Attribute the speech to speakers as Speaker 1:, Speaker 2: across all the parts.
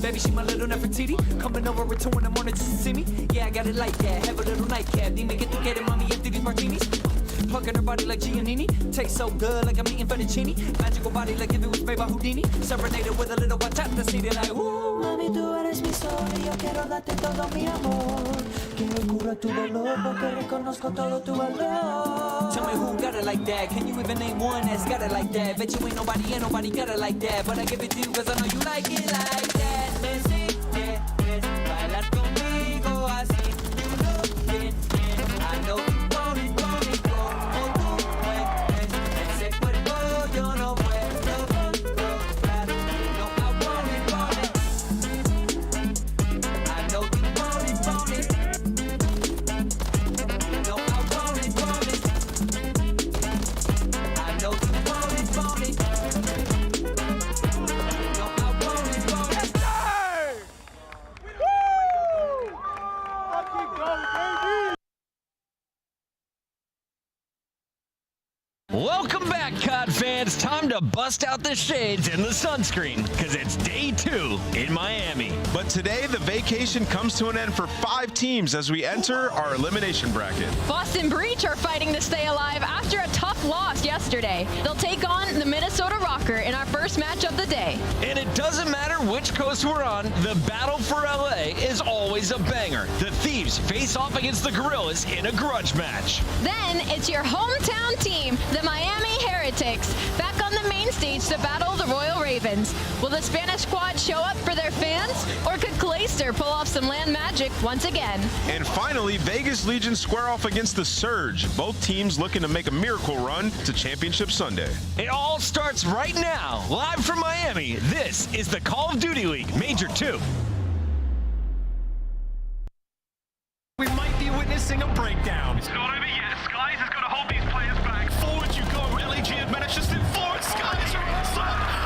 Speaker 1: Baby, she my little Nefertiti. Coming over at 2 in the morning just to see me. Yeah, I got it like that. Have a little nightcap. Dime que tú quieres, mami, empty these martinis. Plucking her body like Giannini. Tastes so good like I'm eating fettuccine. Magical body like if it was made by Houdini. Serenaded with a little bachata seated like woo.
Speaker 2: Mami, tú eres mi sol y yo quiero darte todo mi amor. Quiero curar tu dolor porque reconozco todo tu valor.
Speaker 1: Tell me who got it like that. Can you even name one that's got it like that? Bet you ain't nobody got it like that. But I give it to you cause I know you like it like that. Me si quieres bailar conmigo así. You look it, I know you want it, como tú mueves. Ese cuerpo yo no puedo controlar. You know I want it. I know you want it. You know I want it. I know you want it.
Speaker 3: Welcome back, COD fans. Time to bust out the shades and the sunscreen, because it's day 2 in Miami.
Speaker 4: But today, the vacation comes to an end for 5 teams as we enter our elimination bracket.
Speaker 5: Boston Breach are fighting to stay alive after a tough loss yesterday. They'll take on the Minnesota Rocker in our first match of the day.
Speaker 3: And it doesn't matter which coast we're on, the battle for LA is always a banger. The Thieves face off against the Gorillas in a grudge match.
Speaker 5: Then it's your hometown team, the Miami Heretics, back on the main stage to battle the Royal Ravens. Will the Spanish squad show up for their fans, or could Clayster pull off some land magic once again?
Speaker 4: And finally, Vegas Legion square off against the Surge. Both teams looking to make a miracle run to Championship Sunday.
Speaker 3: It all starts right now, live from Miami. This is the Call of Duty League Major 2.
Speaker 6: We might be witnessing a breakdown. It's not over yet. Skies has got to hold these players back. Forward you go. LAG have managed to slip forward. Skies are inside.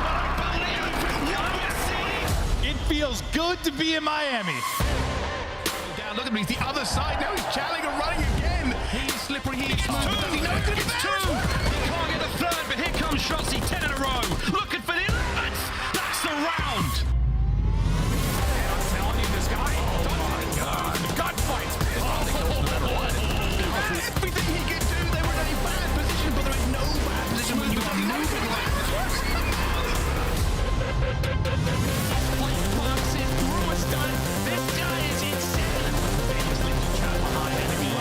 Speaker 6: It feels good to be in Miami. Down, look at me. He's the other side now. He's channeling and running again. He's slippery. He's smooth. Does he know it's going to be 2? He can't get the 3rd, but here comes Shotzi. 10 in a row. Looking for the 11th. That's the round. Everything he could do, they were in a bad position, but there is no bad position when you are moving like this. This guy is insane. Behind enemy.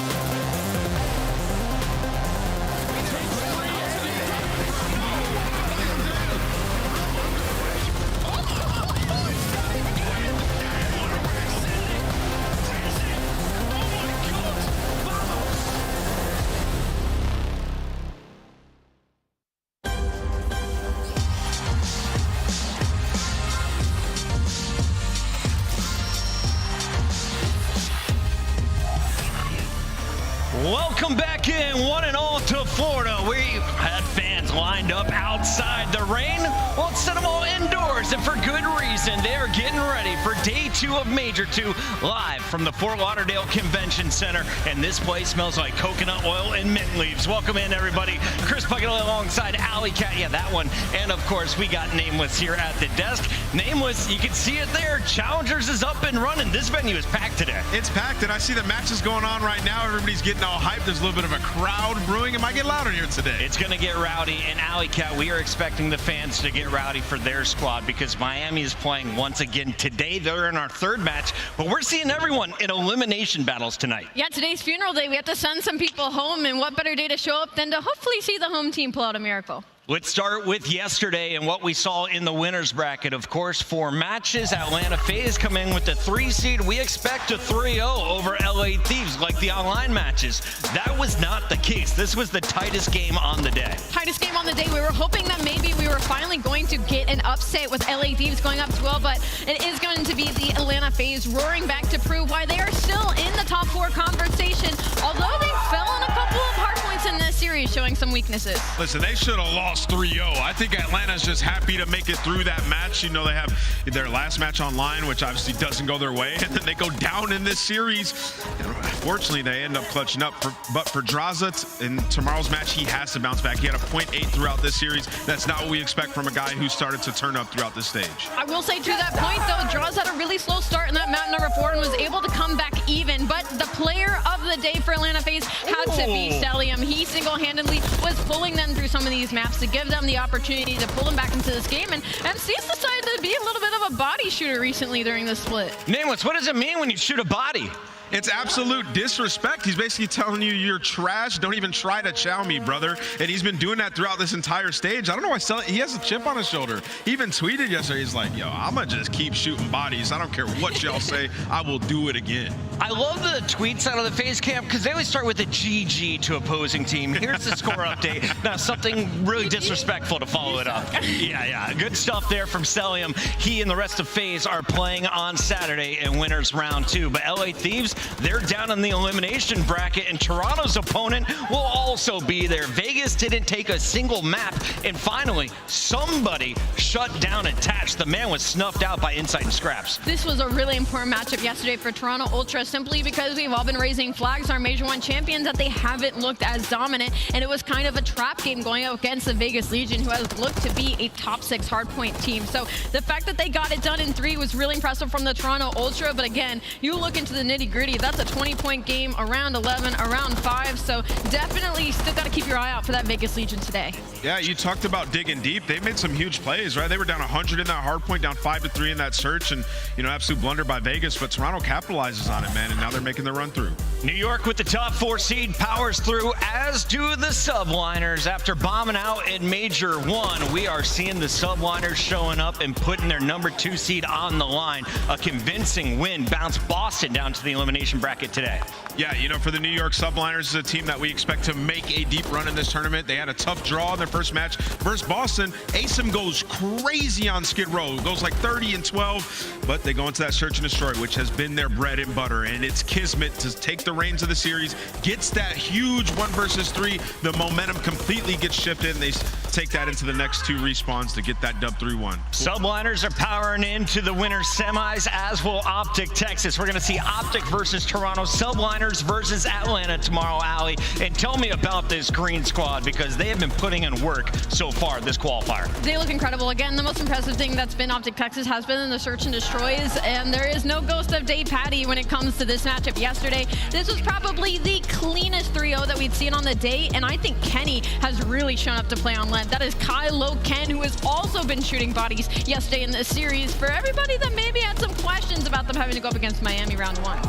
Speaker 3: Welcome back in, one and all, to Florida. We had fans lined up outside the rain. Well, let's send them all indoors, and for good reason. They are getting ready for day 2 of Major 2, live from the Fort Lauderdale Convention Center. And this place smells like coconut oil and mint leaves. Welcome in, everybody. Chris Puckett alongside Alley Cat. Yeah, that one. And of course, we got Nameless here at the desk. Nameless, you can see it there. Challengers is up and running. This venue is packed today.
Speaker 4: It's packed, and I see the matches going on right now. Everybody's getting all hyped. There's a little bit of a crowd brewing. It might get louder here today.
Speaker 3: It's going to get rowdy, and Alley Cat, we are expecting the fans to get rowdy for their squad because Miami is playing once again today. They're in our 3rd match, but we're seeing everyone in elimination battles tonight.
Speaker 5: Yeah, today's funeral day. We have to send some people home, and what better day to show up than to hopefully see the home team pull out a miracle.
Speaker 3: Let's start with yesterday and what we saw in the winners bracket. Of course, 4 matches. Atlanta FaZe come in with the 3 seed. We expect a 3-0 over LA Thieves like the online matches. That was not the case. This was the tightest game on the day.
Speaker 5: Tightest game on the day. We were hoping that maybe we were finally going to get an upset with LA Thieves going up 12, but it is going to be the Atlanta FaZe roaring back to prove why they are still in the top 4 conversation, although they fell on a couple of hard points in this series, showing some weaknesses.
Speaker 4: Listen, they should have lost 3-0. I think Atlanta's just happy to make it through that match. You know, they have their last match online, which obviously doesn't go their way, and then they go down in this series. Fortunately, they end up clutching up. But for Draza, in tomorrow's match, he has to bounce back. He had a .8 throughout this series. That's not what we expect from a guy who started to turn up throughout this stage.
Speaker 5: I will say to that point, though, Draza had a really slow start in that map number 4 and was able to come back even. But the player of the day for Atlanta FaZe had to be Stellium. He single-handedly was pulling them through some of these maps to give them the opportunity to pull them back into this game. And MC's decided to be a little bit of a body shooter recently during the split.
Speaker 3: Nameless, what does it mean when you shoot a body?
Speaker 4: It's absolute disrespect. He's basically telling you you're trash. Don't even try to chow me, brother. And he's been doing that throughout this entire stage. I don't know why he has a chip on his shoulder. He even tweeted yesterday. He's like, yo, I'm going to just keep shooting bodies. I don't care what y'all say. I will do it again.
Speaker 3: I love the tweets out of the FaZe camp because they always start with a GG to opposing team. Here's the score update. Now, something really disrespectful to follow it up. Yeah. Good stuff there from Stellium. He and the rest of FaZe are playing on Saturday in winners round 2. But LA Thieves, they're down in the elimination bracket, and Toronto's opponent will also be there. Vegas didn't take a single map, and finally, somebody shut down Attached. The man was snuffed out by Insight and Scraps.
Speaker 5: This was a really important matchup yesterday for Toronto Ultra, simply because we've all been raising flags, our Major 1 champions, that they haven't looked as dominant, and it was kind of a trap game going up against the Vegas Legion, who has looked to be a top 6 hardpoint team. So the fact that they got it done in 3 was really impressive from the Toronto Ultra, but again, you look into the nitty-gritty, that's a 20-point game, around 11, around 5, so definitely still got to keep your eye out for that Vegas Legion today.
Speaker 4: Yeah, you talked about digging deep. They made some huge plays, right? They were down 100 in that hard point, down 5-3 in that search, and, you know, absolute blunder by Vegas, but Toronto capitalizes on it, man, and now they're making the run through.
Speaker 3: New York with the top 4 seed powers through, as do the subliners. After bombing out in Major 1, we are seeing the subliners showing up and putting their number 2 seed on the line. A convincing win bounced Boston down to the elimination bracket today.
Speaker 4: Yeah, you know, for the New York subliners, is a team that we expect to make a deep run in this tournament. They had a tough draw in their first match versus Boston. ASIM goes crazy on Skid Row, goes like 30-12, but they go into that search and destroy, which has been their bread and butter, and it's kismet to take the reins of the series, gets that huge 1 versus 3. The momentum completely gets shifted, and they take that into the next 2 respawns to get that dub 3-1.
Speaker 3: Subliners are powering into the winner's semis, as will Optic Texas. We're going to see Optic versus Toronto, Subliners versus Atlanta tomorrow, Alley. And tell me about this green squad, because they have been putting in work so far this qualifier.
Speaker 5: They look incredible. Again, the most impressive thing that's been Optic Texas has been in the search and destroys, and there is no ghost of Dave Patty when it comes to this matchup yesterday. This was probably the cleanest 3-0 that we'd seen on the day, and I think Kenny has really shown up to play on lead. That is Kylo Ken, who has also been shooting bodies yesterday in this series. For everybody that maybe had some questions about them having to go up against Miami round 1.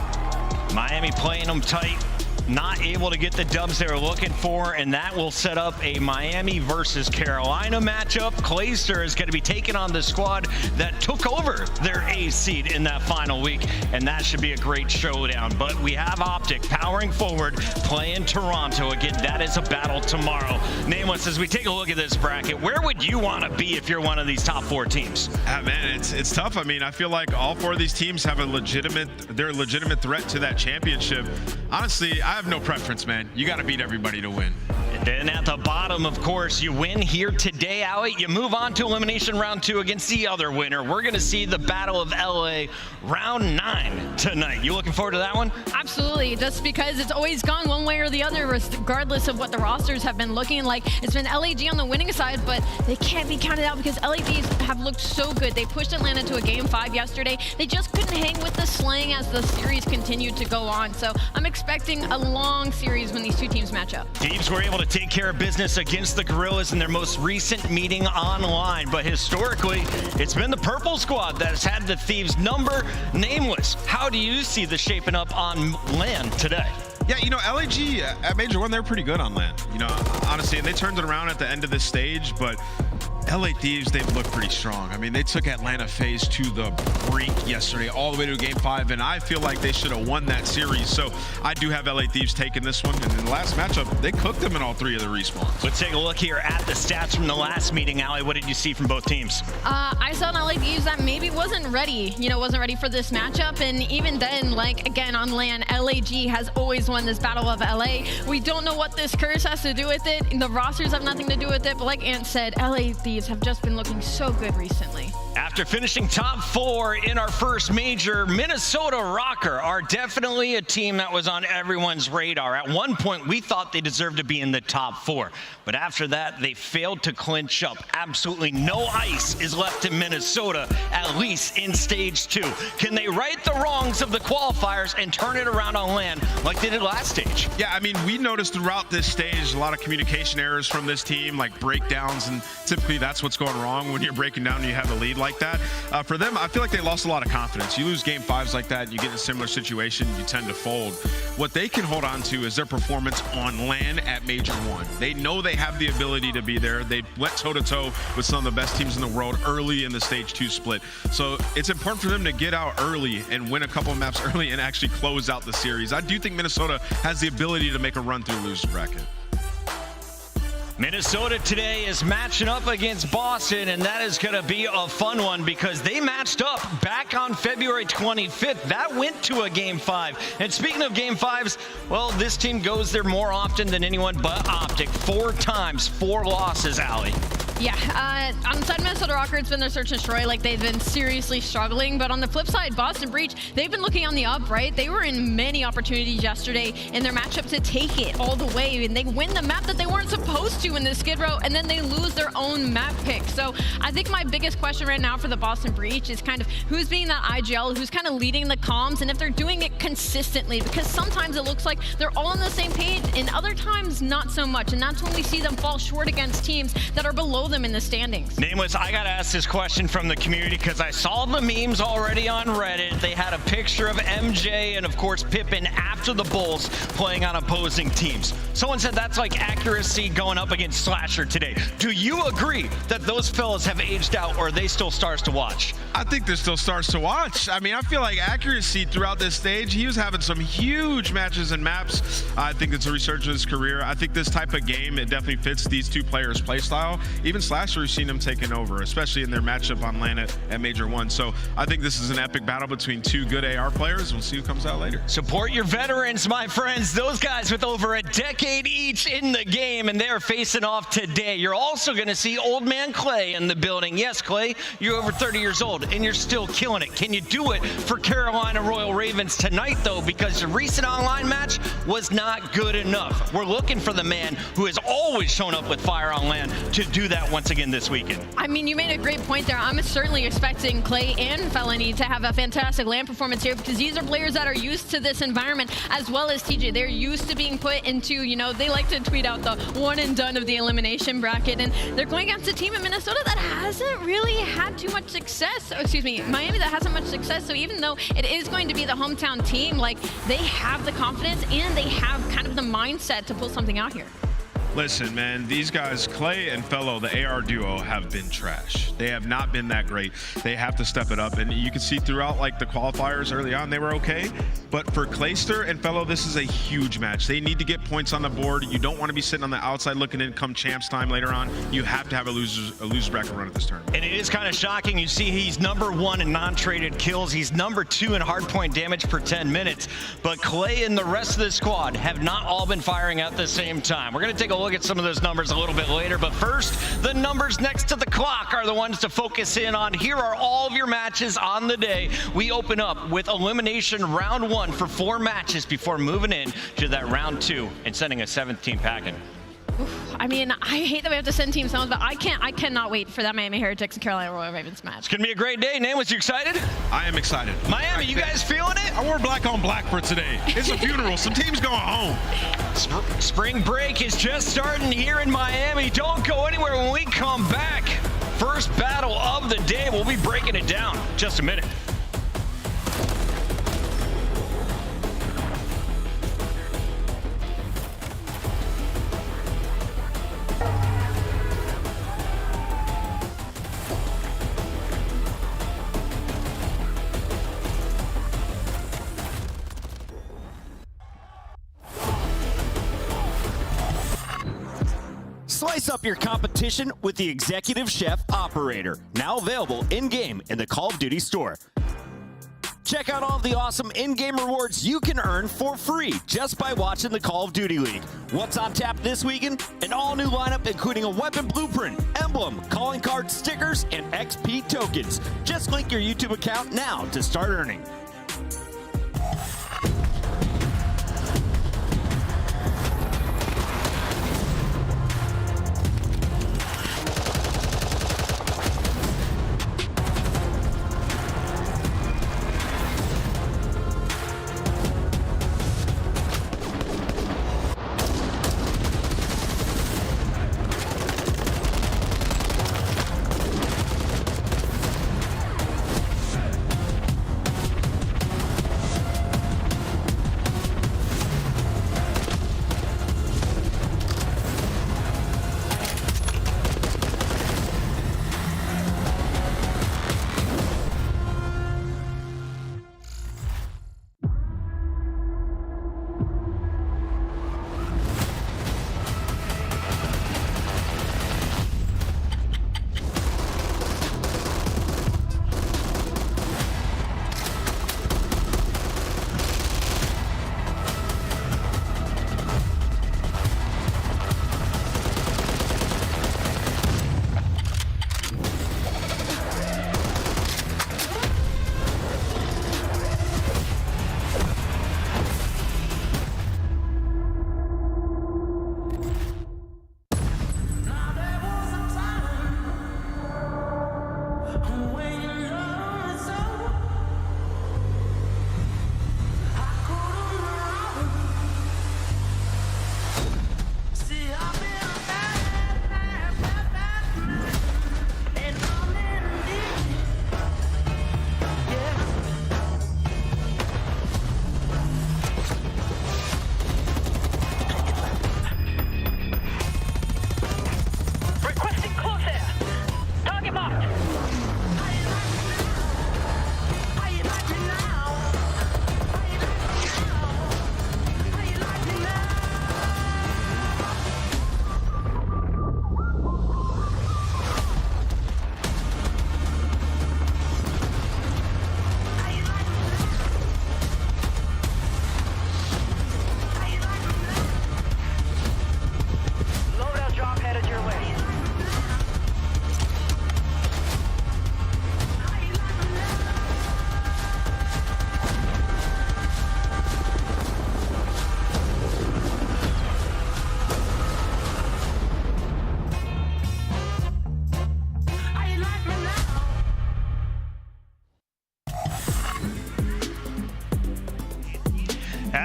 Speaker 3: Miami playing them tight, not able to get the dubs they were looking for, and that will set up a Miami versus Carolina matchup. Clayster is going to be taking on the squad that took over their A seed in that final week, and that should be a great showdown. But we have Optic powering forward, playing Toronto again. That is a battle tomorrow. Nameless, as we take a look at this bracket, where would you want to be if you're one of these top 4 teams?
Speaker 4: Man, it's tough. I mean, I feel like all 4 of these teams have they're a legitimate threat to that championship. Honestly, I have no preference, man. You got to beat everybody to win.
Speaker 3: And then at the bottom, of course, you win here today, Allie. You move on to elimination round 2 against the other winner. We're going to see the Battle of LA round 9 tonight. You looking forward to that one? Absolutely,
Speaker 5: just because it's always gone one way or the other, regardless of what the rosters have been looking like. It's been LAG on the winning side, but they can't be counted out because LAGs have looked so good. They pushed Atlanta to a Game 5 yesterday. They just couldn't hang with the slang as the series continued to go on. So I'm expecting a long series when these two teams match up.
Speaker 3: Thieves were able to take care of business against the Gorillas in their most recent meeting online, but historically, it's been the Purple Squad that has had the Thieves number nameless. How do you see this shaping up on LAN today?
Speaker 4: Yeah, you know, LAG at Major 1, they're pretty good on LAN. You know, honestly, and they turned it around at the end of this stage, but LA Thieves, they've looked pretty strong. I mean, they took Atlanta FaZe to the brink yesterday, all the way to Game 5, and I feel like they should have won that series. So I do have LA Thieves taking this one, and in the last matchup, they cooked them in all 3 of the respawns.
Speaker 3: Let's take a look here at the stats from the last meeting. Allie, what did you see from both teams?
Speaker 5: I saw an LA Thieves that maybe wasn't ready, wasn't ready for this matchup, and even then, like, again, on LAN, LAG has always won this Battle of LA. We don't know what this curse has to do with it. The rosters have nothing to do with it, but like Ant said, LA Thieves have just been looking so good recently.
Speaker 3: After finishing top 4 in our first major, Minnesota Rocker are definitely a team that was on everyone's radar. At one point, we thought they deserved to be in the top 4. But after that, they failed to clinch up. Absolutely no ice is left in Minnesota, at least in stage 2. Can they right the wrongs of the qualifiers and turn it around on LAN like they did last stage?
Speaker 4: Yeah, I mean, we noticed throughout this stage a lot of communication errors from this team, like breakdowns, and typically that's what's going wrong when you're breaking down and you have the lead like that. For them, I feel like they lost a lot of confidence. You lose Game 5s like that, and you get in a similar situation, you tend to fold. What they can hold on to is their performance on LAN at Major 1. They know they have the ability to be there. They went toe-to-toe with some of the best teams in the world early in the stage 2 split. So it's important for them to get out early and win a couple of maps early and actually close out the series. I do think Minnesota has the ability to make a run through loser bracket.
Speaker 3: Minnesota today is matching up against Boston, and that is going to be a fun one because they matched up back on February 25th. That went to a Game 5. And speaking of Game 5s, well, this team goes there more often than anyone but Optic. 4 times, 4 losses, Allie.
Speaker 5: Yeah, on the side of Minnesota Rocker, it's been their search and destroy. Like, they've been seriously struggling. But on the flip side, Boston Breach, they've been looking on the up, right? They were in many opportunities yesterday in their matchup to take it all the way. And they win the map that they weren't supposed to in the Skid Row, and then they lose their own map pick. So I think my biggest question right now for the Boston Breach is kind of who's being that IGL, who's kind of leading the comms, and if they're doing it consistently. Because sometimes it looks like they're all on the same page, and other times not so much. And that's when we see them fall short against teams that are below them in the standings.
Speaker 3: Nameless, I gotta ask this question from the community because I saw the memes already on Reddit. They had a picture of MJ and of course Pippin after the Bulls playing on opposing teams. Someone said that's like accuracy going up against Slasher today. Do you agree that those fellas have aged out, or are they still stars to watch?
Speaker 4: I think they're still stars to watch. I mean, I feel like accuracy throughout this stage, he was having some huge matches and maps. I think it's a resurgence of his career. I think this type of game, it definitely fits these two players' play style. Even Slasher, we've seen him taking over, especially in their matchup on LAN at Major 1. So I think this is an epic battle between 2 good AR players. We'll see who comes out later.
Speaker 3: Support your veterans, my friends. Those guys with over a decade each in the game, and they're facing off today. You're also going to see old man Clay in the building. Yes, Clay, you're over 30 years old, and you're still killing it. Can you do it for Carolina Royal Ravens tonight, though? Because the recent online match was not good enough. We're looking for the man who has always shown up with fire on LAN to do that once again this weekend.
Speaker 5: I mean, you made a great point there. I'm certainly expecting Clay and Felony to have a fantastic LAN performance here because these are players that are used to this environment, as well as TJ. They're used to being put into, they like to tweet out the one and done of the elimination bracket, and they're going against a team in Minnesota that hasn't really had too much success. Miami that hasn't much success. So even though it is going to be the hometown team, like, they have the confidence and they have kind of the mindset to pull something out here.
Speaker 4: Listen, man, these guys, Clay and Fellow, the AR duo, have been trash. They have not been that great. They have to step it up, and you can see throughout like the qualifiers early on, they were okay. But for Clayster and Fellow, this is a huge match. They need to get points on the board. You don't want to be sitting on the outside looking in come champs time later on. You have to have a loser bracket run at this tournament.
Speaker 3: And it is kind of shocking. You see he's #1 in non-traded kills. He's #2 in hardpoint damage per 10 minutes. But Clay and the rest of the squad have not all been firing at the same time. We're going to take a look at some of those numbers a little bit later, but first, the numbers next to the clock are the ones to focus in on. Here are all of your matches on the day. We open up with elimination round 1 for 4 matches before moving in to that round 2 and sending a 7th team pack in.
Speaker 5: I mean, I hate that we have to send team sounds, but I cannot wait for that Miami Heretics and Carolina Royal Ravens match.
Speaker 3: It's going to be a great day. Nameless, you excited?
Speaker 4: I am excited.
Speaker 3: Miami, you guys feeling it?
Speaker 4: I wore black on black for today. It's a funeral. Some teams going home.
Speaker 3: Spring break is just starting here in Miami. Don't go anywhere when we come back. First battle of the day. We'll be breaking it down in just a minute.
Speaker 7: Slice up your competition with the Executive Chef Operator, now available in-game in the Call of Duty store. Check out all of the awesome in-game rewards you can earn for free just by watching the Call of Duty League. What's on tap this weekend? An all-new lineup including a weapon blueprint, emblem, calling card stickers, and XP tokens. Just link your YouTube account now to start earning.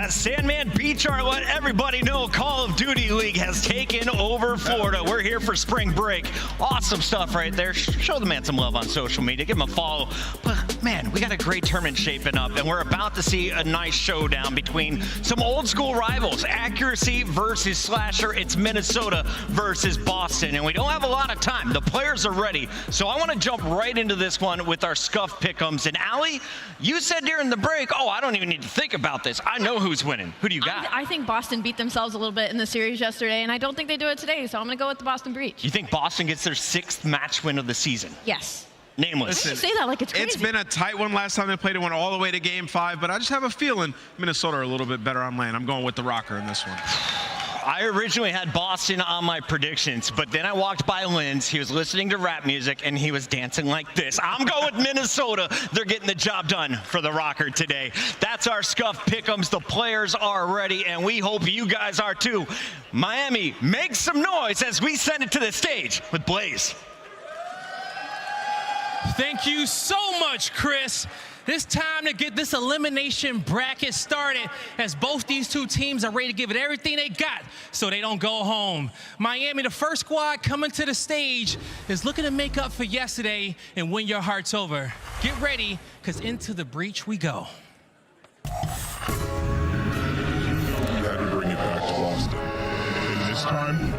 Speaker 3: Yeah, Sandman Beach Art let everybody know Call of Duty League has taken over Florida. We're here for spring break. Awesome stuff right there. Show the man some love on social media. Give him a follow. But man, we got a great tournament shaping up, and we're about to see a nice showdown between some old school rivals. Accuracy versus Slasher. It's Minnesota versus Boston, and we don't have a lot of time. The players are ready, so I want to jump right into this one with our scuff pick'ems. And Allie, you said during the break, oh, I don't even need to think about this. I know who's winning. Who do you got?
Speaker 5: I think Boston beat themselves a little bit in the series yesterday, and I don't think they do it today, so I'm going to go with the Boston Breach.
Speaker 3: You think Boston gets their 6th match win of the season?
Speaker 5: Yes.
Speaker 3: Nameless.
Speaker 5: Why do you say that like it's crazy?
Speaker 4: It's been a tight one last time they played. It went all the way to Game 5, but I just have a feeling Minnesota are a little bit better on land. I'm going with the Rocker in this one.
Speaker 3: I originally had Boston on my predictions, but then I walked by Lynn's. He was listening to rap music, and he was dancing like this. I'm going with Minnesota. They're getting the job done for the Rocker today. That's our scuff pick'ems. The players are ready, and we hope you guys are too. Miami, make some noise as we send it to the stage with Blaze.
Speaker 8: Thank you so much, Chris. It's time to get this elimination bracket started as both these two teams are ready to give it everything they got so they don't go home. Miami, the first squad coming to the stage, is looking to make up for yesterday and win your hearts over. Get ready, because into the breach we go.
Speaker 9: You had to bring it back to Boston. And this time,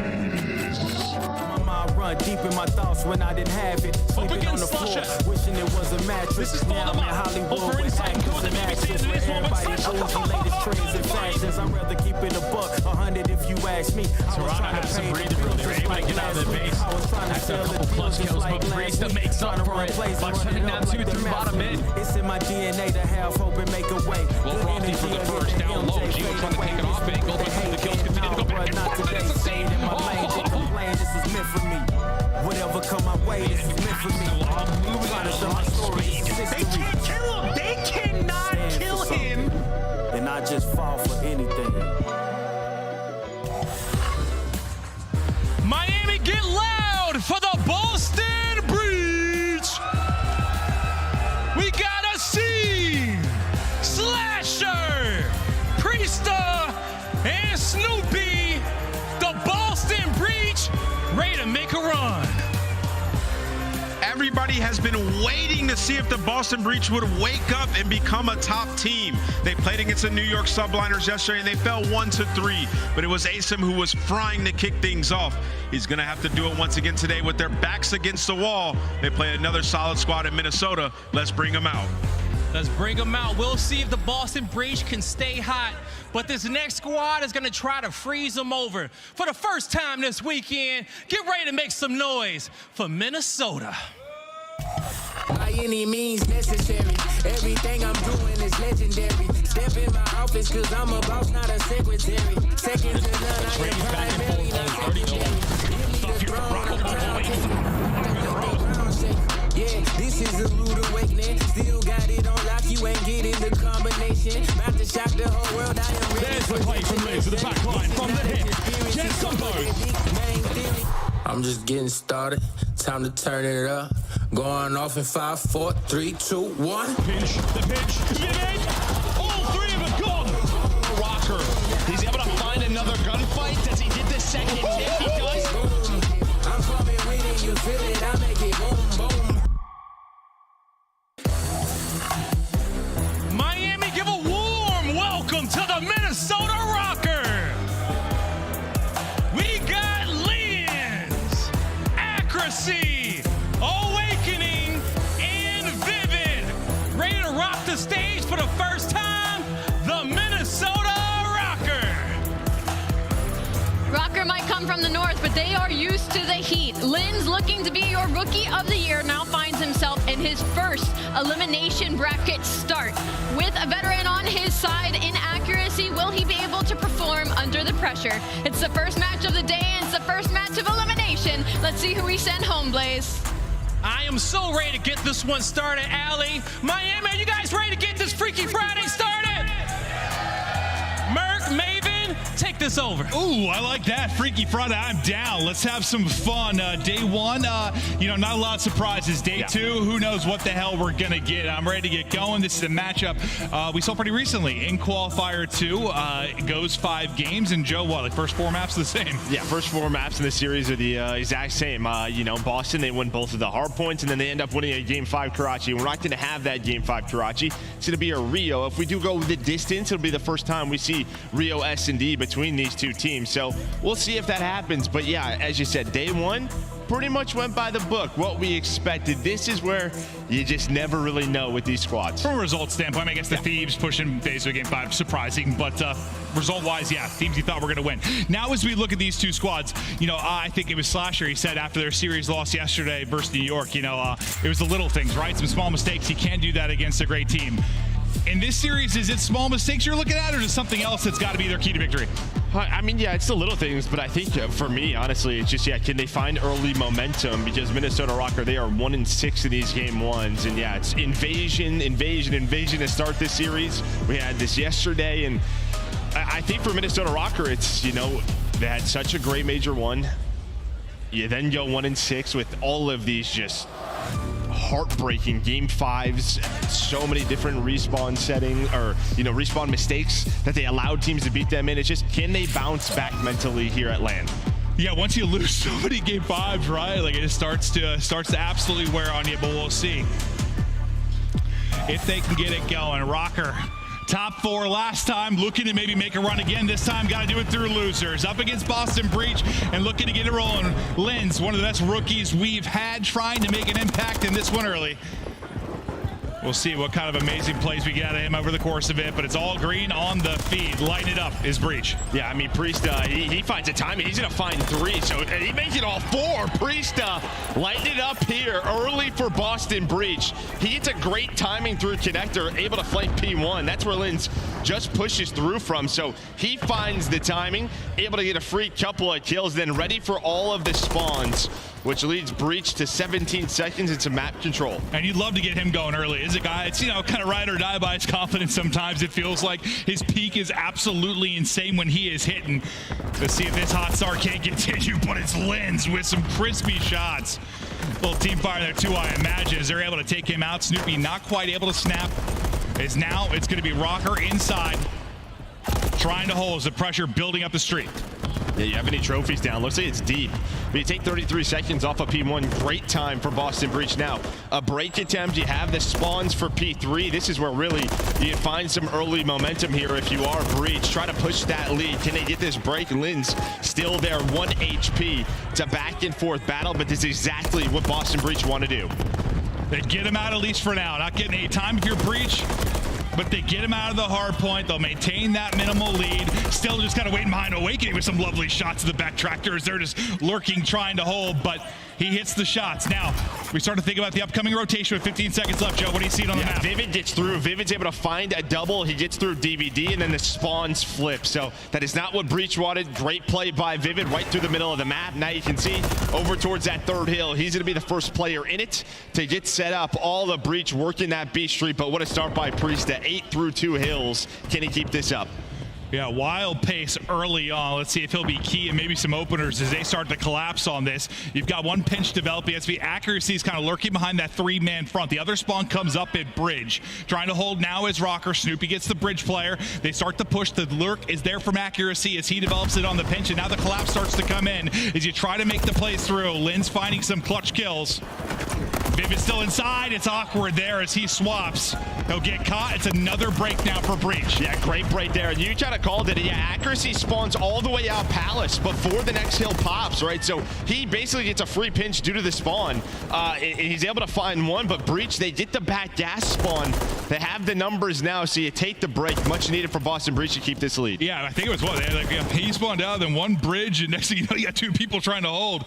Speaker 10: run deep in my thoughts when I didn't have it. Sleeping on the floor, wishing it was a mattress.
Speaker 8: This is
Speaker 10: now I'm in Hollywood with actors and actors, where everybody bougie, latest trends and fashions. I'd rather keep it a buck, 100 if you ask me.
Speaker 6: Toronto has some breathing room. They were able to get out of the base after a couple plus kills, but Priest makes up for it by shutting down 2 through bottom mid.
Speaker 10: It's in my DNA to have hope and make a way.
Speaker 6: Well, Rocky for the first down low. Gio trying to take it off angle, but the kills continue to go back and forth. It's the same.
Speaker 10: This was meant for me. Whatever come my way, this is meant for me.
Speaker 6: They can't kill him. They cannot kill him.
Speaker 10: And I just fall for anything.
Speaker 8: Miami, get loud for the Boston Breach. We got a scene. Slasher, Priesta, and Snoopy. The Boston Breach ready to make a run.
Speaker 4: Everybody has been waiting to see if the Boston Breach would wake up and become a top team. They played against the New York Subliners yesterday, and they fell 1-3. But it was Asim who was frying to kick things off. He's going to have to do it once again today with their backs against the wall. They play another solid squad in Minnesota. Let's bring them out.
Speaker 8: Let's bring them out. We'll see if the Boston Breach can stay hot. But this next squad is going to try to freeze them over. For the first time this weekend, get ready to make some noise for Minnesota.
Speaker 11: By any means necessary, everything I'm doing is legendary. Step in my office cause I'm a boss, not a secretary. Second to none, I am primary, not secondary. Give me the throne, I'm crown king. Yeah, this is a rude awakening. Still got it on lock, you ain't getting the combination. About to shock the whole world, I am ready.
Speaker 6: There's the play from Liz to the back line, from the hip. Get some
Speaker 11: I'm just getting started. Time to turn it up. Going off in 5, 4, 3, 2, 1.
Speaker 6: Pinch, the pinch, mid-edge. All 3 of them gone. Rocker, he's able to find another gunfight. Does he get the second hit? He does.
Speaker 11: I'm coming with it, you feel it, I make it boom, boom.
Speaker 8: Miami, give a warm welcome to the Minnesota Rocker. We got Lynn's, Accuracy, Awakening, and Vivid. Ready to rock the stage for the first time, the Minnesota Rocker.
Speaker 5: Rocker might come from the north, but they are used to the heat. Lynn's looking to be your Rookie of the Year, now finds himself in his first elimination bracket start. With a veteran on his side in Accuracy, will he be able to perform under the pressure? It's the first match of the day, and it's the first match of elimination. Let's see who we send home, Blaze.
Speaker 8: I am so ready to get this one started, Allie. Miami, are you guys ready to get this Freaky Friday started? Merc, Maven, take this over.
Speaker 6: Ooh, I like that. Freaky Friday, I'm down. Let's have some fun. Day one, not a lot of surprises. Day two, who knows what the hell we're going to get. I'm ready to get going. This is a matchup we saw pretty recently. In Qualifier 2, it goes 5 games. And Joe, what, like first 4 maps are the same?
Speaker 12: Yeah, first 4 maps in the series are the exact same. Boston, they win both of the Hardpoints, and then they end up winning a Game 5 Karachi. We're not going to have that Game 5 Karachi. It's going to be a Rio. If we do go the distance, it'll be the first time we see Rio S&D between these two teams. So we'll see if that happens. But yeah, as you said, day one pretty much went by the book, what we expected. This is where you just never really know with these squads.
Speaker 6: From a result standpoint, I guess the Thieves pushing basically Game 5, surprising, but result-wise, yeah, teams you thought were going to win. Now, as we look at these two squads, I think it was Slasher, he said after their series loss yesterday versus New York, it was the little things, right? Some small mistakes. You can't do that against a great team. In this series, is it small mistakes you're looking at, or is something else that's got to be their key to victory?
Speaker 12: I mean, yeah, it's the little things, but I think for me, honestly, it's just, can they find early momentum? Because Minnesota Rocker, they are 1-6 in these game ones, and yeah, it's invasion to start this series. We had this yesterday, and I think for Minnesota Rocker, it's, they had such a great major one. You then go 1-6 with all of these just heartbreaking game 5s, so many different respawn respawn mistakes that they allowed teams to beat them in. It's just, can they bounce back mentally here at LAN?
Speaker 6: Yeah, once you lose so many game 5s, right? Like, it just starts to absolutely wear on you, but we'll see if they can get it going. Rocker, top 4 last time, looking to maybe make a run again. This time, got to do it through losers. Up against Boston Breach and looking to get it rolling. Linz, one of the best rookies we've had, trying to make an impact in this one early. We'll see what kind of amazing plays we get out of him over the course of it, but it's all green on the feed. Lighten it up is Breach.
Speaker 12: Yeah, I mean, Priest, he finds a timing. He's going to find 3, so he makes it all 4. Priest lighten it up here early for Boston Breach. He gets a great timing through connector, able to flank P1. That's where Linz just pushes through from, so he finds the timing, able to get a free couple of kills, then ready for all of the spawns, which leads Breach to 17 seconds into map control.
Speaker 6: And you'd love to get him going early. Is a guy, it's, kind of ride or die by his confidence sometimes. It feels like his peak is absolutely insane when he is hitting. Let's see if this hot start can't continue, but it's Linz with some crispy shots. Little team fire there too, I imagine, as they're able to take him out. Snoopy not quite able to snap. It's going to be Rocker inside, trying to hold as the pressure building up the street.
Speaker 12: Yeah, you have any trophies down? Looks like it's deep. But you take 33 seconds off of P1. Great time for Boston Breach. Now, a break attempt. You have the spawns for P3. This is where really you find some early momentum here if you are Breach. Try to push that lead. Can they get this break? Linz still there, 1 HP. It's a back and forth battle, but this is exactly what Boston Breach want to do.
Speaker 6: They get him out at least for now. Not getting any time if you're Breach, but they get him out of the hard point. They'll maintain that minimal lead. Still just kind of waiting behind Awakening with some lovely shots of the backtrackers. They're just lurking, trying to hold, but he hits the shots. Now, we start to think about the upcoming rotation with 15 seconds left. Joe, what do you see on the map?
Speaker 12: Vivid gets through. Vivid's able to find a double. He gets through DVD, and then the spawns flip. So that is not what Breach wanted. Great play by Vivid right through the middle of the map. Now you can see over towards that third hill. He's going to be the first player in it to get set up. All the Breach working that B Street, but what a start by Priest at 8 through 2 hills. Can he keep this up?
Speaker 6: Yeah, wild pace early on. Let's see if he'll be key and maybe some openers as they start to collapse on this. You've got one pinch developing. SV accuracy is kind of lurking behind that 3-man front. The other spawn comes up at bridge. Trying to hold now is Rocker. Snoopy gets the bridge player. They start to push. The lurk is there from accuracy as he develops it on the pinch, and now the collapse starts to come in as you try to make the plays through. Linz finding some clutch kills. Vivid's still inside. It's awkward there as he swaps. He'll get caught. It's another break now for Breach.
Speaker 12: Yeah, great break there. And you kind of called it. Yeah, accuracy spawns all the way out Palace before the next hill pops, right? So he basically gets a free pinch due to the spawn. He's able to find one, but Breach, they get the back gas spawn. They have the numbers now, so you take the break. Much needed for Boston Breach to keep this lead.
Speaker 6: Yeah, I think it was what? They had like he spawned out, then one bridge, and next thing you know, you got 2 people trying to hold.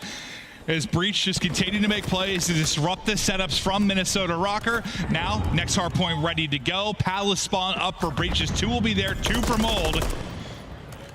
Speaker 6: As Breach just continuing to make plays to disrupt the setups from Minnesota Rocker. Now, next hard point ready to go. Palace spawn up for Breaches. 2 will be there, 2 for Mold.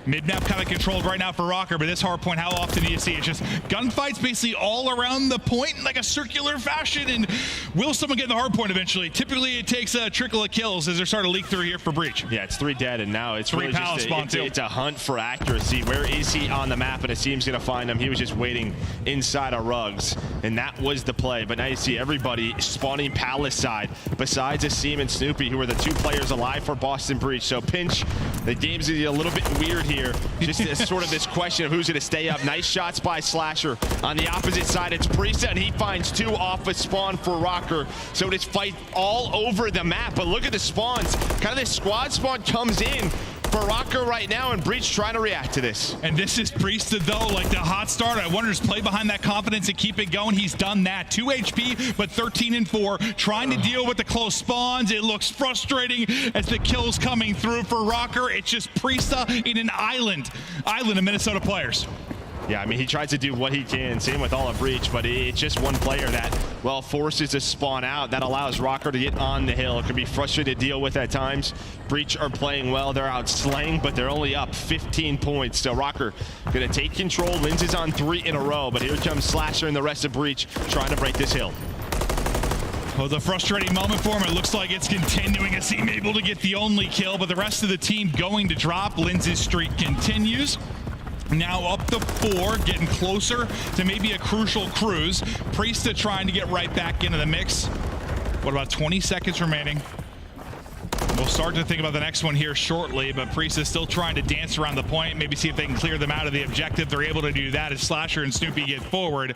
Speaker 6: Mid-map kind of controlled right now for Rocker, but this Hardpoint, how often do you see it? It's just gunfights basically all around the point in like a circular fashion, and will someone get in the Hardpoint eventually? Typically, it takes a trickle of kills as they're starting to leak through here for Breach.
Speaker 12: Yeah, it's 3 dead, and now it's really just
Speaker 6: it's
Speaker 12: a hunt for accuracy. Where is he on the map? And it seems going to find him. He was just waiting inside of Rugs, and that was the play. But now you see everybody spawning Palace side, besides Asim and Snoopy, who are the 2 players alive for Boston Breach. So Pinch, the game's a little bit weird here. Just sort of this question of who's going to stay up. Nice shots by Slasher. On the opposite side, it's Priesta, and he finds 2 off a spawn for Rocker. So it's fight all over the map. But look at the spawns. Kind of this squad spawn comes in for Rocker right now, and Breach trying to react to this.
Speaker 6: And this is Priesta, though, like the hot start. I wonder, just play behind that confidence and keep it going. He's done that. 2 HP, but 13 and 4. Trying to deal with the close spawns. It looks frustrating as the kills coming through for Rocker. It's just Priesta in an island of Minnesota players.
Speaker 12: Yeah, I mean, he tries to do what he can. Same with all of Breach, but it's just one player that, well, forces to spawn out. That allows Rocker to get on the hill. It can be frustrating to deal with at times. Breach are playing well. They're out slaying, but they're only up 15 points. So Rocker going to take control. Linz is on 3 in a row, but here comes Slasher and the rest of Breach trying to break this hill.
Speaker 6: Well, the frustrating moment for him. It looks like it's continuing. Asim able to get the only kill, but the rest of the team going to drop. Linz's streak continues. Now up to 4, getting closer to maybe a crucial cruise. Priesta trying to get right back into the mix. What about 20 seconds remaining? We'll start to think about the next one here shortly, but Priesta still trying to dance around the point, maybe see if they can clear them out of the objective. They're able to do that as Slasher and Snoopy get forward.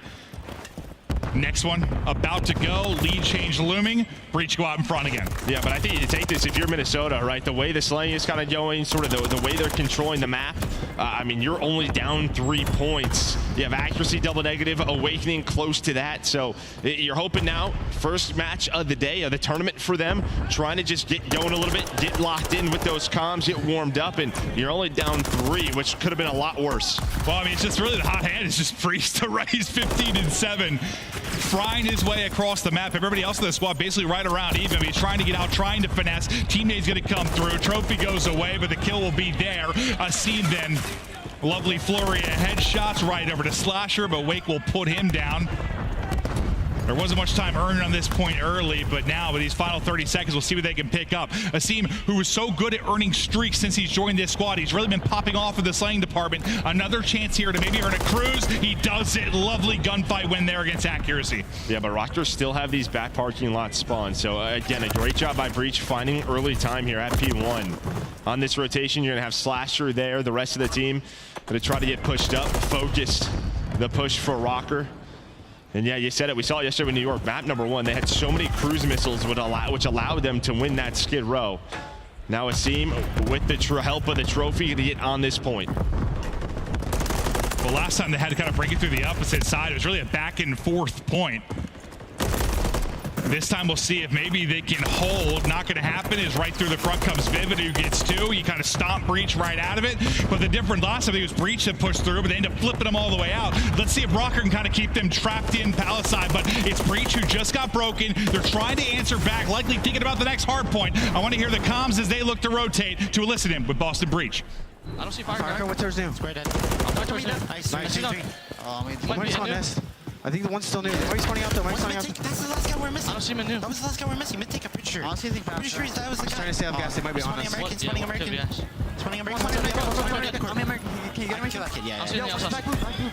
Speaker 6: Next one about to go, lead change looming. Breach go out in front again.
Speaker 12: Yeah, but I think you take this if you're Minnesota, right? The way the slaying is kind of going, sort of the way they're controlling the map. I mean, you're only down 3 points. You have accuracy double negative, awakening close to that. So you're hoping now, first match of the day of the tournament for them, trying to just get going a little bit, get locked in with those comms, get warmed up, and you're only down 3, which could have been a lot worse.
Speaker 6: Well, I mean, it's just really the hot hand is just Priesta, right? He's 15 and 7. Frying his way across the map. Everybody else in the squad basically right around even. He's trying to get out, trying to finesse. Teammate's going to come through. Trophy goes away, but the kill will be there. Asim then. Lovely flurry of headshots right over to Slasher, but Wake will put him down. There wasn't much time earned on this point early, but now with these final 30 seconds, we'll see what they can pick up. Asim, who was so good at earning streaks since he's joined this squad, he's really been popping off in the slaying department. Another chance here to maybe earn a cruise. He does it. Lovely gunfight win there against accuracy.
Speaker 12: Yeah, but Rockers still have these back parking lots spawned. So again, a great job by Breach finding early time here at P1. On this rotation, you're gonna have Slasher there. The rest of the team gonna try to get pushed up, focused the push for Rocker. And yeah, you said it. We saw it yesterday in New York. Map number 1, they had so many cruise missiles which allowed them to win that Skid Row. Now Asim, with the help of the trophy, to get on this point.
Speaker 6: Well, last time they had to kind of break it through the opposite side. It was really a back and forth point. This time we'll see if maybe they can hold. Not going to happen. Is right through the front comes Vivid, who gets 2. You kind of stomp Breach right out of it. But the different last time it was Breach that pushed through, but they end up flipping them all the way out. Let's see if Rocker can kind of keep them trapped in Palace side. But it's Breach who just got broken. They're trying to answer back, likely thinking about the next hard point. I want to hear the comms as they look to rotate to elicit him with Boston Breach.
Speaker 13: I don't see Firecracker. What's yours new? Square dead. I'm not towards new. Nice. Might be nest. I think the one's still new. Why are you spawning out though? Why are you spawning out? That's the last guy we're missing. I don't see him in new. That was the last guy we're missing. Take a picture. Honestly, I think pretty sure that was the guy. Trying to stay off gas. They might be honest. Spawning American. Spawning American. I'm American. Can you get him? Yeah.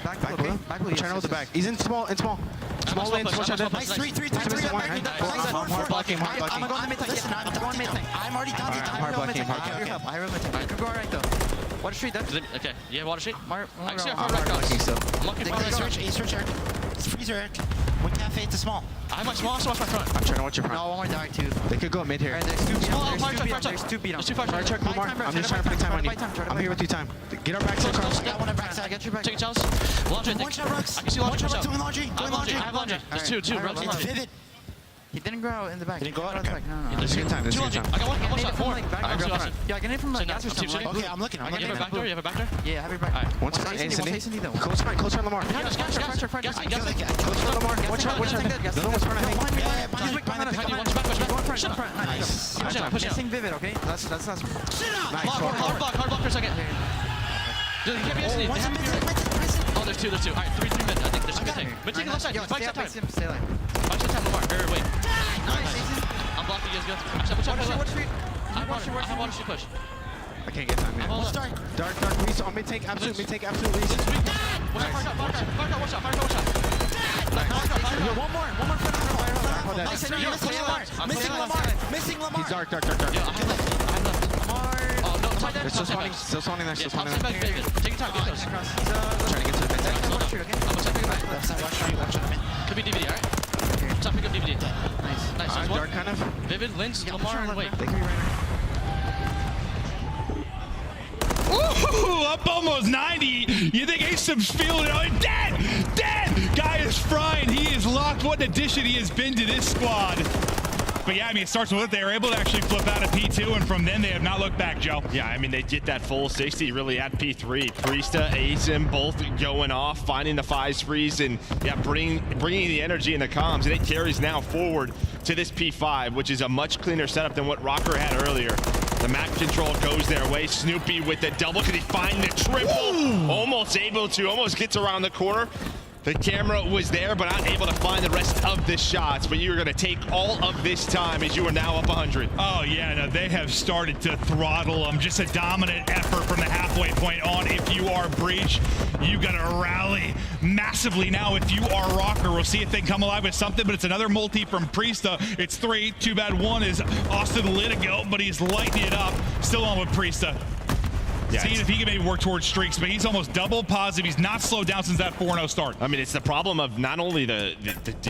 Speaker 13: Back blue. Trying to hold the back. He's in small. Small lane. Nice. 3. Hard blocking. I'm going mid. Listen, I'm going mid. I'm already done. Hard blocking. I room it. I could go right though. Water Street dead. Okay. Yeah, Water Street. I see a hard blocking still. I'm looking for search Eric. It's freezer, Eric. We can't fade to small. I have my small, so watch my front. I'm trying to watch your front. No, one more dark too. They could go mid here. There's 2 beat on. There's 2 beat on. Fire check, Lamar. I'm just trying to put time on you. I'm here with you time. Get our backside cross. Got one at backside. Get your back. Take a challenge. Laundry, I think. I can see laundry. Doing laundry. I have laundry. There's 2. It's Vivid. He didn't go out in the back. He didn't go out? Okay. No. There's a good time. I got one shot. 4. Yeah, I can hit from like gas or something. Okay, I'm looking. You have a back door? You have a back door? Yeah, I have your back. Alright. One's front, instantly. Close front, Lamar. Close front, Lamar. Watch out. The other one's front, I think. Shut up. Nice. Pushing Vivid, okay? That's nice. Hard block for a second. Oh, there's two. All right, three mid. I think there's some mid. Mid take left side. Bunch of time. Bunch of time, Lamar. Wait. Nice. I'm blocking you guys. I have water shoot push.
Speaker 4: I can't get time, man.
Speaker 13: Dark.
Speaker 4: Please. On mid take, absolute least.
Speaker 13: Watch out. One more. Missing Lamar.
Speaker 4: He's dark.
Speaker 13: Yo, I have left. Oh, no, top
Speaker 4: They're still spawning there.
Speaker 13: Take your time, get those.
Speaker 4: Trying to get to the mid.
Speaker 13: I'm gonna try to pick it back. Could be DVD, alright? Try to pick up DVD. Nice. So
Speaker 4: Dark kind of.
Speaker 13: Vivid, Lynch, Lamar, and wait.
Speaker 4: They can be right now.
Speaker 6: Ooh, up almost 90. You think Asim's feeling it? Oh, dead! Guy is frying. He is locked. What an addition he has been to this squad. But yeah, I mean, it starts with it. They were able to actually flip out of P2, and from then they have not looked back, Joe.
Speaker 12: Yeah, I mean, they get that full 60 really at P3. Priesta, Asim, both going off, finding the 5 freeze, and yeah, bringing the energy and the comms, and it carries now forward to this P5, which is a much cleaner setup than what Rocker had earlier. The map control goes their way. Snoopy with the double. Can he find the triple? Ooh. Almost able to. Almost gets around the corner. The camera was there, but not able to find the rest of the shots. But you're going to take all of this time as you are now up 100.
Speaker 6: Oh, yeah. No, they have started to throttle them. Just a dominant effort from the halfway point on. If you are Breach, you got to rally massively now. If you are Rocker, we'll see if they can come alive with something, but it's another multi from Priesta. It's 3. Too bad one is Austin Litigo, but he's lighting it up. Still on with Priesta. Yeah, seeing if he can maybe work towards streaks, but he's almost double positive. He's not slowed down since that 4-0 start.
Speaker 12: I mean, it's the problem of not only the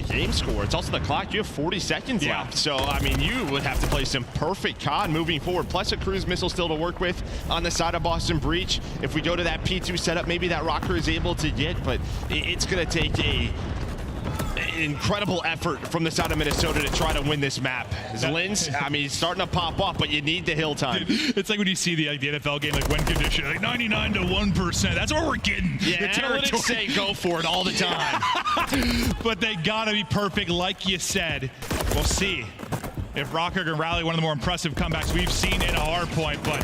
Speaker 12: game score, it's also the clock. You have 40 seconds left. So, I mean, you would have to play some perfect COD moving forward. Plus a cruise missile still to work with on the side of Boston Breach. If we go to that P2 setup, maybe that Rocker is able to get, but it's going to take an incredible effort from the side of Minnesota to try to win this map. Lin's, I mean, he's starting to pop off, but you need the hill time.
Speaker 6: It's like when you see the NFL game, like win condition, like 99 to 1%. That's what we're getting.
Speaker 12: Yeah, the analytics say go for it all the time.
Speaker 6: But they gotta be perfect, like you said. We'll see if Rocker can rally one of the more impressive comebacks we've seen in a Hardpoint, but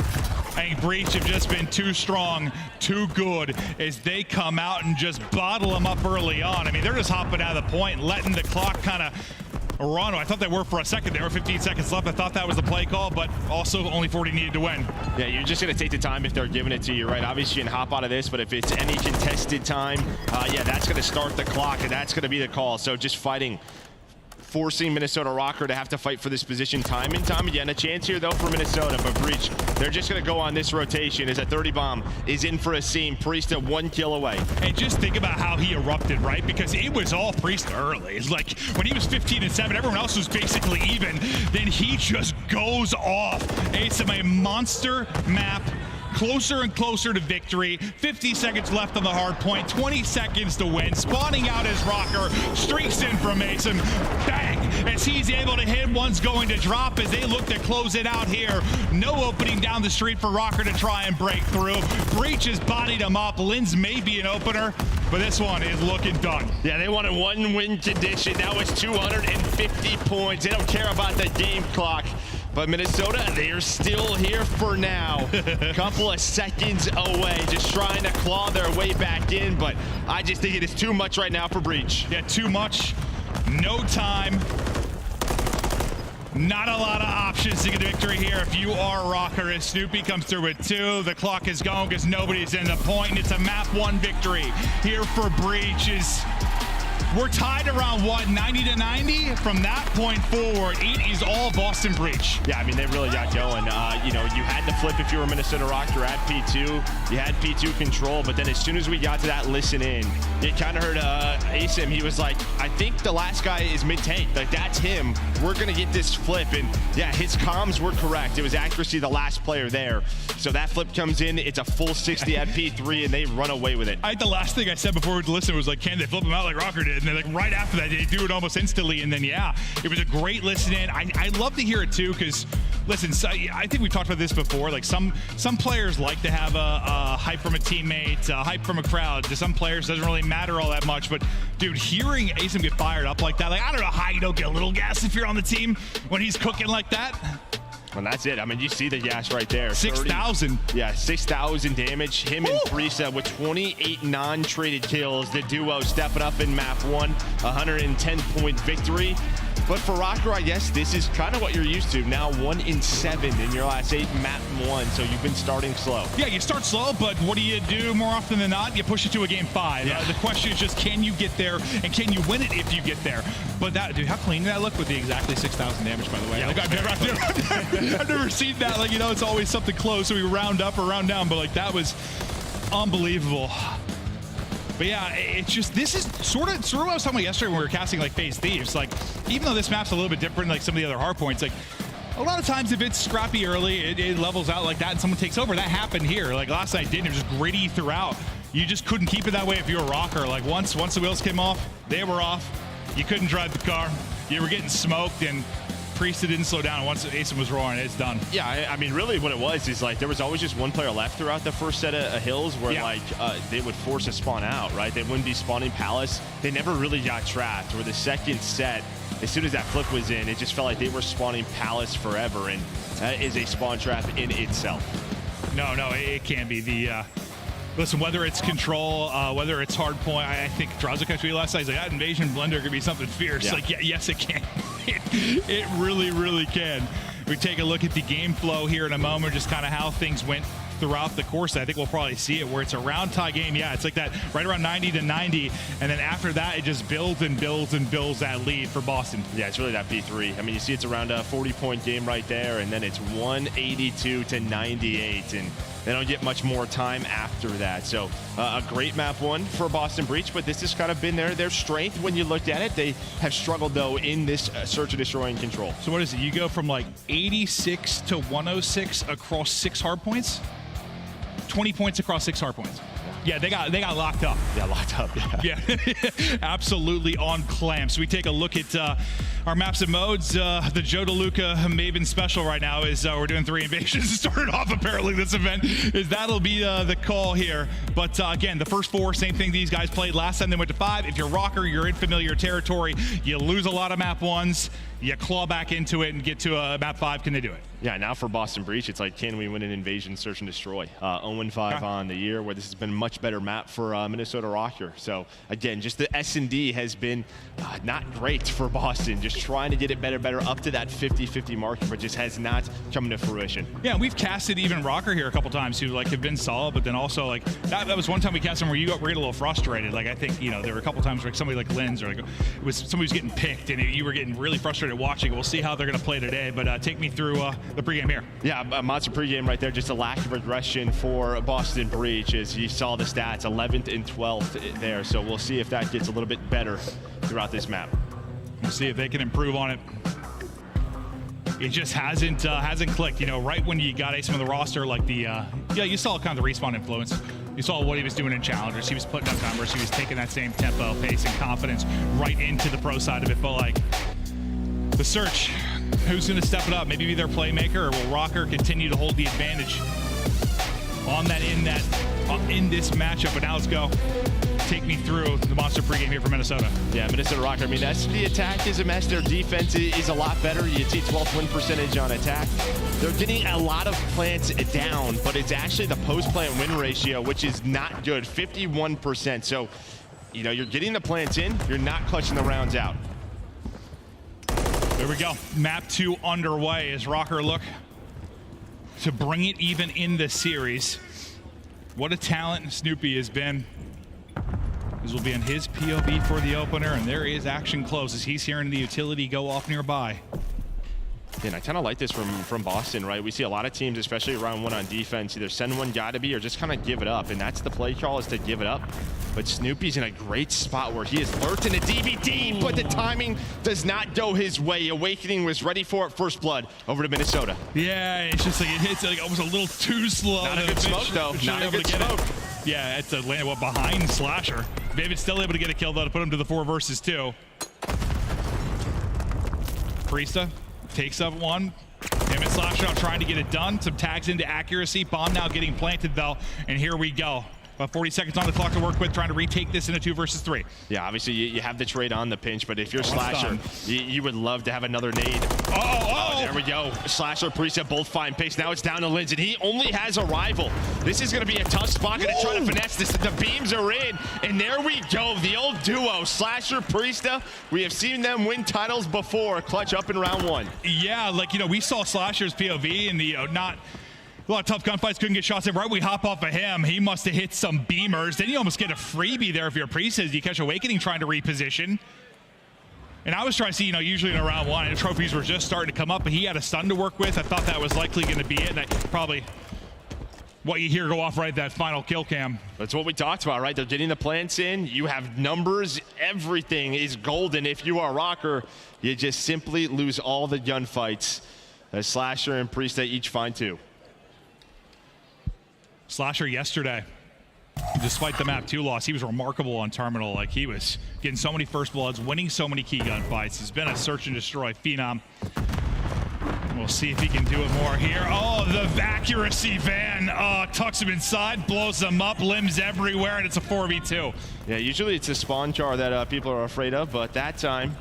Speaker 6: I think Breach have just been too strong, too good as they come out and just bottle them up early on. I mean, they're just hopping out of the point, letting the clock kind of run. I thought they were for a second. There were 15 seconds left. I thought that was the play call, but also only 40 needed to win.
Speaker 12: Yeah, you're just going to take the time if they're giving it to you, right? Obviously, you can hop out of this, but if it's any contested time, yeah, that's going to start the clock, and that's going to be the call. So just fighting, forcing Minnesota Rocker to have to fight for this position time and time again. A chance here, though, for Minnesota, but Breach, they're just going to go on this rotation as a 30 bomb is in for a seam. Priesta 1 kill away.
Speaker 6: And just think about how he erupted, right? Because it was all Priesta early. It's like when he was 15 and 7, everyone else was basically even. Then he just goes off. Asim, a monster map. Closer and closer to victory. 50 seconds left on the hard point. 20 seconds to win. Spawning out as Rocker. Streaks in from Mason. Bang! As he's able to hit. One's going to drop as they look to close it out here. No opening down the street for Rocker to try and break through. Breach has bodied him up. Lin's may be an opener, but this one is looking done.
Speaker 12: Yeah, they wanted 1 win condition. That was 250 points. They don't care about the game clock. But Minnesota, they are still here for now. Couple of seconds away, just trying to claw their way back in, but I just think it is too much right now for Breach.
Speaker 6: Yeah, too much. No time. Not a lot of options to get a victory here if you are Rocker. As Snoopy comes through with 2, the clock is going because nobody's in the point, and it's a map 1 victory here for Breach. We're tied around, what, 90 to 90? From that point forward, it is all Boston Breach.
Speaker 12: Yeah, I mean, they really got going. You know, you had to flip if you were Minnesota Rocker at P2. You had P2 control, but then as soon as we got to that listen in, it kind of heard Asim. He was like, I think the last guy is mid-tank. Like, that's him. We're going to get this flip. And, yeah, his comms were correct. It was accuracy, the last player there. So that flip comes in. It's a full 60 at P3, and they run away with it.
Speaker 6: I think the last thing I said before we listened was, like, can they flip him out like Rocker did? And then, like, right after that, they do it almost instantly. And then, yeah, it was a great listen in. I love to hear it, too, because, listen, so, I think we talked about this before. Like, some players like to have a hype from a teammate, a hype from a crowd. To some players, doesn't really matter all that much. But, dude, hearing Asim get fired up like that, like, I don't know how you don't get a little gas if you're on the team when he's cooking like that.
Speaker 12: And that's it. I mean, you see the gas right there.
Speaker 6: 6,000.
Speaker 12: Yeah, 6,000 damage. Him and Priestahh with 28 non-traded kills. The duo stepping up in map 1, 110-point victory. But for Rocker, I guess this is kind of what you're used to. Now 1-7 in your last 8 map 1, so you've been starting slow.
Speaker 6: Yeah, you start slow, but what do you do more often than not? You push it to a game 5.
Speaker 12: Yeah.
Speaker 6: The question is just, can you get there, and can you win it if you get there? But that, dude, how clean did that look with the exactly 6,000 damage, by the way?
Speaker 12: Yeah,
Speaker 6: like, I've never seen that. Like, you know, it's always something close, so we round up or round down, but like that was unbelievable. But yeah, it's just, this is sort of what I was talking about yesterday when we were casting like FaZe Thieves. Like, even though this map's a little bit different like some of the other hardpoints, like a lot of times if it's scrappy early, it levels out like that and someone takes over. That happened here. Like last night didn't. It was just gritty throughout. You just couldn't keep it that way if you were a Rocker. Like once the wheels came off, they were off. You couldn't drive the car. You were getting smoked, and Priestahh didn't slow down. Once Asim was roaring, it's done.
Speaker 12: Yeah, I mean, really what it was is like there was always just one player left throughout the first set of hills where like they would force a spawn out, right? They wouldn't be spawning Palace. They never really got trapped. Where the second set, as soon as that flip was in, it just felt like they were spawning Palace forever, and that is a spawn trap in itself.
Speaker 6: No, it can be. The listen, whether it's Control, whether it's Hardpoint, I think Draza could be last night. He's like, that Invasion Blender could be something fierce.
Speaker 12: Yeah.
Speaker 6: Like, yes, it can. It really, really can. We take a look at the game flow here in a moment, just kind of how things went throughout the course. I think we'll probably see it where it's a round tie game. Yeah, it's like that right around 90-90, and then after that it just builds and builds and builds that lead for Boston.
Speaker 12: Yeah, it's really that P3. I mean, you see it's around a 40-point game right there, and then it's 182-98, and they don't get much more time after that. So a great map 1 for Boston Breach, but this has kind of been their strength when you looked at it. They have struggled, though, in this search and destroy and control.
Speaker 6: So what is it? You go from like 86 to 106 across 6 hard points? 20 points across 6 hard points. Yeah, they got locked up.
Speaker 12: Yeah, locked up.
Speaker 6: Yeah, absolutely on clamps. We take a look at our maps and modes. The Joe DeLuca Maven special right now is we're doing 3 invasions. Started off apparently this event is that'll be the call here. But again, the first 4, same thing these guys played last time. They went to 5. If you're Rocker, you're in familiar territory. You lose a lot of map 1s. You claw back into it and get to a map 5. Can they do it?
Speaker 12: Yeah, now for Boston Breach, it's like, can we win an invasion, search, and destroy? 0-5 on the year, where this has been a much better map for Minnesota Rocker. So, again, just the S&D has been not great for Boston. Just trying to get it better, up to that 50-50 mark, but just has not come to fruition.
Speaker 6: Yeah, we've casted even Rocker here a couple times who like have been solid, but then also like that was one time we cast them where you were getting a little frustrated. Like I think, you know, there were a couple times where somebody like Linz or like it was somebody was getting picked and you were getting really frustrated watching. We'll see how they're going to play today, but take me through the pregame here.
Speaker 12: Yeah, a monster pregame right there. Just a lack of regression for Boston Breach, as you saw the stats, 11th and 12th there. So we'll see if that gets a little bit better throughout this map.
Speaker 6: We'll see if they can improve on it. It just hasn't clicked. You know, right when you got Asim on the roster, like the you saw kind of the respawn influence. You saw what he was doing in challengers. He was putting up numbers. He was taking that same tempo, pace, and confidence right into the pro side of it. But like the search, who's going to step it up? Maybe be their playmaker, or will Rocker continue to hold the advantage on that in this matchup? But now let's go. Take me through the monster pregame here for Minnesota.
Speaker 12: Yeah, Minnesota Rocker. I mean, the attack is a mess. Their defense is a lot better. You see 12th win percentage on attack. They're getting a lot of plants down, but it's actually the post-plant win ratio, which is not good, 51%. So, you know, you're getting the plants in, you're not clutching the rounds out.
Speaker 6: There we go. Map 2 underway as Rocker look to bring it even in the series. What a talent Snoopy has been. This will be on his POV for the opener, and there is action close as he's hearing the utility go off nearby.
Speaker 12: And I kind of like this from Boston, right? We see a lot of teams, especially around 1 on defense, either send one gotta be or just kind of give it up. And that's the play call, is to give it up. But Snoopy's in a great spot where he is lurked in a DBD, but the timing does not go his way. Awakening was ready for it. First blood over to Minnesota.
Speaker 6: Yeah, it's just like it hits like almost a little too slow.
Speaker 12: Not a good smoke, though. Not a good smoke.
Speaker 6: Yeah, it's a behind Slasher. David's still able to get a kill, though, to put him to the 4 versus 2. Priestahh takes up one. Him and Slasher trying to get it done. Some tags into accuracy. Bomb now getting planted, though. And here we go. But 40 seconds on the clock to work with, trying to retake this in a 2 versus 3.
Speaker 12: Yeah, obviously you have the trade on the pinch, but if you're Slasher, you would love to have another nade.
Speaker 6: Oh,
Speaker 12: there we go. Slasher, Priest both find pace. Now it's down to Linz, and he only has a rival. This is going to be a tough spot. Going to try to finesse this. The beams are in, and there we go. The old duo, Slasher, Priesta. We have seen them win titles before. Clutch up in round 1.
Speaker 6: Yeah, like, we saw Slasher's POV in the not a lot of tough gunfights, couldn't get shots in. Right, we hop off of him. He must have hit some beamers. Then you almost get a freebie there if you're a Priest. You catch Awakening trying to reposition. And I was trying to see, usually in round 1, and trophies were just starting to come up, but he had a stun to work with. I thought that was likely going to be it. And probably what you hear go off right that final kill cam.
Speaker 12: That's what we talked about, right? They're getting the plants in. You have numbers. Everything is golden. If you are Rocker, you just simply lose all the gunfights. As Slasher and Priest each find 2.
Speaker 6: Slasher yesterday, despite the map 2 loss, he was remarkable on Terminal. Like, he was getting so many first bloods, winning so many key gunfights. He's been a search and destroy phenom. We'll see if he can do it more here. Oh, the accuracy van tucks him inside, blows him up, limbs everywhere, and it's a 4v2.
Speaker 12: Yeah, usually it's a spawn char that people are afraid of, but that time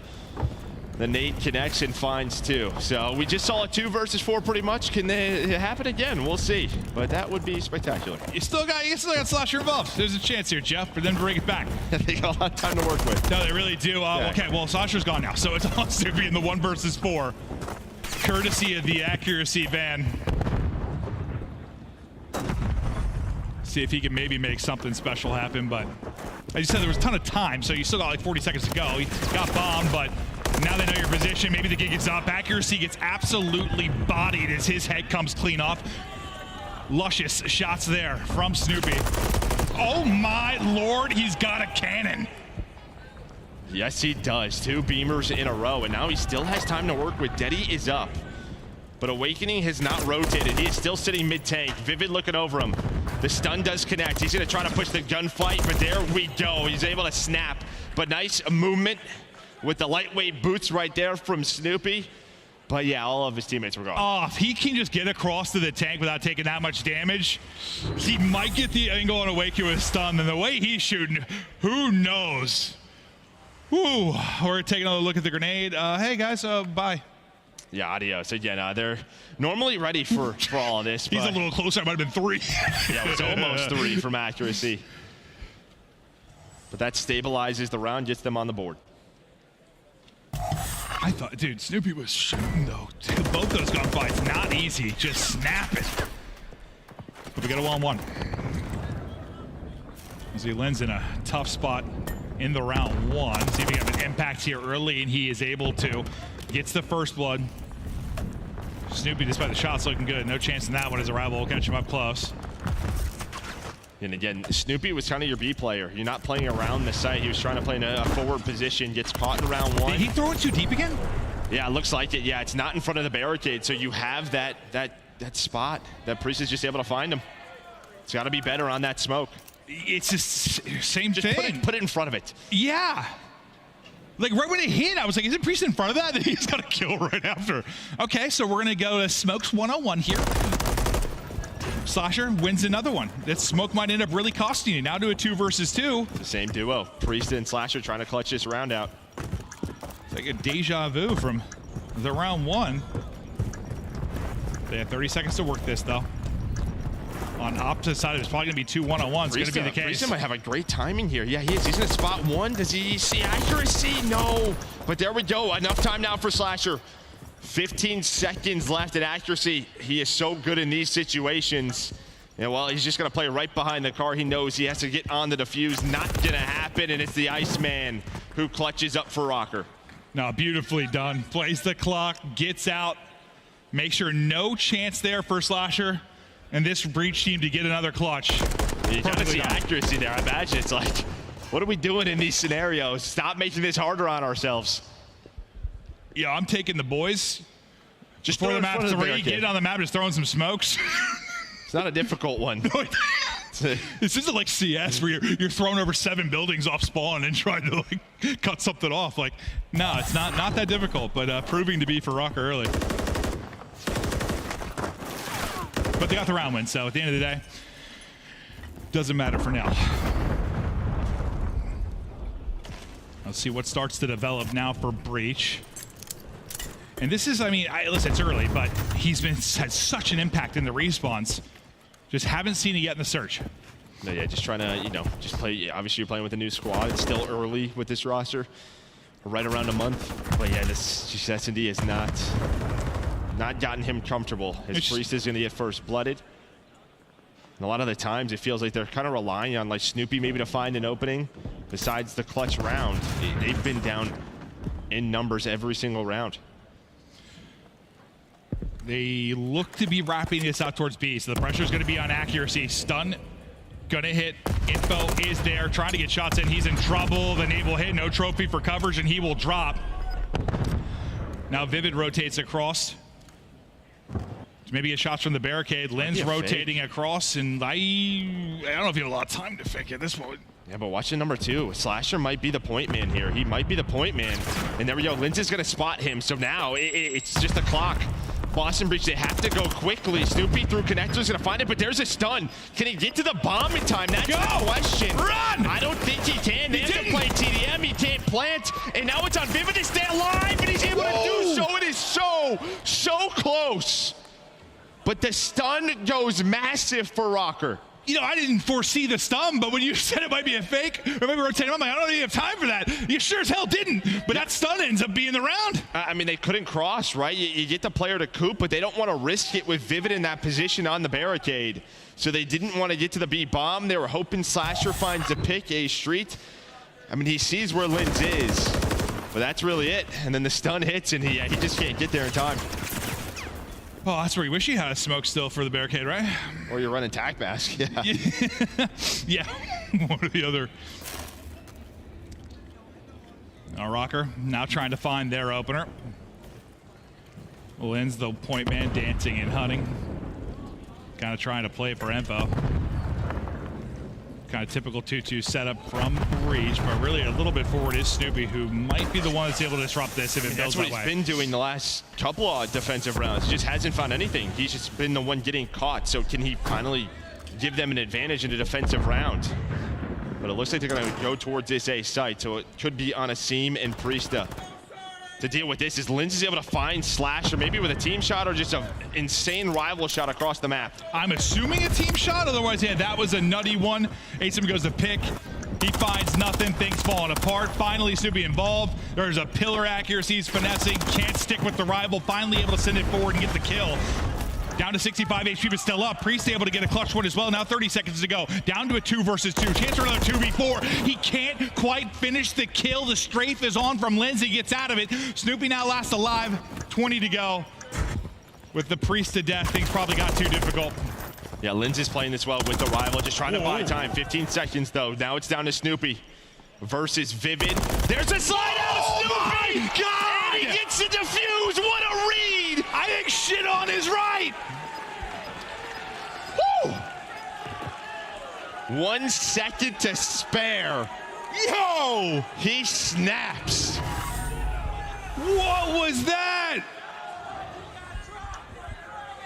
Speaker 12: the nade connects and finds 2. So we just saw a 2 versus 4 pretty much. Can it happen again? We'll see. But that would be spectacular.
Speaker 6: You still got Slasher involved. There's a chance here, Jeff, for them to bring it back.
Speaker 12: They got a lot of time to work with.
Speaker 6: No, they really do. Yeah. Okay, well, Slasher's gone now. So it's on Snoopy in the 1 versus 4. Courtesy of the accuracy van. See if he can maybe make something special happen, but as you said, there was a ton of time, so you still got like 40 seconds to go. He got bombed, but now they know your position. Maybe the gig gets up. Accuracy gets absolutely bodied as his head comes clean off. Luscious shots there from Snoopy. Oh my lord, he's got a cannon.
Speaker 12: Yes, he does. 2 beamers in a row, and now he still has time to work with. Deddy is up, but Awakening has not rotated. He is still sitting mid-tank. Vivid looking over him. The stun does connect. He's going to try to push the gunfight, but there we go. He's able to snap, but nice movement with the lightweight boots right there from Snoopy. But yeah, all of his teammates were gone.
Speaker 6: Oh, if he can just get across to the tank without taking that much damage, he might get the angle on Awakening with a stun. And the way he's shooting, who knows? Woo, we're taking another look at the grenade. Hey guys, bye.
Speaker 12: Yeah, adios. Again, they're normally ready for all of this.
Speaker 6: He's a little closer. It might have been 3.
Speaker 12: Yeah, it was almost 3 from accuracy. But that stabilizes the round, gets them on the board.
Speaker 6: I thought, dude, Snoopy was shooting though. Dude, both those gunfights, not easy. Just snap it. But we got a 1-1. See, Lynn's in a tough spot in the round 1. See if he have an impact here early, and he is able to. Gets the first blood. Snoopy, despite the shots looking good, no chance in that one as a rival will catch him up close.
Speaker 12: And again, Snoopy was kind of your B player. You're not playing around the site. He was trying to play in a forward position, gets caught in round 1.
Speaker 6: Did he throw it too deep again?
Speaker 12: Yeah, it looks like it. Yeah, it's not in front of the barricade, so you have that spot that Priest is just able to find him. It's got to be better on that smoke.
Speaker 6: It's just same
Speaker 12: just
Speaker 6: thing.
Speaker 12: Put it in front of it.
Speaker 6: Yeah. Like right when it hit, I was like, is it Priest in front of that? Then he's got a kill right after. Okay, so we're going to go to Smokes 101 here. Slasher wins another one. That smoke might end up really costing you. Now to a 2 versus 2.
Speaker 12: The same duo. Priest and Slasher trying to clutch this round out.
Speaker 6: It's like a deja vu from the round 1. They have 30 seconds to work this, though. On opposite side, it's probably going to be 2 1-on-1s. It's going to be the case.
Speaker 12: Priest might have a great timing here. Yeah, he is. He's in spot 1. Does he see accuracy? No. But there we go. Enough time now for Slasher. 15 seconds left at accuracy. He is so good in these situations. And well, he's just going to play right behind the car. He knows he has to get on the defuse. Not going to happen, and it's the Iceman who clutches up for Rocker.
Speaker 6: No, beautifully done. Plays the clock, gets out. Make sure no chance there for Slasher and this Breach team to get another clutch.
Speaker 12: You got to see accuracy there. I imagine it's like, what are we doing in these scenarios? Stop making this harder on ourselves.
Speaker 6: Yeah, I'm taking the boys.
Speaker 12: Just
Speaker 6: for the map 3, get it on the map, just throwing some smokes.
Speaker 12: It's not a difficult one.
Speaker 6: This isn't like CS where you're throwing over 7 buildings off spawn and trying to like cut something off. Like, no, it's not that difficult, but proving to be for Rocker early. But they got the round win, so at the end of the day,
Speaker 14: Doesn't matter for now. Let's see what starts to develop now for Breach. And this is, I mean, listen, it's early, but he's had such an impact in the respawns. Just haven't seen it yet in the search.
Speaker 12: No, yeah, just trying to, you know, just play. Obviously, you're playing with a new squad. It's still early with this roster, right around a month. But yeah, this S&D has not gotten him comfortable. His Priest is going to get first blooded. And a lot of the times, it feels like they're kind of relying on like Snoopy maybe to find an opening. Besides the clutch round, they've been down in numbers every single round.
Speaker 14: They look to be wrapping this out towards B, so the pressure is going to be on accuracy. Stun going to hit. Info is there, trying to get shots in. He's in trouble. The nade will hit. No trophy for coverage, and he will drop. Now Vivid rotates across. Maybe get shots from the barricade. Lynn's rotating across, and I don't know if you have a lot of time to fake at this point.
Speaker 12: Yeah, but watch the number 2. Slasher might be the point man here. He might be the point man. And there we go. Lynn's is going to spot him. So now it's just the clock. Boston Breach, they have to go quickly. Snoopy through connector's going to find it, but there's a stun. Can he get to the bomb in time? That's the question.
Speaker 14: Run!
Speaker 12: I don't think he can. They have to play TDM. He can't plant. And now it's on Vivid to stay alive, and he's able to do so. It is so close. But the stun goes massive for Rocker.
Speaker 14: You know, I didn't foresee the stun, but when you said it might be a fake, or maybe rotating, I'm like, I don't even have time for that. You sure as hell didn't, but that stun ends up being the round.
Speaker 12: I mean, they couldn't cross, right? You get the player to coop, but they don't want to risk it with Vivid in that position on the barricade. So they didn't want to get to the B bomb. They were hoping Slasher finds a pick, a street. I mean, he sees where Linz is, but that's really it. And then the stun hits, and he just can't get there in time.
Speaker 14: Oh, that's where you wish you had a smoke still for the barricade, right?
Speaker 12: Or you're running tac mask, yeah.
Speaker 14: Yeah, one or the other. Now Rocker now trying to find their opener. Lynn's the point man dancing and hunting. Kind of trying to play for info. Kind of typical 2-2 setup from Breach, but really a little bit forward is Snoopy, who might be the one that's able to disrupt this if it builds that way.
Speaker 12: That's what he's been doing the last couple of defensive rounds. He just hasn't found anything. He's just been the one getting caught. So can he finally give them an advantage in a defensive round? But it looks like they're going to go towards this A site, so it could be on a seam and Priesta. To deal with this is Linz is able to find Slasher, maybe with a team shot or just an insane rival shot across the map.
Speaker 14: I'm assuming a team shot, otherwise, yeah, that was a nutty one. Asim goes to pick. He finds nothing, things falling apart. Finally, Snoopy involved. There's a pillar accuracy, he's finessing, can't stick with the rival, finally able to send it forward and get the kill. Down to 65 HP, but still up. Priest able to get a clutch one as well. Now 30 seconds to go. Down to a 2 versus 2. Chance for another 2v4. He can't quite finish the kill. The strafe is on from Lindsay. Gets out of it. Snoopy now last alive. 20 to go. With the Priest to death, things probably got too difficult.
Speaker 12: Yeah, Lindsay's playing this well with the rival. Just trying to buy time. 15 seconds, though. Now it's down to Snoopy versus Vivid. There's a slide out. Snoopy!
Speaker 14: My God!
Speaker 12: And he gets the defuse. What a read!
Speaker 14: I think shit on is right.
Speaker 12: Woo! 1 second to spare.
Speaker 14: Yo!
Speaker 12: He snaps.
Speaker 14: What was that?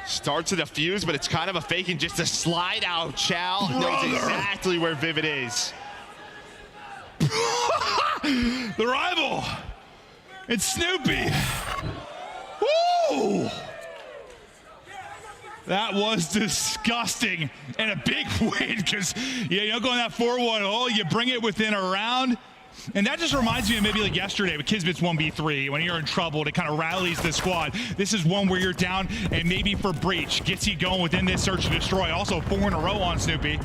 Speaker 12: Starts to defuse, but it's kind of a fake and just a slide out. Chow knows exactly where Vivid is.
Speaker 14: The rival. It's Snoopy. Woo! That was disgusting and a big win because you don't go in that 4-1. Oh, you bring it within a round. And that just reminds me of maybe like yesterday with Kismet's 1v3 when you're in trouble, it kind of rallies the squad. This is one where you're down and maybe for Breach gets you going within this search and destroy. Also 4 in a row on Snoopy.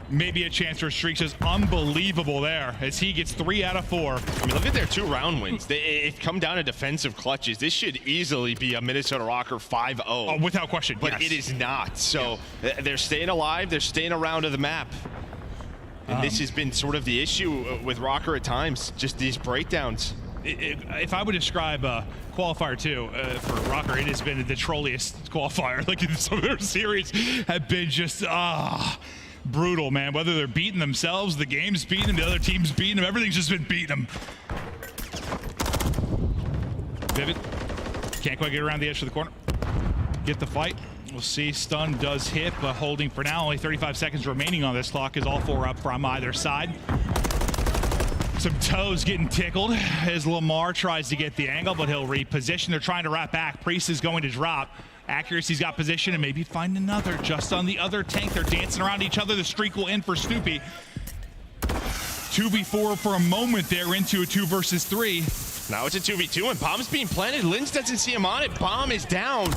Speaker 14: Maybe a chance for streaks is unbelievable there as he gets 3 out of 4.
Speaker 12: I mean, look at their 2 round wins. It come down to defensive clutches. This should easily be a Minnesota Rocker 5-0.
Speaker 14: Oh, without question,
Speaker 12: but
Speaker 14: yes.
Speaker 12: It is not. So they're staying alive. They're staying around to the map. And this has been sort of the issue with Rocker at times, just these breakdowns.
Speaker 14: If I would describe qualifier 2 for Rocker, it has been the trolliest qualifier. Like some of their series have been just brutal, man. Whether they're beating themselves, the game's beating them, the other team's beating them, everything's just been beating them. Vivid can't quite get around the edge of the corner. Get the fight. We'll see. Stun does hit, but holding for now. Only 35 seconds remaining on this clock as all 4 up from either side. Some toes getting tickled as Lamar tries to get the angle, but he'll reposition. They're trying to wrap back. Priest is going to drop. Accuracy's got position and maybe find another just on the other tank. They're dancing around each other. The streak will end for Snoopy. 2v4 for a moment there into a 2 versus 3.
Speaker 12: Now it's a 2v2 and Bomb's being planted. Linz doesn't see him on it. Bomb is down.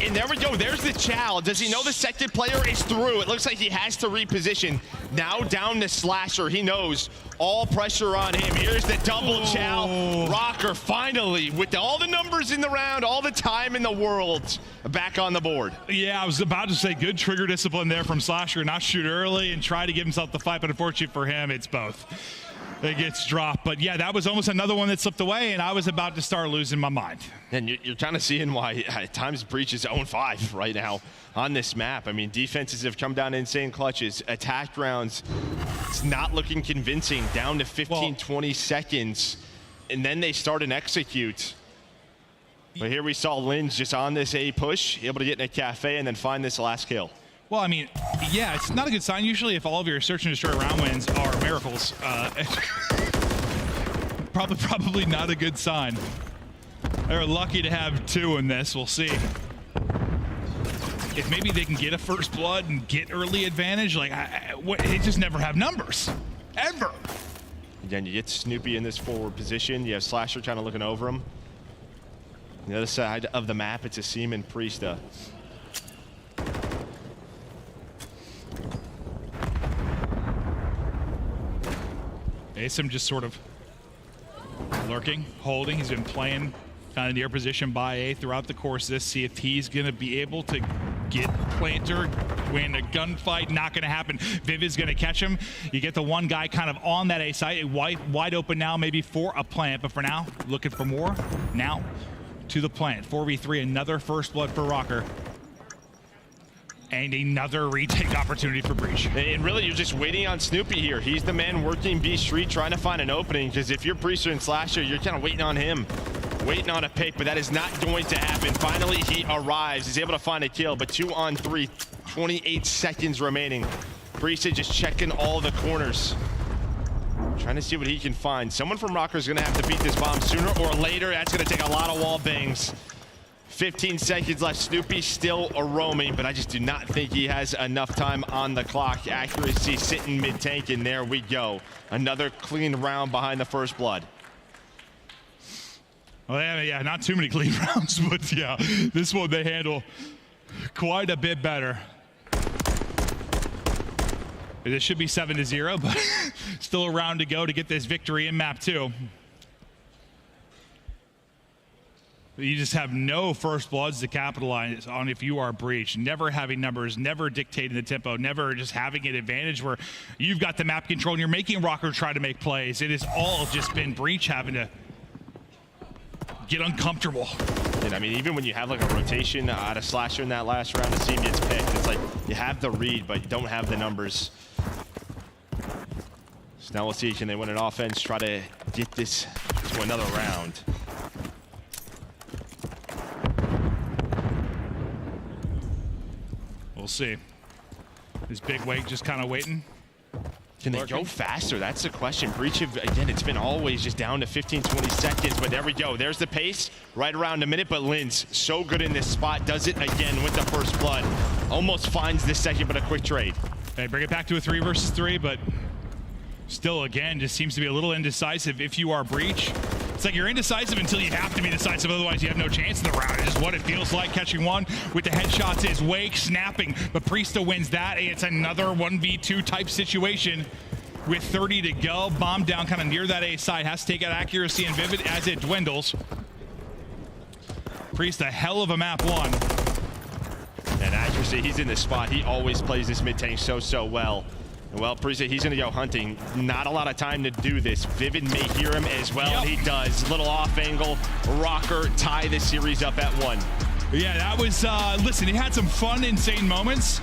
Speaker 12: And there we go. There's the Chow. Does he know the second player is through? It looks like he has to reposition. Now down to Slasher. He knows all pressure on him. Here's the double Chow. Rocker finally, with all the numbers in the round, all the time in the world, back on the board.
Speaker 14: Yeah, I was about to say good trigger discipline there from Slasher. Not shoot early and try to give himself the fight, but unfortunately for him, it's both. It gets dropped. But yeah, that was almost another one that slipped away, and I was about to start losing my mind.
Speaker 12: And you're kind of seeing why at times Breach is 0-5 right now on this map. I mean, defenses have come down insane clutches. Attack rounds, it's not looking convincing. Down to 15, 20 seconds, and then they start and execute. But here we saw Linz just on this A push, able to get in a cafe and then find this last kill.
Speaker 14: Well, I mean, yeah, it's not a good sign. Usually if all of your search and destroy round wins are miracles, probably not a good sign. They're lucky to have 2 in this. We'll see. If maybe they can get a first blood and get early advantage, like, they just never have numbers, ever.
Speaker 12: Again, you get Snoopy in this forward position. You have Slasher kind of looking over him. On the other side of the map, it's a Seaman Priesta.
Speaker 14: Asim just sort of lurking, holding. He's been playing kind of near position by A throughout the course of this. See if he's going to be able to get Planter, win a gunfight. Not going to happen. Viv is going to catch him. You get the one guy kind of on that A site, wide open now maybe for a plant, but for now, looking for more. Now to the plant. 4v3, another first blood for Rocker. And another retake opportunity for Breach.
Speaker 12: And really, you're just waiting on Snoopy here. He's the man working B Street, trying to find an opening, because if you're Priester and Slasher, you're kind of waiting on him. Waiting on a pick, but that is not going to happen. Finally, he arrives. He's able to find a kill, but 2 on 3, 28 seconds remaining. Priester just checking all the corners. Trying to see what he can find. Someone from Rocker is going to have to beat this bomb sooner or later. That's going to take a lot of wall bangs. 15 seconds left. Snoopy still a roaming, but I just do not think he has enough time on the clock. Accuracy sitting mid-tank, and there we go. Another clean round behind the first blood.
Speaker 14: Well, yeah, not too many clean rounds, but yeah, this one they handle quite a bit better. This should be 7-0, but still a round to go to get this victory in map 2. You just have no first bloods to capitalize on if you are Breach. Never having numbers, never dictating the tempo, never just having an advantage where you've got the map control and you're making Rocker try to make plays. It has all just been Breach having to get uncomfortable.
Speaker 12: And I mean, even when you have like a rotation out of Slasher in that last round, the team gets picked. It's like you have the read, but you don't have the numbers. So now we'll see, can they win an offense, try to get this to another round.
Speaker 14: We'll see. Is Big Wake just kind of waiting?
Speaker 12: Can they go faster? That's the question. Breach, again, it's been always just down to 15, 20 seconds, but there we go. There's the pace, right around a minute, but Linz, so good in this spot, does it again with the first blood. Almost finds the second, but a quick trade.
Speaker 14: They bring it back to a 3 versus 3, but still, again, just seems to be a little indecisive if you are Breach. It's like you're indecisive until you have to be decisive, otherwise you have no chance in the round. It's just what it feels like. Catching one with the headshots is Wake snapping, but Priesta wins that, and it's another 1v2 type situation with 30 to go. Bomb down kind of near that A side, has to take out accuracy and Vivid as it dwindles. Priesta, hell of a map 1.
Speaker 12: And accuracy, he's in this spot. He always plays this mid-tank so well. Well, Priesta, he's going to go hunting. Not a lot of time to do this. Vivid may hear him as well, and he does. Little off angle. Rocker tie the series up at 1.
Speaker 14: Yeah, that was, listen, he had some fun, insane moments,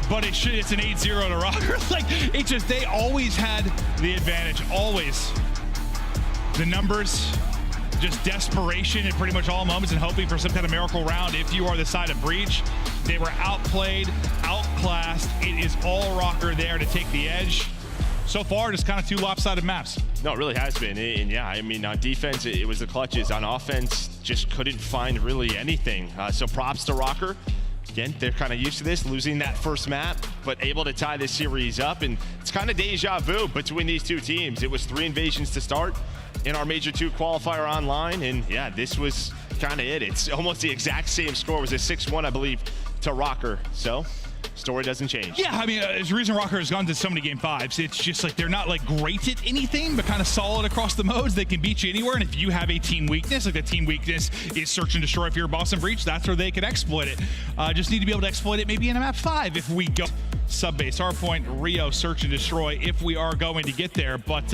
Speaker 14: but it's an 8-0 to Rocker. Like, it just, they always had the advantage, always. The numbers, just desperation in pretty much all moments and hoping for some kind of miracle round if you are the side of Breach. They were outplayed, outclassed. It is all Rocker there to take the edge. So far, just kind of two lopsided maps.
Speaker 12: No, it really has been. And yeah, I mean, on defense, it was the clutches. On offense, just couldn't find really anything. So props to Rocker. Again, they're kind of used to this, losing that first map, but able to tie this series up. And it's kind of deja vu between these two teams. It was 3 invasions to start in our Major 2 qualifier online. And yeah, this was kind of it. It's almost the exact same score. It was a 6-1, I believe, to Rocker. So story doesn't change.
Speaker 14: Yeah, I mean, there's a reason Rocker has gone to so many game 5s. It's just like they're not like great at anything, but kind of solid across the modes. They can beat you anywhere. And if you have a team weakness, like the team weakness is search and destroy. If you're Boston Breach, that's where they can exploit it. Just need to be able to exploit it maybe in a map 5 if we go sub-base, Hardpoint, Rio, search and destroy if we are going to get there. But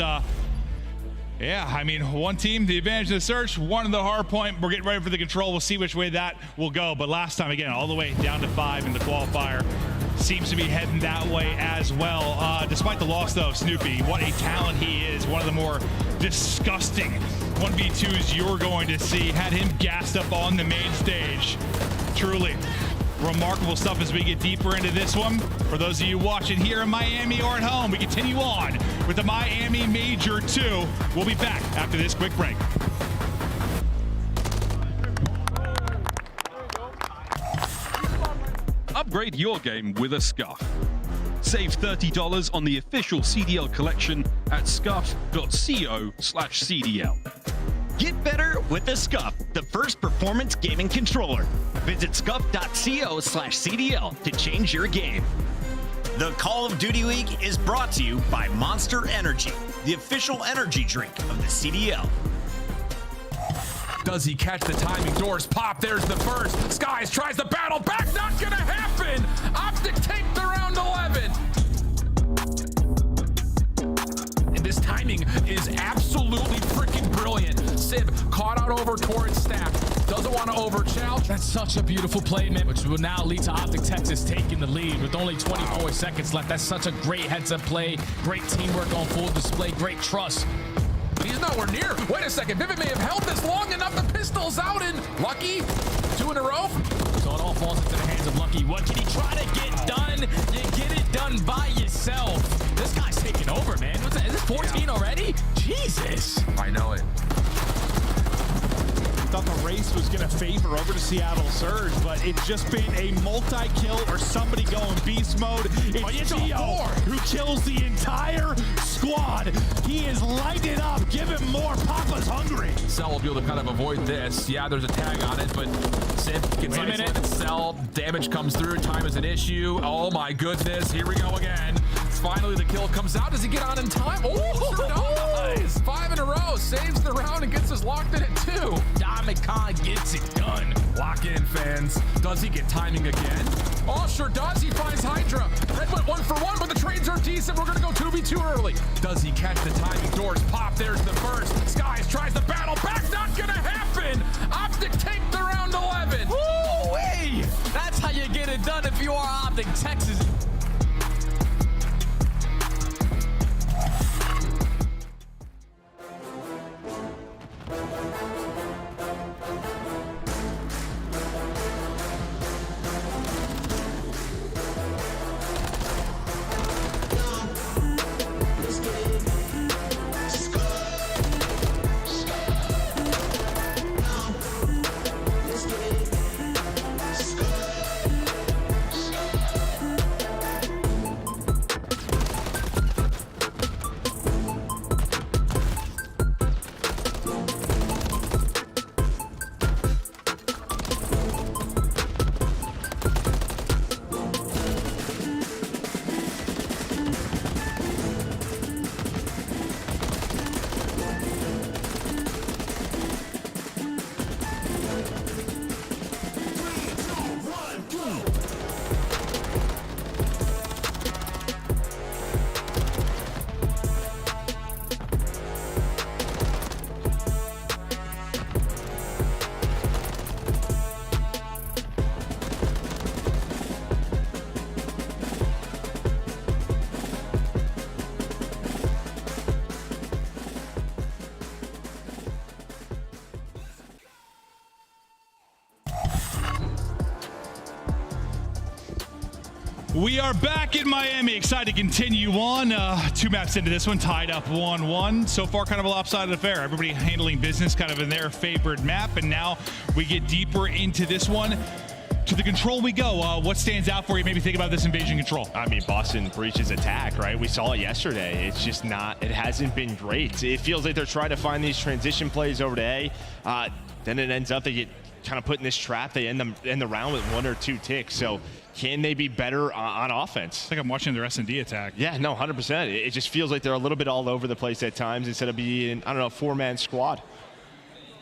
Speaker 14: yeah, I mean, one team, the advantage of the search, one of the Hardpoint. We're getting ready for the control. We'll see which way that will go. But last time, again, all the way down to 5 in the qualifier. Seems to be heading that way as well. Despite the loss, though, Snoopy, what a talent he is. One of the more disgusting 1v2s you're going to see. Had him gassed up on the main stage. Truly remarkable stuff as we get deeper into this one. For those of you watching here in Miami or at home, we continue on with the Miami Major 2. We'll be back after this quick break.
Speaker 15: Upgrade your game with a Scuff. Save $30 on the official CDL collection at scuff.co/CDL.
Speaker 7: Get better with the Scuff, the first performance gaming controller. Visit scuff.co/CDL to change your game. The Call of Duty League is brought to you by Monster Energy, the official energy drink of the CDL.
Speaker 16: Does he catch the timing? Doors pop. There's the first. Skies tries the battle back. Not gonna happen. Optic take the round 11. And this timing is absolutely freaking brilliant. Sib caught out over towards Stack. Doesn't want to overchallenge.
Speaker 17: That's such a beautiful play, man, which will now lead to Optic Texas taking the lead with only 24 seconds left. That's such a great heads-up play. Great teamwork on full display. Great trust.
Speaker 16: He's nowhere near. Wait a second. Vivid may have held this long enough. The pistol's out and Lucky. 2 in a row.
Speaker 17: So it all falls into the hands of Lucky. What can he try to get done? You get it done by yourself. This guy's taking over, man. What's that? Is this 14 already? Jesus.
Speaker 16: I know it.
Speaker 6: Thought the race was going to favor over to Seattle Surge, but it's just been a multi-kill or somebody going beast mode. It's Gio who kills the entire squad. He is lighted up. Give him more. Papa's hungry.
Speaker 16: Cell will be able to kind of avoid this. Yeah, there's a tag on it, but Sip gets isolated. Cell, damage comes through. Time is an issue. Oh my goodness. Here we go again. Finally, the kill comes out. Does he get on in time? Oh, sure does. 5 in a row. Saves the round and gets us locked in at 2.
Speaker 17: Diamond Khan gets it done.
Speaker 16: Lock in, fans. Does he get timing again? Oh, sure does. He finds Hydra. Red went 1 for 1, but the trades are decent. We're going to go 2v2 early. Does he catch the timing? Doors pop. There's the first. Skies tries the battle back. Not going to happen. Optic take the round 11.
Speaker 17: Woo-wee! That's how you get it done if you are Optic Texas.
Speaker 14: We are back in Miami. Excited to continue on. 2 maps into this one, tied up 1-1. So far, kind of a lopsided affair. Everybody handling business kind of in their favored map. And now we get deeper into this one. To the control we go. What stands out for you? Maybe think about this invasion control.
Speaker 12: I mean, Boston breaches attack, right? We saw it yesterday. It's just not, it hasn't been great. It feels like they're trying to find these transition plays over to A. Then it ends up they get kind of put in this trap. They end the round with 1 or 2 ticks. So can they be better on offense?
Speaker 14: It's like I'm watching their S&D attack.
Speaker 12: Yeah, no, 100%. It just feels like they're a little bit all over the place at times instead of being, I don't know, a 4-man squad.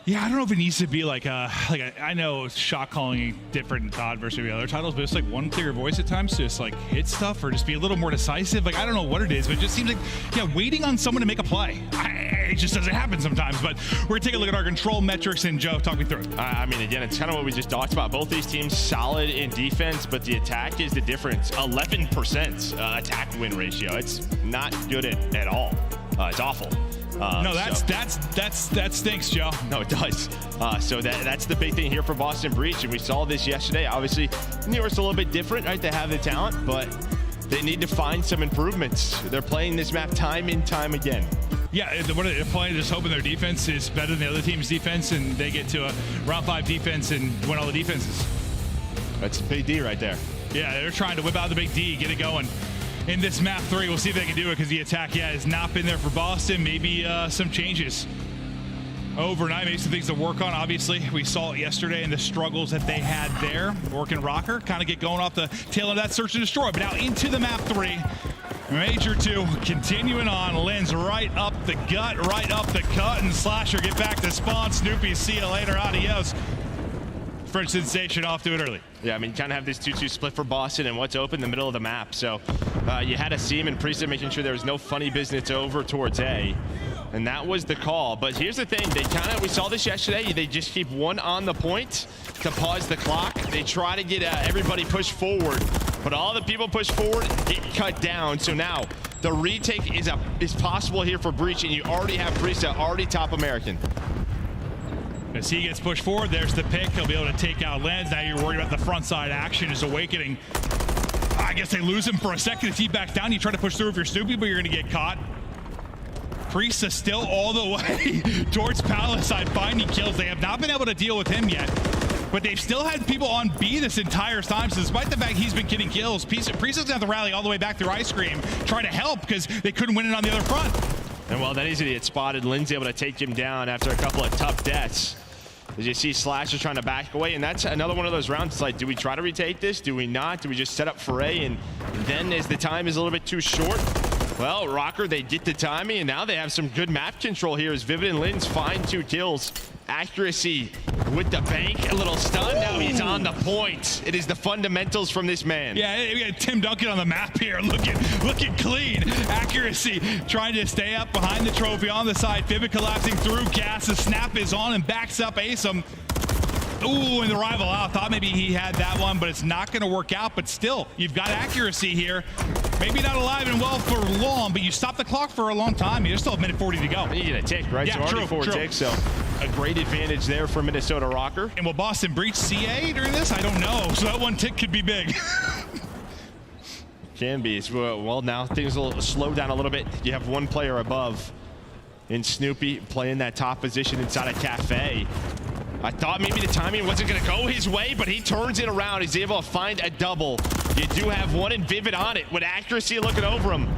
Speaker 14: Yeah, I don't know if it needs to be I know shot calling different in COD versus the other titles, but it's like one clear voice at times to just like hit stuff or just be a little more decisive. Like, I don't know what it is, but it just seems like, yeah, waiting on someone to make a play. It just doesn't happen sometimes, but we're gonna take a look at our control metrics, and Joe, talk me through it.
Speaker 12: I mean, again, it's kind of what we just talked about. Both these teams solid in defense, but the attack is the difference. 11% attack win ratio. It's not good at all. It's awful.
Speaker 14: No, that stinks, Joe.
Speaker 12: No, it does. So that's the big thing here for Boston Breach, and we saw this yesterday. Obviously, New York's a little bit different, right? They have the talent, but they need to find some improvements. They're playing this map time and time again.
Speaker 14: Yeah, they're playing just hoping their defense is better than the other team's defense, and they get to a round 5 defense and win all the defenses.
Speaker 12: That's a big D right there.
Speaker 14: Yeah, they're trying to whip out the big D, get it going. In this map 3, we'll see if they can do it because the attack, has not been there for Boston. Maybe some changes overnight, maybe some things to work on. Obviously, we saw it yesterday in the struggles that they had there. Orc and Rocker kind of get going off the tail of that search and destroy. But now into the map 3. Major 2 continuing on. Lynn's right up the gut, right up the cut, and Slasher get back to spawn. Snoopy, see you later, adios. French Sensation off to it early.
Speaker 12: Yeah, I mean, you kind of have this 2-2 split for Boston and what's open in the middle of the map. So you had to see him and Priest making sure there was no funny business over towards A. And that was the call. But here's the thing. We saw this yesterday. They just keep one on the point to pause the clock. They try to get everybody pushed forward. But all the people push forward get cut down. So now the retake is possible here for Breach. And you already have Priest already top American.
Speaker 14: As he gets pushed forward, there's the pick. He'll be able to take out Lens. Now you're worried about the front side action is awakening. I guess they lose him for a second. If he backs down, you try to push through if you're Snoopy, but you're going to get caught. Priest is still all the way towards Palisade, finding kills. They have not been able to deal with him yet, but they've still had people on B this entire time. So despite the fact he's been getting kills, Priest is going to have to rally all the way back through Ice Cream, try to help because they couldn't win it on the other front.
Speaker 12: And well, that easy to get spotted. Lynn's able to take him down after a couple of tough deaths. As you see, Slasher trying to back away, and that's another one of those rounds. It's like, do we try to retake this? Do we not? Do we just set up for A? And then as the time is a little bit too short, well, Rocker, they get the timing, and now they have some good map control here as Vivid and Lynn's find 2 kills. Accuracy with the bank, a little stun. Now he's on the point. It is the fundamentals from this man.
Speaker 14: Yeah, we got Tim Duncan on the map here, looking clean. Accuracy, trying to stay up behind the trophy on the side. Vivid collapsing through gas. The snap is on and backs up Asim. Ooh, and the rival out. Thought maybe he had that one, but it's not going to work out. But still, you've got accuracy here. Maybe not alive and well for long, but you stop the clock for a long time. You still have 1:40 to go.
Speaker 12: You get a tick, right?
Speaker 14: Yeah,
Speaker 12: so already 4 ticks, so a great advantage there for Minnesota Rocker.
Speaker 14: And will Boston breach CA during this? I don't know. So that 1 tick could be big.
Speaker 12: Can be. Well, now things will slow down a little bit. You have 1 player above in Snoopy playing that top position inside a cafe. I thought maybe the timing wasn't going to go his way, but he turns it around. He's able to find a double. You do have 1 in Vivid on it with accuracy looking over him.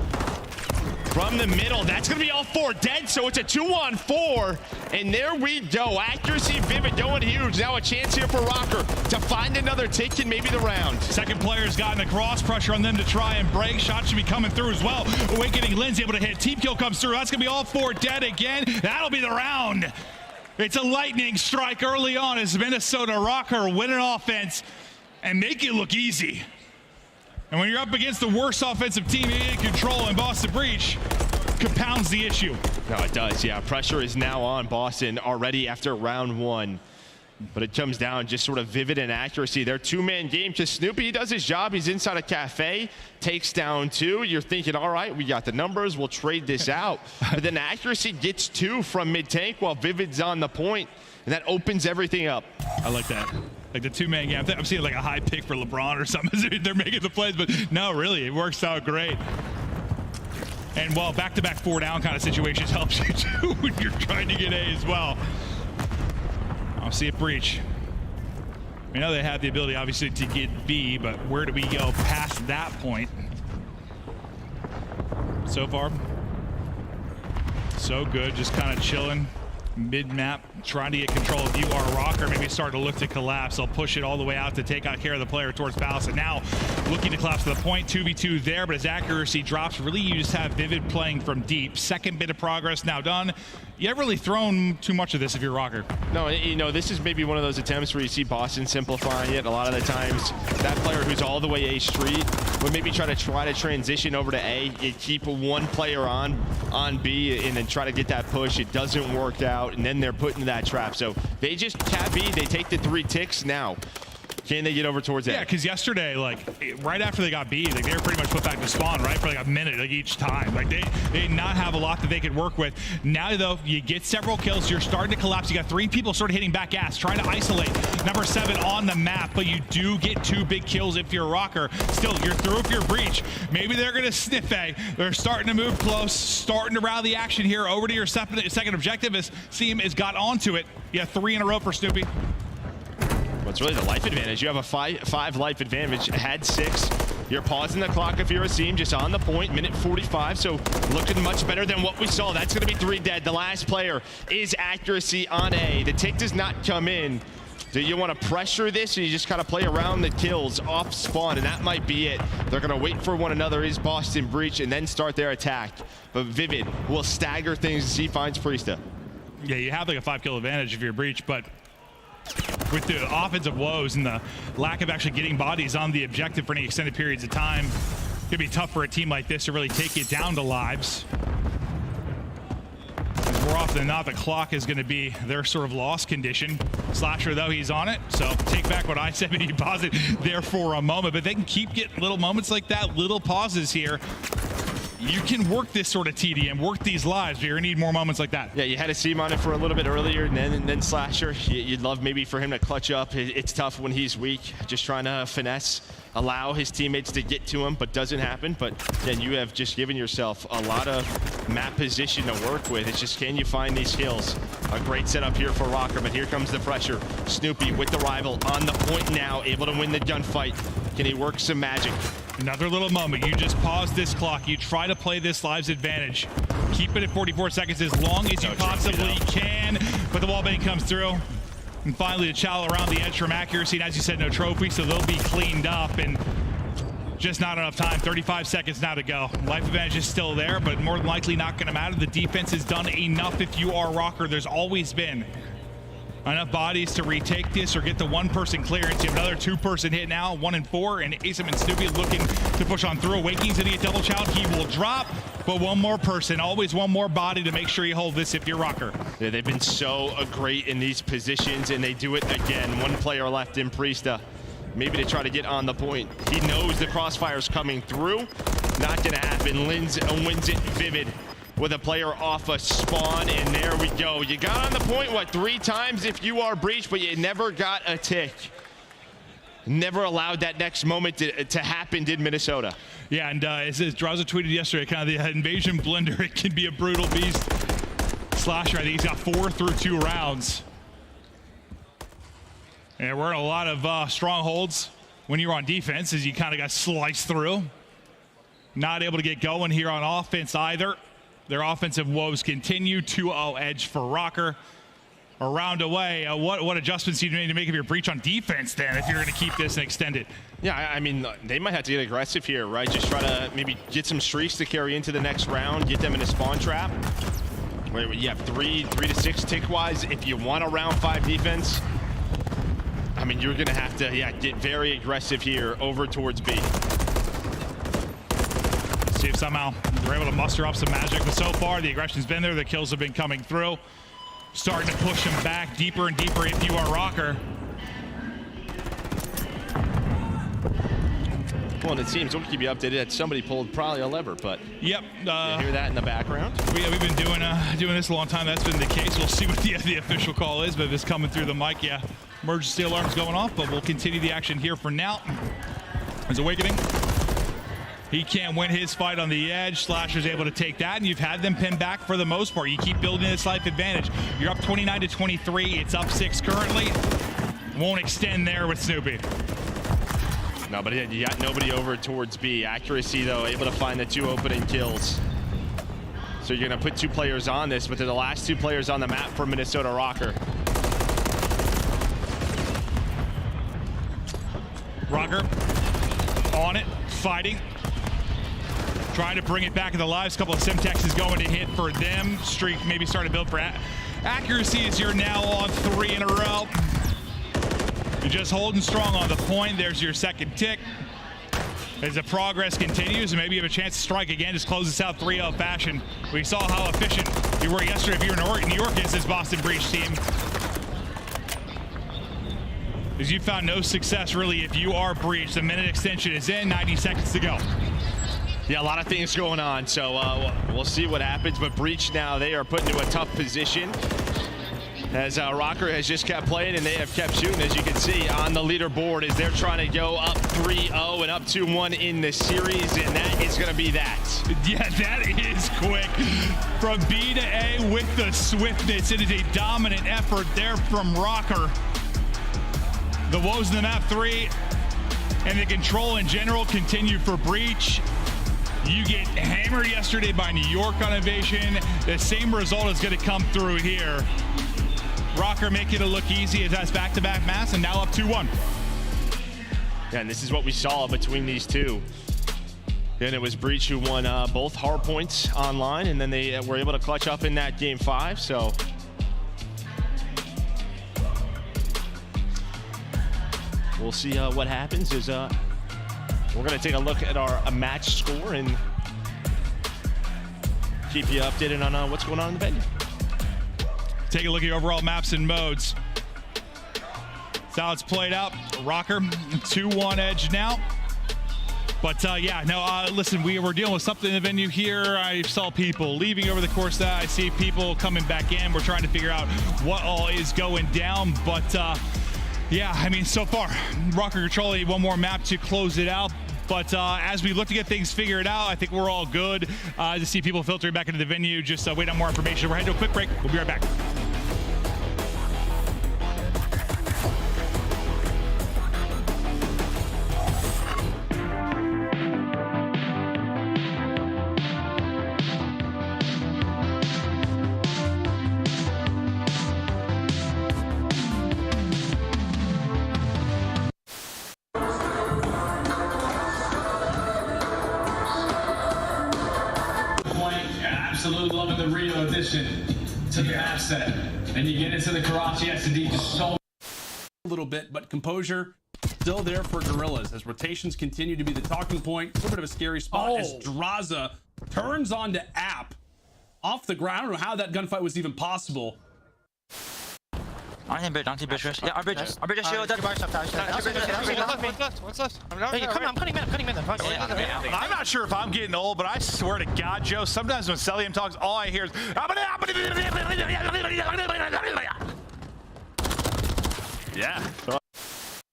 Speaker 12: From the middle, that's going to be all 4 dead, so it's a 2-on-4. And there we go. Accuracy, Vivid going huge. Now a chance here for Rocker to find another tick in maybe the round.
Speaker 14: Second player's gotten the cross pressure on them to try and break. Shots should be coming through as well. Awakening Lynn's able to hit. Team kill comes through. That's going to be all 4 dead again. That'll be the round. It's a lightning strike early on as Minnesota Rocker win an offense and make it look easy. And when you're up against the worst offensive team in control in Boston Breach, compounds the issue.
Speaker 12: No, it does, yeah. Pressure is now on Boston already after round 1. But it comes down just sort of Vivid and accuracy. Their 2-man game to Snoopy. He does his job. He's inside a cafe, takes down 2. You're thinking, all right, we got the numbers. We'll trade this out. But then accuracy gets 2 from mid-tank while Vivid's on the point, and that opens everything up.
Speaker 14: I like that. Like the two-man game. I'm seeing like a high pick for LeBron or something. They're making the plays, but no, really, it works out great. And well, back-to-back 4-down kind of situations helps you too when you're trying to get A as well. I'll see a breach. We know they have the ability, obviously, to get B, but where do we go past that point? So far, so good. Just kind of chilling mid-map, trying to get control of UR Rocker. Maybe start to look to collapse. They'll push it all the way out to take out care of the player towards Palace. And now looking to collapse to the point, 2v2 there, but his accuracy drops. Really, you just have Vivid playing from deep. Second bit of progress now done. You haven't really thrown too much of this if you're Rocker.
Speaker 12: No, you know, this is maybe one of those attempts where you see Boston simplifying it. A lot of the times, that player who's all the way A street would maybe try to transition over to A. You keep one player on B and then try to get that push. It doesn't work out, and then they're put into that trap. So they just cap B. They take the 3 ticks now. Can they get over towards A?
Speaker 14: Yeah, because yesterday, like, right after they got B, like, they were pretty much put back to spawn, right, for like a minute, like, each time. Like, they did not have a lot that they could work with. Now, though, you get several kills. You're starting to collapse. You got 3 people sort of hitting back ass, trying to isolate number 7 on the map, but you do get 2 big kills if you're a Rocker. Still, you're through if you're breach. Maybe they're going to sniff A. They're starting to move close, starting to rally the action here over to your second objective as Seam has got onto it. You have 3 in a row for Snoopy.
Speaker 12: Well, it's really the life advantage. You have a 5 life advantage. Had 6. You're pausing the clock if you're a Seam, just on the point, minute 45, so looking much better than what we saw. That's going to be 3 dead. The last player is accuracy on A. The tick does not come in. Do you want to pressure this, or you just kind of play around the kills off spawn, and that might be it. They're going to wait for one another, is Boston breach, and then start their attack. But Vivid will stagger things as he finds Priesta.
Speaker 14: Yeah, you have like a 5-kill advantage if you're a breach, but with the offensive woes and the lack of actually getting bodies on the objective for any extended periods of time, it could be tough for a team like this to really take it down to lives. As more often than not, the clock is going to be their sort of loss condition. Slasher, though, he's on it, so take back what I said when you pause it there for a moment, but they can keep getting little moments like that, little pauses here. You can work this sort of TDM, work these lives, but you're going to need more moments like that.
Speaker 12: Yeah, you had a Seam on it for a little bit earlier, and then Slasher. You'd love maybe for him to clutch up. It's tough when he's weak, just trying to finesse, allow his teammates to get to him, but doesn't happen. But then you have just given yourself a lot of map position to work with. It's just, can you find these kills? A great setup here for Rocker, but here comes the pressure. Snoopy with the rival on the point now, able to win the gunfight. Can he work some magic?
Speaker 14: Another little moment. You just pause this clock. You try to play this lives advantage. Keep it at 44 seconds as long as you possibly can. But the wallbang comes through. And finally, the Chow around the edge from accuracy. And as you said, no trophy, so they'll be cleaned up. And just not enough time. 35 seconds now to go. Life advantage is still there, but more than likely not going to matter. The defense has done enough if you are Rocker. There's always been enough bodies to retake this or get the 1-person clearance. You have another 2-person hit now, 1 and 4, and Asim and Snoopy looking to push on through. Waking's gonna get double chowed. He will drop, but 1 more person, always 1 more body to make sure you hold this if you're Rocker.
Speaker 12: Yeah, they've been so great in these positions, and they do it again. 1 player left in Priesta. Maybe to try to get on the point. He knows the crossfire's coming through. Not gonna happen. Linz wins it. Vivid with a player off a spawn, and there we go. You got on the point, what, 3 times if you are breached, but you never got a tick. Never allowed that next moment to happen, did Minnesota.
Speaker 14: Yeah, and as Draza tweeted yesterday, kind of the invasion blender, it can be a brutal beast. Slasher, I think he's got 4 through 2 rounds. And we're in a lot of strongholds when you're on defense, as you kind of got sliced through. Not able to get going here on offense either. Their offensive woes continue. 2-0 edge for Rocker. A round away. What adjustments do you need to make of your breach on defense then if you're going to keep this and extend it?
Speaker 12: Yeah, I mean, they might have to get aggressive here, right? Just try to maybe get some streaks to carry into the next round, get them in a spawn trap. Where you have 3 to 6 tick-wise. If you want a round 5 defense, I mean, you're going to have to, get very aggressive here over towards B.
Speaker 14: See if somehow they're able to muster up some magic, but so far the aggression's been there, the kills have been coming through. Starting to push them back deeper and deeper if you are Rocker.
Speaker 12: Well, and it seems, we'll keep you updated, that somebody pulled probably a lever, but
Speaker 14: yep.
Speaker 12: You hear that in the background?
Speaker 14: We've been doing this a long time. That's been the case. We'll see what the official call is, but if it's coming through the mic, yeah. emergency alarms going off, but we'll continue the action here for now. As Awakening, he can't win his fight on the edge. Slasher's able to take that, and you've had them pin back for the most part. You keep building this life advantage. You're up 29 to 23. It's up 6 currently. Won't extend there with Snoopy.
Speaker 12: No, but you got nobody over towards B. Accuracy, though, able to find the 2 opening kills. So you're going to put 2 players on this, but they're the last 2 players on the map for Minnesota Rocker.
Speaker 14: Rocker on it, fighting. Trying to bring it back in the lives. A couple of Simtex is going to hit for them. Streak maybe starting to build for accuracy as you're now on 3 in a row. You're just holding strong on the point. There's your second tick. As the progress continues, and maybe you have a chance to strike again, just close this out 3-0 fashion. We saw how efficient you were yesterday if you were in New York against this Boston Breach team. As you found no success really if you are Breach. The minute extension is in, 90 seconds to go.
Speaker 12: Yeah, a lot of things going on, so we'll see what happens. But Breach now, they are put into a tough position as Rocker has just kept playing and they have kept shooting, as you can see on the leaderboard, as they're trying to go up 3-0 and up 2-1 in the series, and that is going to be that.
Speaker 14: Yeah, that is quick. From B to A with the swiftness. It is a dominant effort there from Rocker. The woes in the map 3 and the control in general continue for Breach. You get hammered yesterday by New York on Invasion. The same result is going to come through here. Rocker making it look easy as that's back-to-back mass, and now up 2-1.
Speaker 12: Yeah, and this is what we saw between these two. Then it was Breach who won both Hardpoints online, and then they were able to clutch up in that game 5, so. We'll see what happens as we're going to take a look at our match score and keep you updated on what's going on in the venue.
Speaker 14: Take a look at your overall maps and modes. That's how it's played out. Rocker, 2-1 edge now. But yeah, no, listen, we were dealing with something in the venue here. I saw people leaving over the course of that. I see people coming back in. We're trying to figure out what all is going down. But yeah, I mean, so far, Rocker controlling one more map to close it out. But as we look to get things figured out, I think we're all good to see people filtering back into the venue. Just wait on more information. We're heading to a quick break. We'll be right back.
Speaker 18: Absolutely loving the Rio addition to the asset. And you get into the Karachi SD just so a little bit, but composure still there for Gorillas as rotations continue to be the talking point. A little bit of a scary spot as Draza turns on to App off the ground. I don't know how that gunfight was even possible.
Speaker 13: On bridge, yeah, our bridge is shielded. One's left. Hey, I'm cutting mid.
Speaker 6: I'm not sure if I'm getting old, but I swear to God, Joe, sometimes when Celium talks, all I hear is yeah.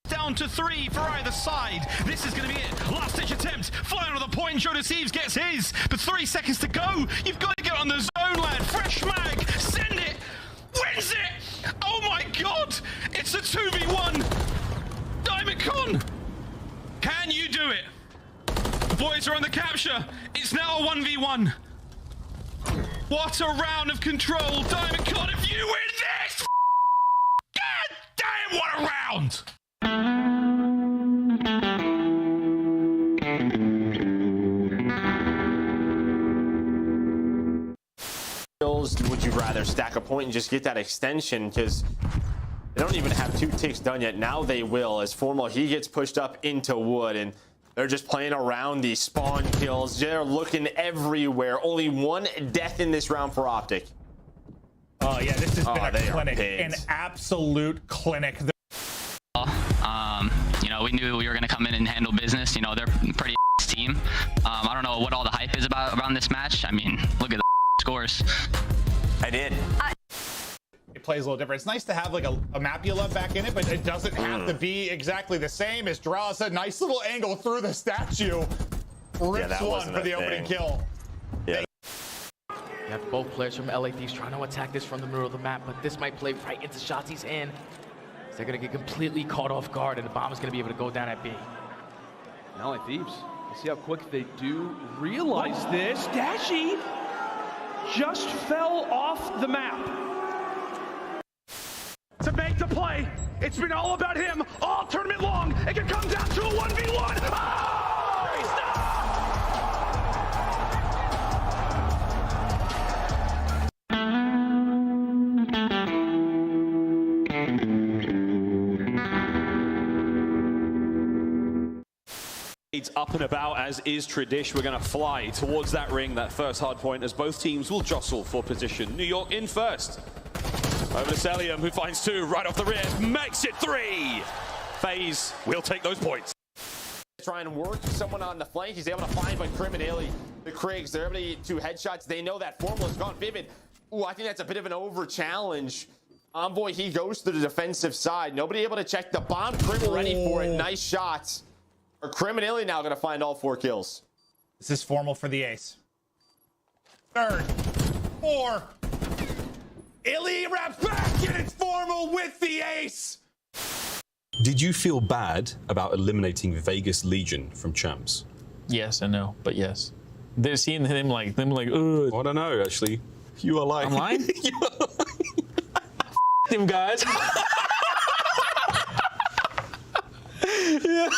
Speaker 6: Down to 3 for either side. This is going to be it. Last ditch attempt. Flying on the point. Joe Deceives gets his. But 3 seconds to go. You've got to get on the zone, lad. Fresh mag. Send it. Wins it. Oh my God. It's a 2v1. Diamond Con. Can you do it? The boys are on the capture. It's now a 1v1. What a round of control. Diamond Con, if you win this. God damn, what a round.
Speaker 7: Would you rather stack a point and just get that extension? Because they don't even have 2 ticks done yet. Now they will, as Formal, he gets pushed up into wood, and they're just playing around these spawn kills. They're looking everywhere. Only 1 death in this round for Optic.
Speaker 19: Oh yeah, this has been a clinic, an absolute clinic.
Speaker 20: You know, we knew we were going to come in and handle business. You know, they're a pretty team. I don't know what all the hype is about around this match. I mean, look at the scores.
Speaker 7: I did.
Speaker 19: plays a little different. It's nice to have like a map you love back in it, but it doesn't have to be exactly the same. As Drow said, nice little angle through the statue. Rips one for the opening kill.
Speaker 21: You have both players from LA Thieves trying to attack this from the middle of the map, but this might play right into Shotzi's hand. They're going to get completely caught off guard, and the bomb is going to be able to go down at B.
Speaker 15: LA Thieves, you see how quick they do realize this. Dashy just fell off the map. To make the play, it's been all about him all tournament long. It can come down to a 1v1. Oh, he's not.
Speaker 22: Up and about, as is tradition. We're going to fly towards that ring, that first hard point, as both teams will jostle for position. New York in first. Over to Celium, who finds two right off the rear, makes it three. FaZe will take those points.
Speaker 23: Try and work someone on the flank. He's able to find by Criminelli, the Kriegs. They're able to get 2 headshots. They know that Formal is gone. Vivid. Ooh, I think that's a bit of an over challenge. Envoy, he goes to the defensive side. Nobody able to check the bomb. Crim ready for it. Nice shots. Are Criminelli now going to find all 4 kills?
Speaker 19: This is Formal for the ace. Third. 4. Illy wraps back, and it's Formal with the ace.
Speaker 24: Did you feel bad about eliminating Vegas Legion from Champs?
Speaker 17: Yes and no, but yes. They're seeing them like, ugh.
Speaker 24: I don't know, actually. You are lying.
Speaker 17: I'm lying? Them guys.
Speaker 24: Yeah.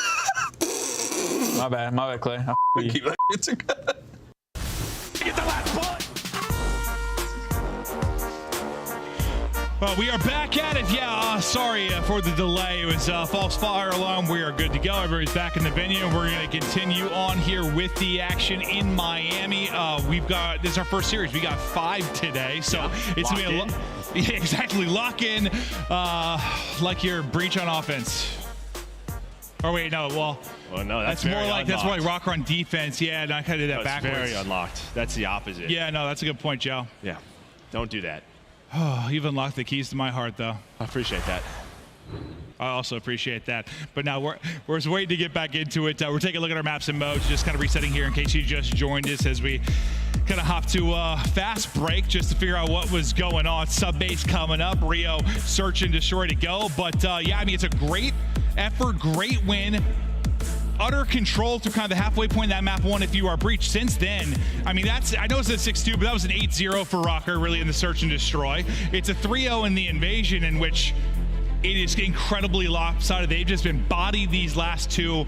Speaker 17: My bad, Clay.
Speaker 24: Keep
Speaker 17: you.
Speaker 15: Get the last bullet.
Speaker 14: Well, we are back at it. Yeah, sorry for the delay. It was false fire alarm. We are good to go. Everybody's back in the venue. We're going to continue on here with the action in Miami. This is our first series. We got 5 today, so it's going to be yeah, exactly. Lock in like your breach on offense. Or wait, no, well no, that's more like unlocked. That's more like Rocker on defense. Yeah, and I kind of did that backwards.
Speaker 12: Very unlocked. That's the opposite.
Speaker 14: Yeah, no, that's a good point, Joe.
Speaker 12: Yeah, don't do that.
Speaker 14: Oh, you've unlocked the keys to my heart, though.
Speaker 12: I appreciate that.
Speaker 14: I also appreciate that. But now we're just waiting to get back into it. We're taking a look at our maps and modes, just kind of resetting here in case you just joined us as we kind of hop to a fast break just to figure out what was going on. Sub-base coming up. Rio search and destroy to go. But yeah, I mean, it's a great effort, great win. Utter control through kind of the halfway point in that map 1 if you are breached. Since then, I mean, I know it's a 6-2, but that was an 8-0 for Rocker, really, in the search and destroy. It's a 3-0 in the invasion, in which it is incredibly lopsided. They've just been bodied these last 2.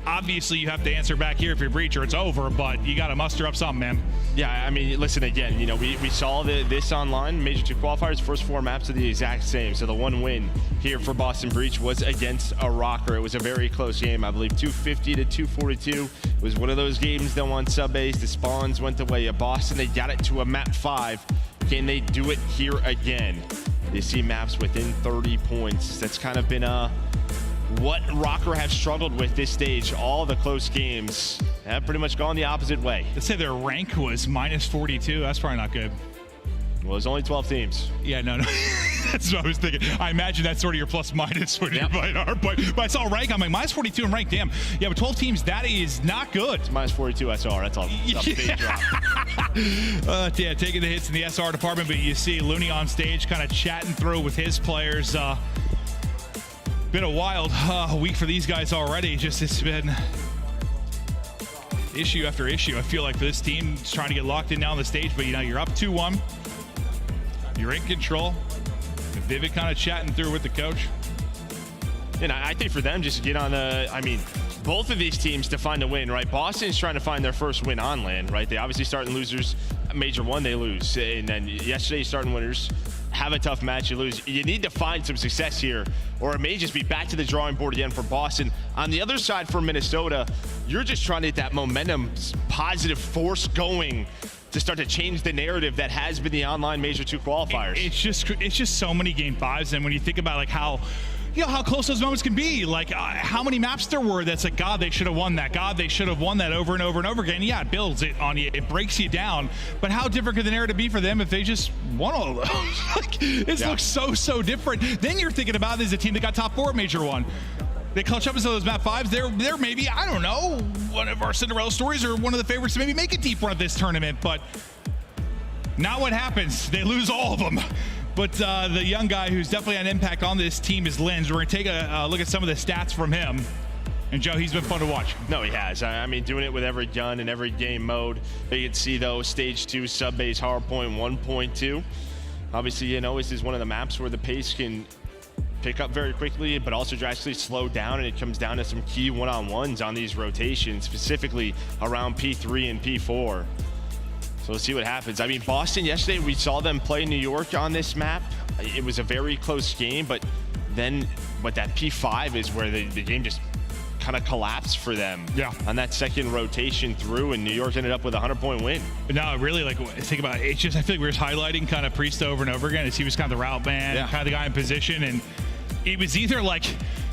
Speaker 14: Obviously, you have to answer back here if you're breach or it's over, but you got to muster up something, man.
Speaker 12: Yeah, I mean, listen, again, you know, we saw this online. Major 2 qualifiers, first 4 maps are the exact same. So the one win here for Boston Breach was against a Rocker. It was a very close game, I believe, 250 to 242. It was one of those games that on sub-base, the spawns went the way of Boston. They got it to a map 5. Can they do it here again? They see maps within 30 points. That's kind of been what Rocker have struggled with this stage. All the close games have pretty much gone the opposite way.
Speaker 14: Let's say their rank was -42. That's probably not good.
Speaker 12: Well, there's only 12 teams.
Speaker 14: Yeah, no. That's what I was thinking. I imagine that's sort of your plus minus when you're playing Hardpoint. But I saw rank, I'm like, -42 in rank, damn. Yeah, but 12 teams, that is not good.
Speaker 12: It's -42 SR, that's all. That's a big drop.
Speaker 14: Yeah, taking the hits in the SR department, but you see Looney on stage kind of chatting through with his players. Been a wild week for these guys already. Just it's been issue after issue. I feel like for this team, it's trying to get locked in now on the stage, but you know, you're up 2-1. You're in control. Vivid kind of chatting through with the coach.
Speaker 12: And I think for them, just to get on I mean, both of these teams to find a win, right? Boston's trying to find their first win on land, right? They obviously start in losers. Major 1, they lose. And then yesterday, starting winners. Have a tough match, you lose. You need to find some success here, or it may just be back to the drawing board again for Boston. On the other side for Minnesota, you're just trying to get that momentum, positive force going to start to change the narrative that has been the online Major 2 qualifiers.
Speaker 14: It's just so many game 5s, and when you think about like how you know, how close those moments can be. Like, how many maps there were that's like, God, they should have won that. God, they should have won that over and over and over again. Yeah, it builds it on you. It breaks you down. But how different could the narrative be for them if they just won all of those? Like, this looks so different. Then you're thinking about this as a team that got top 4 at Major 1. They clutch up into those map 5s. They're maybe, I don't know, one of our Cinderella stories or one of the favorites to maybe make a deep run at this tournament. But not what happens. They lose all of them. But the young guy who's definitely had an impact on this team is Lens. We're going to take a look at some of the stats from him. And Joe, he's been fun to watch.
Speaker 12: No, he has. I mean, doing it with every gun and every game mode. You can see, though, Stage 2 sub-base Hardpoint 1.2. Obviously, you know, this is one of the maps where the pace can pick up very quickly, but also drastically slow down, and it comes down to some key one-on-ones on these rotations, specifically around P3 and P4. So we'll see what happens. I mean, Boston yesterday, we saw them play New York on this map. It was a very close game, but then that P5 is where the game just kind of collapsed for them.
Speaker 14: Yeah.
Speaker 12: On that second rotation through, and New York ended up with a 100-point win.
Speaker 14: But no, really, like, think about it. It's just, I feel like we're just highlighting kind of Priest over and over again as he was kind of the route man, kind of the guy in position. And it was either like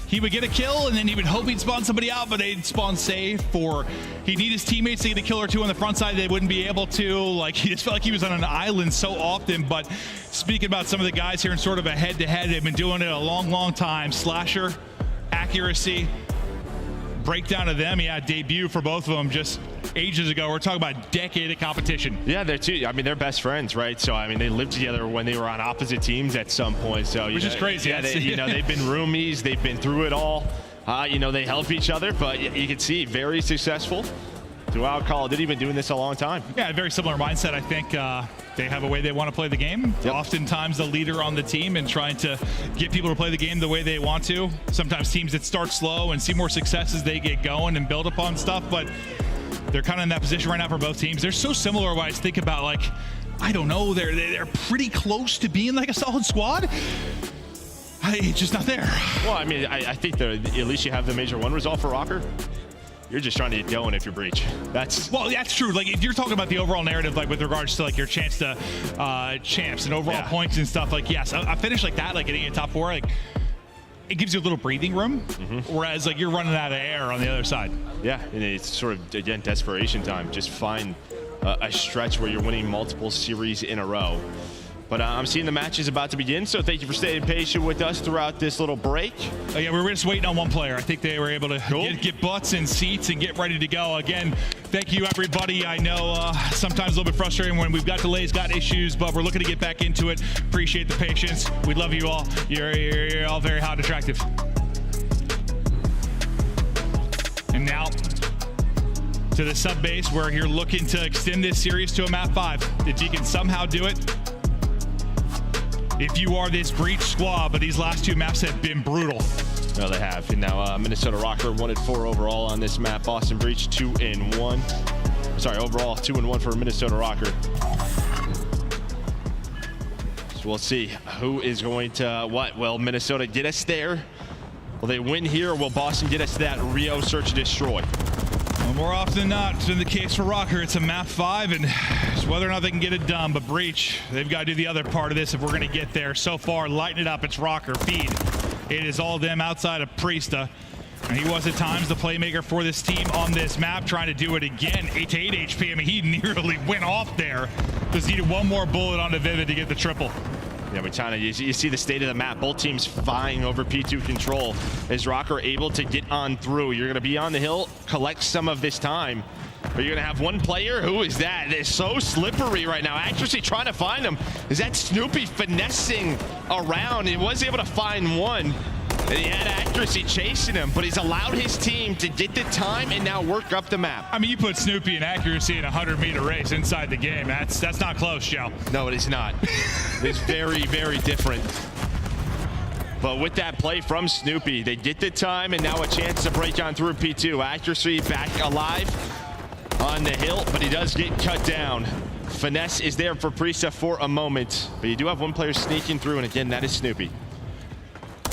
Speaker 14: he would get a kill and then he would hope he'd spawn somebody out, but they'd spawn safe, or he'd need his teammates to get a kill or two on the front side. They wouldn't be able to. Like, he just felt like he was on an island so often. But speaking about some of the guys here in sort of a head-to-head, they've been doing it a long time. Slasher, accuracy, breakdown of them. Yeah, debut for both of them just ages ago. We're talking about a decade of competition.
Speaker 12: Yeah, they're best friends, right? So, I mean, they lived together when they were on opposite teams at some point. So,
Speaker 14: which is crazy.
Speaker 12: Yeah, they've been roomies. They've been through it all. They help each other, but you can see very successful throughout Call of Duty. Been doing this a long time.
Speaker 14: Yeah, very similar mindset. I think they have a way they want to play the game. Yep. Oftentimes the leader on the team and trying to get people to play the game the way they want to. Sometimes teams that start slow and see more success as they get going and build upon stuff, but they're kind of in that position right now for both teams. They're so similar when I think about, like, I don't know, they're pretty close to being like a solid squad. It's just not there.
Speaker 12: Well, I mean, I think at least you have the Major 1 result for Rocker. You're just trying to get going if you breach. That's
Speaker 14: true. Like, if you're talking about the overall narrative, like with regards to like your chance to champs and overall points and stuff, like, yes, a finish like that, like getting in top 4, like, it gives you a little breathing room, whereas like you're running out of air on the other side.
Speaker 12: Yeah, and it's sort of, again, desperation time. Just find a stretch where you're winning multiple series in a row. But I'm seeing the match is about to begin, so thank you for staying patient with us throughout this little break.
Speaker 14: Yeah, we were just waiting on one player. I think they were able to get butts and seats and get ready to go. Again, thank you, everybody. I know sometimes a little bit frustrating when we've got delays, got issues, but we're looking to get back into it. Appreciate the patience. We love you all. You're all very hot and attractive. And now to the sub base, where you're looking to extend this series to a map 5. If you can somehow do it, if you are this breach squad, but these last 2 maps have been brutal.
Speaker 12: No, they have. And now Minnesota Rocker 1-4 overall on this map. Boston Breach 2-1. Sorry, overall 2-1 for Minnesota Rocker. So we'll see who is going to what. Will Minnesota get us there? Will they win here, or will Boston get us to that Rio search and destroy?
Speaker 14: Well, more often than not, it's been the case for Rocker. It's a map 5, and it's whether or not they can get it done. But Breach, they've got to do the other part of this if we're going to get there. So far, lighten it up. It's Rocker, Feed. It is all them outside of Priesta. And he was at times the playmaker for this team on this map, trying to do it again. 8-8 HP. I mean, he nearly went off there. Just needed one more bullet onto Vivid to get the triple.
Speaker 12: Yeah, but China, you see the state of the map. Both teams vying over P2 control. Is Rocker able to get on through? You're going to be on the hill, collect some of this time. But you're going to have one player. Who is that? They're so slippery right now. Accuracy trying to find him. Is that Snoopy finessing around? He was able to find one. And he had Accuracy chasing him, but he's allowed his team to get the time and now work up the map.
Speaker 14: I mean, you put Snoopy and Accuracy in a 100-meter race inside the game. That's not close, Joe.
Speaker 12: No, it is not. It's very, very different. But with that play from Snoopy, they get the time and now a chance to break on through P2. Accuracy back alive on the hill, but he does get cut down. Finesse is there for Priesta for a moment, but you do have one player sneaking through, and again, that is Snoopy.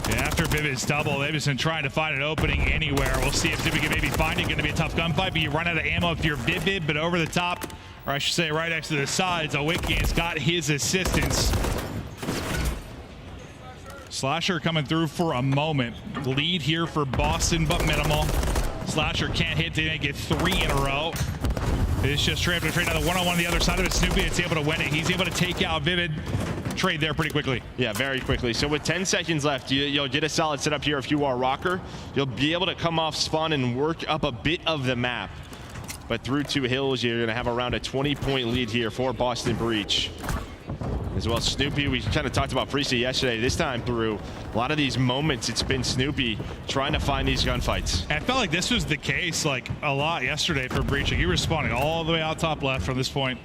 Speaker 14: Yeah, after Vivid's double, they've just been trying to find an opening anywhere. We'll see if Snoopy can maybe find it. Going to be a tough gunfight, but you run out of ammo if you're Vivid, but over the top, or I should say right next to the sides, Awakening's got his assistance. Slasher coming through for a moment. Lead here for Boston, but minimal. Slasher can't hit. They get 3 in a row. It's just straight after trade. Now the one-on-one on the other side of it. Snoopy is able to win it. He's able to take out Vivid. Trade there pretty quickly.
Speaker 12: Yeah, very quickly. So with 10 seconds left, you'll get a solid setup here if you are Rocker. You'll be able to come off spawn and work up a bit of the map. But through 2 hills, you're going to have around a 20-point lead here for Boston Breach. As well, Snoopy, we kind of talked about Priestley yesterday. This time through a lot of these moments, it's been Snoopy trying to find these gunfights.
Speaker 14: And I felt like this was the case like a lot yesterday for Breach. Like, he was spawning all the way out top left from this point,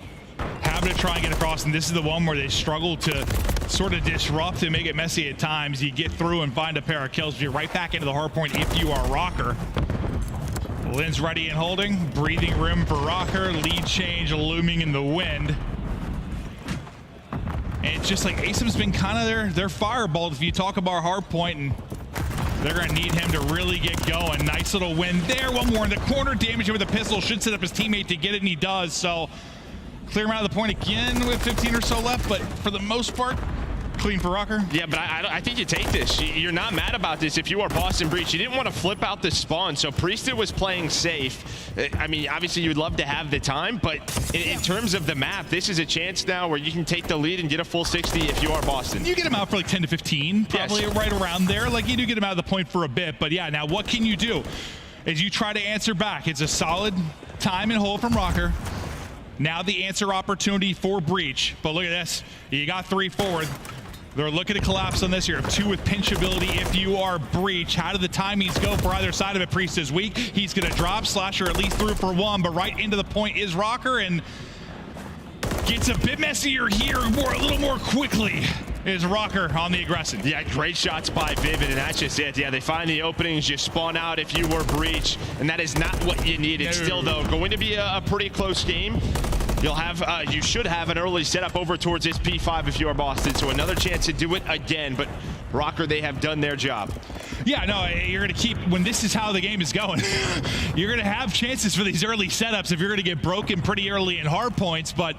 Speaker 14: having to try and get across. And this is the one where they struggle to sort of disrupt and make it messy at times. You get through and find a pair of kills. You're right back into the hard point if you are Rocker. Lynn's ready and holding. Breathing room for Rocker. Lead change looming in the wind. And it's just like Asim's been kind of their fireball. If you talk about Hardpoint, and they're going to need him to really get going. Nice little win there. One more in the corner. Damage with a pistol. Should set up his teammate to get it, and he does. So clear him out of the point again with 15 or so left. But for the most part, clean for Rocker.
Speaker 12: Yeah, but I think you take this. You're not mad about this if you are Boston Breach. You didn't want to flip out the spawn, so Priesthood was playing safe. I mean, obviously you'd love to have the time, but in terms of the map, this is a chance now where you can take the lead and get a full 60 if you are Boston.
Speaker 14: You get him out for like 10 to 15, probably right around there. Like, you do get him out of the point for a bit, but yeah, now what can you do? As you try to answer back, it's a solid time and hold from Rocker. Now the answer opportunity for Breach, but look at this. You got 3 forward. They're looking to collapse on this. You have 2 with pinch ability if you are Breach. How do the timings go for either side of it? Priest is weak. He's going to drop. Slasher at least through for 1, but right into the point is Rocker, and gets a bit messier here, a little more quickly is Rocker on the aggression.
Speaker 12: Yeah, great shots by Vivid, and that's just it. Yeah, they find the openings, you spawn out if you were Breach, and that is not what you need. It's still, though, going to be a pretty close game. You'll have, you should have an early setup over towards this P5 if you are Boston, so another chance to do it again, but Rocker, they have done their job.
Speaker 14: Yeah, no, you're going to keep, when this is how the game is going, you're going to have chances for these early setups if you're going to get broken pretty early in hard points, but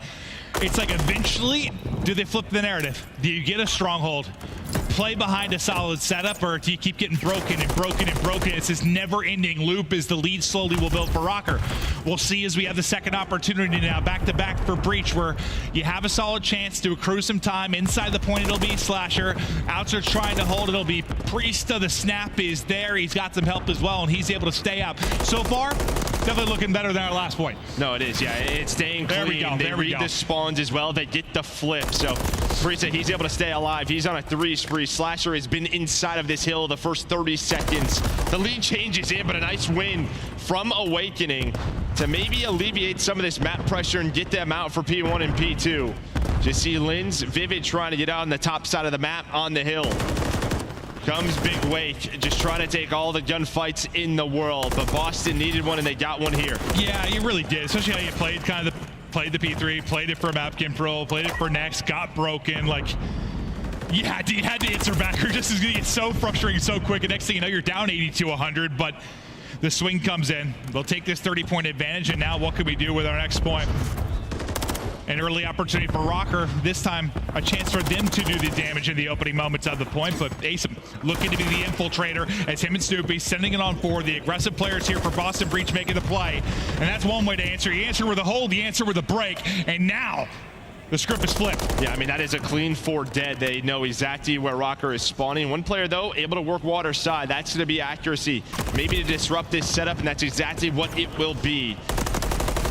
Speaker 14: it's like eventually, do they flip the narrative? Do you get a stronghold, play behind a solid setup, or do you keep getting broken and broken and broken? It's this never-ending loop as the lead slowly will build for Rocker. We'll see as we have the second opportunity now, back-to-back for Breach, where you have a solid chance to accrue some time. Inside the point, it'll be Slasher. Outside trying to hold, it'll be Priesta. The snap is there. He's got some help as well, and he's able to stay up. So far, definitely looking better than our last point.
Speaker 12: No, it is, yeah. It's staying clean.
Speaker 14: There we go.
Speaker 12: They read the spawns as well. They get the flip. So Priesta, he's able to stay alive. He's on a 3 spree. Slasher has been inside of this hill the first 30 seconds. The lead changes in, but a nice win from Awakening to maybe alleviate some of this map pressure and get them out for P1 and P2. Just see Lynn's Vivid trying to get out on the top side of the map on the hill. Comes Big Wake, just trying to take all the gunfights in the world, but Boston needed one and they got one here.
Speaker 14: Yeah, you really did, especially how you played played the P3, played it for map control, played it for next, got broken. Like, you had to answer back, or just is going to get so frustrating so quick, and next thing you know, you're down 80-100, but the swing comes in. They'll take this 30-point advantage, and now what can we do with our next point? An early opportunity for Rocker. This time, a chance for them to do the damage in the opening moments of the point, but Asim looking to be the infiltrator as him and Snoopy sending it on forward. The aggressive players here for Boston Breach making the play, and that's one way to answer. You answer with a hold, you answer with a break, and now the script is flipped.
Speaker 12: Yeah, I mean, that is a clean 4 dead. They know exactly where Rocker is spawning. One player, though, able to work water side. That's going to be accuracy. Maybe to disrupt this setup, and that's exactly what it will be.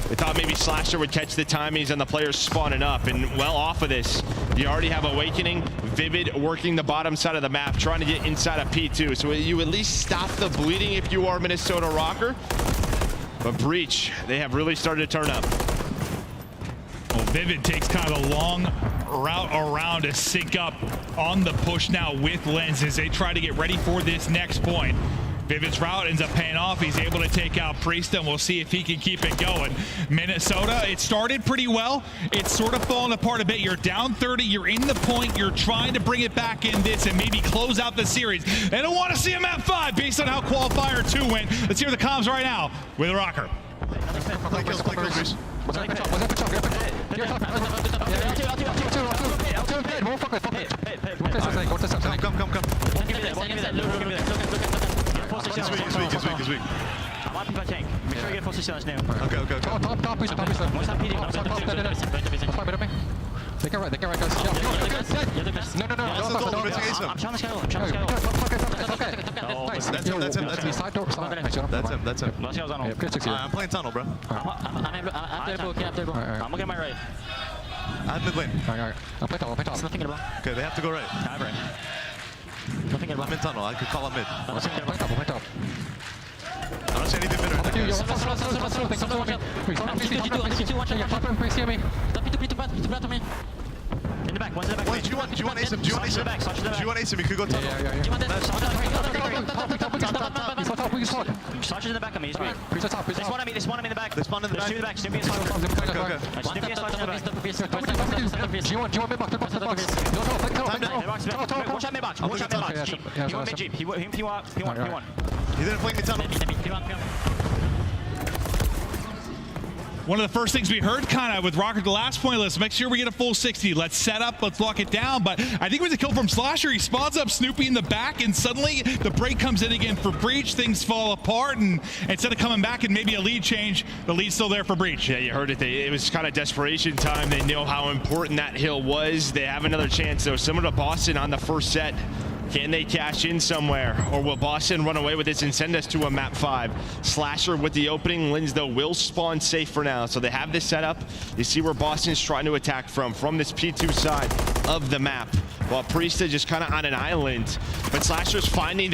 Speaker 12: They thought maybe Slasher would catch the timings and the players spawning up, and well, off of this, you already have Awakening, Vivid working the bottom side of the map, trying to get inside of P2. So you at least stop the bleeding if you are Minnesota Rocker. But Breach, they have really started to turn up.
Speaker 14: Well, Vivid takes kind of a long route around to sync up on the push now with Lens as they try to get ready for this next point. Vivid's route ends up paying off. He's able to take out Priest, and we'll see if he can keep it going. Minnesota, it started pretty well. It's sort of falling apart a bit. You're down 30. You're in the point. You're trying to bring it back in this and maybe close out the series. They don't want to see him at 5 based on how Qualifier 2 went. Let's hear the comms right now with Rocker.
Speaker 13: Come.
Speaker 1: He's weak.
Speaker 2: I'm up by tank. Make sure you get position now.
Speaker 1: Okay.
Speaker 6: Top, please. Take it right, guys. No.
Speaker 2: I'm trying to scale.
Speaker 6: Okay. Nice. That's him.
Speaker 1: I'm playing tunnel, bro.
Speaker 2: I'm after the I'm looking at my right.
Speaker 1: I have mid lane.
Speaker 6: Alright. I'll play top.
Speaker 2: It's nothing about.
Speaker 1: Okay, they have to go right.
Speaker 2: I'm right. Nothing about.
Speaker 1: I'm in tunnel. I could call him mid.
Speaker 6: Play top.
Speaker 1: I don't see anything better.
Speaker 2: In the back, one's in the back.
Speaker 1: Wait, do you want ace him? Do you want ace him? You could go tunnel.
Speaker 2: Sarge in the back of me, he's weak.
Speaker 6: There's
Speaker 2: one on me in the back.
Speaker 1: There's one in the back.
Speaker 2: There's two in the back. Snoopy and Sarge.
Speaker 1: Okay.
Speaker 2: Snoopy and Sarge in the back.
Speaker 6: Do you want mid-box?
Speaker 2: Watch out mid-box. Jeep. He went mid-jeep. He won.
Speaker 1: He didn't flank me tunnel.
Speaker 14: One of the first things we heard kind of with Rocker the last point, let's make sure we get a full 60. Let's set up, let's lock it down. But I think it was a kill from Slasher. He spawns up Snoopy in the back, and suddenly the break comes in again for Breach. Things fall apart, and instead of coming back and maybe a lead change, the lead's still there for Breach.
Speaker 12: Yeah, you heard it. It was kind of desperation time. They know how important that hill was. They have another chance, though. Similar to Boston on the first set. Can they cash in somewhere, or will Boston run away with this and send us to a map 5? Slasher with the opening. Linsdale will spawn safe for now, so they have this set up. You see where Boston's trying to attack from this P2 side of the map, while Priesta just kind of on an island. But Slasher's finding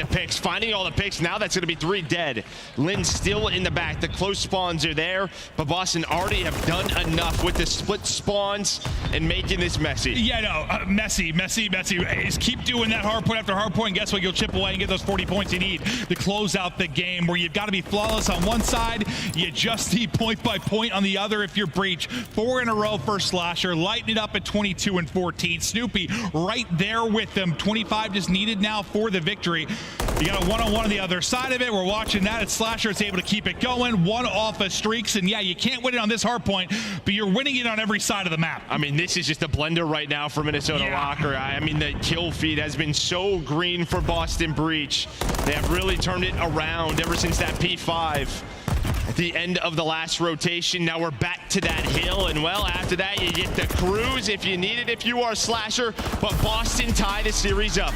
Speaker 12: all the picks. Now that's going to be 3 dead. Lynn's still in the back. The close spawns are there, but Boston already have done enough with the split spawns and making this messy.
Speaker 14: Yeah, no, messy. Is keep doing that hard point after hard point. Guess what? You'll chip away and get those 40 points you need to close out the game, where you've got to be flawless on one side. You just need point by point on the other if you're Breach. 4 in a row for Slasher. Lighten it up at 22 and 14. Snoopy right there with them. 25 just needed now for the victory. You got a one-on-one on the other side of it. We're watching that. It's Slasher. It's able to keep it going. One off of streaks. And yeah, you can't win it on this hard point, but you're winning it on every side of the map.
Speaker 12: I mean, this is just a blender right now for Minnesota Rocker. I mean, the kill feed has been so green for Boston Breach. They have really turned it around ever since that P5 at the end of the last rotation. Now we're back to that hill, and well, after that you get the cruise if you need it, if you are Slasher. But Boston tie the series up.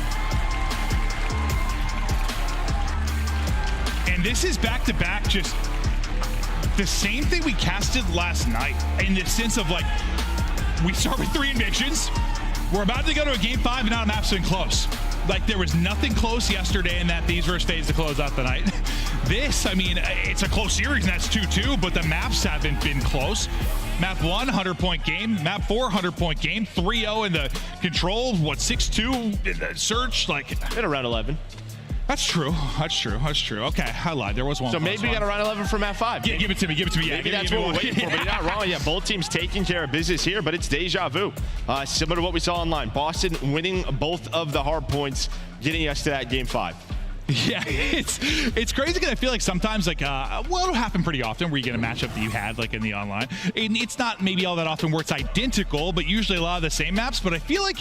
Speaker 14: And this is back-to-back, just the same thing we casted last night, in the sense of, like, we start with 3 evictions. We're about to go to a game 5 and now map's been close. Like, there was nothing close yesterday in that Thieves versus phase to close out the night. This, I mean, it's a close series, and that's 2-2, but the maps haven't been close. Map 1, 100-point game. Map 4, 100-point game. 3-0 in the control. 6-2 in the search. Like,
Speaker 12: at around 11.
Speaker 14: That's true. Okay, I lied. There was one.
Speaker 12: So maybe we got around 11 for map 5.
Speaker 14: Yeah, give it to me. Yeah,
Speaker 12: maybe that's what we're waiting for, but you're not wrong. Yeah, both teams taking care of business here, but it's deja vu. Similar to what we saw online. Boston winning both of the hard points, getting us to that game 5.
Speaker 14: Yeah, it's crazy because I feel like sometimes, like, well, it'll happen pretty often where you get a matchup that you had, like, in the online. And it's not maybe all that often where it's identical, but usually a lot of the same maps. But I feel like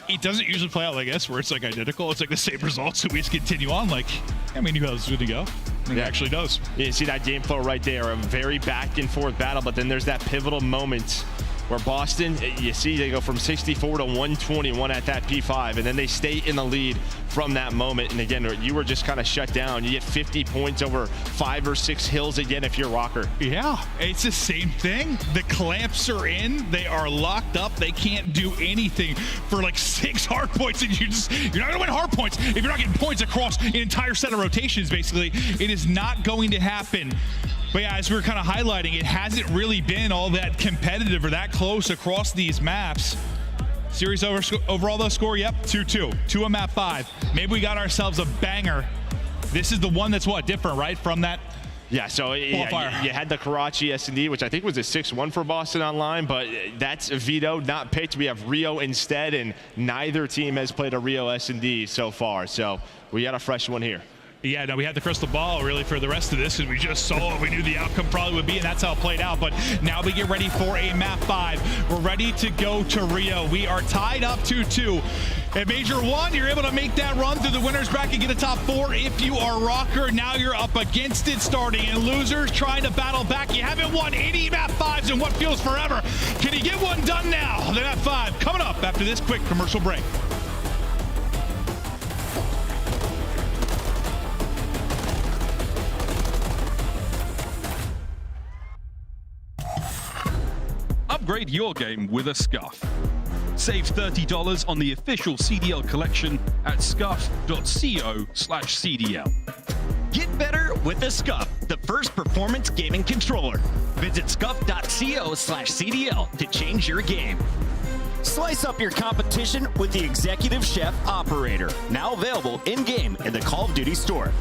Speaker 14: it doesn't usually play out like this, where it's like identical. It's like the same results, so we just continue on. Like, I mean, who else is going to go? It actually does.
Speaker 12: You see that game flow right there, a very back and forth battle, but then there's that pivotal moment where Boston, you see they go from 64 to 121 at that P5, and then they stay in the lead from that moment. And again, you were just kind of shut down. You get 50 points over 5 or 6 hills again if you're Rocker.
Speaker 14: Yeah, it's the same thing. The clamps are in. They are locked up. They can't do anything for like 6 hard points, and you're not going to win hard points if you're not getting points across an entire set of rotations, basically. It is not going to happen. But yeah, as we were kind of highlighting, it hasn't really been all that competitive or that close across these maps. Series overall, though, score, yep, 2-2. 2 on map 5. Maybe we got ourselves a banger. This is the one that's what, different, right, from that?
Speaker 12: Yeah, so you had the Karachi S&D, which I think was a 6-1 for Boston Online, but that's vetoed, not picked. We have Rio instead, and neither team has played a Rio S&D so far. So we got a fresh one here.
Speaker 14: Yeah, no, we had the crystal ball really for the rest of this because we just saw what we knew the outcome probably would be, and that's how it played out. But now we get ready for a map 5. We're ready to go to Rio. We are tied up 2-2. At Major 1, you're able to make that run through the winners bracket, get a top 4 if you are Rocker. Now you're up against it starting, and losers trying to battle back. You haven't won any map 5s in what feels forever. Can you get one done now? The map 5 coming up after this quick commercial break.
Speaker 3: Upgrade your game with a Scuff. Save $30 on the official CDL collection at scuff.co/CDL.
Speaker 7: Get better with a Scuff, the first performance gaming controller. Visit scuff.co/CDL to change your game. Slice up your competition with the Executive Chef Operator, now available in-game in the Call of Duty store.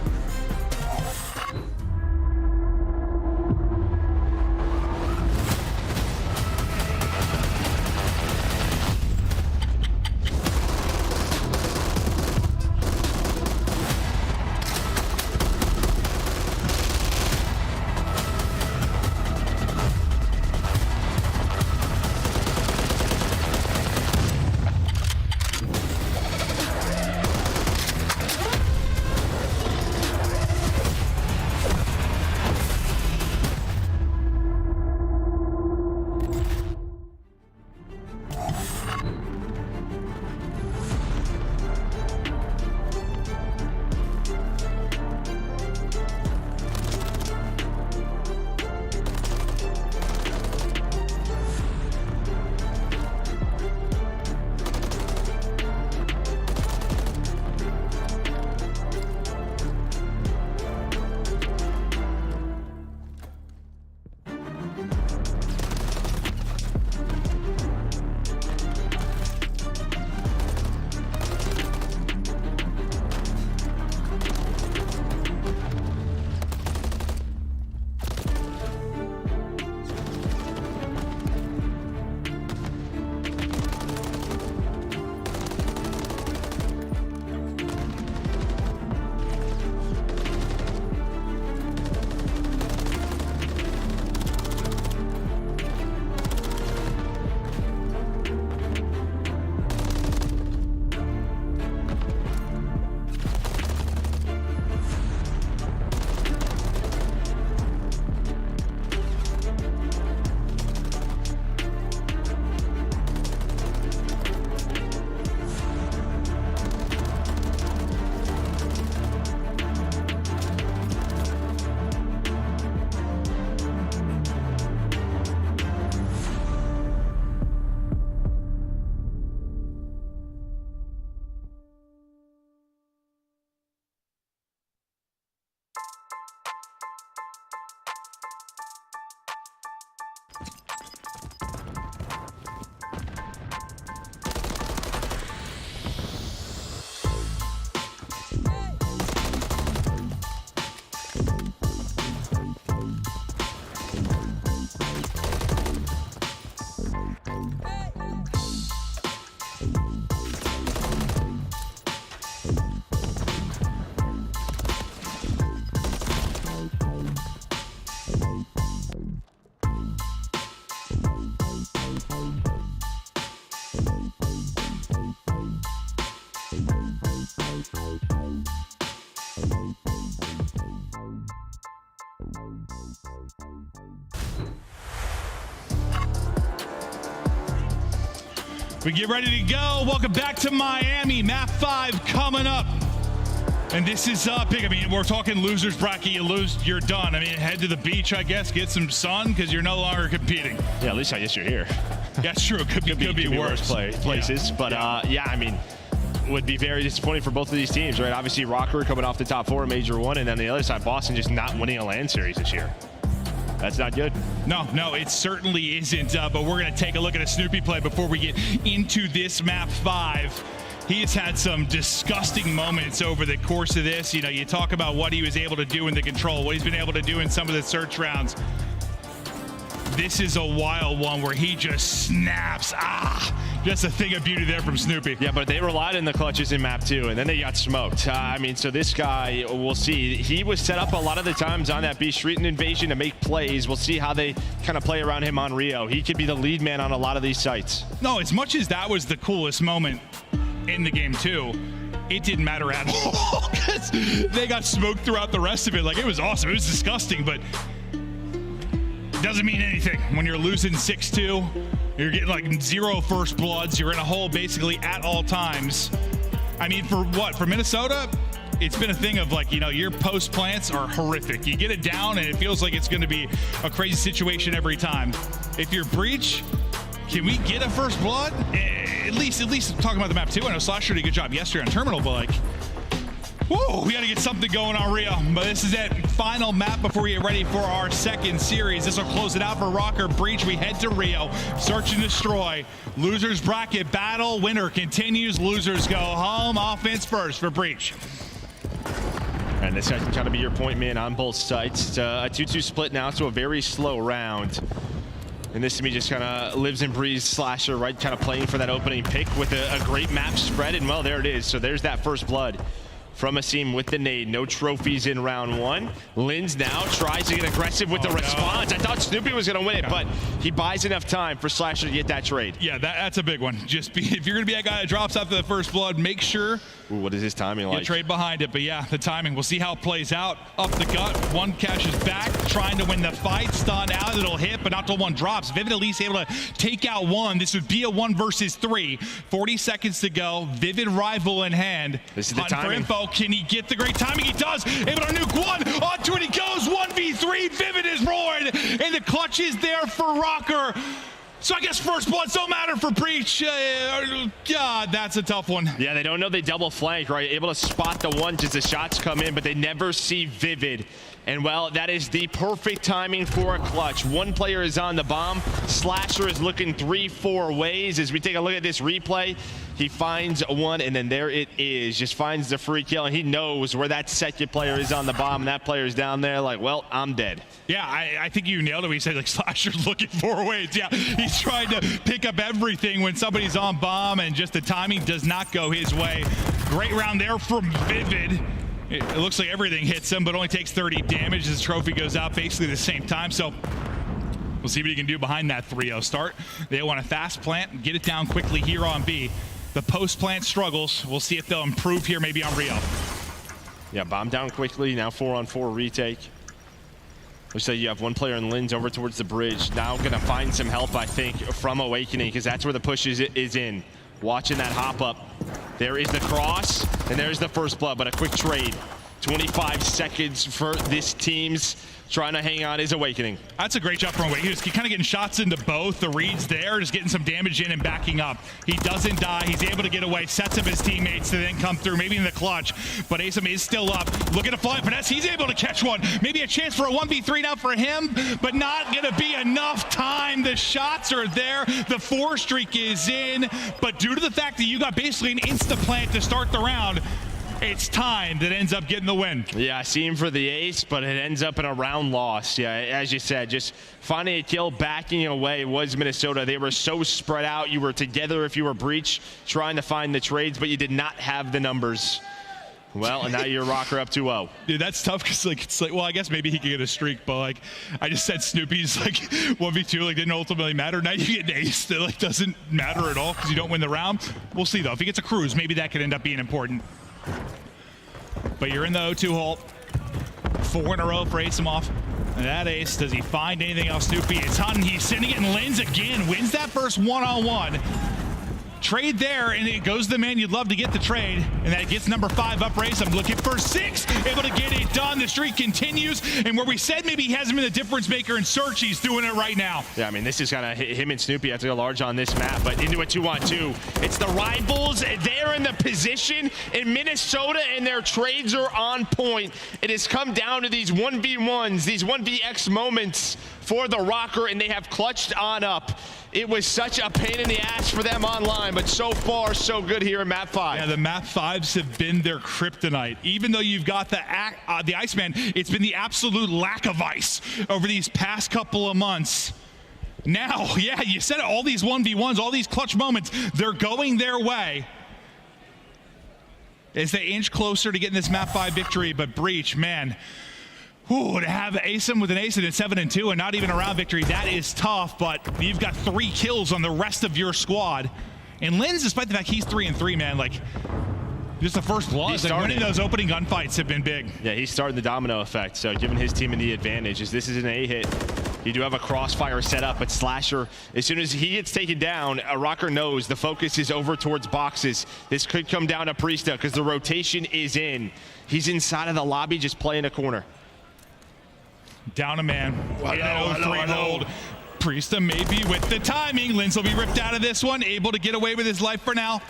Speaker 14: We get ready to go. Welcome back to Miami. Map 5 coming up. And this is big. I mean, we're talking losers bracket. You lose, you're done. I mean, head to the beach, I guess, get some sun because you're no longer competing.
Speaker 12: Yeah, at least I guess you're here.
Speaker 14: That's true. Could be worse
Speaker 12: places. Yeah. But yeah, I mean, would be very disappointing for both of these teams, right? Obviously, Rocker coming off the top 4 in Major 1, and then the other side, Boston just not winning a LAN series this year. That's not good.
Speaker 14: No, it certainly isn't. But we're going to take a look at a Snoopy play before we get into this map 5. He has had some disgusting moments over the course of this. You know, you talk about what he was able to do in the control, what he's been able to do in some of the search rounds. this is a wild one where he just snaps. Just a thing of beauty there from Snoopy.
Speaker 12: Yeah, but they relied on the clutches in map 2, and then they got smoked. I mean, so this guy, we'll see. He was set up a lot of the times on that B Street Invasion to make plays. We'll see how they kind of play around him on Rio. He could be the lead man on a lot of these sites.
Speaker 14: No, as much as that was the coolest moment in the game too, it didn't matter at all because they got smoked throughout the rest of it. Like, it was awesome. It was disgusting, but it doesn't mean anything when you're losing 6-2. You're getting like 0 first bloods. You're in a hole basically at all times. I mean, for what? For Minnesota, it's been a thing of like, you know, your post plants are horrific. You get it down and it feels like it's going to be a crazy situation every time. If you're Breach, can we get a first blood? At least talking about the map too. I know Slasher did a good job yesterday on Terminal, but like, whoa, we got to get something going on Rio. But this is it. Final map before we get ready for our second series. This will close it out for Rocker Breach. We head to Rio. Search and destroy. Losers bracket battle. Winner continues. Losers go home. Offense first for Breach.
Speaker 12: And this guy can kind of be your point man on both sides. It's a 2-2 split now, so a very slow round. And this to me just kind of lives and breathes Slasher, right? Kind of playing for that opening pick with a great map spread. And well, there it is. So there's that first blood from Asim with the nade. No trophies in round 1. Linz now tries to get aggressive with the response. I thought Snoopy was going to win it, but he buys enough time for Slasher to get that trade.
Speaker 14: Yeah, that's a big one. Just if you're going to be that guy that drops after the first blood, make sure.
Speaker 12: Ooh, what is his timing like?
Speaker 14: Trade behind it, but yeah, the timing. We'll see how it plays out. Up the gut, one cashes back, trying to win the fight. Stun out, it'll hit, but not till one drops. Vivid at least able to take out one. This would be a 1 versus 3. 40 seconds to go. Vivid rival in hand.
Speaker 12: This is the
Speaker 14: timing.
Speaker 12: timing.
Speaker 14: For info, can he get the great timing? He does. Able to nuke one. Onto it he goes. 1v3. Vivid is roared, and the clutch is there for Rocker. So I guess first bloods don't matter for Breach. God, that's a tough one.
Speaker 12: Yeah, they don't know they double flank, right? Able to spot the ones as the shots come in, but they never see Vivid. And well, that is the perfect timing for a clutch. One player is on the bomb. Slasher is looking 3-4 ways. As we take a look at this replay, he finds one, and then there it is. Just finds the free kill, and he knows where that second player is on the bomb, and that player's down there like, well, I'm dead.
Speaker 14: Yeah, I think you nailed it when you said like Slasher's looking 4 ways. Yeah, he's trying to pick up everything when somebody's on bomb, and just the timing does not go his way. Great round there from Vivid. It looks like everything hits him, but only takes 30 damage as the trophy goes out basically at the same time. So we'll see what he can do behind that 3-0 start. They want to fast plant and get it down quickly here on B. The post-plant struggles. We'll see if they'll improve here maybe on Rio.
Speaker 12: Yeah, bomb down quickly. Now 4-on-4 retake. Looks like you have one player in Linz over towards the bridge. Now going to find some help, I think, from Awakening, because that's where the push is in. Watching that hop up. There is the cross, and there's the first blood, but a quick trade. 25 seconds for this team's trying to hang on his Awakening.
Speaker 14: That's a great job from Awakening. He's kind of getting shots into both. The reads there, just getting some damage in and backing up. He doesn't die. He's able to get away, sets up his teammates to then come through, maybe in the clutch. But Asim is still up. Looking to fly Finesse. He's able to catch one. Maybe a chance for a 1v3 now for him, but not going to be enough time. The shots are there. The 4 streak is in. But due to the fact that you got basically an insta-plant to start the round, it's time that ends up getting the win.
Speaker 12: Yeah, I see him for the ace, but it ends up in a round loss. Yeah, as you said, just finding a kill, backing away was Minnesota. They were so spread out. You were together if you were Breach, trying to find the trades, but you did not have the numbers. Well, and now you're Rocker up 2-0.
Speaker 14: Dude, that's tough because it's like, well, I guess maybe he could get a streak, but like, I just said Snoopy's like 1v2, like didn't ultimately matter. Now you get an ace that like doesn't matter at all because you don't win the round. We'll see though. If he gets a cruise, maybe that could end up being important. But you're in the 0-2 hole. 4 in a row for Asimov. And that ace, does he find anything else? Snoopy, it's hunting. He's sending it, and Linz again wins that first one-on-one. Trade there, and it goes to the man you'd love to get the trade, and that gets number 5 up race. I'm looking for 6, able to get it done. The streak continues, and where we said maybe he hasn't been the difference maker in search, he's doing it right now.
Speaker 12: Yeah, I mean, this is kind of him and Snoopy have to go large on this map, but into a 2-on-2. It's the rivals. They're in the position in Minnesota, and their trades are on point. It has come down to these 1v1s, these 1vx moments for the Rocker, and they have clutched on up. It was such a pain in the ass for them online, but so far, so good here in map 5.
Speaker 14: Yeah, the map 5s have been their kryptonite. Even though you've got the Iceman, it's been the absolute lack of ice over these past couple of months. Now, yeah, you said it, all these 1v1s, all these clutch moments, they're going their way as they inch closer to getting this map 5 victory. But Breach, man, to have ASIM with an ace and 7-2 and not even a round victory, that is tough. But you've got 3 kills on the rest of your squad. And Linz, despite the fact he's 3-3, man, like, just the first blood. Like, winning those opening gunfights have been big.
Speaker 12: Yeah, he's starting the domino effect, so giving his team the advantage. As this is an A hit, you do have a crossfire set up, but Slasher, as soon as he gets taken down, Rocker knows the focus is over towards boxes. This could come down to Priesta because the rotation is in. He's inside of the lobby just playing a corner.
Speaker 14: Down a man. Hello. Hold. Priesta maybe with the timing. Linz will be ripped out of this one, able to get away with his life for now.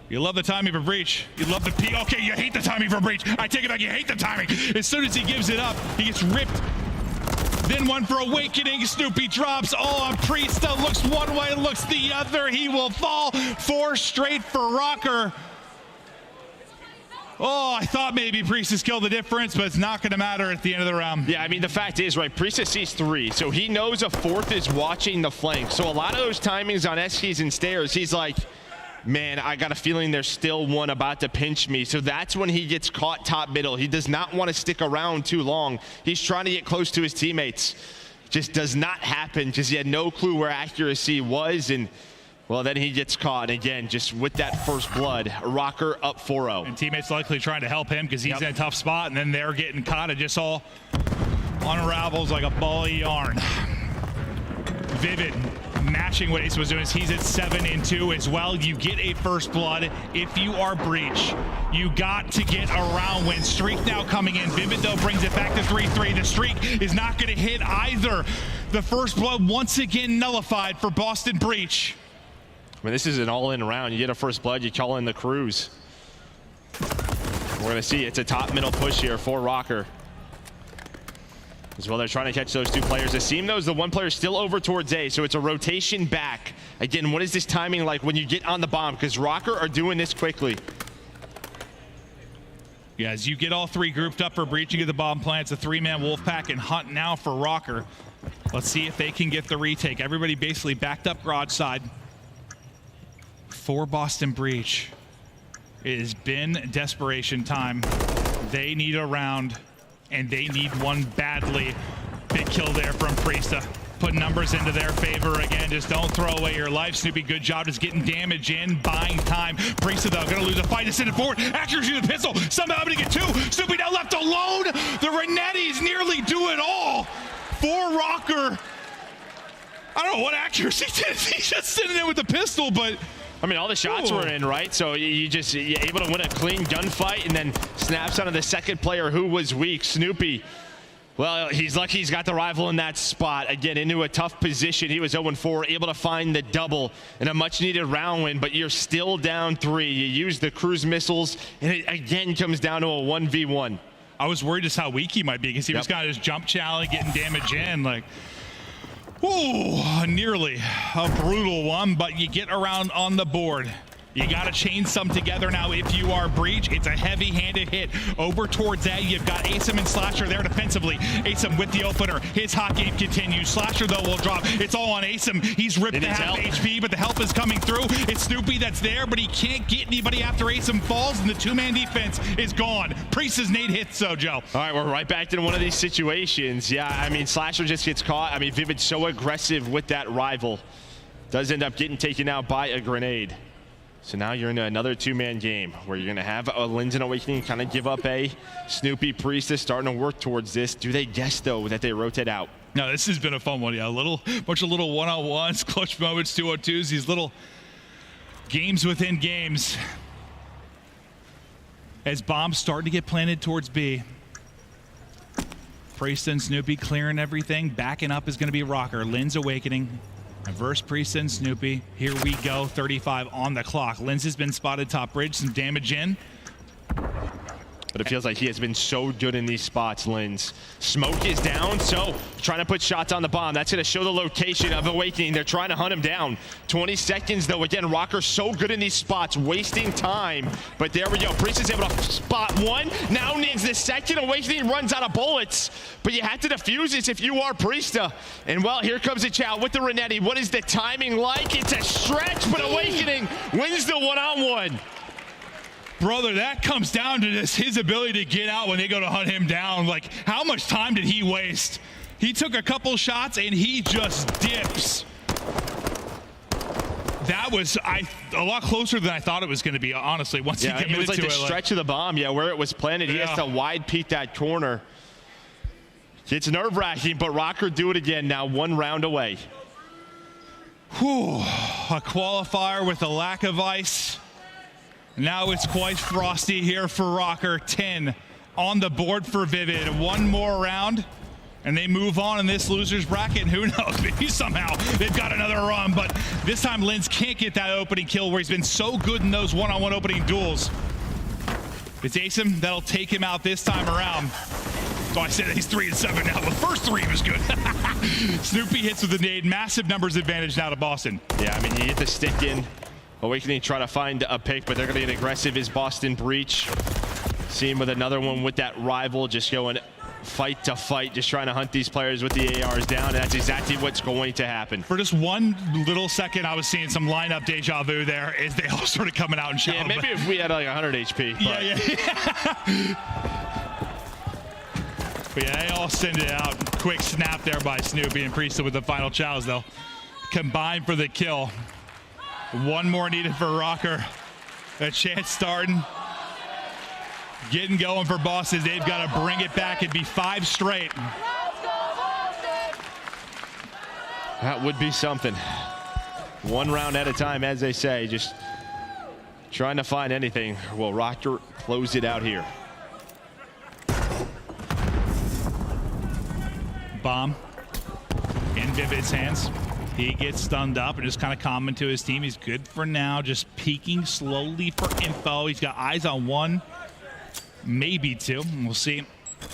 Speaker 14: You love the timing for Breach. You love the P. Okay, you hate the timing for Breach. I take it back. You hate the timing. As soon as he gives it up, he gets ripped. Then one for Awakening. Snoopy drops. Oh, Priesta looks one way, looks the other. He will fall. 4 straight for Rocker. Oh, I thought maybe Priesta's killed the difference, but it's not going to matter at the end of the round.
Speaker 12: Yeah, I mean, the fact is, right, Priesta sees 3, so he knows a 4th is watching the flank. So a lot of those timings on Eskies and stairs, he's like, man, I got a feeling there's still one about to pinch me. So that's when he gets caught top middle. He does not want to stick around too long. He's trying to get close to his teammates. Just does not happen because he had no clue where accuracy was. And, well, then he gets caught. And again, just with that first blood, Rocker up 4-0.
Speaker 14: And teammates likely trying to help him because he's in a tough spot. And then they're getting caught. It just all unravels like a ball of yarn. Vivid matching what Ace was doing. He's at 7-2 as well. You get a first blood if you are Breach. You got to get a round win. Streak now coming in. Vivid though brings it back to 3-3. The streak is not going to hit either. The first blood once again nullified for Boston Breach.
Speaker 12: I mean, this is an all-in round. You get a first blood, you call in the cruise. We're going to see it's a top middle push here for Rocker. As well, they're trying to catch those 2 players. Asim knows the 1 player still over towards A, so it's a rotation back. Again, what is this timing like when you get on the bomb? Because Rocker are doing this quickly.
Speaker 14: Yeah, as you get all 3 grouped up for breaching of the bomb plants, a 3-man wolf pack and hunt now for Rocker. Let's see if they can get the retake. Everybody basically backed up garage side for Boston Breach. It has been desperation time. They need a round. And they need one badly. Big kill there from Priesta. Put numbers into their favor again. Just don't throw away your life. Snoopy, good job just getting damage in, buying time. Priesta, though, gonna lose a fight to send it forward. Accuracy with the pistol. Somehow able to get 2. Snoopy now left alone. The Renettis nearly do it all for Rocker. I don't know what accuracy did. He's just sitting in with the pistol, but
Speaker 12: I mean, all the shots were in, right? So you're able to win a clean gunfight and then snaps onto the second player who was weak, Snoopy. Well, he's lucky he's got the rival in that spot. Again, into a tough position. He was 0-4, able to find the double in a much-needed round win, but you're still down 3. You use the cruise missiles, and it again comes down to a 1v1.
Speaker 14: I was worried just how weak he might be because he was kind of just jump challenge, getting damage in. Like, ooh, nearly a brutal one, but you get around on the board. You got to chain some together now if you are Breach. It's a heavy-handed hit over towards A. You've got Asim and Slasher there defensively. Asim with the opener. His hot game continues. Slasher, though, will drop. It's all on Asim. He's ripped to half HP, but the help is coming through. It's Snoopy that's there, but he can't get anybody after Asim falls, and the 2-man defense is gone. Priest's nade hits, though, Joe.
Speaker 12: All right, we're right back to one of these situations. Yeah, I mean, Slasher just gets caught. I mean, Vivid's so aggressive with that rival. Does end up getting taken out by a grenade. So now you're in another 2-man game where you're going to have a Linz and Awakening kind of give up A. Snoopy, Priestess starting to work towards this. Do they guess, though, that they rotate out?
Speaker 14: No, this has been a fun one. Yeah, bunch of little one-on-ones, clutch moments, 2-on-2s, these little games within games. As bombs start to get planted towards B. Priest and Snoopy clearing everything. Backing up is going to be Rocker. Linz Awakening. Reverse Priest and Snoopy. Here we go. 35 on the clock. Linz has been spotted top bridge. Some damage in.
Speaker 12: But it feels like he has been so good in these spots, Linz. Smoke is down, so trying to put shots on the bomb. That's going to show the location of Awakening. They're trying to hunt him down. 20 seconds, though. Again, Rocker so good in these spots, wasting time. But there we go. Priest is able to spot one. Now needs the second. Awakening runs out of bullets. But you have to defuse this if you are Priesta. And, well, here comes a chow with the Renetti. What is the timing like? It's a stretch, but Awakening wins the one-on-one.
Speaker 14: Brother, that comes down to just his ability to get out when they go to hunt him down. Like, how much time did he waste? He took a couple shots and he just dips. That was a lot closer than I thought it was going to be, honestly, once he committed to it.
Speaker 12: It was like the stretch of the bomb, where it was planted. He has to wide peek that corner. It's nerve-wracking, but Rocker do it again now, 1 round away.
Speaker 14: Whew, a qualifier with a lack of ice. Now it's quite frosty here for Rocker. 10 on the board for Vivid. 1 more round, and they move on in this loser's bracket. And who knows, maybe somehow they've got another run. But this time, Linz can't get that opening kill where he's been so good in those one-on-one opening duels. It's Asim that'll take him out this time around. So I said he's 3-7 now. The first 3 was good. Snoopy hits with the nade. Massive numbers advantage now to Boston.
Speaker 12: Yeah, I mean, you get the stick in. Awakening try to find a pick, but they're going to get aggressive as Boston breach. See him with another one with that rival, just going fight to fight, just trying to hunt these players with the ARs down, and that's exactly what's going to happen.
Speaker 14: For just one little second, I was seeing some lineup deja vu there as they all started coming out and shouting.
Speaker 12: Yeah, maybe if we had like 100 HP. But.
Speaker 14: Yeah. But yeah, they all send it out. Quick snap there by Snoopy and Priesta with the final chows. They'll combine for the kill. 1 more needed for Rocker. A chance starting. Getting going for Boston. They've got to bring it back. It'd be 5 straight.
Speaker 12: That would be something. 1 round at a time, as they say. Just trying to find anything. Will Rocker close it out here?
Speaker 14: Bomb in Vivid's hands. He gets stunned up and just kind of comment to his team. He's good for now, just peeking slowly for info. He's got eyes on 1, maybe 2. We'll see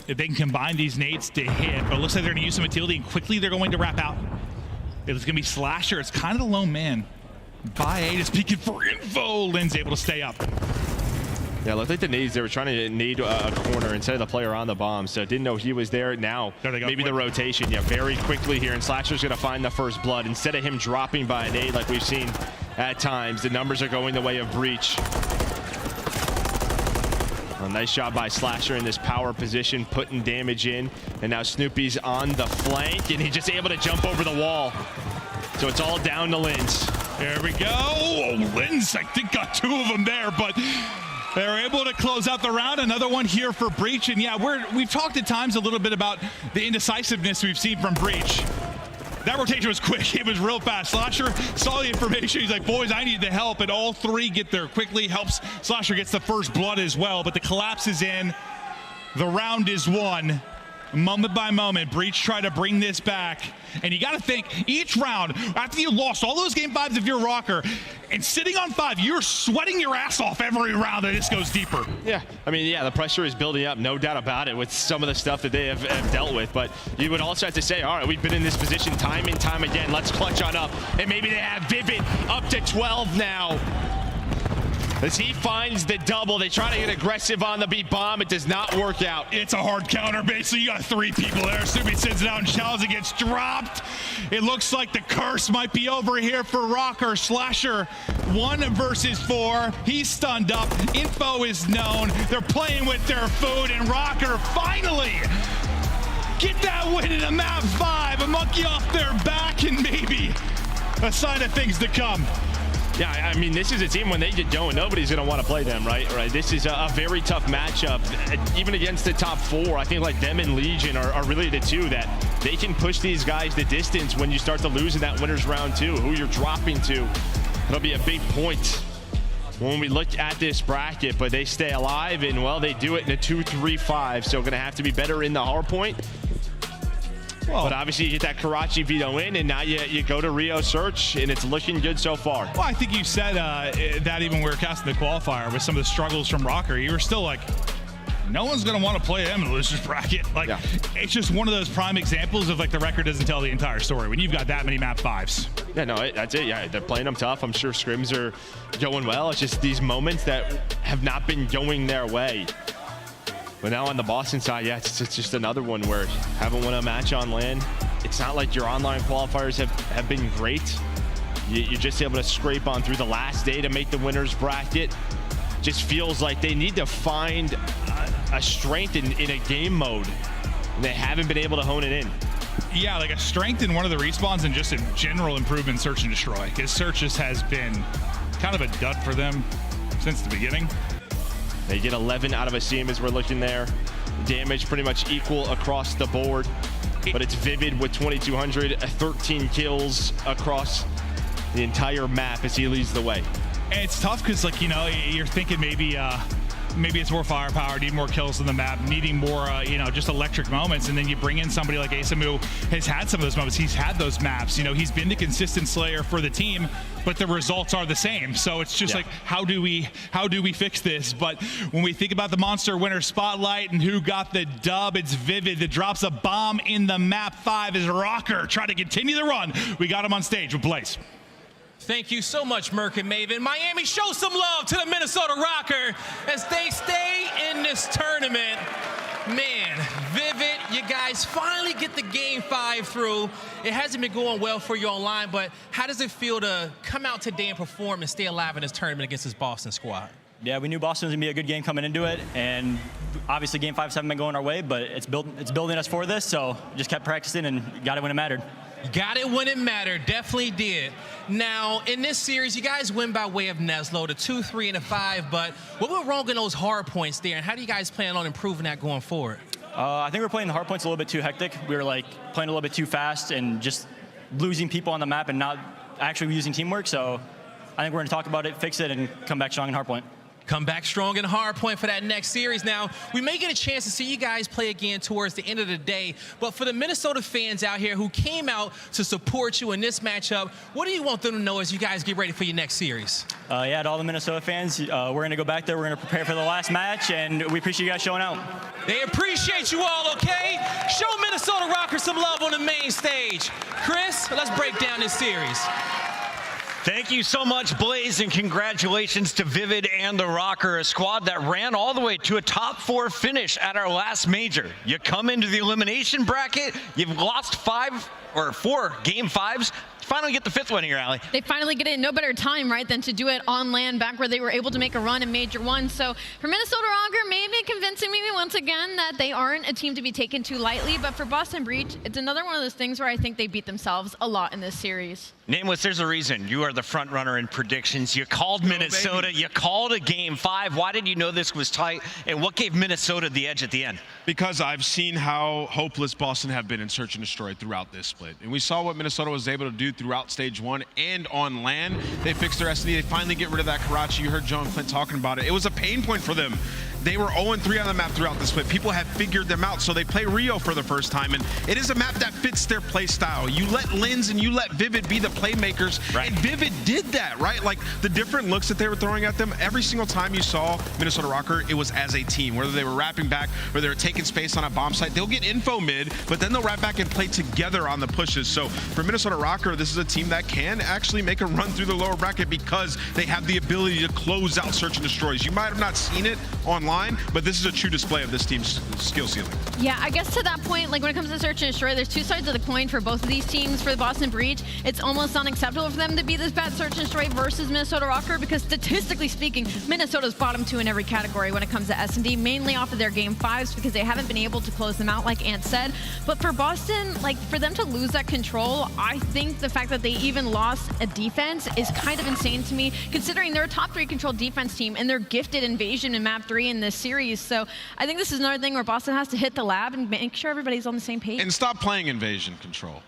Speaker 14: if they can combine these nades to hit. But it looks like they're going to use some utility, and quickly they're going to wrap out. It's going to be Slasher. It's kind of the lone man. By 8 is peeking for info. Lynn's able to stay up.
Speaker 12: Yeah, it looked like the nades, they were trying to nade a corner instead of the player on the bomb, so didn't know he was there. Now, maybe the rotation, very quickly here, and Slasher's going to find the first blood. Instead of him dropping by a nade like we've seen at times, the numbers are going the way of Breach. A nice job by Slasher in this power position, putting damage in, and now Snoopy's on the flank, and he's just able to jump over the wall. So it's all down to Linz.
Speaker 14: There we go. Oh, Linz, I think got 2 of them there, but they're able to close out the round. Another one here for Breach. And yeah, we've talked at times a little bit about the indecisiveness we've seen from Breach. That rotation was quick. It was real fast. Slasher saw the information. He's like, boys, I need the help. And all 3 get there quickly. Helps. Slasher gets the first blood as well. But the collapse is in. The round is won. Moment by moment, Breach tried to bring this back. And you got to think, each round, after you lost all those game 5s of your Rocker, and sitting on 5, you're sweating your ass off every round that this goes deeper.
Speaker 12: Yeah, I mean, the pressure is building up, no doubt about it, with some of the stuff that they have dealt with. But you would also have to say, all right, we've been in this position time and time again. Let's clutch on up. And maybe they have Vivid up to 12 now. As he finds the double, they try to get aggressive on the B bomb. It does not work out.
Speaker 14: It's a hard counter, basically. You got 3 people there. Snoopy sends it out, and Chalice gets dropped. It looks like the curse might be over here for Rocker. Slasher, 1 versus 4. He's stunned up. Info is known. They're playing with their food, and Rocker finally get that win in a map 5. A monkey off their back, and maybe a sign of things to come.
Speaker 12: Yeah, I mean, this is a team when they get going, nobody's going to want to play them, right? This is a very tough matchup, even against the top 4. I think like them and Legion are really the 2 that they can push these guys the distance when you start to lose in that winner's round 2. Who you're dropping to, it'll be a big point when we look at this bracket, but they stay alive, and well, they do it in a 2-3-5, so going to have to be better in the Hardpoint. Well, but obviously you get that Karachi veto in, and now you go to Rio Search, and it's looking good so far.
Speaker 14: Well, I think you said that even when we were casting the qualifier with some of the struggles from Rocker, you were still like, no one's going to want to play them in the losers bracket. Like, it's just one of those prime examples of like the record doesn't tell the entire story when you've got that many map 5s.
Speaker 12: Yeah, no, that's it. Yeah, they're playing them tough. I'm sure scrims are going well. It's just these moments that have not been going their way. But now on the Boston side, yeah, it's just another one where haven't won a match on LAN. It's not like your online qualifiers have been great. You're just able to scrape on through the last day to make the winners bracket. Just feels like they need to find a strength in a game mode. And they haven't been able to hone it in.
Speaker 14: Yeah, like a strength in one of the respawns and just a general improvement in search and destroy. Because search just has been kind of a dud for them since the beginning.
Speaker 12: They get 11 out of a seam as we're looking there. Damage pretty much equal across the board. But it's Vivid with 2,200, 13 kills across the entire map as he leads the way.
Speaker 14: And it's tough because, like, you know, you're thinking maybe it's more firepower, need more kills on the map, needing more, you know, just electric moments. And then you bring in somebody like Asem who has had some of those moments. He's had those maps. You know, he's been the consistent slayer for the team, but the results are the same. So it's just like, how do we fix this? But when we think about the Monster Winner Spotlight and who got the dub, it's Vivid that drops a bomb in the map 5 as Rocker try to continue the run. We got him on stage with Blaze.
Speaker 8: Thank you so much, Merc and Maven. Miami, show some love to the Minnesota Rocker as they stay in this tournament. Man, Vivid, you guys finally get the game 5 through. It hasn't been going well for you online, but how does it feel to come out today and perform and stay alive in this tournament against this Boston squad?
Speaker 2: Yeah, we knew Boston was going to be a good game coming into it, and obviously game 5s haven't been going our way, but it's building us for this, so just kept practicing and got it when it mattered.
Speaker 8: Got it when it mattered, definitely did. Now, in this series, you guys win by way of Neslo, the 2, 3, and a 5, but what went wrong in those hard points there, and how do you guys plan on improving that going forward?
Speaker 2: I think we're playing the hard points a little bit too hectic. We were like playing a little bit too fast and just losing people on the map and not actually using teamwork, so I think we're going to talk about it, fix it, and come back strong in hard point.
Speaker 8: Come back strong in Hardpoint for that next series. Now, we may get a chance to see you guys play again towards the end of the day, but for the Minnesota fans out here who came out to support you in this matchup, what do you want them to know as you guys get ready for your next series?
Speaker 2: Yeah, to all the Minnesota fans, we're going to go back there, we're going to prepare for the last match, and we appreciate you guys showing out.
Speaker 8: They appreciate you all, okay? Show Minnesota Rockers some love on the main stage. Chris, let's break down this series.
Speaker 5: Thank you so much, Blaze, and congratulations to Vivid and the Rocker, a squad that ran all the way to a top 4 finish at our last major. You come into the elimination bracket, you've lost 4 game 5s. Finally get the 5th one here, Allie.
Speaker 9: They finally get it in no better time, right, than to do it on LAN back where they were able to make a run in Major 1. So for Minnesota Rocker, maybe convincing me once again that they aren't a team to be taken too lightly. But for Boston Breach, it's another one of those things where I think they beat themselves a lot in this series.
Speaker 5: Nameless, there's a reason. You are the front runner in predictions. You called Minnesota. You called a game 5. Why did you know this was tight? And what gave Minnesota the edge at the end?
Speaker 4: Because I've seen how hopeless Boston have been in search and destroy throughout this split. And we saw what Minnesota was able to do throughout stage 1 and on LAN. They fixed their SD. They finally get rid of that Karachi. You heard Joe and Clint talking about it. It was a pain point for them. They were 0-3 on the map throughout the split. People have figured them out, so they play Rio for the first time, and it is a map that fits their play style. You let Lins and you let Vivid be the playmakers, and Vivid did that, right? Like, the different looks that they were throwing at them, every single time you saw Minnesota Rocker, it was as a team. Whether they were wrapping back or they were taking space on a bomb site, they'll get info mid, but then they'll wrap back and play together on the pushes. So for Minnesota Rocker, this is a team that can actually make a run through the lower bracket because they have the ability to close out search and destroys. You might have not seen it online, but this is a true display of this team's skill ceiling.
Speaker 9: Yeah, I guess to that point, like when it comes to search and destroy, there's 2 sides of the coin for both of these teams. For the Boston Breach, it's almost unacceptable for them to be this bad search and destroy versus Minnesota Rocker because statistically speaking, Minnesota's bottom 2 in every category when it comes to S&D, mainly off of their game 5s because they haven't been able to close them out like Ant said. But for Boston, like for them to lose that control, I think the fact that they even lost a defense is kind of insane to me, considering they're a top 3 controlled defense team and they're gifted invasion in map 3 in this series. So I think this is another thing where Boston has to hit the lab and make sure everybody's on the same page.
Speaker 4: And stop playing invasion control.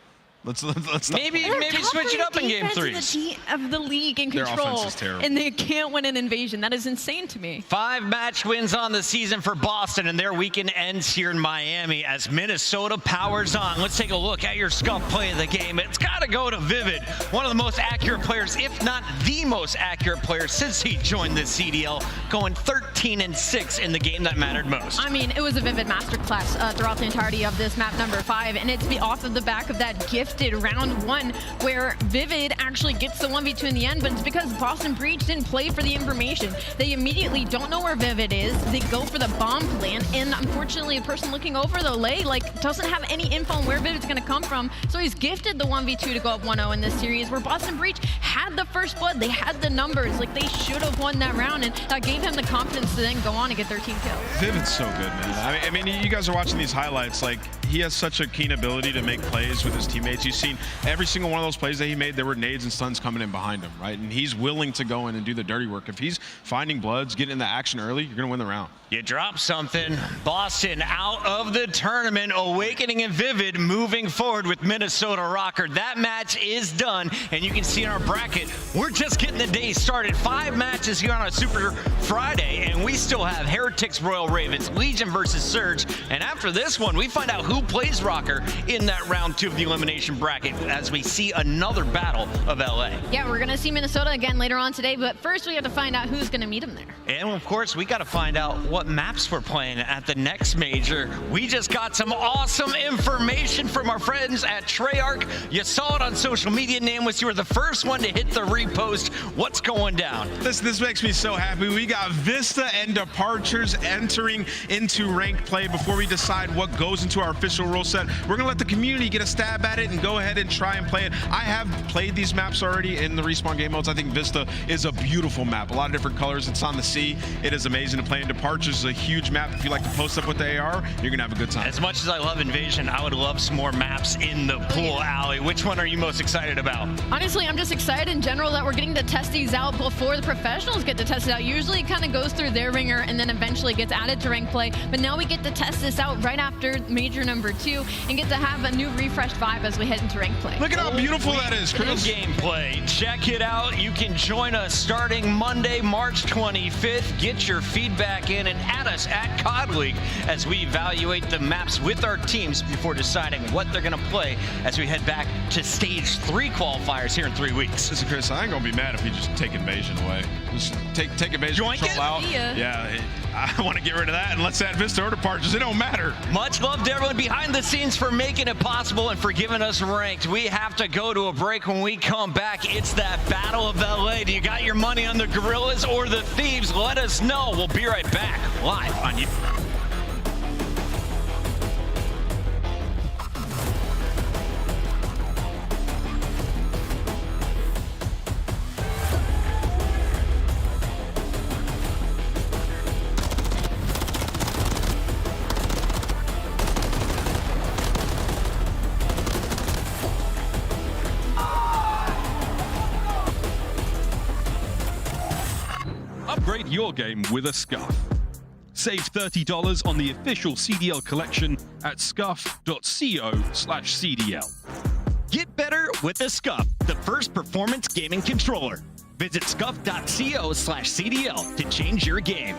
Speaker 4: Let's
Speaker 5: maybe switch it up in game 3s.
Speaker 9: Of the league in control,
Speaker 5: their offense is terrible,
Speaker 9: and they can't win an invasion. That is insane to me.
Speaker 5: 5 match wins on the season for Boston, and their weekend ends here in Miami as Minnesota powers on. Let's take a look at your Scump play of the game. It's got to go to Vivid, one of the most accurate players, if not the most accurate player since he joined the CDL. going 13-6 in the game that mattered most.
Speaker 9: I mean, it was a Vivid masterclass throughout the entirety of this map number 5, and it's off of the back of that gifted round 1 where Vivid actually gets the 1v2 in the end, but it's because Boston Breach didn't play for the information. They immediately don't know where Vivid is. They go for the bomb plant, and unfortunately, the person looking over the lay doesn't have any info on where Vivid's going to come from, so he's gifted the 1v2 to go up 1-0 in this series, where Boston Breach had the first blood. They had the numbers. They should have won that round, and that gave him the confidence to then go on and get 13 kills.
Speaker 4: Vivid's so good, man. I mean, you guys are watching these highlights. He has such a keen ability to make plays with his teammates. You've seen every single one of those plays that he made, there were nades and stuns coming in behind him, right? And he's willing to go in and do the dirty work. If he's finding bloods, getting in the action early, you're going to win the round.
Speaker 5: You drop something. Boston out of the tournament. Awakening and Vivid moving forward with Minnesota Rocker. That match is done, and you can see in our bracket, we're just getting the day started. 5 matches here on a Super Friday, and we still have Heretics, Royal Ravens, Legion versus Surge, and after this one, we find out who plays Rocker in that round 2 of the elimination bracket as we see another battle of LA.
Speaker 9: Yeah, we're going to see Minnesota again later on today, but first we have to find out who's going to meet him there.
Speaker 5: And of course, we got to find out what maps we're playing at the next major. We just got some awesome information from our friends at Treyarch. You saw it on social media, Nameless. You were the first one to hit the repost. What's going down?
Speaker 4: This makes me so happy. We got Vista and Departures entering into ranked play. Before we decide what goes into our official rule set, we're gonna let the community get a stab at it and go ahead and try and play it. I have played these maps already in the Respawn game modes. I think Vista is a beautiful map. A lot of different colors. It's on the sea. It is amazing to play in. Departures is a huge map. If you like to post up with the AR, you're gonna have a good time.
Speaker 5: As much as I love Invasion, I would love some more maps in the pool alley. Which one are you most excited about?
Speaker 9: Honestly, I'm just excited in general that we're getting to test these out before the professionals get to test it out. Usually it kind of goes through their ringer and then eventually gets added to rank play, but now we get to test this out right after major number 2 and get to have a new refreshed vibe as we head into rank play.
Speaker 4: Look at how beautiful that is, Chris.
Speaker 5: Gameplay. Check it out. You can join us starting Monday, March 25th. Get your feedback in and add us at COD League as we evaluate the maps with our teams before deciding what they're going to play as we head back to stage 3 qualifiers here in 3 weeks.
Speaker 4: Listen, Chris, I ain't going to be mad if we just take Invasion away. Just take Invasion control out. Yeah, I want to get rid of that and let's add Vista or Departures. It don't matter.
Speaker 5: Much love to everyone behind the scenes for making it possible and for giving us ranked. We have to go to a break. When we come back, it's that Battle of LA. Do you got your money on the Gorillas or the Thieves? Let us know. We'll be right back live on YouTube.
Speaker 3: Upgrade your game with a Scuff. Save $30 on the official CDL collection at scuff.co/CDL.
Speaker 7: Get better with a Scuff, the first performance gaming controller. Visit scuff.co/CDL to change your game.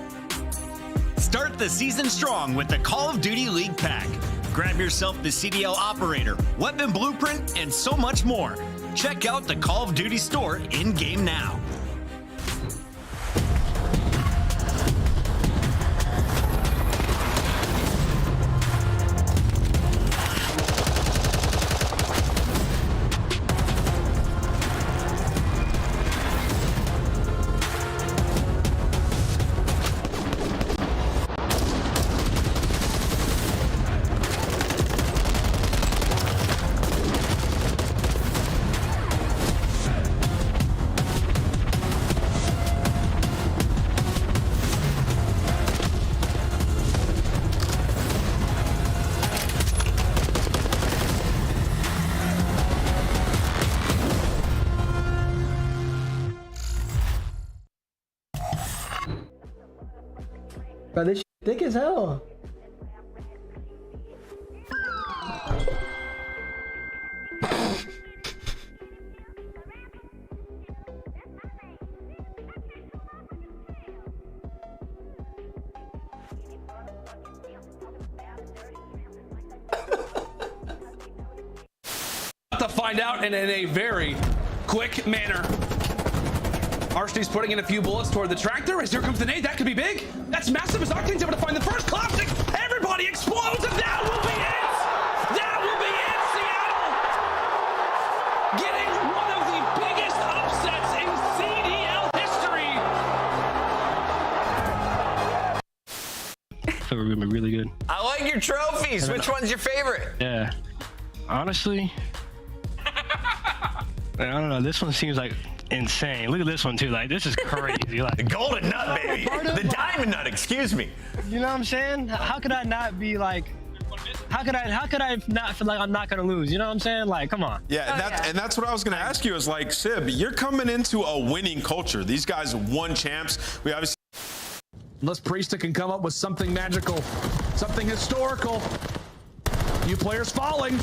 Speaker 7: Start the season strong with the Call of Duty League Pack. Grab yourself the CDL Operator, Weapon Blueprint, and so much more. Check out the Call of Duty store in-game now.
Speaker 10: Bro, this shit thick as hell.
Speaker 15: To find out and in a very quick manner. Arshni's putting in a few bullets toward the tractor. As here comes the nade. That could be big. That's massive as Octane's able to find the first. Collapsing. Everybody explodes, and that will be it. That will be it, Seattle. Getting one of the biggest upsets in CDL history.
Speaker 11: We're gonna be really good.
Speaker 5: I like your trophies. Which one's your favorite?
Speaker 11: Yeah. Honestly, I don't know. This one seems like insane. Look at this one too. Like, this is crazy. Like
Speaker 5: The golden nut, baby. The diamond nut, excuse me.
Speaker 11: You know what I'm saying? How could I not be like? How could I not feel like I'm not gonna lose? You know what I'm saying? Like, come on.
Speaker 16: Yeah, and that's what I was gonna ask you. Is like, Sib, you're coming into a winning culture. These guys won champs. We obviously.
Speaker 6: Unless Priesta can come up with something magical, something historical. Few players falling.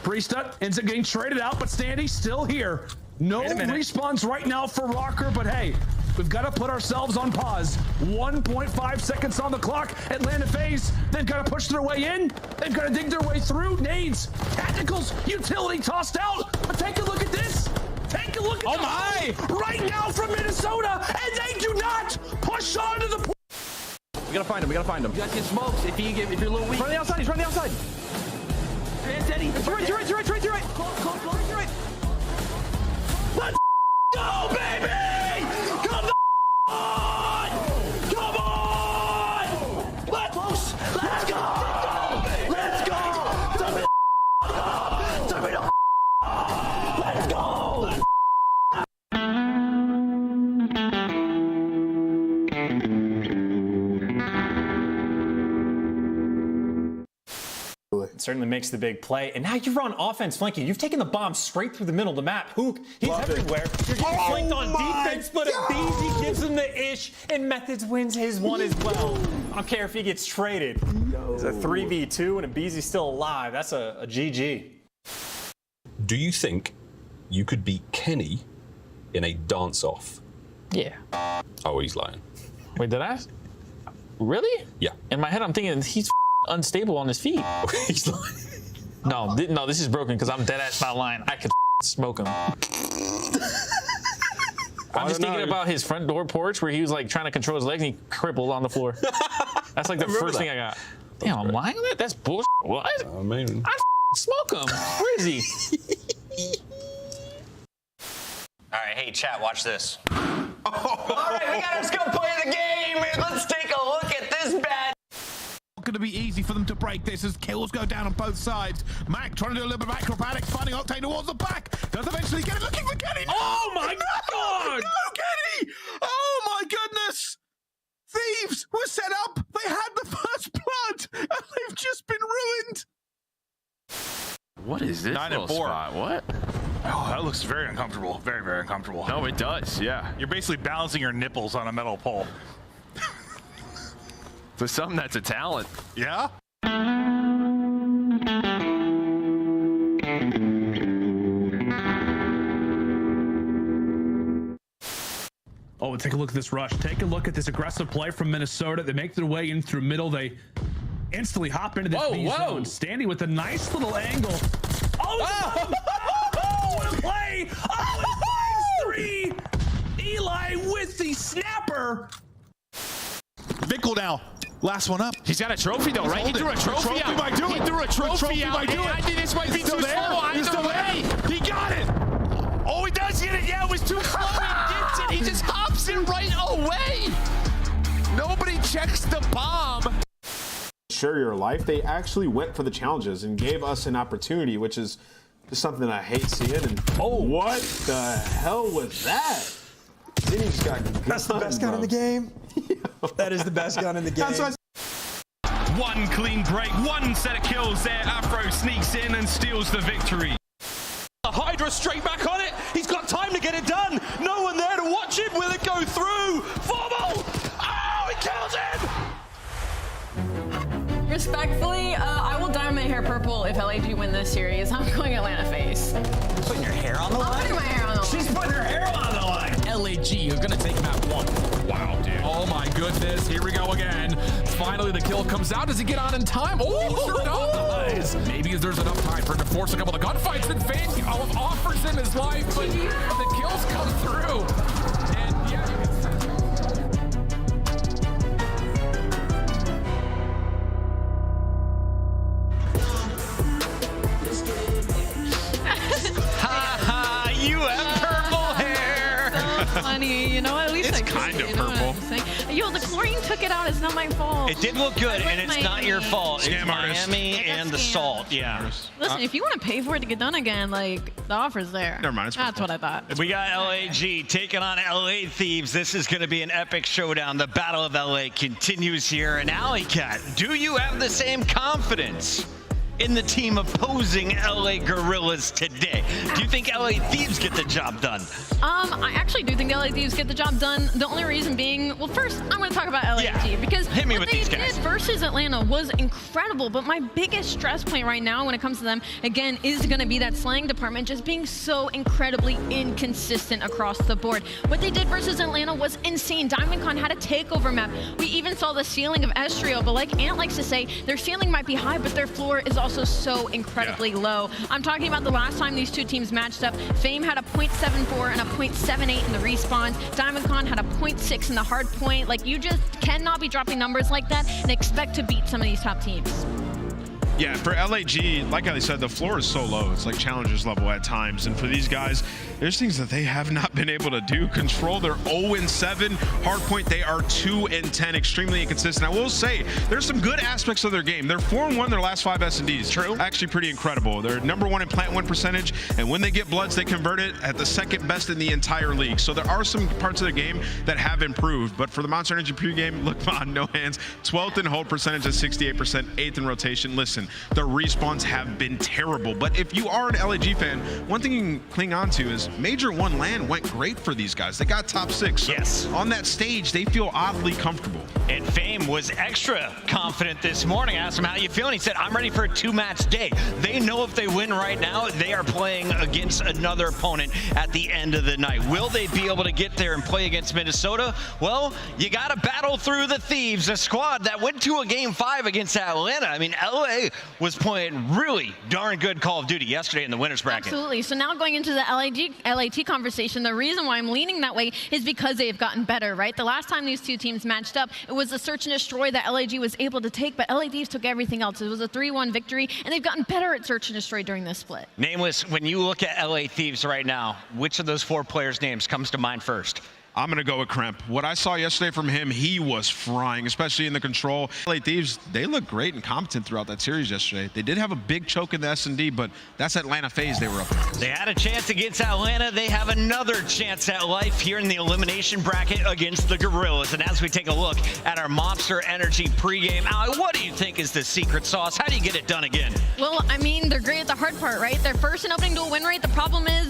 Speaker 6: Priesta ends up getting traded out, but Standy's still here. No respawns right now for Rocker, but hey, we've got to put ourselves on pause. 1.5 seconds on the clock. Atlanta FaZe, they've got to push their way in. They've got to dig their way through. Nades, tacticals, utility tossed out. But take a look at this. Take a look at right now from Minnesota, and they do not push on to the.
Speaker 15: We gotta find him. We gotta find him.
Speaker 21: You guys get smokes if you're a little weak.
Speaker 15: He's running the outside. He's running the outside.
Speaker 21: Eddie.
Speaker 15: To your right. Let's go, baby! Come on! Come on! Let's go! Let's go! Let's go!
Speaker 18: It certainly makes the big play. And now you're on offense flanking. You've taken the bomb straight through the middle of the map. Hook, he's everywhere. You're getting flanked on defense, but Beezy gives him the ish, and Methods wins his one as well. I don't care if he gets traded. It's a 3v2, and Beezy's still alive. That's a GG.
Speaker 24: Do you think you could beat Kenny in a dance-off?
Speaker 20: Yeah.
Speaker 24: Oh, he's lying.
Speaker 20: Wait, did I? Really?
Speaker 24: Yeah.
Speaker 20: In my head, I'm thinking he's unstable on his feet.
Speaker 24: He's lying.
Speaker 20: No, this is broken because I'm dead ass not lying. I could smoke him. I'm just thinking about his front door porch where he was like trying to control his legs and he crippled on the floor. That's like the first thing I got. Damn, I'm lying on that? That's bullshit. What?
Speaker 24: Maybe.
Speaker 20: I smoke him. Where is he?
Speaker 5: All right, hey, chat, watch this. All right, we gotta just go play the game. Let's take a look at this bad.
Speaker 6: Going to be easy for them to break this as kills go down on both sides. Mac trying to do a little bit of acrobatics, finding Octane towards the back. Does eventually get it, looking for Kenny.
Speaker 15: Oh my God!
Speaker 6: No, Kenny! Oh my goodness! Thieves were set up. They had the first blood, and they've just been ruined.
Speaker 25: What is this
Speaker 26: 9 and 4.
Speaker 25: spot? What?
Speaker 26: Oh, that looks very uncomfortable. Very, very uncomfortable.
Speaker 25: No, it does. Yeah.
Speaker 26: You're basically balancing your nipples on a metal pole.
Speaker 25: For some, that's a talent.
Speaker 26: Yeah?
Speaker 6: Oh, take a look at this rush. Take a look at this aggressive play from Minnesota. They make their way in through middle. They instantly hop into this B zone. Standing with a nice little angle. Oh, what a play! Oh, it finds 3. Eli with the snapper.
Speaker 19: Vickle now. Last one up.
Speaker 15: He's got a trophy though, right? He threw a trophy out.
Speaker 19: Might do it.
Speaker 15: He threw a trophy out.
Speaker 19: Might do it.
Speaker 15: I think this might be too slow. Either way, he got it. Oh, he does get it. Yeah, it was too slow. He gets it. He just hops in right away. Nobody checks the bomb.
Speaker 27: Share your life. They actually went for the challenges and gave us an opportunity, which is just something I hate seeing. And what the hell was that? Then he just got
Speaker 28: That's the best gun in the game. That is the best gun in the game.
Speaker 3: One clean break, one set of kills there. Afro sneaks in and steals the victory.
Speaker 22: Hydra straight back on it. He's got time to get it done. No one there to watch it. Will it go through? Formal! Oh, he kills him!
Speaker 9: Respectfully, I will dye my hair purple if LAG win this series. I'm going Atlanta FaZe.
Speaker 5: Putting your hair on the line?
Speaker 9: I'm putting my hair on the line.
Speaker 5: She's putting her hair on the line.
Speaker 17: LAG, you're gonna take map 1.
Speaker 6: Wow, dude.
Speaker 17: Oh my goodness, here we go again. Finally, the kill comes out. Does he get on in time? Oh, he sure does. Maybe there's enough time for him to force a couple of gunfights. Then Fane offers him his life, but the kills come through. And yeah.
Speaker 9: flooring took it out. It's not my fault.
Speaker 5: It did look good, and it's not your fault. It's
Speaker 3: Scam artist.
Speaker 5: Miami and the salt. Yeah.
Speaker 9: Listen, if you want to pay for it to get done again, like, the offer's there.
Speaker 3: Never mind.
Speaker 9: That's what I thought.
Speaker 5: We got LAG taking on LA Thieves. This is going to be an epic showdown. The Battle of LA continues here. And Alley Cat, do you have the same confidence in the team opposing LA Gorillas today? Do you think LA Thieves get the job done?
Speaker 9: I actually do think LA Thieves get the job done. The only reason being, well, first, I'm going to talk about LAG because
Speaker 5: Hit me
Speaker 9: what
Speaker 5: with
Speaker 9: they
Speaker 5: these
Speaker 9: did
Speaker 5: guys.
Speaker 9: versus Atlanta was incredible. But my biggest stress point right now when it comes to them, again, is going to be that slang department just being so incredibly inconsistent across the board. What they did versus Atlanta was insane. DiamondCon had a takeover map. We even saw the ceiling of Estrio, but like Ant likes to say, their ceiling might be high, but their floor is also so incredibly low. I'm talking about the last time these two teams matched up. Fame had a .74 and a .78 in the respawns. DiamondCon had a .6 in the Hardpoint. Like, you just cannot be dropping numbers like that and expect to beat some of these top teams.
Speaker 27: Yeah, for LAG, like I said, the floor is so low. It's like challengers level at times. And for these guys, there's things that they have not been able to do. Control, they're 0-7. Hardpoint, they are 2-10, extremely inconsistent. I will say, there's some good aspects of their game. They're 4-1 their last 5 S&Ds. True. Actually pretty incredible. They're #1 in plant win percentage, and when they get bloods, they convert it at the 2nd best in the entire league. So there are some parts of the game that have improved. But for the Monster Energy pregame, look on, no hands. 12th in hold percentage at 68%, 8th in rotation. Listen, the respawns have been terrible. But if you are an LAG fan, one thing you can cling on to is Major 1 LAN went great for these guys. They got top 6. So
Speaker 5: yes.
Speaker 27: On that stage, they feel oddly comfortable.
Speaker 5: And Fame was extra confident this morning. I asked him, how you feeling? He said, I'm ready for a 2-match day. They know if they win right now, they are playing against another opponent at the end of the night. Will they be able to get there and play against Minnesota? Well, you got to battle through the Thieves, a squad that went to a Game 5 against Atlanta. I mean, LA was playing really darn good Call of Duty yesterday in the winners bracket.
Speaker 9: Absolutely. So now going into the LAT conversation, the reason why I'm leaning that way is because they've gotten better, right? The last time these two teams matched up, it was a search and destroy that LAG was able to take, but LA Thieves took everything else. It was a 3-1 victory, and they've gotten better at search and destroy during this split.
Speaker 5: Nameless, when you look at LA Thieves right now, which of those 4 players' names comes to mind first?
Speaker 27: I'm going to go with Kremp. What I saw yesterday from him, he was frying, especially in the control. LA Thieves, they looked great and competent throughout that series yesterday. They did have a big choke in the S&D, but that's Atlanta phase they were up against.
Speaker 5: They had a chance against Atlanta. They have another chance at life here in the elimination bracket against the Gorillas. And as we take a look at our Monster Energy pregame, Allie, what do you think is the secret sauce? How do you get it done again?
Speaker 9: Well, I mean, they're great at the hard part, right? They're first in opening duel win rate. The problem is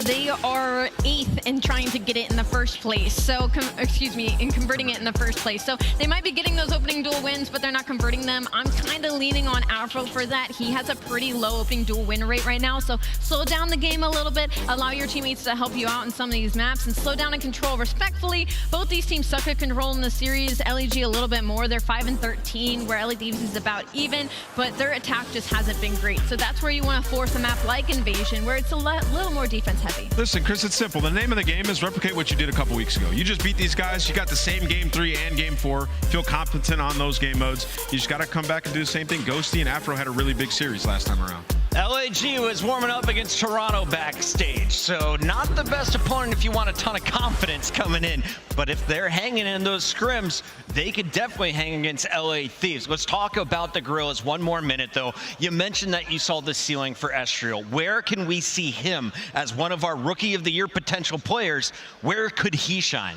Speaker 9: they are 8th in trying to get it in the first place. So, in converting it in the first place. So they might be getting those opening duel wins, but they're not converting them. I'm kind of leaning on Afro for that. He has a pretty low opening duel win rate right now. So slow down the game a little bit, allow your teammates to help you out in some of these maps, and slow down and control respectfully. Both these teams suck at control in the series. LAG a little bit more. They're 5-13, where LA Thieves is about even, but their attack just hasn't been great. So that's where you want to force a map like Invasion, where it's a little more defense heavy.
Speaker 27: Listen, Chris, it's simple. The name of the game is replicate what you did a couple weeks ago. You just beat these guys. You got the same Game 3 and Game 4. Feel competent on those game modes. You just got to come back and do the same thing. Ghosty and Afro had a really big series last time around.
Speaker 5: LAG was warming up against Toronto backstage, so not the best opponent if you want a ton of confidence coming in. But if they're hanging in those scrims, they could definitely hang against LA Thieves. Let's talk about the Gorillas one more minute, though. You mentioned that you saw the ceiling for Estriel. Where can we see him as one of our Rookie of the Year potential players? Where could he shine?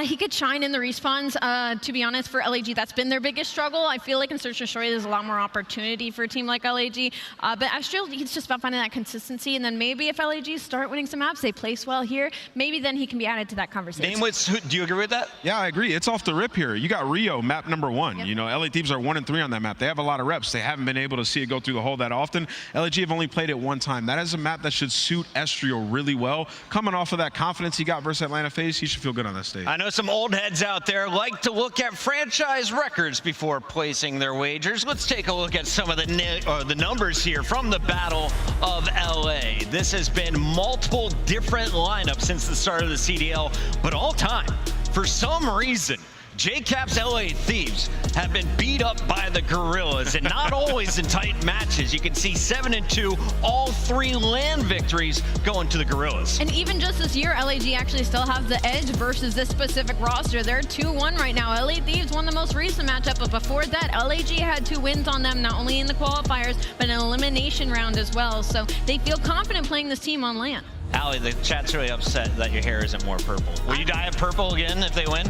Speaker 9: He could shine in the respawns. To be honest, for LAG, that's been their biggest struggle. I feel like in Search and Destroy, there's a lot more opportunity for a team like LAG. But Astral, he's just about finding that consistency. And then maybe if LAG start winning some maps, they place well here, maybe then he can be added to that conversation.
Speaker 5: Do you agree with that?
Speaker 27: Yeah, I agree. It's off the rip here. You got Rio, map #1.
Speaker 9: Yep.
Speaker 27: You know, LA Thieves are 1-3 on that map. They have a lot of reps. They haven't been able to see it go through the hole that often. LAG have only played it one time. That is a map that should suit Estriel really well. Coming off of that confidence he got versus Atlanta FaZe, he should feel good on that stage.
Speaker 5: I know some old heads out there like to look at franchise records before placing their wagers. Let's take a look at some of the numbers here from the Battle of LA. This has been multiple different lineups since the start of the CDL, but all time, for some reason, JCap's LA Thieves have been beat up by the Gorillas, and not always in tight matches. You can see 7-2, all 3 LAN victories going to the Gorillas.
Speaker 9: And even just this year, LAG actually still has the edge versus this specific roster. They're 2-1 right now. LA Thieves won the most recent matchup, but before that, LAG had 2 wins on them, not only in the qualifiers, but an elimination round as well. So they feel confident playing this team on LAN.
Speaker 5: Allie, the chat's really upset that your hair isn't more purple. Will you dye it purple again if they win?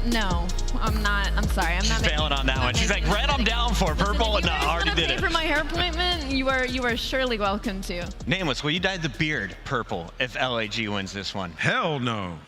Speaker 9: No, I'm not. I'm sorry. I'm not
Speaker 5: failing on that one. She's like, red, I'm down for. Purple, no, I already did it.
Speaker 9: For my hair appointment, you are surely welcome to.
Speaker 5: Nameless, will you dye the beard purple if LAG wins this one?
Speaker 27: Hell no.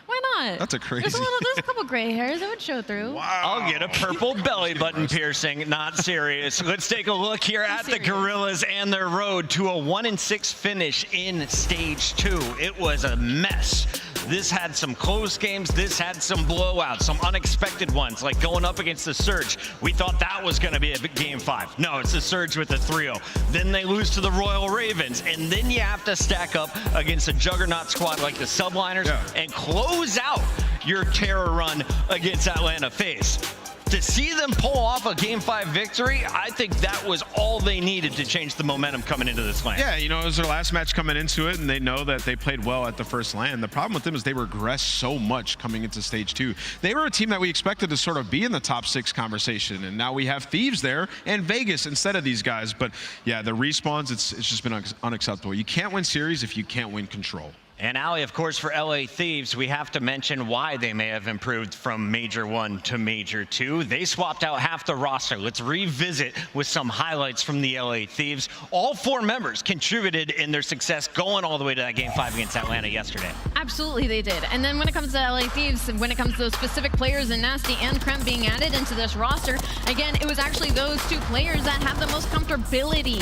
Speaker 9: Why not?
Speaker 27: That's a crazy.
Speaker 9: There's a couple gray hairs that would show through.
Speaker 27: Wow.
Speaker 5: I'll get a purple belly button piercing. Not serious. Let's take a look here at the Gorillas and their road to a 1-6 finish in stage 2. It was a mess. This had some close games. This had some blowouts, some unexpected ones, like going up against the Surge. We thought that was going to be a game 5. No, it's the Surge with the 3-0. Then they lose to the Royal Ravens, and then you have to stack up against a juggernaut squad like the Subliners and close out your terror run against Atlanta FaZe. To see them pull off a Game 5 victory, I think that was all they needed to change the momentum coming into this LAN.
Speaker 27: Yeah, you know, it was their last match coming into it, and they know that they played well at the first LAN. The problem with them is they regressed so much coming into stage 2. They were a team that we expected to sort of be in the top 6 conversation, and now we have Thieves there and Vegas instead of these guys. But yeah, the respawns, it's just been unacceptable. You can't win series if you can't win control.
Speaker 5: And Allie, of course, for LA Thieves, we have to mention why they may have improved from Major 1 to Major 2. They swapped out half the roster. Let's revisit with some highlights from the LA Thieves. All 4 members contributed in their success going all the way to that Game 5 against Atlanta yesterday.
Speaker 9: Absolutely, they did. And then when it comes to LA Thieves, when it comes to those specific players and Nasty and Kremp being added into this roster, again, it was actually those 2 players that have the most comfortability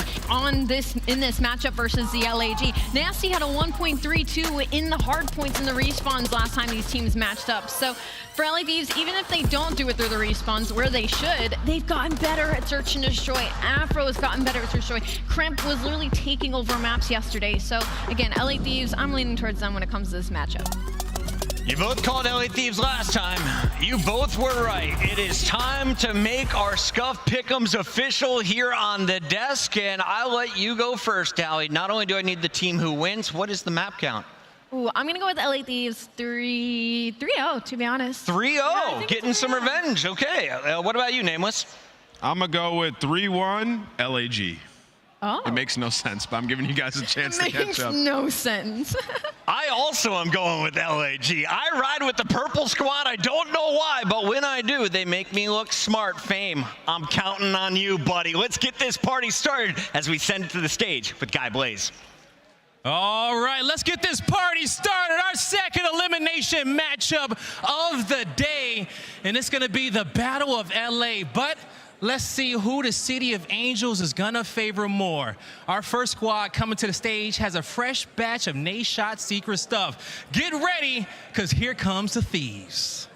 Speaker 9: in this matchup versus the LAG. Nasty had a 1.32 in the hard points and the respawns last time these teams matched up. So for LA Thieves, even if they don't do it through the respawns where they should, they've gotten better at search and destroy. Afro has gotten better at search and destroy. Kremp was literally taking over maps yesterday. So again, LA Thieves, I'm leaning towards them when it comes to this matchup.
Speaker 5: You both called LA Thieves last time. You both were right. It is time to make our Scuff Pick'ems official here on the desk, and I'll let you go first, Allie. Not only do I need the team who wins, what is the map count?
Speaker 9: Ooh, I'm going to go with LA Thieves 3-0, to be honest.
Speaker 5: 3-0,
Speaker 9: yeah,
Speaker 5: getting some revenge. Okay, what about you, Nameless?
Speaker 27: I'm going to go with 3-1 LAG.
Speaker 9: Oh.
Speaker 27: It makes no sense, but I'm giving you guys a chance to catch up.
Speaker 9: Makes no sense.
Speaker 5: I also am going with LAG. I ride with the purple squad. I don't know why, but when I do, they make me look smart. Fame, I'm counting on you, buddy. Let's get this party started as we send it to the stage with Guy Blaze.
Speaker 17: All right, let's get this party started. Our second elimination matchup of the day, and it's going to be the Battle of LA. But let's see who the City of Angels is going to favor more. Our first squad coming to the stage has a fresh batch of Nashot secret stuff. Get ready, because here comes the Thieves.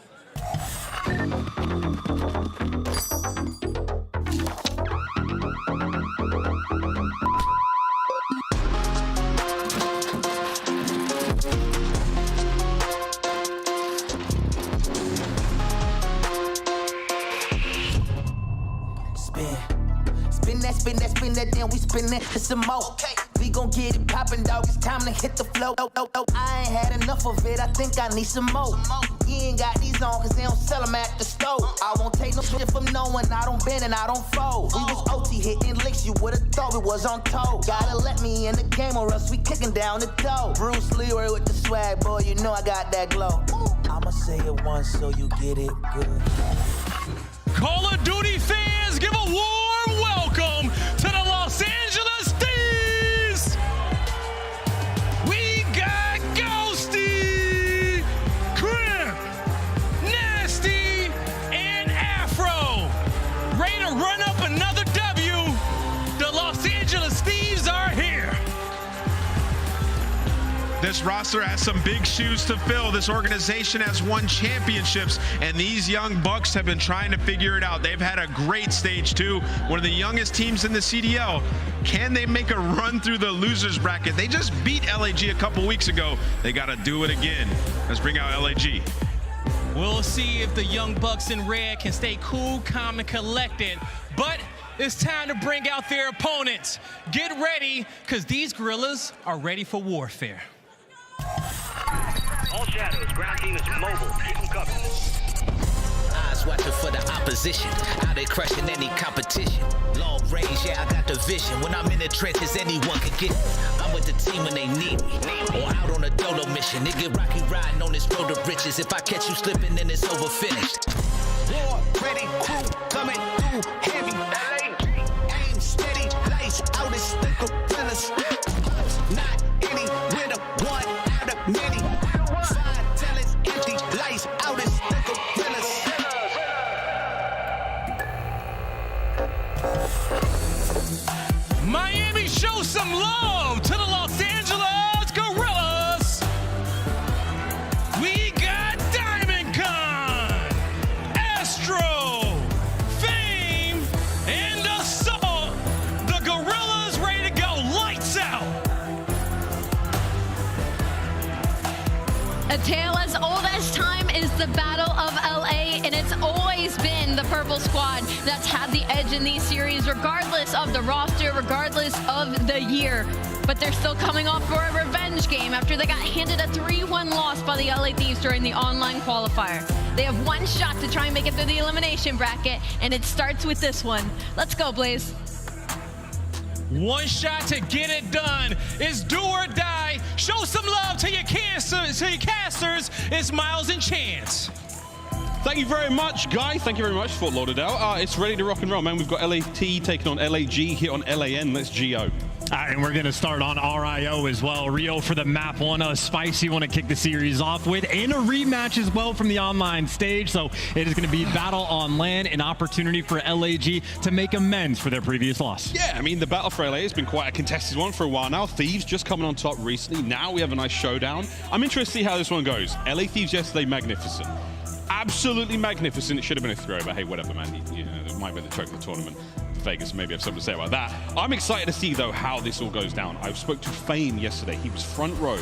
Speaker 1: Spin that, then we spin that to some more. Okay. We gon' get it poppin', dog. It's time to hit the flow. I ain't had enough of it. I think I need some more. You ain't got these on cause they don't sell them at the store. I won't take no shit from no one. I don't bend and I don't fold. We was OT hitting licks. You would've thought it was on toe. Gotta let me in the game or else we kicking down the door. Bruce Leroy with the swag, boy. You know I got that glow. I'ma say it once so you get it good.
Speaker 17: Call of Duty fans, give a warm welcome to the Los Angeles Thieves. We got Ghosty, Kremp, Nasty, and Afro. Ready to run up another W. The Los Angeles Thieves are here.
Speaker 27: This roster has some big shoes to fill. This organization has won championships, and these young bucks have been trying to figure it out. They've had a great stage 2, one of the youngest teams in the CDL. Can they make a run through the losers bracket? They just beat LAG a couple weeks ago. They got to do it again. Let's bring out LAG.
Speaker 17: We'll see if the young bucks in red can stay cool, calm, and collected. But it's time to bring out their opponents. Get ready, because these gorillas are ready for warfare.
Speaker 2: All shadows, ground team is mobile. Keep them covered.
Speaker 1: Eyes watching for the opposition. How they crushing any competition. Long range, yeah, I got the vision. When I'm in the trenches, anyone can get me. I'm with the team when they need me. Or out on a dolo mission. It get rocky riding on this road to riches. If I catch you slipping, then it's over finished. War, ready, crew, coming through heavy. Aim steady, lights out, it's the gorillas. Not any winner, one out of many. Side talents empty, lights out, it's the gorillas.
Speaker 17: Miami, show some love to the Los Angeles Gorillas. We got Diamond Con, Astro, Fame, and Assault. The Gorillas ready to go lights out.
Speaker 9: A tale as old as time is the Battle of LA, and it's always been the purple squad that's had the edge in these series, regardless of the roster, regardless of the year. But they're still coming off for a revenge game after they got handed a 3-1 loss by the LA Thieves during the online qualifier. They have one shot to try and make it through the elimination bracket, and it starts with this one. Let's go, Blaze.
Speaker 17: One shot to get it done. It's do or die. Show some love to your casters. It's Miles and Chance.
Speaker 3: Thank you very much, Guy. Thank you very much, Fort Lauderdale. It's ready to rock and roll, man. We've got LAT taking on LAG here on LAN. Let's GO.
Speaker 18: And we're going to start on RIO as well. Rio for the map one, a spicy one to kick the series off with, and a rematch as well from the online stage. So it is going to be battle on LAN, an opportunity for LAG to make amends for their previous loss.
Speaker 3: Yeah, I mean, the battle for LA has been quite a contested one for a while now. Thieves just coming on top recently. Now we have a nice showdown. I'm interested to see how this one goes. LA Thieves yesterday, magnificent. Absolutely magnificent. It should have been a throw, but hey, whatever, man. You know, it might be the choke of the tournament. Vegas maybe have something to say about that. I'm excited to see, though, how this all goes down. I spoke to Fame yesterday. He was front row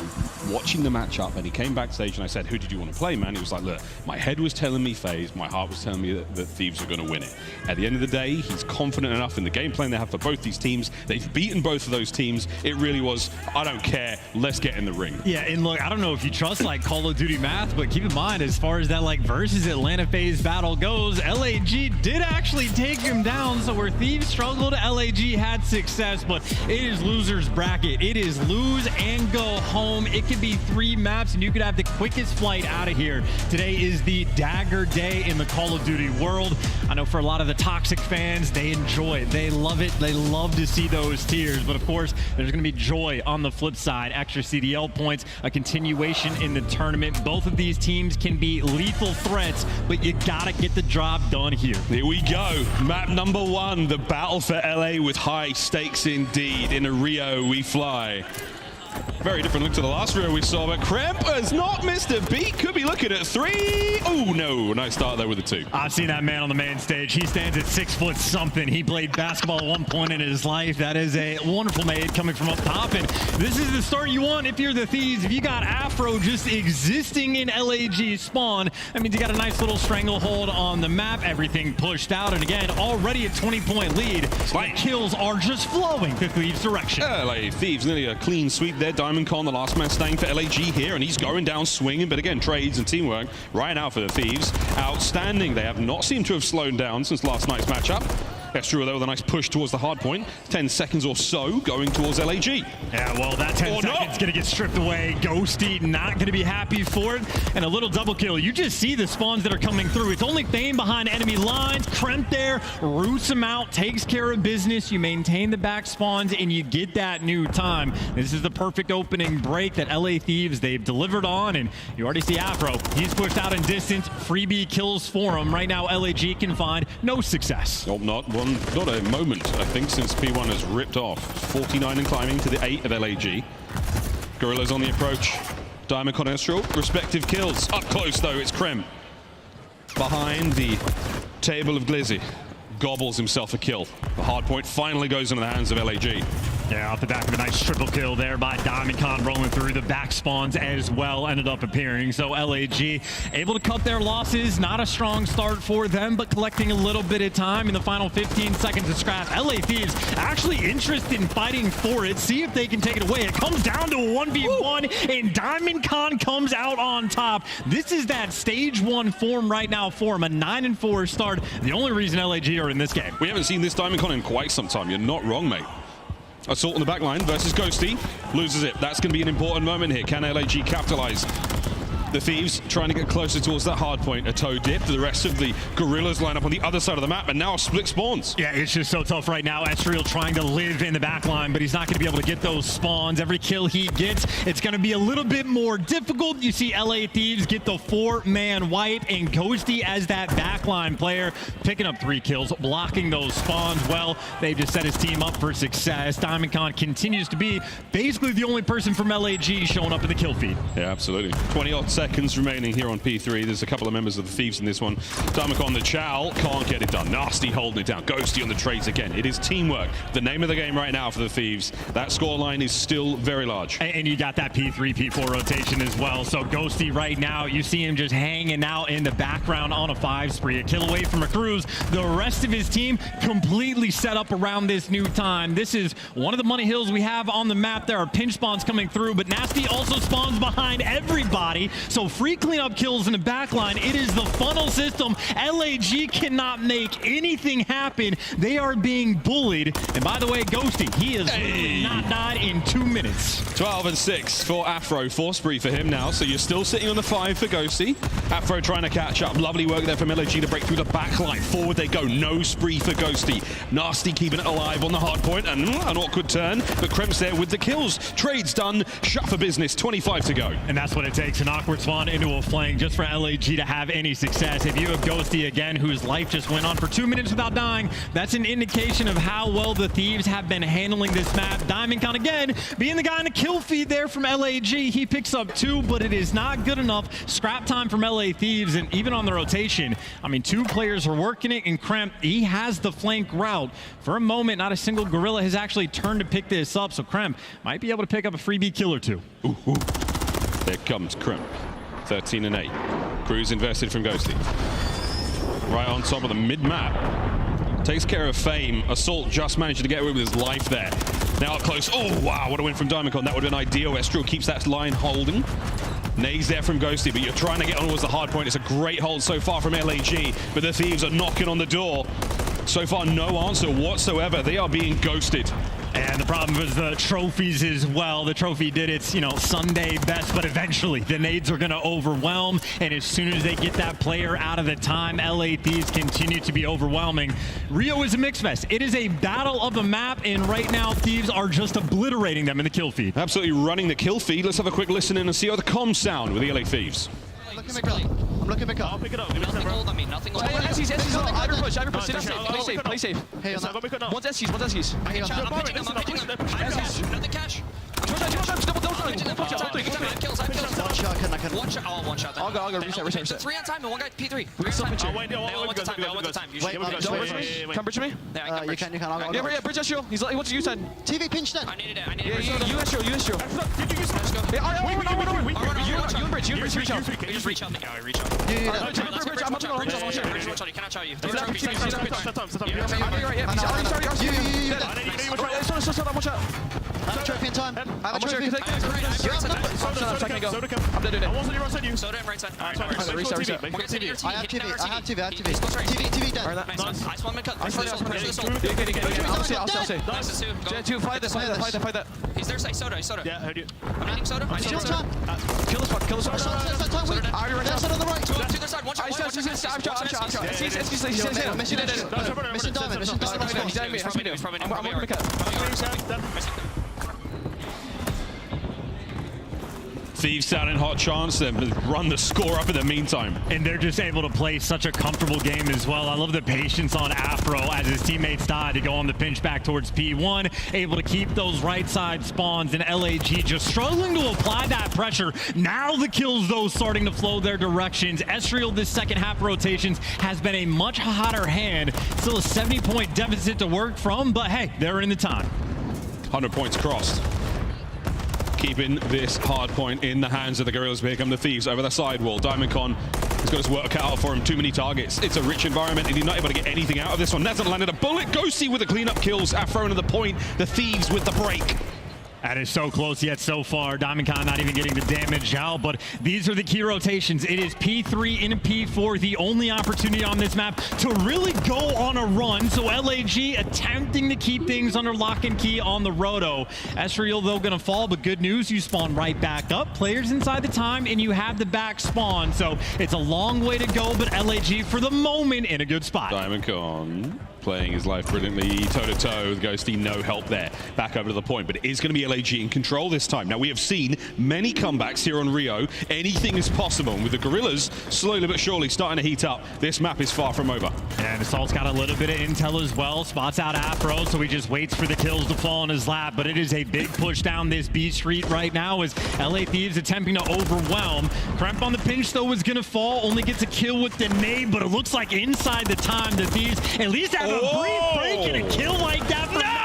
Speaker 3: watching the matchup, and he came backstage, and I said, who did you want to play, man? He was like, look, my head was telling me FaZe, my heart was telling me that Thieves are going to win it. At the end of the day, he's confident enough in the game plan they have for both these teams. They've beaten both of those teams. It really was, I don't care, let's get in the ring.
Speaker 18: Yeah, and look, I don't know if you trust, like, Call of Duty math, but keep in mind, as far as that, like, versus Atlanta FaZe battle goes, LAG did actually take him down, so where Thieves struggled, LAG had success, but it is loser's bracket. It is lose and go home. It could be 3 maps, and you could have the quickest flight out of here. Today is the dagger day in the Call of Duty world. I know for a lot of the toxic fans, they enjoy it. They love it. They love to see those tears, but of course, there's going to be joy on the flip side. Extra CDL points, a continuation in the tournament. Both of these teams can be lethal threats, but you got to get the job done here.
Speaker 3: Here we go. Map number 1, the battle for LA with high stakes indeed. In a Rio we fly. Very different look to the last Rio we saw, but Kremp has not missed a beat. Could be looking at 3. Oh, no. Nice start there with a 2.
Speaker 18: I've seen that man on the main stage. He stands at 6 foot something. He played basketball at one point in his life. That is a wonderful nade coming from up top. And this is the start you want if you're the Thieves. If you got Afro just existing in LAG spawn, that means you got a nice little stranglehold on the map. Everything pushed out. And again, already a 20-point lead. Like kills are just flowing to Thieves' direction.
Speaker 3: LA Thieves nearly a clean sweep there. Diamond Con, the last man staying for LAG here, and he's going down swinging, but again, trades and teamwork right out for the Thieves. Outstanding. They have not seemed to have slowed down since last night's matchup. That's true, though, with a nice push towards the hard point. 10 seconds or so going towards LAG.
Speaker 18: Yeah, well, that 10 seconds going to get stripped away. Ghosty not going to be happy for it. And a little double kill. You just see the spawns that are coming through. It's only Fame behind enemy lines. Kremp there, roots him out, takes care of business. You maintain the back spawns, and you get that new time. This is the perfect opening break that LA Thieves, they've delivered on. And you already see Afro. He's pushed out in distance. Freebie kills for him. Right now, LAG can find no success.
Speaker 3: Nope, not a moment, I think, since P1 has ripped off. 49 and climbing to the 8 of LAG. Gorillas on the approach. Diamond Con Astral, respective kills. Up close, though, it's Krem. Behind the table of Glizzy. Gobbles himself a kill. The hard point finally goes into the hands of LAG.
Speaker 4: Yeah, off the back of a nice triple kill there by Diamondcon, rolling through the back spawns as well, ended up appearing. So LAG able to cut their losses. Not a strong start for them, but collecting a little bit of time in the final 15 seconds of scrap. LA Thieves actually interested in fighting for it. See if they can take it away. It comes down to a 1v1, and Diamondcon comes out on top. This is that stage 1 form right now for him, a 9-4 start. The only reason LAG are in this game.
Speaker 3: We haven't seen this Diamondcon in quite some time. You're not wrong, mate. Assault on the back line versus Ghosty. Loses it. That's going to be an important moment here. Can LAG capitalize? The Thieves trying to get closer towards that hard point. A toe dip. The rest of the Gorillas line up on the other side of the map, and now split spawns.
Speaker 4: Yeah, it's just so tough right now. Ezreal trying to live in the back line, but he's not going to be able to get those spawns. Every kill he gets, it's going to be a little bit more difficult. You see LA Thieves get the 4-man wipe, and Ghosty as that backline player, picking up 3 kills, blocking those spawns. Well, they've just set his team up for success. Diamondcon continues to be basically the only person from LAG showing up in the kill feed.
Speaker 3: Yeah, absolutely. 20-odd seconds remaining here on P3. There's a couple of members of the Thieves in this one. Diamondcon, the Chow, can't get it done. Nasty holding it down. Ghosty on the trades again. It is teamwork. The name of the game right now for the Thieves. That scoreline is still very large.
Speaker 4: And you got that P3, P4 rotation as well. So Ghosty right now, you see him just hanging out in the background on a 5 spree. A kill away from a cruise. The rest of his team completely set up around this new time. This is one of the money hills we have on the map. There are pinch spawns coming through, but Nasty also spawns behind everybody. So free cleanup kills in the back line. It is the funnel system. LAG cannot make anything happen. They are being bullied. And by the way, Ghosty, he has not died in 2 minutes.
Speaker 3: 12 and 6 for Afro. 4 spree for him now. So you're still sitting on the 5 for Ghosty. Afro trying to catch up. Lovely work there from LAG to break through the back line. Forward they go. No spree for Ghosty. Nasty keeping it alive on the hard point. And an awkward turn. But Kremp's there with the kills. Trades done. Shut for business. 25 to go.
Speaker 4: And that's what it takes. An awkward spawn into a flank just for LAG to have any success. If you have Ghosty again, whose life just went on for 2 minutes without dying, that's an indication of how well the Thieves have been handling this map. Diamondcon again, being the guy in the kill feed there from LAG. He picks up 2, but it is not good enough. Scrap time from LA Thieves, and even on the rotation, I mean, 2 players are working it, and Kremp, he has the flank route. For a moment, not a single Gorilla has actually turned to pick this up, so Kremp might be able to pick up a freebie kill or 2.
Speaker 3: Ooh, ooh. There comes Kremp. 13 and 8. Cruz invested from Ghosty. Right on top of the mid-map. Takes care of Fame. Assault just managed to get away with his life there. Now up close. Oh, wow. What a win from Diamondcon. That would have been ideal. Ezreal keeps that line holding. Nays there from Ghosty, but you're trying to get on towards the hard point. It's a great hold so far from LAG, but the Thieves are knocking on the door. So far, no answer whatsoever. They are being ghosted.
Speaker 4: And the problem was the trophies as well. The trophy did its, Sunday best, but eventually the nades are going to overwhelm. And as soon as they get that player out of the time, LA Thieves continue to be overwhelming. Rio is a mix fest. It is a battle of the map, and right now Thieves are just obliterating them in the kill feed.
Speaker 3: Absolutely running the kill feed. Let's have a quick listen in and see how the comms sound with the LA Thieves.
Speaker 7: I'm looking back up.
Speaker 8: I'll pick it up. Nothing old on me. Nothing old on me. Play safe. Play safe. Hey, one's SCs. I'm pitching him. Nothing cash. One shot. I'll go. Reset. 3 on time and one guy P3. Wait. Come bridge me?
Speaker 7: Yeah, you can. I'll go.
Speaker 8: Yeah, bridge Ezreal. He wants to use that.
Speaker 7: TV pinch then.
Speaker 8: I needed it. You Ezreal. You and bridge. Reach out. Reach out. I'm up on bridge. He cannot shout you.
Speaker 7: I have a trophy in time. I have a trophy.
Speaker 8: I'm dead. I wasn't on you. Soda and right side. Reset.
Speaker 7: I have TV. TV dead.
Speaker 8: I spawn mid cut. I'll say. Nice to two. Fight that. He's there. Say Soda.
Speaker 27: Yeah, heard you.
Speaker 8: I'm hitting Soda.
Speaker 7: Kill the spot. Soda on the right.
Speaker 8: Two other side. One shot.
Speaker 7: Mission diamond.
Speaker 8: I'm working cut.
Speaker 3: Thieves down in hot chance, then run the score up in the meantime.
Speaker 4: And they're just able to play such a comfortable game as well. I love the patience on Afro as his teammates died to go on the pinch back towards P1, able to keep those right side spawns, and LAG just struggling to apply that pressure. Now the kills, though, starting to flow their directions. Ezreal, this second half rotations, has been a much hotter hand. Still a 70-point deficit to work from, but hey, they're in the time.
Speaker 3: 100 points crossed. Keeping this hard point in the hands of the Gorillas. Here come the Thieves over the sidewall. Diamondcon has got his work cut out for him. Too many targets. It's a rich environment, and he's not able to get anything out of this one. Hasn't landed a bullet. Ghosty with the cleanup kills. Afro into the point. The Thieves with the break.
Speaker 4: That is so close yet so far. Diamondcon not even getting the damage out, but these are the key rotations. It is P3 into P4, the only opportunity on this map to really go on a run. So LAG attempting to keep things under lock and key on the roto. Esriel, though, going to fall, but good news, you spawn right back up. Players inside the time, and you have the back spawn. So it's a long way to go, but LAG, for the moment, in a good spot.
Speaker 3: Diamondcon playing his life brilliantly, toe-to-toe with Ghosty, no help there. Back over to the point, but it is going to be LAG in control this time. Now, we have seen many comebacks here on Rio. Anything is possible, and with the Gorillas slowly but surely starting to heat up, this map is far from over.
Speaker 4: And Assault's got a little bit of intel as well. Spots out Afro, so he just waits for the kills to fall in his lap, but it is a big push down this B street right now as LA Thieves attempting to overwhelm. Kremp on the pinch, though, is going to fall, only gets a kill with the nade, but it looks like inside the time, the Thieves at least have a brief break and a kill like that from Nasty.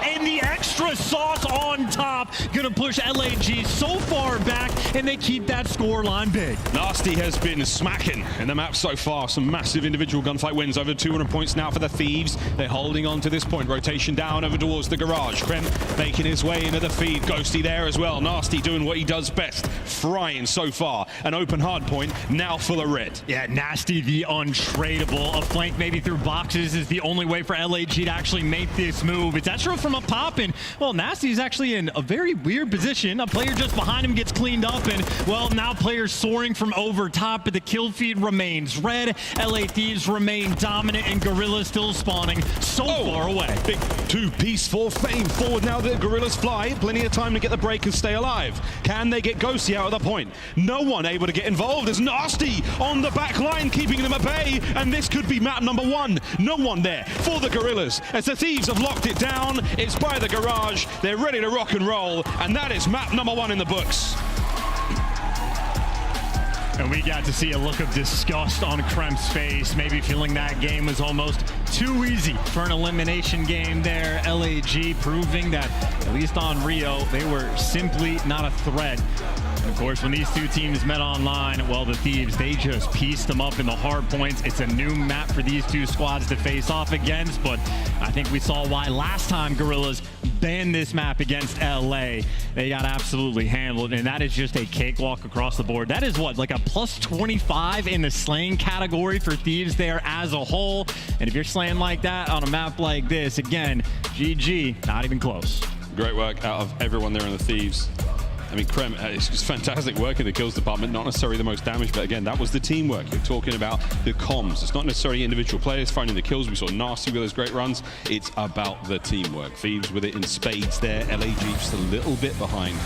Speaker 4: And the extra sauce on top gonna push LAG so far back, and they keep that score line big.
Speaker 3: Nasty has been smacking in the map so far. Some massive individual gunfight wins. Over 200 points now for the Thieves. They're holding on to this point. Rotation down over towards the garage. Krem making his way into the feed. Ghosty there as well. Nasty doing what he does best. Frying so far. An open hard point now full of red.
Speaker 4: Yeah, Nasty the untradeable. A flank maybe through boxes is the only way for LAG to actually make this move. It's Estro from up top, and well, Nasty's actually in a very weird position. A player just behind him gets cleaned up, and well, now players soaring from over top, but the kill feed remains red. LA Thieves remain dominant, and Gorillas still spawning so far away.
Speaker 3: Big two-piece for fame forward now that Gorillas fly. Plenty of time to get the break and stay alive. Can they get Ghosty out of the point? No one able to get involved. There's Nasty on the back line, keeping them at bay, and this could be map number one. No one there for the Gorillas as the Thieves have locked it down. It's by the garage. They're ready to rock and roll, and that is map number one in the books.
Speaker 4: And we got to see a look of disgust on Kremp's face, maybe feeling that game was almost too easy for an elimination game there. LAG proving that, at least on Rio, they were simply not a threat. And of course, when these two teams met online, well, the Thieves, they just pieced them up in the hard points. It's a new map for these two squads to face off against, but I think we saw why last time Gorillas banned this map against LA. They got absolutely handled, and that is just a cakewalk across the board. That is what, like a plus 25 in the slaying category for Thieves there as a whole. And if you're slaying like that on a map like this, again, GG, not even close.
Speaker 3: Great work out of everyone there in the Thieves. I mean, Krem, it's just fantastic work in the kills department. Not necessarily the most damage, but again, that was the teamwork. You're talking about the comms. It's not necessarily individual players finding the kills. We saw Nasty with those great runs. It's about the teamwork. Thieves with it in spades there. LAG just a little bit behind.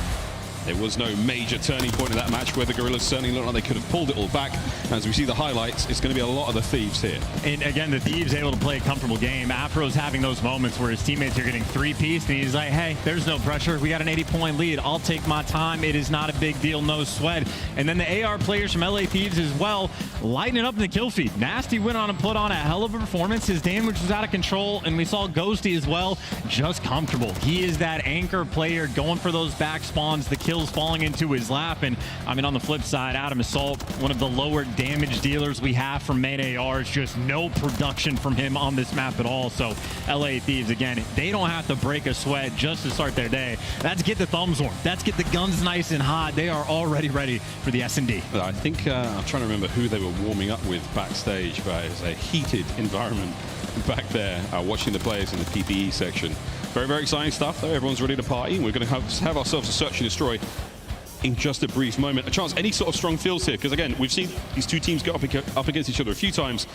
Speaker 3: There was no major turning point in that match where the Gorillas certainly looked like they could have pulled it all back. As we see the highlights, it's going to be a lot of the Thieves here.
Speaker 4: And again, the Thieves able to play a comfortable game. Afro's having those moments where his teammates are getting three-pieced, and he's like, hey, there's no pressure. We got an 80-point lead. I'll take my time. It is not a big deal, no sweat. And then the AR players from LA Thieves as well, lighting it up in the kill feed. Nasty went on and put on a hell of a performance. His damage was out of control, and we saw Ghosty as well, just comfortable. He is that anchor player going for those back spawns, the kills falling into his lap. And I mean, on the flip side, Adam Assault, one of the lower damage dealers we have from main ARs, just no production from him on this map at all. So LA Thieves, again, they don't have to break a sweat just to start their day. That's get the thumbs warm. That's get the guns nice and hot. They are already ready for the S&D.
Speaker 3: I think I'm trying to remember who they were warming up with backstage, but it was a heated environment back there, watching the players in the PPE section. Very, very exciting stuff, though. Everyone's ready to party. We're going to have ourselves a search and destroy in just a brief moment. A chance, any sort of strong feels here? Because again, we've seen these two teams go up against each other a few times.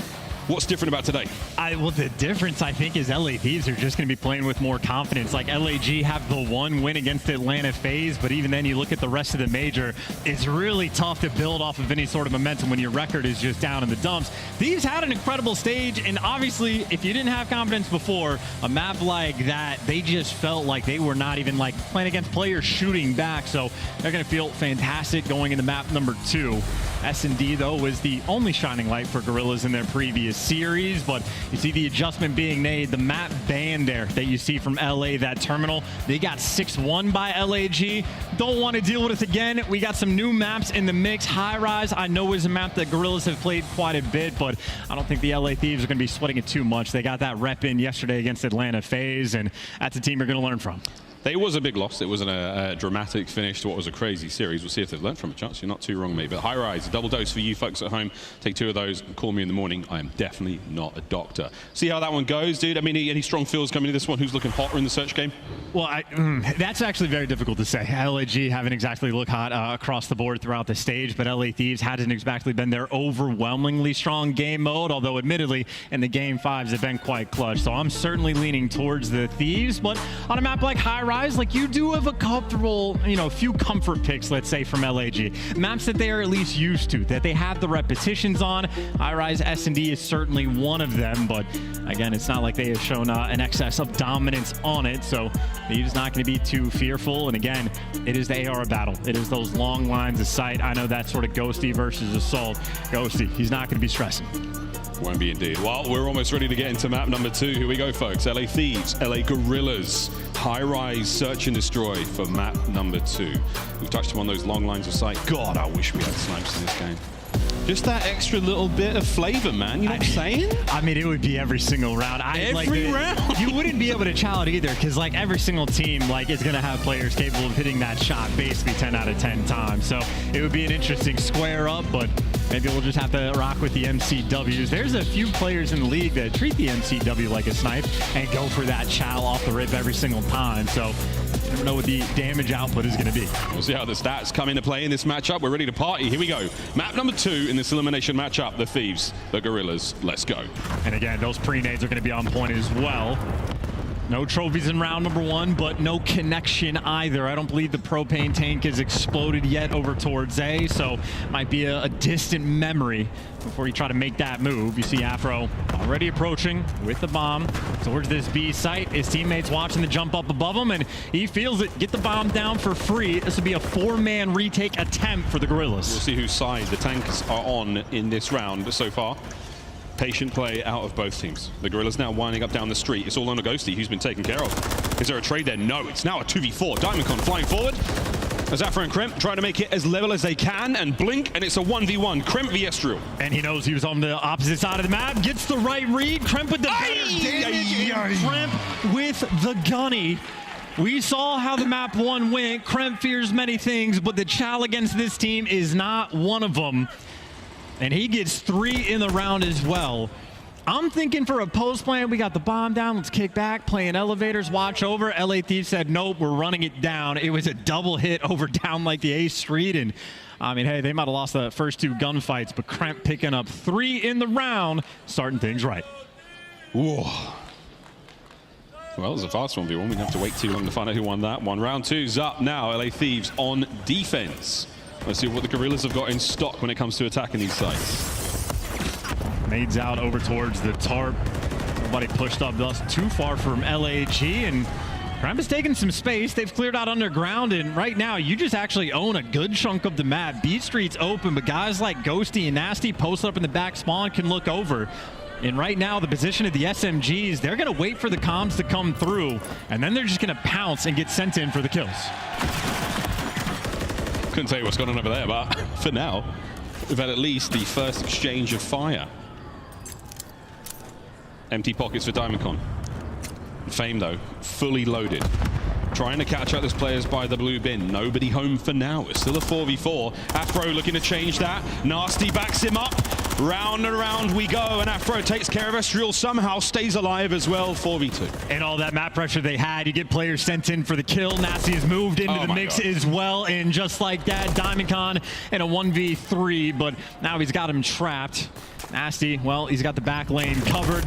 Speaker 3: What's different about today?
Speaker 4: Well, the difference, I think, is LA Thieves are just going to be playing with more confidence. Like, LAG have the one win against Atlanta FaZe, but even then, you look at the rest of the major, it's really tough to build off of any sort of momentum when your record is just down in the dumps. Thieves had an incredible stage, and obviously, if you didn't have confidence before, a map like that, they just felt like they were not even, like, playing against players shooting back, so they're going to feel fantastic going into map number 2. S&D, though, was the only shining light for Gorillas in their previous series, but you see the adjustment being made. The map ban there that you see from LA, that terminal, they got 6-1 by LAG. Don't want to deal with it again. We got some new maps in the mix. High Rise, I know, is a map that Gorillas have played quite a bit, but I don't think the LA Thieves are going to be sweating it too much. They got that rep in yesterday against Atlanta FaZe, and that's a team you're going to learn from.
Speaker 3: It was a big loss. It wasn't a dramatic finish to what was a crazy series. We'll see if they've learned from it, Chance. You're not too wrong, mate. But High Rise, a double dose for you folks at home. Take 2 of those and call me in the morning. I am definitely not a doctor. See how that one goes, dude? I mean, any strong feels coming to this one? Who's looking hotter in the search game?
Speaker 4: Well, that's actually very difficult to say. LAG haven't exactly looked hot across the board throughout the stage, but LA Thieves hasn't exactly been their overwhelmingly strong game mode, although admittedly in the game 5s have been quite clutch. So I'm certainly leaning towards the Thieves, but on a map like High Rise, like, you do have a comfortable, few comfort picks, let's say, from LAG. Maps that they are at least used to, that they have the repetitions on. High Rise S&D is certainly one of them, but again, it's not like they have shown an excess of dominance on it, so Thieves not going to be too fearful. And again, it is the AR battle. It is those long lines of sight. I know that sort of Ghosty versus Assault. Ghosty, he's not going to be stressing.
Speaker 3: Won't be indeed. Well, we're almost ready to get into map number 2. Here we go, folks. LA Thieves, LA Gorillas, High Rise, Search and Destroy for map number 2. We've touched upon those long lines of sight. God, I wish we had snipes in this game. Just that extra little bit of flavor, man. You know what I'm saying?
Speaker 4: I mean, it would be every single round.
Speaker 3: Every round?
Speaker 4: You wouldn't be able to chow it either, because like every single team is going to have players capable of hitting that shot basically 10 out of 10 times. So it would be an interesting square up, but maybe we'll just have to rock with the MCWs. There's a few players in the league that treat the MCW like a snipe and go for that chow off the rip every single time. So you never know what the damage output is going to be.
Speaker 3: We'll see how the stats come into play in this matchup. We're ready to party. Here we go. Map number 2 in this elimination matchup. The Thieves, the Gorillas. Let's go.
Speaker 4: And again, those pre-nades are going to be on point as well. No trophies in round number 1, but no connection either. I don't believe the propane tank has exploded yet over towards A, so might be a distant memory before you try to make that move. You see Afro already approaching with the bomb towards this B site. His teammates watching the jump up above him, and he feels it. Get the bomb down for free. This will be a 4-man retake attempt for the Gorillas.
Speaker 3: We'll see whose side the tanks are on in this round so far. Patient play out of both teams. The Gorillas now winding up down the street. It's all on a Ghosty, who's been taken care of. Is there a trade there? No, it's now a 2v4. Diamondcon flying forward. As Afro and Kremp trying to make it as level as they can, and blink, and it's a 1v1. Kremp v Estriel.
Speaker 4: And he knows he was on the opposite side of the map. Gets the right read. Kremp with the better damage. Kremp with the gunny. We saw how the map 1 went. Kremp fears many things, but the chow against this team is not one of them. And he gets 3 in the round as well. I'm thinking for a post plan, we got the bomb down, let's kick back, playing elevators, watch over. LA Thieves said, nope, we're running it down. It was a double hit over down like the A Street. And I mean, hey, they might have lost the first 2 gunfights, but Kremp picking up 3 in the round, starting things right.
Speaker 3: Whoa. Well, it was a fast 1v1. We didn't have to wait too long to find out who won that one. Round 2's up now. LA Thieves on defense. Let's see what the Gorillas have got in stock when it comes to attacking these sites.
Speaker 4: Nades out over towards the tarp. Nobody pushed up thus too far from LAG, and Kremp is taking some space. They've cleared out underground, and right now you just actually own a good chunk of the map. B Street's open, but guys like Ghosty and Nasty posted up in the back spawn can look over. And right now, the position of the SMGs, they're going to wait for the comms to come through, and then they're just going to pounce and get sent in for the kills.
Speaker 3: Couldn't tell you what's going on over there, but for now, we've had at least the first exchange of fire. Empty pockets for Diamondcon. Fame, though, fully loaded. Trying to catch up those players by the blue bin. Nobody home for now. It's still a 4v4. Afro looking to change that. Nasty backs him up. Round and round we go, and Afro takes care of Estriel, somehow stays alive as well, 4v2.
Speaker 4: And all that map pressure they had, you get players sent in for the kill. Nasty has moved into the mix as well, and just like that, Diamondcon in a 1v3, but now he's got him trapped. Nasty, well, he's got the back lane covered.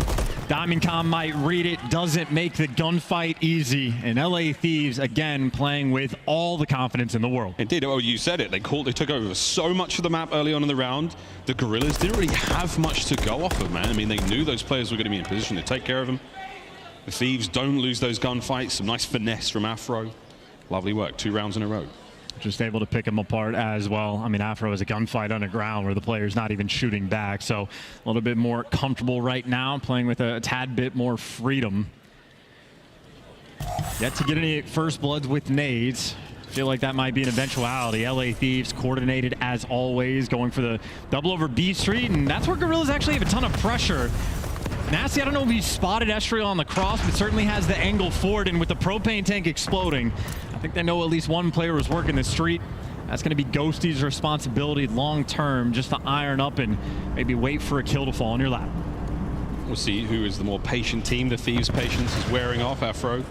Speaker 4: Diamondcon might read it, doesn't make the gunfight easy. And LA Thieves, again, playing with all the confidence in the world.
Speaker 3: Indeed, oh, you said it. They took over so much of the map early on in the round. The Gorillas didn't really have much to go off of, man. I mean, they knew those players were going to be in position to take care of them. The Thieves don't lose those gunfights. Some nice finesse from Afro. Lovely work, 2 rounds in a row.
Speaker 4: just able to pick him apart as well. I mean, Afro is a gunfight underground where the player's not even shooting back, so a little bit more comfortable right now, playing with a tad bit more freedom. Yet to get any first bloods with nades. Feel like that might be an eventuality. LA Thieves coordinated as always, going for the double over B Street, and that's where Gorillas actually have a ton of pressure. Nasty, I don't know if he spotted Estriel on the cross, but certainly has the angle forward, and with the propane tank exploding, I think they know at least one player was working the street. That's going to be Ghosty's responsibility long term, just to iron up and maybe wait for a kill to fall on your lap.
Speaker 3: We'll see who is the more patient team. The Thieves' patience is wearing off. Afro,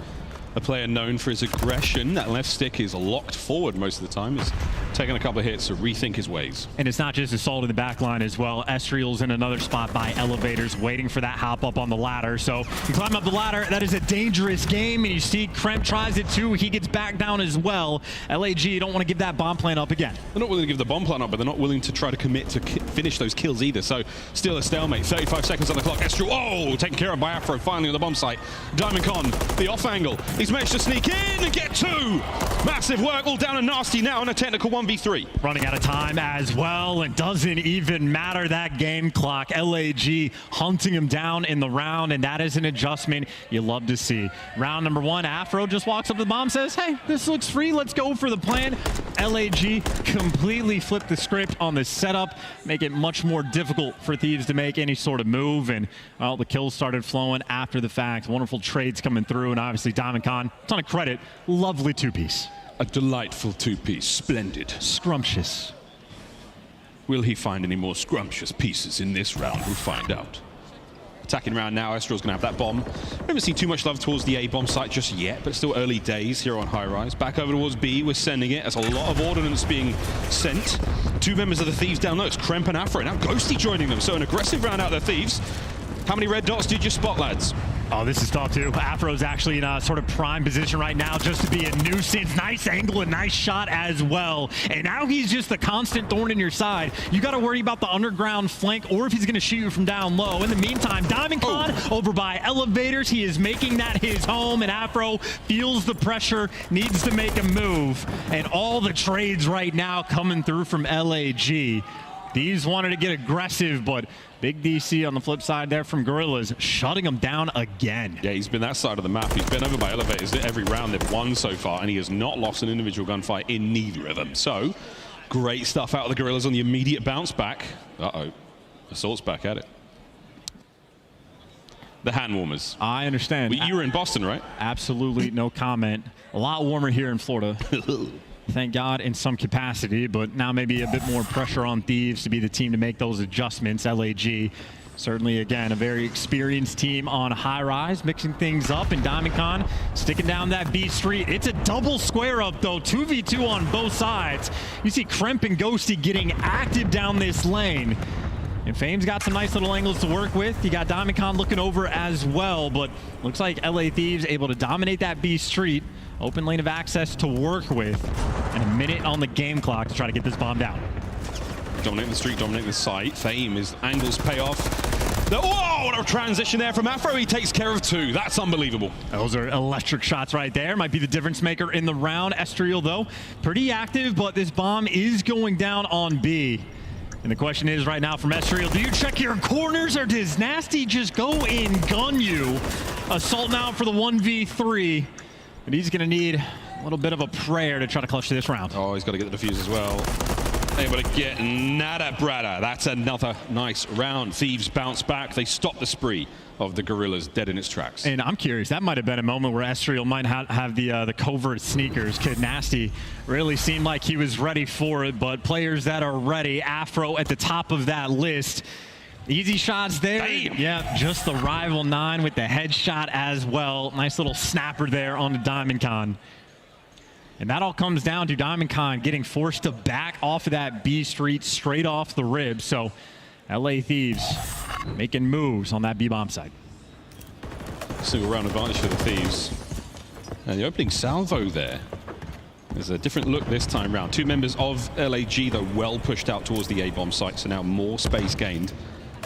Speaker 3: a player known for his aggression. That left stick is locked forward most of the time. He's taking a couple of hits to rethink his ways.
Speaker 4: And it's not just Assault in the back line as well. Estriel's in another spot by elevators, waiting for that hop up on the ladder. So you climb up the ladder, that is a dangerous game. And you see Kremp tries it too. He gets back down as well. LAG, you don't want to give that bomb plant up again.
Speaker 3: They're not willing to give the bomb plant up, but they're not willing to try to commit to finish those kills either. So still a stalemate. 35 seconds on the clock. Estriel, oh, taken care of by Afro finally on the bomb site. Diamond Con, the off angle. He's managed to sneak in and get two. Massive work, all down and Nasty now in a technical 1v3.
Speaker 4: Running out of time as well, and doesn't even matter that game clock. LAG hunting him down in the round, and that is an adjustment you love to see. Round number one, Afro just walks up to the bomb, says, hey, this looks free, let's go for the plan. LAG completely flipped the script on the setup, make it much more difficult for Thieves to make any sort of move, and well, the kills started flowing after the fact. Wonderful trades coming through, and obviously Diamond Con, ton of credit, lovely two-piece.
Speaker 3: A delightful two-piece, splendid.
Speaker 4: Scrumptious.
Speaker 3: Will he find any more scrumptious pieces in this round? We'll find out. Attacking round now, Estriel's going to have that bomb. We haven't seen too much love towards the A bomb site just yet, but it's still early days here on High Rise. Back over towards B, we're sending it. There's a lot of ordnance being sent. Two members of the Thieves down low. It's Kremp and Afro. Now Ghosty joining them, so an aggressive round out of the Thieves. How many red dots did you spot, lads?
Speaker 4: Oh, this is tough too. Afro's actually in a sort of prime position right now just to be a nuisance. Nice angle and nice shot as well. And now he's just the constant thorn in your side. You got to worry about the underground flank or if he's going to shoot you from down low. In the meantime, Diamond Con over by elevators. He is making that his home, and Afro feels the pressure, needs to make a move. And all the trades right now coming through from LAG. These wanted to get aggressive, but Big DC on the flip side there from Gorillas, shutting him down again.
Speaker 3: Yeah, he's been that side of the map. He's been over by elevators every round they've won so far, and he has not lost an individual gunfight in neither of them. So, great stuff out of the Gorillas on the immediate bounce back. Uh-oh. Assault's back at it. The hand warmers.
Speaker 4: I understand.
Speaker 3: Well, you were in Boston, right?
Speaker 4: Absolutely no comment. A lot warmer here in Florida. Thank God in some capacity, but now maybe a bit more pressure on Thieves to be the team to make those adjustments. LAG, certainly, again, a very experienced team on High Rise, mixing things up, and Diamond Con sticking down that B Street. It's a double square up, though, 2v2 on both sides. You see Kremp and Ghosty getting active down this lane. And Fame's got some nice little angles to work with. You got Diamond Con looking over as well, but looks like LA Thieves able to dominate that B Street. Open lane of access to work with. And a minute on the game clock to try to get this bomb down.
Speaker 3: Dominating the street, dominating the site. Fame, his angles pay off. Whoa, what a transition there from Afro. He takes care of two. That's unbelievable.
Speaker 4: Those are electric shots right there. Might be the difference maker in the round. Estriel, though, pretty active, but this bomb is going down on B. And the question is right now from Estriel, do you check your corners or does Nasty just go and gun you? Assault now for the 1v3. But he's going to need a little bit of a prayer to try to clutch this round.
Speaker 3: Oh, he's got to get the defuse as well. Able to get nada brada. That's another nice round. Thieves bounce back. They stop the spree of the Gorillas dead in its tracks.
Speaker 4: And I'm curious, that might have been a moment where Estriel might have the covert sneakers. Kid Nasty really seemed like he was ready for it, but players that are ready, Afro at the top of that list. Easy shots there.
Speaker 3: Damn.
Speaker 4: Yeah, just the rival 9 with the headshot as well. Nice little snapper there on the Diamond Con. And that all comes down to Diamond Con getting forced to back off of that B Street straight off the rib. So LA Thieves making moves on that B-bomb side.
Speaker 3: Single round advantage for the Thieves. And the opening salvo there. There's a different look this time round. Two members of LAG, though, well pushed out towards the A-bomb site, so now more space gained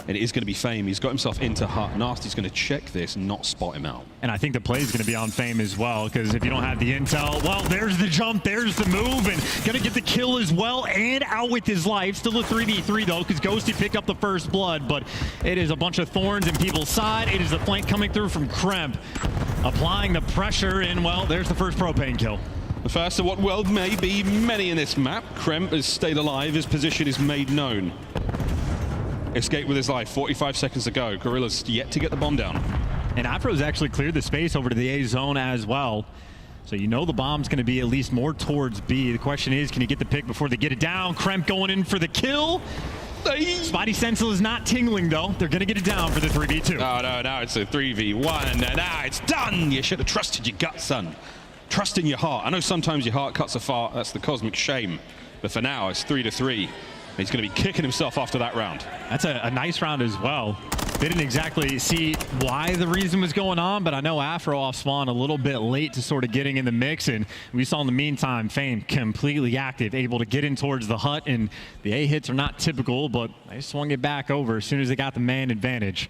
Speaker 3: And it is going to be Fame. He's got himself into Hut. Nasty's going to check this, not spot him out.
Speaker 4: And I think the play is going to be on Fame as well, because if you don't have the intel, well, there's the jump, there's the move, and going to get the kill as well and out with his life. Still a 3v3 though, because Ghosty picked up the first blood, but it is a bunch of thorns in people's side. It is the flank coming through from Kremp, applying the pressure, and well, there's the first propane kill.
Speaker 3: The first of what will may be many in this map. Kremp has stayed alive. His position is made known. Escape with his life. 45 seconds to go. Gorilla's yet to get the bomb down.
Speaker 4: And Afro's actually cleared the space over to the A zone as well. So you know the bomb's going to be at least more towards B. The question is, can you get the pick before they get it down? Kremp going in for the kill. Spidey Stencil is not tingling, though. They're going to get it down for the 3v2.
Speaker 3: Oh, no, now it's a 3v1. And now it's done. You should have trusted your gut, son. Trust in your heart. I know sometimes your heart cuts a fart. That's the cosmic shame. But for now, it's 3-3. He's going to be kicking himself after that round.
Speaker 4: That's a nice round as well. They didn't exactly see why the reason was going on, but I know Afro off spawn a little bit late to sort of getting in the mix, and we saw in the meantime Fame completely active, able to get in towards the hut, and the A hits are not typical, but they swung it back over as soon as they got the man advantage.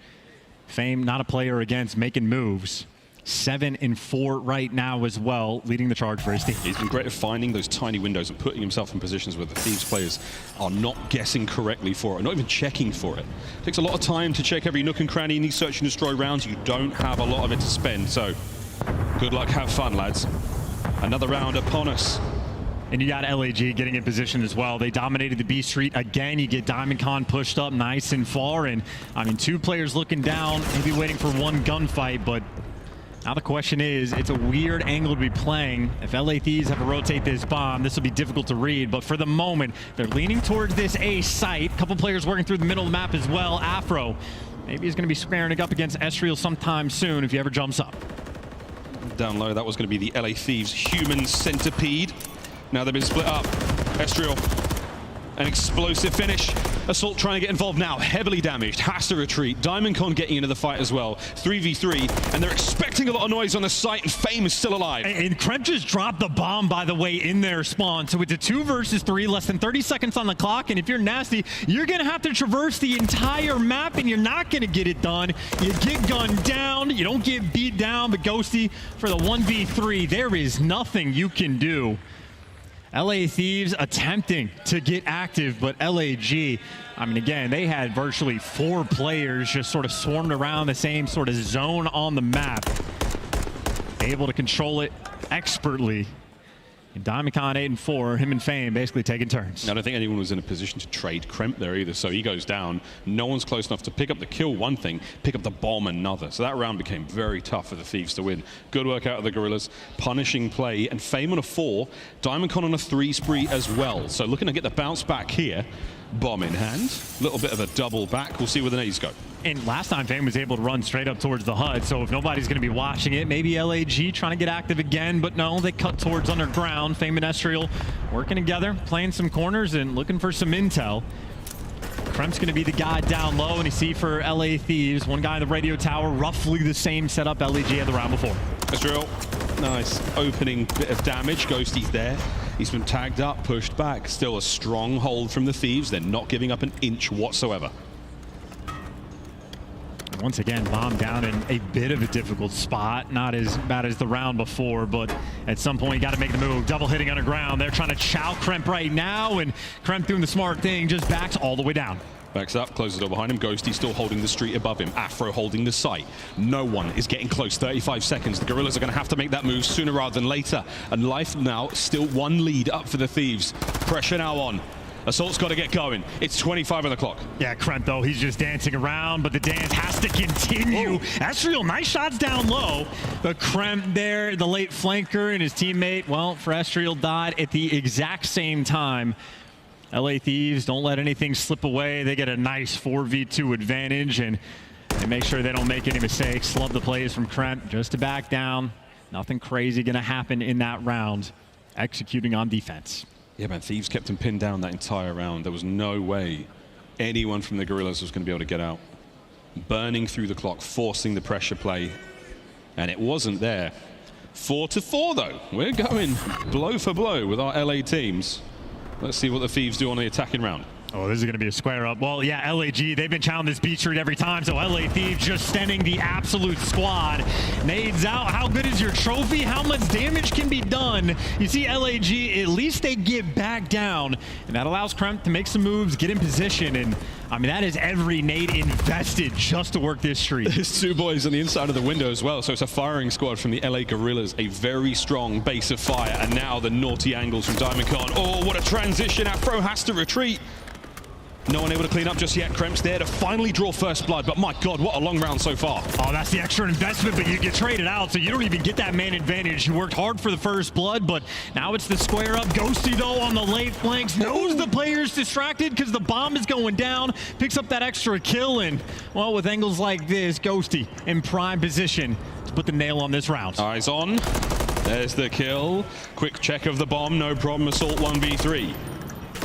Speaker 4: Fame, not a player against, making moves. 7-4 right now as well, leading the charge for his team.
Speaker 3: He's been great at finding those tiny windows and putting himself in positions where the Thieves players are not guessing correctly for it, not even checking for it. It takes a lot of time to check every nook and cranny in these search and destroy rounds. You don't have a lot of it to spend, so good luck, have fun, lads. Another round upon us.
Speaker 4: And you got LAG getting in position as well. They dominated the B Street again. You get Diamond Con pushed up nice and far, and I mean, two players looking down, maybe waiting for one gunfight, but now the question is, it's a weird angle to be playing. If LA Thieves have to rotate this bomb, this will be difficult to read, but for the moment, they're leaning towards this A site. A couple players working through the middle of the map as well. Afro, maybe he's going to be squaring up against Estriel sometime soon if he ever jumps up.
Speaker 3: Down low, that was going to be the LA Thieves human centipede. Now they've been split up. Estriel, an explosive finish. Assault trying to get involved now, heavily damaged, has to retreat. Diamond Con getting into the fight as well. 3v3, and they're expecting a lot of noise on the site, and Fame is still alive.
Speaker 4: And Kremp just dropped the bomb, by the way, in their spawn. So it's a 2 versus 3, less than 30 seconds on the clock, and if you're Nasty, you're gonna have to traverse the entire map, and you're not gonna get it done. You get gunned down, you don't get beat down, but Ghosty, for the 1v3, there is nothing you can do. LA Thieves attempting to get active, but LAG, I mean, again, they had virtually 4 players just sort of swarmed around the same sort of zone on the map, able to control it expertly. And Diamond Con 8-4, him and Fame basically taking turns.
Speaker 3: I don't think anyone was in a position to trade Kremp there either, so he goes down. No one's close enough to pick up the kill, one thing, pick up the bomb, another. So that round became very tough for the Thieves to win. Good work out of the Gorillas, punishing play, and Fame on a 4, Diamond Con on a 3 spree as well. So looking to get the bounce back here. Bomb in hand, a little bit of a double back. We'll see where the nades go.
Speaker 4: And last time Fame was able to run straight up towards the HUD, so if nobody's going to be watching it, maybe LAG trying to get active again, but no, they cut towards underground. Fame and Estriel working together, playing some corners and looking for some intel. Kremp's going to be the guy down low, and you see for LA Thieves, one guy in the radio tower, roughly the same setup LAG had the round before.
Speaker 3: Estriel, nice opening bit of damage. Ghosty's there. He's been tagged up, pushed back. Still a strong hold from the Thieves. They're not giving up an inch whatsoever.
Speaker 4: Once again, bomb down in a bit of a difficult spot. Not as bad as the round before, but at some point you got to make the move. Double hitting underground. They're trying to chow Kremp right now, and Kremp doing the smart thing, just backs all the way down.
Speaker 3: Backs up, closes the door behind him. Ghosty still holding the street above him. Afro holding the site. No one is getting close. 35 seconds. The Gorillas are going to have to make that move sooner rather than later. And life now still 1 lead up for the Thieves. Pressure now on. Assault's got to get going. It's 25 on the clock.
Speaker 4: Yeah, Kremp, though, he's just dancing around, but the dance has to continue. Estriel, nice shots down low. But Kremp there, the late flanker, and his teammate, well, for Estriel, died at the exact same time. LA Thieves don't let anything slip away. They get a nice 4v2 advantage, and they make sure they don't make any mistakes. Love the plays from Kremp, just to back down. Nothing crazy going to happen in that round. Executing on defense.
Speaker 3: Yeah, man, Thieves kept him pinned down that entire round. There was no way anyone from the Gorillas was going to be able to get out. Burning through the clock, forcing the pressure play, and it wasn't there. 4-4, though. We're going blow for blow with our LA teams. Let's see what the Thieves do on the attacking round.
Speaker 4: Oh, this is going to be a square up. Well, yeah, LAG, they've been challenging this B Street every time, so LA Thieves just sending the absolute squad. Nades out. How good is your trophy? How much damage can be done? You see LAG, at least they get back down, and that allows Kremp to make some moves, get in position, and I mean, that is every nade invested just to work this street.
Speaker 3: There's two boys on the inside of the window as well, so it's a firing squad from the LA Gorillas, a very strong base of fire, and now the naughty angles from Diamond Khan. Oh, what a transition. Afro has to retreat. No one able to clean up just yet. Kremp's there to finally draw first blood, but my God, what a long round so far.
Speaker 4: Oh, that's the extra investment, but you get traded out, so you don't even get that man advantage. You worked hard for the first blood, but now it's the square up. Ghosty, though, on the late flanks, knows the player's distracted because the bomb is going down, picks up that extra kill, and, well, with angles like this, Ghosty in prime position to put the nail on this round.
Speaker 3: Eyes on. There's the kill. Quick check of the bomb, no problem. Assault 1v3.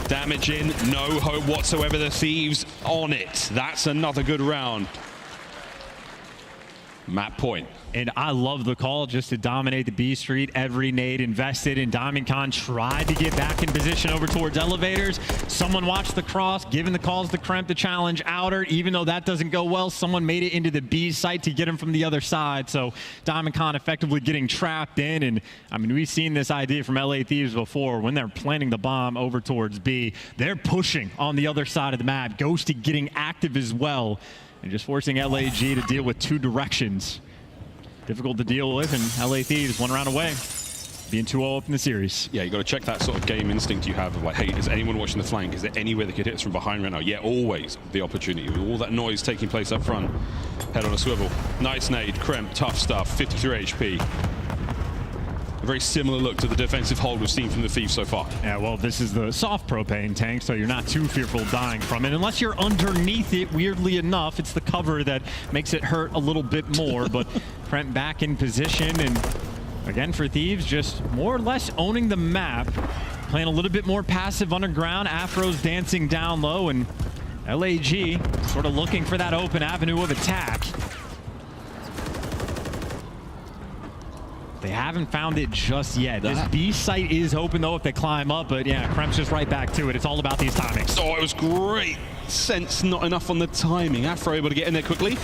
Speaker 3: Damage in, no hope whatsoever. The Thieves on it. That's another good round. Map point.
Speaker 4: And I love the call just to dominate the B Street. Every nade invested, and Diamond Khan tried to get back in position over towards elevators. Someone watched the cross, giving the calls to Kremp to challenge outer. Even though that doesn't go well, someone made it into the B site to get him from the other side. So Diamond Khan effectively getting trapped in. And I mean, we've seen this idea from LA Thieves before. When they're planting the bomb over towards B, they're pushing on the other side of the map. Ghosty getting active as well, and just forcing LAG to deal with two directions. Difficult to deal with, and LA Thieves 1 round away, being 2-0 up in the series.
Speaker 3: Yeah, you got to check that sort of game instinct you have of like, hey, is anyone watching the flank? Is there anywhere they could hit us from behind right now? Yeah, always the opportunity. With all that noise taking place up front, head on a swivel. Nice nade, Kremp, tough stuff, 53 HP. A very similar look to the defensive hold we've seen from the Thieves so far.
Speaker 4: Yeah, well, this is the soft propane tank, so you're not too fearful of dying from it. Unless you're underneath it, weirdly enough, it's the cover that makes it hurt a little bit more. But Kremp back in position, and again for Thieves, just more or less owning the map. Playing a little bit more passive underground. Afro's dancing down low, and LAG sort of looking for that open avenue of attack. They haven't found it just yet. This B site is open, though, if they climb up. But, yeah, Kremp's just right back to it. It's all about these timings.
Speaker 3: Oh, it was great. Sense not enough on the timing. Afro able to get in there quickly.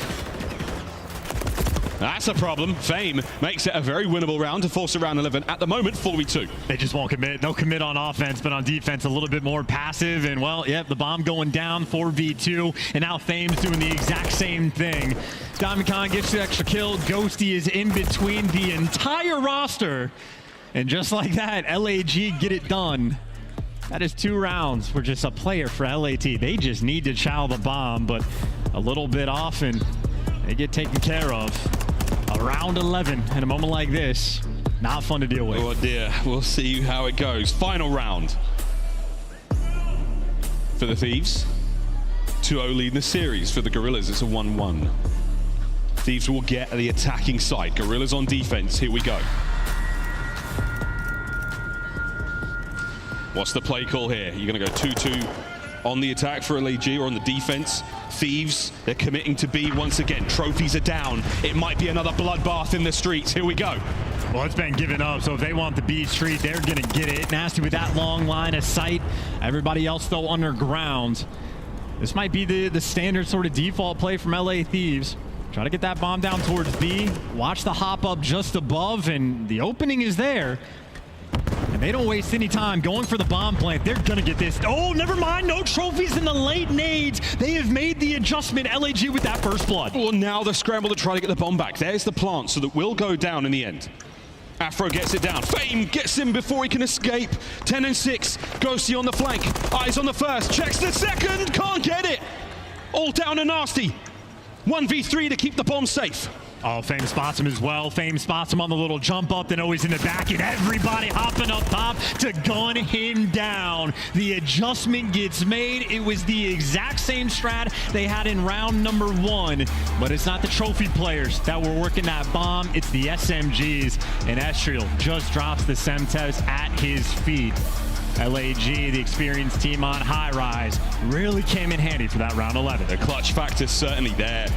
Speaker 3: That's a problem. Fame makes it a very winnable round to force a round 11. At the moment, 4v2.
Speaker 4: They just won't commit. They'll commit on offense, but on defense, a little bit more passive. And, well, yeah, the bomb going down, 4v2. And now Fame's doing the exact same thing. Diamond Khan gets the extra kill. Ghosty is in between the entire roster. And just like that, LAG get it done. That is 2 rounds for just a player for LAT. They just need to chow the bomb, but a little bit off, and they get taken care of. A round 11 in a moment like this, not fun to deal with.
Speaker 3: Oh dear, we'll see how it goes. Final round for the Thieves. 2-0 lead in the series. For the Gorillas, it's a 1-1. Thieves will get the attacking side. Gorillas on defense. Here we go. What's the play call here? You're going to go 2-2 on the attack for LAG, or on the defense. Thieves, they're committing to B once again. Trophies are down. It might be another bloodbath in the streets. Here we go.
Speaker 4: Well, it's been given up, so if they want the B Street, they're going to get it. Nasty with that long line of sight. Everybody else, though, underground. This might be the standard sort of default play from LA Thieves. Try to get that bomb down towards B. Watch the hop up just above, and the opening is there. And they don't waste any time going for the bomb plant. They're going to get this. Oh, never mind. No trophies in the late nades. They have made the adjustment, LAG, with that first blood.
Speaker 3: Well, now the scramble to try to get the bomb back. There's the plant, so that will go down in the end. Afro gets it down. Fame gets him before he can escape. 10 and 6. Ghosty on the flank. Eyes on the first. Checks the second. Can't get it. All down and nasty. 1v3 to keep the bomb safe.
Speaker 4: Oh, Fame spots him as well. Fame spots him on the little jump up, then always in the back, and everybody hopping up top to gun him down. The adjustment gets made. It was the exact same strat they had in round number 1, but it's not the trophy players that were working that bomb. It's the SMGs, and Estriel just drops the Semtex at his feet. LAG, the experienced team on high rise, really came in handy for that round 11.
Speaker 3: The clutch factor certainly there.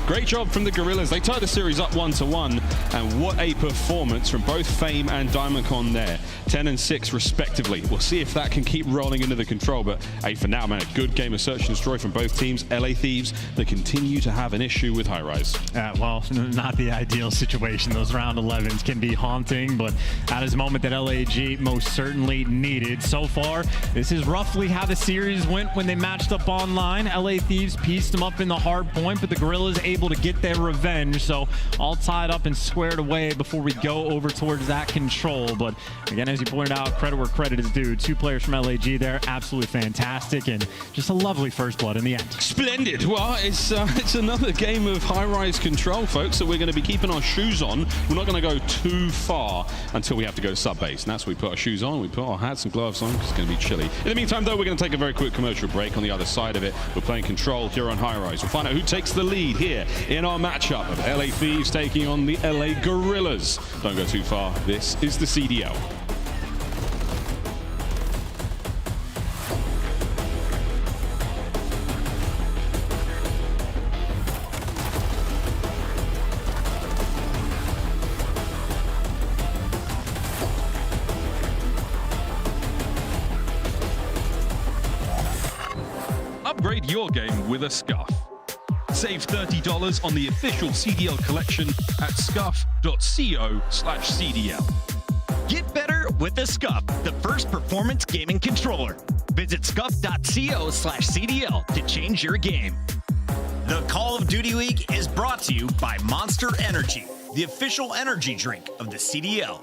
Speaker 3: Great job from the Gorillas. They tied the series up 1-1, and what a performance from both Fame and Diamondcon there. 10 and 6 respectively. We'll see if that can keep rolling into the control, but hey, for now, man, a good game of search and destroy from both teams. LA Thieves, they continue to have an issue with high-rise.
Speaker 4: Well, not the ideal situation. Those round 11s can be haunting, but that is a moment that LAG most certainly needed. So far, this is roughly how the series went when they matched up online. LA Thieves pieced them up in the hard point, but the Gorillas able to get their revenge. So all tied up and squared away before we go over towards that control. But again, as you pointed out, credit where credit is due. 2 players from LAG there, absolutely fantastic, and just a lovely first blood in the end.
Speaker 3: Splendid. Well, it's another game of high-rise control, folks, so we're going to be keeping our shoes on. We're not going to go too far until we have to go to sub-base, and that's where we put our shoes on, we put our hats and gloves on, because it's going to be chilly. In the meantime, though, we're going to take a very quick commercial break. On the other side of it, we're playing control here on high-rise. We'll find out who takes the lead here in our matchup of LA Thieves taking on the LA Gorillas. Don't go too far. This is the CDL.
Speaker 10: Upgrade your game with a Scuff. Save $30 on the official CDL collection at scuff.co/CDL.
Speaker 5: Get better with the Scuff, the first performance gaming controller. Visit scuff.co/CDL to change your game. The Call of Duty League is brought to you by Monster Energy, the official energy drink of the CDL.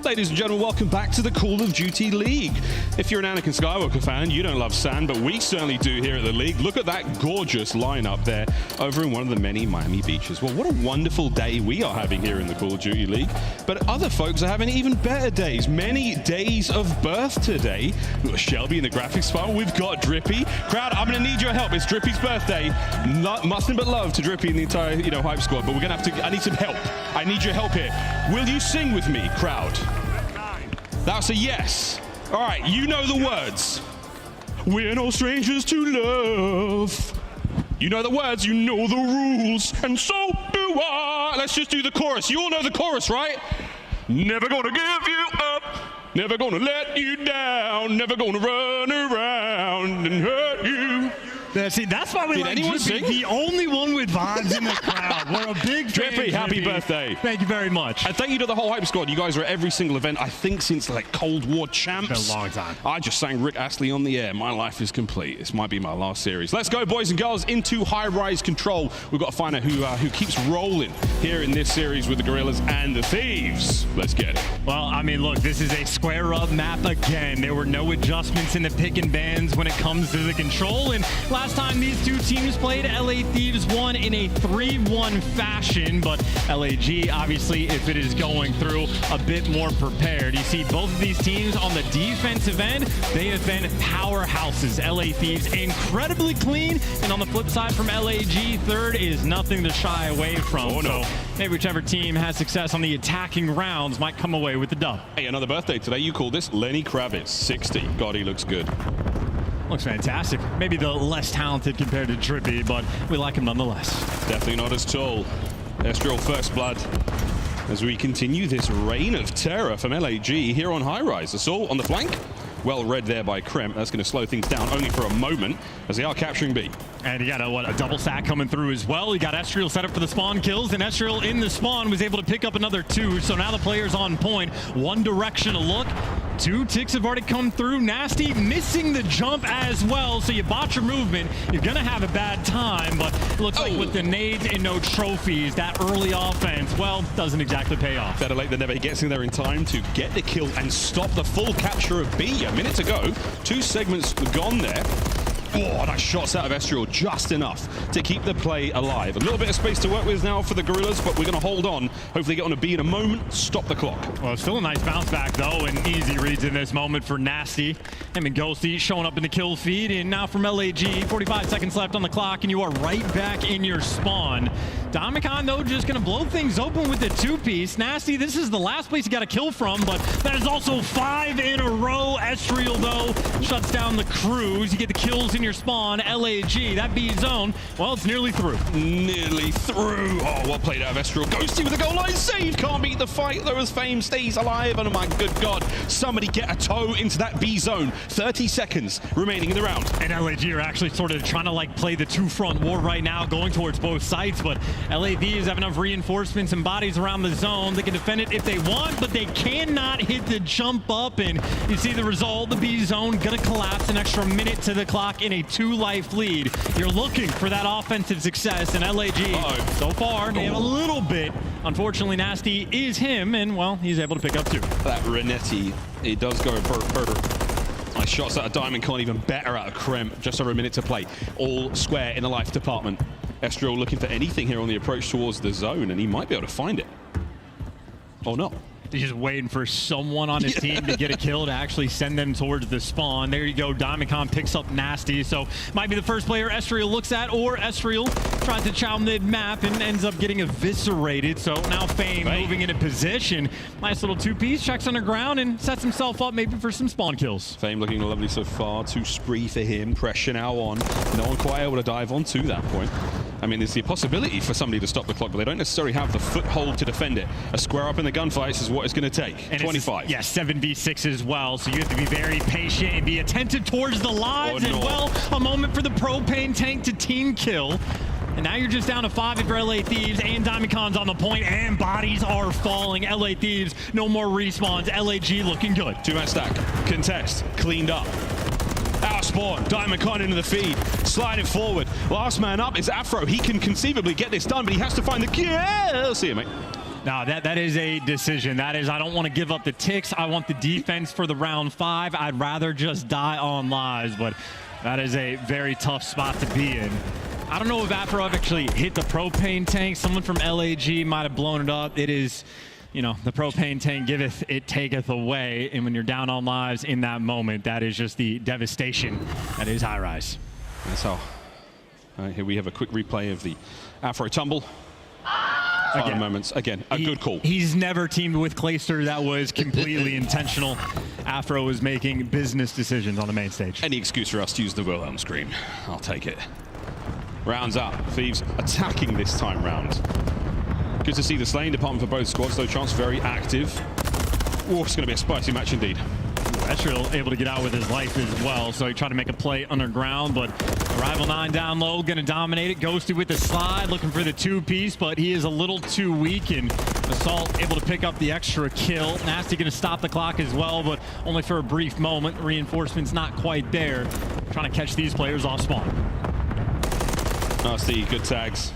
Speaker 3: Ladies and gentlemen, welcome back to the Call of Duty League. If you're an Anakin Skywalker fan, you don't love sand, but we certainly do here at the League. Look at that gorgeous lineup there over in one of the many Miami beaches. Well, what a wonderful day we are having here in the Call of Duty League. But other folks are having even better days. Many days of birth today. We've got Shelby in the graphics file. We've got Drippy. Crowd, I'm going to need your help. It's Drippy's birthday. Nothing but love to Drippy and the entire, hype squad. But we're going to have to, I need some help. I need your help here. Will you sing with me, crowd? That's a yes. All right, you know the words. We're no strangers to love. You know the words, you know the rules, and so do I. Let's just do the chorus. You all know the chorus, right? Never gonna give you up, never gonna let you down, never gonna run around and hurt you.
Speaker 4: See, that's why we
Speaker 3: Did
Speaker 4: like
Speaker 3: anyone
Speaker 4: Drippy,
Speaker 3: sing?
Speaker 4: the only one with vibes in the crowd. We're a big fan.
Speaker 3: Drippy, happy birthday.
Speaker 4: Thank you very much.
Speaker 3: And thank you to the whole hype squad. You guys are at every single event, I think, since like Cold War Champs.
Speaker 4: It's been a long time.
Speaker 3: I just sang Rick Astley on the air. My life is complete. This might be my last series. Let's go, boys and girls, into high-rise control. We've got to find out who keeps rolling here in this series with the Gorillas and the Thieves. Let's get it.
Speaker 4: Well, I mean, look, this is a square-up map again. There were no adjustments in the pick and bans when it comes to the control. And last time these two teams played, LA Thieves won in a 3-1 fashion, but LAG, obviously, if it is going through, a bit more prepared. You see both of these teams on the defensive end, they have been powerhouses. LA Thieves incredibly clean, and on the flip side from LAG, third is nothing to shy away from.
Speaker 3: Oh, no.
Speaker 4: So maybe whichever team has success on the attacking rounds might come away with the dub.
Speaker 3: Hey, another birthday today. You call this Lenny Kravitz, 60. God, he looks good.
Speaker 4: Looks fantastic. Maybe the less talented compared to Drippy, but we like him nonetheless.
Speaker 3: Definitely not as tall. Estriel first blood as we continue this reign of terror from LAG here on high rise. Assault on the flank. Well read there by Kremp. That's going to slow things down only for a moment as they are capturing B.
Speaker 4: And you got a double stack coming through as well. You got Estriel set up for the spawn kills, and Estriel in the spawn was able to pick up another 2. So now the player's on point. One direction to look. 2 ticks have already come through. Nasty missing the jump as well. So you botch your movement, you're going to have a bad time. But it looks like with the nades and no trophies, that early offense, well, doesn't exactly pay off.
Speaker 3: Better late than never. He gets in there in time to get the kill and stop the full capture of B. A minute to go. 2 segments gone there. Oh, nice shots out of Estriel, just enough to keep the play alive. A little bit of space to work with now for the Gorillas, but we're going to hold on. Hopefully get on a B in a moment, stop the clock.
Speaker 4: Well, still a nice bounce back, though, and easy reads in this moment for Nasty. Him and Ghosty showing up in the kill feed, and now from LAG, 45 seconds left on the clock, and you are right back in your spawn. Domicon, though, just going to blow things open with the 2-piece. Nasty, this is the last place you got to kill from, but that is also 5 in a row. Estriel, though, shuts down the cruise. You get the kills in your spawn. LAG, that B zone, well, it's nearly through.
Speaker 3: Nearly through. Oh, well played out of Estriel. Ghosty with a goal line save. Can't beat the fight, though, as Fame stays alive. And oh my good God, somebody get a toe into that B zone. 30 seconds remaining in the round.
Speaker 4: And LAG are actually sort of trying to like play the 2-front war right now, going towards both sites, but LAVs have enough reinforcements and bodies around the zone. They can defend it if they want, but they cannot hit the jump up, and you see the result. The B zone gonna collapse. An extra minute to the clock in a 2-life lead. You're looking for that offensive success, and LAG, so far, they have a little bit. Unfortunately, Nasty is him, and well, he's able to pick up 2.
Speaker 3: That Renetti, it does go per. Nice shots out of Diamond Con, even better out of Krem. Just over a minute to play. All square in the life department. Estriel looking for anything here on the approach towards the zone, and he might be able to find it. Or not.
Speaker 4: He's just waiting for someone on his team to get a kill to actually send them towards the spawn. There you go. Domicon picks up Nasty. So might be the first player Estriel looks at, or Estriel tries to chow mid-map and ends up getting eviscerated. So now Fame moving into position. Nice little 2-piece, checks underground and sets himself up maybe for some spawn kills.
Speaker 3: Fame looking lovely so far. 2 spree for him. Pressure now on. No one quite able to dive on to that point. I mean, there's the possibility for somebody to stop the clock, but they don't necessarily have the foothold to defend it. A square up in the gunfights is what it's going to take.
Speaker 4: And
Speaker 3: 25.
Speaker 4: Yeah, 7v6 as well, so you have to be very patient and be attentive towards the lives. And well, a moment for the propane tank to team kill. And now you're just down to 5 if you're LA Thieves, and Diamondcon's on the point, and bodies are falling. LA Thieves, no more respawns. LAG looking good.
Speaker 3: 2-man stack. Contest. Cleaned up. Out spawn. Diamondcon into the feed. Slide it forward. Last man up is Afro. He can conceivably get this done, but he has to find the kill. See you, mate.
Speaker 4: No, that is a decision. That is, I don't want to give up the ticks. I want the defense for the round 5. I'd rather just die on lives, but that is a very tough spot to be in. I don't know if Afro actually hit the propane tank. Someone from LAG might have blown it up. It is, you know, the propane tank giveth, it taketh away. And when you're down on lives in that moment, that is just the devastation that is High Rise.
Speaker 3: That's how. Here we have a quick replay of the Afro tumble. Final moments. Again, a good call.
Speaker 4: He's never teamed with Clayster. That was completely intentional. Afro was making business decisions on the main stage.
Speaker 3: Any excuse for us to use the Wilhelm scream. I'll take it. Rounds up. Thieves attacking this time round. Good to see the slaying department for both squads, though. Chance very active. Oh, it's going to be a spicy match indeed.
Speaker 4: Ezreal able to get out with his life as well, so he tried to make a play underground, but Rival 9 down low, going to dominate it. Ghosty with the slide, looking for the 2-piece, but he is a little too weak, and Assault able to pick up the extra kill. Nasty going to stop the clock as well, but only for a brief moment. Reinforcements not quite there. Trying to catch these players off spawn.
Speaker 3: Nasty, good tags.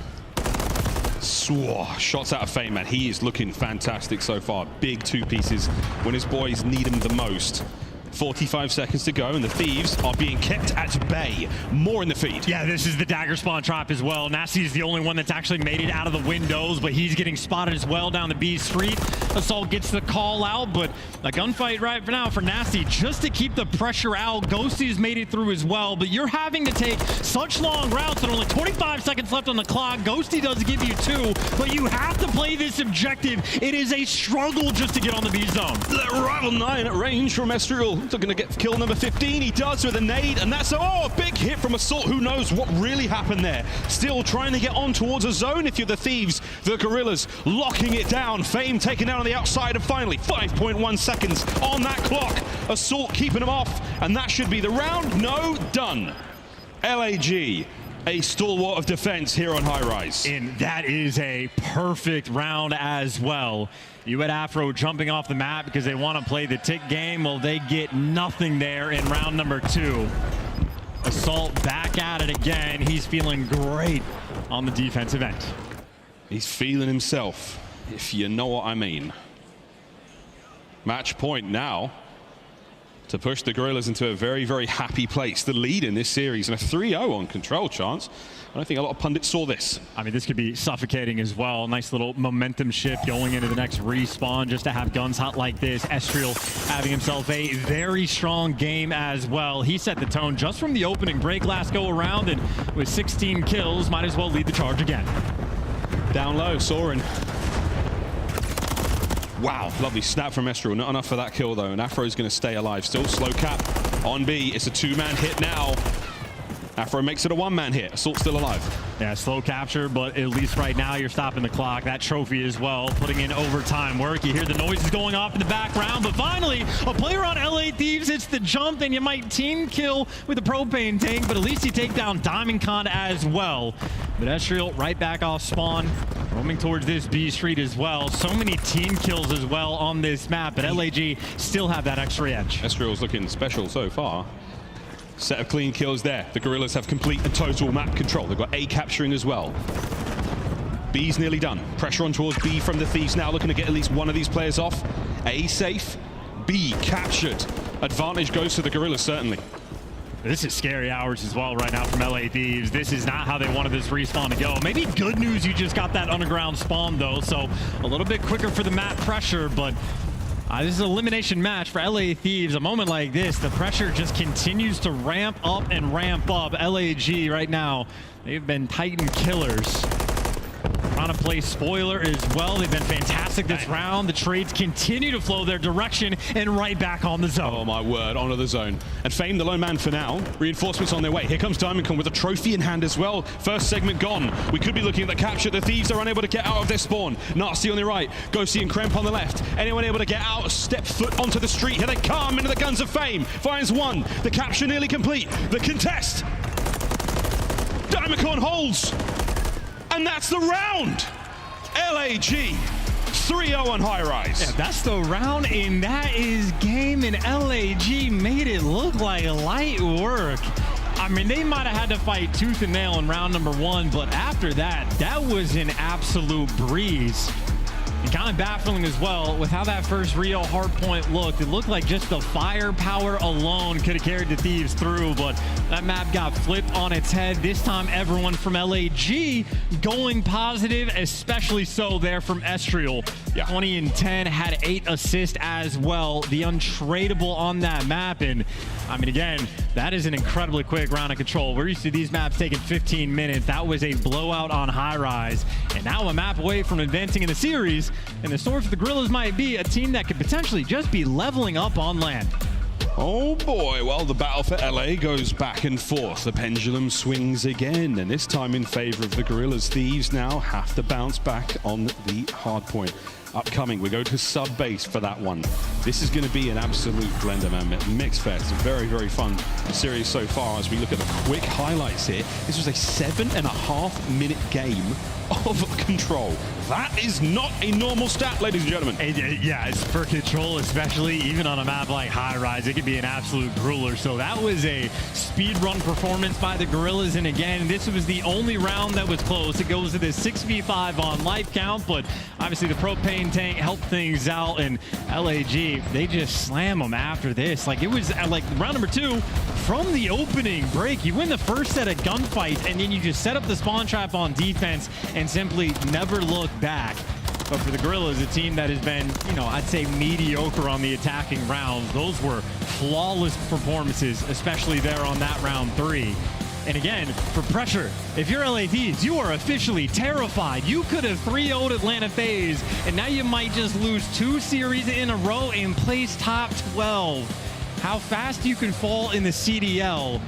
Speaker 3: Shots out of Fame, man. He is looking fantastic so far. Big 2 pieces when his boys need him the most. 45 seconds to go, and the Thieves are being kept at bay. More in the feed.
Speaker 4: Yeah, this is the dagger spawn trap as well. Nasty is the only one that's actually made it out of the windows, but he's getting spotted as well down the B street. Assault gets the call out, but a gunfight right for now for Nasty just to keep the pressure out. Ghosty's made it through as well, but you're having to take such long routes and only 25 seconds left on the clock. Ghosty does give you 2, but you have to play this objective. It is a struggle just to get on the B zone.
Speaker 3: Rival 9 at range from Estriel. Going to get kill number 15. He does with a nade, and that's a big hit from Assault. Who knows what really happened there? Still trying to get on towards a zone if you're the Thieves. The Gorillas locking it down. Fame taken down on the outside, and finally 5.1 seconds on that clock. Assault keeping them off, and that should be the round. No, done. LAG, a stalwart of defense here on High Rise.
Speaker 4: And that is a perfect round as well. You had Afro jumping off the map because they want to play the tick game. Well, they get nothing there in round number 2. Assault back at it again. He's feeling great on the defensive end.
Speaker 3: He's feeling himself, if you know what I mean. Match point now to push the Gorillas into a very, very happy place. The lead in this series and a 3-0 on control Chance. I don't think a lot of pundits saw this.
Speaker 4: I mean, this could be suffocating as well. Nice little momentum shift going into the next respawn just to have guns hot like this. Estriel having himself a very strong game as well. He set the tone just from the opening break last go around, and with 16 kills, might as well lead the charge again.
Speaker 3: Down low, Soren. Wow, lovely snap from Estriel. Not enough for that kill though, and Afro's going to stay alive. Still slow cap on B. It's a 2-man hit now. Afro makes it a 1-man hit. Assault still alive.
Speaker 4: Yeah, slow capture, but at least right now you're stopping the clock. That trophy as well, putting in overtime work. You hear the noises going off in the background, but finally, a player on LA Thieves hits the jump, and you might team kill with the propane tank, but at least you take down Diamond Con as well. But Estriel right back off spawn, roaming towards this B street as well. So many team kills as well on this map, but LAG still have that extra edge.
Speaker 3: Estriel's looking special so far. Set of clean kills there. The Gorillas have complete and total map control. They've got A capturing as well. B's nearly done. Pressure on towards B from the Thieves now, looking to get at least one of these players off. A safe, B captured. Advantage goes to the Gorillas, certainly.
Speaker 4: This is scary hours as well right now from LA Thieves. This is not how they wanted this respawn to go. Maybe good news you just got that underground spawn though, so a little bit quicker for the map pressure, but this is an elimination match for LA Thieves. A moment like this, the pressure just continues to ramp up and ramp up. LAG right now, they've been Titan killers. Trying to play spoiler as well. They've been fantastic this round. The trades continue to flow their direction and right back on the zone.
Speaker 3: Oh my word, onto the zone. And Fame, the lone man for now. Reinforcements on their way. Here comes Diamondcon with a trophy in hand as well. First segment gone. We could be looking at the capture. The Thieves are unable to get out of their spawn. Nasty on the right. Ghosty and Kremp on the left. Anyone able to get out? Step foot onto the street. Here they come into the guns of Fame. Finds one. The capture nearly complete. The contest. Diamondcon holds. And that's the round. LAG 3-0 on High Rise.
Speaker 4: Yeah, that's the round, and that is game, and LAG made it look like light work. I mean, they might have had to fight tooth and nail in round number 1, but after that, that was an absolute breeze. Kind of baffling as well with how that first Rio Hardpoint looked. It looked like just the firepower alone could have carried the Thieves through, but that map got flipped on its head. This time, everyone from LAG going positive, especially so there from Estriel. 20 and 10, had 8 assists as well. The untradeable on that map. And I mean, again, that is an incredibly quick round of control. We're used to these maps taking 15 minutes. That was a blowout on High Rise. And now a map away from advancing in the series. And the story for the Gorillas might be a team that could potentially just be leveling up on land.
Speaker 3: Oh boy, well, the battle for LA goes back and forth. The pendulum swings again, and this time in favor of the Gorillas. Thieves now have to bounce back on the hardpoint. Upcoming, we go to sub base for that one. This is going to be an absolute blender, man. Mix Fest, a very, very fun series so far. As we look at the quick highlights here, this was a 7.5-minute game of control. That is not a normal stat, ladies and gentlemen.
Speaker 4: Yeah, it's for control, especially even on a map like High Rise. It could be an absolute grueler. So that was a speed run performance by the Gorillas. And again, this was the only round that was close. It goes to this 6v5 on life count, but obviously the propane tank helped things out, and LAG, they just slam them after this. Like, it was like round number 2 from the opening break. You win the first set of gunfights, and then you just set up the spawn trap on defense and simply never look back. But for the Gorillas, a team that has been, you know, I'd say mediocre on the attacking rounds, those were flawless performances, especially there on that round 3. And again, for pressure, if you're LA Thieves, you are officially terrified. You could have 3-0'd Atlanta FaZe, and now you might just lose 2 series in a row and place top 12. How fast you can fall in the CDL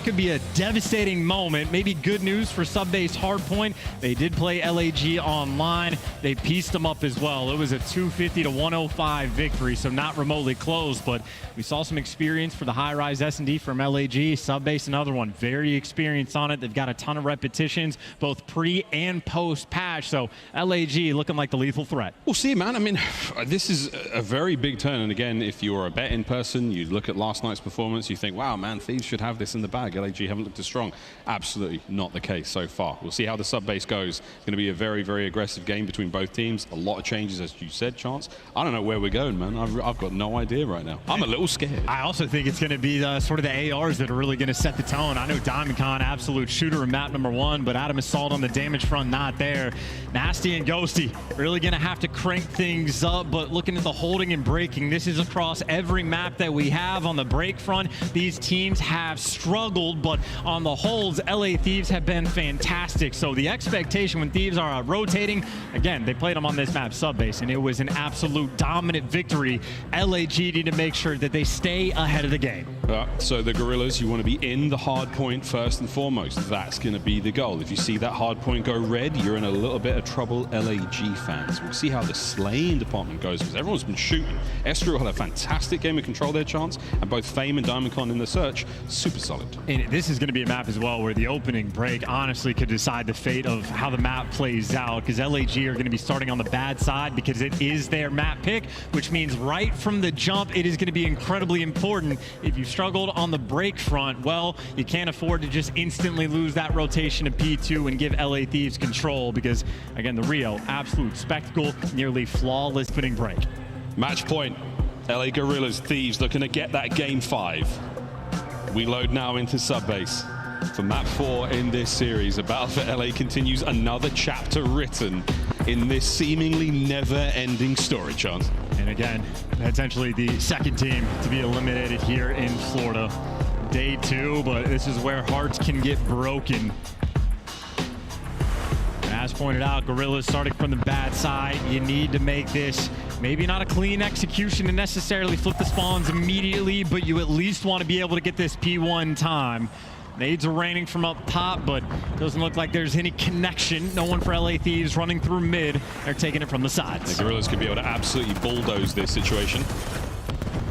Speaker 4: could be a devastating moment. Maybe good news for sub-base Hardpoint. They did play LAG online. They pieced them up as well. It was a 250-105 victory, so not remotely close, but we saw some experience for the high-rise S&D from LAG. Sub-base, another one, very experienced on it. They've got a ton of repetitions, both pre and post-patch, so LAG looking like the lethal threat.
Speaker 3: We'll see, man. I mean, this is a very big turn, and again, if you're a betting person, you look at last night's performance, you think, wow, man, Thieves should have this in the bag. LAG haven't looked as strong. Absolutely not the case so far. We'll see how the sub-base goes. It's going to be a very, very aggressive game between both teams. A lot of changes, as you said, Chance. I don't know where we're going, man. I've got no idea right now. I'm a little scared.
Speaker 4: I also think it's going to be sort of the ARs that are really going to set the tone. I know DiamondCon, absolute shooter in map number 1, but Adam Assault on the damage front, not there. Nasty and Ghosty really going to have to crank things up, but looking at the holding and breaking, this is across every map that we have on the break front. These teams have struggled, but on the holds, LA Thieves have been fantastic. So the expectation when Thieves are rotating, again, they played them on this map sub-base, and it was an absolute dominant victory. LAG need to make sure that they stay ahead of the game.
Speaker 3: So the Gorillas, you want to be in the hard point first and foremost. That's going to be the goal. If you see that hard point go red, you're in a little bit of trouble, LAG fans. We'll see how the slaying department goes, because everyone's been shooting. Estriel had a fantastic game of control there, Chance, and both Fame and DiamondCon in the search, super solid.
Speaker 4: And this is going to be a map as well where the opening break honestly could decide the fate of how the map plays out, because LAG are going to be starting on the bad side because it is their map pick, which means right from the jump, it is going to be incredibly important. If you struggled on the break front, well, you can't afford to just instantly lose that rotation to P2 and give LA Thieves control, because again, the Rio, absolute spectacle, nearly flawless opening break.
Speaker 3: Match point, LA Gorillas, Thieves looking to get that game 5. We load now into sub-base. For map 4 in this series, a battle for LA continues, another chapter written in this seemingly never-ending story, Chance.
Speaker 4: And again, potentially the second team to be eliminated here in Florida. Day 2, but this is where hearts can get broken. As pointed out, Gorillas starting from the bad side. You need to make this maybe not a clean execution and necessarily flip the spawns immediately, but you at least want to be able to get this P1 time. Nades are raining from up top, but doesn't look like there's any connection. No one for LA Thieves running through mid. They're taking it from the sides.
Speaker 3: The Gorillas could be able to absolutely bulldoze this situation.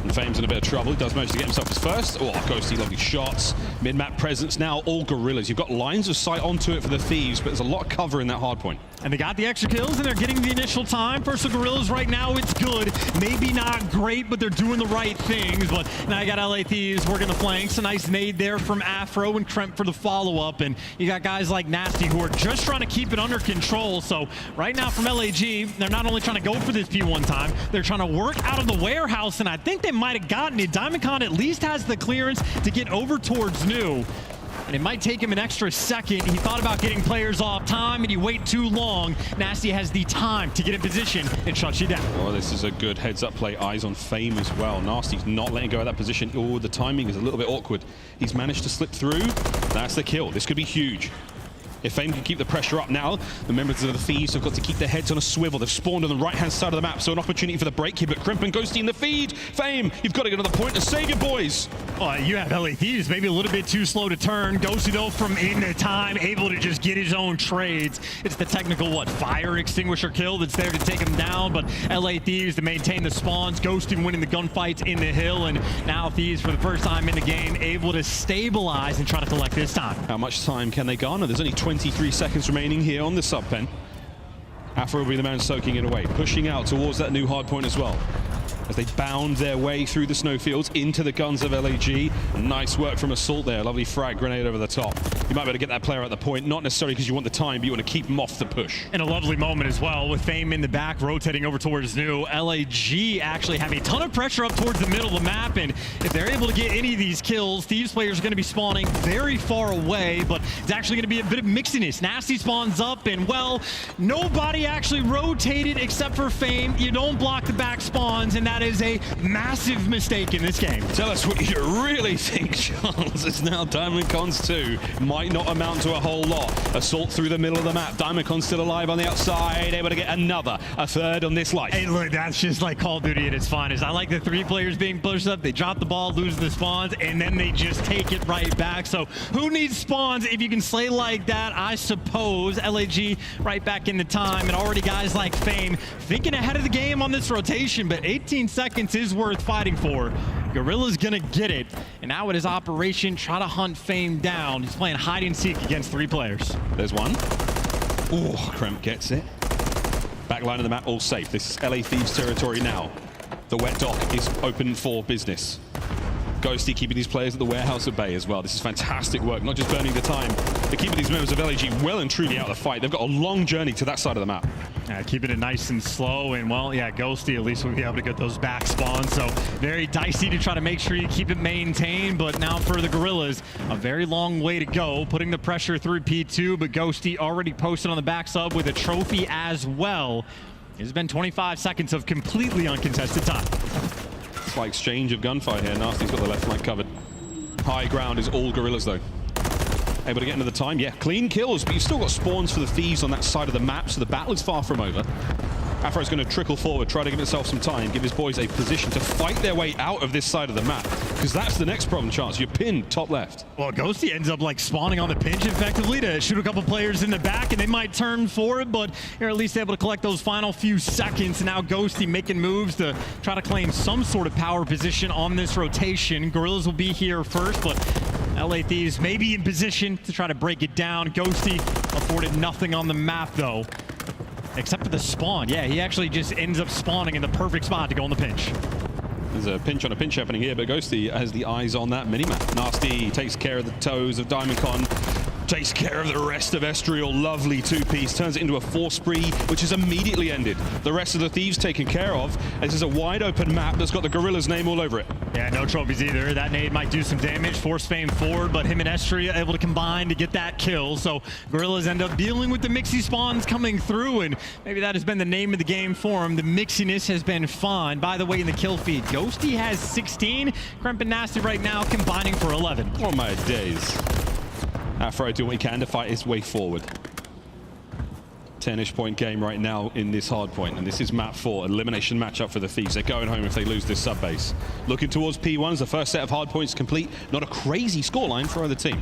Speaker 3: And Fame's in a bit of trouble. He does manage to get himself his first. Oh, Ghosty, lovely shots. Mid-map presence now, all Gorillas. You've got lines of sight onto it for the Thieves, but there's a lot of cover in that hard point.
Speaker 4: And they got the extra kills, and they're getting the initial time. First, the Gorillas right now, it's good. Maybe not great, but they're doing the right things. But now you got LA Thieves working the flanks. A nice nade there from Afro and Kremp for the follow-up. And you got guys like Nasty who are just trying to keep it under control. So right now from LAG, they're not only trying to go for this P1 time, they're trying to work out of the warehouse, and I think they might have gotten it. Diamondcon at least has the clearance to get over towards New. And it might take him an extra second. He thought about getting players off time, and you wait too long. Nasty has the time to get in position and shuts you down.
Speaker 3: Oh, this is a good heads-up play. Eyes on Fame as well. Nasty's not letting go of that position. Oh, the timing is a little bit awkward. He's managed to slip through. That's the kill. This could be huge. If Fame can keep the pressure up now, the members of the Thieves have got to keep their heads on a swivel. They've spawned on the right-hand side of the map, so an opportunity for the break here, but Crimp and Ghosty in the feed. Fame, you've got to get to the point to save your boys.
Speaker 4: Oh, you have LA Thieves maybe a little bit too slow to turn. Ghosty, though, from in the time, able to just get his own trades. It's the technical, fire extinguisher kill that's there to take him down, but LA Thieves to maintain the spawns. Ghosty winning the gunfights in the hill, and now Thieves, for the first time in the game, able to stabilize and try to collect this time.
Speaker 3: How much time can they garner? There's only 23 seconds remaining here on the sub pen. Afro will be the man soaking it away, pushing out towards that new hard point as well. As they bound their way through the snowfields into the guns of LAG. Nice work from Assault there. Lovely frag grenade over the top. You might be able to get that player at the point, not necessarily because you want the time, but you want to keep him off the push.
Speaker 4: And a lovely moment as well with Fame in the back, rotating over towards New. LAG actually have a ton of pressure up towards the middle of the map, and if they're able to get any of these kills, Thieves players are going to be spawning very far away, but it's actually going to be a bit of mixiness. Nasty spawns up, and well, nobody actually rotated except for Fame. You don't block the back spawns, and that is a massive mistake in this game.
Speaker 3: Tell us what you really think, Charles. It's now Diamondcon's 2. Might not amount to a whole lot. Assault through the middle of the map. Diamondcon's still alive on the outside, able to get a third on this life.
Speaker 4: Hey, look, that's just like Call of Duty at its finest. I like the 3 players being pushed up. They drop the ball, lose the spawns, and then they just take it right back. So who needs spawns if you can slay like that? I suppose LAG right back in the time, and already guys like Fame thinking ahead of the game on this rotation, but 18 seconds is worth fighting for. Gorilla's gonna get it, and now with his operation, try to hunt Fame down. He's playing hide and seek against 3 players.
Speaker 3: There's one. Oh, Kremp gets it. Back line of the map, all safe. This is LA Thieves territory now. The wet dock is open for business. Ghosty keeping these players at the warehouse at bay as well. This is fantastic work, not just burning the time, but keeping these members of LAG well and truly out of the fight. They've got a long journey to that side of the map.
Speaker 4: Keeping it nice and slow, and well, yeah, Ghosty at least will be able to get those back spawns. So very dicey to try to make sure you keep it maintained, but now for the Gorillas, a very long way to go, putting the pressure through P2, but Ghosty already posted on the back sub with a trophy as well. It's been 25 seconds of completely uncontested time.
Speaker 3: It's like exchange of gunfire here. Nasty's got the left flank covered. High ground is all Gorillas though. Able to get into the time. Yeah, clean kills, but you've still got spawns for the Thieves on that side of the map, so the battle is far from over. Afro's going to trickle forward, try to give himself some time, give his boys a position to fight their way out of this side of the map, because that's the next problem, Chance. You're pinned top left.
Speaker 4: Well, Ghosty ends up like spawning on the pinch effectively to shoot a couple players in the back, and they might turn for it, but you're at least able to collect those final few seconds. And now Ghosty making moves to try to claim some sort of power position on this rotation. Gorillas will be here first, but LA Thieves may be in position to try to break it down. Ghosty afforded nothing on the map, though, except for the spawn. Yeah, he actually just ends up spawning in the perfect spot to go on the pinch.
Speaker 3: There's a pinch on a pinch happening here, but Ghosty has the eyes on that minimap. Nasty takes care of the toes of Diamondcon, takes care of the rest of Estriel. Lovely 2-piece, turns it into a 4 spree, which is immediately ended. The rest of the Thieves taken care of. This is a wide open map that's got the Gorilla's name all over it.
Speaker 4: Yeah, no trophies either. That nade might do some damage, force Fame forward, but him and Estria able to combine to get that kill. So Gorillas end up dealing with the mixy spawns coming through, and maybe that has been the name of the game for him. The mixiness has been fine. By the way, in the kill feed, Ghosty has 16. Kremp and Nasty right now combining for 11.
Speaker 3: Oh my days. Afro doing what he can to fight his way forward. 10-ish point game right now in this Hardpoint, and this is map 4, elimination matchup for the Thieves. They're going home if they lose this sub base. Looking towards P1s, the first set of Hardpoints complete. Not a crazy scoreline for either team.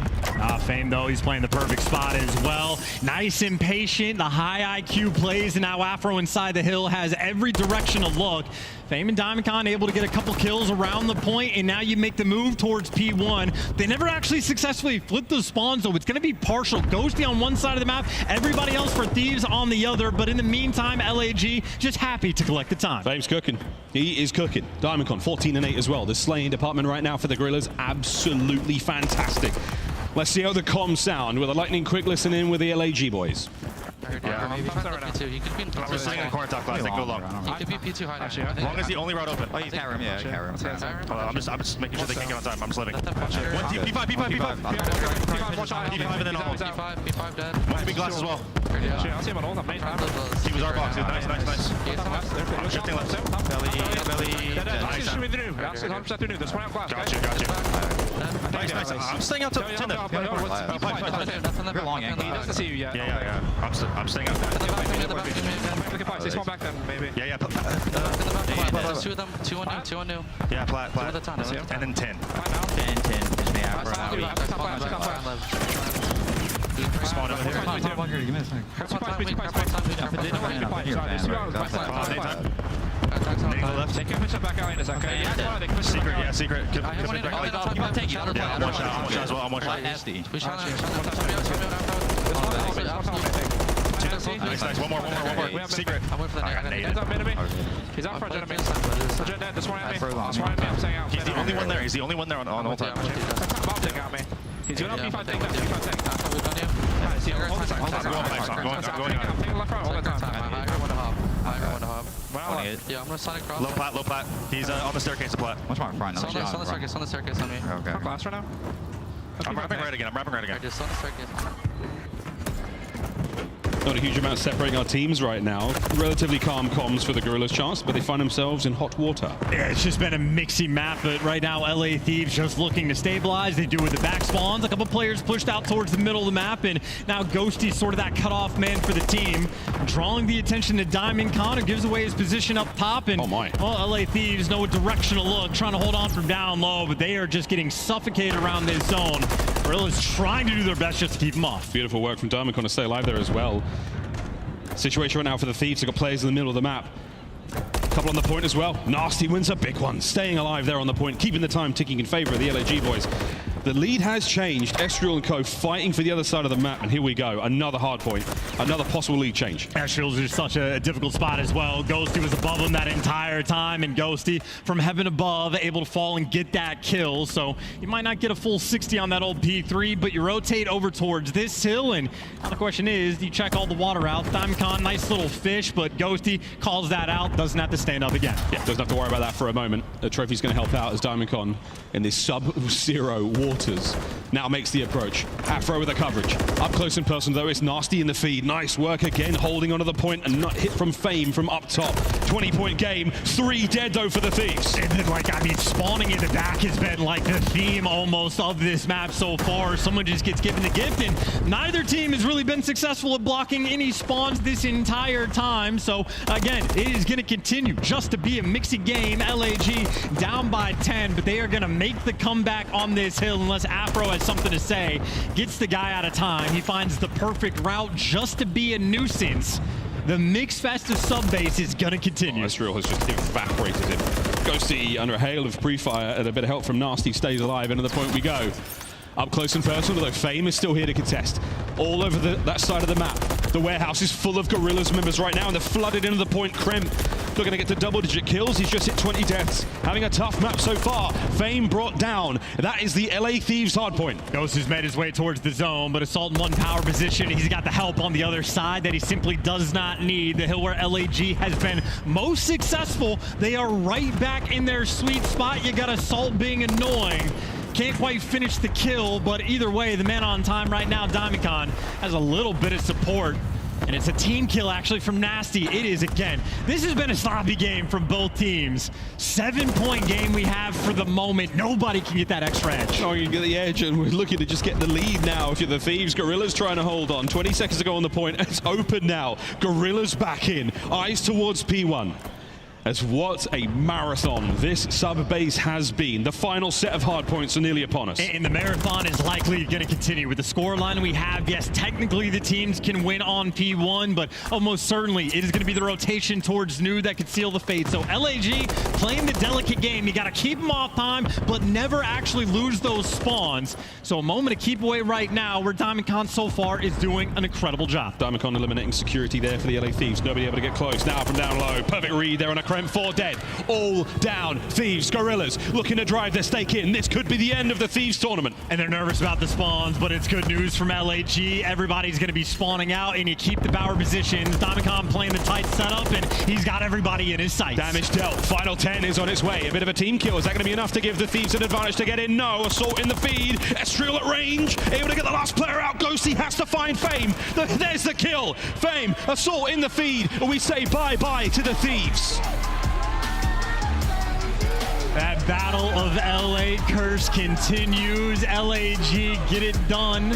Speaker 4: Fame, though, he's playing the perfect spot as well. Nice and patient, the high IQ plays, and now Afro inside the hill has every direction to look. Fame and Diamondcon able to get a couple kills around the point, and now you make the move towards P1. They never actually successfully flipped those spawns, though. It's going to be partial. Ghosty on one side of the map, everybody else for Thieves on the other, but in the meantime, LAG just happy to collect the time.
Speaker 3: Fame's cooking. He is cooking. Diamondcon 14-8 as well. The slaying department right now for the Gorillas, absolutely fantastic. Let's see how the comms sound with a lightning quick listen in with the LAG boys.
Speaker 11: Yeah, maybe. P2. He could be in P2.
Speaker 26: I'm just sitting in the corner top class. Go long.
Speaker 11: He could be P2 high.
Speaker 26: Actually, as long as the only route open.
Speaker 11: Oh, you can't room. Yeah, you can't room.
Speaker 26: I'm just making sure they can't get on time. I'm just letting.
Speaker 11: P5,
Speaker 26: and then all.
Speaker 11: P5 dead.
Speaker 26: One big glass as well.
Speaker 11: Yeah, I'll see him on all that.
Speaker 26: He was our box. Nice. I'm shifting left.
Speaker 11: Belly.
Speaker 26: Nice. Gotcha. I'm staying out to Tinder.
Speaker 11: You're long angle. He doesn't see you yet.
Speaker 26: Yeah. I'm staying out there.
Speaker 11: Stay small back then, maybe.
Speaker 26: Yeah.
Speaker 11: There's 2 of them. 2 on new.
Speaker 26: Yeah, plat. And then 10.
Speaker 11: 10. Finish me out.
Speaker 26: Spawn over here.
Speaker 11: Give me a second.
Speaker 26: Left.
Speaker 11: They can push it back out in a second.
Speaker 26: Secret.
Speaker 11: I'm one shot
Speaker 26: as well. I'm one shot.
Speaker 11: Nice.
Speaker 26: One more. Secret.
Speaker 11: I'm waiting for the He's out front, enemy. This one enemy. I'm staying out.
Speaker 26: He's the only one there. He's the only one there on the whole time.
Speaker 11: Bomb thing got me. He's going up P5 thing.
Speaker 26: I'm going.
Speaker 11: I'm taking left front all the time. I want to hop. Yeah, I'm gonna sonic cross.
Speaker 26: Low plat. He's on the staircase of plat.
Speaker 7: Much more front.
Speaker 11: On the staircase on me.
Speaker 7: Okay.
Speaker 11: Glass right now.
Speaker 26: I'm wrapping right again.
Speaker 11: Just on the staircase.
Speaker 3: Not a huge amount separating our teams right now. Relatively calm comms for the Gorillas' chance, but they find themselves in hot water.
Speaker 4: Yeah, it's just been a mixy map, but right now LA Thieves just looking to stabilize. They do with the back spawns. A couple players pushed out towards the middle of the map, and now Ghosty's sort of that cutoff man for the team, drawing the attention to Diamondcon, who gives away his position up top. And well, LA Thieves know a direction to look, trying to hold on from down low, but they are just getting suffocated around this zone. Gorillas trying to do their best just to keep them off.
Speaker 3: Beautiful work from Diamondcon to stay alive there as well. Situation right now for the Thieves. They've got players in the middle of the map. Couple on the point as well. Nasty wins a big one. Staying alive there on the point, keeping the time ticking in favor of the LAG boys. The lead has changed. Estriel and Co fighting for the other side of the map, and here we go. Another hard point. Another possible lead change.
Speaker 4: Estriel's just such a difficult spot as well. Ghosty was above him that entire time, and Ghosty from heaven above able to fall and get that kill. So you might not get a full 60 on that old P3, but you rotate over towards this hill, and now the question is, do you check all the water out? Diamondcon, nice little fish, but Ghosty calls that out, doesn't have to stand up again.
Speaker 3: Yeah, doesn't have to worry about that for a moment. The trophy's going to help out as Diamondcon in this sub-zero waters now makes the approach. Afro with the coverage. Up close and personal though, it's Nasty in the feed. Nice work again, holding onto the point and not hit from Fame from up top. 20-point game, 3 dead though for the Thieves.
Speaker 4: And then, spawning in the back has been like the theme almost of this map so far. Someone just gets given the gift, and neither team has really been successful at blocking any spawns this entire time. So again, it is going to continue just to be a mixy game. LAG down by 10, but they are going to make the comeback on this hill unless Afro has something to say. Gets the guy out of time. He finds the perfect route just to be a nuisance. The mixed fest of sub-base is going to continue.
Speaker 3: Estriel has just evaporated him. Ghosty under a hail of pre-fire and a bit of help from Nasty stays alive, and to the point we go. Up close and personal, though Fame is still here to contest. All over that side of the map. The warehouse is full of Gorillas members right now, and they're flooded into the point. Krem looking to get to double-digit kills. He's just hit 20 deaths. Having a tough map so far. Fame brought down. That is the LA Thieves hardpoint.
Speaker 4: Ghost has made his way towards the zone, but Assault in one power position. He's got the help on the other side that he simply does not need. The hill where LAG has been most successful. They are right back in their sweet spot. You got Assault being annoying. Can't quite finish the kill, but either way, the man on time right now, Diamondcon, has a little bit of support. And it's a team kill actually from Nasty. It is again. This has been a sloppy game from both teams. 7-point game we have for the moment. Nobody can get that extra edge.
Speaker 3: Oh, you can get the edge, and we're looking to just get the lead now. If you're the Thieves, Gorilla's trying to hold on. 20 seconds to go on the point. It's open now. Gorilla's back in. Eyes towards P1. As what a marathon this sub-base has been. The final set of hard points are nearly upon us.
Speaker 4: And the marathon is likely going to continue. With the scoreline we have, yes, technically the teams can win on P1, but almost certainly it is going to be the rotation towards New that could seal the fate. So LAG playing the delicate game. You got to keep them off time, but never actually lose those spawns. So a moment to keep away right now, where Diamondcon so far is doing an incredible job.
Speaker 3: Diamondcon eliminating security there for the LA Thieves. Nobody able to get close. Now from down low. Perfect read there on a Krem 4 dead. All down. Thieves, Gorillas looking to drive their stake in. This could be the end of the Thieves tournament.
Speaker 4: And they're nervous about the spawns, but it's good news from LAG. Everybody's going to be spawning out, and you keep the Bower positions. Diamondcon playing the tight setup, and he's got everybody in his sights.
Speaker 3: Damage dealt. Final 10 is on its way. A bit of a team kill. Is that going to be enough to give the Thieves an advantage to get in? No. Assault in the feed. Estriel at range. Able to get the last player out. Ghosty has to find Fame. There's the kill. Fame. Assault in the feed. And we say bye-bye to the Thieves.
Speaker 4: That battle of LA Curse continues. LAG get it done.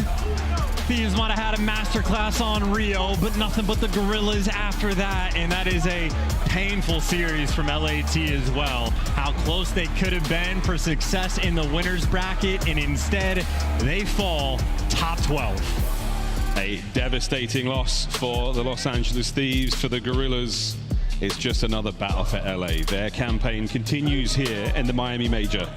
Speaker 4: Thieves might have had a masterclass on Rio, but nothing but the Gorillas after that, and that is a painful series from LAT as well. How close they could have been for success in the winner's bracket, and instead they fall top 12.
Speaker 3: A devastating loss for the Los Angeles Thieves. For the Gorillas, it's just another battle for LA. Their campaign continues here in the Miami Major.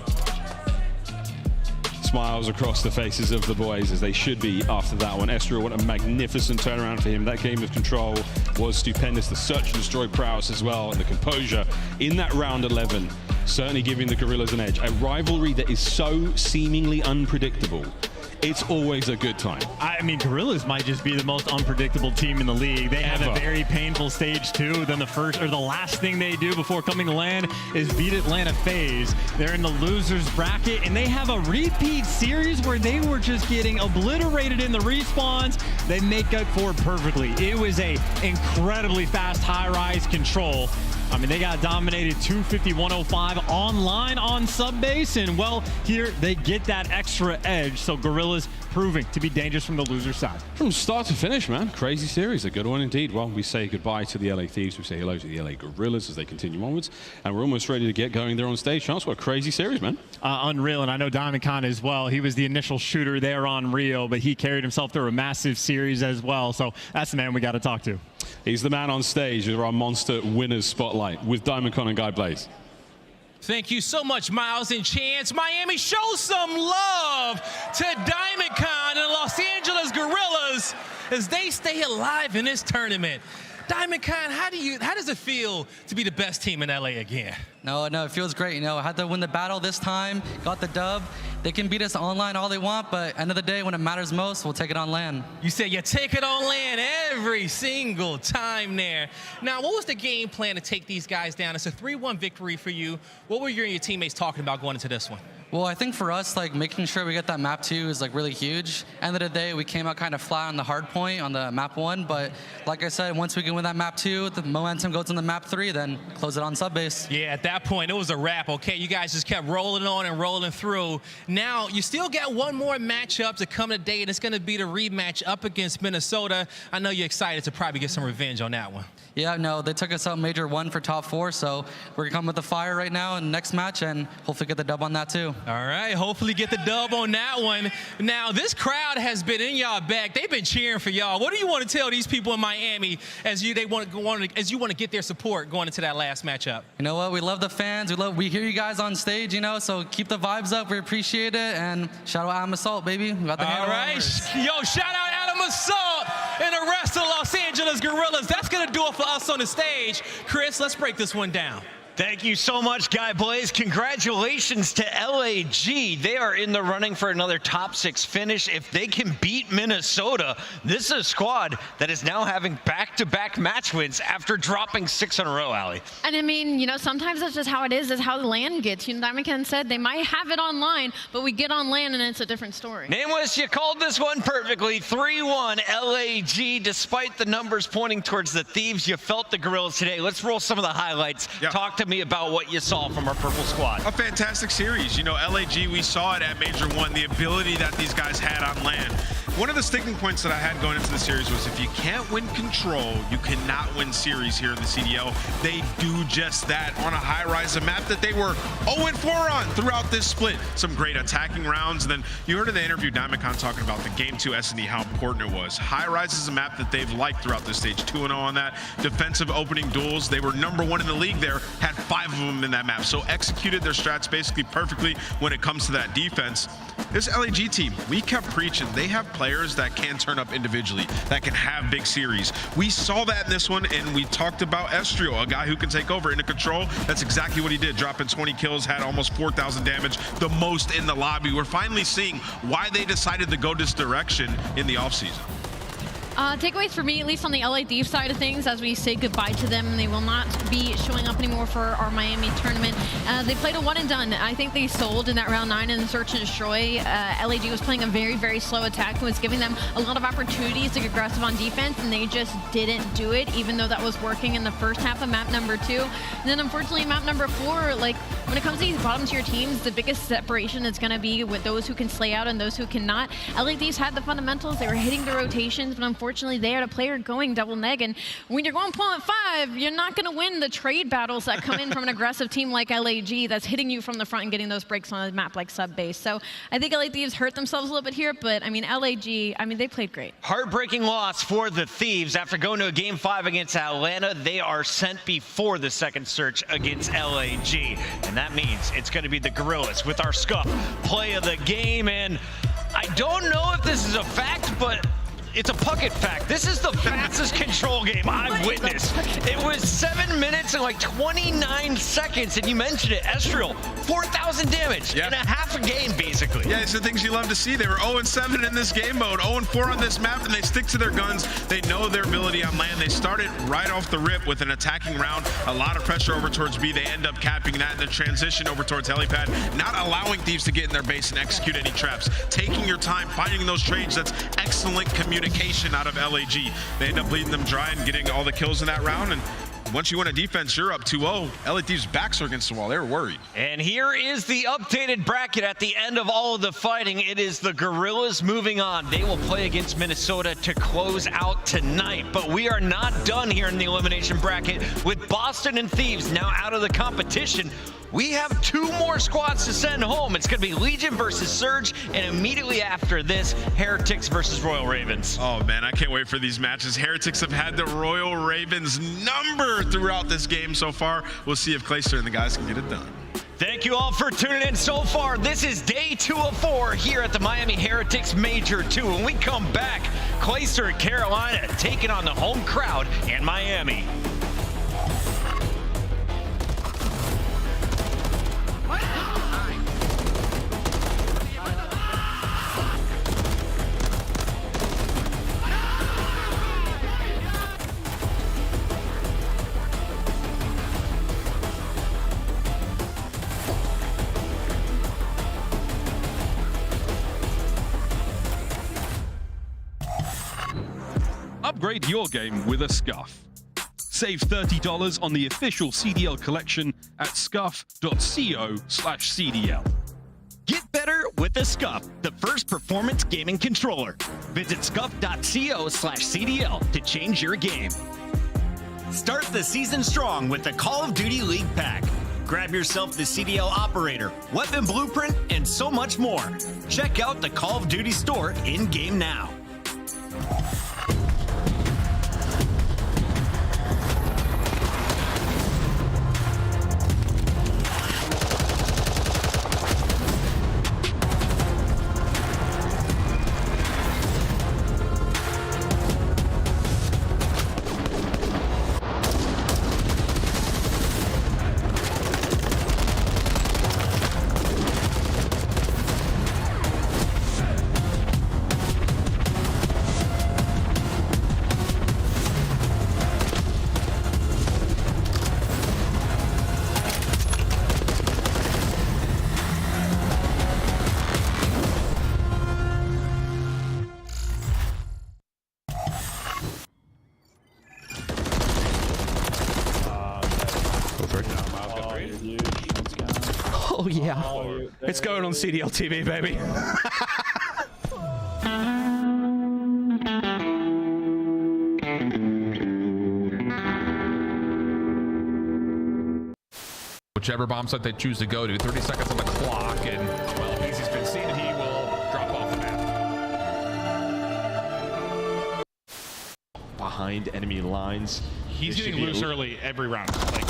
Speaker 3: Smiles across the faces of the boys, as they should be after that one. Estriel, what a magnificent turnaround for him. That game of control was stupendous. The search and destroy prowess as well, and the composure in that round 11, certainly giving the Gorillas an edge. A rivalry that is so seemingly unpredictable. It's always a good time.
Speaker 4: I mean, Gorillas might just be the most unpredictable team in the league. They have a very painful stage 2. Then the last thing they do before coming to LAN is beat Atlanta FaZe. They're in the losers bracket, and they have a repeat series where they were just getting obliterated in the respawns. They make up for it perfectly. It was a incredibly fast high-rise control. I mean, they got dominated 250-105 online on sub-base, and well, here they get that extra edge. So Gorillas proving to be dangerous from the loser side.
Speaker 3: From start to finish, man. Crazy series, a good one indeed. Well, we say goodbye to the LA Thieves. We say hello to the LA Gorillas as they continue onwards, and we're almost ready to get going there on stage. Chance, what a crazy series, man.
Speaker 4: Unreal, and I know Diamondcon as well. He was the initial shooter there on Rio, but he carried himself through a massive series as well. So that's the man we got to talk to.
Speaker 3: He's the man on stage with our monster winners spotlight with Diamondcon and Guy Blaze.
Speaker 17: Thank you so much, Miles and Chance. Miami, show some love to Diamondcon and Los Angeles Gorillas as they stay alive in this tournament. Diamondcon, how does it feel to be the best team in LA again?
Speaker 12: No, it feels great. You know, I had to win the battle this time, got the dub. They can beat us online all they want, but end of the day, when it matters most, we'll take it on LAN.
Speaker 17: You said you take it on LAN every single time there. Now, what was the game plan to take these guys down? It's a 3-1 victory for you. What were you and your teammates talking about going into this one?
Speaker 12: Well, I think for us, like, making sure we get that map 2 is like really huge. End of the day, we came out kind of flat on the hard point on the map 1, but like I said, once we can win that map 2, the momentum goes in the map 3, then close it on sub base.
Speaker 17: Yeah, at that point, it was a wrap, okay? You guys just kept rolling on and rolling through. Now, you still got one more matchup to come today, and it's going to be the rematch up against Minnesota. I know you're excited to probably get some revenge on that one.
Speaker 12: Yeah, no, they took us out Major 1 for top 4, so we're going to come with the fire right now in the next match and hopefully get the dub on that too.
Speaker 17: All right, hopefully get the dub on that one. Now, this crowd has been in y'all back. They've been cheering for y'all. What do you want to tell these people in Miami as you want to get their support going into that last matchup?
Speaker 12: You know what? We love the fans. We hear you guys on stage, you know, so keep the vibes up. We appreciate it, and shout out Adam Assault, baby. We got the
Speaker 17: all right. Yo, shout out Adam Assault and the rest of Los Angeles Gorillas. That's going to do it for us on the stage. Chris, let's break this one down.
Speaker 5: Thank you so much, Guy Blaze. Congratulations to LAG. They are in the running for another top 6 finish. If they can beat Minnesota, this is a squad that is now having back-to-back match wins after dropping 6 in a row, Allie.
Speaker 9: And I mean, you know, sometimes that's just how it is how the LAN gets. You know, Diamond said they might have it online, but we get on LAN and it's a different story.
Speaker 5: Nameless, you called this one perfectly. 3-1 LAG. Despite the numbers pointing towards the Thieves, you felt the Gorillas today. Let's roll some of the highlights.
Speaker 27: Yep.
Speaker 5: Talk to me about what you saw from our Purple squad.
Speaker 27: A fantastic series. You know, LAG, we saw it at Major 1, the ability that these guys had on land. One of the sticking points that I had going into the series was if you can't win control, you cannot win series here in the CDL. They do just that on a high-rise, a map that they were 0-4 on throughout this split. Some great attacking rounds. And then you heard in the interview Diamond talking about the Game 2 S&D, how important it was. High-rise is a map that they've liked throughout this stage. 2-0 on that. Defensive opening duels. They were #1 in the league there, had 5 of them in that map. So executed their strats basically perfectly when it comes to that defense. This LAG team, we kept preaching. They have players that can turn up individually, that can have big series. We saw that in this one, and we talked about Estrio, a guy who can take over into control. That's exactly what he did, dropping 20 kills, had almost 4,000 damage, the most in the lobby. We're finally seeing why they decided to go this direction in the offseason.
Speaker 9: Takeaways for me, at least on the LA Thieves side of things, as we say goodbye to them. They will not be showing up anymore for our Miami tournament. They played a one and done. I think they sold in that round 9 in Search and Destroy. LAG was playing a very, very slow attack and was giving them a lot of opportunities to get aggressive on defense, and they just didn't do it, even though that was working in the first half of map number 2. And then unfortunately, map number 4, like when it comes to these bottom tier teams, the biggest separation is going to be with those who can slay out and those who cannot. LA Thieves had the fundamentals. They were hitting the rotations, but unfortunately, they had a player going double neg, and when you're going 0.5, you're not going to win the trade battles that come in from an aggressive team like LAG that's hitting you from the front and getting those breaks on a map like sub base. So I think LA Thieves hurt themselves a little bit here, but I mean, LAG, I mean, they played great.
Speaker 5: Heartbreaking loss for the Thieves. After going to a Game 5 against Atlanta, they are sent before the second search against LAG, and that means it's going to be the Gorillas with our Scuff play of the game. And I don't know if this is a fact, but it's a Puckett fact. This is the fastest control game I've witnessed. It was 7 minutes and like 29 seconds, and you mentioned it, Estriel, 4,000 damage in a half a game, basically.
Speaker 27: Yeah, it's the things you love to see. They were 0-7 in this game mode, 0-4 on this map, and they stick to their guns. They know their ability on land. They started right off the rip with an attacking round, a lot of pressure over towards B. They end up capping that, and the transition over towards helipad, not allowing Thieves to get in their base and execute any traps. Taking your time, finding those trades, that's excellent communication out of LAG. They end up bleeding them dry and getting all the kills in that round, and once you win a defense, you're up 2-0. LA Thieves' backs are against the wall. They were worried.
Speaker 5: And here is the updated bracket at the end of all of the fighting. It is the Gorillas moving on. They will play against Minnesota to close out tonight. But we are not done here in the elimination bracket. With Boston and Thieves now out of the competition, we have 2 more squads to send home. It's going to be Legion versus Surge, and immediately after this, Heretics versus Royal Ravens.
Speaker 27: Oh, man, I can't wait for these matches. Heretics have had the Royal Ravens number throughout this game so far. We'll see if Clayster and the guys can get it done.
Speaker 5: Thank you all for tuning in so far. This is day 2 of 4 here at the Miami Heretics Major 2. When we come back, Clayster and Carolina taking on the home crowd in Miami.
Speaker 10: Upgrade your game with a Scuff. Save $30 on the official CDL collection at scuff.co/CDL.
Speaker 13: Get better with a Scuff, the first performance gaming controller. Visit scuff.co/CDL to change your game. Start the season strong with the Call of Duty League Pack. Grab yourself the CDL Operator, Weapon Blueprint, and so much more. Check out the Call of Duty store in-game now.
Speaker 7: Oh yeah. It's going on CDL TV, baby.
Speaker 11: Whichever bomb site they choose to go to, 30 seconds on the clock, and well, if Easy's been seen, he will drop off the map.
Speaker 14: Behind enemy lines.
Speaker 11: He's getting loose early every round. Like,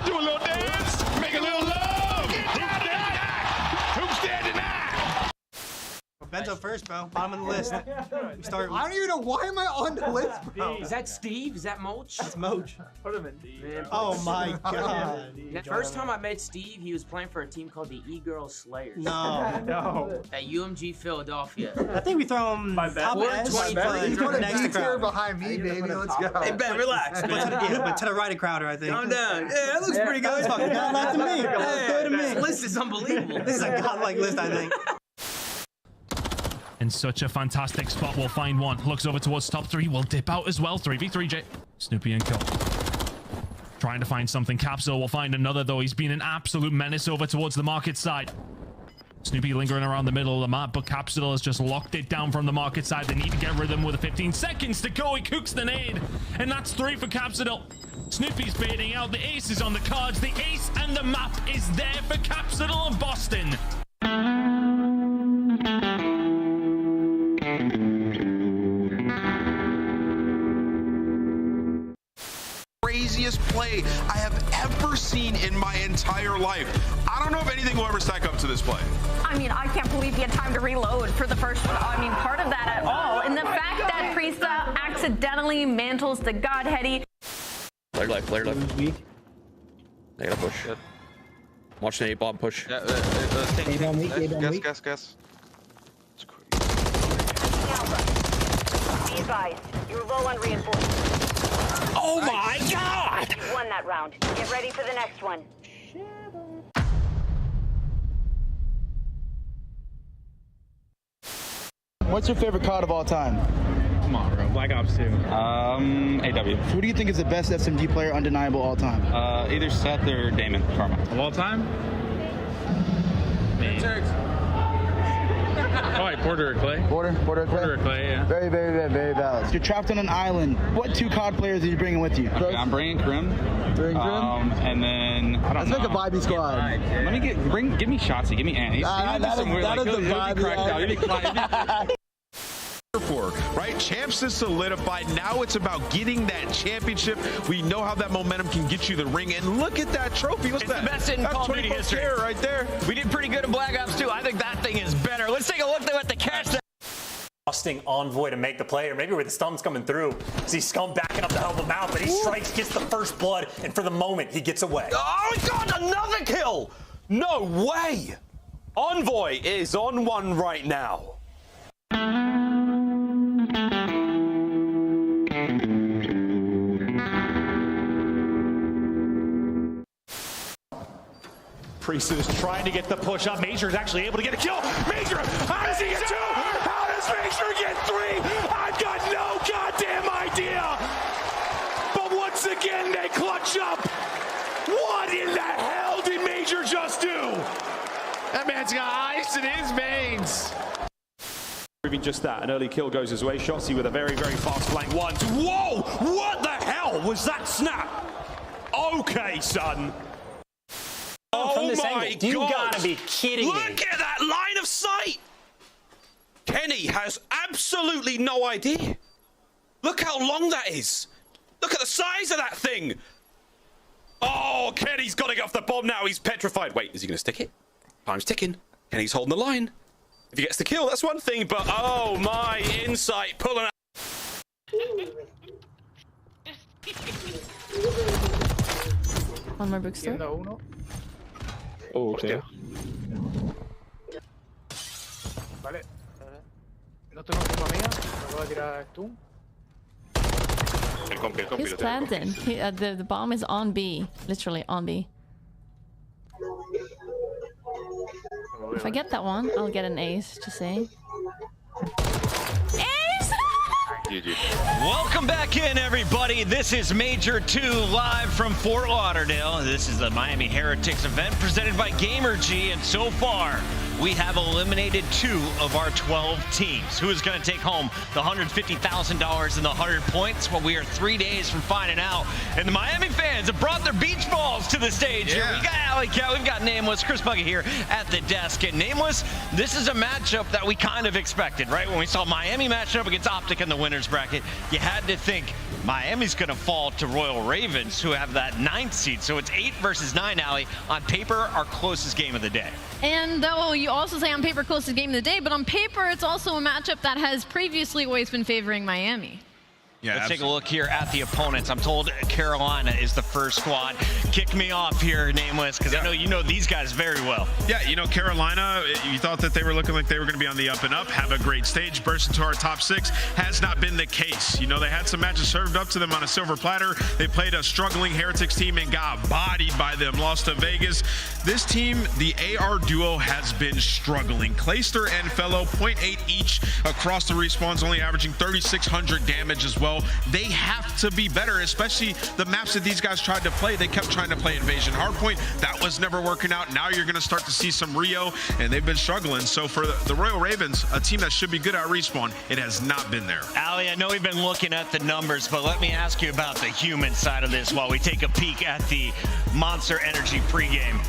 Speaker 6: do a little dance, make a little love. Who's standing now?
Speaker 28: Bento first, bro. Bottom of the list. We start.
Speaker 16: I don't even know why am I on the list, bro.
Speaker 19: Is that Steve? Is that Mulch?
Speaker 28: That's Moach.
Speaker 19: Put him in D.
Speaker 28: Oh my god.
Speaker 19: The first time I met Steve, he was playing for a team called the E-Girl Slayers.
Speaker 28: No.
Speaker 19: No. At UMG Philadelphia.
Speaker 28: I think we throw him top S.
Speaker 16: He's going
Speaker 28: next to Crowder.
Speaker 16: behind me, baby. Let's go.
Speaker 28: Hey, Ben, relax. But to the right of Crowder, I think.
Speaker 19: Calm down.
Speaker 28: Yeah, that looks pretty good. It's fucking godlike to me. That's good to me.
Speaker 19: This list is unbelievable.
Speaker 28: This is a godlike list, I think.
Speaker 17: In such a fantastic spot, we'll find one. Looks over towards top three. We'll dip out as well. 3v3, J. Snoopy and Kill. Trying to find something. Capsule will find another, though. He's been an absolute menace over towards the market side. Snoopy lingering around the middle of the map, but Capsule has just locked it down from the market side. They need to get rid of him with 15 seconds to go. He cooks the nade, and that's 3 for Capsule. Snoopy's fading out. The ace is on the cards. The ace and the map is there for Capsule and Boston.
Speaker 20: Craziest play I have ever seen in my entire life. I don't know if anything will ever stack up to this play.
Speaker 9: I mean, I can't believe he had time to reload for the first one. I mean, part of that at all. And the fact that Priesta accidentally mantles the Godheady.
Speaker 7: Flare left. Weak. They gotta push. Good. Watch the A-bomb push.
Speaker 16: Gas.
Speaker 21: Be advised, you're low on reinforcements.
Speaker 7: Oh my god!
Speaker 21: You won that round. Get ready for the next one.
Speaker 28: What's your favorite COD of all time?
Speaker 11: Come on, bro. Black Ops 2.
Speaker 7: AW.
Speaker 28: Who do you think is the best SMG player undeniable all time?
Speaker 11: Either Seth or Damon Karma. Of all time? Me. Probably Porter or Clay.
Speaker 28: Porter or Clay,
Speaker 11: yeah.
Speaker 28: Very valid. So you're trapped on an island. What 2 COD players are you bringing with you?
Speaker 11: Okay, I'm bringing Grim. And then I don't know.
Speaker 28: Let's make a vibey squad.
Speaker 11: Let me give me Shotzi. Give me Ant.
Speaker 20: Right? Champs is solidified. Now it's about getting that championship. We know how that momentum can get you the ring. And look at that trophy. What's that?
Speaker 5: The best in Call of Duty history
Speaker 20: right there.
Speaker 5: We did pretty good in Black Ops 2. I think that thing is better. Let's take a look at the cash.
Speaker 18: Busting Envoy to make the play, or maybe where the stump's coming through. See Scum backing up the hell of a mouth, but he strikes, gets the first blood, and for the moment, he gets away.
Speaker 22: Oh, he got another kill! No way! Envoy is on one right now.
Speaker 6: Priest is trying to get the push up. Major is actually able to get a kill. Major, how does he get 2? How does Major get 3? I've got no goddamn idea. But once again, they clutch up. What in the hell did Major just do? That man's got ice in his veins.
Speaker 22: Proving just that, an early kill goes his way. Shotzi with a very, very fast flank. Whoa! What the hell was that snap? Okay, son.
Speaker 18: From this
Speaker 22: my
Speaker 18: angle. You
Speaker 22: God.
Speaker 18: gotta be kidding me.
Speaker 22: Look at that line of sight. Kenny has absolutely no idea. Look how long that is. Look at the size of that thing. Oh, Kenny's got to get off the bomb now. He's petrified. Wait, is he going to stick it? Time's ticking. Kenny's holding the line. If he gets the kill, that's one thing, but oh my, insight pulling out.
Speaker 9: One more bookstore.
Speaker 11: Oh, okay.
Speaker 16: Vale. No tengo encima mía. Me voy a tirar stun.
Speaker 9: He's planted. The bomb is on B. Literally on B. If I get that one, I'll get an ace, just saying. Ace!
Speaker 5: Welcome back in, everybody. This is Major 2 live from Fort Lauderdale. This is the Miami Heretics event presented by Gamergy, and so far we have eliminated 2 of our 12 teams. Who is going to take home the $150,000 and the 100 points? Well, we are 3 days from finding out, and the Miami fans have brought their beach balls to the stage. Here we got Alley Cat, we've got Nameless, Chris Buggy here at the desk. And Nameless, this is a matchup that we kind of expected, right? When we saw Miami matching up against Optic in the winner's bracket, you had to think Miami's going to fall to Royal Ravens, who have that 9th seed. So it's 8 versus 9, Alley. On paper, our closest game of the day.
Speaker 9: And though you also say on paper closest game of the day, but on paper it's also a matchup that has previously always been favoring Miami.
Speaker 5: Yeah, let's take a look here at the opponents. I'm told Carolina is the first squad. Kick me off here, Nameless, because I know you know these guys very well.
Speaker 27: Yeah, you know, Carolina, you thought that they were looking like they were going to be on the up and up, have a great stage, burst into our top 6. Has not been the case. You know, they had some matches served up to them on a silver platter. They played a struggling Heretics team and got bodied by them, lost to Vegas. This team, the AR duo, has been struggling. Clayster and Fellow, 0.8 each across the respawns, only averaging 3,600 damage as well. They have to be better, especially the maps that these guys tried to play. They kept trying to play Invasion Hardpoint. That was never working out. Now you're going to start to see some Rio, and they've been struggling. So for the Royal Ravens, a team that should be good at respawn, it has not been there.
Speaker 5: Allie, I know we've been looking at the numbers, but let me ask you about the human side of this while we take a peek at the Monster Energy pregame.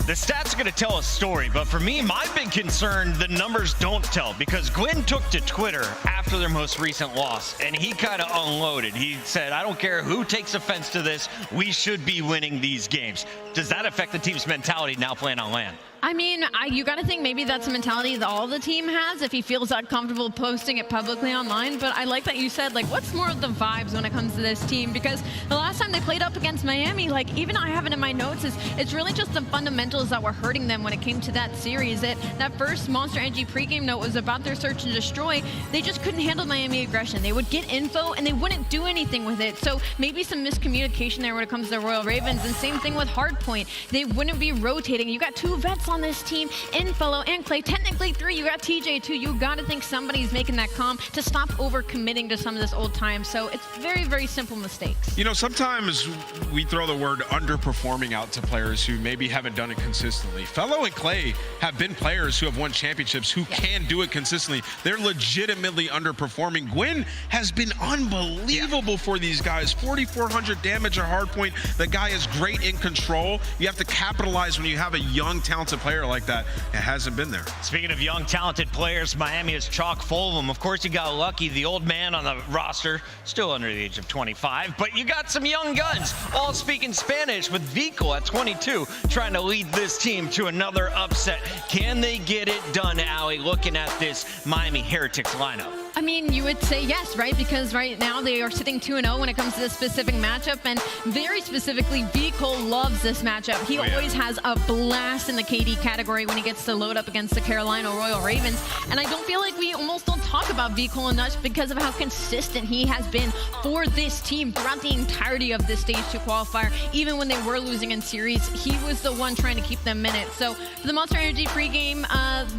Speaker 5: The stats are going to tell a story, but for me, my big concern, the numbers don't tell, because Gwyn took to Twitter after their most recent loss, and he kind of unloaded. He said, I don't care who takes offense to this, we should be winning these games. Does that affect the team's mentality now playing on LAN?
Speaker 9: I mean, you got to think maybe that's a mentality that all the team has if he feels that comfortable posting it publicly online. But I like that you said, like, what's more of the vibes when it comes to this team? Because the last time they played up against Miami, like, even I have it in my notes, it's really just the fundamentals that were hurting them when it came to that series. That first Monster Energy pregame note was about their search and destroy. They just couldn't handle Miami aggression. They would get info and they wouldn't do anything with it. So maybe some miscommunication there when it comes to the Royal Ravens. And same thing with Hardpoint. They wouldn't be rotating. You got 2 vets on this team in Fellow and Clay, technically 3. You got TJ too. You got to think somebody's making that calm to stop overcommitting to some of this old time. So it's very, very simple mistakes.
Speaker 27: You know, sometimes we throw the word underperforming out to players who maybe haven't done it consistently. Fellow and Clay have been players who have won championships who can do it consistently. They're legitimately underperforming. Gwyn has been unbelievable for these guys. 4,400 damage at Hardpoint. The guy is great in control. You have to capitalize when you have a young, talented player like that. It hasn't been there.
Speaker 5: Speaking of young, talented players, Miami is chock full of them. Of course, you got Lucky, the old man on the roster, still under the age of 25, but you got some young guns, all speaking Spanish, with Vico at 22, trying to lead this team to another upset. Can they get it done, Allie, looking at this Miami Heretics lineup?
Speaker 9: I mean, you would say yes, right? Because right now they are sitting 2-0 when it comes to this specific matchup, and very specifically, Vico loves this matchup. He always has a blast in the KD category when he gets to load up against the Carolina Royal Ravens, and I don't feel like we almost don't talk about Vico enough because of how consistent he has been for this team throughout the entirety of this Stage 2 qualifier. Even when they were losing in series, he was the one trying to keep them in it. So for the Monster Energy pregame,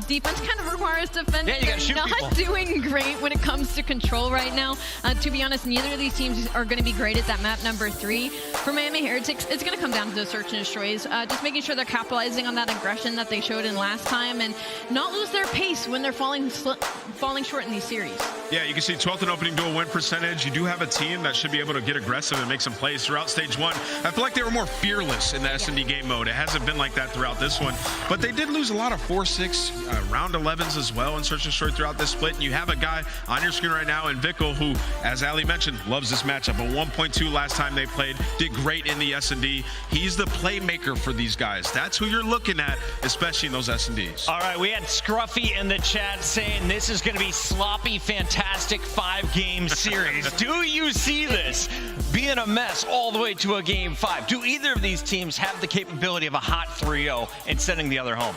Speaker 9: defense kind of requires defending.
Speaker 5: Yeah, you gotta
Speaker 9: not doing great when it comes to control right now. To be honest, neither of these teams are going to be great at that map number 3. For Miami Heretics, it's going to come down to the search and destroys. Just making sure they're capitalizing on that aggression that they showed in last time and not lose their pace when they're falling short in these series.
Speaker 27: Yeah, you can see 12th in opening duel win percentage. You do have a team that should be able to get aggressive and make some plays throughout Stage 1. I feel like they were more fearless in the S&D game mode. It hasn't been like that throughout this one. But they did lose a lot of 4-6 round 11s as well in search and destroy throughout this split. And you have a guy on your screen right now in Vico who, as Ali mentioned, loves this matchup. A 1.2 last time they played, did great in the S&D. He's the playmaker for these guys. That's who you're looking at, especially in those S&Ds.
Speaker 5: All right, we had Scruffy in the chat saying this is going to be sloppy, fantastic 5-game series. Do you see this being a mess all the way to a game 5? Do either of these teams have the capability of a hot 3-0 and sending the other home?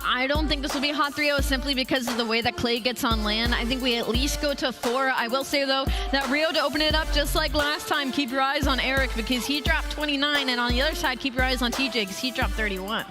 Speaker 9: I don't think this will be a hot 3-0 simply because of the way that Clay gets on LAN. I think we at least go to 4. I will say, though, that Rio, to open it up just like last time, keep your eyes on Eric because he dropped 29, and on the other side, keep your eyes on TJ because he dropped 31.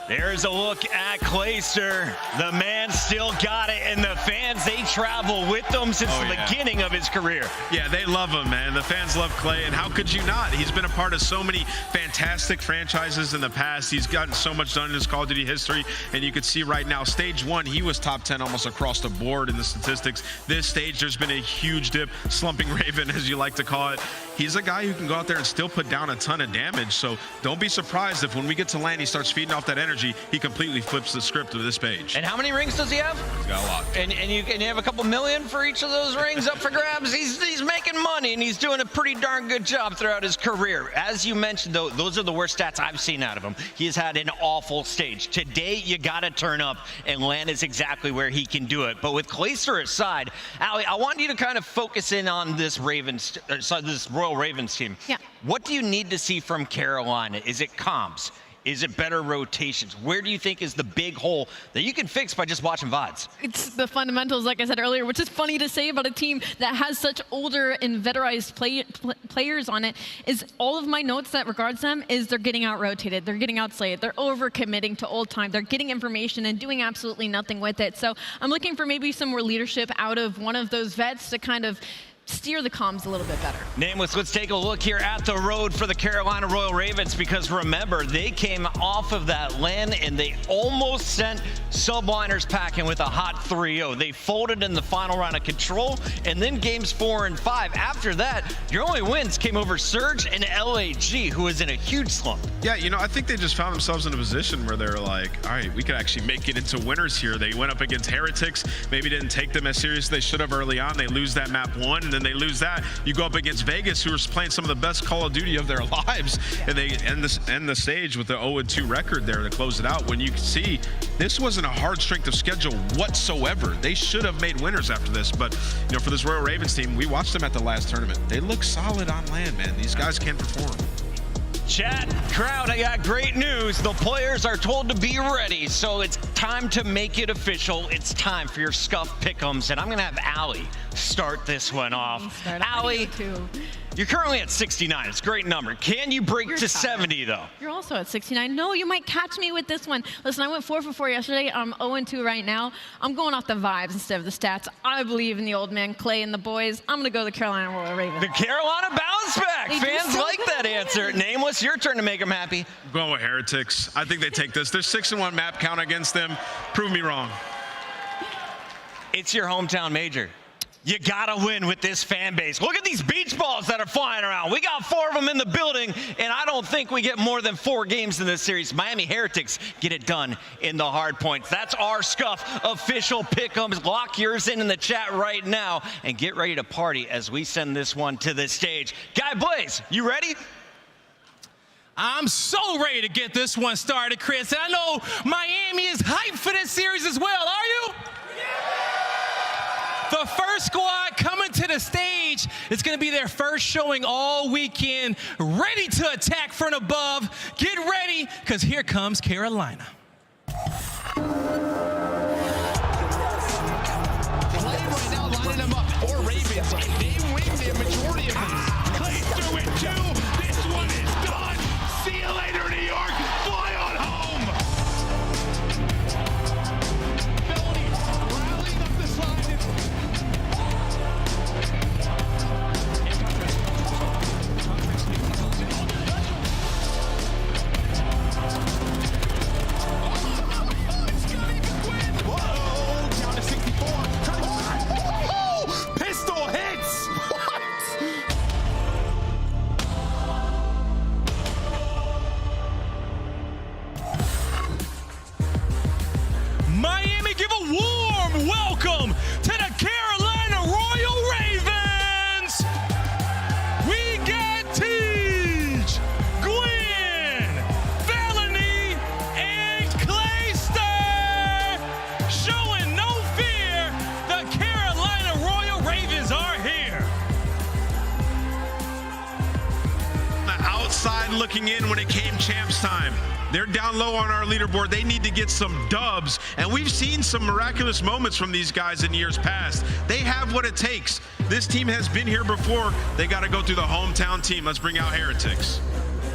Speaker 5: There's a look at Clayster. The man still got it, and the fans fans, they travel with him since the beginning of his career.
Speaker 27: Yeah, they love him, man. The fans love Clay, and how could you not? He's been a part of so many fantastic franchises in the past. He's gotten so much done in his Call of Duty history, and you can see right now, stage 1, he was top 10 almost across the board in the statistics. This stage, there's been a huge dip, slumping Raven, as you like to call it. He's a guy who can go out there and still put down a ton of damage, so don't be surprised if when we get to land, he starts feeding off that energy, he completely flips the script of this page.
Speaker 5: And how many rings does he have?
Speaker 27: He's got a lot.
Speaker 5: And you have a couple million for each of those rings up for grabs. He's making money, and he's doing a pretty darn good job throughout his career. As you mentioned, though, those are the worst stats I've seen out of him. He has had an awful stage. Today, you got to turn up, and land is exactly where he can do it. But with Clayster aside, Allie, I want you to kind of focus in on this Royal Ravens team.
Speaker 9: Yeah.
Speaker 5: What do you need to see from Carolina? Is it comps? Is it better rotations? Where do you think is the big hole that you can fix by just watching VODs?
Speaker 9: It's the fundamentals, like I said earlier, which is funny to say about a team that has such older and veteranized players on it, is all of my notes that regards them is they're getting out-rotated, they're getting out-slayed, they're over-committing to old time, they're getting information and doing absolutely nothing with it. So I'm looking for maybe some more leadership out of one of those vets to kind of steer the comms a little bit better.
Speaker 5: Nameless, let's take a look here at the road for the Carolina Royal Ravens, because remember, they came off of that LAN and they almost sent Subliners packing with a hot 3-0. They folded in the final round of Control, and then games 4 and 5. After that, your only wins came over Surge and LAG, who was in a huge slump.
Speaker 27: Yeah, you know, I think they just found themselves in a position where they're like, all right, we could actually make it into winners here. They went up against Heretics, maybe didn't take them as serious as they should have early on. They lose that map 1, and then they lose that. You go up against Vegas, who are playing some of the best Call of Duty of their lives, and they end the stage with the 0-2 record there to close it out. When you can see, this wasn't a hard strength of schedule whatsoever. They should have made winners after this, but you know, for this Royal Ravens team, we watched them at the last tournament. They look solid on land, man. These guys can perform.
Speaker 5: Chat, crowd, I got great news. The players are told to be ready, so it's time to make it official. It's time for your Scuff Pick'ems, and I'm going to have Allie start this one off. Allie, you're currently at 69. It's a great number. Can you break to 70, though?
Speaker 9: You're also at 69. No, you might catch me with this one. Listen, I went 4 for 4 yesterday. I'm 0-2 right now. I'm going off the vibes instead of the stats. I believe in the old man Clay and the boys. I'm going to go the Carolina Royal Ravens.
Speaker 5: The Carolina bounce back. Fans like that answer. Nameless, your turn to make them happy.
Speaker 27: I'm going with Heretics. I think they take this. There's 6-1 map count against them. Prove me wrong.
Speaker 5: It's your hometown major. You gotta win with this fan base. Look at these beach balls that are flying around. We got 4 of them in the building, and I don't think we get more than 4 games in this series. Miami Heretics get it done in the Hardpoint. That's our Scuff official pick'ems. Lock yours in the chat right now and get ready to party as we send this one to the stage. Guy Blaze, you ready?
Speaker 17: I'm so ready to get this one started, Chris. And I know Miami is hyped for this series as well. Are you? The first squad coming to the stage. It's going to be their first showing all weekend. Ready to attack from above. Get ready, because here comes Carolina.
Speaker 6: Right now, lining them up for Ravens. They win the majority of them. Clay through it, too. This one is done. See you later, New York. Fly on home. Felony rallying up the side.
Speaker 17: Miami, give a warm welcome to the Carolina Royal Ravens. We got Teej, Gwen, Felony, and Clayster. Showing no fear, the Carolina Royal Ravens are here.
Speaker 27: The outside looking in when it came champs time. They're down low on our leaderboard. They need to get some dubs. And we've seen some miraculous moments from these guys in years past. They have what it takes. This team has been here before. They got to go through the hometown team. Let's bring out Heretics.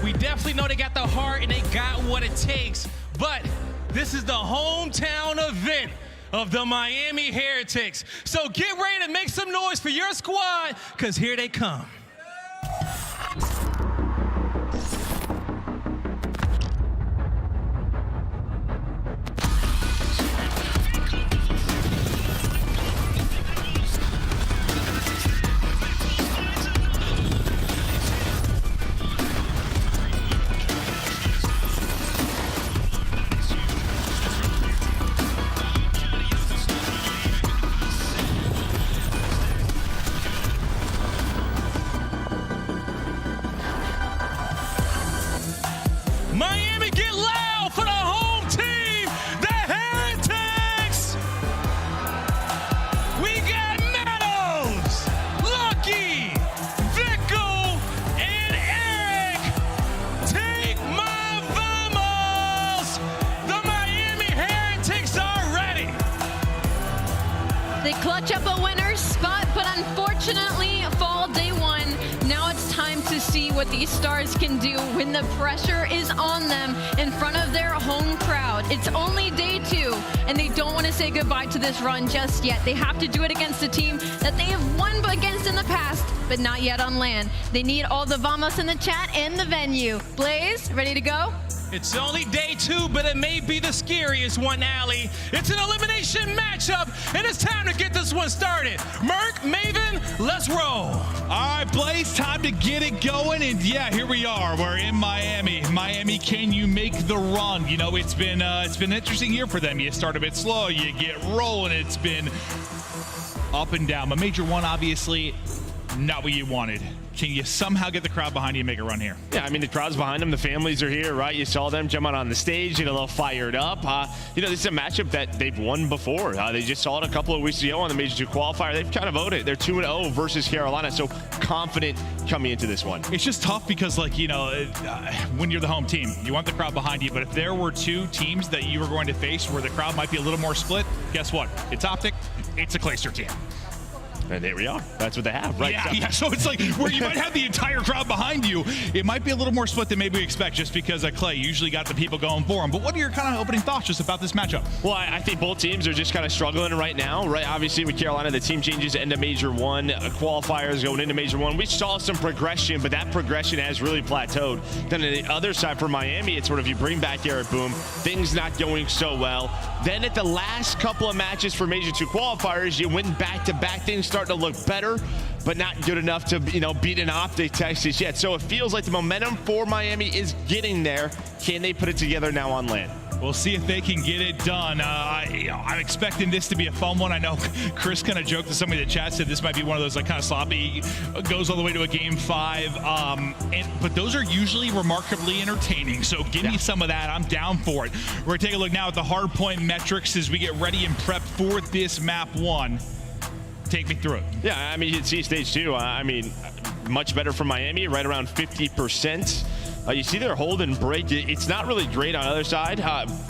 Speaker 17: We definitely know they got the heart and they got what it takes. But this is the hometown event of the Miami Heretics. So get ready to make some noise for your squad, because here they come. Miami, get loud for the home team, the Heretics! We got Meadows, Lucky, Vickle, and Eric. Take my vamos! The Miami Heretics are ready.
Speaker 9: They clutch up a winner's spot, but unfortunately fall day one. Now it's time to see what these stars can do when the pressure is on them in front of their home crowd. It's only day two, and they don't want to say goodbye to this run just yet. They have to do it against a team that they have won against in the past, but not yet on LAN. They need all the vamos in the chat and the venue. Blaze, ready to go?
Speaker 17: It's only day two, but it may be the scariest one, Allie. It's an elimination matchup, and it's time to get this one started. Merc, Maven, let's roll.
Speaker 1: All right, Blaze, time to get it going, and yeah, here we are. We're in Miami. Miami, can you make the run? You know, it's been an interesting year for them. You start a bit slow, you get rolling. It's been up and down. But Major 1, obviously, not what you wanted. Can you somehow get the crowd behind you and make a run here?
Speaker 2: Yeah, I mean, the crowd's behind them. The families are here, right? You saw them jump out on the stage, get a little fired up. You know, this is a matchup that they've won before. They just saw it a couple of weeks ago on the Major 2 qualifier. They've kind of owed it. They're 2-0 versus Carolina, so confident coming into this one.
Speaker 1: It's just tough because, like, you know, when you're the home team, you want the crowd behind you. But if there were two teams that you were going to face where the crowd might be a little more split, guess what? It's Optic, it's a Clayster team.
Speaker 2: And there we are. That's what they have, right?
Speaker 1: Yeah, so it's like where you might have the entire crowd behind you. It might be a little more split than maybe we expect just because Clay usually got the people going for him. But what are your kind of opening thoughts just about this matchup?
Speaker 2: Well, I think both teams are just kind of struggling right now, right? Obviously, with Carolina, the team changes into Major 1, qualifiers going into Major 1. We saw some progression, but that progression has really plateaued. Then on the other side for Miami, it's sort of you bring back Eric Boom, things not going so well. Then at the last couple of matches for Major 2 qualifiers, you win back-to-back, things start to look better, but not good enough to, you know, beat an Optic Texas yet. So it feels like the momentum for Miami is getting there. Can they put it together now on LAN?
Speaker 1: We'll see if they can get it done. I'm expecting this to be a fun one. I know Chris kind of joked to somebody in the chat, said this might be one of those like kind of sloppy, goes all the way to a game 5. But those are usually remarkably entertaining. So give me some of that. I'm down for it. We're going to take a look now at the Hardpoint metrics as we get ready and prep for this map 1. Take me through it.
Speaker 2: Yeah, I mean, you can see stage 2. I mean, much better for Miami, right around 50%. You see their hold and break. It's not really great on the other side,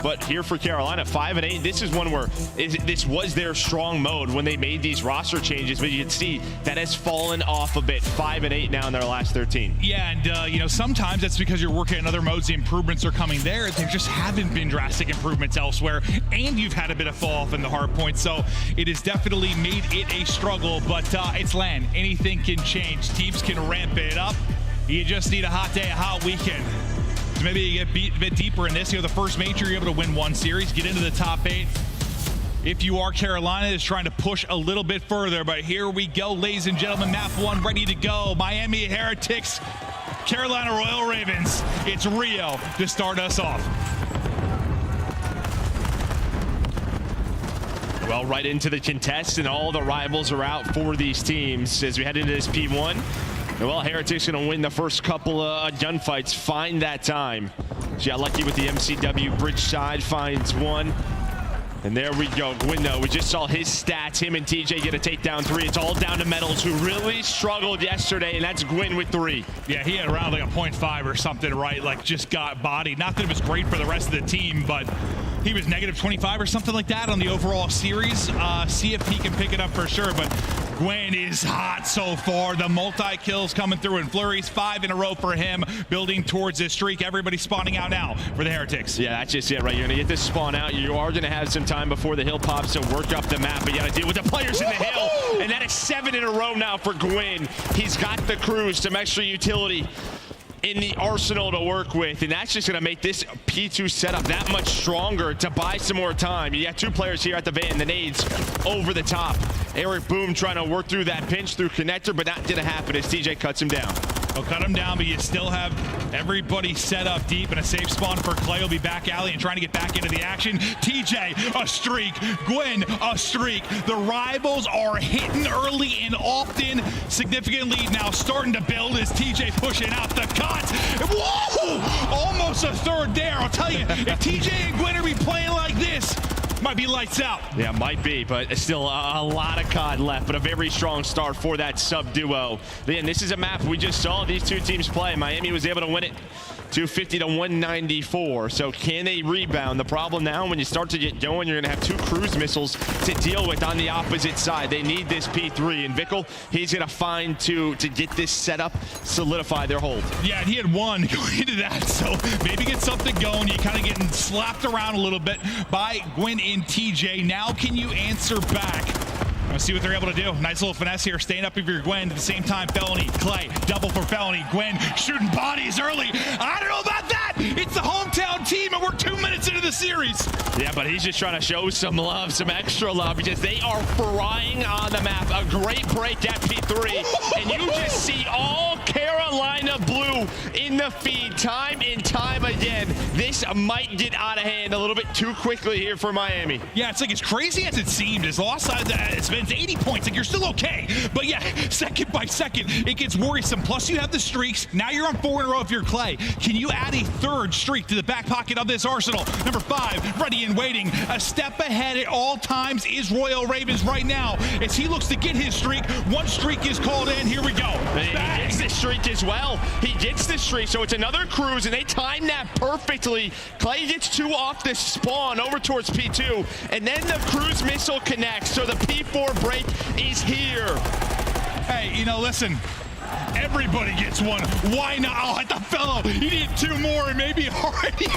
Speaker 2: but here for Carolina, 5-8. This is one where this was their strong mode when they made these roster changes, but you can see that has fallen off a bit. 5-8 now in their last 13.
Speaker 1: Yeah, and you know, sometimes that's because you're working in other modes. The improvements are coming there. There just haven't been drastic improvements elsewhere, and you've had a bit of fall off in the hard point. So it has definitely made it a struggle, but it's LAN. Anything can change. Teams can ramp it up. You just need a hot day, a hot weekend. So maybe you get a bit deeper in this. You know, the first major, you're able to win 1 series, get into the top 8. If you are Carolina, is trying to push a little bit further, but here we go, ladies and gentlemen. Map 1 ready to go. Miami Heretics, Carolina Royal Ravens. It's Rio to start us off.
Speaker 2: Well, right into the contest, and all the rivals are out for these teams as we head into this P1. Well, Heretics going to win the first couple of gunfights, find that time. She got lucky with the MCW bridge side, finds one. And there we go, Window. We just saw his stats. Him and TJ get a takedown 3. It's all down to Metals, who really struggled yesterday, and that's Gwyn with 3.
Speaker 1: Yeah, he had around like a 0.5 or something, right? Like, just got bodied. Not that it was great for the rest of the team, but he was negative 25 or something like that on the overall series. See if he can pick it up for sure. But Gwen is hot so far. The multi-kills coming through in flurries. 5 in a row for him, building towards this streak. Everybody spawning out now for the Heretics.
Speaker 2: Yeah, that's just it, right? You're going to get this spawn out. You are going to have some time before the hill pops to work up the map, but you got to deal with the players in the hill. And that is 7 in a row now for Gwyn. He's got the crews, some extra utility in the arsenal to work with, and that's just going to make this P2 setup that much stronger to buy some more time. You got 2 players here at the van, the nades over the top. Eric Boom trying to work through that pinch through connector, but that didn't happen as TJ cuts him down.
Speaker 1: He'll cut him down, but you still have everybody set up deep in a safe spawn for Clay. Will be back alley and trying to get back into the action. TJ, a streak. Gwyn, a streak. The rivals are hitting early and often. Significant lead now starting to build as TJ pushing out the cut. Whoa! Almost a third there. I'll tell you, if TJ and Gwyn are be playing like this, might be lights out.
Speaker 2: Yeah, might be, but still a lot of COD left, but a very strong start for that sub duo. Then this is a map we just saw these 2 teams play. Miami was able to win it 250 to 194. So can they rebound? The problem now, when you start to get going, you're going to have 2 cruise missiles to deal with on the opposite side. They need this P3, and Vickle, he's going to find 2 to get this setup, solidify their hold.
Speaker 1: Yeah, and he had 1 going into that, so maybe get something going. You're kind of getting slapped around a little bit by Gwyn and TJ. Now can you answer back? Let's see what they're able to do. Nice little finesse here, staying up with your Gwen. At the same time, Felony, Clay, double for Felony. Gwen shooting bodies early. I don't know about that. It's the hometown team, and we're 2 minutes into the series.
Speaker 2: Yeah, but he's just trying to show some love, some extra love, because they are frying on the map. A great break at P3, and you just see all Carolina blue in the feed time and time again. This might get out of hand a little bit too quickly here for Miami.
Speaker 1: Yeah, it's like as crazy as it seemed. As lost side, it's been 80 points. Like, you're still okay. But yeah, second by second, it gets worrisome. Plus, you have the streaks. Now you're on 4 in a row if you're Clay. Can you add a 3rd streak to the back pocket of this arsenal? Number 5, ready and waiting. A step ahead at all times is Royal Ravens right now as he looks to get his streak. 1 streak is called in. Here we go.
Speaker 2: He gets the streak as well. He gets the streak, so it's another cruise, and they time that perfectly. Clay gets 2 off the spawn over towards P2, and then the cruise missile connects, so the P4 break is here.
Speaker 1: Hey, you know, listen, everybody gets 1. Why not? Oh, at the fellow, you need 2 more, and maybe already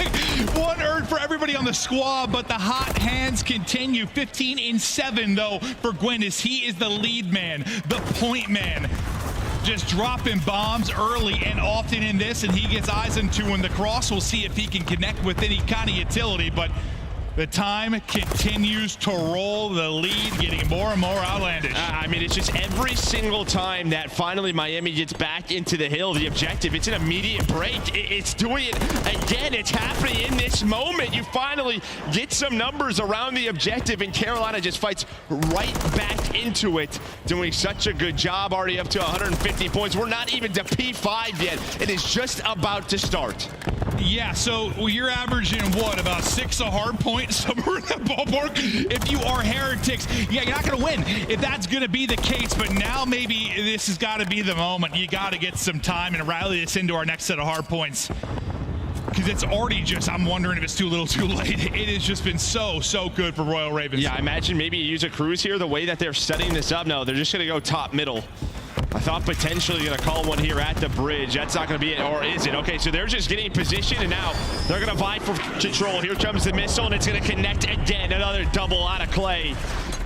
Speaker 1: 1 earned for everybody on the squad, but the hot hands continue. 15 and 7, though, for Gwen, as he is the lead man, the point man. Just dropping bombs early and often in this, and he gets eyes on 2 in the cross. We'll see if he can connect with any kind of utility, but the time continues to roll, the lead getting more and more outlandish.
Speaker 2: I mean, it's just every single time that finally Miami gets back into the hill, the objective, it's an immediate break. It's doing it again. It's happening in this moment. You finally get some numbers around the objective, and Carolina just fights right back into it, doing such a good job, already up to 150 points. We're not even to P5 yet. It is just about to start.
Speaker 1: Yeah, so you're averaging, what, about 6 a hard point, somewhere in that ballpark? If you are Heretics, yeah, you're not going to win if that's going to be the case, but now maybe this has got to be the moment. You got to get some time and rally this into our next set of hard points. Because it's already just, I'm wondering if it's too little too late. It has just been so good for Royal Ravens.
Speaker 2: Yeah, I imagine maybe you use a cruise here, the way that they're setting this up. No, they're just going to go top middle. I thought potentially going to call one here at the bridge. That's not going to be it, or is it? Okay, so they're just getting position, and now they're going to vie for control. Here comes the missile, and it's going to connect again. Another double out of Clay.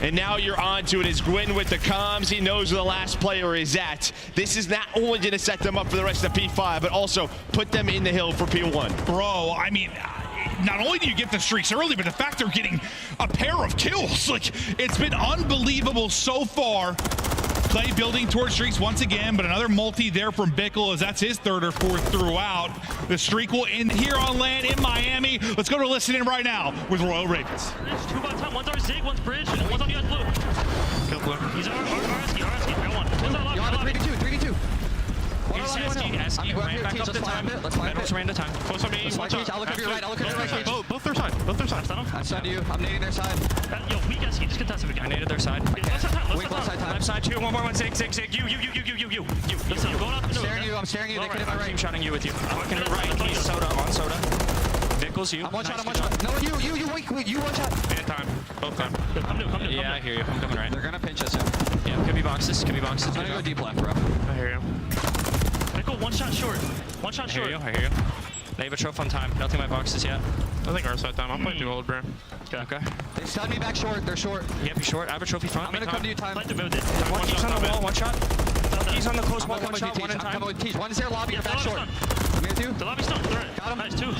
Speaker 2: And now you're on to it as Gwyn with the comms. He knows where the last player is at. This is not only going to set them up for the rest of P5, but also put them in the hill for P1.
Speaker 1: Bro, I mean, not only do you get the streaks early, but the fact they're getting a pair of kills. Like, it's been unbelievable so far. Clay building towards streaks once again, but another multi there from Bickle as that's his 3rd or 4th throughout. The streak will end here on land in Miami. Let's go to listen in right now with Royal Ravens.
Speaker 4: There's 2 by top. One's our Zig, one's bridge, and one's on the other blue. Kill blue. He's RSD. I won. One's our left. 3v2. Ran back up the time. Medals ran the time. Close on me. Watch out. I'll look over your right. Both their side. I'm side to you. I'm nading their side. Yo, weak SE. Just contest it again. I naded their side. Left side 2. One more. Zig. You. Listen, I'm staring you. They could hit my right. I'm shooting you with you. I'm looking at right. He's soda on soda. Equals you.
Speaker 12: I'm one shot. No, you one shot.
Speaker 4: Man time. Both time. Come to. Yeah, I hear you. I'm coming right.
Speaker 12: They're gonna pinch us.
Speaker 4: Yeah, could be boxes.
Speaker 12: I'm gonna go deep left, bro.
Speaker 4: I hear you. I go one shot short. One shot short. I hear you. They have a trophy on time. Nothing my boxes yet. I think our side time. I'm playing too old, bro. Okay.
Speaker 12: They stunned me back short. They're short.
Speaker 4: Yep, you're short. I have a trophy front.
Speaker 12: I'm gonna come to you, time.
Speaker 4: One key's on the wall. One shot. He's on the close wall. One shot. One in time.
Speaker 12: I'm coming with Teach. One is there, lobby. You're back short. I'm here too.
Speaker 4: The lobby's done. Got him. Nice, two.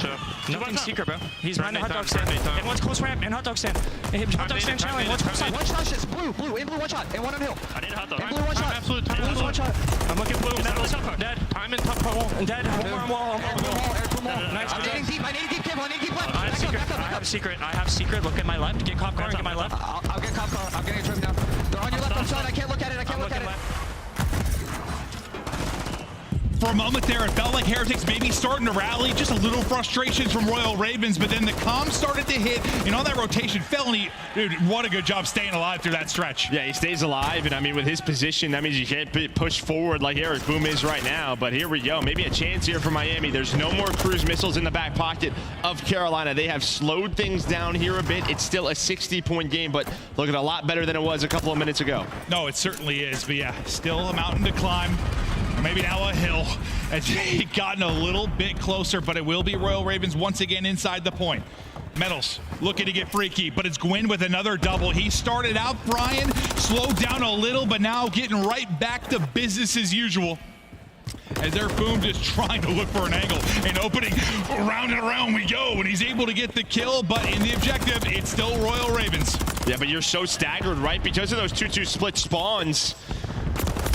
Speaker 4: Nothing secret, bro. He's behind the hot dog stand. And one's close ramp and hot dog stand. And hot dog stand challenge. One's close side.
Speaker 12: One shot, shit. Blue. In blue, one shot. And one on hill.
Speaker 4: I did a hot dog.
Speaker 12: In blue, one shot.
Speaker 4: Absolute time.
Speaker 12: Blue, one shot.
Speaker 4: I'm looking blue. Dead. Time in top wall. And dead. One more on wall. Nice.
Speaker 12: I'm nading deep. Kid. One nading deep left.
Speaker 4: I have secret. Look at my left. Get cop car and get my left.
Speaker 12: I'll get cop car. I'm getting a trophy down. They're on your left side. I can't look at it.
Speaker 1: For a moment there, it felt like Heretics maybe starting to rally, just a little frustrations from Royal Ravens, but then the comms started to hit, and on that rotation, Felony, dude, what a good job staying alive through that stretch.
Speaker 2: Yeah, he stays alive, and I mean, with his position, that means you can't push forward like Eric Boom is right now, but here we go. Maybe a chance here for Miami. There's no more cruise missiles in the back pocket of Carolina. They have slowed things down here a bit. It's still a 60-point game, but looking a lot better than it was a couple of minutes ago.
Speaker 1: No, it certainly is, but yeah, still a mountain to climb. Maybe now a hill as he gotten a little bit closer, but it will be Royal Ravens once again inside the point. Metals looking to get freaky, but it's Gwyn with another double. He started out, Brian, slowed down a little, but now getting right back to business as usual. As their Boom just trying to look for an angle and opening, around and around we go, and he's able to get the kill, but in the objective, it's still Royal Ravens.
Speaker 2: Yeah, but you're so staggered, right? Because of those 2-2 split spawns.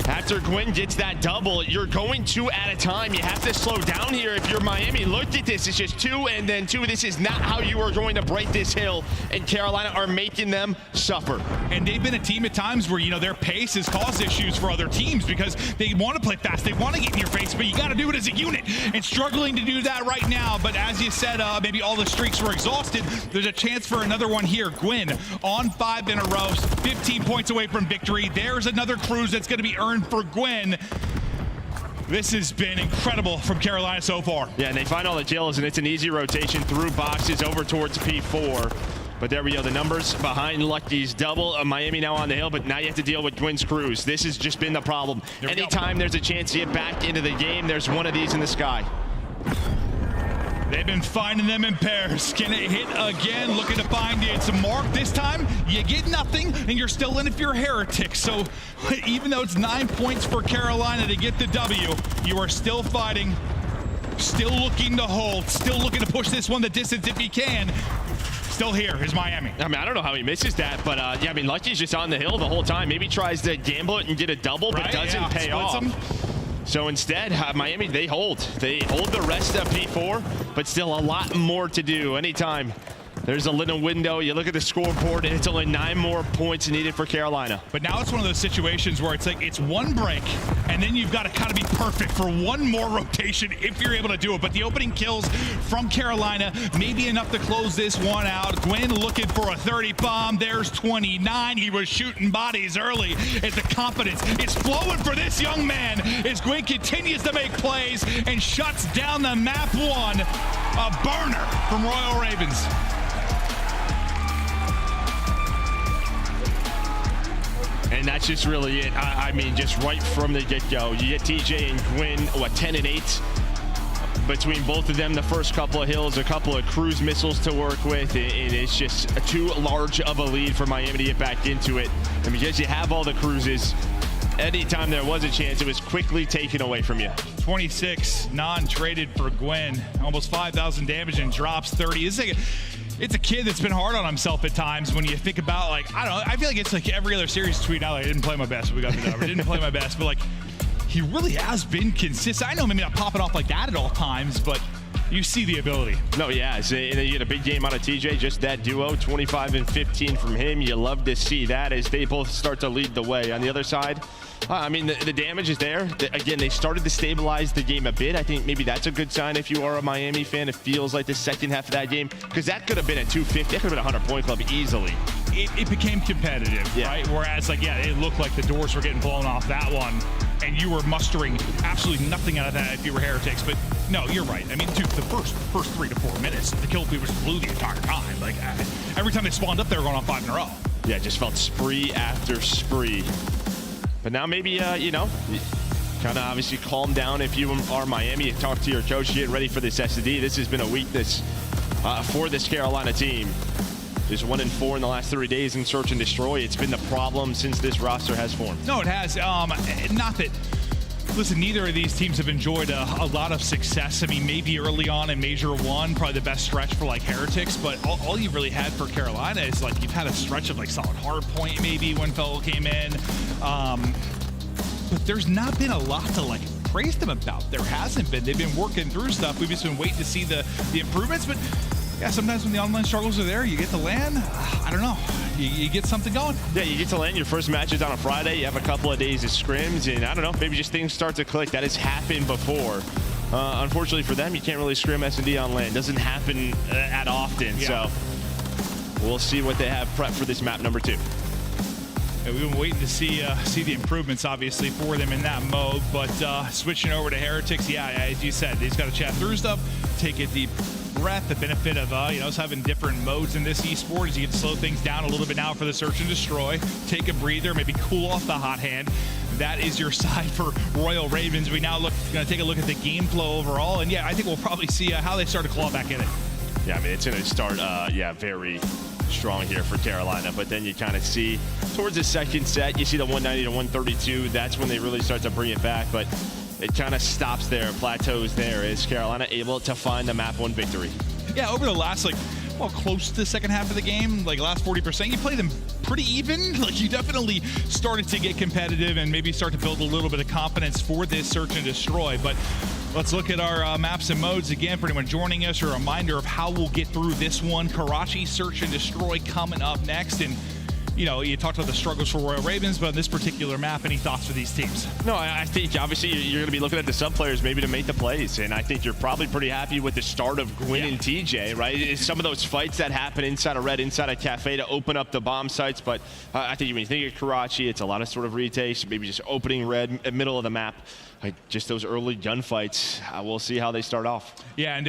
Speaker 2: After Gwyn gets that double, you're going 2 at a time. You have to slow down here if you're Miami. Look at this. It's just 2 and then 2. This is not how you are going to break this hill, and Carolina are making them suffer.
Speaker 1: And they've been a team at times where, you know, their pace has caused issues for other teams because they want to play fast. They want to get in your face, but you got to do it as a unit, and struggling to do that right now. But as you said, maybe all the streaks were exhausted. There's a chance for another one here. Gwyn on 5 in a row, 15 points away from victory. There's another cruise that's going to be earned for Gwyn. This has been incredible from Carolina so far.
Speaker 2: Yeah, and they find all the kills, and it's an easy rotation through boxes over towards P4. But there we go, the numbers behind Lucky's double. Miami now on the hill, but now you have to deal with Gwyn's cruise. This has just been the problem. Anytime there's a chance to get back into the game, there's one of these in the sky.
Speaker 1: They've been finding them in pairs. Can it hit again? Looking to find it's a mark. This time, you get nothing, and you're still in if you're Heretics. So even though it's 9 points for Carolina to get the W, you are still fighting, still looking to hold, still looking to push this one the distance if he can. Still here is Miami.
Speaker 2: I mean, I don't know how he misses that, but yeah, I mean, Lucky's just on the hill the whole time. Maybe tries to gamble it and get a double, but doesn't pay off. So instead, Miami, they hold. They hold the rest of P4, but still a lot more to do. Anytime there's a little window, you look at the scoreboard, and it's only 9 more points needed for Carolina.
Speaker 1: But now it's one of those situations where it's like it's one break, and then you've got to kind of be perfect for one more rotation if you're able to do it. But the opening kills from Carolina may be enough to close this one out. Gwyn looking for a 30 bomb. There's 29. He was shooting bodies early as the confidence is flowing for this young man as Gwyn continues to make plays and shuts down the map 1. A burner from Royal Ravens.
Speaker 2: And that's just really it. I mean, just right from the get-go. You get TJ and Gwyn, what, 10 and 8 between both of them. The first couple of hills, a couple of cruise missiles to work with. It's just too large of a lead for Miami to get back into it. And because you have all the cruises, anytime there was a chance, it was quickly taken away from you.
Speaker 1: 26 non-traded for Gwyn. Almost 5,000 damage and drops 30. It's a kid that's been hard on himself at times when you think about, like, I don't know, I feel like it's like every other series tweet out, like, I didn't play my best, we got the W. Didn't play my best, but like, he really has been consistent. I know maybe not popping off like that at all times, but you see the ability.
Speaker 2: No, yeah, and then you get a big game out of TJ, just that duo, 25 and 15 from him. You love to see that as they both start to lead the way. On the other side, I mean, the damage is there. Again, they started to stabilize the game a bit. I think maybe that's a good sign if you are a Miami fan. It feels like the second half of that game, because that could have been a 250, that could have been a 100-point club easily.
Speaker 1: it became competitive, right? Whereas, like, yeah, it looked like the doors were getting blown off that one, and you were mustering absolutely nothing out of that if you were Heretics. But no, you're right. I mean, dude, the first 3 to 4 minutes, the kill feed was blue the entire time. Like, every time they spawned up, they were going on 5 in a row.
Speaker 2: Yeah, just felt spree after spree. But now maybe, you know, kind of obviously calm down if you are Miami. You talk to your coach, get ready for this SSD. This has been a weakness for this Carolina team. Just 1-4 in the last 3 days in search and destroy. It's been the problem since this roster has formed.
Speaker 1: No, it has. Not that. Listen, neither of these teams have enjoyed a lot of success. I mean, maybe early on in Major 1, probably the best stretch for, like, Heretics, but all you really had for Carolina is, like, you've had a stretch of, like, solid Hardpoint maybe when Fellow came in. But there's not been a lot to, like, praise them about. There hasn't been. They've been working through stuff. We've just been waiting to see the improvements, but yeah, sometimes when the online struggles are there, you get to land. I don't know. You get something going.
Speaker 2: Yeah, you get to land. Your first match is on a Friday. You have a couple of days of scrims, and I don't know, maybe just things start to click. That has happened before. Unfortunately for them, you can't really scrim S&D on land. Doesn't happen that often. Yeah. So we'll see what they have prepped for this map number 2.
Speaker 1: Yeah, we've been waiting to see the improvements, obviously, for them in that mode. But switching over to Heretics, yeah, as you said, they've got to chat through stuff, take a deep breath. The benefit of us having different modes in this esport is you get to slow things down a little bit now for the search and destroy, take a breather, maybe cool off the hot hand. That is your side for Royal Ravens. We now going to take a look at the game flow overall, and yeah, I think we'll probably see how they start to claw back in it.
Speaker 2: Yeah, I mean, it's going to start, very strong here for Carolina, but then you kind of see towards the second set, you see the 190 to 132. That's when they really start to bring it back, but it kind of stops there, plateaus there. Is Carolina able to find the map 1 victory?
Speaker 1: Yeah, over the last, close to the second half of the game, like last 40%, you play them pretty even. Like, you definitely started to get competitive and maybe start to build a little bit of confidence for this search and destroy. But let's look at our maps and modes again for anyone joining us. A reminder of how we'll get through this one. Karachi search and destroy coming up next. And you talked about the struggles for Royal Ravens, but on this particular map, any thoughts for these teams?
Speaker 2: No, I think obviously you're going to be looking at the sub players maybe to make the plays, and I think you're probably pretty happy with the start of Gwyn and TJ, right? It's some of those fights that happen inside a Red, inside a Cafe to open up the bomb sites, but I think when you think of Karachi, it's a lot of sort of retakes, maybe just opening Red, middle of the map. Just those early gunfights, we'll see how they start off.
Speaker 1: Yeah, and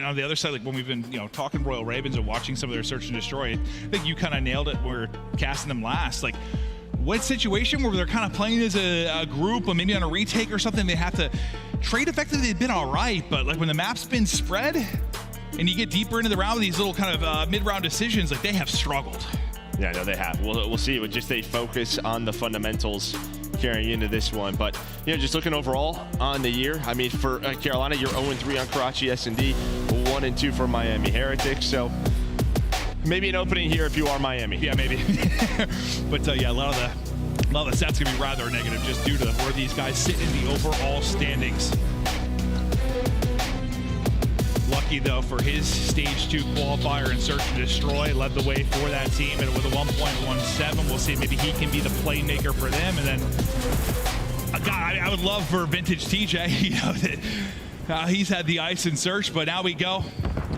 Speaker 1: on the other side, like when we've been talking Royal Ravens and watching some of their search and destroy, I think you kind of nailed it when we were casting them last. Like, what situation where they're kind of playing as a group, or maybe on a retake or something, they have to trade effectively. They've been all right, but like when the map's been spread and you get deeper into the round with these little kind of mid-round decisions, like they have struggled.
Speaker 2: Yeah, no, they have. We'll see. With just a focus on the fundamentals carrying into this one, but just looking overall on the year, I mean, for Carolina, you're 0-3 on Karachi S&D, 1-2 for Miami Heretics, so maybe an opening here if you are Miami.
Speaker 1: Yeah, maybe. But yeah, a lot of the stats gonna be rather negative just due to where these guys sit in the overall standings. Lucky though for his stage 2 qualifier in search and destroy, led the way for that team, and with a 1.17, we'll see maybe he can be the playmaker for them. And then God, I would love for vintage TJ, he's had the ice in search, but now we go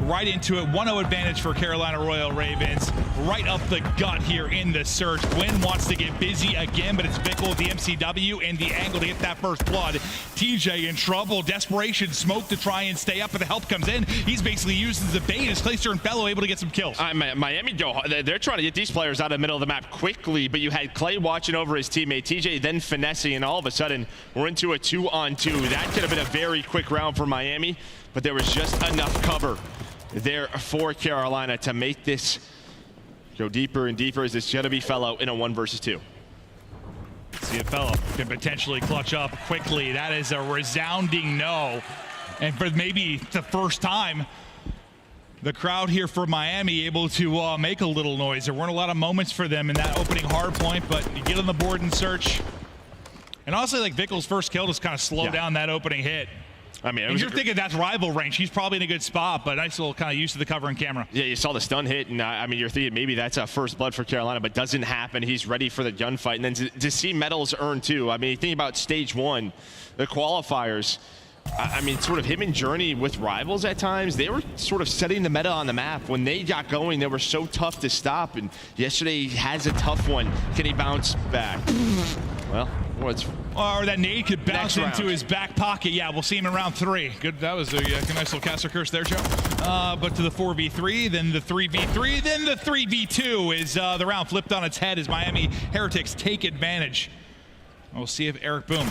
Speaker 1: right into it. 1-0 advantage for Carolina Royal Ravens. Right up the gut here in the search. Gwyn wants to get busy again, but it's Bickle with the MCW and the angle to get that first blood. TJ in trouble. Desperation smoke to try and stay up, but the help comes in. He's basically used as a bait as Clayster and Fellow able to get some kills.
Speaker 2: Miami they're trying to get these players out of the middle of the map quickly, but you had Clay watching over his teammate. TJ then finessing, and all of a sudden we're into a 2-on-2. That could have been a very quick round for Miami, but there was just enough cover there for Carolina to make this go deeper and deeper. As it's going to be Fellow in a 1 versus 2.
Speaker 1: See if Fellow can potentially clutch up quickly. That is a resounding no. And for maybe the first time, the crowd here for Miami able to make a little noise. There weren't a lot of moments for them in that opening hard point, but you get on the board and search. And honestly, like Vickle's first kill just kind of slowed down that opening hit.
Speaker 2: I mean,
Speaker 1: and you're thinking that's rival range. He's probably in a good spot, but nice little kind of used to the cover and camera.
Speaker 2: Yeah, you saw the stun hit, and I mean, you're thinking maybe that's a first blood for Carolina, but doesn't happen. He's ready for the gunfight, and then to see medals earned too. I mean, think about stage 1, the qualifiers. I mean, sort of him and Journey with rivals at times, they were sort of setting the meta on the map. When they got going, they were so tough to stop, and yesterday he has a tough one. Can he bounce back? Well, what's...
Speaker 1: Or that nade could bounce into his back pocket. Yeah, we'll see him in round 3. Good. That was a nice little caster curse there, Joe. But to the 4v3, then the 3v3, then the 3v2 is the round flipped on its head as Miami Heretics take advantage. We'll see if Eric Boom.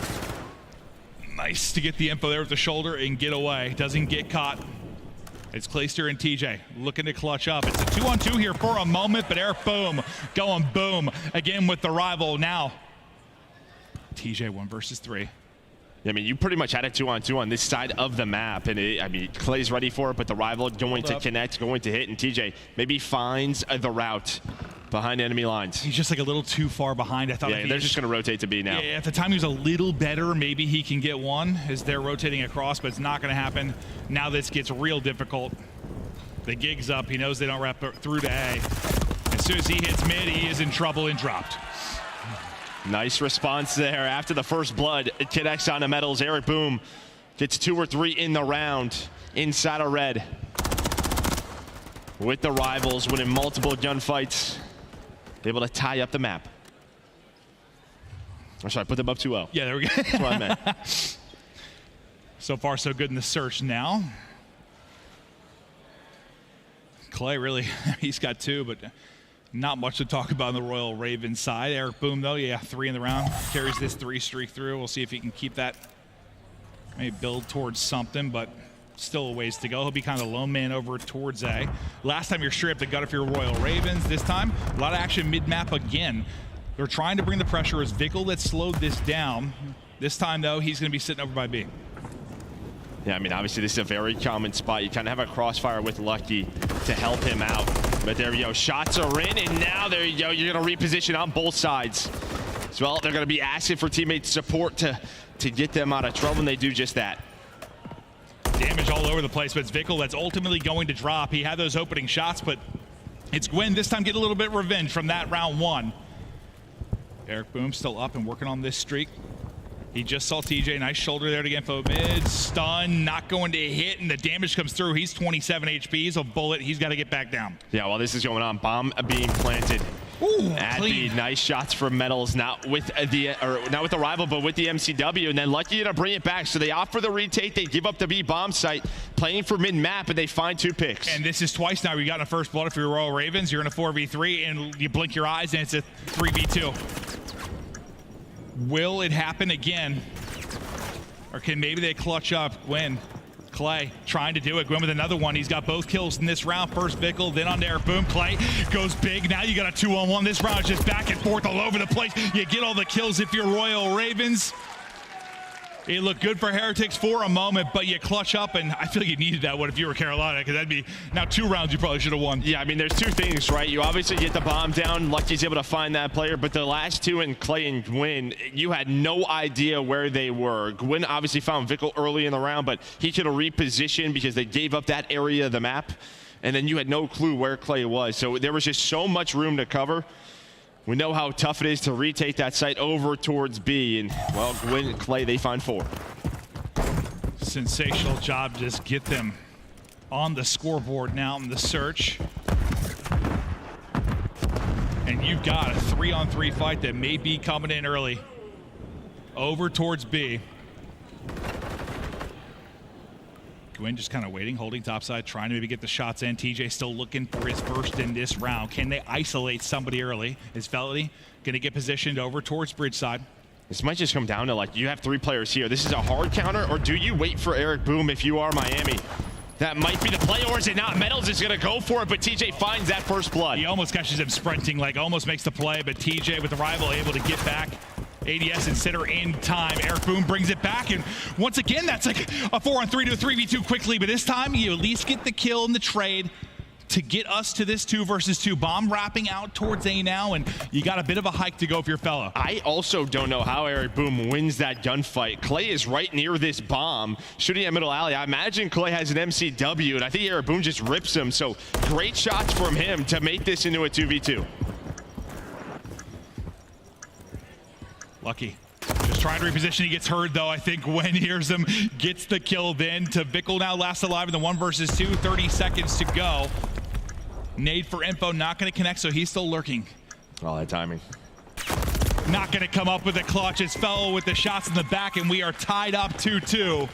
Speaker 1: Nice to get the info there with the shoulder and get away. Doesn't get caught. It's Clayster and TJ looking to clutch up. It's a 2-on-2 here for a moment, but Eric Boom going boom again with the rival now. TJ 1 versus 3.
Speaker 2: I mean, you pretty much had a 2-on-2 on this side of the map, and I mean, Clay's ready for it, but the rival going to connect, going to hit, and TJ maybe finds the route behind enemy lines.
Speaker 1: He's just like a little too far behind. I thought
Speaker 2: they're just going to rotate to B now.
Speaker 1: Yeah, at the time he was a little better, maybe he can get one as they're rotating across, but it's not going to happen. Now this gets real difficult. The gig's up. He knows they don't wrap through to A. As soon as he hits mid, he is in trouble and dropped.
Speaker 2: Nice response there after the first blood. It connects on the metals. Eric Boom gets 2 or 3 in the round inside of red. With the rivals winning multiple gunfights, able to tie up the map. I'm sorry, put them up 2-0.
Speaker 1: Yeah, there we go.
Speaker 2: That's what I meant.
Speaker 1: So far, so good in the search now. Clay really, he's got 2, but not much to talk about on the Royal Ravens side. Eric Boom, though, yeah, 3 in the round. Carries this 3 streak through. We'll see if he can keep that. Maybe build towards something, but still a ways to go. He'll be kind of the lone man over towards A. Last time you're straight up the gut if you're Royal Ravens. This time, a lot of action mid-map again. They're trying to bring the pressure. As Vickle that slowed this down. This time, though, he's going to be sitting over by B.
Speaker 2: Yeah, I mean, obviously, this is a very common spot. You kind of have a crossfire with Lucky to help him out. But there you go. Shots are in, and now there you go. You're going to reposition on both sides. As well, they're going to be asking for teammate support to get them out of trouble, and they do just that.
Speaker 1: Damage all over the place, but it's Vickle that's ultimately going to drop. He had those opening shots, but it's Gwen this time getting a little bit of revenge from that round 1. Eric Boom still up and working on this streak. He just saw TJ. Nice shoulder there to get info mid. Stun, not going to hit, and the damage comes through. He's 27 HP. He's a bullet. He's got to get back down.
Speaker 2: Yeah, while this is going on, bomb being planted.
Speaker 1: Ooh,
Speaker 2: at
Speaker 1: clean.
Speaker 2: B. Nice shots from Metals, not with the rival, but with the MCW, and then Lucky to bring it back. So they opt for the retake. They give up the B bomb site, playing for mid-map, and they find 2 picks.
Speaker 1: And this is twice now. We got in a first blood. If you're Royal Ravens, you're in a 4v3, and you blink your eyes, and it's a 3v2. Will it happen again? Or can maybe they clutch up? Gwen, Clay trying to do it. Gwen with another one. He's got both kills in this round. First Vickle, then on there. Boom, Clay goes big. Now you got a 2-on-1. This round is just back and forth all over the place. You get all the kills if you're Royal Ravens. It looked good for Heretics for a moment, but you clutch up, and I feel you needed that one if you were Carolina, because that'd be now 2 rounds you probably should have won.
Speaker 2: Yeah, I mean, there's 2 things, right? You obviously get the bomb down. Lucky's able to find that player, but the last 2 in Clay and Gwyn, you had no idea where they were. Gwyn obviously found Vickle early in the round, but he could have repositioned because they gave up that area of the map, and then you had no clue where Clay was. So there was just so much room to cover. We know how tough it is to retake that site over towards B, and, well, Gwyn and Clay, they find 4.
Speaker 1: Sensational job. Just get them on the scoreboard now in the search. And you've got a 3-on-3 fight that may be coming in early. Over towards B. Gwyn just kind of waiting, holding topside, trying to maybe get the shots in. TJ still looking for his first in this round. Can they isolate somebody early? Is Felony going to get positioned over towards bridge side?
Speaker 2: This might just come down to, like, you have 3 players here. This is a hard counter, or do you wait for Eric Boom if you are Miami? That might be the play, or is it not? Metals is going to go for it, but TJ finds that first blood.
Speaker 1: He almost catches him sprinting, like almost makes the play, but TJ with the rival able to get back. ADS and Sitter in time. Eric Boom brings it back, and once again, that's like a 4-on-3 to a 3v2 quickly, but this time you at least get the kill in the trade to get us to this 2 versus 2. Bomb wrapping out towards A now, and you got a bit of a hike to go for your fella.
Speaker 2: I also don't know how Eric Boom wins that gunfight. Clay is right near this bomb, shooting at middle alley. I imagine Clay has an MCW, and I think Eric Boom just rips him, so great shots from him to make this into a 2v2.
Speaker 1: Lucky just Trying to reposition, he gets heard though. I think Gwen hears him, gets the kill then to Vickle now last alive in the 1 versus 2, 30 seconds to go. Nade for info, not gonna connect, so he's still lurking.
Speaker 2: All that timing.
Speaker 1: Not gonna come up with the clutch. It's Fellow with the shots in the back, and we are tied up 2-2.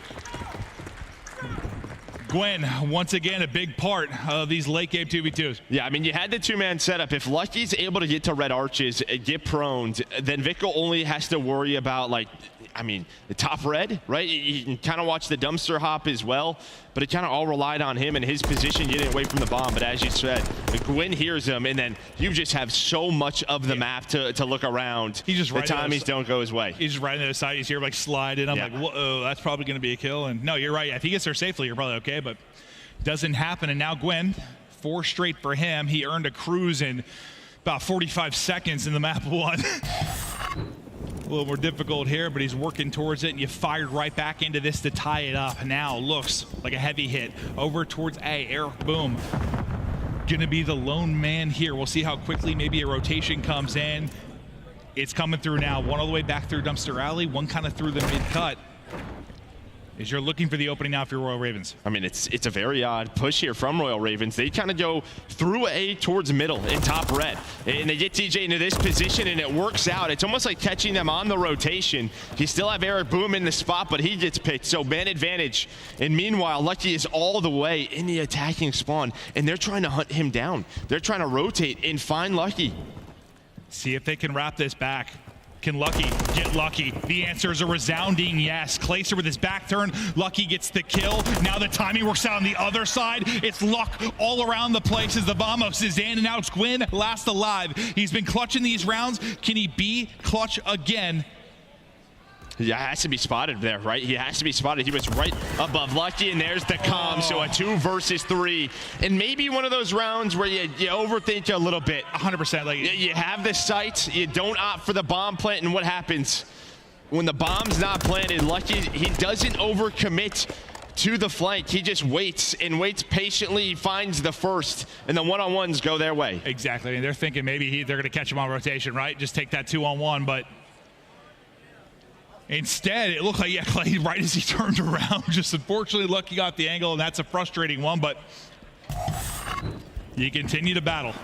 Speaker 1: Gwen, once again, a big part of these late game 2v2s.
Speaker 2: Yeah, I mean, you had the two-man setup. If Lucky's able to get to red arches, get proned, then Vickle only has to worry about, like, I mean, the top red, right? You can kind of watch the dumpster hop as well, but it kind of all relied on him and his position getting away from the bomb. But as you said, Gwen hears him, and then you just have so much of the map to look around.
Speaker 1: He just
Speaker 2: the timings don't go his way.
Speaker 1: He's just right into the side. He's here like sliding. I'm like, whoa, that's probably going to be a kill. And no, you're right. If he gets there safely, you're probably okay, but doesn't happen. And now Gwen, 4 straight for him. He earned a cruise in about 45 seconds in the map 1. A little more difficult here, but he's working towards it, and you fired right back into this to tie it up. Now looks like a heavy hit over towards A. Eric Boom gonna be the lone man here. We'll see how quickly maybe a rotation comes in. It's coming through now. One all the way back through Dumpster Alley, one kind of through the mid-cut. As you're looking for the opening now for Royal Ravens.
Speaker 2: I mean, it's a very odd push here from Royal Ravens. They kind of go through A towards middle in top red. And they get TJ into this position, and it works out. It's almost like catching them on the rotation. You still have Eric Boom in the spot, but he gets picked. So man advantage. And meanwhile, Lucky is all the way in the attacking spawn, and they're trying to hunt him down. They're trying to rotate and find Lucky.
Speaker 1: See if they can wrap this back. Can Lucky get lucky? The answer is a resounding yes. Clayster with his back turn. Lucky gets the kill. Now the timing works out on the other side. It's luck all around the place as the Vamos is in, and now it's Gwyn last alive. He's been clutching these rounds. Can he be clutch again?
Speaker 2: He has to be spotted there, right? He has to be spotted. He was right above Lucky, and there's the comm. So a 2 versus 3. And maybe one of those rounds where you overthink a little bit.
Speaker 1: 100%. Like
Speaker 2: you have the sight, you don't opt for the bomb plant, and what happens? When the bomb's not planted, Lucky, he doesn't overcommit to the flank. He just waits and waits patiently. He finds the first, and the one-on-ones go their way.
Speaker 1: Exactly. I mean, they're thinking maybe they're going to catch him on rotation, right? Just take that 2-on-1, but instead, it looked like, yeah, Clay, right as he turned around, just unfortunately Lucky got the angle, and that's a frustrating one, but you continue to battle.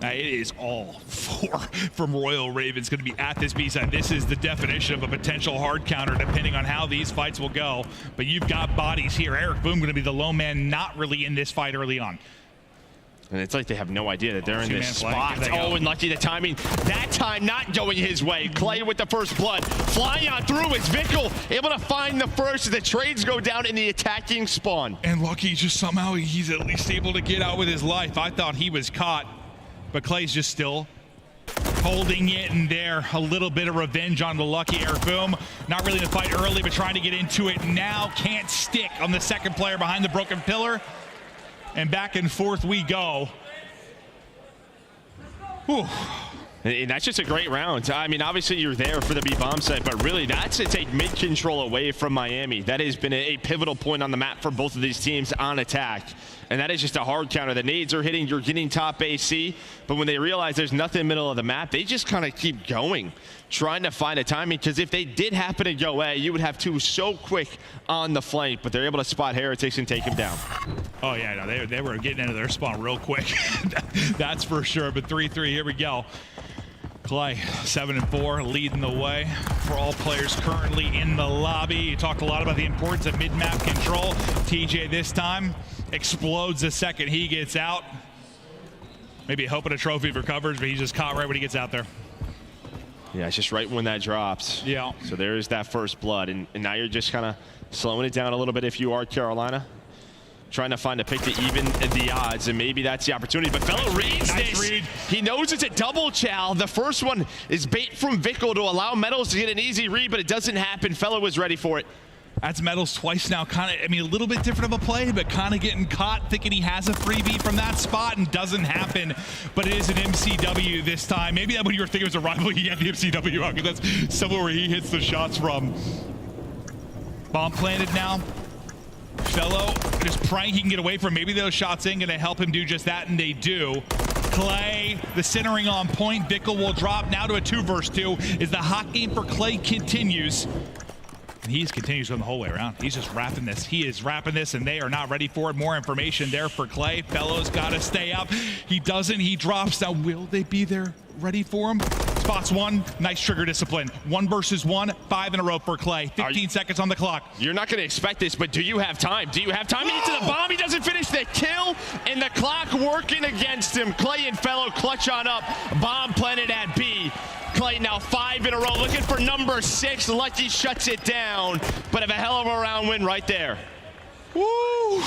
Speaker 1: Now, it is all 4 from Royal Ravens going to be at this B side. This is the definition of a potential hard counter, depending on how these fights will go. But you've got bodies here. Eric Boom going to be the lone man, not really in this fight early on.
Speaker 2: And it's like they have no idea that they're in this spot. Oh, and Lucky the timing. That time not going his way. Clay with the first blood. Flying on through is Vickle. Able to find the first. The trades go down in the attacking spawn.
Speaker 1: And Lucky just somehow he's at least able to get out with his life. I thought he was caught. But Clay's just still holding it in there. A little bit of revenge on the Lucky. Eric Boom. Not really in the fight early, but trying to get into it now. Can't stick on the second player behind the broken pillar. And back and forth we go. Whew.
Speaker 2: And that's just a great round. I mean, obviously you're there for the B-bomb site, but really that's to take mid-control away from Miami. That has been a pivotal point on the map for both of these teams on attack. And that is just a hard counter. The nades are hitting, you're getting top AC, but when they realize there's nothing in the middle of the map, they just kind of keep going, trying to find a timing, because if they did happen to go A, you would have 2 so quick on the flank, but they're able to spot Heretics and take him down.
Speaker 1: Oh yeah, no, they were getting into their spawn real quick. That's for sure, but 3-3, here we go. Clay, 7-4, leading the way for all players currently in the lobby. You talked a lot about the importance of mid-map control. TJ this time explodes the second he gets out. Maybe hoping a trophy recovers, but he's just caught right when he gets out there.
Speaker 2: Yeah, it's just right when that drops.
Speaker 1: Yeah.
Speaker 2: So there's that first blood, and now you're just kind of slowing it down a little bit if you are Carolina. Trying to find a pick to even the odds, and maybe that's the opportunity. But Fellow reads this. He knows it's a double chow. The first one is bait from Vickle to allow Metals to get an easy read, but it doesn't happen. Fellow was ready for it.
Speaker 1: That's Metals twice now. Kind of, I mean, a little bit different of a play, but kind of getting caught thinking he has a freebie from that spot, and doesn't happen. But it is an MCW this time. Maybe that what you were thinking was a rival. He had the MCW on, because that's somewhere where he hits the shots from. Bomb planted now. Fellow just praying he can get away from maybe those shots ain't going to help him do just that, and they do. Clay, the centering on point. Bickle will drop now to a 2 versus 2 as the hot game for Clay continues. And he continues going the whole way around. He's just wrapping this. He is wrapping this, and they are not ready for it. More information there for Clay. Fellows got to stay up. He doesn't. He drops. Now, will they be there ready for him? Spots one. Nice trigger discipline. 1 versus 1. 5 in a row for Clay. 15 seconds on the clock.
Speaker 2: You're not going to expect this, but do you have time? Do you have time to get to the bomb? He doesn't finish the kill, and the clock working against him. Clay and Fellow clutch on up. Bomb planted at B. Clay now 5 in a row, looking for number 6. Lucky shuts it down, but have a hell of a round win right there.
Speaker 1: Woo!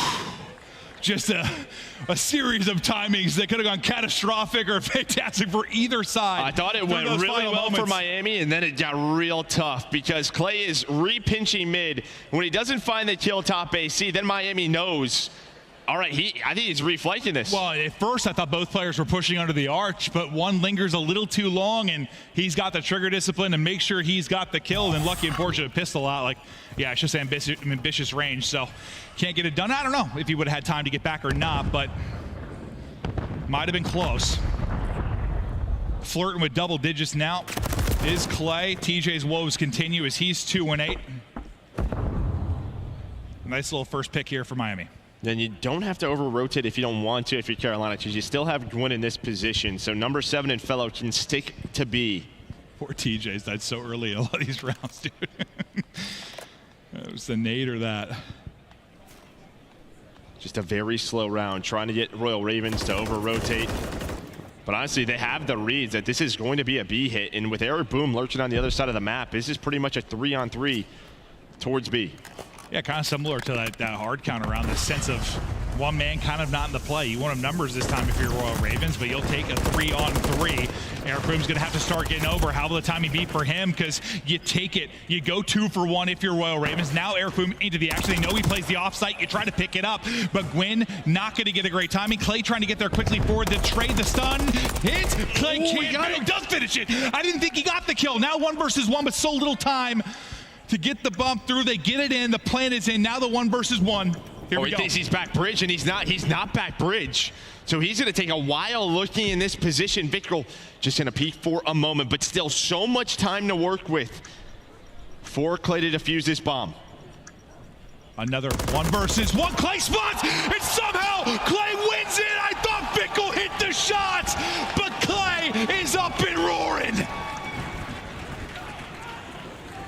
Speaker 1: Just a series of timings that could have gone catastrophic or fantastic for either side.
Speaker 2: I thought it went really well for Miami, and then it got real tough because Clay is re-pinching mid. When he doesn't find the kill top AC, then Miami knows. All right, I think he's reflanking this.
Speaker 1: Well, at first I thought both players were pushing under the arch, but one lingers a little too long, and he's got the trigger discipline to make sure he's got the kill. And Lucky and Porsche pistol out, like, yeah, it's just ambitious range, so can't get it done. I don't know if he would have had time to get back or not, but might have been close. Flirting with double digits now is Clay. TJ's woes continue as he's 2-8. Nice little first pick here for Miami.
Speaker 2: Then you don't have to over-rotate if you don't want to if you're Carolina, because you still have Gwyn in this position. So number 7 and Fellow can stick to B.
Speaker 1: Poor TJ's died so early in a lot of these rounds, dude. It was the nade or that.
Speaker 2: Just a very slow round, trying to get Royal Ravens to over-rotate. But honestly, they have the reads that this is going to be a B hit. And with Eric Boom lurching on the other side of the map, this is pretty much a 3-on-3 towards B.
Speaker 1: Yeah, kind of similar to that hard count around, the sense of one man kind of not in the play. You want him numbers this time if you're Royal Ravens, but you'll take a 3-on-3. Eric Boom's going to have to start getting over. How will the timing be for him? Because you take it. You go 2 for 1 if you're Royal Ravens. Now Eric Boom into the action. They know he plays the offsite. You try to pick it up, but Gwyn not going to get a great timing. Clay trying to get there quickly forward. The trade, the stun. Hits. Clay does finish it. I didn't think he got the kill. Now 1 versus 1, but so little time to get the bump through. They get it in. The plan is in. Now the 1 versus 1. Here we go.
Speaker 2: He thinks he's back bridge, and he's not back bridge. So he's going to take a while looking in this position. Vickrell just going to peek for a moment, but still so much time to work with for Clay to defuse this bomb.
Speaker 1: Another 1 versus 1. Clay spots, and somehow Clay wins it. I thought Vickrell hit the shots, but Clay is up and roaring.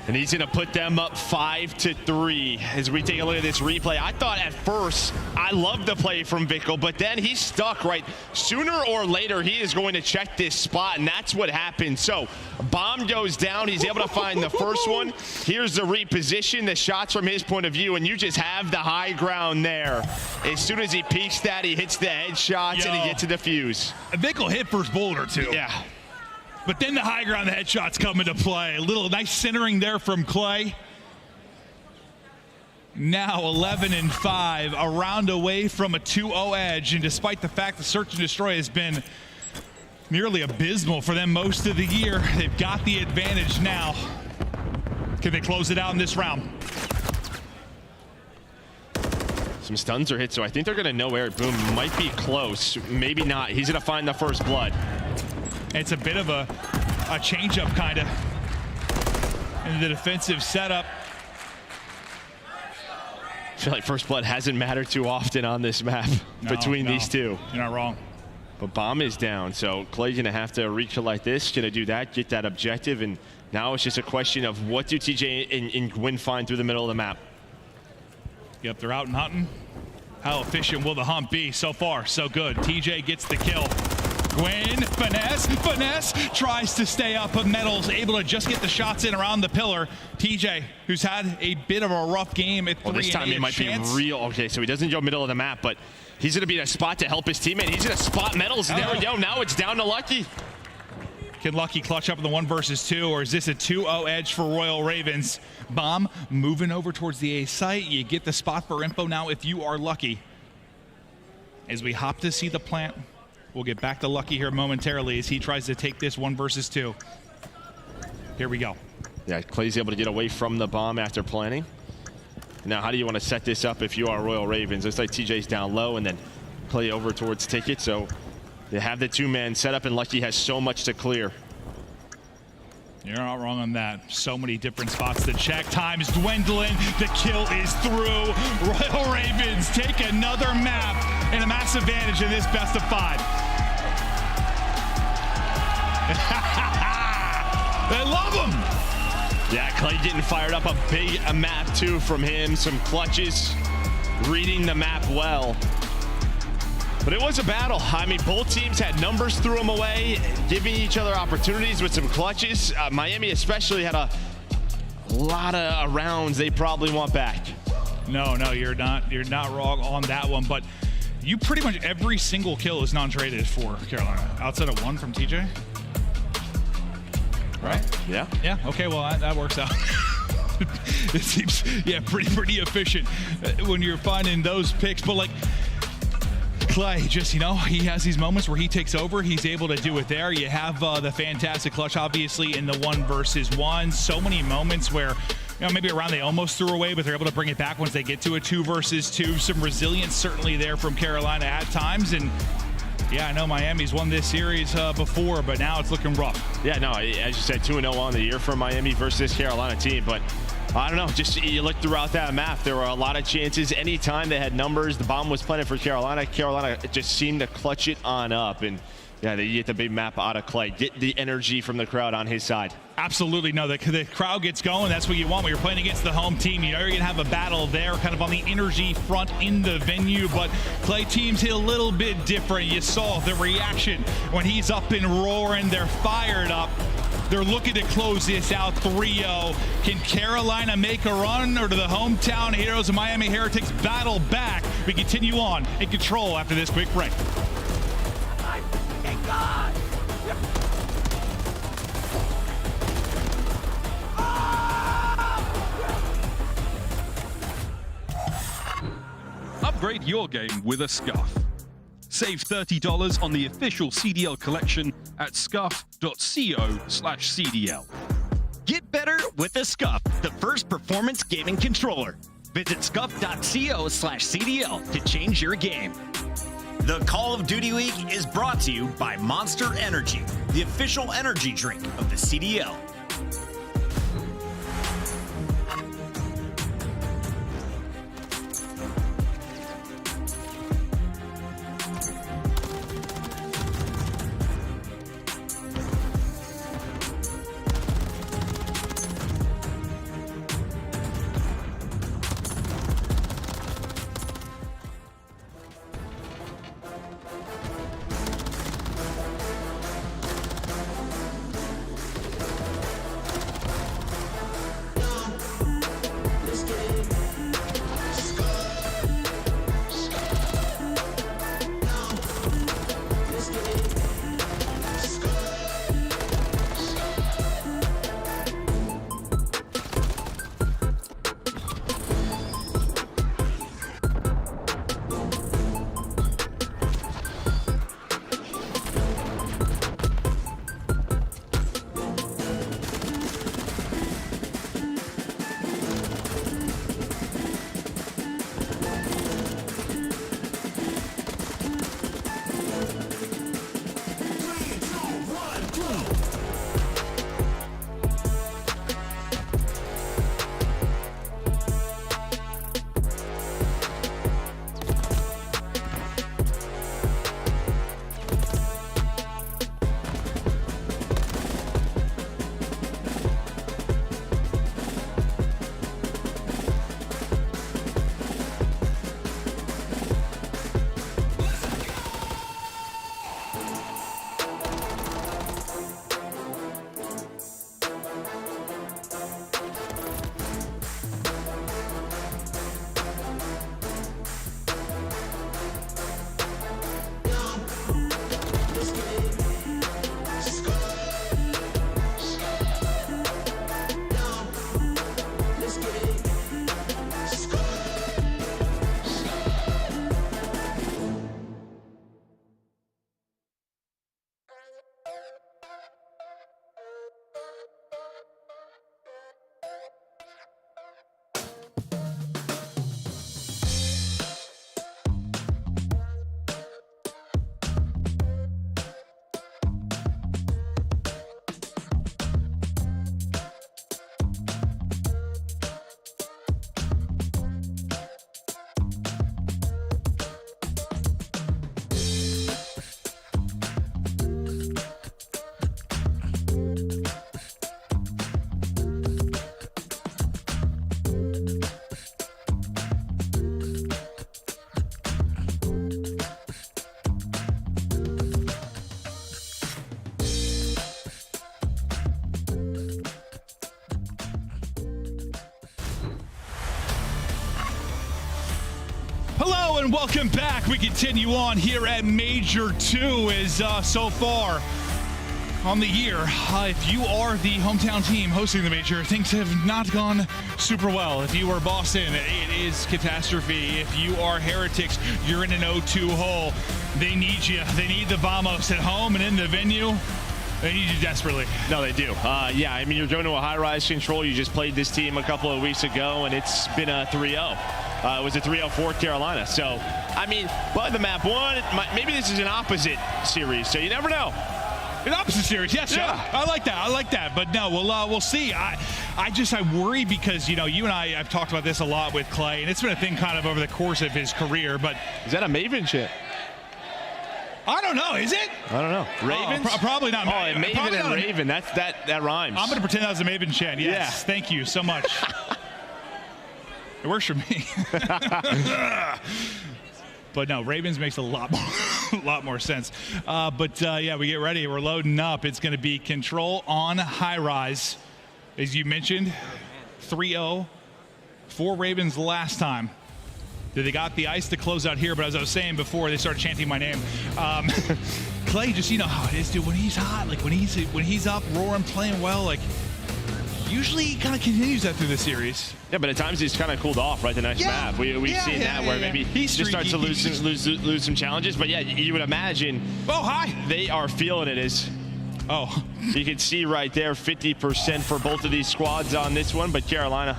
Speaker 2: And he's going to put them up 5-3 as we take a look at this replay. I thought at first, I loved the play from Vickrell, but then he's stuck, right? Sooner or later, he is going to check this spot, and that's what happened. So, bomb goes down. He's able to find the first one. Here's the reposition, the shots from his point of view, and you just have the high ground there. As soon as he peeks that, he hits the headshots, and he gets to defuse.
Speaker 1: Vickrell hit first bullet or two.
Speaker 2: Yeah.
Speaker 1: But then the high ground, the headshots come into play. A little nice centering there from Clay. Now 11-5, a round away from a 2-0 edge. And despite the fact the search and destroy has been nearly abysmal for them most of the year, they've got the advantage now. Can they close it out in this round?
Speaker 2: Some stuns are hit, so I think they're going to know Eric Boom might be close. Maybe not. He's going to find the first blood.
Speaker 1: It's a bit of a change-up kind of in the defensive setup.
Speaker 2: I feel like first blood hasn't mattered too often on this map between these two.
Speaker 1: You're not wrong.
Speaker 2: But bomb is down, so Clay's going to have to recollect this, going to do that, get that objective, and now it's just a question of what do TJ and Gwyn find through the middle of the map.
Speaker 1: Yep, they're out and hunting. How efficient will the hunt be? So far, so good. TJ gets the kill. Gwyn, finesse, tries to stay up, but Metal's able to just get the shots in around the pillar. TJ, who's had a bit of a rough game at 3
Speaker 2: this time it might be real. Okay, so he doesn't go middle of the map, but he's going to be in a spot to help his teammate. He's going to spot Metals. There we go. Now it's down to Lucky.
Speaker 1: Can Lucky clutch up in the 1 versus 2, or is this a 2-0 edge for Royal Ravens? Bomb moving over towards the A site. You get the spot for info now if you are Lucky. As we hop to see the plant. We'll get back to Lucky here momentarily as he tries to take this 1 versus 2. Here we go.
Speaker 2: Yeah, Clay's able to get away from the bomb after planning. Now, how do you want to set this up if you are Royal Ravens? Looks like TJ's down low and then Clay over towards Ticket. So They have the two-man setup, and Lucky has so much to clear.
Speaker 1: You're not wrong on that. So many different spots to check. Time is dwindling. The kill is through. Royal Ravens take another map and a massive advantage in this best of 5. They love him.
Speaker 2: Yeah, Clay getting fired up. A big map, too, from him. Some clutches. Reading the map well. But it was a battle. I mean, both teams had numbers threw them away, giving each other opportunities with some clutches. Miami especially had a lot of rounds they probably want back.
Speaker 1: No, you're not wrong on that one. But you pretty much every single kill is non-traded for Carolina, outside of one from TJ. Right?
Speaker 2: Yeah.
Speaker 1: Yeah. Okay. Well, that works out. It seems pretty efficient when you're finding those picks. But like Clay, just he has these moments where he takes over. He's able to do it there. You have the fantastic clutch, obviously, in the 1 versus 1. So many moments where maybe around they almost threw away, but they're able to bring it back once they get to a 2 versus 2. Some resilience certainly there from Carolina at times. And yeah, I know Miami's won this series before, but now it's looking rough.
Speaker 2: Yeah, no, as you said, 2-0 on the year for Miami versus this Carolina team. But I don't know, just you look throughout that map, there were a lot of chances. Anytime they had numbers, the bomb was planted for Carolina. Carolina just seemed to clutch it on up. And yeah, they get the big map out of Clay. Get the energy from the crowd on his side.
Speaker 1: Absolutely. No, the crowd gets going. That's what you want when you're playing against the home team. You're going to have a battle there kind of on the energy front in the venue. But Clay team's hit a little bit different. You saw the reaction when he's up and roaring. They're fired up. They're looking to close this out 3-0. Can Carolina make a run, or do the hometown heroes of Miami Heretics battle back? We continue on in control after this quick break.
Speaker 10: Upgrade your game with a Scuff. Save $30 on the official CDL collection at scuff.co/CDL.
Speaker 13: Get better with a Scuff, the first performance gaming controller. Visit scuff.co/CDL to change your game. The Call of Duty League is brought to you by Monster Energy, the official energy drink of the CDL.
Speaker 1: and welcome back. We continue on here at Major 2 as so far on the year, if you are the hometown team hosting the Major, things have not gone super well. If you are Boston, it is catastrophe. If you are Heretics, you're in an 0-2 hole. They need you. They need the Vamos at home and in the venue. They need you desperately.
Speaker 2: No, they do. Yeah, I mean, you're going to a high-rise control. You just played this team a couple of weeks ago, and it's been a 3-0. It was a 3-0 for Carolina. So, I mean, by the map one, maybe this is an opposite series, so you never know.
Speaker 1: An opposite series, yes, yeah. I like that. I like that. But no, we'll see. I worry because, you know, you and I have talked about this a lot with Clay, and it's been a thing kind of over the course of his career. But
Speaker 2: is that a Maven shit?
Speaker 1: I don't know. Is it?
Speaker 2: I don't know. Ravens?
Speaker 1: Probably not.
Speaker 2: Oh, Maven and Raven. That rhymes.
Speaker 1: I'm going to pretend that was a Maven chant. Yes. Yeah. Thank you so much. It works for me. But no, Ravens makes a lot more sense. Yeah, we get ready. We're loading up. It's going to be control on high rise. As you mentioned, 3-0 for Ravens last time. They got the ice to close out here, but as I was saying before, they started chanting my name. Clay, just, you know how it is, dude. When he's hot, like when he's up, roaring, playing well, like usually he kind of continues that through the series.
Speaker 2: Yeah, but at times he's kind of cooled off, right? The next map. We've seen that where maybe he just starts to lose some challenges. But yeah, you would imagine.
Speaker 1: Oh, hi.
Speaker 2: They are feeling it as. Oh, you can see right there, 50% for both of these squads on this one, but Carolina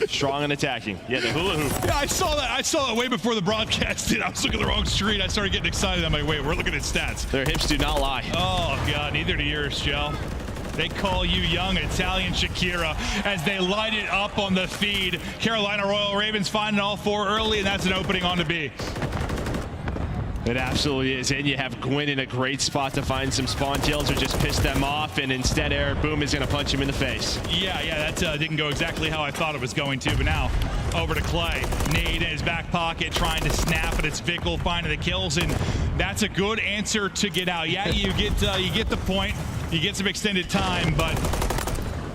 Speaker 2: strong and attacking. Yeah, the hula hoop.
Speaker 1: Yeah, I saw that way before the broadcast did. I was looking at the wrong screen. I started getting excited. I'm like, wait, we're looking at stats.
Speaker 2: Their hips do not lie.
Speaker 1: Oh, God, neither do yours, Joe. They call you young Italian Shakira as they light it up on the feed. Carolina Royal Ravens finding all four early, and that's an opening on the B.
Speaker 2: It absolutely is, and you have Gwyn in a great spot to find some spawn kills or just piss them off, and instead Eric Boom is going to punch him in the face.
Speaker 1: Yeah, that didn't go exactly how I thought it was going to, but now over to Clay. Nade in his back pocket trying to snap, but it's Vickle finding the kills, and that's a good answer to get out. Yeah, you get the point, you get some extended time, but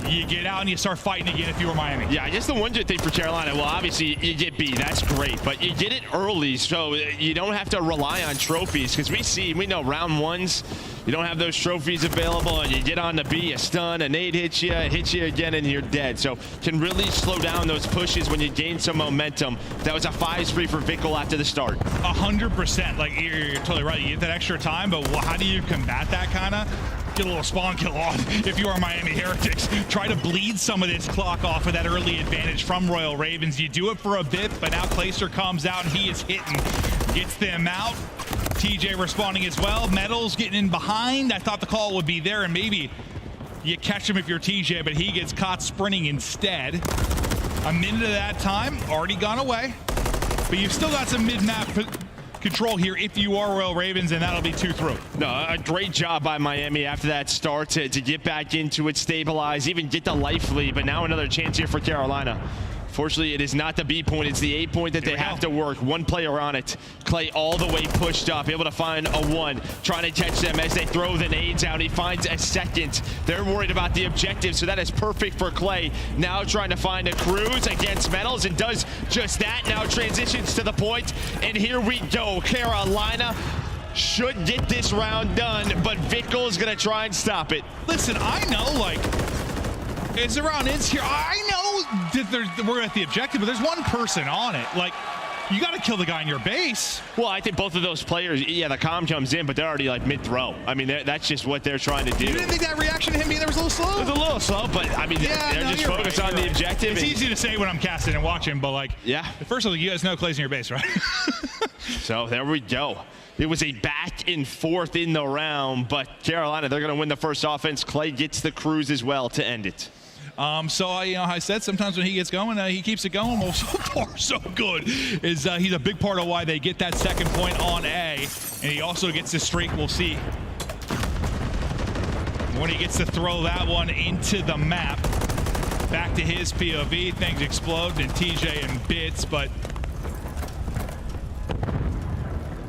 Speaker 1: you get out and you start fighting again if you were Miami.
Speaker 2: Yeah, I guess the one good thing for Carolina, well, obviously you get B, that's great, but you get it early, so you don't have to rely on trophies, because we know round ones, you don't have those trophies available, and you get on the B, a stun, a nade hits you again, and you're dead. So can really slow down those pushes when you gain some momentum. That was a 5-3 for Vickle after the start.
Speaker 1: 100%. Like, you're totally right. You get that extra time, but how do you combat that kind of? Get a little spawn kill on if you are Miami Heretics. Try to bleed some of this clock off of that early advantage from Royal Ravens. You do it for a bit, but now Clayster comes out and he is hitting. Gets them out. TJ responding as well. Metals getting in behind. I thought the call would be there, and maybe you catch him if you're TJ, but he gets caught sprinting instead. A minute of that time already gone away, but you've still got some mid-map control here if you are Royal Ravens, and that'll be 2 through.
Speaker 2: No, a great job by Miami after that start to get back into it, stabilize, even get the life lead, but now another chance here for Carolina. Fortunately, it is not the B point, it's the A point that they have to work. One player on it. Clay all the way pushed up, able to find a 1, trying to catch them as they throw the nades out. He finds a second. They're worried about the objective, so that is perfect for Clay. Now trying to find a cruise against Metals, and does just that. Now transitions to the point, and here we go. Carolina should get this round done, but Vickle is going to try and stop it.
Speaker 1: Listen, I know, like, as the round ends here, I know that we're at the objective, but there's one person on it. Like, you got to kill the guy in your base.
Speaker 2: Well, I think both of those players, yeah, the comm comes in, but they're already like mid-throw. I mean, that's just what they're trying to do.
Speaker 1: You didn't think that reaction to him either was a little slow?
Speaker 2: It was a little slow, but I mean, they're just focused on the objective.
Speaker 1: It's easy to say when I'm casting and watching, but like,
Speaker 2: yeah.
Speaker 1: First of all, you guys know Clay's in your base, right?
Speaker 2: So there we go. It was a back and forth in the round, but Carolina, they're going to win the first offense. Clay gets the cruise as well to end it.
Speaker 1: So I said sometimes when he gets going, he keeps it going. Well, so far so good. He's a big part of why they get that second point on A, and he also gets the streak. We'll see when he gets to throw that one into the map. Back to his POV, things explode, and TJ in bits, but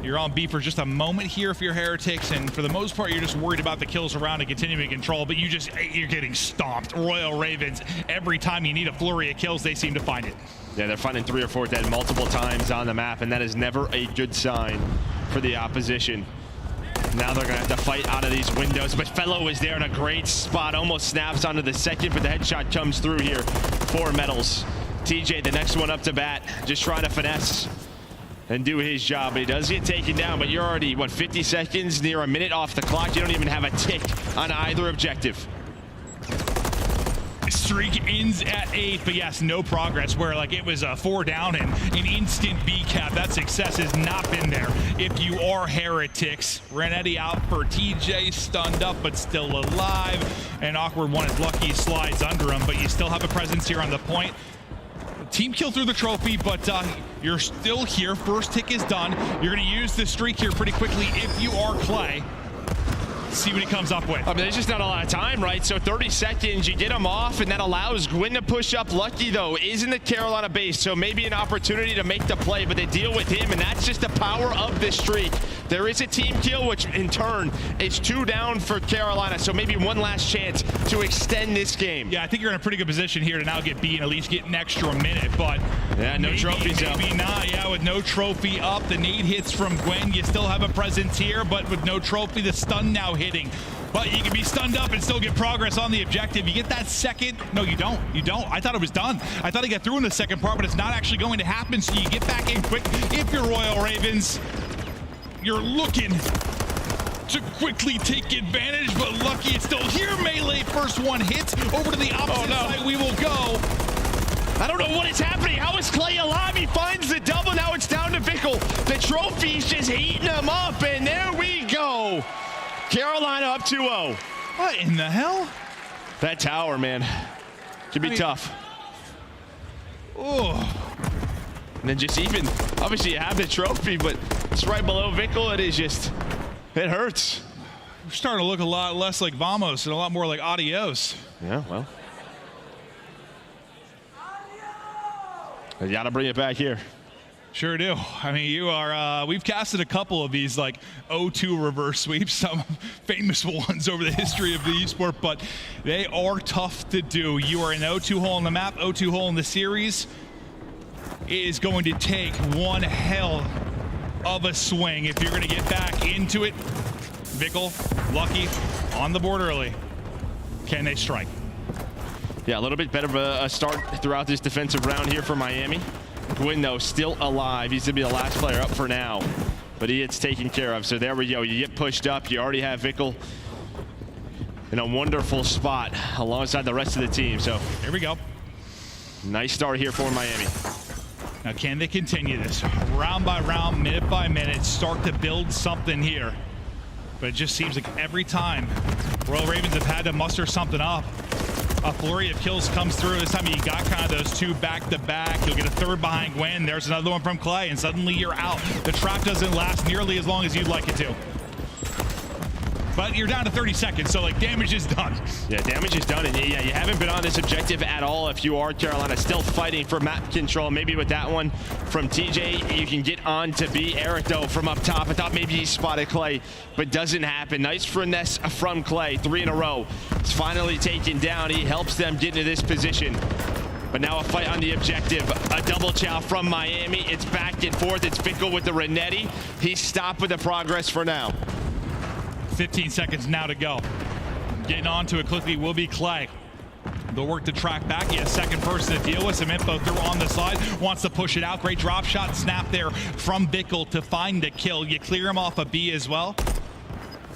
Speaker 1: you're on B for just a moment here if you're Heretics, and for the most part, you're just worried about the kills around and continuing control, but you're getting stomped. Royal Ravens, every time you need a flurry of kills, they seem to find it.
Speaker 2: Yeah, they're finding 3 or 4 dead multiple times on the map, and that is never a good sign for the opposition. Now they're gonna have to fight out of these windows, but Fellow is there in a great spot, almost snaps onto the second, but the headshot comes through here for Metals. TJ, the next one up to bat, just trying to finesse and do his job, but he does get taken down, but you're already, what, 50 seconds, near a minute off the clock. You don't even have a tick on either objective.
Speaker 1: Streak ends at 8, but yes, no progress, where like it was a 4 down and an instant B cap. That success has not been there if you are Heretics. Renetti out for TJ, stunned up but still alive. And Awkward one is lucky, slides under him, but you still have a presence here on the point. Team kill through the trophy, but you're still here. First tick is done. You're going to use the streak here pretty quickly if you are Clay. See what he comes up with.
Speaker 2: I mean, there's just not a lot of time, right? So 30 seconds, you get him off, and that allows Gwyn to push up. Lucky, though, is in the Carolina base, so maybe an opportunity to make the play, but they deal with him, and that's just the power of this streak. There is a team kill, which in turn is 2 down for Carolina, so maybe one last chance to extend this game.
Speaker 1: Yeah, I think you're in a pretty good position here to now get B and at least get an extra minute, but
Speaker 2: yeah, no trophies up.
Speaker 1: Maybe not. Yeah, with no trophy up, the nade hits from Gwen. You still have a presence here, but with no trophy, the stun now hitting. But you can be stunned up and still get progress on the objective. You get that second. No, you don't. You don't. I thought it was done. I thought he got through in the second part, but it's not actually going to happen. So you get back in quick. If you're Royal Ravens, you're looking to quickly take advantage, but lucky it's still here. Melee first one hits. Over to the opposite side we will go.
Speaker 2: I don't know what is happening. How is Clay alive? He finds the double. Now it's down to Vickle. The trophy's just heating him up, and there we go. Carolina up 2-0.
Speaker 1: What in the hell?
Speaker 2: That tower, man. Could be tough.
Speaker 1: Oh.
Speaker 2: And then just even, obviously you have the trophy, but it's right below Vickle. It is just, it hurts.
Speaker 1: We're starting to look a lot less like Vamos and a lot more like Adios.
Speaker 2: Yeah, well. You gotta bring it back here.
Speaker 1: Sure do. I mean, you are, we've casted a couple of these like 0-2 reverse sweeps, some famous ones over the history of the esport, but they are tough to do. You are an 0-2 hole in the map, 0-2 hole in the series. It is going to take one hell of a swing if you're going to get back into it. Vickle, Lucky, on the board early. Can they strike?
Speaker 2: Yeah, a little bit better of a start throughout this defensive round here for Miami. Gwyn, though, still alive. He's going to be the last player up for now, but he gets taken care of. So there we go. You get pushed up. You already have Vickle in a wonderful spot alongside the rest of the team. So
Speaker 1: here we go.
Speaker 2: Nice start here for Miami.
Speaker 1: Now, can they continue this round by round, minute by minute, start to build something here? But it just seems like every time Royal Ravens have had to muster something up, a flurry of kills comes through. This time you got kind of those 2 back-to-back. You'll get a third behind Gwen. There's another one from Clay, and suddenly you're out. The trap doesn't last nearly as long as you'd like it to. But you're down to 30 seconds, so like damage is done.
Speaker 2: Yeah, damage is done, and yeah, you haven't been on this objective at all if you are Carolina. Still fighting for map control. Maybe with that one from TJ, you can get on to be Eric, though, from up top. I thought maybe he spotted Clay, but doesn't happen. Nice finesse from Clay, 3 in a row. It's finally taken down. He helps them get into this position. But now a fight on the objective. A double chow from Miami. It's back and forth. It's Vickle with the Renetti. He's stopped with the progress for now.
Speaker 1: 15 seconds now to go. Getting onto it quickly will be Clay. They'll work to track back. He has second person to deal with. Some info through on the side. Wants to push it out. Great drop shot snap there from Vickle to find the kill. You clear him off a B as well.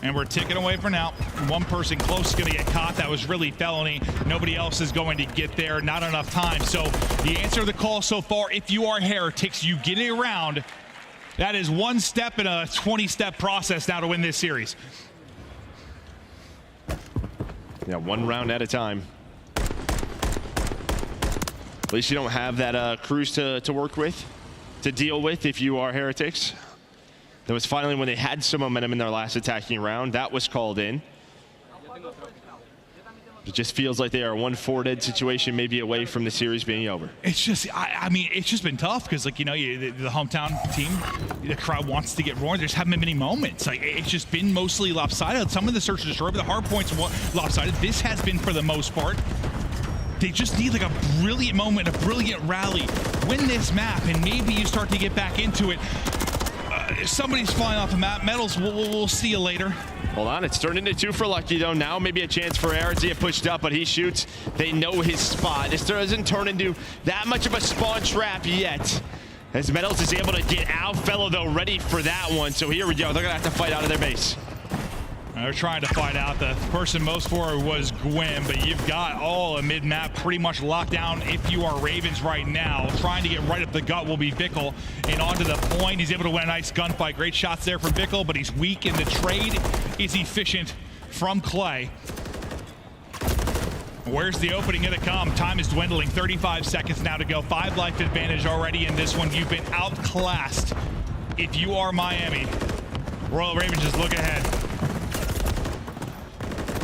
Speaker 1: And we're ticking away for now. One person close is going to get caught. That was really felony. Nobody else is going to get there. Not enough time. So the answer to the call so far, if you are Heretics, you get it around. That is one step in a 20-step process now to win this series.
Speaker 2: Yeah, one round at a time. At least you don't have that cruise to work with, to deal with if you are Heretics. That was finally when they had some momentum in their last attacking round. That was called in. It just feels like they are one 4-dead situation, maybe away from the series being over.
Speaker 1: It's just, I mean, it's just been tough because, like, you know, the hometown team, the crowd wants to get roaring. There's haven't been many moments. Like, it's just been mostly lopsided. Some of the search and destroy, but the hard points lopsided. This has been for the most part. They just need like a brilliant moment, a brilliant rally. Win this map, and maybe you start to get back into it. Somebody's flying off the map. Metals, we'll see you later.
Speaker 2: Hold on, it's turned into 2 for Lucky though. Now maybe a chance for Aaron to get pushed up, but he shoots. They know his spot. This doesn't turn into that much of a spawn trap yet. As Metals is able to get out. Fellow though ready for that one. So here we go. They're gonna have to fight out of their base.
Speaker 1: They're trying to fight out. The person most forward was Gwyn, but you've got all a mid-map pretty much locked down if you are Ravens right now. Trying to get right up the gut will be Bickle, and onto the point. He's able to win a nice gunfight. Great shots there from Bickle, but he's weak in the trade. Is efficient from Clay. Where's the opening gonna come? Time is dwindling. 35 seconds now to go. 5 life advantage already in this one. You've been outclassed. If you are Miami, Royal Ravens just look ahead.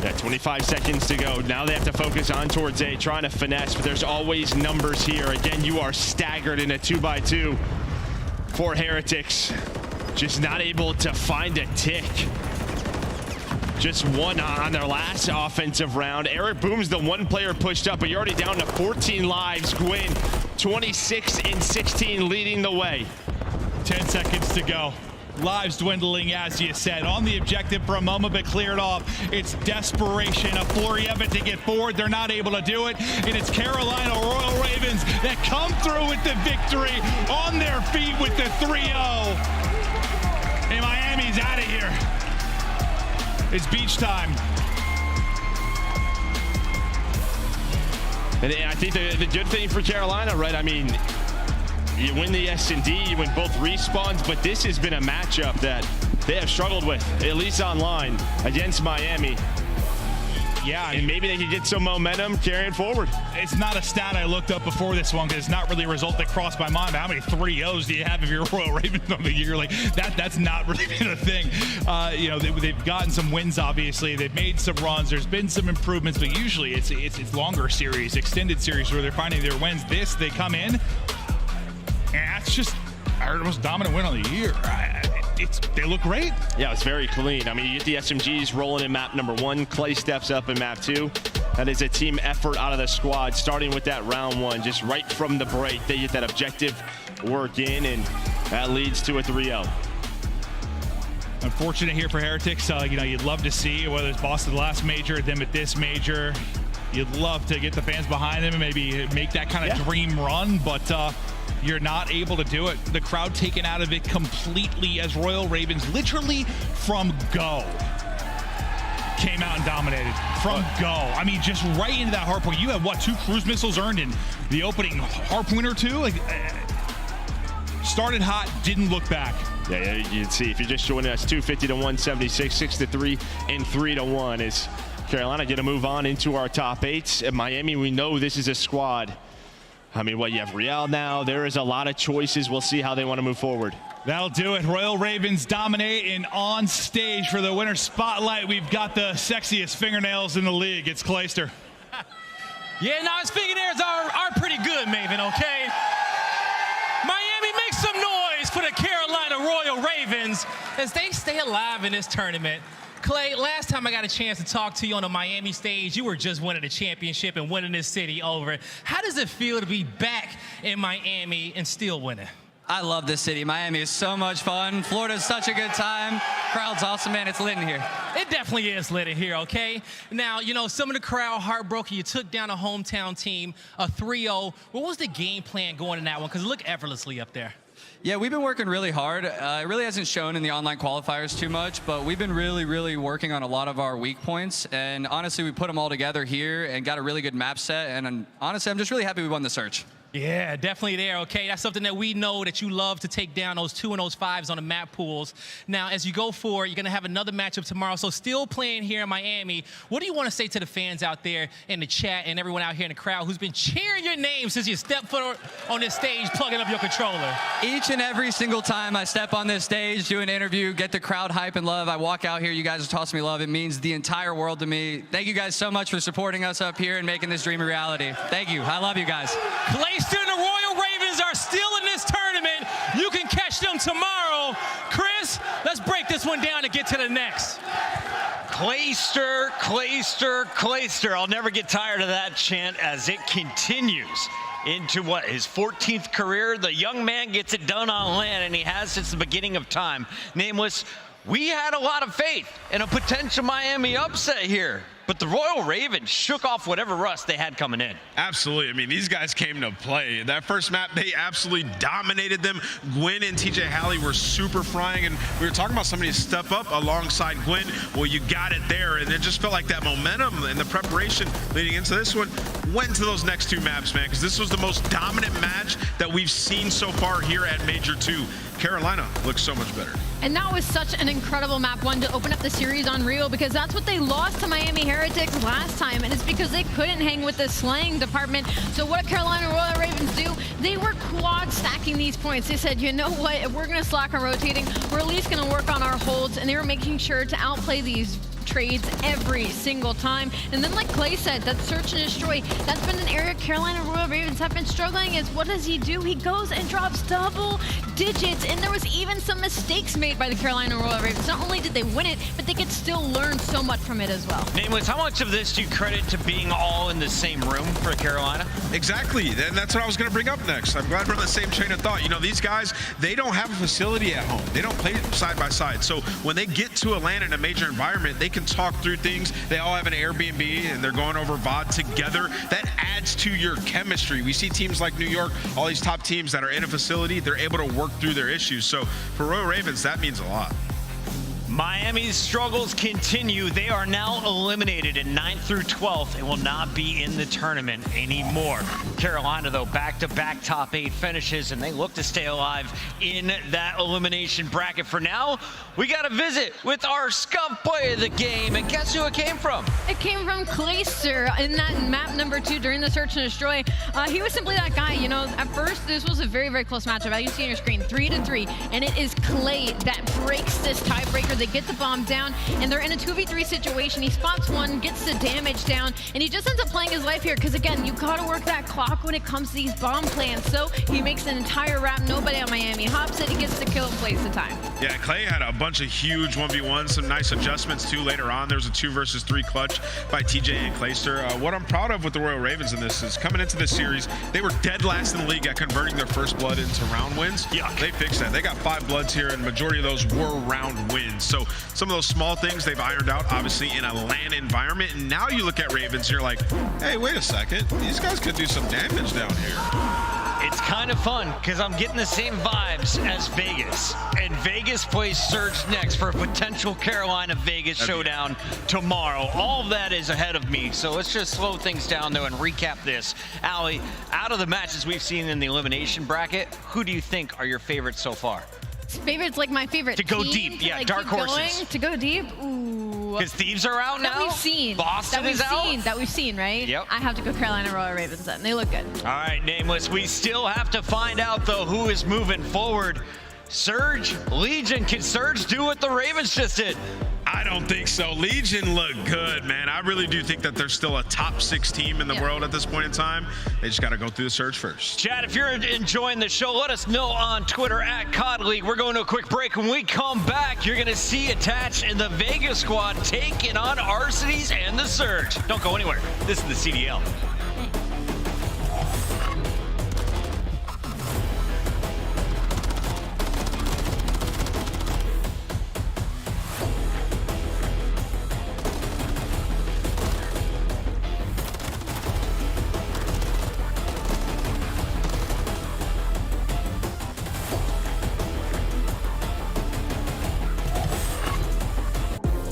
Speaker 2: Yeah, 25 seconds to go. Now they have to focus on towards A, trying to finesse, but there's always numbers here. Again, you are staggered in a 2x2 for Heretics. Just not able to find a tick. Just one on their last offensive round. Eric Boom's the one player pushed up, but you're already down to 14 lives. Gwyn, 26 and 16 leading the way.
Speaker 1: 10 seconds to go. Lives dwindling, as you said. On the objective for a moment, but cleared off. It's desperation, a flurry of it to get forward. They're not able to do it, and it's Carolina Royal Ravens that come through with the victory on their feet with the 3-0. And Miami's out of here. It's beach time.
Speaker 2: And I think the good thing for Carolina, right? I mean, you win the S&D, you win both respawns, but this has been a matchup that they have struggled with, at least online, against Miami.
Speaker 1: Yeah,
Speaker 2: and maybe they can get some momentum carrying forward.
Speaker 1: It's not a stat I looked up before this one because it's not really a result that crossed my mind. But how many 3-0s do you have if you're Royal Ravens on the year? Like that's not really been a thing. You know, they've gotten some wins, obviously. They've made some runs. There's been some improvements, but usually it's longer series, extended series where they're finding their wins. This, they come in, and that's just our most dominant win on the year. They look great.
Speaker 2: Yeah, it's very clean. I mean, you get the SMGs rolling in map number 1. Clay steps up in map 2. That is a team effort out of the squad, starting with that round 1. Just right from the break, they get that objective work in, and that leads to a 3-0.
Speaker 1: Unfortunate here for Heretics. You know, you'd love to see whether it's Boston last major, them at this major. You'd love to get the fans behind them and maybe make that kind of dream run, but you're not able to do it. The crowd taken out of it completely as Royal Ravens, literally from go, came out and dominated. From go. I mean, just right into that hardpoint. You have, what, 2 cruise missiles earned in the opening hardpoint or 2? Like, started hot, didn't look back.
Speaker 2: Yeah, you can see if you're just joining us, 250 to 176, 6-3, and 3-1 is Carolina going to move on into our top 8. At Miami, we know this is a squad. I mean, you have Real now. There is a lot of choices. We'll see how they want to move forward.
Speaker 1: That'll do it. Royal Ravens dominate, and on stage for the winner spotlight, we've got the sexiest fingernails in the league. It's Clayster.
Speaker 17: Yeah, no, his fingernails are pretty good, Maven, okay? Miami, make some noise for the Carolina Royal Ravens as they stay alive in this tournament. Clay, last time I got a chance to talk to you on the Miami stage, you were just winning the championship and winning this city over. How does it feel to be back in Miami and still winning?
Speaker 12: I love this city. Miami is so much fun. Florida's such a good time. Crowd's awesome, man. It's lit in here.
Speaker 17: It definitely is lit in here, okay? Now, you know, some of the crowd heartbroken. You took down a hometown team, a 3-0. What was the game plan going in that one? Because it looked effortlessly up there.
Speaker 12: Yeah, we've been working really hard. It really hasn't shown in the online qualifiers too much, but we've been really working on a lot of our weak points. And honestly, we put them all together here and got a really good map set. And honestly, I'm just really happy we won the search.
Speaker 17: Yeah, definitely there, okay? That's something that we know that you love to take down those 2 and those 5s on the map pools. Now, as you go forward, you're going to have another matchup tomorrow. So still playing here in Miami, what do you want to say to the fans out there in the chat and everyone out here in the crowd who's been cheering your name since you stepped foot on this stage plugging up your controller?
Speaker 12: Each and every single time I step on this stage, do an interview, get the crowd hype and love, I walk out here, you guys are tossing me love. It means the entire world to me. Thank you guys so much for supporting us up here and making this dream a reality. Thank you. I love you guys.
Speaker 17: Clayster and the Royal Ravens are still in this tournament. You can catch them tomorrow. Chris, Let's break this one down and get to the next.
Speaker 5: Clayster, Clayster, Clayster. I'll never get tired of that chant as it continues into what, his 14th career. The young man gets it done on land, and he has since the beginning of time. Nameless, we had a lot of faith in a potential Miami upset here, but the Royal Ravens shook off whatever rust they had coming in.
Speaker 27: Absolutely. I mean, these guys came to play. That first map, they absolutely dominated them. Gwen and TJ Halley were super frying, and we were talking about somebody to step up alongside Gwen. Well, you got it there, and it just felt like that momentum and the preparation leading into this one went to those next two maps, man, because this was the most dominant match that we've seen so far here at Major 2. Carolina looks so much better.
Speaker 9: And that was such an incredible map one to open up the series on Real, because that's what they lost to Miami Heretics last time, and it's because they couldn't hang with the slaying department. So what did Carolina Royal Ravens do? They were quad stacking these points. They said, you know what, if we're going to slack on rotating, we're at least going to work on our holds, and they were making sure to outplay these trades every single time. And then like Clay said, that search and destroy, that's been an area Carolina Royal Ravens have been struggling. Is what does he do? He goes and drops double digits, and there was even some mistakes made by the Carolina Royal Ravens. Not only did they win it, but they could still learn so much from it as well.
Speaker 5: Nameless, how much of this do you credit to being all in the same room for Carolina?
Speaker 27: Exactly, and that's what I was going to bring up next. I'm glad we're on the same train of thought. You know, these guys, they don't have a facility at home. They don't play side by side. So when they get to Atlanta in a major environment, they can talk through things. They all have an Airbnb, and they're going over VOD together. That adds to your chemistry. We see teams like New York, all these top teams that are in a facility, they're able to work through their issues. So for Royal Ravens, that means a lot.
Speaker 5: Miami's struggles continue. They are now eliminated in 9th through 12th and will not be in the tournament anymore. Carolina, though, back-to-back top 8 finishes, and they look to stay alive in that elimination bracket. For now, we got a visit with our Scuff Boy of the game, and guess who it came from?
Speaker 9: It came from Clayster in that map number 2 during the search and destroy. He was simply that guy. You know, at first, this was a very, very close matchup. As you see on your screen, 3-3, and it is Clay that breaks this tiebreaker. They get the bomb down, and they're in a 2v3 situation. He spots one, gets the damage down, and he just ends up playing his life here, because again, you gotta work that clock when it comes to these bomb plants. So he makes an entire wrap, nobody on Miami hops it, he gets the kill and plays the time.
Speaker 27: Yeah, Clay had a bunch of huge 1v1s, some nice adjustments too later on. There was a 2 versus 3 clutch by TJ and Clayster. What I'm proud of with the Royal Ravens in this is coming into this series, they were dead last in the league at converting their first blood into round wins. Yuck. They fixed that. They got 5 bloods here, and majority of those were round wins. So some of those small things they've ironed out, obviously, in a LAN environment. And now you look at Ravens, you're like, hey, wait a second. These guys could do some damage down here.
Speaker 5: It's kind of fun because I'm getting the same vibes as Vegas. And Vegas plays Surge next for a potential Carolina-Vegas showdown tomorrow. All of that is ahead of me. So let's just slow things down, though, and recap this. Allie, out of the matches we've seen in the elimination bracket, who do you think are your favorites so far?
Speaker 9: Favorites, like my favorite
Speaker 5: to go
Speaker 9: team,
Speaker 5: deep,
Speaker 9: to,
Speaker 5: yeah,
Speaker 9: like,
Speaker 5: dark horses.
Speaker 9: to go deep, ooh.
Speaker 5: Because Thieves are out now?
Speaker 9: That we've seen.
Speaker 5: Boston is out?
Speaker 9: That we've seen, right?
Speaker 5: Yep.
Speaker 9: I have to go Carolina Royal Ravens then. They look good.
Speaker 5: All right, Nameless. We still have to find out, though, who is moving forward. Surge, Legion. Can Surge do what the Ravens just did?
Speaker 27: I don't think so. Legion look good, man. I really do think that they're still a top 6 team in the world at this point in time. They just got to go through the Surge first.
Speaker 5: Chad, if you're enjoying the show, let us know on Twitter at COD League. We're going to a quick break. When we come back, you're going to see Attach and the Vegas squad taking on Arcitys and the Surge. Don't go anywhere. This is the CDL.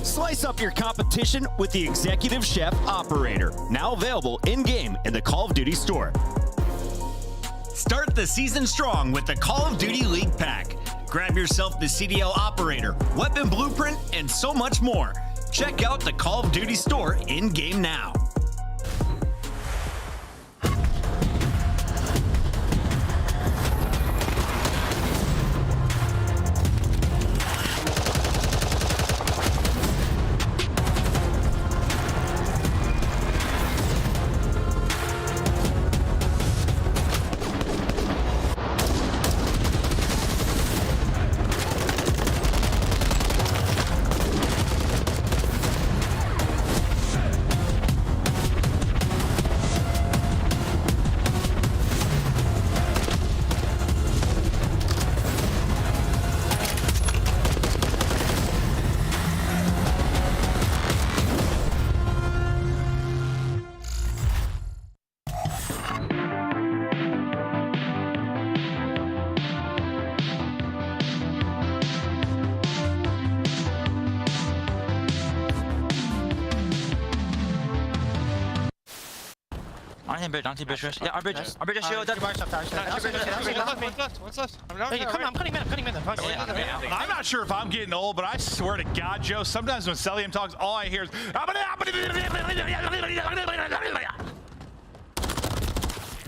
Speaker 13: Slice up your competition with the Executive Chef Operator, now available in-game in the Call of Duty store. Start the season strong with the Call of Duty League Pack. Grab yourself the CDL Operator, Weapon Blueprint, and so much more. Check out the Call of Duty store in-game now.
Speaker 4: On him, bridge, yeah, our bridge is shield. One's left. I'm cutting mid.
Speaker 1: I'm not sure if I'm getting old, but I swear to God, Joe, sometimes when Celium talks, all I hear is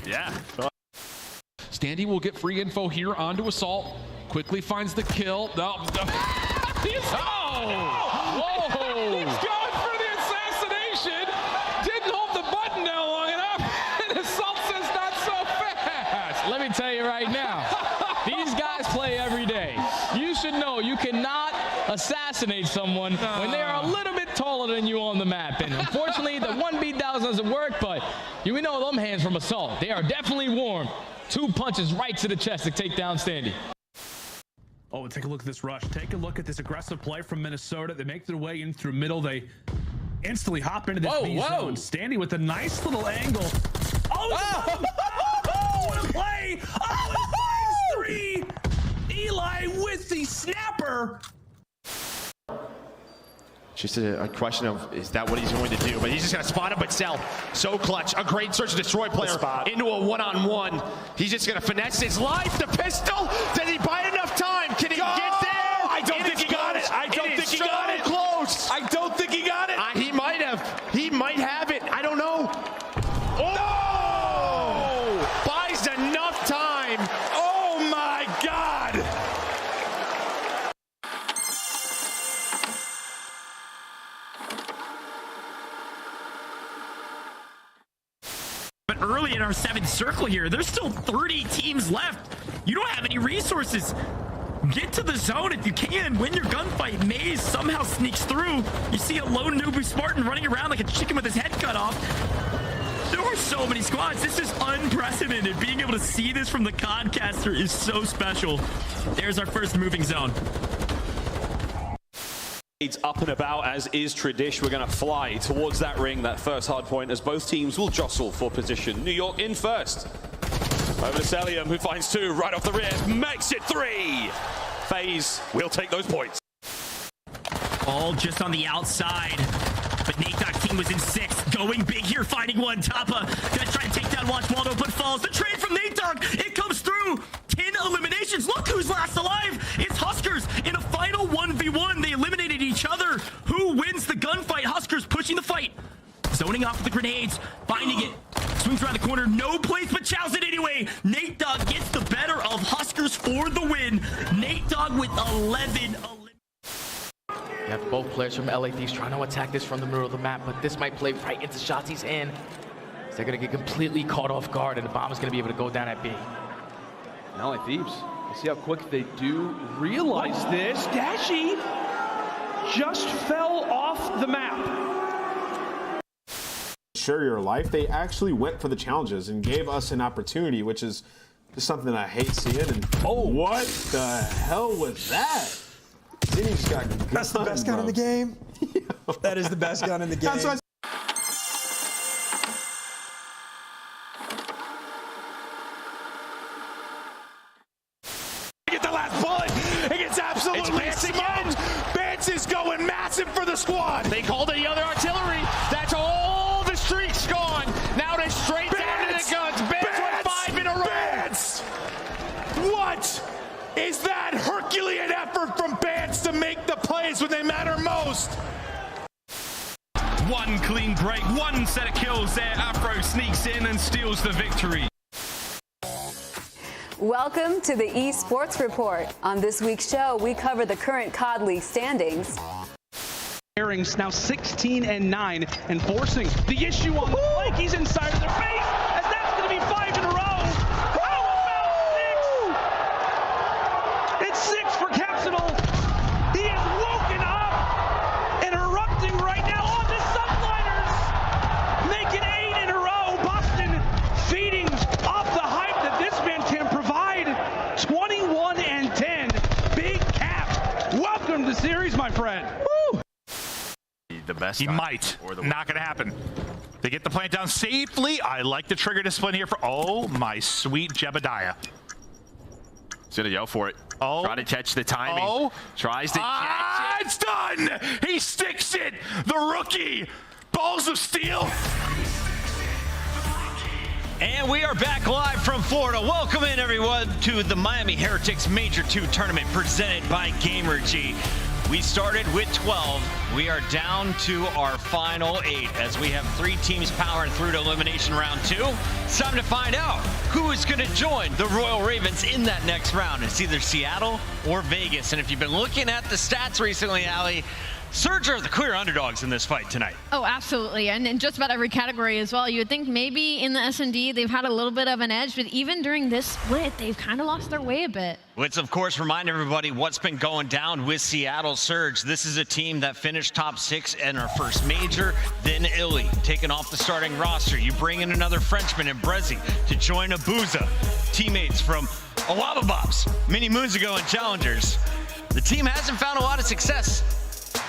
Speaker 10: yeah. Standy will get free info here onto Assault. Quickly finds the kill. Whoa! He's going for the assassination. Didn't hold the button down long enough. And Assault says not so fast.
Speaker 3: Let me tell you right now, these guys play every day. You should know you cannot assassinate someone when they are a little bit taller than you on the map. And unfortunately, the 1v doesn't work, but we know them hands from Assault. They are definitely warm. 2 punches right to the chest to take down Standy.
Speaker 8: Oh, take a look at this rush. Take a look at this aggressive play from Minnesota. They make their way in through middle. They instantly hop into this B zone. Standy with a nice little angle. Oh, what a play! Oh, it finds 3. Eli with the snapper.
Speaker 2: Just a question of, is that what he's going to do? But he's just going to spot him, but Cell, so clutch. A great search and destroy player into a one-on-one. He's just going to finesse his life. The pistol, does he buy enough time? Can he get there?
Speaker 6: I don't think he got it. I don't think he got it.
Speaker 2: Close.
Speaker 6: I don't think he got it.
Speaker 2: He might have. He might have it. I don't know. Oh! No! Buys enough time.
Speaker 6: Oh my God!
Speaker 4: But early in our 7th circle here, there's still 30 teams left. You don't have any resources. Get to the zone if you can. Win your gunfight. Maze somehow sneaks through. You see a lone Nubu Spartan running around like a chicken with his head cut off. There are so many squads. This is unprecedented. Being able to see this from the Codcaster is so special. There's our first moving zone.
Speaker 22: It's up and about, as is tradition. We're going to fly towards that ring, that first hard point, as both teams will jostle for position. New York in first. Over to Celium, who finds 2 right off the rear. Makes it 3. FaZe will take those points.
Speaker 4: All just on the outside. But Nate Dogg team was in 6th. Going big here, finding one. Tapa gonna try and take down Watch Waldo, but falls. The trade from Nate Dogg, it comes through. 10 eliminations. Look who's last alive. It's Huskers in a final 1v1. They eliminated each other. Who wins the gunfight? Huskers pushing the fight. Zoning off with the grenades, finding it. Swings around the corner, no place, but chows it anyway. Nate Dogg gets the better of Huskers for the win. Nate Dogg with 11.
Speaker 14: You have both players from LA Thieves trying to attack this from the middle of the map, but this might play right into Shotzi's hand. So they're going to get completely caught off guard, and the bomb is going to be able to go down at B.
Speaker 15: LA Thieves, you see how quick they do realize this. Dashy just fell off the map.
Speaker 23: Share your life. They actually went for the challenges and gave us an opportunity, which is just something I hate seeing. And what the hell was that? Then he just got
Speaker 24: That's the best gun in the game. That is the best gun in the game.
Speaker 6: Get the last bullet. It gets absolutely smoked. Bance is going massive for the squad.
Speaker 2: They called it the other artillery. That's all the streaks gone. Now they're straight down to the guns. Bance with 5 in a row.
Speaker 6: Bance! What is that Herculean effort from Bance to make the plays when they matter most?
Speaker 10: One clean break, one set of kills there. Afro sneaks in and steals the victory.
Speaker 25: Welcome to the Esports Report. On this week's show, we cover the current COD League standings.
Speaker 15: Airings now 16-9, and forcing the issue on the flank. He's inside of their face, as that's going to be 5 in a row. How about 6? It's 6 for Capsidal. He is woken up and erupting right now on the Sunliners, making 8 in a row. Boston feeding off the hype that this man can provide. 21-10. Big Cap. Welcome to the series, my friend. Woo.
Speaker 1: The best. He might. Not going to happen. They get the plant down safely. I like the trigger discipline here for, oh, my sweet Jebediah.
Speaker 2: He's going to go for it.
Speaker 1: Oh.
Speaker 2: Try to catch the timing.
Speaker 1: Oh.
Speaker 2: Tries to catch it.
Speaker 1: It's done. He sticks it. The rookie. Balls of steel.
Speaker 5: And we are back live from Florida. Welcome in, everyone, to the Miami Heretics Major 2 tournament presented by Gamergy. We started with 12. We are down to our final 8 as we have 3 teams powering through to elimination round 2. It's time to find out who is going to join the Royal Ravens in that next round. It's either Seattle or Vegas. And if you've been looking at the stats recently, Allie, Surge are the clear underdogs in this fight tonight.
Speaker 9: Oh, absolutely. And in just about every category as well. You would think maybe in the S&D they've had a little bit of an edge, but even during this split, they've kind of lost their way a bit.
Speaker 5: Let's, of course, remind everybody what's been going down with Seattle Surge. This is a team that finished top 6 in our first major, then Illy, taken off the starting roster. You bring in another Frenchman in Brezzi to join Abuza, teammates from Awaba Bobs many moons ago in Challengers. The team hasn't found a lot of success.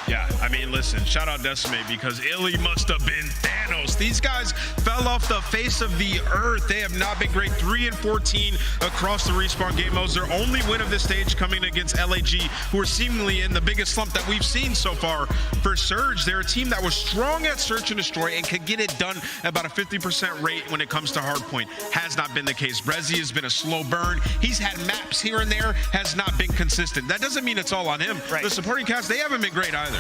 Speaker 27: Yeah, I mean, listen, shout out Decimate because Illy must have been Thanos. These guys fell off the face of the earth. They have not been great. 3-14 across the Respawn game modes. Their only win of this stage coming against LAG, who are seemingly in the biggest slump that we've seen so far for Surge. They're a team that was strong at Search and Destroy and could get it done at about a 50% rate when it comes to Hardpoint. Has not been the case. Brezzi has been a slow burn. He's had maps here and there, has not been consistent. That doesn't mean it's all on him.
Speaker 5: Right.
Speaker 27: The supporting cast, they haven't been great either.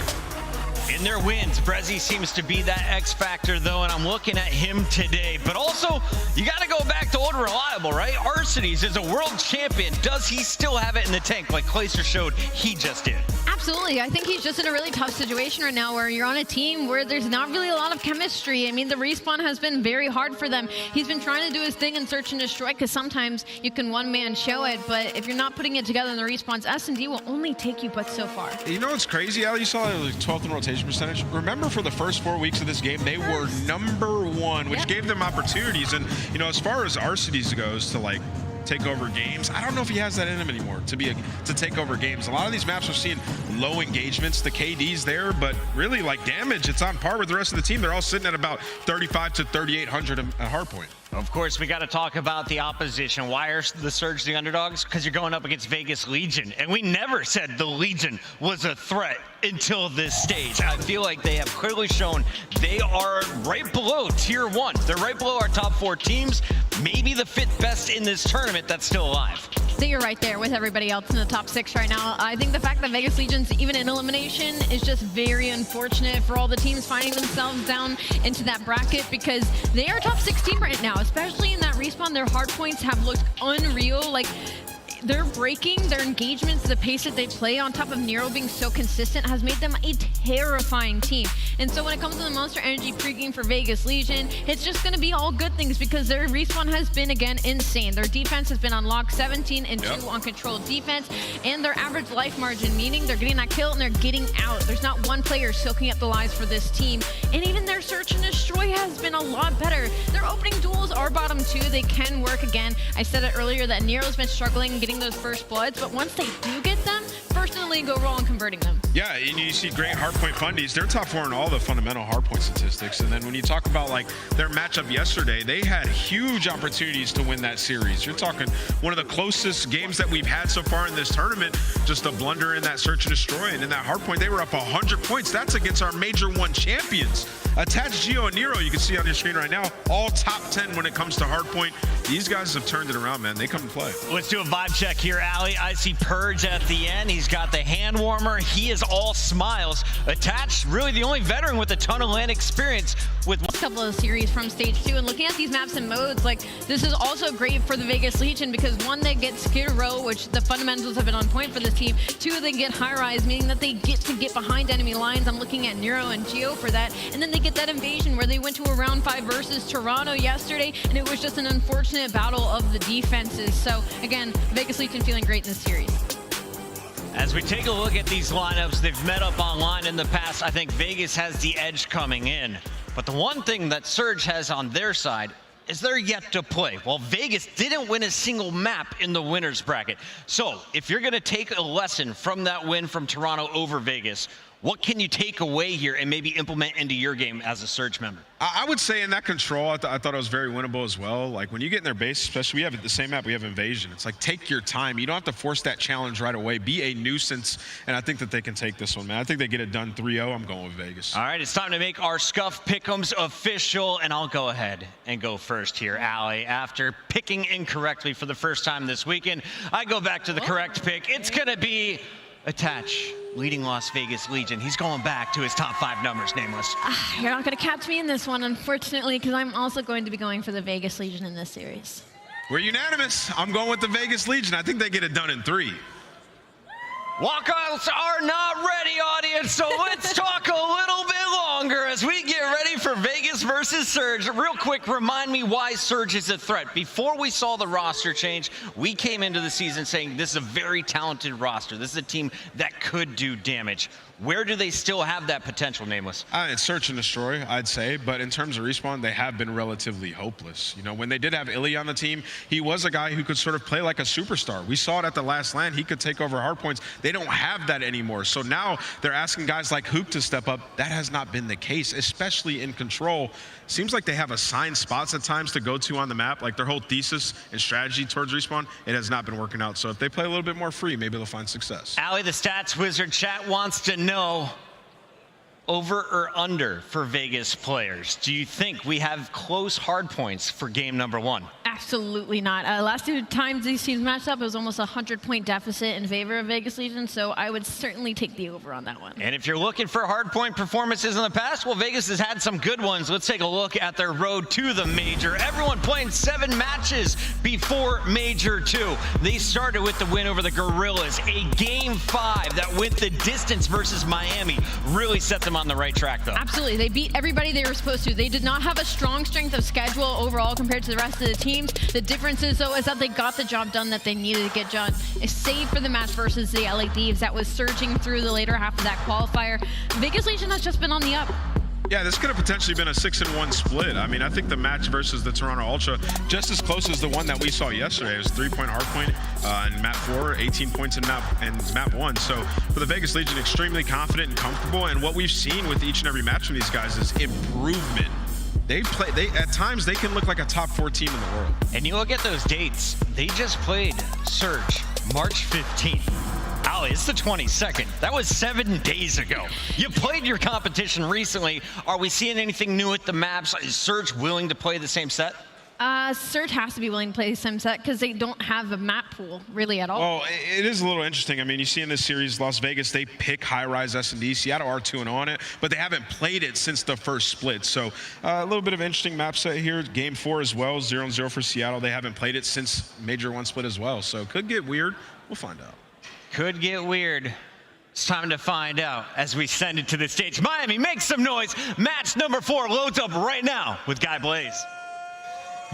Speaker 5: In their wins, Brezzi seems to be that X factor, though, and I'm looking at him today. But also, you got to go back to old reliable, right? Arcides is a world champion. Does he still have it in the tank like Clayster showed he just did?
Speaker 9: Absolutely. I think he's just in a really tough situation right now where you're on a team where there's not really a lot of chemistry. I mean, the Respawn has been very hard for them. He's been trying to do his thing in Search and Destroy because sometimes you can one-man show it, but if you're not putting it together in the Respawn's S&D will only take you but so far.
Speaker 27: You know what's crazy, Al? You saw the 12th in rotation percentage. Remember, for the first 4 weeks of this game, they were #1, which gave them opportunities. And, you know, as far as Arcides goes to, like, take over games, I don't know if he has that in him anymore to take over games. A lot of these maps are seeing low engagements. The KD's there, but really, like, damage, it's on par with the rest of the team. They're all sitting at about 3,500 to 3,800 at Hardpoint.
Speaker 5: Of course, we got to talk about the opposition. Why are the Surge the underdogs? Because you're going up against Vegas Legion, and we never said the Legion was a threat until this stage. I feel like they have clearly shown they are right below tier 1. They're right below our top 4 teams, maybe the 5th best in this tournament that's still alive.
Speaker 9: So you're right there with everybody else in the top 6 right now. I think the fact that Vegas Legion's even in elimination is just very unfortunate for all the teams finding themselves down into that bracket because they are top 6 team right now, especially in that Respawn. Their hard points have looked unreal. Like, they're breaking their engagements, the pace that they play on top of Nero being so consistent has made them a terrifying team. And so when it comes to the Monster Energy pregame for Vegas Legion, it's just going to be all good things because their Respawn has been, again, insane. Their defense has been on lock, 17 and 2 on controlled defense, and their average life margin, meaning they're getting that kill and they're getting out. There's not one player soaking up the lives for this team. And even their Search and Destroy has been a lot better. Their opening duels are bottom 2. They can work again. I said it earlier that Nero's been struggling getting those first bloods, but once they do get them, first in the league overall and converting them.
Speaker 27: Yeah, and you see great hardpoint fundies. They're top 4 in all the fundamental hardpoint statistics. And then when you talk about, like, their matchup yesterday, they had huge opportunities to win that series. You're talking one of the closest games that we've had so far in this tournament, just a blunder in that Search and Destroy. And in that hardpoint, they were up 100 points. That's against our Major 1 champions. Attach Geo and Nero, you can see on your screen right now, all top 10 when it comes to hardpoint. These guys have turned it around, man. They come to play.
Speaker 5: Let's do a vibe check here, Allie. I see Purge at the end. He's got the hand warmer. He is all smiles. Attached, really the only veteran with a ton of LAN experience with
Speaker 9: a couple of series from stage 2. And looking at these maps and modes, like, this is also great for the Vegas Legion because 1, they get Skid Row, which the fundamentals have been on point for this team. 2, they get high rise, meaning that they get to get behind enemy lines. I'm looking at Nero and Geo for that. And then they get that invasion where they went to a round 5 versus Toronto yesterday, and it was just an unfortunate battle of the defenses. So again, Vegas Legion feeling great in this series.
Speaker 5: As we take a look at these lineups, they've met up online in the past. I think Vegas has the edge coming in. But the one thing that Surge has on their side is they're yet to play. Well, Vegas didn't win a single map in the winners bracket. So if you're going to take a lesson from that win from Toronto over Vegas, What can you take away here and maybe implement into your game as a Surge member?
Speaker 27: I would say in that control, I thought it was very winnable as well. Like when you get in their base, especially we have the same map, we have Invasion. It's like take your time. You don't have to force that challenge right away. Be a nuisance, and I think that they can take this one, man. I think they get it done 3-0. I'm going with Vegas.
Speaker 5: All right, it's time to make our Scuff Pick'ems official, and I'll go ahead and go first here, Allie. After picking incorrectly for the first time this weekend, I go back to the correct pick. It's going to be Attach, leading Las Vegas Legion. He's going back to his top 5 numbers, Nameless.
Speaker 9: You're not going to catch me in this one, unfortunately, because I'm also going to be going for the Vegas Legion in this series.
Speaker 27: We're unanimous. I'm going with the Vegas Legion. I think they get it done in 3.
Speaker 5: Walkouts are not ready, audience, so let's talk a little bit longer as we get ready for Vegas versus Surge. Real quick, remind me why Surge is a threat. Before we saw the roster change, we came into the season saying this is a very talented roster. This is a team that could do damage. Where do they still have that potential, Nameless?
Speaker 27: It's search and destroy, I'd say. But in terms of respawn, they have been relatively hopeless. You know, when they did have Illy on the team, he was a guy who could sort of play like a superstar. We saw it at the last LAN. He could take over hardpoints. They don't have that anymore. So now they're asking guys like Hoop to step up. That has not been the case, especially in control. Seems like they have assigned spots at times to go to on the map. Like their whole thesis and strategy towards respawn, it has not been working out. So if they play a little bit more free, maybe they'll find success.
Speaker 5: Allie, the Stats Wizard chat wants to know over or under for Vegas players. Do you think we have close hard points for game number 1?
Speaker 9: Absolutely not. Last 2 times these teams matched up, it was almost a 100-point deficit in favor of Vegas Legion, so I would certainly take the over on that one.
Speaker 5: And if you're looking for hardpoint performances in the past, well, Vegas has had some good ones. Let's take a look at their road to the Major. Everyone playing 7 matches before Major 2. They started with the win over the Gorillas, a Game 5 that went the distance versus Miami. Really set them on the right track, though.
Speaker 9: Absolutely. They beat everybody they were supposed to. They did not have a strong strength of schedule overall compared to the rest of the teams. The difference is, though, is that they got the job done that they needed to get done. Save for the match versus the LA Thieves that was surging through the later half of that qualifier. Vegas Legion has just been on the up.
Speaker 27: Yeah, this could have potentially been a 6-1 split. I mean, I think the match versus the Toronto Ultra, just as close as the one that we saw yesterday. It was 3-point hardpoint in map 4, 18 points in map 1. So for the Vegas Legion, extremely confident and comfortable. And what we've seen with each and every match from these guys is improvement. At times they can look like a top 4 team in the world.
Speaker 5: And you look at those dates, they just played Surge March 15th. Allie, it's the 22nd. That was 7 days ago. You played your competition recently. Are we seeing anything new with the maps? Is Surge willing to play the same set?
Speaker 9: Surge has to be willing to play the same set because they don't have a map pool really at all.
Speaker 27: Well, it is a little interesting. I mean, you see in this series, Las Vegas, they pick high-rise S&D. Seattle are 2-0 on it, but they haven't played it since the first split. So a little bit of interesting map set here. Game 4 as well, 0-0 for Seattle. They haven't played it since Major 1 split as well. So it could get weird. We'll find out.
Speaker 5: Could get weird. It's time to find out as we send it to the stage. Miami, make some noise. Match number 4 loads up right now with Guy Blaze.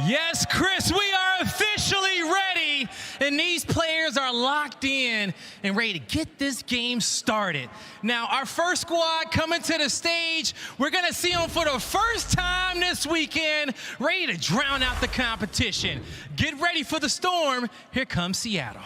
Speaker 17: Yes, Chris, we are officially ready, and these players are locked in and ready to get this game started. Now, our first squad coming to the stage, we're going to see them for the first time this weekend, ready to drown out the competition. Get ready for the storm. Here comes Seattle.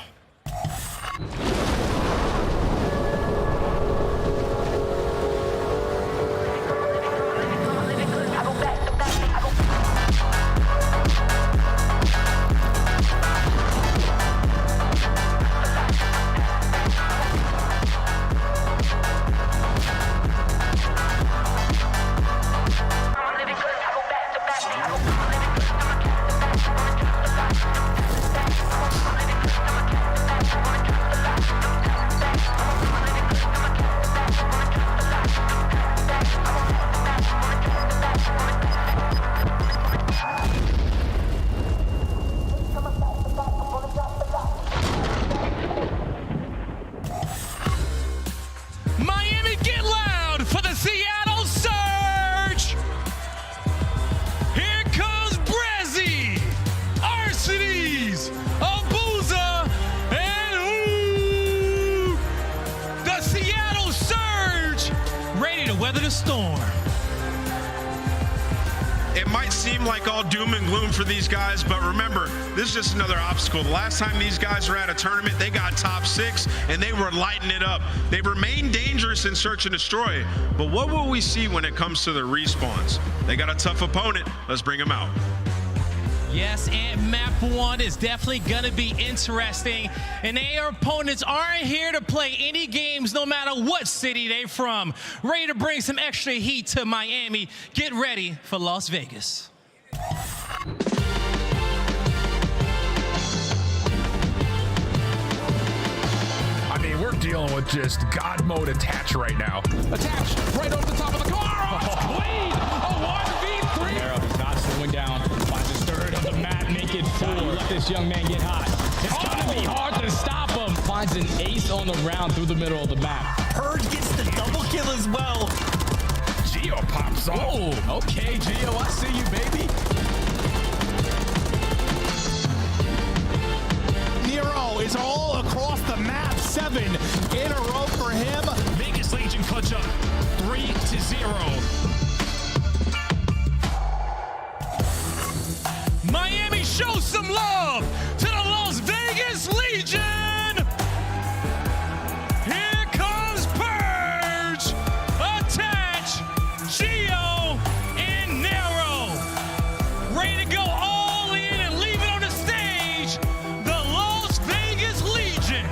Speaker 27: seem like all doom and gloom for these guys, but remember, this is just another obstacle. The last time these guys were at a tournament, they got top 6, and they were lighting it up. They remain dangerous in search and destroy, but what will we see when it comes to the respawns? They got a tough opponent. Let's bring them out.
Speaker 17: Yes, and map 1 is definitely going to be interesting. And their opponents aren't here to play any games, no matter what city they're from. Ready to bring some extra heat to Miami. Get ready for Las Vegas.
Speaker 10: I mean, we're dealing with just God mode attach right now. Attach right off the top of the car. Oh, clean. A 1v3.
Speaker 3: Nero is not slowing down. Finds his third of the map. Make it 4. Let this young man get hot. It's gonna be hard to stop him. Finds an ace on the round through the middle of the map.
Speaker 13: Purge gets the double kill as well.
Speaker 10: Geo pops off.
Speaker 3: Oh, okay, Geo, I see you, baby.
Speaker 6: Nero is all across the map. 7 in a row for him.
Speaker 10: Vegas Legion clutch up 3-0.
Speaker 17: Miami shows some love to the Las Vegas Legion. Here comes Purge, Attach, Geo, and Nero. Ready to go all in and leave it on the stage. The Las Vegas Legion.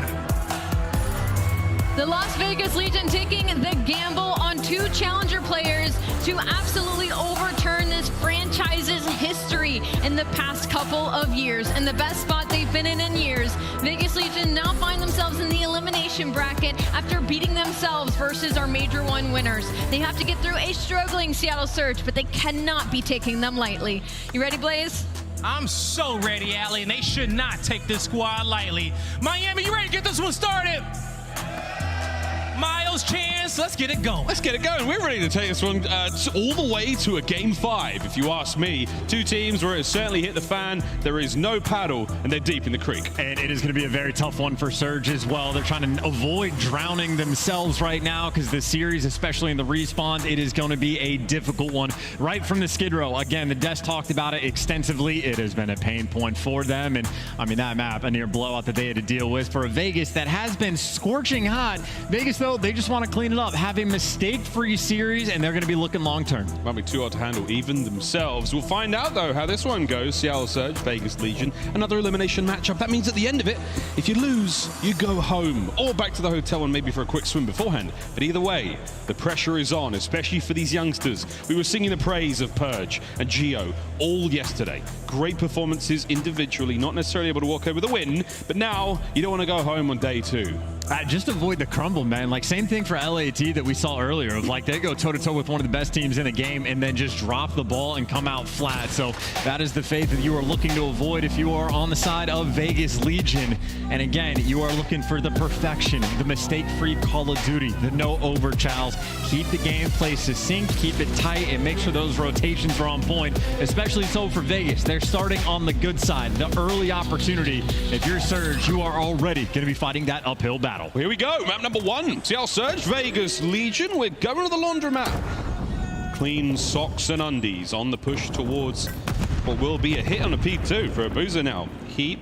Speaker 9: The Las Vegas Legion taking the gamble on 2 challenger players to absolutely overturn this franchise's history in the past couple of years. And the best spot they've been in years, Vegas Legion now find themselves in the elimination bracket after beating themselves versus our Major 1 winners. They have to get through a struggling Seattle Surge, but they cannot be taking them lightly. You ready, Blaze?
Speaker 17: I'm so ready, Allie, and they should not take this squad lightly. Miami, you ready to get this one started? Miles, Chance, let's get it going.
Speaker 7: Let's get it going. We're ready to take this one all the way to a game 5, if you ask me. 2 teams where it's certainly hit the fan. There is no paddle, and they're deep in the creek.
Speaker 5: And it is going to be a very tough one for Surge as well. They're trying to avoid drowning themselves right now because the series, especially in the respawns, it is going to be a difficult one right from the skid row. Again, the Des talked about it extensively. It has been a pain point for them. And I mean, that map, a near blowout that they had to deal with for a Vegas that has been scorching hot. Vegas, though, they just want to clean it up, have a mistake-free series, and they're going to be looking long-term.
Speaker 7: Might be too hard to handle even themselves. We'll find out, though, how this one goes. Seattle Surge, Vegas Legion, another elimination matchup. That means at the end of it, if you lose, you go home or back to the hotel and maybe for a quick swim beforehand. But either way, the pressure is on, especially for these youngsters. We were singing the praise of Purge and Geo all yesterday. Great performances individually, not necessarily able to walk over the win, but now you don't want to go home on day 2.
Speaker 5: Just avoid the crumble, man. Like, same thing for LAT that we saw earlier of, like, they go toe-to-toe with one of the best teams in the game and then just drop the ball and come out flat. So that is the fate that you are looking to avoid if you are on the side of Vegas Legion. And again, you are looking for the perfection, the mistake-free Call of Duty, the no-over chows. Keep the gameplay succinct, keep it tight, and make sure those rotations are on point, especially so for Vegas. They're starting on the good side, the early opportunity. If you're Surge, you are already going to be fighting that uphill battle.
Speaker 7: Well, here we go. Map number 1. Seattle Surge, Vegas Legion. We're going to the laundromat. Clean socks and undies on the push towards what will be a hit on a P2 for Abuza now. Heat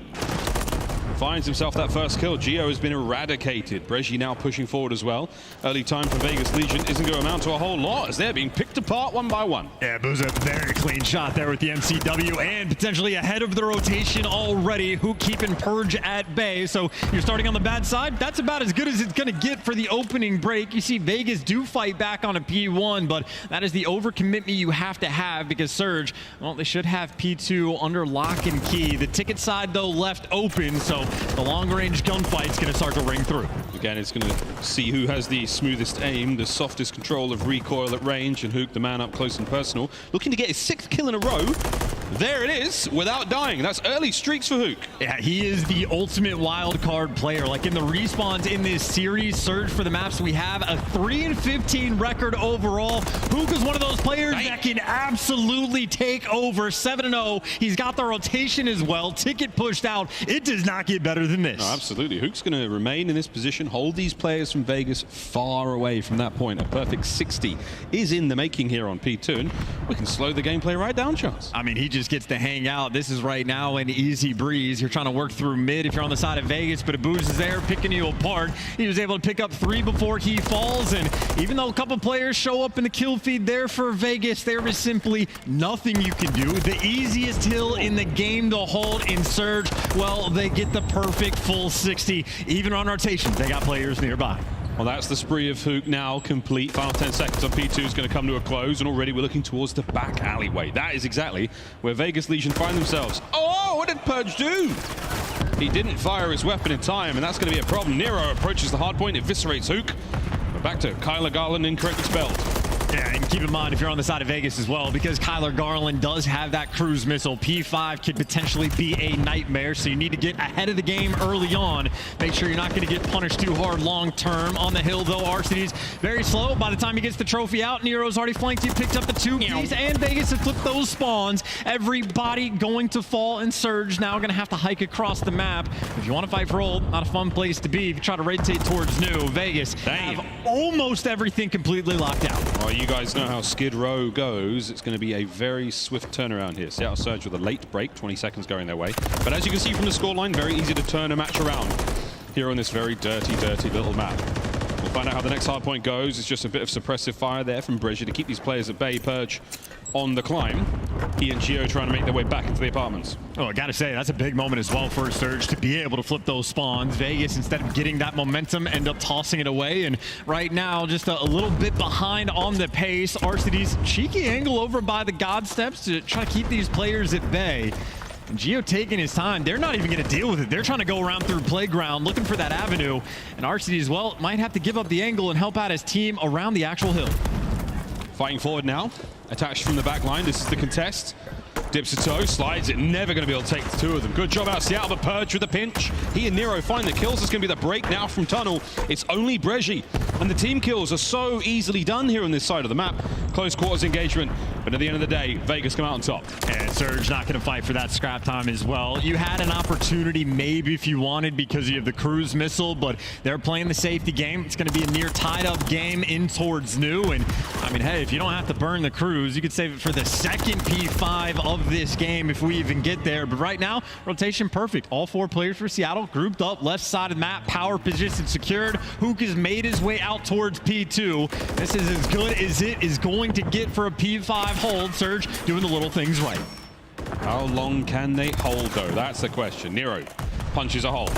Speaker 7: finds himself that first kill. Geo has been eradicated. Breji now pushing forward as well. Early time for Vegas Legion isn't going to amount to a whole lot as they're being picked apart one by one.
Speaker 5: Yeah, Booza, very clean shot there with the MCW and potentially ahead of the rotation already. Who keeping Purge at bay. So you're starting on the bad side. That's about as good as it's going to get for the opening break. You see Vegas do fight back on a P1, but that is the overcommitment you have to have because Surge, well, they should have P2 under lock and key. The ticket side, though, left open, so the long-range gunfight's going to start to ring through.
Speaker 7: Again, it's going to see who has the smoothest aim, the softest control of recoil at range, and Hook the man up close and personal. Looking to get his 6th kill in a row. There it is, without dying. That's early streaks for Hook.
Speaker 11: Yeah, he is the ultimate wild card player. Like in the respawns in this series, Surge for the maps, we have a 3-15 record overall. Hook is one of those players that can absolutely take over. 7-0. He's got the rotation as well. Ticket pushed out. It does not get better than this.
Speaker 7: No, absolutely. Hook's going to remain in this position, hold these players from Vegas far away from that point. A perfect 60 is in the making here on P2, and we can slow the gameplay right down, Charles.
Speaker 11: I mean, he just gets to hang out. This is right now an easy breeze. You're trying to work through mid if you're on the side of Vegas, but Abuz is there picking you apart. He was able to pick up 3 before he falls, and even though a couple players show up in the kill feed there for Vegas, there is simply nothing you can do. The easiest hill in the game to hold in Surge, well, they get the perfect full 60. Even on rotations, they got players nearby.
Speaker 7: Well, that's the spree of Hook now complete. Final 10 seconds on P2 is going to come to a close, and already we're looking towards the back alleyway. That is exactly where Vegas Legion find themselves. Oh, what did Purge do? He didn't fire his weapon in time, and that's going to be a problem. Nero approaches the hard point, eviscerates Hook. We're back to Kyler Garland, incorrectly spelled.
Speaker 11: Yeah, and keep in mind if you're on the side of Vegas as well, because Kyler Garland does have that cruise missile. P5 could potentially be a nightmare, so you need to get ahead of the game early on. Make sure you're not going to get punished too hard long term. On the hill, though, Arcitys very slow. By the time he gets the trophy out, Nero's already flanked. He picked up the 2 keys, and Vegas has flipped those spawns. Everybody going to fall, and Surge now going to have to hike across the map. If you want to fight for old, not a fun place to be. If you try to rotate towards new, Vegas have almost everything completely locked out.
Speaker 7: Oh, you guys know how Skid Row goes. It's going to be a very swift turnaround here. Seattle Surge with a late break, 20 seconds going their way. But as you can see from the scoreline, very easy to turn a match around here on this very dirty, dirty little map. We'll find out how the next hard point goes. It's just a bit of suppressive fire there from Bridger to keep these players at bay. Purge on the climb. He and Gio trying to make their way back into the apartments.
Speaker 11: Oh, I gotta say, that's a big moment as well for Surge to be able to flip those spawns. Vegas, instead of getting that momentum, end up tossing it away. And right now, just a little bit behind on the pace. Arcity's cheeky angle over by the God Steps to try to keep these players at bay. And Gio taking his time. They're not even going to deal with it. They're trying to go around through Playground, looking for that avenue. And Arcity as well might have to give up the angle and help out his team around the actual hill.
Speaker 7: Fighting forward now. Attached from the back line. This is the contest. Dips a toe, slides it. Never going to be able to take the 2 of them. Good job out Seattle, but Purge with the pinch. He and Nero find the kills. It's going to be the break now from Tunnel. It's only Breggi. And the team kills are so easily done here on this side of the map. Close quarters engagement. But at the end of the day, Vegas come out on top.
Speaker 11: And Surge not going to fight for that scrap time as well. You had an opportunity maybe if you wanted because you have the cruise missile, but they're playing the safety game. It's going to be a near tied up game in towards new. And I mean, hey, if you don't have to burn the cruise, you could save it for the second P5 of this game if we even get there. But right now, rotation perfect. All 4 players for Seattle grouped up, left side of the map, power position secured. Hook has made his way out towards P2. This is as good as it is going to get for a P5 hold. Surge doing the little things right.
Speaker 7: How long can they hold, though? That's the question. Nero punches a hole.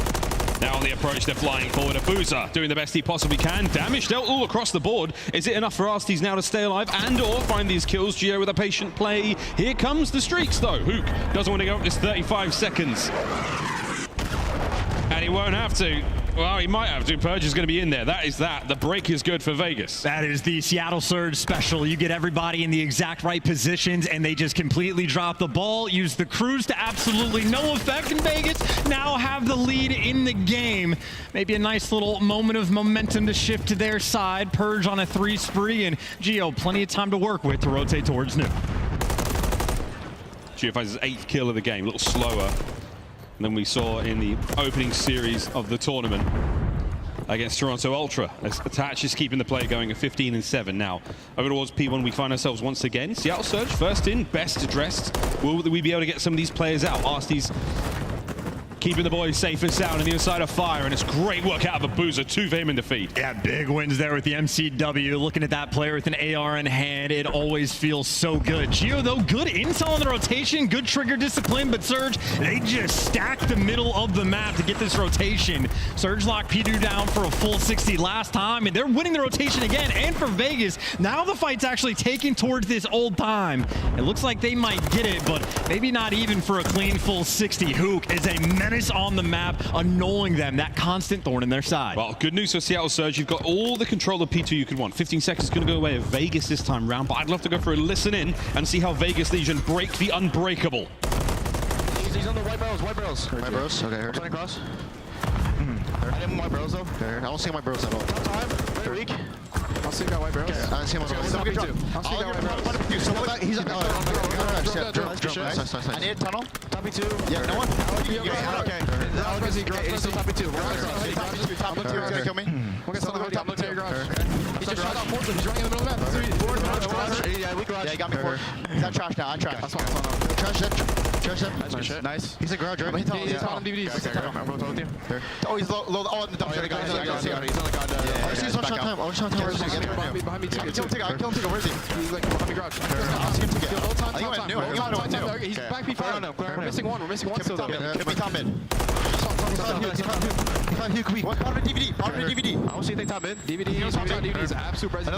Speaker 7: Now on the approach, they're flying forward. Abuza doing the best he possibly can. Damage dealt all across the board. Is it enough for Arcitys now to stay alive and or find these kills? Gio with a patient play. Here comes the streaks, though. Hook doesn't want to go up this 35 seconds. And he won't have to. Well, he might have to. Purge is going to be in there. That is that. The break is good for Vegas.
Speaker 11: That is the Seattle Surge special. You get everybody in the exact right positions, and they just completely drop the ball. Use the cruise to absolutely no effect, and Vegas now have the lead in the game. Maybe a nice little moment of momentum to shift to their side. Purge on a 3 spree, and Gio plenty of time to work with to rotate towards new.
Speaker 7: Gio finds his 8th kill of the game. A little slower than we saw in the opening series of the tournament against Toronto Ultra. As Attach is keeping the play going at 15-7 now. Over towards P1, we find ourselves once again. Seattle Surge first in, best dressed. Will we be able to get some of these players out? Arcitys keeping the boys safe and sound on the inside of fire, and it's great work out of Abuza. 2 for him in defeat.
Speaker 11: Yeah, big wins there with the MCW. Looking at that player with an AR in hand, it always feels so good. Gio, though, good intel on the rotation, good trigger discipline, but Surge, they just stacked the middle of the map to get this rotation. Surge locked P2 down for a full 60 last time, and they're winning the rotation again. And for Vegas, now the fight's actually taking towards this old time. It looks like they might get it, but maybe not even for a clean full 60. Hook is a menace hottest on the map, annoying them, that constant thorn in their side.
Speaker 7: Well, good news for Seattle Surge. You've got all the control of P2 you could want. 15 seconds going to go away of Vegas this time round, but I'd love to go for a listen in and see how Vegas Legion break the unbreakable.
Speaker 4: He's on the white barrels, white barrels. White barrels, okay. I'm trying to cross. I didn't white barrels though. Okay. I don't see my barrels at all. Time, very weak. I'll see white barrels. Okay, I don't see my barrels. I'll see white barrels. So he's like, I need a tunnel. Toppy 2. Yeah, no one? Okay. He's still Toppy 2. Toppy 2 is going to kill me. We're going to sell the top of the garage. He just shot out Fortune. He's running in the middle of the map. Yeah, we garage. Yeah, he got me for. He's at trash now. I trash. That's fine. Trash that. Trash that. Nice. He's a garage, right? He's on DVDs. I'm going to with you. Oh, he's low. Oh, in the dumpster. He's on the god. He's on shot time. Oh, shot time. Behind me, take it. I kill him, take it. Where is he? He's like behind me, garage. I'll see him take it. I think I went new. He's back P5. We're missing one. We're missing one still, though. Give me top mid. He found Hugh Queen. What? Bottom of DVD. Bottom of DVD. I don't see anything top mid. DVD is absolute present.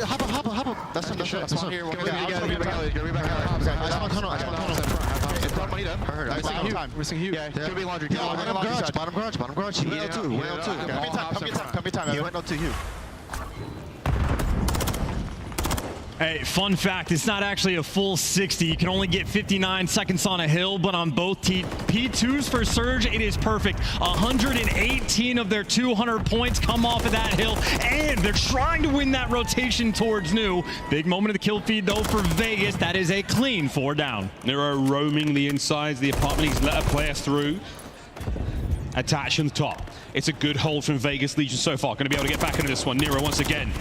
Speaker 4: Hop up. That's him. That's him. Here. I'll be back alley. I spawn tunnel. Missing Hugh. Could be laundry. Bottom garage. Bottom garage. He went L2. Come time. He went L2 Hugh.
Speaker 11: Hey, fun fact, it's not actually a full 60. You can only get 59 seconds on a hill, but on both P2s for Surge, it is perfect. 118 of their 200 points come off of that hill, and they're trying to win that rotation towards New. Big moment of the kill feed, though, for Vegas. That is a clean 4 down.
Speaker 7: Nero roaming the insides, the apartment. He's let a player through. Attach on the top. It's a good hold from Vegas Legion so far. Going to be able to get back into this one. Nero once again.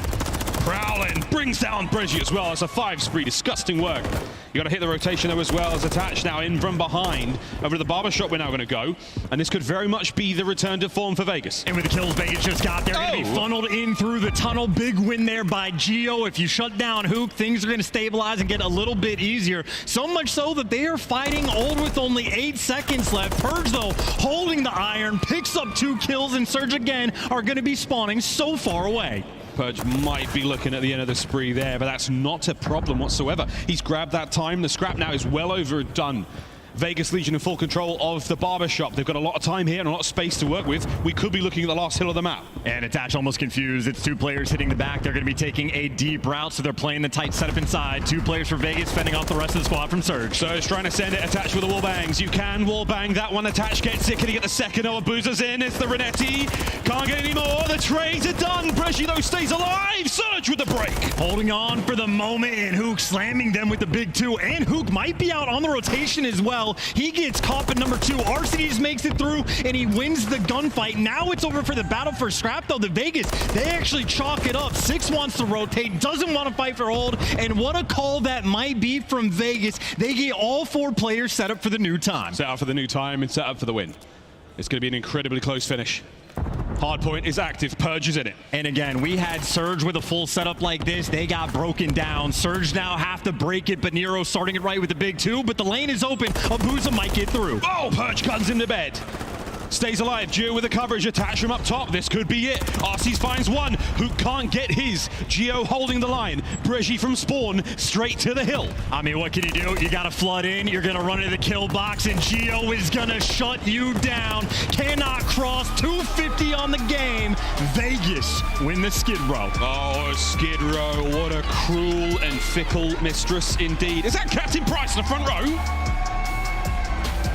Speaker 7: Prowling brings down Bregi as well. It's a 5 spree. Disgusting work. You got to hit the rotation though as well as Attach now in from behind. Over to the barbershop we're now going to go. And this could very much be the return to form for Vegas.
Speaker 11: And with the kills Vegas just got, they're going to be funneled in through the tunnel. Big win there by Geo. If you shut down Hook, things are going to stabilize and get a little bit easier. So much so that they are fighting old with only 8 seconds left. Purge though, holding the iron, picks up 2 kills, and Surge again are going to be spawning so far away.
Speaker 7: Purge might be looking at the end of the spree there, but that's not a problem whatsoever. He's grabbed that time. The scrap now is well overdone. Vegas Legion in full control of the barbershop. They've got a lot of time here and a lot of space to work with. We could be looking at the last hill of the map.
Speaker 11: And Attach almost confused. It's 2 players hitting the back. They're going to be taking a deep route, so they're playing the tight setup inside. 2 players for Vegas fending off the rest of the squad from Surge.
Speaker 7: Surge trying to send it. Attach with the wall bangs. You can wall bang that one. Attach gets it. Can he get the second? Oh, Boozer's in. It's the Renetti. Can't get any more. The trades are done. Bregi though stays alive. Surge with the break.
Speaker 11: Holding on for the moment, and Hook slamming them with the big 2. And Hook might be out on the rotation as well. He gets caught at number 2. Arcedes makes it through, and he wins the gunfight. Now it's over for the battle for scrap, though. The Vegas, they actually chalk it up. 6 wants to rotate, doesn't want to fight for hold, and what a call that might be from Vegas. They get all 4 players set up for the new time.
Speaker 7: Set up for the new time and set up for the win. It's going to be an incredibly close finish. Hardpoint is active. Purge is in it.
Speaker 11: And again, we had Surge with a full setup like this. They got broken down. Surge now have to break it, but Nero starting it right with the big 2. But the lane is open. Abusa might get through.
Speaker 7: Oh, Purge guns into bed. Stays alive. Geo with the coverage. Attach from up top. This could be it. Arcees finds one who can't get his. Geo holding the line. Bregi from spawn straight to the hill.
Speaker 11: I mean, what can you do? You got to flood in. You're going to run into the kill box, and Geo is going to shut you down. Cannot cross. 250 on the game. Vegas win the Skid Row.
Speaker 7: Oh, Skid Row. What a cruel and fickle mistress indeed. Is that Captain Price in the front row?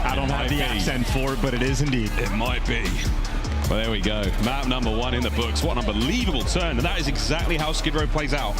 Speaker 11: I don't have the accent for it, but it is indeed.
Speaker 7: It might be. Well, there we go. Map number 1 in the books. What an unbelievable turn. And that is exactly how Skid Row plays out.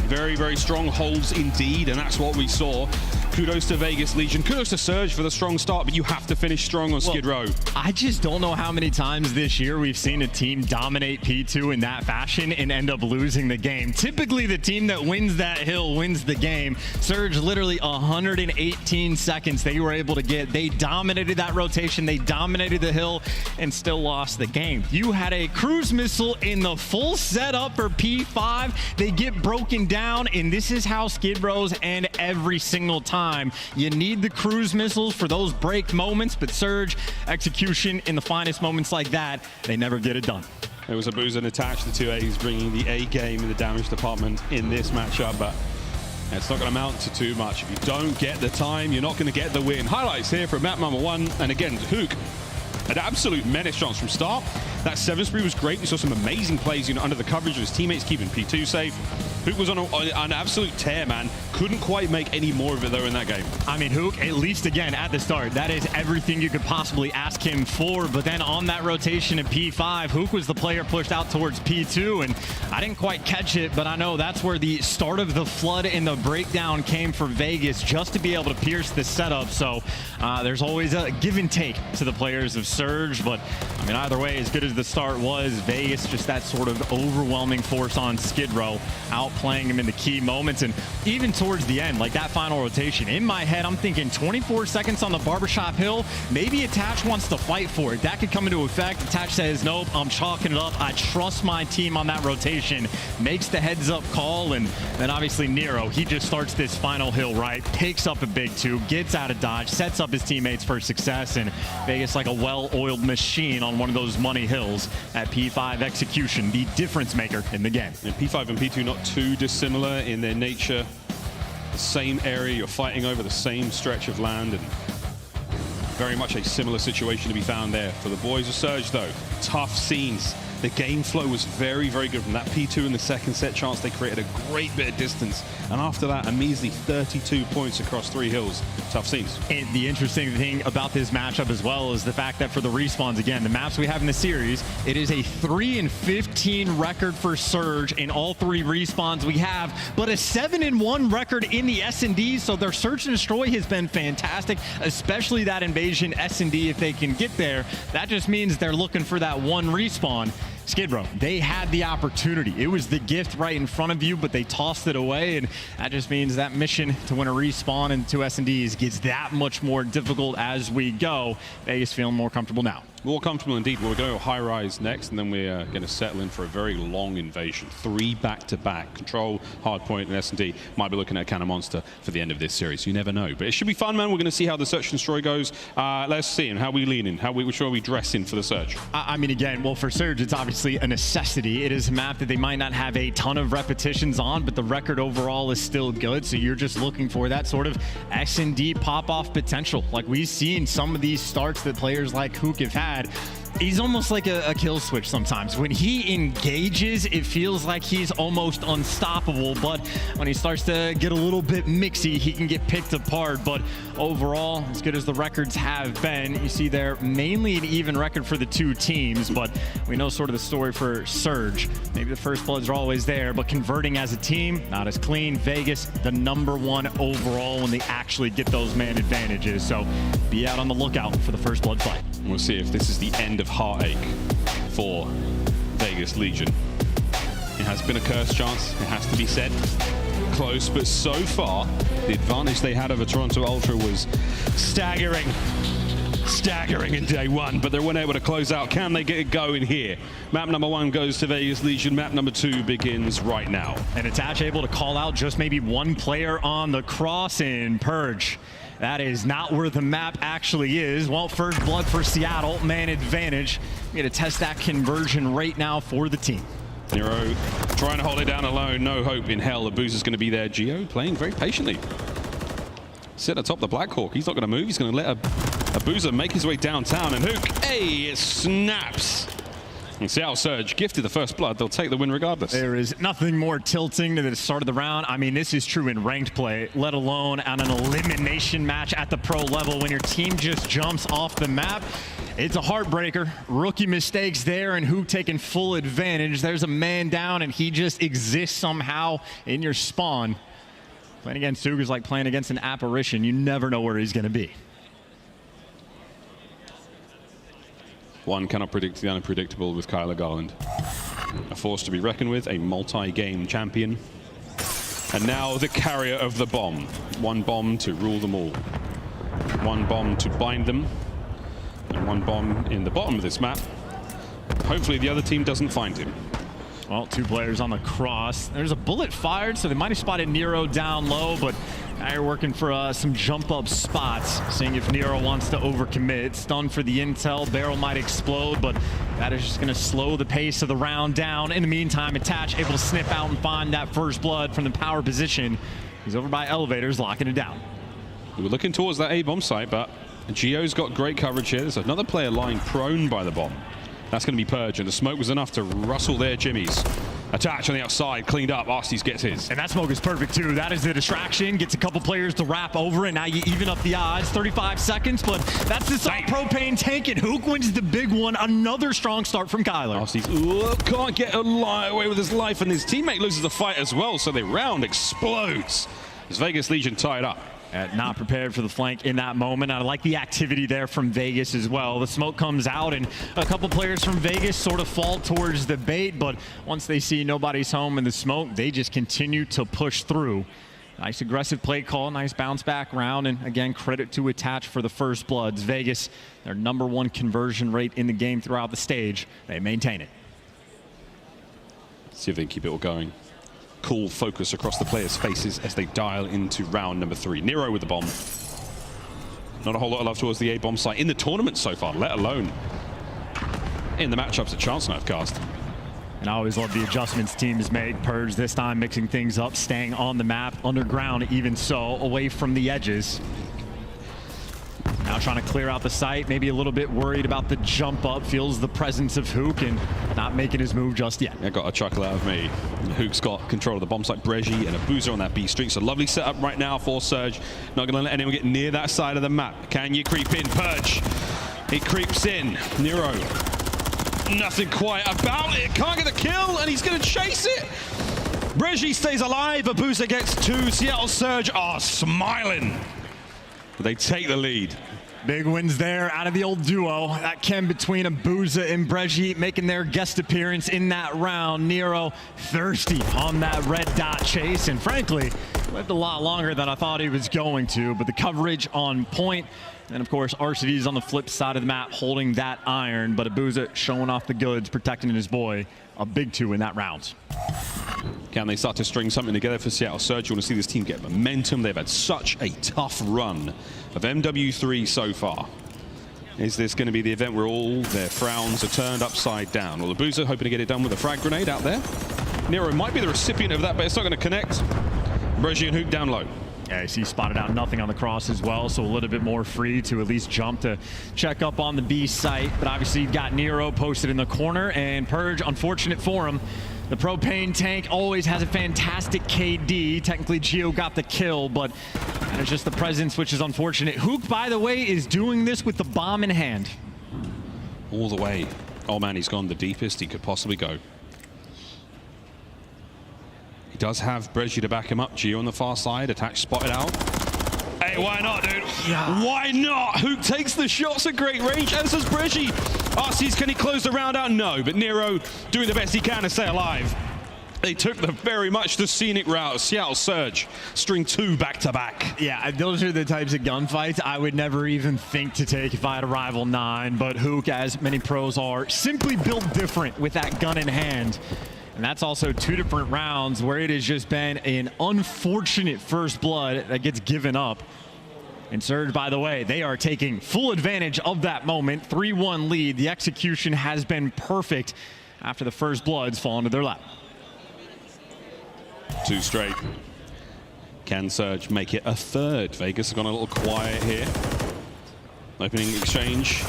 Speaker 7: Very, very strong holds indeed, and that's what we saw. Kudos to Vegas Legion. Kudos to Surge for the strong start, but you have to finish strong on Skid Row.
Speaker 11: I just don't know how many times this year we've seen a team dominate P2 in that fashion and end up losing the game. Typically, the team that wins that hill wins the game. Surge, literally 118 seconds they were able to get. They dominated that rotation. They dominated the hill and still lost the game. You had a cruise missile in the full setup for P5. They get broken down, and this is how Skid Rows end every single time. You need the cruise missiles for those break moments, but Surge, execution in the finest moments like that, they never get it done.
Speaker 7: There was a boozer and attached, the 2 A's bringing the A game in the damage department in this matchup, but It's not going to amount to too much. If you don't get the time, you're not going to get the win. Highlights here from map number 1. And again, Hook, an absolute menace chance from start. That 7th spree was great. We saw some amazing plays, under the coverage of his teammates, keeping P2 safe. Hook was on an absolute tear, man. Couldn't quite make any more of it, though, in that game.
Speaker 11: I mean, Hook, at least again, at the start, that is everything you could possibly ask him for. But then on that rotation at P5, Hook was the player pushed out towards P2, and I didn't quite catch it, but I know that's where the start of the flood and the breakdown came for Vegas, just to be able to pierce the setup. So there's always a give and take to the players of Surge, but I mean, either way, as good as the start was, Vegas just that sort of overwhelming force on Skid Row, outplaying him in the key moments. And even towards the end, like that final rotation, in my head, I'm thinking 24 seconds on the Barbershop Hill, maybe Attach wants to fight for it. That could come into effect. Attach says, nope, I'm chalking it up. I trust my team on that rotation, makes the heads up call, and then obviously Nero, he just starts this final hill right, takes up a big 2, gets out of dodge, sets up his teammates for success, and Vegas like a well-oiled machine on one of those money hills at P5 execution, the difference maker in the game.
Speaker 7: And P5 and P2 not too dissimilar in their nature. The same area, you're fighting over the same stretch of land, and very much a similar situation to be found there. For the boys of Surge, though, tough scenes. The game flow was very, very good. From that P2 in the second set chance, they created a great bit of distance. And after that, a measly 32 points across 3 hills. Tough scenes.
Speaker 11: And the interesting thing about this matchup as well is the fact that for the respawns, again, the maps we have in the series, it is a 3-15 record for Surge in all 3 respawns we have, but a 7-1 record in the S&D. So their search and destroy has been fantastic, especially that invasion S&D. If they can get there, that just means they're looking for that one respawn. Skid Row, they had the opportunity. It was the gift right in front of you, but they tossed it away, and that just means that mission to win a respawn and 2 S&Ds gets that much more difficult as we go. Vegas feeling more comfortable now.
Speaker 7: More comfortable indeed. We're going to go high rise next, and then we're going to settle in for a very long invasion. 3 back-to-back. Control, Hardpoint, and S&D. Might be looking at Cannon Monster for the end of this series. You never know. But it should be fun, man. We're going to see how the search and destroy goes. Let's see, and how we lean in. Which way are we dressing for the search?
Speaker 11: I mean, again, well, for Surge, it's obviously a necessity. It is a map that they might not have a ton of repetitions on, but the record overall is still good. So you're just looking for that sort of S&D pop-off potential. Like we've seen some of these starts that players like Hook have had. He's almost like a kill switch sometimes. When he engages, it feels like he's almost unstoppable, but when he starts to get a little bit mixy, he can get picked apart. But overall, as good as the records have been, you see there mainly an even record for the 2 teams, but we know sort of the story for Surge. Maybe the first bloods are always there, but converting as a team, not as clean. Vegas, the #1 overall when they actually get those man advantages. So be out on the lookout for the first blood fight.
Speaker 7: We'll see if this is the end of heartache for Vegas Legion. It has been a cursed chance, it has to be said. Close, but so far, the advantage they had over Toronto Ultra was staggering. Staggering in day 1, but they weren't able to close out. Can they get it going here? Map number 1 goes to Vegas Legion. Map number 2 begins right now.
Speaker 11: And Attach able to call out just maybe 1 player on the cross in Purge. That is not where the map actually is. Well, first blood for Seattle, man advantage. We're going to test that conversion right now for the team.
Speaker 7: Nero trying to hold it down alone. No hope in hell. Abuza's going to be there. Geo playing very patiently. Sit atop the Blackhawk. He's not going to move. He's going to let Abuza make his way downtown. And Hook, hey, it snaps. And Seattle Surge gifted the first blood. They'll take the win regardless.
Speaker 11: There is nothing more tilting than the start of the round. I mean, this is true in ranked play, let alone on an elimination match at the pro level when your team just jumps off the map. It's a heartbreaker. Rookie mistakes there, and Hook taking full advantage. There's a man down, and he just exists somehow in your spawn. Playing against Hook is like playing against an apparition. You never know where he's going to be.
Speaker 7: One cannot predict the unpredictable with Kyler Garland. A force to be reckoned with, a multi-game champion. And now the carrier of the bomb. 1 bomb to rule them all. 1 bomb to bind them. And 1 bomb in the bottom of this map. Hopefully the other team doesn't find him.
Speaker 11: Well, 2 players on the cross. There's a bullet fired, so they might have spotted Nero down low, but now you're working for some jump-up spots, seeing if Nero wants to overcommit. Stun for the intel. Barrel might explode, but that is just going to slow the pace of the round down. In the meantime, Attach able to snip out and find that first blood from the power position. He's over by elevators, locking it down.
Speaker 7: We were looking towards that A-bomb site, but Gio's got great coverage here. There's another player lying prone by the bomb. That's going to be Purge, and the smoke was enough to rustle their jimmies. Attach on the outside, cleaned up. Arcees gets his.
Speaker 11: And that smoke is perfect, too. That is the distraction. Gets a couple players to wrap over, and now you even up the odds. 35 seconds, but that's the salt propane tank, and Hook wins the big one. Another strong start from Kyler.
Speaker 7: Arcees can't get away with his life, and his teammate loses the fight as well, so the round explodes. As Vegas Legion tied up.
Speaker 11: Not prepared for the flank in that moment. I like the activity there from Vegas as well. The smoke comes out and a couple players from Vegas sort of fall towards the bait, but once they see nobody's home in the smoke, they just continue to push through. Nice aggressive play call, nice bounce back round, and again, credit to Attach for the first bloods. Vegas, their #1 conversion rate in the game throughout the stage. They maintain it.
Speaker 7: See if they can keep it all going. Cool focus across the players' faces as they dial into round number 3. Nero with the bomb. Not a whole lot of love towards the A-bomb site in the tournament so far, let alone in the matchups at Chance Knife Cast.
Speaker 11: And I always love the adjustments teams make. Purge this time mixing things up, staying on the map, underground even so, away from the edges. Now trying to clear out the site, maybe a little bit worried about the jump up, feels the presence of Hook and not making his move just yet.
Speaker 7: That got a chuckle out of me. Hook's got control of the bomb site, Breji and a boozer on that B streak. So lovely setup right now for Surge. Not going to let anyone get near that side of the map. Can you creep in? Purge. It creeps in. Nero. Nothing quite about it. Can't get the kill and he's going to chase it. Breji stays alive. Abusa gets 2. Seattle Surge are smiling. They take the lead.
Speaker 11: Big wins there out of the old duo. That chem between Abusa and Breji making their guest appearance in that round. Nero thirsty on that red dot chase, and frankly, lived a lot longer than I thought he was going to, but the coverage on point. And of course, RCD's on the flip side of the map holding that iron, but Abusa showing off the goods, protecting his boy. A big 2 in that round.
Speaker 7: Can they start to string something together for Seattle Surge? You want to see this team get momentum. They've had such a tough run of MW3 so far. Is this going to be the event where all their frowns are turned upside down? Well, Abusa hoping to get it done with a frag grenade out there. Nero might be the recipient of that, but it's not going to connect. Breji and Hook down low.
Speaker 11: Yeah, you see spotted out nothing on the cross as well, so a little bit more free to at least jump to check up on the B site. But obviously you've got Nero posted in the corner, and Purge, unfortunate for him. The propane tank always has a fantastic KD. Technically, Gio got the kill, but it's just the presence, which is unfortunate. Hook, by the way, is doing this with the bomb in hand.
Speaker 7: All the way. Oh man, he's gone the deepest he could possibly go. He does have Breji to back him up. Gio on the far side, Attach spotted out. Hey, why not, dude? Yeah. Why not? Hook takes the shots at great range, as does Breji. Arcees, can he close the round out? No, but Nero doing the best he can to stay alive. They took the very much the scenic route. Seattle Surge, string 2 back-to-back.
Speaker 11: Yeah, those are the types of gunfights I would never even think to take if I had a rival 9. But Hook, as many pros are, simply built different with that gun in hand. And that's also 2 different rounds where it has just been an unfortunate first blood that gets given up. And Surge, by the way, they are taking full advantage of that moment. 3-1 lead. The execution has been perfect after the first bloods fall into their lap.
Speaker 7: 2 straight. Can Surge make it a third? Vegas has gone a little quiet here. Opening exchange.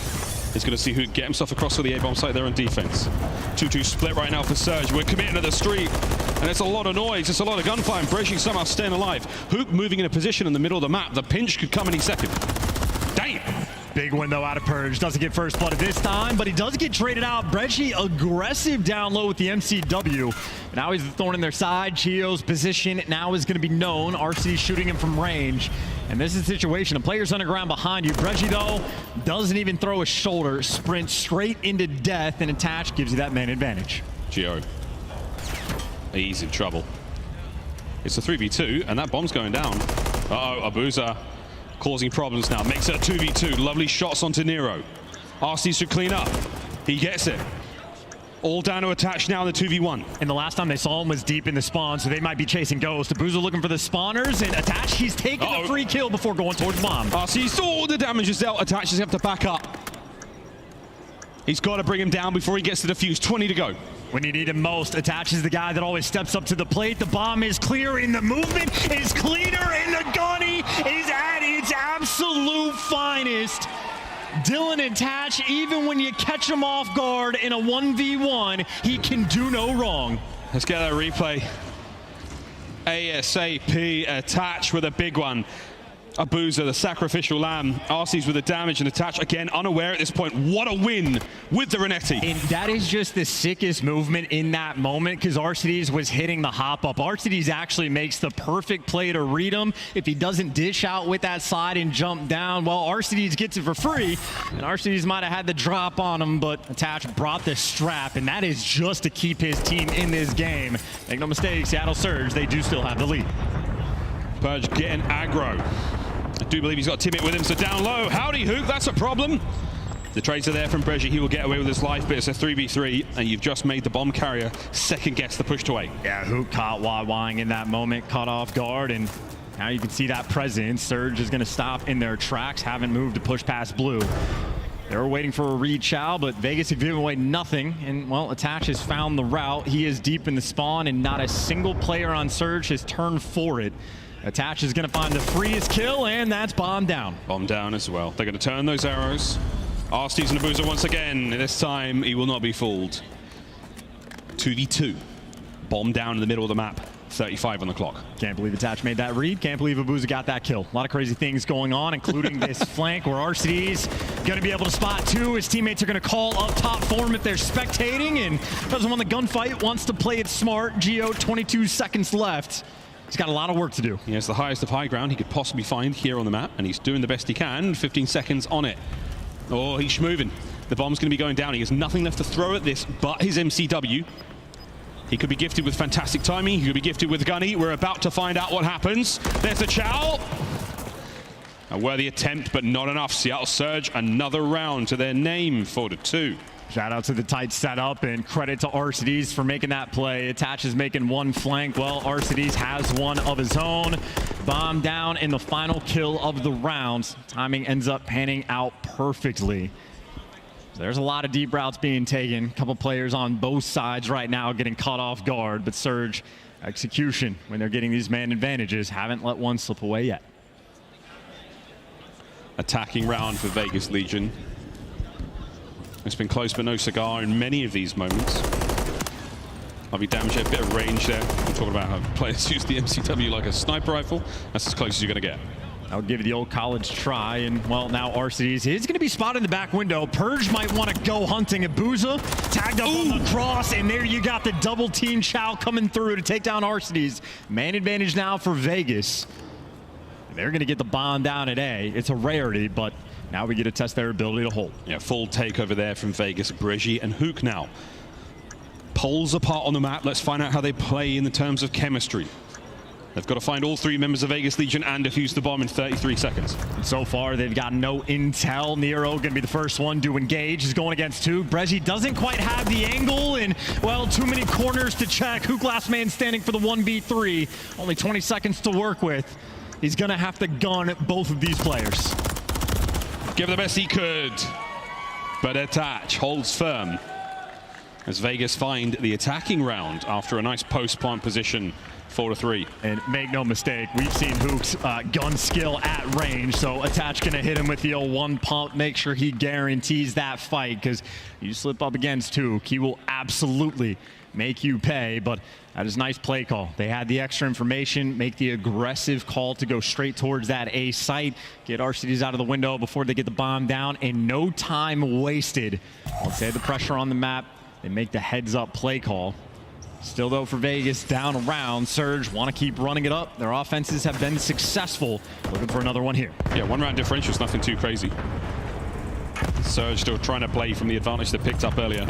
Speaker 7: He's going to see who get himself across to the A-bomb site there on defense. 2-2 split right now for Surge. We're committing to the street. And it's a lot of noise. It's a lot of gunfire. And Breji somehow staying alive. Hook moving in a position in the middle of the map. The pinch could come any second. Damn.
Speaker 11: Big win, though, out of Purge. Doesn't get first blood this time, but he does get traded out. Breji aggressive down low with the MCW. Now he's the thorn in their side. Gio's position now is going to be known. RC shooting him from range. And this is the situation. A player's underground behind you. Breji, though, doesn't even throw a shoulder. Sprints straight into death, and Attach gives you that man advantage.
Speaker 7: Gio. He's in trouble. It's a 3v2, and that bomb's going down. Uh-oh, Abusa causing problems now. Makes it a 2v2. Lovely shots onto Nero. RC should clean up. He gets it. All down to Attach now in the 2v1.
Speaker 11: And the last time they saw him was deep in the spawn, so they might be chasing Ghost. Abusa looking for the spawners, and Attach, he's taking the free kill before going towards bomb.
Speaker 7: RC, all the damage is dealt. Attach is have to back up. He's got to bring him down before he gets to defuse. 20 to go.
Speaker 11: When you need him most, Attach is the guy that always steps up to the plate. The bomb is clear, and the movement is cleaner, and the gunny is at its absolute finest. Dylan Attach, even when you catch him off guard in a 1v1, he can do no wrong.
Speaker 7: Let's get that replay. ASAP, Attach with a big one. Abuza, the sacrificial lamb. Arcees with the damage, and Attach, again, unaware at this point. What a win with the Renetti.
Speaker 11: And that is just the sickest movement in that moment, because Arcees was hitting the hop-up. Arcees actually makes the perfect play to read him. If he doesn't dish out with that side and jump down, well, Arcees gets it for free, and Arcees might have had the drop on him, but Attach brought the strap, and that is just to keep his team in this game. Make no mistake, Seattle Surge, they do still have the lead.
Speaker 7: Purge getting aggro. I do believe he's got a teammate with him, so down low. Howdy, Hook, that's a problem. The trades are there from Breji. He will get away with his life, but it's a 3v3, and you've just made the bomb carrier second guess the push to A.
Speaker 11: Yeah, Hook caught Wawang in that moment, caught off guard, and now you can see that presence. Surge is going to stop in their tracks, haven't moved to push past Blue. They were waiting for a read chow, but Vegas have given away nothing, and, well, Attach has found the route. He is deep in the spawn, and not a single player on Surge has turned for it. Attach is going to find the freest kill, and that's bomb down.
Speaker 7: Bomb down as well. They're going to turn those arrows. Arcees and Abuza once again. This time, he will not be fooled. 2v2. Bomb down in the middle of the map. 35 on the clock.
Speaker 11: Can't believe Attach made that read. Can't believe Abuza got that kill. A lot of crazy things going on, including this flank where Arcees going to be able to spot two. His teammates are going to call up top form if they're spectating, and doesn't want the gunfight, wants to play it smart. Geo, 22 seconds left. He's got a lot of work to do.
Speaker 7: He has the highest of high ground he could possibly find here on the map, and he's doing the best he can. 15 seconds on it. Oh, he's schmoving. The bomb's going to be going down. He has nothing left to throw at this but his MCW. He could be gifted with fantastic timing. He could be gifted with Gunny. We're about to find out what happens. There's the chow. A worthy attempt, but not enough. Seattle Surge, another round to their name, 4-2.
Speaker 11: Shout out to the tight setup, and credit to Arcees for making that play. Attach is making one flank. Well, Arcees has one of his own. Bomb down in the final kill of the round. Timing ends up panning out perfectly. There's a lot of deep routes being taken. A couple players on both sides right now getting caught off guard, but Surge execution when they're getting these man advantages. Haven't let one slip away yet.
Speaker 7: Attacking round for Vegas Legion. It's been close but no cigar in many of these moments. I'll be damaged at a bit of range there. We're talking about how players use the MCW like a sniper rifle. That's as close as you're going to get.
Speaker 11: I'll give you the old college try, and, well, now Arcees is going to be spotted in the back window. Purge might want to go hunting. Abuza tagged up on the cross, and there you got the double team chow coming through to take down Arcees. Man advantage now for Vegas. They're going to get the bomb down at A. It's a rarity, but now we get to test their ability to hold.
Speaker 7: Yeah, full takeover there from Vegas. Breji and Hook now. Poles apart on the map. Let's find out how they play in the terms of chemistry. They've got to find all three members of Vegas Legion and defuse the bomb in 33 seconds.
Speaker 11: And so far, they've got no intel. Nero going to be the first one to engage. He's going against two. Breji doesn't quite have the angle, and, well, too many corners to check. Hook last man standing for the 1v3. Only 20 seconds to work with. He's going to have to gun both of these players.
Speaker 7: Give the best he could. But Attach holds firm as Vegas find the attacking round after a nice post-plant position. 4-3.
Speaker 11: And make no mistake, we've seen Hook's gun skill at range, so Attach gonna hit him with the old one pump, make sure he guarantees that fight, because you slip up against Hook, he will absolutely make you pay. But that is a nice play call. They had the extra information, make the aggressive call to go straight towards that A site, get Arcees out of the window before they get the bomb down, and no time wasted. Once they had the pressure on the map, they make the heads up play call. Still, though, for Vegas, down around. Surge want to keep running it up. Their offenses have been successful. Looking for another one here.
Speaker 7: Yeah, one round differential is nothing too crazy. Surge still trying to play from the advantage they picked up earlier.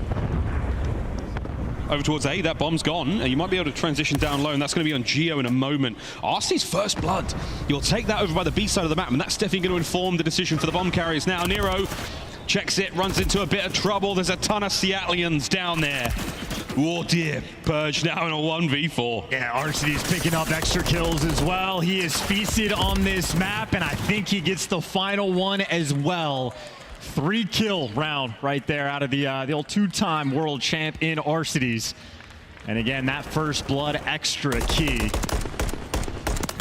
Speaker 7: Over towards A, that bomb's gone. And you might be able to transition down low, and that's going to be on Geo in a moment. Arcee's first blood. You'll take that over by the B side of the map, and that's definitely going to inform the decision for the bomb carriers now. Nero checks it, runs into a bit of trouble. There's a ton of Seattleians down there. Oh dear, Purge now in a 1v4.
Speaker 11: Yeah, Arcees picking up extra kills as well. He is feasted on this map, and I think he gets the final one as well. 3-kill round right there out of the old 2-time world champ in Arcades. And again, that first blood extra key.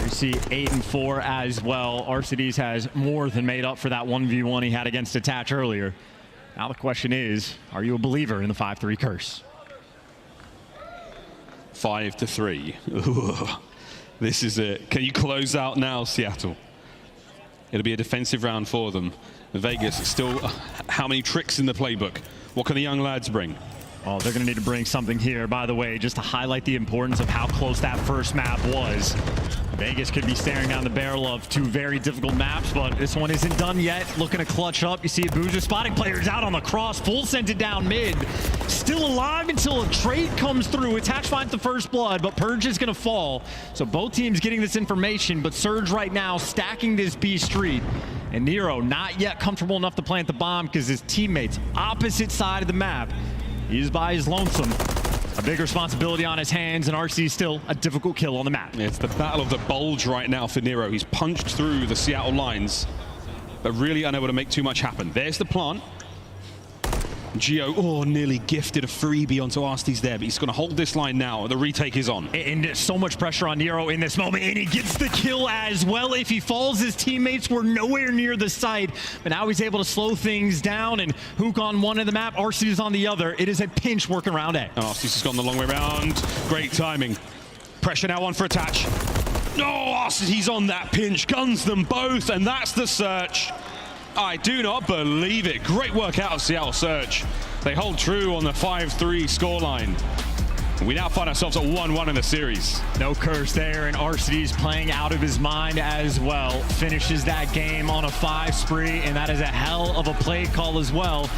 Speaker 11: You see 8 and 4 as well. Arcades has more than made up for that 1v1 he had against Attach earlier. Now the question is, are you a believer in the 5-3 curse?
Speaker 7: 5-3. Ooh, this is it. Can you close out now, Seattle? It'll be a defensive round for them. Vegas still, how many tricks in the playbook? What can the young lads bring?
Speaker 11: Oh, they're going to need to bring something here, by the way, just to highlight the importance of how close that first map was. Vegas could be staring down the barrel of 2 very difficult maps, but this one isn't done yet. Looking to clutch up. You see Abuja spotting players out on the cross, full scented down mid. Still alive until a trade comes through. Attach finds the first blood, but Purge is going to fall. So both teams getting this information, but Surge right now stacking this B Street. And Nero not yet comfortable enough to plant the bomb because his teammates opposite side of the map. He's by his lonesome. A big responsibility on his hands, and RC still a difficult kill on the map.
Speaker 7: It's the battle of the bulge right now for Nero. He's punched through the Seattle lines, but really unable to make too much happen. There's the plant. Gio, nearly gifted a freebie onto Arsties there, but he's going to hold this line now. The retake is on.
Speaker 11: And so much pressure on Nero in this moment, and he gets the kill as well. If he falls, his teammates were nowhere near the site, but now he's able to slow things down and hook on one of the map. Arsties is on the other. It is a pinch working around A.
Speaker 7: Arsties has gone the long way around. Great timing. Pressure now on for Attach. No, Arsties, he's on that pinch. Guns them both, and that's the search. I do not believe it. Great work out of Seattle Surge. They hold true on the 5-3 scoreline. We now find ourselves at 1-1 in the series.
Speaker 11: No curse there, and Arcides playing out of his mind as well. Finishes that game on a 5 spree, and that is a hell of a play call as well.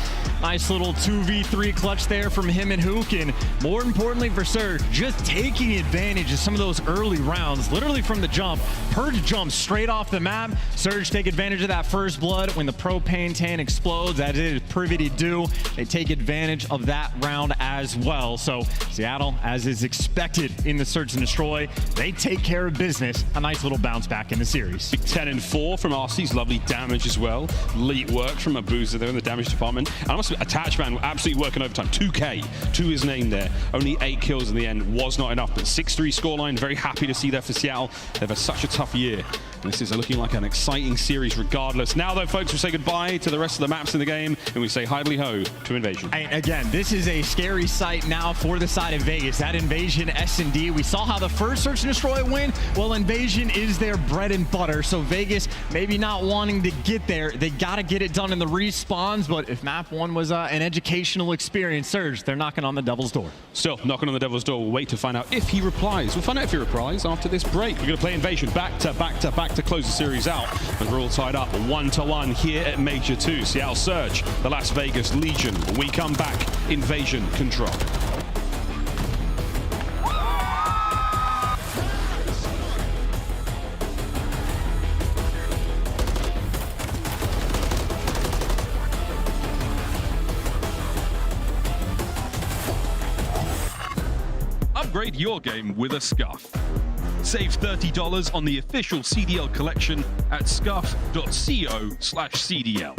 Speaker 11: Nice little 2v3 clutch there from him and Hook, and more importantly for Surge, just taking advantage of some of those early rounds, literally from the jump. Purge jumps straight off the map. Surge take advantage of that first blood when the propane tank explodes, as it is privy to do. They take advantage of that round as well. So Seattle, as is expected in the Search and Destroy, they take care of business. A nice little bounce back in the series.
Speaker 7: Big 10 and 4 from RC's, lovely damage as well. Elite work from Abuza there in the damage department. And I must admit, Attach man absolutely working overtime. 2K to his name there. Only 8 kills in the end was not enough, but 6-3 scoreline. Very happy to see that for Seattle. They've had such a tough year. And this is looking like an exciting series regardless. Now though, folks, we say goodbye to the rest of the maps in the game, and we say hidely ho to Invasion.
Speaker 11: And again, this is a scary sight now for the side of Vegas. That Invasion S&D, we saw how the first Search and Destroy win. Well, Invasion is their bread and butter, so Vegas maybe not wanting to get there. They got to get it done in the respawns, but if map 1 was an educational experience, Surge, they're knocking on the devil's door.
Speaker 7: Still knocking on the devil's door. We'll wait to find out if he replies. We'll find out if he replies after this break. We're going to play Invasion back to back to back to close the series out, and we're all tied up 1-1 here at Major 2. Seattle Surge, the Las Vegas Legion. When we come back, Invasion control.
Speaker 12: Upgrade your game with a Scuff. Save $30 on the official CDL collection at scuff.co/CDL.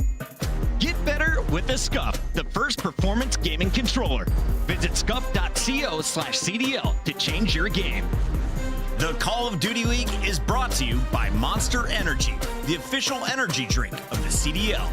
Speaker 13: Get better with the Scuff, the first performance gaming controller. Visit scuff.co/CDL to change your game. The Call of Duty League is brought to you by Monster Energy, the official energy drink of the CDL.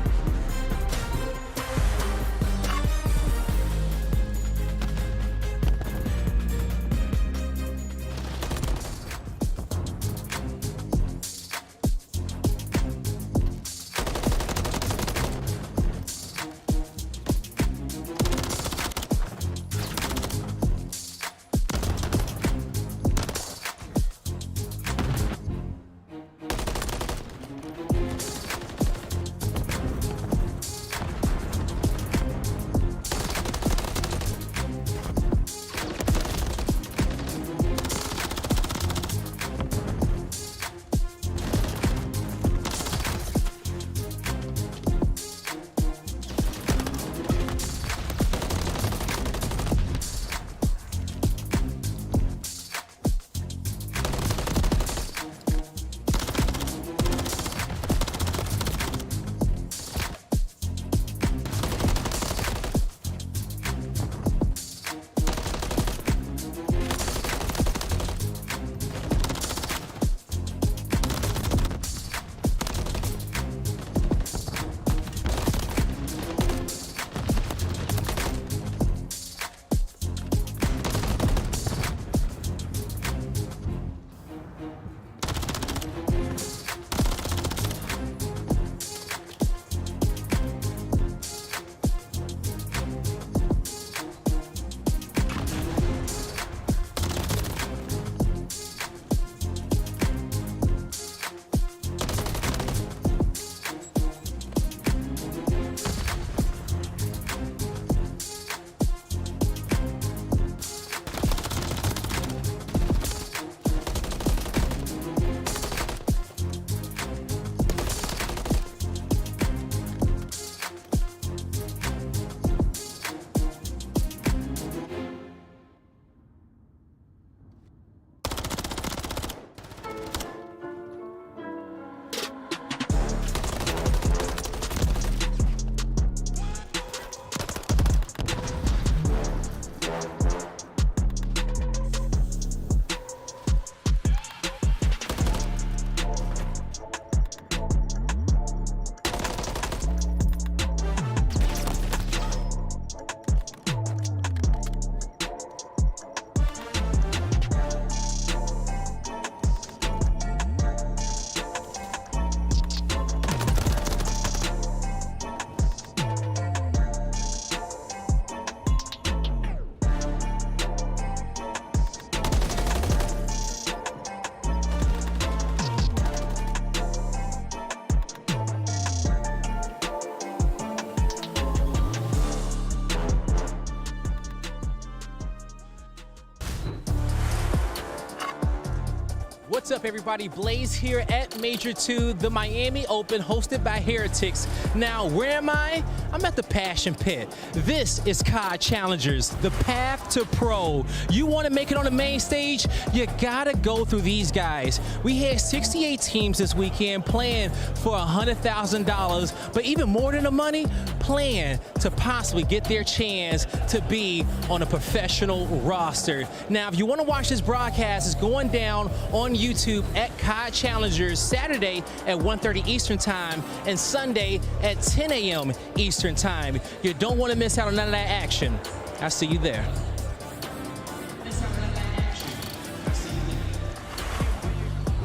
Speaker 8: What's up, everybody? Blaze here at Major 2, the Miami Open, hosted by Heretics. Now, where am I? I'm at the Passion Pit. This is COD Challengers, the path to pro. You want to make it on the main stage? You gotta go through these guys. We had 68 teams this weekend playing for $100,000, but even more than the money, playing to possibly get their chance to be on a professional roster. Now, if you want to watch this broadcast, it's going down on YouTube at COD Challengers Saturday at 1:30 Eastern Time and Sunday at 10 a.m. Eastern Time. You don't want to miss out on none of that action. I'll see you there.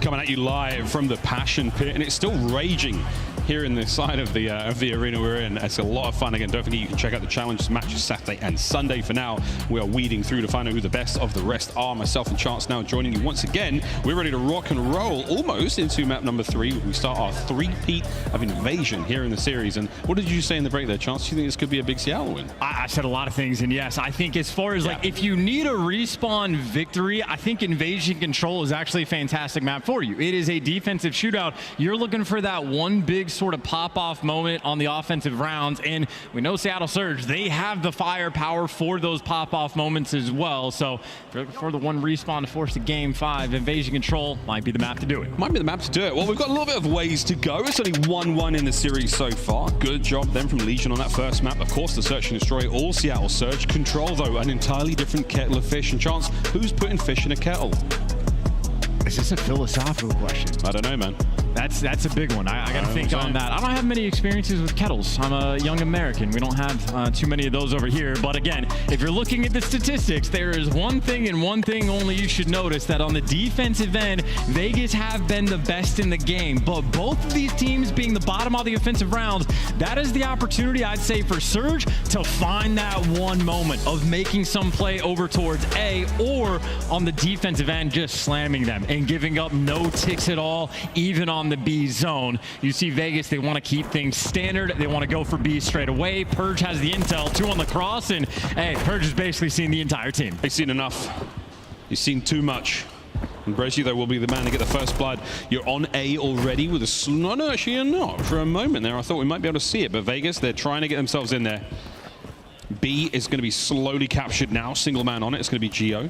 Speaker 7: Coming at you live from the Passion Pit, and it's still raging here in the side of the arena we're in. It's a lot of fun. Again, don't forget you can check out the challenge matches Saturday and Sunday. For now, we are weeding through to find out who the best of the rest are. Myself and Chance now joining you once again. We're ready to rock and roll almost into map number 3. We start our three-peat of Invasion here in the series. And what did you say in the break there, Chance? Do you think this could be a big Seattle win?
Speaker 11: I said a lot of things, and yes, I think as far as like if you need a respawn victory, I think Invasion Control is actually a fantastic map for you. It is a defensive shootout. You're looking for that one big sort of pop-off moment on the offensive rounds, and we know Seattle Surge, they have the firepower for those pop-off moments as well. So if you're looking for the one respawn to force the game 5, Invasion Control might be the map to do it.
Speaker 7: Might be the map to do it. Well, we've got a little bit of ways to go. It's only 1-1 in the series so far. Good job then from Legion on that first map. Of course, the Search and Destroy all Seattle Surge. Control, though, an entirely different kettle of fish. And Chance, who's putting fish in a kettle?
Speaker 11: Is this a philosophical question?
Speaker 7: I don't know, man.
Speaker 11: That's a big one. I got to think on that. I don't have many experiences with kettles. I'm a young American. We don't have too many of those over here. But again, if you're looking at the statistics, there is one thing and one thing only you should notice, that on the defensive end, Vegas have been the best in the game. But both of these teams being the bottom of the offensive rounds, that is the opportunity, I'd say, for Surge to find that one moment of making some play over towards A, or on the defensive end, just slamming them and giving up no ticks at all, even on the B zone. You see Vegas, they want to keep things standard. They want to go for B straight away. Purge has the intel, 2 on the cross, and hey, Purge has basically seen the entire team.
Speaker 7: He's seen enough. He's seen too much. And Brezzy, though, will be the man to get the first blood. You're on A already with a... No, actually you're not. For a moment there, I thought we might be able to see it, but Vegas, they're trying to get themselves in there. B is going to be slowly captured now. Single man on it. It's going to be Geo,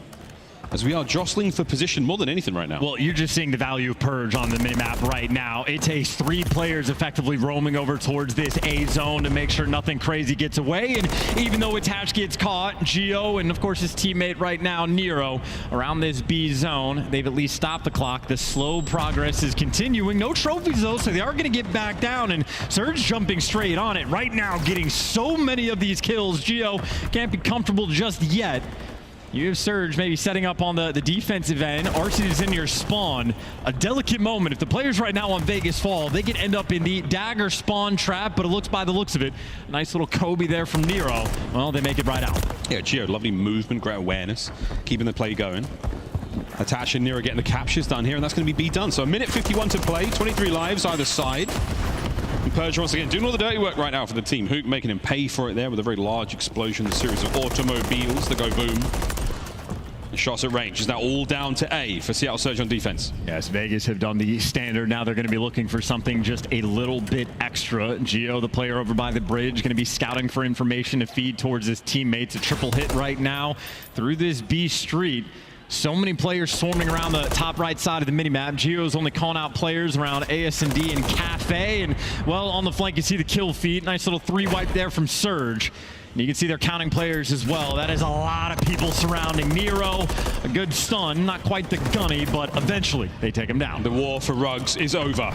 Speaker 7: as we are jostling for position more than anything right now.
Speaker 11: Well, you're just seeing the value of Purge on the minimap right now. It takes 3 players effectively roaming over towards this A zone to make sure nothing crazy gets away. And even though Attach gets caught, Geo and of course his teammate right now, Nero, around this B zone, they've at least stopped the clock. The slow progress is continuing. No trophies though, so they are going to get back down, and Surge jumping straight on it right now, getting so many of these kills. Geo can't be comfortable just yet. You have Surge maybe setting up on the defensive end. RC is in your spawn. A delicate moment. If the players right now on Vegas fall, they can end up in the dagger spawn trap, but it looks, by the looks of it, nice little Kobe there from Nero. Well, they make it right out.
Speaker 7: Yeah, Geo, lovely movement, great awareness, keeping the play going. Attach and Nero getting the captures done here, and that's going to be B done. So a minute 51 to play, 23 lives either side. And Purge once again doing all the dirty work right now for the team. Hook making him pay for it there with a very large explosion, a series of automobiles that go boom. The shots at range is now all down to A for Seattle Surge on defense.
Speaker 11: Yes, Vegas have done the standard. Now they're going to be looking for something just a little bit extra. Geo, the player over by the bridge, going to be scouting for information to feed towards his teammates. A triple hit right now through this B street. So many players swarming around the top right side of the minimap. Geo's only calling out players around AS&D and Cafe. And, well, on the flank, you see the kill feed. Nice little 3-wipe there from Surge. And you can see they're counting players as well. That is a lot of people surrounding Nero. A good stun, not quite the gunny, but eventually they take him down.
Speaker 7: The war for Rugs is over.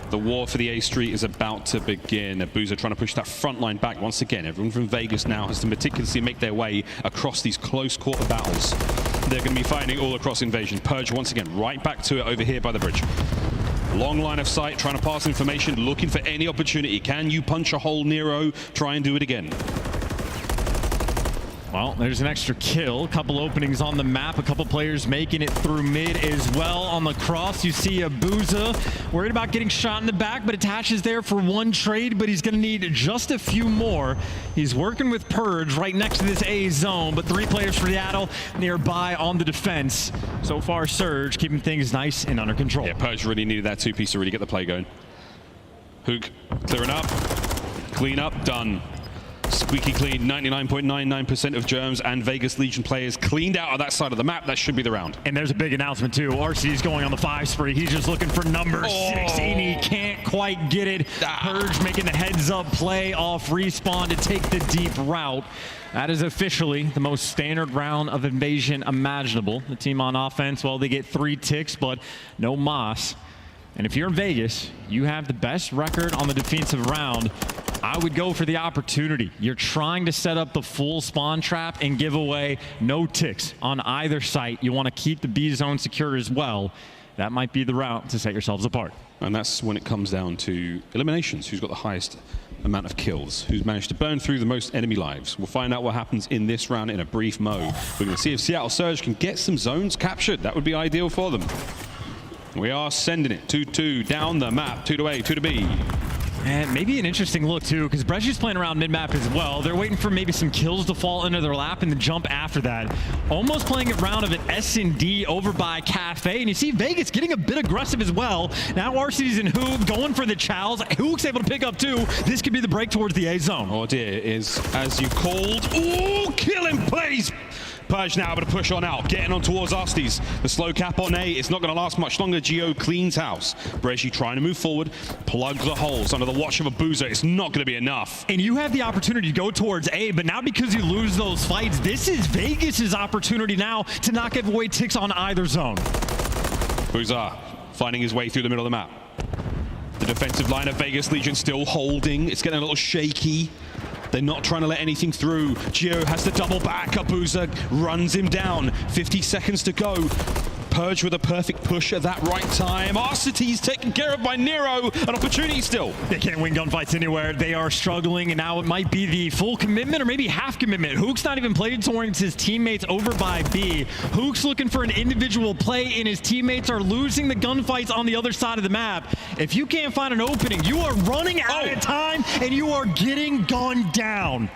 Speaker 7: The war for the A Street is about to begin. Boozer trying to push that front line back once again. Everyone from Vegas now has to meticulously make their way across these close quarter battles. They're going to be fighting all across Invasion. Purge once again right back to it over here by the bridge. Long line of sight, trying to pass information, looking for any opportunity. Can you punch a hole, Nero? Try and do it again.
Speaker 11: Well, there's an extra kill. A couple openings on the map. A couple players making it through mid as well. On the cross, you see Abuza worried about getting shot in the back, but attaches there for one trade, but he's going to need just a few more. He's working with Purge right next to this A zone, but 3 players for Seattle nearby on the defense. So far, Surge keeping things nice and under control.
Speaker 7: Yeah, Purge really needed that 2-piece to really get the play going. Hook clearing up. Clean up, done. Squeaky clean, 99.99% of Germs and Vegas Legion players cleaned out of that side of the map. That should be the round.
Speaker 11: And there's a big announcement too. RC's going on the 5 spree. He's just looking for number 6 and he can't quite get it. Purge making the heads up play off respawn to take the deep route. That is officially the most standard round of invasion imaginable. The team on offense, well, they get 3 ticks, but no Moss. And if you're in Vegas, you have the best record on the defensive round. I would go for the opportunity. You're trying to set up the full spawn trap and give away no ticks on either site. You want to keep the B zone secure as well. That might be the route to set yourselves apart.
Speaker 7: And that's when it comes down to eliminations. Who's got the highest amount of kills? Who's managed to burn through the most enemy lives? We'll find out what happens in this round in a brief mo. We're going to see if Seattle Surge can get some zones captured. That would be ideal for them. We are sending it 2-2 down the map, 2 to A, 2 to B.
Speaker 11: And maybe an interesting look too, because Brescia's playing around mid-map as well. They're waiting for maybe some kills to fall into their lap and the jump after that. Almost playing a round of an S&D over by Cafe. And you see Vegas getting a bit aggressive as well. Now RC's and Hook going for the chows. Hook's able to pick up 2. This could be the break towards the A zone.
Speaker 7: Oh dear, it is as you called. Ooh, killing plays. Purge now able to push on out, getting on towards Astes. The slow cap on A, it's not going to last much longer. Geo cleans house. Brescia trying to move forward, plug the holes under the watch of Abuza. It's not going to be enough.
Speaker 11: And you have the opportunity to go towards A, but now because you lose those fights, this is Vegas's opportunity now to not give away ticks on either zone.
Speaker 7: Abuza finding his way through the middle of the map. The defensive line of Vegas Legion still holding. It's getting a little shaky. They're not trying to let anything through. Gio has to double back. Abuza runs him down. 50 seconds to go. Purge with a perfect push at that right time. Arcity's taken care of by Nero. An opportunity still.
Speaker 11: They can't win gunfights anywhere. They are struggling, and now it might be the full commitment or maybe half commitment. Hook's not even played towards his teammates over by B. Hook's looking for an individual play, and his teammates are losing the gunfights on the other side of the map. If you can't find an opening, you are running out of time, and you are getting gunned down.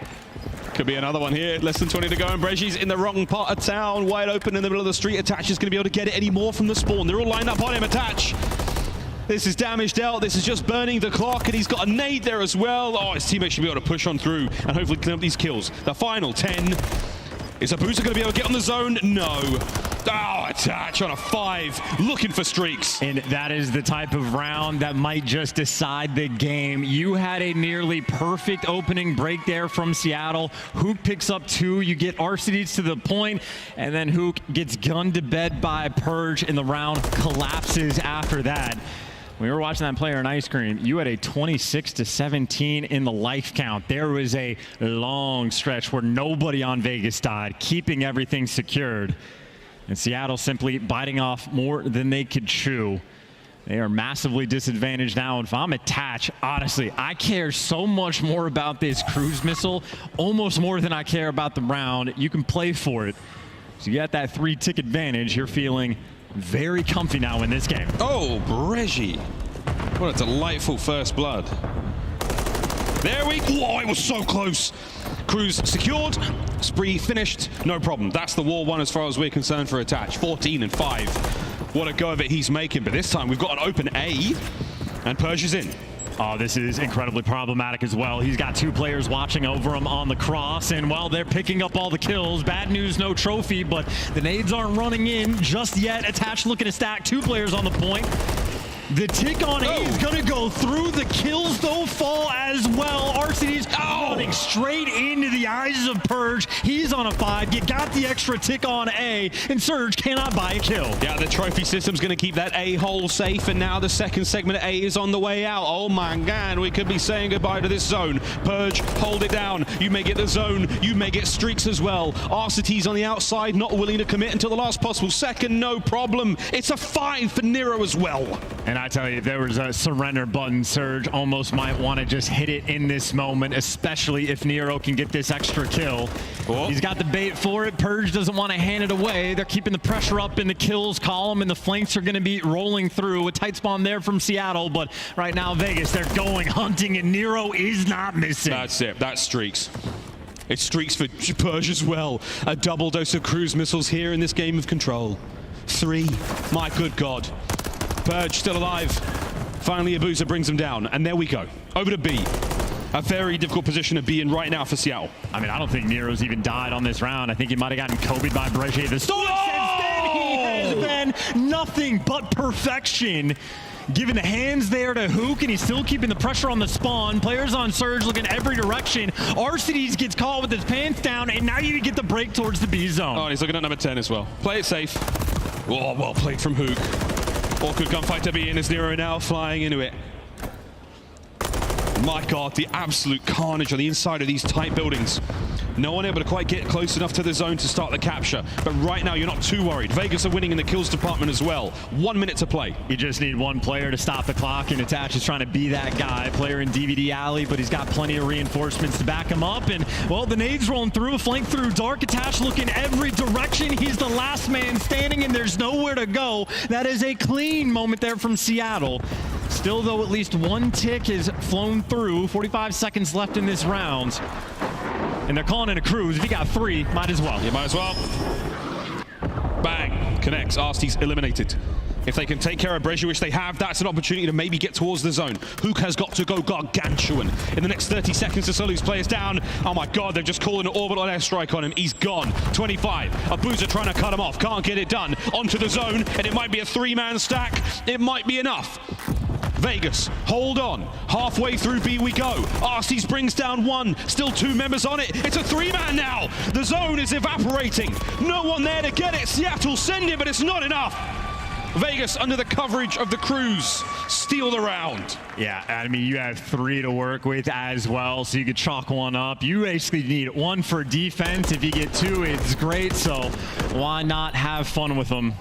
Speaker 7: Could be another one here. Less than 20 to go, and Brescia's in the wrong part of town. Wide open in the middle of the street. Attach is going to be able to get it anymore from the spawn. They're all lined up on him. Attach. This is damage dealt. This is just burning the clock, and he's got a nade there as well. Oh, his teammates should be able to push on through and hopefully clean up these kills. The final 10. Is Abuza going to be able to get on the zone? No. Oh, Attach on a 5, looking for streaks.
Speaker 11: And that is the type of round that might just decide the game. You had a nearly perfect opening break there from Seattle. Hook picks up 2. You get Arcides to the point, and then Hook gets gunned to bed by Purge, and the round collapses after that. When we were watching that player in Ice Cream, you had a 26-17 in the life count. There was a long stretch where nobody on Vegas died, keeping everything secured. And Seattle simply biting off more than they could chew. They are massively disadvantaged now. And if I'm Attach, honestly, I care so much more about this cruise missile, almost more than I care about the round. You can play for it. So you got that 3-tick advantage. You're feeling very comfy now in this game.
Speaker 7: Oh, Brescia. What a delightful first blood. There we go. Oh, it was so close. Cruz secured. Spree finished. No problem. That's the war one as far as we're concerned for Attach. 14-5. What a go of it he's making. But this time we've got an open A, and Purge is in.
Speaker 11: Oh, this is incredibly problematic as well. He's got 2 players watching over him on the cross, and while they're picking up all the kills, bad news, no trophy, but the nades aren't running in just yet. Attach looking to stack 2 players on the point. The tick on A is going to go through. The kills, though, fall as well. Arcides running straight into the eyes of Purge. He's on a 5. You got the extra tick on A, and Surge cannot buy a kill.
Speaker 7: Yeah, the trophy system's going to keep that A hole safe, and now the second segment of A is on the way out. Oh my God, we could be saying goodbye to this zone. Purge, hold it down. You may get the zone. You may get streaks as well. Arcides on the outside, not willing to commit until the last possible second. No problem. It's a 5 for Nero as well.
Speaker 11: And I tell you, if there was a surrender button, Surge almost might want to just hit it in this moment, especially if Nero can get this extra kill. Oh. He's got the bait for it. Purge doesn't want to hand it away. They're keeping the pressure up in the kills column, and the flanks are going to be rolling through. A tight spawn there from Seattle, but right now Vegas, they're going hunting, and Nero is not missing.
Speaker 7: That's it. That's streaks. It's streaks for Purge as well. A double dose of cruise missiles here in this game of Control. 3. My good God. Purge still alive. Finally, Abuza brings him down, and there we go. Over to B. A very difficult position to be in right now for Seattle.
Speaker 11: I mean, I don't think Nero's even died on this round. I think he might have gotten Kobe'd by Bregier. The start since then, he has been nothing but perfection. Giving the hands there to Hook, and he's still keeping the pressure on the spawn. Players on Surge looking every direction. Arcides gets caught with his pants down, and now you get the break towards the B zone.
Speaker 7: Oh, and he's looking at number 10 as well. Play it safe. Oh, well played from Hook. Awkward gunfight to be in as Nero now flying into it. My God, the absolute carnage on the inside of these tight buildings. No one able to quite get close enough to the zone to start the capture. But right now, you're not too worried. Vegas are winning in the kills department as well. 1 minute to play.
Speaker 11: You just need one player to stop the clock, and Attach is trying to be that guy. Player in DVD Alley, but he's got plenty of reinforcements to back him up. And, well, the nades rolling through, a flank through. Dark Attach looking every direction. He's the last man standing, and there's nowhere to go. That is a clean moment there from Seattle. Still, though, at least one tick has flown through. 45 seconds left in this round. And they're calling it a cruise. If you got 3, might as well.
Speaker 7: You might as well. Bang. Connects. Arcides eliminated. If they can take care of Bregier, which they have, that's an opportunity to maybe get towards the zone. Hook has got to go gargantuan in the next 30 seconds to slow these players down. Oh my God, they've just called an orbital airstrike on him. He's gone. 25. Abuza trying to cut him off. Can't get it done. Onto the zone, and it might be a 3-man stack. It might be enough. Vegas, hold on. Halfway through B we go. Arcides brings down 1. Still 2 members on it. It's a 3-man now. The zone is evaporating. No one there to get it. Seattle send it, but it's not enough. Vegas, under the coverage of the cruise, steal the round.
Speaker 11: Yeah, I mean, you have 3 to work with as well, so you could chalk 1 up. You basically need 1 for defense. If you get 2, it's great, so why not have fun with them?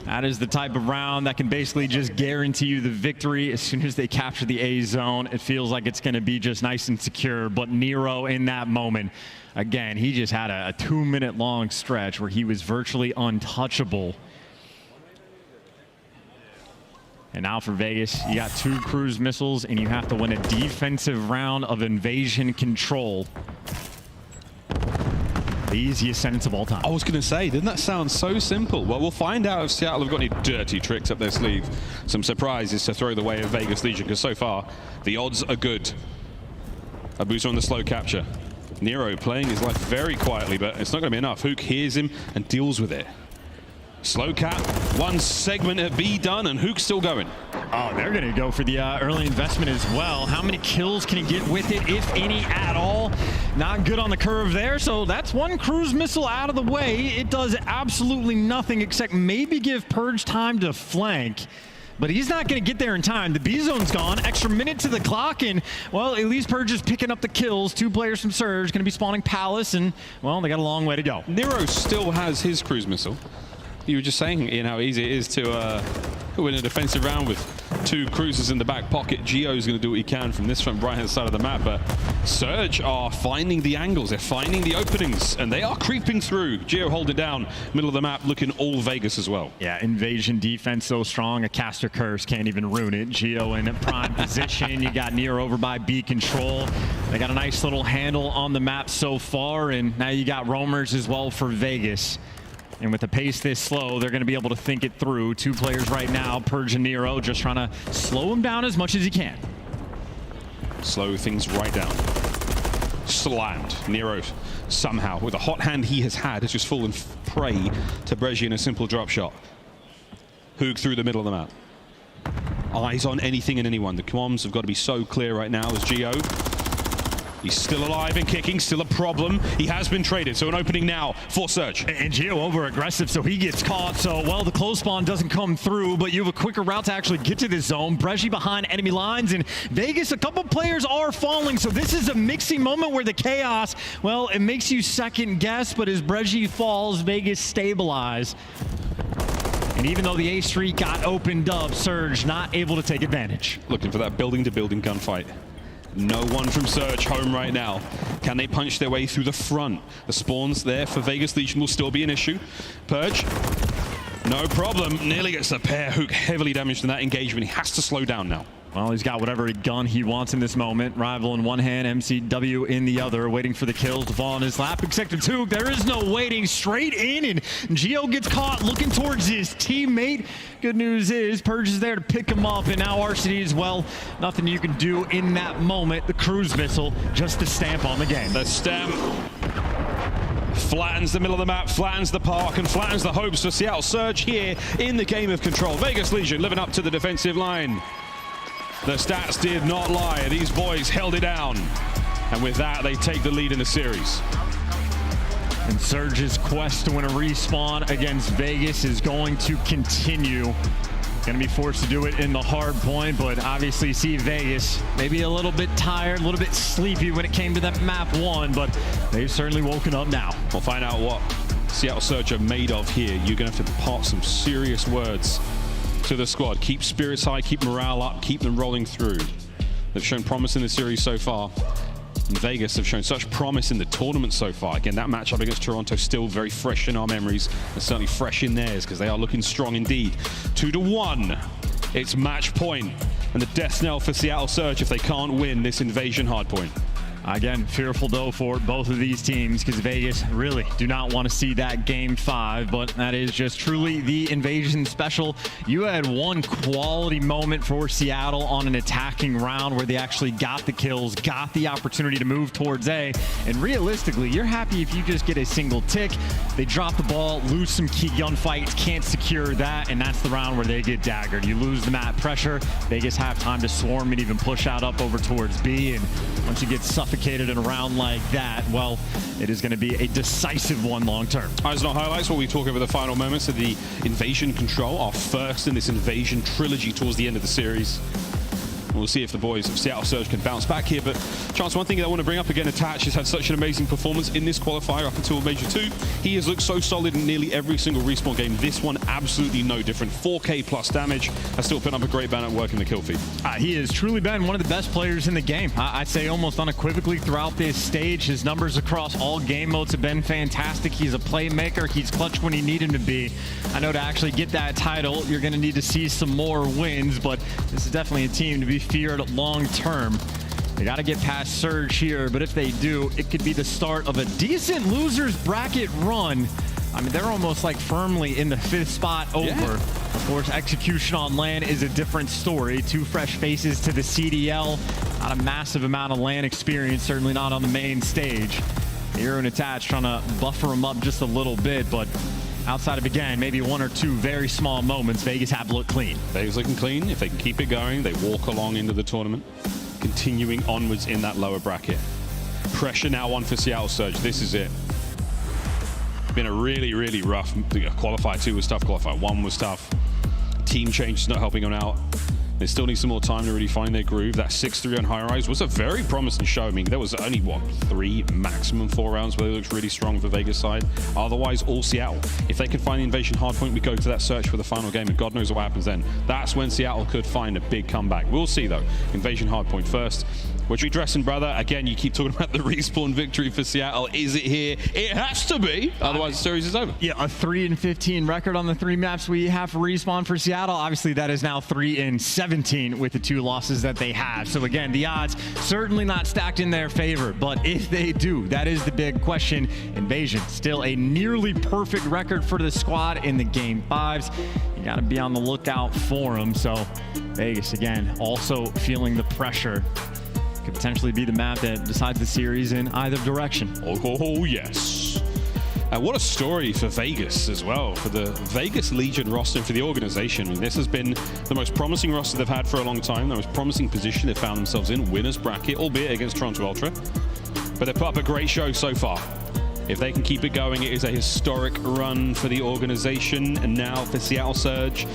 Speaker 11: That is the type of round that can basically just guarantee you the victory as soon as they capture the A zone. It feels like it's going to be just nice and secure, but Nero in that moment, again, he just had a 2-minute long stretch where he was virtually untouchable. And now for Vegas, you got 2 cruise missiles, and you have to win a defensive round of invasion control. The easiest sentence of all time.
Speaker 7: I was going to say, didn't that sound so simple? Well, we'll find out if Seattle have got any dirty tricks up their sleeve. Some surprises to throw the way of Vegas Legion, because so far, the odds are good. Abuza on the slow capture. Nero playing his life very quietly, but it's not going to be enough. Hook hears him and deals with it. Slow cap, 1 segment of B done, and Hook's still going.
Speaker 11: Oh, they're going to go for the early investment as well. How many kills can he get with it, if any at all? Not good on the curve there, so that's 1 cruise missile out of the way. It does absolutely nothing except maybe give Purge time to flank. But he's not going to get there in time. The B zone's gone. Extra minute to the clock, and, well, at least Purge is picking up the kills. 2 players from Surge going to be spawning Palace, and, well, they got a long way to go.
Speaker 7: Nero still has his cruise missile. You were just saying, Ian, how easy it is to win a defensive round with 2 cruisers in the back pocket. Gio's going to do what he can from this front right-hand side of the map, but Surge are finding the angles, they're finding the openings, and they are creeping through. Gio hold it down, middle of the map, looking all Vegas as well.
Speaker 11: Yeah, invasion defense so strong, a caster curse can't even ruin it. Gio in prime position. You got Nero over by B control. They got a nice little handle on the map so far, and now you got roamers as well for Vegas. And with the pace this slow, they're going to be able to think it through. 2 players right now, Purge and Nero, just trying to slow him down as much as he can.
Speaker 7: Slow things right down. Slammed. Nero, somehow, with a hot hand he has had, has just fallen prey to Bregier in a simple drop shot. Hook through the middle of the map. Eyes on anything and anyone. The comms have got to be so clear right now as Gio. He's still alive and kicking, still a problem. He has been traded, so an opening now for Surge.
Speaker 11: And Gio over-aggressive, so he gets caught. So, well, the close spawn doesn't come through, but you have a quicker route to actually get to this zone. Bregier behind enemy lines, and Vegas, a couple players are falling, so this is a mixing moment where the chaos, well, it makes you second guess, but as Bregier falls, Vegas stabilize. And even though the A streak got opened up, Surge not able to take advantage.
Speaker 7: Looking for that building-to-building gunfight. No one from Surge home right now. Can they punch their way through the front? The spawns there for Vegas Legion will still be an issue. Purge, no problem. Nearly gets the pair hook heavily damaged in that engagement. He has to slow down now.
Speaker 11: Well, he's got whatever gun he wants in this moment. Rival in one hand, MCW in the other, waiting for the kills to fall in his lap. Big sector 2, there is no waiting, straight in, and Gio gets caught looking towards his teammate. Good news is, Purge is there to pick him up, and now RCD as well. Nothing you can do in that moment. The cruise missile, just the stamp on the game.
Speaker 7: The stamp flattens the middle of the map, flattens the park, and flattens the hopes for Seattle Surge here in the game of control. Vegas Legion living up to the defensive line. The stats did not lie. These boys held it down. And with that, they take the lead in the series.
Speaker 11: And Surge's quest to win a respawn against Vegas is going to continue. Going to be forced to do it in the hard point, but obviously see Vegas maybe a little bit tired, a little bit sleepy when it came to that map 1, but they've certainly woken up now.
Speaker 7: We'll find out what Seattle Surge are made of here. You're going to have to impart some serious words to the squad. Keep spirits high, keep morale up, keep them rolling through. They've shown promise in the series so far. And Vegas have shown such promise in the tournament so far. Again, that matchup against Toronto still very fresh in our memories, and certainly fresh in theirs, because they are looking strong indeed. 2-1. It's match point, and the death knell for Seattle Surge if they can't win this invasion hardpoint.
Speaker 11: Again, fearful though for both of these teams, because Vegas really do not want to see that game 5, but that is just truly the invasion special. You had one quality moment for Seattle on an attacking round where they actually got the kills, got the opportunity to move towards A, and realistically, you're happy if you just get a single tick. They drop the ball, lose some key gunfights, can't secure that, and that's the round where they get daggered. You lose the map pressure, Vegas have time to swarm and even push out up over towards B, and once you get suffocated in a round like that, well, it is going to be a decisive one long term.
Speaker 7: Eyes on highlights while we talk over the final moments of the invasion control, our first in this invasion trilogy towards the end of the series. We'll see if the boys of Seattle Surge can bounce back here. But Chance, one thing I want to bring up again, Attach has had such an amazing performance in this qualifier up until Major 2. He has looked so solid in nearly every single respawn game. This one, absolutely no different. 4K plus damage, has still put up a great banner at work in the kill feed.
Speaker 11: He has truly been one of the best players in the game. I'd say almost unequivocally throughout this stage. His numbers across all game modes have been fantastic. He's a playmaker. He's clutch when you need him to be. I know to actually get that title, you're going to need to see some more wins, but this is definitely a team to be feared long term. They got to get past Surge here, but if they do, it could be the start of a decent losers bracket run. I mean, they're almost like firmly in the 5th spot over. Yeah. Of course, execution on LAN is a different story. 2 fresh faces to the CDL. Not a massive amount of LAN experience, certainly not on the main stage. Hero and Attach trying to buffer them up just a little bit, but outside of, again, maybe 1 or 2 very small moments, Vegas have looked clean.
Speaker 7: Vegas looking clean. If they can keep it going, they walk along into the tournament, continuing onwards in that lower bracket. Pressure now on for Seattle Surge. This is it. Been a really, really rough qualifier 2 was tough, qualifier 1 was tough. Team change is not helping them out. They still need some more time to really find their groove. That 6-3 on high rise was a very promising show. I mean, there was only, what, 3, maximum 4 rounds where it looks really strong for Vegas side. Otherwise, all Seattle. If they can find the invasion hardpoint, we go to that search for the final game, and God knows what happens then. That's when Seattle could find a big comeback. We'll see, though. Invasion hardpoint first. What you dressing, brother? Again, you keep talking about the respawn victory for Seattle. Is it here? It has to be. Otherwise, the series is over.
Speaker 11: Yeah, a 3-15 record on the 3 maps we have for respawn for Seattle. Obviously, that is now 3-17 with the 2 losses that they have. So again, the odds certainly not stacked in their favor. But if they do, that is the big question. Invasion, still a nearly perfect record for the squad in the game 5s. You got to be on the lookout for them. So Vegas, again, also feeling the pressure. Could potentially be the map that decides the series in either direction.
Speaker 7: Oh yes. And what a story for Vegas as well, for the Vegas Legion roster, for the organization. I mean, this has been the most promising roster they've had for a long time, the most promising position they've found themselves in, winner's bracket, albeit against Toronto Ultra. But they've put up a great show so far. If they can keep it going, it is a historic run for the organization. And now for Seattle Surge,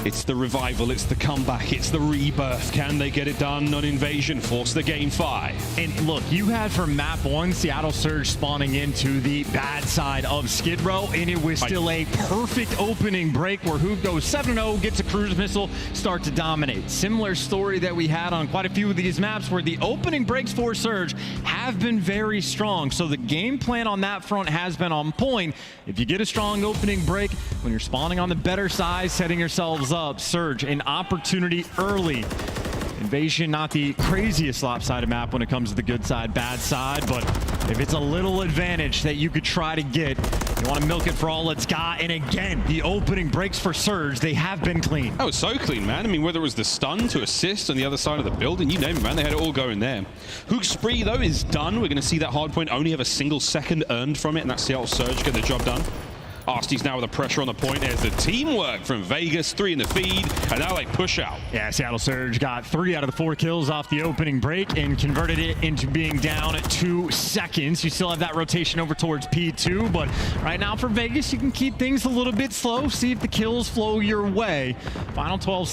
Speaker 7: It's the revival, it's the comeback, it's the rebirth. Can they get it done on Invasion? Force the game 5.
Speaker 11: And look, you had for map 1, Seattle Surge spawning into the bad side of Skid Row, and it was still a perfect opening break where Hoop goes 7-0, gets a cruise missile, start to dominate. Similar story that we had on quite a few of these maps where the opening breaks for Surge have been very strong. So the game plan on that front has been on point. If you get a strong opening break, when you're spawning on the better side, setting yourselves up, Surge, an opportunity early. Invasion, not the craziest lopsided map when it comes to the good side, bad side, but if it's a little advantage that you could try to get, you want to milk it for all it's got. And again, the opening breaks for Surge, they have been clean.
Speaker 7: Oh, so clean, man. I mean, whether it was the stun to assist on the other side of the building, you name it, man, they had it all going there. Hook spree, though, is done. We're going to see that hardpoint only have a single second earned from it, and that's Seattle Surge getting the job done. Arsty's now with the pressure on the point. There's the teamwork from Vegas, 3 in the feed, and now they push out.
Speaker 11: Yeah, Seattle Surge got 3 out of the 4 kills off the opening break and converted it into being down at 2 seconds. You still have that rotation over towards P2, but right now for Vegas, you can keep things a little bit slow, see if the kills flow your way. Final 12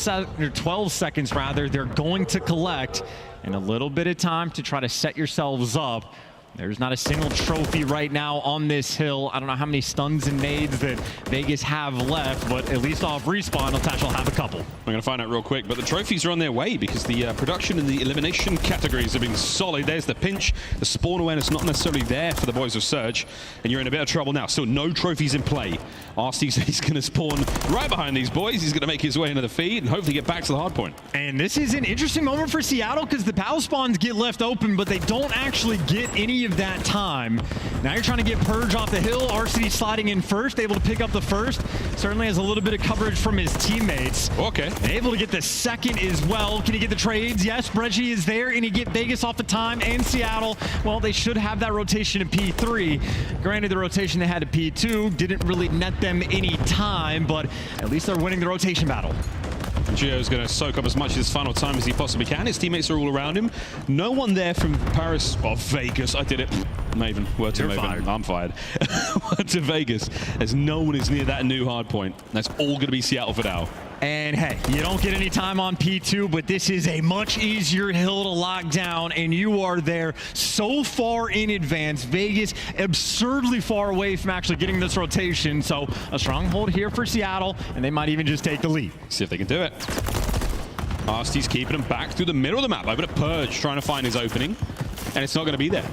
Speaker 11: seconds, rather, they're going to collect, and a little bit of time to try to set yourselves up. There's not a single trophy right now on this hill. I don't know how many stuns and nades that Vegas have left, but at least off respawn, Natasha will have a couple.
Speaker 7: We're going to find out real quick, but the trophies are on their way because the production and the elimination categories have been solid. There's the pinch. The spawn awareness not necessarily there for the boys of Surge, and you're in a bit of trouble now. Still no trophies in play. Arsty says he's going to spawn right behind these boys. He's going to make his way into the feed and hopefully get back to the hard point.
Speaker 11: And this is an interesting moment for Seattle because the PAL spawns get left open, but they don't actually get any of that time. Now you're trying to get Purge off the hill. RCD sliding in first, able to pick up the first. Certainly has a little bit of coverage from his teammates.
Speaker 7: Okay.
Speaker 11: And able to get the second as well. Can he get the trades? Yes, Breggy is there, and he get Vegas off the time, and Seattle, well, they should have that rotation in P3. Granted, the rotation they had to P2 didn't really net them any time, but at least they're winning the rotation battle.
Speaker 7: Gio's going to soak up as much of his final time as he possibly can. His teammates are all around him. No one there from Paris or Vegas. I did it. Maven. Word to Maven. Fired. I'm fired. Word to Vegas. As no one is near that new hard point. That's all going to be Seattle for now.
Speaker 11: And hey, you don't get any time on P2, but this is a much easier hill to lock down, and you are there so far in advance. Vegas absurdly far away from actually getting this rotation, so a stronghold here for Seattle, and they might even just take the lead.
Speaker 7: See if they can do it. Arsty's keeping him back through the middle of the map. Over to Purge, trying to find his opening, and it's not going to be there.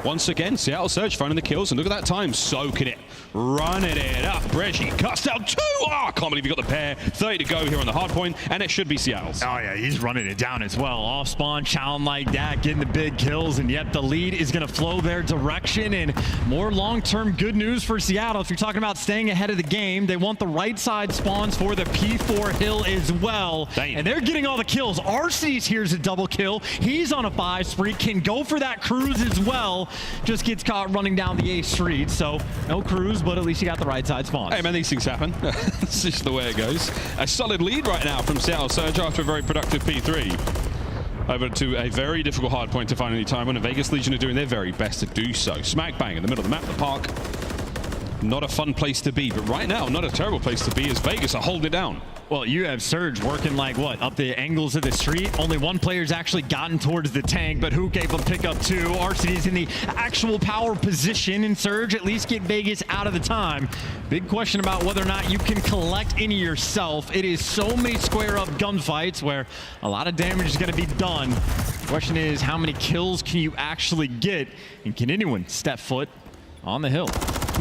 Speaker 7: Once again, Seattle Surge finding the kills, and look at that time, soaking it, running it up. Breggy cuts down 2. Oh, I can't believe he got the pair. 30 to go here on the hard point, and it should be Seattle's.
Speaker 11: Oh yeah, he's running it down as well. Off spawn, challenge like that, getting the big kills, and yet the lead is going to flow their direction, and more long-term good news for Seattle. If you're talking about staying ahead of the game, they want the right side spawns for the P4 hill as well.
Speaker 7: Damn.
Speaker 11: And they're getting all the kills. RC's here's a double kill. He's on a 5 spree, can go for that cruise as well. Just gets caught running down the A street, so no cruise, but at least you got the right side spawns.
Speaker 7: Hey man, these things happen. It's just the way it goes. A solid lead right now from Seattle Surge after a very productive P3. Over to a very difficult hard point to find any time when the Vegas Legion are doing their very best to do so. Smack bang in the middle of the map, the park. Not a fun place to be, but right now, not a terrible place to be as Vegas are holding it down.
Speaker 11: Well, you have Surge working like, what, up the angles of the street? Only one player's actually gotten towards the tank, but who gave him pick up 2? RCD's in the actual power position, and Surge at least get Vegas out of the time. Big question about whether or not you can collect any yourself. It is so many square-up gunfights where a lot of damage is going to be done. The question is, how many kills can you actually get, and can anyone step foot on the hill?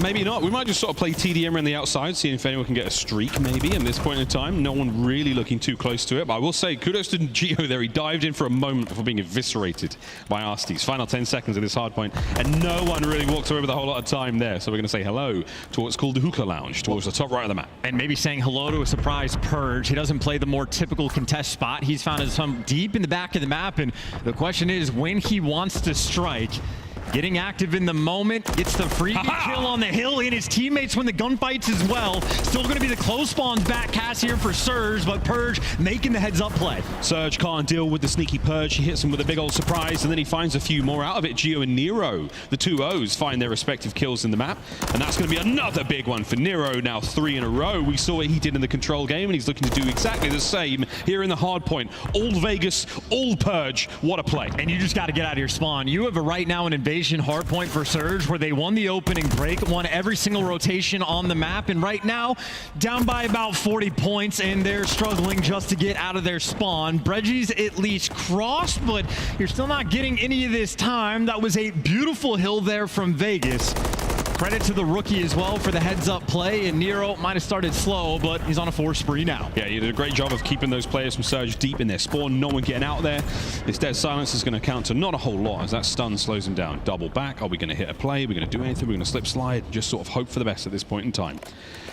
Speaker 7: Maybe not. We might just sort of play TDM around the outside, see if anyone can get a streak maybe at this point in time. No one really looking too close to it, but I will say kudos to Gio there. He dived in for a moment before being eviscerated by Arsty's. Final 10 seconds of this hard point, and no one really walked away with a whole lot of time there. So we're going to say hello to what's called the hookah lounge towards the top right of the map.
Speaker 11: And maybe saying hello to a surprise Purge. He doesn't play the more typical contest spot. He's found his home deep in the back of the map, and the question is when he wants to strike. getting active in the moment, gets the freebie kill on the hill, and his teammates win the gunfights as well. Still going to be the close spawns back cast here for Surge, but Purge making the heads-up play.
Speaker 7: Surge can't deal with the sneaky Purge. He hits him with a big old surprise, and then he finds a few more out of it. Geo and Nero, the two O's, find their respective kills in the map, and that's going to be another big one for Nero, now 3 in a row. We saw what he did in the control game, and he's looking to do exactly the same here in the Hardpoint. Old Vegas, old Purge, what a play.
Speaker 11: And you just got to get out of your spawn. You have right now an invasion hardpoint for Surge where they won the opening break, won every single rotation on the map, and right now down by about 40 points, and they're struggling just to get out of their spawn. Breggie's at least crossed, but you're still not getting any of this time. That was a beautiful hill there from Vegas. Credit to the rookie as well for the heads-up play, and Nero might have started slow, but he's on a 4 spree now.
Speaker 7: Yeah, he did a great job of keeping those players from Surge deep in their spawn, no one getting out there. This dead silence is going to count to not a whole lot as that stun slows him down. Double back, are we going to hit a play? Are we going to do anything? We're going to slip slide, just sort of hope for the best at this point in time.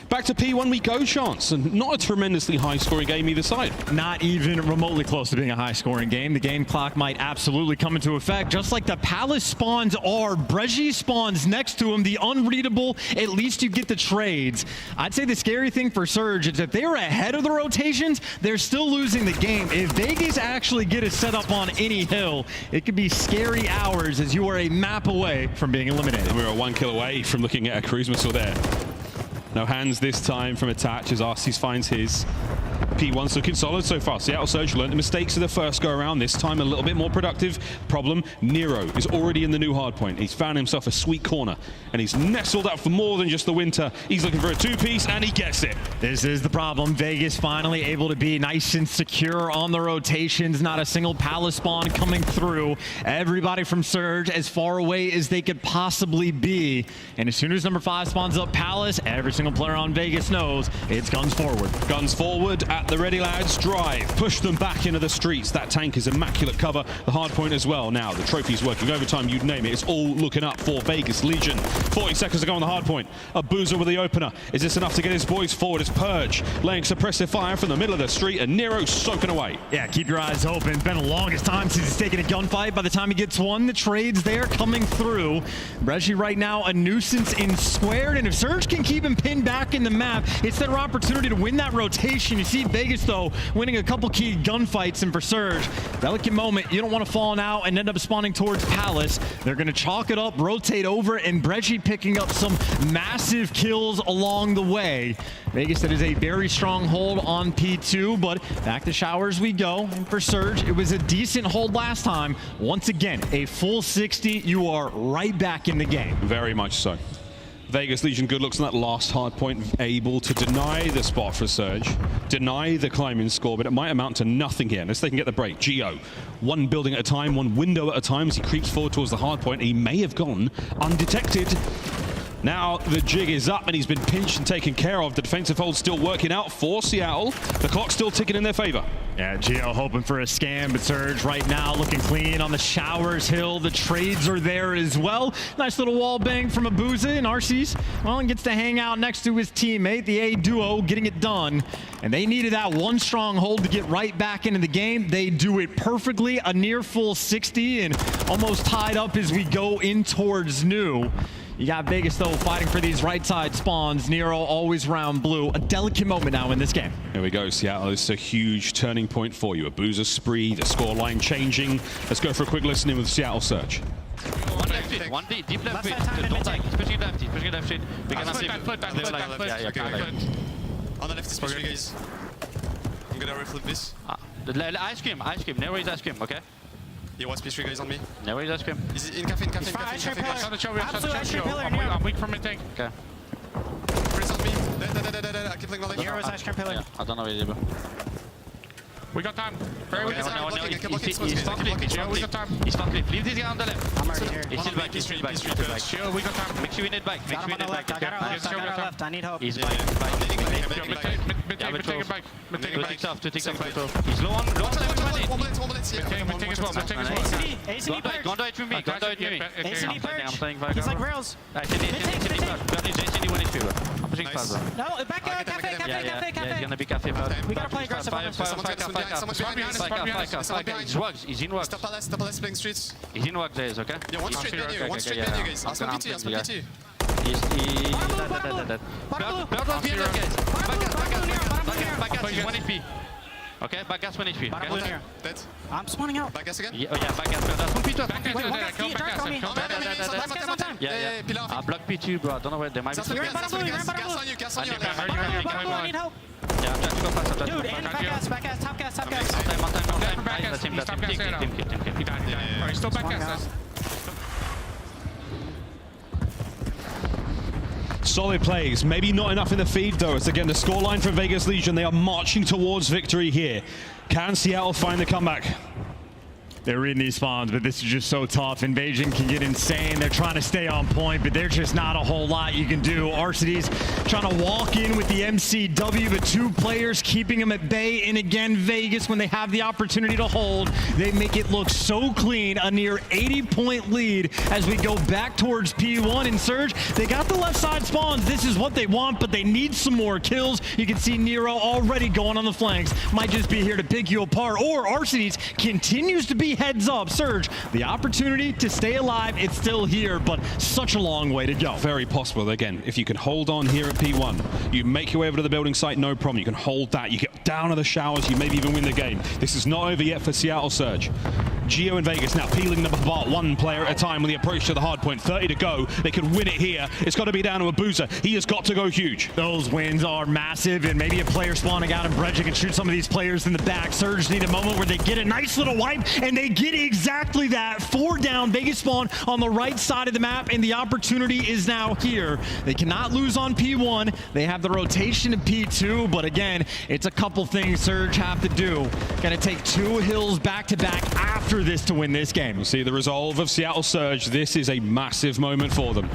Speaker 7: Back to P1 we go, Chance, and not a tremendously high-scoring game either side.
Speaker 11: Not even remotely close to being a high-scoring game. The game clock might absolutely come into effect, just like the Palace spawns are. Breggie spawns next to him, the unreadable, at least you get the trades. I'd say the scary thing for Surge is if they were ahead of the rotations, they're still losing the game. If Vegas actually get a setup on any hill, it could be scary hours as you are a map away from being eliminated.
Speaker 7: And we're 1 kill away from looking at a cruise missile there. No hands this time from Attach as Arceus finds his. P1's looking solid so far. Seattle Surge learned the mistakes of the first go around. This time a little bit more productive. Problem, Nero is already in the new hardpoint. He's found himself a sweet corner and he's nestled up for more than just the winter. He's looking for a 2-piece and he gets it.
Speaker 11: This is the problem. Vegas finally able to be nice and secure on the rotations. Not a single Palace spawn coming through. Everybody from Surge as far away as they could possibly be. And as soon as number 5 spawns up Palace, every single player on Vegas knows it's guns forward.
Speaker 7: Guns forward at the ready, lads. Drive. Push them back into the streets. That tank is immaculate cover. The hard point as well. Now the trophy's working overtime. You'd name it. It's all looking up for Vegas Legion. 40 seconds to go on the hard point. A Boozer with the opener. Is this enough to get his boys forward? It's Purge laying suppressive fire from the middle of the street and Nero soaking away.
Speaker 11: Yeah, keep your eyes open. It's been the longest time since he's taken a gunfight. By the time he gets one, the trades there coming through. Breggie right now a nuisance in squared, and if Surge can keep him pinned back in the map, it's their opportunity to win that rotation. You see Vegas though winning a couple key gunfights, and for Surge, delicate moment. You don't want to fall now and end up spawning towards Palace. They're going to chalk it up, rotate over, and Breggie picking up some massive kills along the way. Vegas, that is a very strong hold on P2, but back to showers we go. And for Surge, it was a decent hold last time. Once again, a full 60. You are right back in the game.
Speaker 7: Very much so. Vegas Legion good looks on that last hard point, able to deny the spot for Surge, deny the climbing score, but it might amount to nothing here unless they can get the break. Geo, one building at a time, one window at a time as he creeps forward towards the hard point. He may have gone undetected. Now the jig is up and he's been pinched and taken care of. The defensive hold still working out for Seattle. The clock's still ticking in their favor.
Speaker 11: Yeah, Geo hoping for a scam, but Surge right now looking clean on the Showers Hill. The trades are there as well. Nice little wall bang from Abuza, and Arceus, well, gets to hang out next to his teammate, the A duo, getting it done. And they needed that one strong hold to get right back into the game. They do it perfectly, a near full 60 and almost tied up as we go in towards new. You got Vegas, though, fighting for these right side spawns. Nero always round blue. A delicate moment now in this game.
Speaker 7: Here we go, Seattle. This is a huge turning point for you. A Boozer spree, the scoreline changing. Let's go for a quick listening with Seattle Surge.
Speaker 4: One left feet, one deep left feet. Don't tank. Pushing left feet, pushing left feet. We can see.
Speaker 16: Foot. On the left is pushing, guys. I'm gonna reflip this.
Speaker 4: Ice cream. Nero is ice cream, okay?
Speaker 16: Yeah, what's P3 guys on me?
Speaker 4: Nero is ice cream.
Speaker 16: Is in cafe.
Speaker 10: I'm weak from mid-tank.
Speaker 4: Okay.
Speaker 16: Chris on me. I keep playing my left.
Speaker 4: Nero's ice cream pillar. Yeah, I don't know where you go.
Speaker 10: We got time.
Speaker 4: He's fucked. Leave this guy on the left.
Speaker 16: I'm already
Speaker 4: here. He's still back.
Speaker 10: Chill, we got time.
Speaker 4: Make sure we need back.
Speaker 16: I
Speaker 4: need help. He's back.
Speaker 10: Mid-tank back.
Speaker 4: Two ticks off. He's low on.
Speaker 16: 1 minute.
Speaker 4: Take as well. ACD,
Speaker 14: Go it with me.
Speaker 4: ACD perch. He's like rails.
Speaker 14: I'm pushing fast.
Speaker 4: No, back cafe.
Speaker 14: Yeah, he's gonna be cafe.
Speaker 4: We gotta play aggressive.
Speaker 14: He's in works.
Speaker 16: Stop palace, playing streets.
Speaker 14: He's in works, guys, okay?
Speaker 16: Yeah, one straight menu, guys. Ask for PT.
Speaker 14: He's dead. Back gas, he's 1 HP. Okay, back gas 1 HP.
Speaker 16: Okay. Dead.
Speaker 4: I'm spawning out.
Speaker 16: Back gas again?
Speaker 14: Yeah, back gas. That's 1 P2. Yeah. Block P2, bro. I don't know where they might be.
Speaker 4: You're in bottom blue.
Speaker 16: Gas on you.
Speaker 4: I need help.
Speaker 14: Yeah, I'm trying to go fast.
Speaker 4: Dude, and back gas, top gas.
Speaker 14: On time. Team.
Speaker 10: He died. Alright, still back gas.
Speaker 7: Solid plays, maybe not enough in the feed though. It's again the scoreline for Vegas Legion. They are marching towards victory here. Can Seattle find the comeback?
Speaker 11: They're in these spawns, but this is just so tough. Invasion can get insane. They're trying to stay on point, but there's just not a whole lot you can do. Arcity's trying to walk in with the MCW, but 2 players keeping them at bay. And again, Vegas, when they have the opportunity to hold, they make it look so clean. A near 80-point lead as we go back towards P1 and Surge. They got the left side spawns. This is what they want, but they need some more kills. You can see Nero already going on the flanks. Might just be here to pick you apart. Or Arcity's continues to be heads up. Surge, the opportunity to stay alive, it's still here, but such a long way to go.
Speaker 7: Very possible. Again, if you can hold on here at P1, you make your way over to the building site, no problem. You can hold that. You get down to the showers, you maybe even win the game. This is not over yet for Seattle Surge. Geo and Vegas now peeling them apart 1 player at a time with the approach to the hard point. 30 to go. They could win it here. It's got to be down to Abuza. He has got to go huge.
Speaker 11: Those wins are massive, and maybe a player spawning out and Bredge can shoot some of these players in the back. Surge need a moment where they get a nice little wipe, and they get exactly that. 4 down. Vegas spawn on the right side of the map, and the opportunity is now here. They cannot lose on P1. They have the rotation to P2, but again, it's a couple things Surge have to do. Got to take 2 hills back-to-back after this to win this game.
Speaker 7: You see the resolve of Seattle Surge. This is a massive moment for them.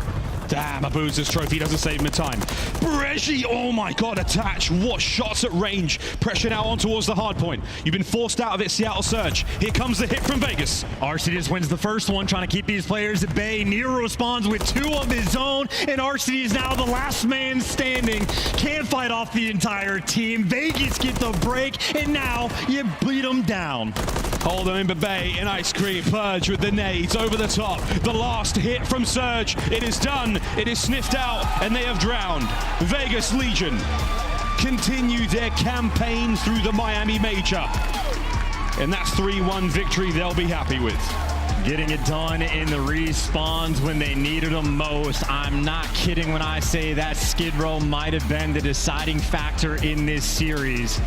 Speaker 7: Damn, Abuza's trophy doesn't save him in time. Bresci, oh my god, attach. What shots at range. Pressure now on towards the hard point. You've been forced out of it, Seattle Surge. Here comes the hit from Vegas.
Speaker 11: Arcidy wins the first one, trying to keep these players at bay. Nero responds with 2 of his own, and Arcidy is now the last man standing. Can't fight off the entire team. Vegas get the break, and now you beat them down.
Speaker 7: Hold them in bay, and Ice Cream Purge with the nades over the top. The last hit from Surge. It is done. It is sniffed out, and they have drowned. Vegas Legion continue their campaign through the Miami Major. And that's 3-1 victory they'll be happy with.
Speaker 11: Getting it done in the respawns when they needed them most. I'm not kidding when I say that Skid Row might have been the deciding factor in this series.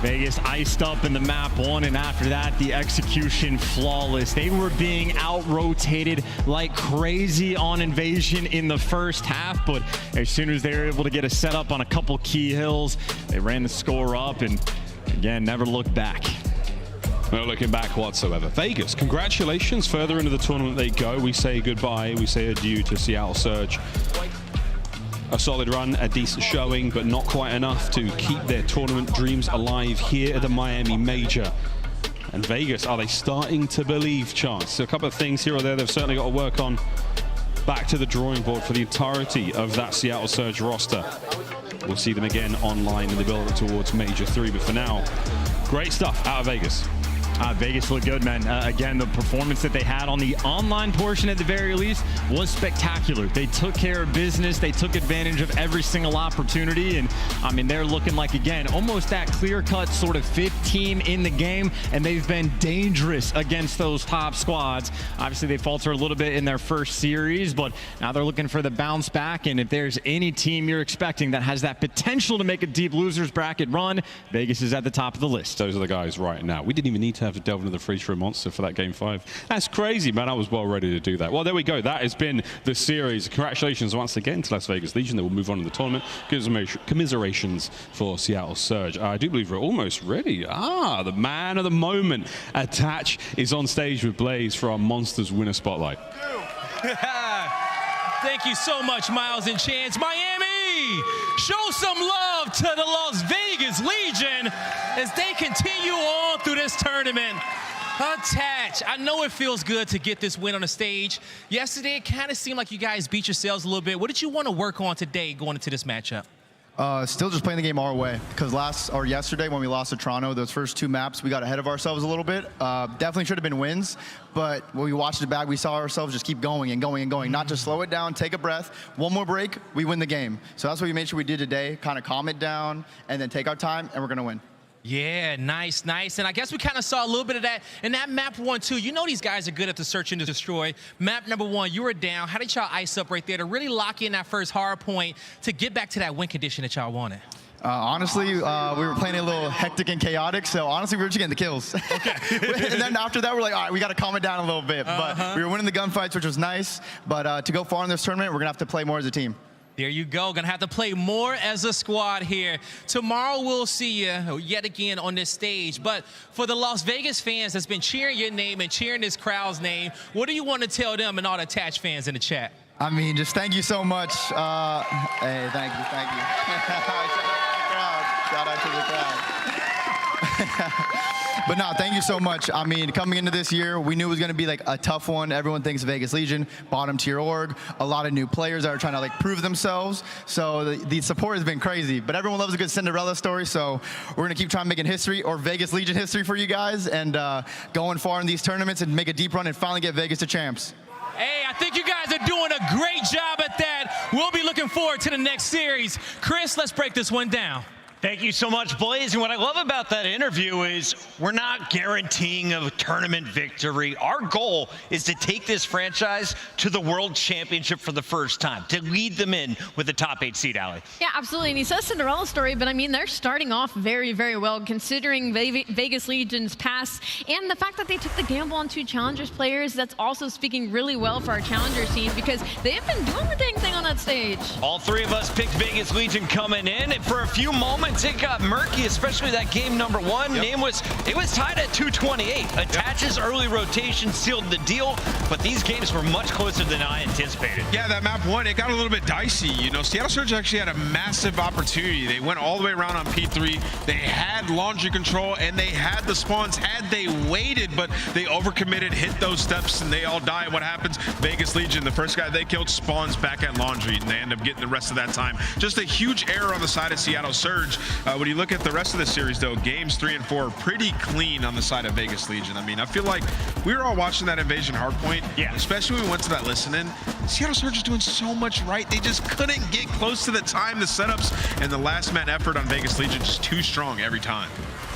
Speaker 11: Vegas iced up in the map 1, and after that, the execution flawless. They were being out-rotated like crazy on Invasion in the first half, but as soon as they were able to get a setup on a couple key hills, they ran the score up and, again, never looked back.
Speaker 7: No looking back whatsoever. Vegas, congratulations. Further into the tournament they go. We say goodbye. We say adieu to Seattle Surge. A solid run, a decent showing, but not quite enough to keep their tournament dreams alive here at the Miami Major. And Vegas, are they starting to believe, Chance? A couple of things here or there they've certainly got to work on. Back to the drawing board for the entirety of that Seattle Surge roster. We'll see them again online in the build-up towards Major 3, but for now, great stuff out of Vegas.
Speaker 11: Vegas looked good, man. Again, the performance that they had on the online portion at the very least was spectacular. They took care of business. They took advantage of every single opportunity. And, I mean, they're looking like, again, almost that clear-cut sort of 5th team in the game. And they've been dangerous against those top squads. Obviously, they falter a little bit in their first series, but now they're looking for the bounce back. And if there's any team you're expecting that has that potential to make a deep losers bracket run, Vegas is at the top of the list.
Speaker 7: Those are the guys right now. We didn't even need to have to delve into the freeze throw monster for that game 5. That's crazy, man. I was well ready to do that. Well, there we go. That has been the series. Congratulations once again to Las Vegas Legion. They will move on in the tournament. Commiserations for Seattle Surge. I do believe we're almost ready. The man of the moment. Attach is on stage with Blaze for our Monsters Winner Spotlight.
Speaker 17: Thank you so much, Miles and Chance. Miami! 3. Show some love to the Las Vegas Legion as they continue on through this tournament. Attach. I know it feels good to get this win on the stage. Yesterday, it kind of seemed like you guys beat yourselves a little bit. What did you want to work on today going into this matchup?
Speaker 24: Still just playing the game our way, because yesterday when we lost to Toronto, those first 2 maps, we got ahead of ourselves a little bit. Definitely should have been wins, but when we watched it back, we saw ourselves just keep going and going and going. Not just slow it down, take a breath, one more break, we win the game. So that's what we made sure we did today, kind of calm it down, and then take our time, and we're going to win.
Speaker 17: Yeah, nice, nice. And I guess we kind of saw a little bit of that in that map 1, too. You know these guys are good at the search and destroy. Map number 1, you were down. How did y'all ice up right there to really lock in that first hard point to get back to that win condition that y'all wanted?
Speaker 24: Honestly, we were playing a little hectic and chaotic, so honestly, we were just getting the kills. Okay. And then after that, we're like, all right, we got to calm it down a little bit. But we were winning the gunfights, which was nice. But to go far in this tournament, we're going to have to play more as a team.
Speaker 17: There you go. Gonna have to play more as a squad here. Tomorrow we'll see you yet again on this stage. But for the Las Vegas fans that's been cheering your name and cheering this crowd's name, what do you want to tell them and all the Attach fans in the chat?
Speaker 24: I mean, just thank you so much. Hey, thank you. Shout out to the crowd. But no, thank you so much. I mean, coming into this year, we knew it was going to be like a tough one. Everyone thinks Vegas Legion, bottom tier org, a lot of new players that are trying to like prove themselves. So the support has been crazy, but everyone loves a good Cinderella story. So we're going to keep trying making history, or Vegas Legion history, for you guys, and going far in these tournaments and make a deep run and finally get Vegas to champs.
Speaker 17: Hey, I think you guys are doing a great job at that. We'll be looking forward to the next series. Chris, let's break this one down.
Speaker 5: Thank you so much, Blaze. And what I love about that interview is we're not guaranteeing a tournament victory. Our goal is to take this franchise to the World Championship for the first time, to lead them in with the top 8 seed, Allie.
Speaker 9: Yeah, absolutely. And he says Cinderella story, but I mean, they're starting off very, very well, considering Vegas Legion's past and the fact that they took the gamble on 2 Challengers players. That's also speaking really well for our Challengers team, because they've been doing the dang thing on that stage.
Speaker 5: All 3 of us picked Vegas Legion coming in, and for a few moments, it got murky, especially that game number 1. It was tied at 228. Attach's early rotation sealed the deal, but these games were much closer than I anticipated.
Speaker 27: Yeah, that map 1, it got a little bit dicey. You know, Seattle Surge actually had a massive opportunity. They went all the way around on P3. They had laundry control, and they had the spawns had they waited, but they overcommitted, hit those steps, and they all die. What happens? Vegas Legion, the first guy they killed, spawns back at laundry, and they end up getting the rest of that time. Just a huge error on the side of Seattle Surge. When you look at the rest of the series, though, games 3 and 4 are pretty clean on the side of Vegas Legion. I mean, I feel like we were all watching that Invasion Hardpoint, especially when we went to that listen-in. Seattle Surge is doing so much right. They just couldn't get close to the time, the setups, and the last-man effort on Vegas Legion just too strong every time.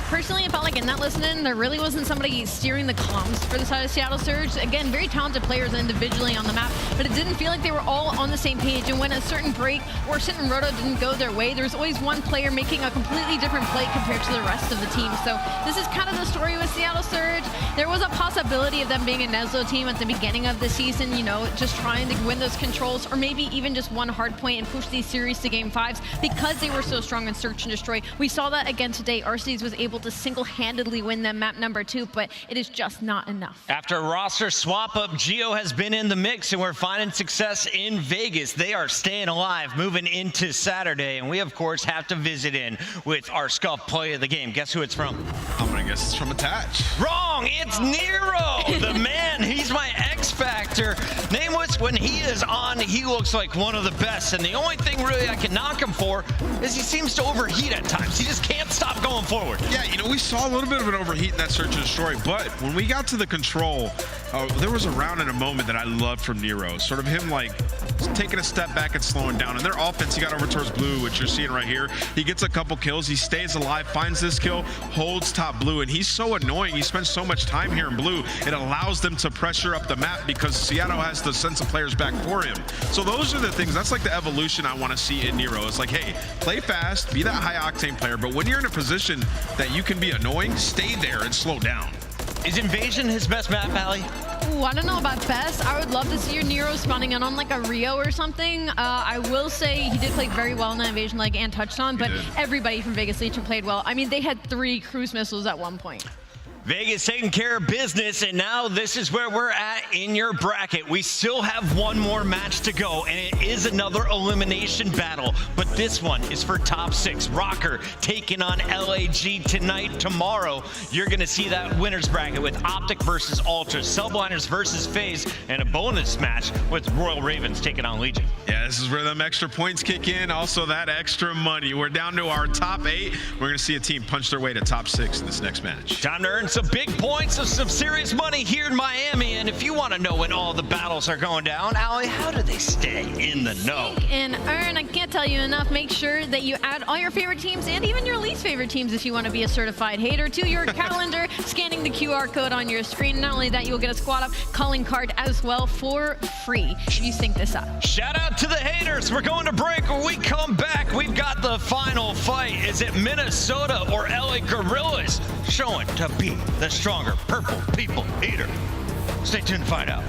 Speaker 9: Personally, I felt like in that listen-in, there really wasn't somebody steering the comms for the side of Seattle Surge. Again, very talented players individually on the map, but it didn't feel like they were all on the same page. And when a certain break or a certain roto didn't go their way, there was always one player making a completely different play compared to the rest of the team. So this is kind of the story with Seattle Surge. There was a possibility of them being a Neslo team at the beginning of the season, you know, just trying to win those controls, or maybe even just one hard point and push these series to game 5s because they were so strong in search and destroy. We saw that again today. Arcees was able to single-handedly win them map number 2, but it is just not enough.
Speaker 5: After a roster swap-up, Geo has been in the mix, and we're finding success in Vegas. They are staying alive, moving into Saturday, and we, of course, have to visit in with our Scuff play of the game. Guess who it's from?
Speaker 27: I'm gonna guess it's from Attach.
Speaker 5: Wrong! It's Nero, the man. He's my X-Factor. Nameless, when he is on, he looks like one of the best, and the only thing really I can knock him for is he seems to overheat at times. He just can't stop going forward.
Speaker 27: Yeah, you know, we saw a little bit of an overheat in that search and destroy, but when we got to the control, there was a round and a moment that I loved from Nero. Sort of him like taking a step back and slowing down. And their offense, he got over towards blue, which you're seeing right here. He gets a couple kills, he stays alive, finds this kill, holds top blue, and he's so annoying. He spends so much time here in blue, it allows them to pressure up the map because Seattle has to send some players back for him. So those are the things, that's like the evolution I want to see in Nero. It's like, hey, play fast, be that high octane player, but when you're in a position that you can be annoying, stay there and slow down.
Speaker 5: Is Invasion his best map, Allie?
Speaker 9: Ooh, I don't know about best. I would love to see your Nero spawning in on like a Rio or something. I will say he did play very well in that Invasion leg and touched on, but everybody from Vegas Legion played well. I mean, they had 3 cruise missiles at one point.
Speaker 5: Vegas taking care of business, and now this is where we're at in your bracket. We still have one more match to go, and it is another elimination battle, but this one is for top 6. Rocker taking on LAG tonight. Tomorrow, you're going to see that winner's bracket with Optic versus Ultra, Subliners versus FaZe, and a bonus match with Royal Ravens taking on Legion.
Speaker 27: Yeah, this is where them extra points kick in. Also, that extra money. We're down to our top 8. We're going to see a team punch their way to top 6 in this next match.
Speaker 5: Time to earn some big points of some serious money here in Miami. And if you want to know when all the battles are going down, Allie, how do they stay in the know?
Speaker 9: And earn, I can't tell you enough. Make sure that you add all your favorite teams and even your least favorite teams if you want to be a certified hater to your calendar, scanning the QR code on your screen. Not only that, you'll get a squad up calling card as well for free if you sync this up.
Speaker 5: Shout out to the haters. We're going to break. When we come back, we've got the final fight. Is it Minnesota or LA Gorillas showing to be the stronger purple people eater? Stay tuned to find out.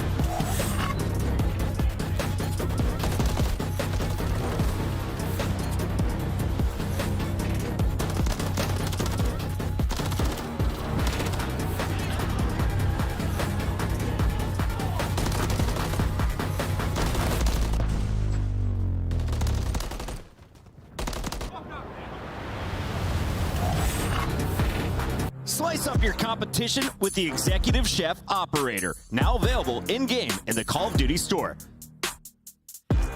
Speaker 13: Slice up your competition with the Executive Chef Operator, now available in-game in the Call of Duty store.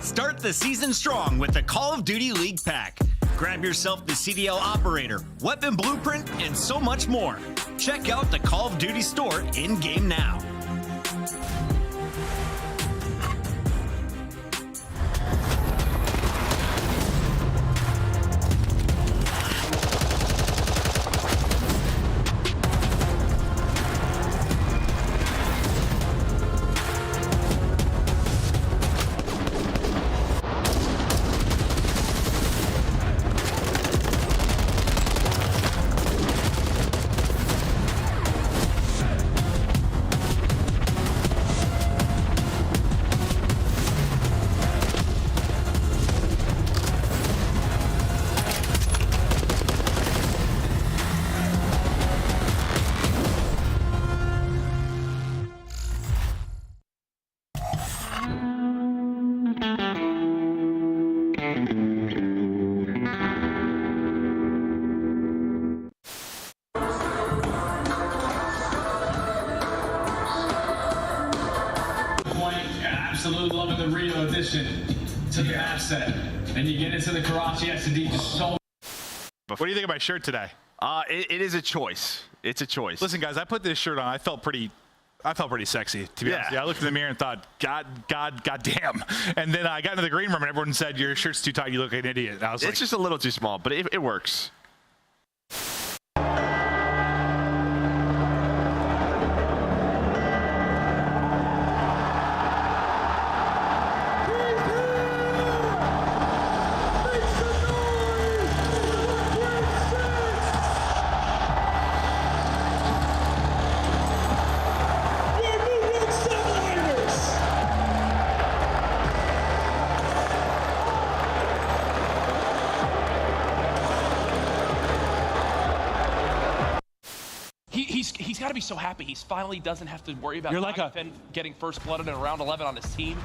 Speaker 5: Start the season strong with the Call of Duty League Pack. Grab yourself the CDL Operator, Weapon Blueprint, and so much more. Check out the Call of Duty store in-game now.
Speaker 3: Absolutely loving the Rio addition to the asset. And you get into the Karachi S&D just so.
Speaker 6: What do you think of my shirt today?
Speaker 2: It is a choice. It's a choice.
Speaker 6: Listen, guys, I put this shirt on. I felt pretty sexy, to be honest. Yeah, I looked in the mirror and thought, God damn. And then I got into the green room and everyone said, your shirt's too tight, you look like an idiot. And I was like,
Speaker 2: it's just a little too small, but it works.
Speaker 18: He's got to be so happy. He finally doesn't have to worry about getting first blooded in round 11 on his team.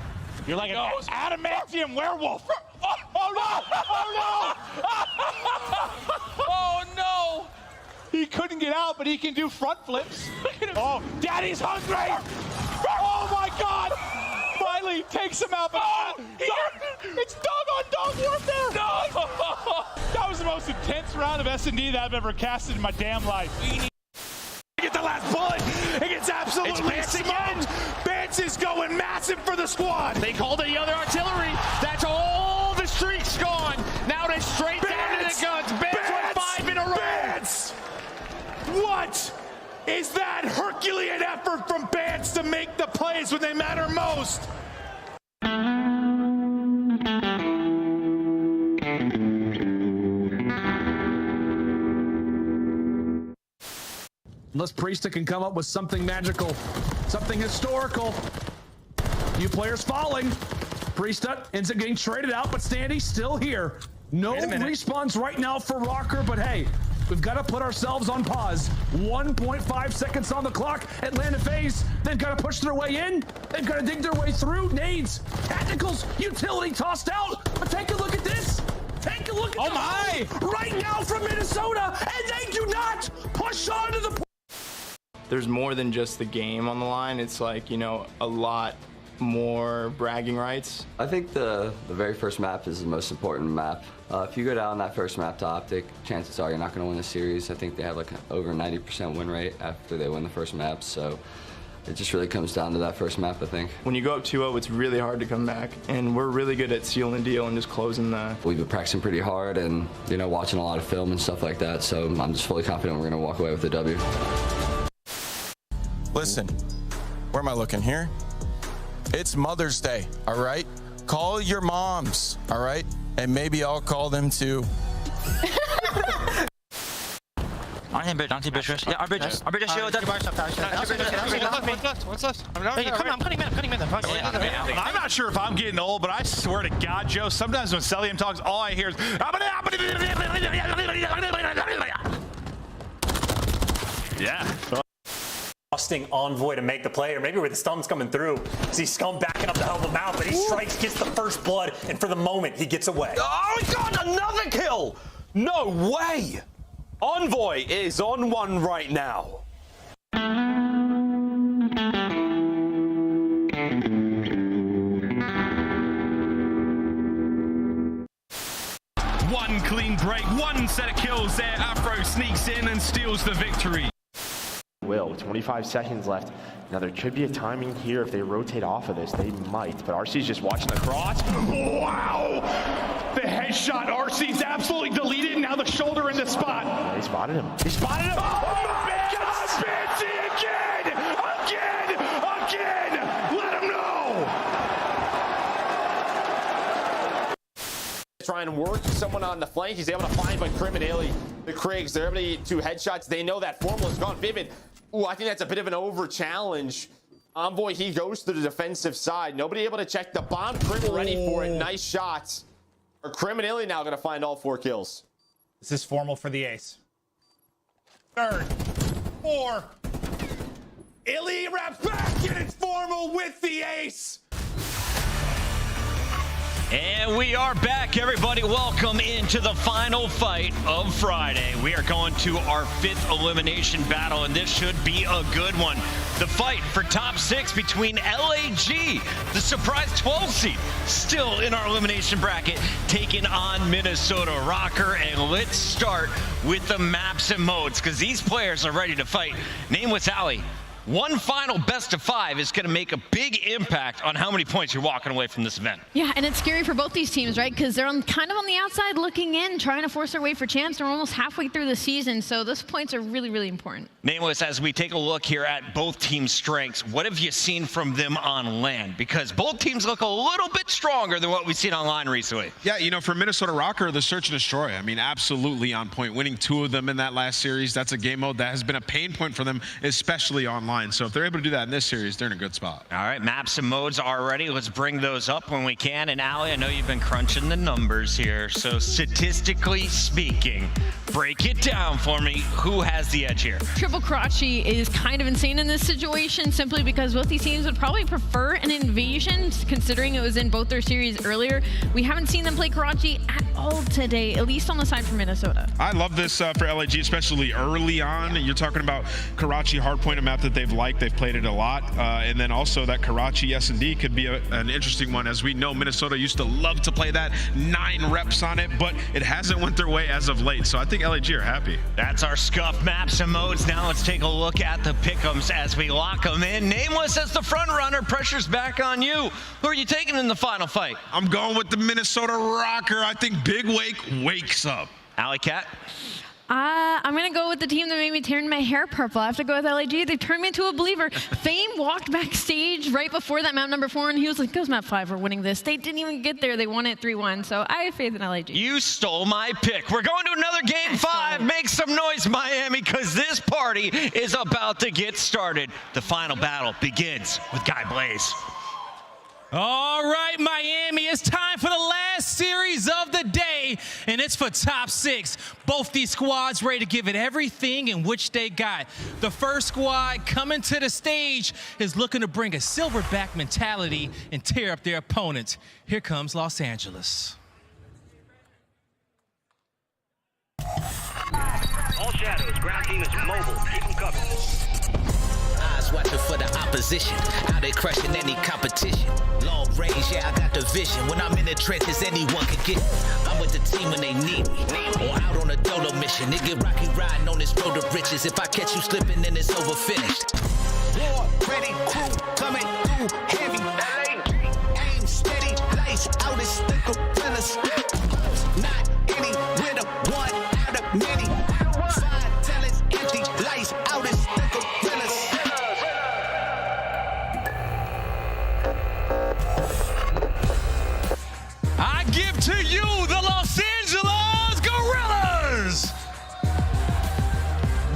Speaker 6: You're like an adamantium werewolf. Oh no!
Speaker 18: Oh no!
Speaker 6: He couldn't get out, but he can do front flips. Oh, Daddy's hungry! Oh my God! Finally takes him out. But it's dog-on-dog warfare! No! That was the most intense round of S&D that I've ever casted in my damn life. Get the last bullet. It gets absolutely smoked. Bance is going massive for the squad.
Speaker 17: They called it the other artillery. That's all the streaks gone. Now they're straight down to the guns. Bance went 5 in a row.
Speaker 6: Bance! What is that Herculean effort from Bance to make the plays when they matter most?
Speaker 19: Unless Priesta can come up with something magical, something historical. Few players falling. Priesta ends up getting traded out, but Standy's still here. No respawns right now for Rocker, but hey, We've got to put ourselves on pause. 1.5 seconds on the clock. Atlanta FaZe, they've got to push their way in. They've got to dig their way through. Nades, tacticals, utility tossed out. But take a look at this. Take a look at right now from Minnesota, and they do not push on to the.
Speaker 15: There's more than just the game on the line. It's like, you know, a lot more bragging rights.
Speaker 20: I think the very first map is the most important map. If you go down that first map to Optic, chances are you're not going to win the series. I think they have like an over 90% win rate after they win the first map, so it just really comes down to that first map, I think.
Speaker 15: When you go up 2-0, it's really hard to come back, and we're really good at sealing the deal and just closing the...
Speaker 20: We've been practicing pretty hard and, you know, watching a lot of film and stuff like that, so I'm just fully confident we're going to walk away with the W.
Speaker 21: Listen, where am I looking here? It's Mother's Day, all right? Call your moms, all right? And maybe I'll call them too.
Speaker 4: On him, bridge, on team bridge. Yeah, our bridge is shield.
Speaker 14: What's left?
Speaker 4: I'm cutting mid.
Speaker 6: I'm not sure if I'm getting old, but I swear to God, Joe, sometimes when Celium talks, all I hear is...
Speaker 22: Yeah. Trusting Envoy to make the play, or maybe where the stum's coming through. See Scum backing up the hell of the mouth, but he strikes, gets the first blood, and for the moment, he gets away.
Speaker 23: Oh, he got another kill! No way! Envoy is on one right now.
Speaker 12: One clean break, one set of kills there. Afro sneaks in and steals the victory.
Speaker 25: With 25 seconds left. Now there could be a timing here if they rotate off of this. They might, but RC's just watching the cross.
Speaker 6: Wow! The headshot, RC's absolutely deleted. Now the shoulder in the spot.
Speaker 25: Yeah, he spotted him.
Speaker 6: He spotted him. Oh my God! Fancy again! Let him know!
Speaker 2: Try and work someone on the flank. He's able to find by Criminelli. The Craigs, they're able to get 2 headshots. They know that Formal is gone. Vivid. Ooh, I think that's a bit of an over challenge. Envoy, he goes to the defensive side. Nobody able to check the bomb. Crim ready for it. Nice shots. Or Criminelli now going to find all 4 kills.
Speaker 26: This is Formal for the ace. Third. 4. Illy wraps back, and it's Formal with the ace.
Speaker 5: And we are back, everybody. Welcome into the final fight of Friday. We are going to our 5th elimination battle, and this should be a good one. The fight for top 6 between LAG, the surprise 12 seed, still in our elimination bracket, taking on Minnesota Rocker. And let's start with the maps and modes, because these players are ready to fight. Nameless Alley. One final best of 5 is going to make a big impact on how many points you're walking away from this event.
Speaker 9: Yeah, and it's scary for both these teams, right? Because they're kind of on the outside looking in, trying to force their way for champs. They're almost halfway through the season, so those points are really, really important.
Speaker 5: Nameless, as we take a look here at both teams' strengths, what have you seen from them on land? Because both teams look a little bit stronger than what we've seen online recently.
Speaker 27: Yeah, you know, for Minnesota Rocker, the search and destroy, I mean, absolutely on point. Winning 2 of them in that last series, that's a game mode that has been a pain point for them, especially online. So if they're able to do that in this series, they're in a good spot.
Speaker 5: All right, maps and modes are ready. Let's bring those up when we can. And Allie, I know you've been crunching the numbers here. So statistically speaking, break it down for me. Who has the edge here?
Speaker 9: Triple Karachi is kind of insane in this situation simply because both these teams would probably prefer an invasion, considering it was in both their series earlier. We haven't seen them play Karachi at all today, at least on the side for Minnesota.
Speaker 27: I love this for LAG, especially early on. You're talking about Karachi Hardpoint, a map that they've liked. They've played it a lot. And then also that Karachi S&D could be an interesting one. As we know, Minnesota used to love to play that 9 reps on it, but it hasn't went their way as of late. So I think LAG are happy.
Speaker 5: That's our Scuff maps and modes. Now let's take a look at the pick'ems as we lock them in. Nameless as the front runner. Pressure's back on you. Who are you taking in the final fight?
Speaker 27: I'm going with the Minnesota Rocker. I think Big Wake wakes up.
Speaker 5: Alley Cat?
Speaker 9: I'm going to go with the team that made me turn my hair purple. I have to go with LAG. They've turned me into a believer. Fame walked backstage right before that map number 4, and he was like, goes map 5, we're winning this. They didn't even get there. They won it 3-1, so I have faith in LAG.
Speaker 5: You stole my pick. We're going to another game 5. Make some noise, Miami, because this party is about to get started. The final battle begins with Guy Blaze.
Speaker 17: All right, Miami, it's time for the last series of the day, and it's for top 6. both these squads ready to give it everything in which they got. The first squad coming to the stage is looking to bring a silverback mentality and tear up their opponents. Here comes Los Angeles.
Speaker 1: All shadows, ground team is mobile. Keep them covered. Eyes watching for the opposition. How they crushing any competition. Long range, yeah, I got the vision. When I'm in the trenches, anyone can get me. I'm with the team when they need me. Or out on a dolo mission. It get rocky riding on this road to riches. If I catch you slipping, then it's over finished. War, ready, crew, coming through heavy. Aim steady, lights out, it's the gorillas. Not any winner, one out of many. Five talents, empty, lights out, it's the gorillas.
Speaker 17: I give to you the Los Angeles Gorillas.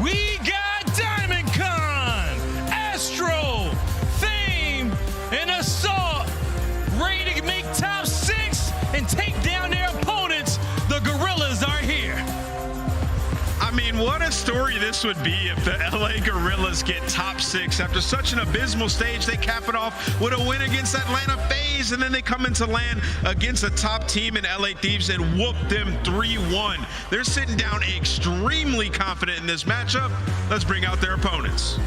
Speaker 17: We got Diamond Con, Astro, Fame, and Assault ready to make top 6 and take down their opponents. The Gorillas are here.
Speaker 27: I mean, what a story this would be if the LA Gorillas get top 6. After such an abysmal stage, they cap it off with a win against Atlanta FaZe, and then they come into land against a top team in LA Thieves and whoop them 3-1. They're sitting down extremely confident in this matchup. Let's bring out their opponents.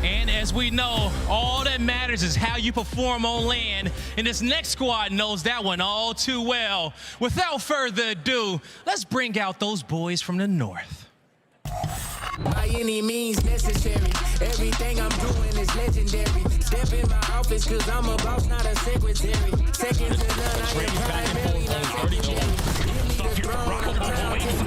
Speaker 17: And as we know, all that matters is how you perform on land. And this next squad knows that one all too well. Without further ado, let's bring out those boys from the north.
Speaker 7: By any means necessary, everything I'm doing is legendary. Step in my office cause I'm a boss, not a secretary. Second to none, I am primary, not secondary. Give me the throne, I'm crown king.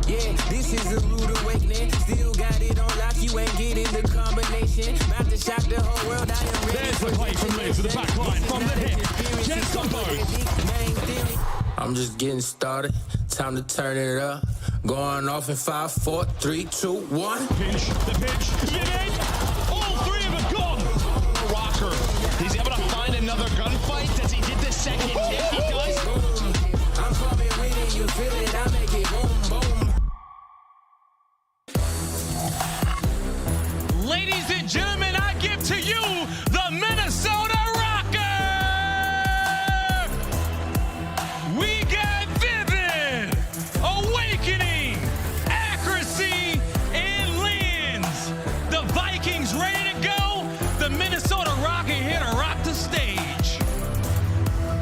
Speaker 7: Yeah, this is a rude awakening. Still got it on lock, you ain't getting the combination. About to shock the whole world, I am ready.
Speaker 19: There's the play from Liz to the back line, from the hip. Jet Combo.
Speaker 7: I'm just getting started, time to turn it up. Going off in 5, 4, 3, 2, 1.
Speaker 19: Pinch, the pitch, get in. All three of them gone.
Speaker 18: Rocker, he's able to find another gunfight. Does he get the second hit? He does.
Speaker 7: I'm coming with it, you feel it, I make it boom, boom.
Speaker 17: Ladies and gentlemen, I give to you the Minnesota Rocker. We got Vivid, Awakening, Accuracy, and Lens. The Vikings ready to go. The Minnesota Rocker here to rock the stage.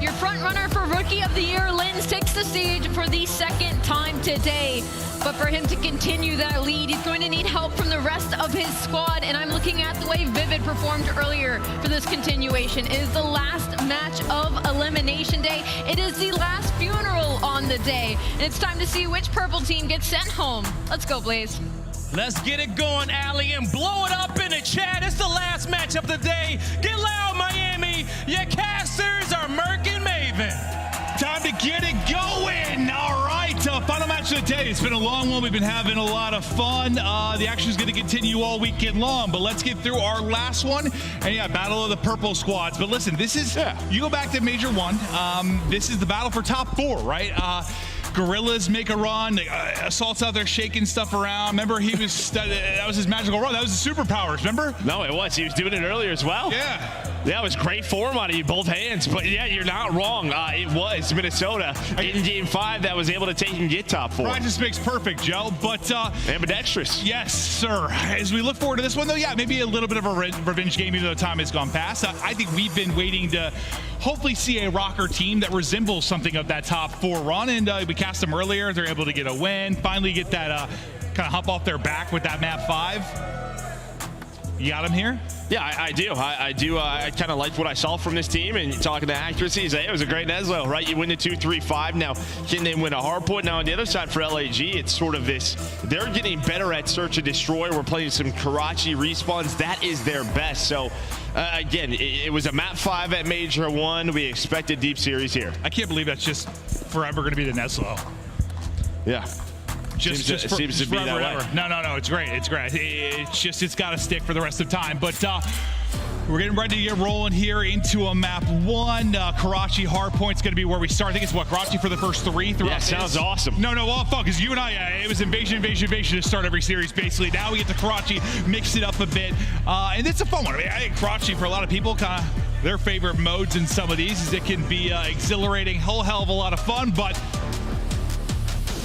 Speaker 9: Your front runner for Rookie of the Year, Lens, takes the stage for the second time today. But for him to continue that lead, he's going to need help from the rest of his squad. And I'm looking at the way Vivid performed earlier for this continuation. It is the last match of Elimination Day. It is the last funeral on the day. And it's time to see which purple team gets sent home. Let's go, Blaze.
Speaker 17: Let's get it going, Allie, and blow it up in the chat. It's the last match of the day. Get loud, Miami. Your casters are Merc and Maven.
Speaker 19: Time to get it going. All right, final match of the day. It's been a long one. We've been having a lot of fun. The action is going to continue all weekend long, but let's get through our last one. And yeah, battle of the purple squads. But listen, this is, you go back to Major 1. This is the battle for top 4, right? Gorillas make a run. Assault's out there shaking stuff around. Remember, he was that was his magical run. That was his superpowers. Remember?
Speaker 2: No, it was. He was doing it earlier as well.
Speaker 19: Yeah.
Speaker 2: Yeah, it was great form out of you, both hands. But yeah, you're not wrong. It was Minnesota in Game 5 that was able to take and get top 4.
Speaker 19: Practice makes perfect, Joe. But
Speaker 2: ambidextrous.
Speaker 19: Yes, sir. As we look forward to this one, though, yeah, maybe a little bit of a revenge game, even though time has gone past. I think we've been waiting to hopefully see a Rocker team that resembles something of that top 4 run. And we cast them earlier. They're able to get a win. Finally get that kind of hump off their back with that map 5. You got him here?
Speaker 2: Yeah, I do. I do. I kind of liked what I saw from this team, and talking to accuracy, it was a great Neslo, right? You win the 2-3-5. Now, can they win a Hardpoint? Now, on the other side for LAG, it's sort of this, they're getting better at search and destroy. We're playing some Karachi respawns. That is their best. So, again, it was a map 5 at Major 1. We expect a deep series here.
Speaker 19: I can't believe that's just forever going to be the Neslo.
Speaker 2: Yeah.
Speaker 19: Seems to be that way. No, it's great. It's great. It's got to stick for the rest of time. But
Speaker 3: We're getting ready to get rolling here into a map 1. Karachi Hardpoint's going to be where we start. I think it's what, Karachi for the first 3 throughout.
Speaker 2: Yeah, sounds awesome.
Speaker 3: No, well, fuck, because you and I, it was invasion to start every series, basically. Now we get to Karachi, mix it up a bit, and it's a fun one. I mean, I think Karachi, for a lot of people, kind of their favorite modes in some of these is it can be exhilarating, whole hell of a lot of fun, but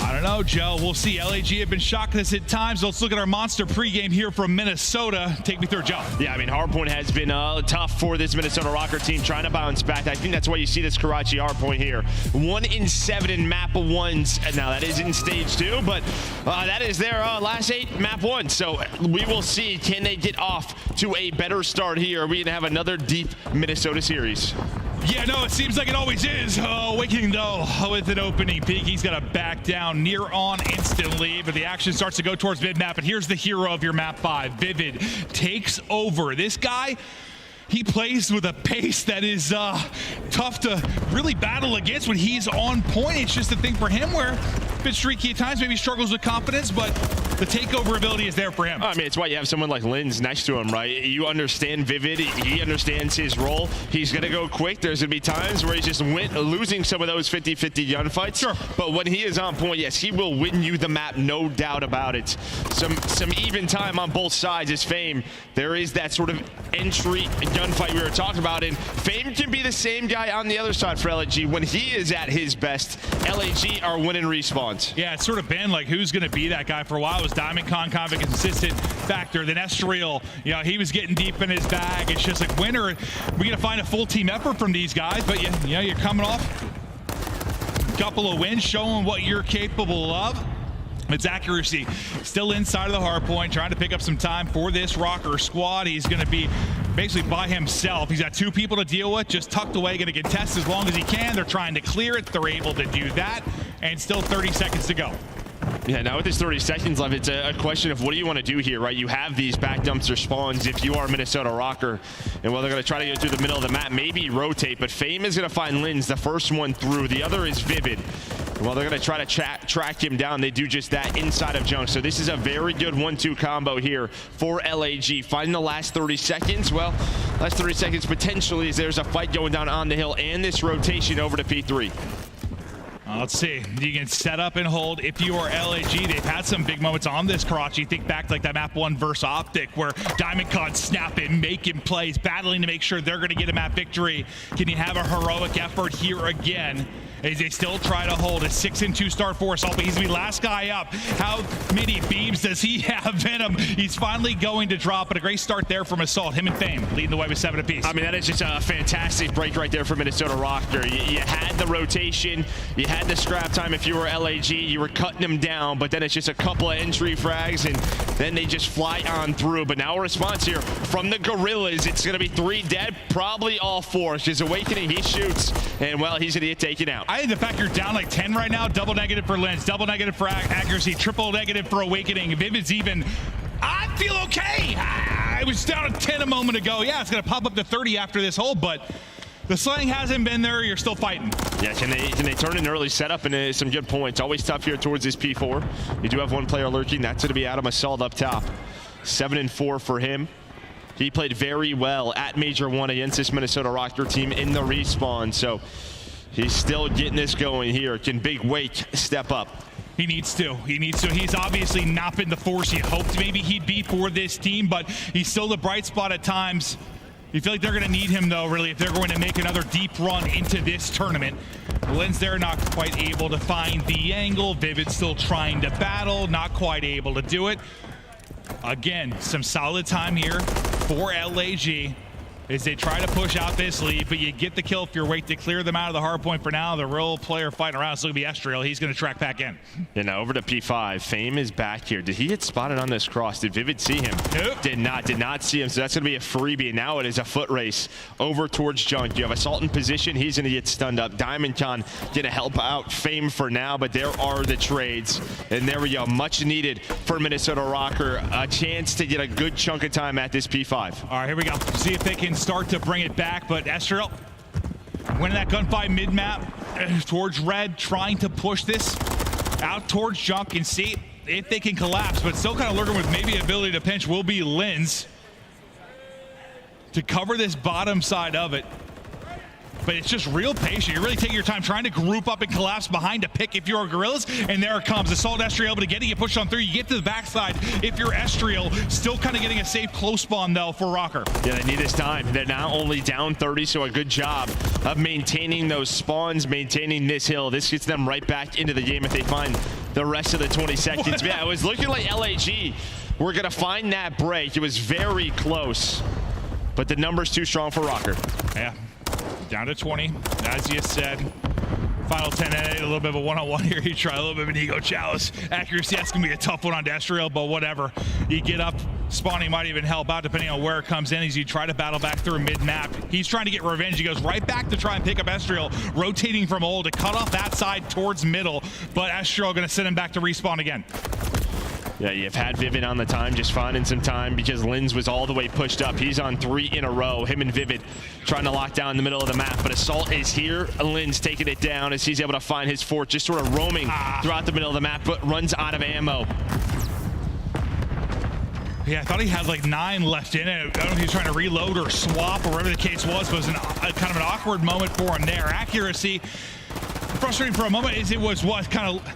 Speaker 3: I don't know, Joe. We'll see. LAG have been shocking us at times. Let's look at our monster pregame here from Minnesota. Take me through, Joe.
Speaker 2: Yeah, I mean, Hardpoint has been tough for this Minnesota Rocker team, trying to bounce back. I think that's why you see this Karachi Hardpoint here. 1 in 7 in map 1s. Now, that is in stage 2, but that is their last 8 map 1. So we will see, can they get off to a better start here? Are we going to have another deep Minnesota series?
Speaker 3: Yeah, no, it seems like it always is. Awakening, though, with an opening peak. He's got to back down near on instantly, but the action starts to go towards mid-map, and here's the hero of your map 5. Vivid takes over. This guy, he plays with a pace that is tough to really battle against when he's on point. It's just a thing for him where a bit streaky at times, maybe struggles with confidence, but the takeover ability is there for him.
Speaker 2: I mean, it's why you have someone like Linz next to him, right? You understand Vivid. He understands his role. He's going to go quick. There's going to be times where he's just losing some of those 50-50 gunfights.
Speaker 3: Sure.
Speaker 2: But when he is on point, yes, he will win you the map, no doubt about it. Some even time on both sides is Fame. There is that sort of entry gunfight we were talking about, and Fame can be the same guy on the other side for LAG. When he is at his best, LAG are winning respawns.
Speaker 3: Yeah, it's sort of been like who's going to be that guy for a while. It was Diamond Con, kind of a consistent factor. Then Estriel, you know, he was getting deep in his bag. It's just like, when are we going to find a full team effort from these guys? But yeah, you're coming off a couple of wins, showing what you're capable of. It's accuracy still inside of the hard point, trying to pick up some time for this Rocker squad. He's going to be basically by himself. He's got 2 people to deal with, just tucked away, going to contest as long as he can. They're trying to clear it. They're able to do that, and still 30 seconds to go.
Speaker 2: Yeah, now with this 30 seconds left, it's a question of what do you want to do here, right? You have these back dumpster spawns if you are Minnesota Rocker, and well, they're going to try to get through the middle of the map, maybe rotate, but Fame is going to find Linz, the first one through. The other is Vivid. Well, they're going to try to track him down. They do just that inside of Junk. So this is a very good 1-2 combo here for LAG. Finding the last 30 seconds. Well, last 30 seconds potentially as there's a fight going down on the hill and this rotation over to P3.
Speaker 3: Let's see. You can set up and hold if you are LAG. They've had some big moments on this Karachi. Think back to like that map 1 versus Optic where Diamond Con snapping, making plays, battling to make sure they're going to get a map victory. Can you have a heroic effort here again? As they still try to hold a 6-2 start for Assault, but he's the last guy up. How many beams does he have in him? He's finally going to drop, but a great start there from Assault. Him and Fame leading the way with 7 apiece.
Speaker 2: I mean, that is just a fantastic break right there for Minnesota Rocker. You had the rotation, you had the scrap time if you were LAG, you were cutting them down, but then it's just a couple of entry frags, and then they just fly on through. But now a response here from the Gorillas. It's going to be 3 dead, probably all 4. Because Awakening, he shoots, and well, he's going to get taken out.
Speaker 3: I think the fact you're down like 10 right now, double negative for Linz, double negative for accuracy, triple negative for Awakening. Vivid's even, I feel okay. I was down at 10 a moment ago. Yeah, it's going to pop up to 30 after this hold, but the slang hasn't been there. You're still fighting.
Speaker 2: Yeah, can they turn an early setup into some good points? Always tough here towards this P4. You do have 1 player lurking. That's going to be Adam Assault up top. 7-4 for him. He played very well at Major 1 against this Minnesota Rocker team in the respawn. So he's still getting this going here. Can Big Wake step up?
Speaker 3: He needs to. He's obviously not been the force you hoped maybe he'd be for this team, but he's still the bright spot at times. You feel like they're going to need him, though, really, if they're going to make another deep run into this tournament. Linz there not quite able to find the angle. Vivid still trying to battle, not quite able to do it. Again, some solid time here for LAG as they try to push out this lead, but you get the kill if you're waiting to clear them out of the hard point for now. The real player fighting around is going to be Estriel. He's going to track back in.
Speaker 2: And now over to P5. Fame is back here. Did he get spotted on this cross? Did Vivid see him?
Speaker 3: Nope.
Speaker 2: Did not see him. So that's going to be a freebie. Now it is a foot race over towards Junk. You have Assault in position. He's going to get stunned up. Diamond Con going to help out Fame for now, but there are the trades. And there we go. Much needed for Minnesota Rocker. A chance to get a good chunk of time at this P5.
Speaker 3: All right, here we go. See if they can start to bring it back, but Estriel winning that gunfight mid-map towards red, trying to push this out towards Junk and see if they can collapse, but still kind of lurking with maybe ability to pinch will be Linz. to cover this bottom side of it. But it's just real patient. You're really taking your time trying to group up and collapse behind a pick if you're Gorillas, and there it comes. Assault Estriel able to get it, you push on through, you get to the backside if you're Estriel. Still kind of getting a safe close spawn though for Rocker.
Speaker 2: Yeah, they need this time. They're now only down 30, so a good job of maintaining those spawns, maintaining this hill. This gets them right back into the game if they find the rest of the 20 seconds. Yeah, it was looking like LAG were gonna find that break. It was very close, but the number's too strong for Rocker.
Speaker 3: Yeah. Down to 20, as you said. Final 10 a little bit of a one-on-one here. You try a little bit of an ego chalice. Accuracy, that's gonna be a tough one on Destriel, but whatever. You get up, spawning might even help out depending on where it comes in as you try to battle back through mid-map. He's trying to get revenge. He goes right back to try and pick up Estriel, rotating from old to cut off that side towards middle, but Estriel gonna send him back to respawn again.
Speaker 2: Yeah, you've had Vivid on the time, just finding some time because Linz was all the way pushed up. He's on 3 in a row. Him and Vivid trying to lock down the middle of the map, but Assault is here. Linz taking it down as he's able to find his fort, just sort of roaming throughout the middle of the map, but runs out of ammo.
Speaker 3: Yeah, I thought he had like 9 left in it. I don't know if he was trying to reload or swap or whatever the case was, but it was kind of an awkward moment for him there. Accuracy, frustrating for a moment as it was what kind of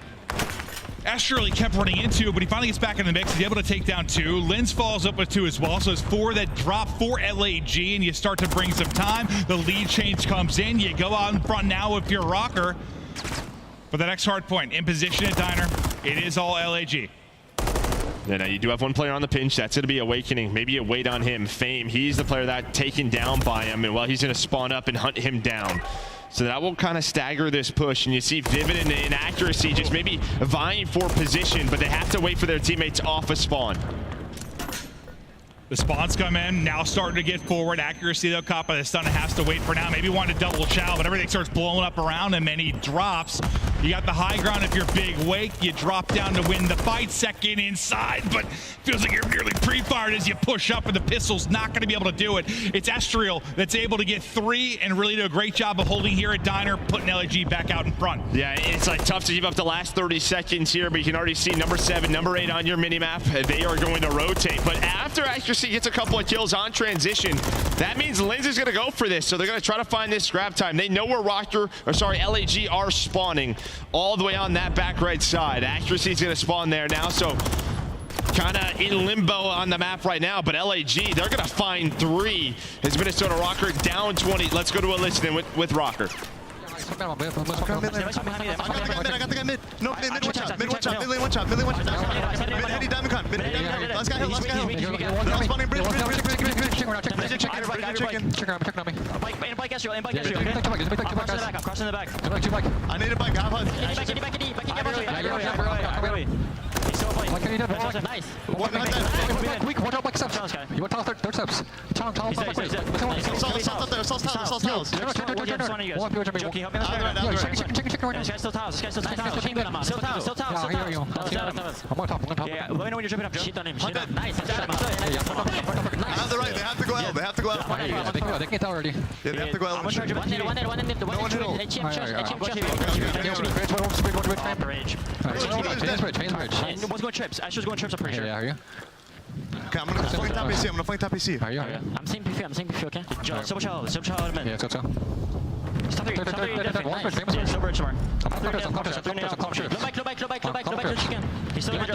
Speaker 3: Estriel he kept running into, but he finally gets back in the mix. He's able to take down 2. Linz follows up with 2 as well, so it's 4 that drop for LAG, and you start to bring some time. The lead change comes in. You go out in front now if you're Rocker. But the next hard point, in position at Diner, it is all LAG.
Speaker 2: Yeah, now you do have one player on the pinch. That's going to be Awakening. Maybe a wait on him. Fame, he's the player that taken down by him, and well, he's going to spawn up and hunt him down. So that will kind of stagger this push, and you see Vivid and Accuracy just maybe vying for position, but they have to wait for their teammates off a spawn.
Speaker 3: The spawns come in, now starting to get forward. Accuracy though, caught by the stun, has to wait for now. Maybe wanted to double chow, but everything starts blowing up around him and he drops. You got the high ground if you're Big Wake. You drop down to win the fight. Second inside, but feels like you're nearly pre-fired as you push up, and the pistol's not going to be able to do it. It's Estriel that's able to get 3 and really do a great job of holding here at Diner, putting LAG back out in front.
Speaker 2: Yeah, it's like tough to keep up the last 30 seconds here, but you can already see number 7, number 8 on your minimap. They are going to rotate, but after Accuracy gets a couple of kills on transition, that means Linz is going to go for this, so they're going to try to find this grab time. They know where LAG are spawning all the way on that back right side. Accuracy is going to spawn there now, so kind of in limbo on the map right now, but LAG, they're going to find 3 as Minnesota Rocker down 20. Let's go to a listen with Rocker.
Speaker 8: I got the guy mid. No, mid one shot. Mid one shot. Mid lane one shot. Mid lane one shot. Mid heady diamond con. Mid heady diamond con. Last guy hill. Last guy hill. They're all spawning bridge. Bridge chicken. Chicken on me.
Speaker 4: Bike Estriel. Crossing the back.
Speaker 8: I need a bike. Have HUD.
Speaker 4: Nice.
Speaker 8: Weak. Watch out, bike steps. You want tall third steps. Tall tiles.
Speaker 4: Joking, help me. This guy's still tiles. Still tiles.
Speaker 8: I'm on top.
Speaker 4: Yeah, let me know when you're jumping up, Joe. Shit on him. Nice.
Speaker 8: I have the right. They have to go out. They can't tell already. Yeah, they have to go out.
Speaker 4: One One's going trips. Asher's going trips, I'm pretty sure.
Speaker 8: Yeah, are you? Okay, I'm gonna flank top AC.
Speaker 4: Are you? I'm saying PF, okay? Silver child, man.
Speaker 8: Yeah, let's go.
Speaker 4: Stop there. Still bridge somewhere. Low bike, chicken. He's still there,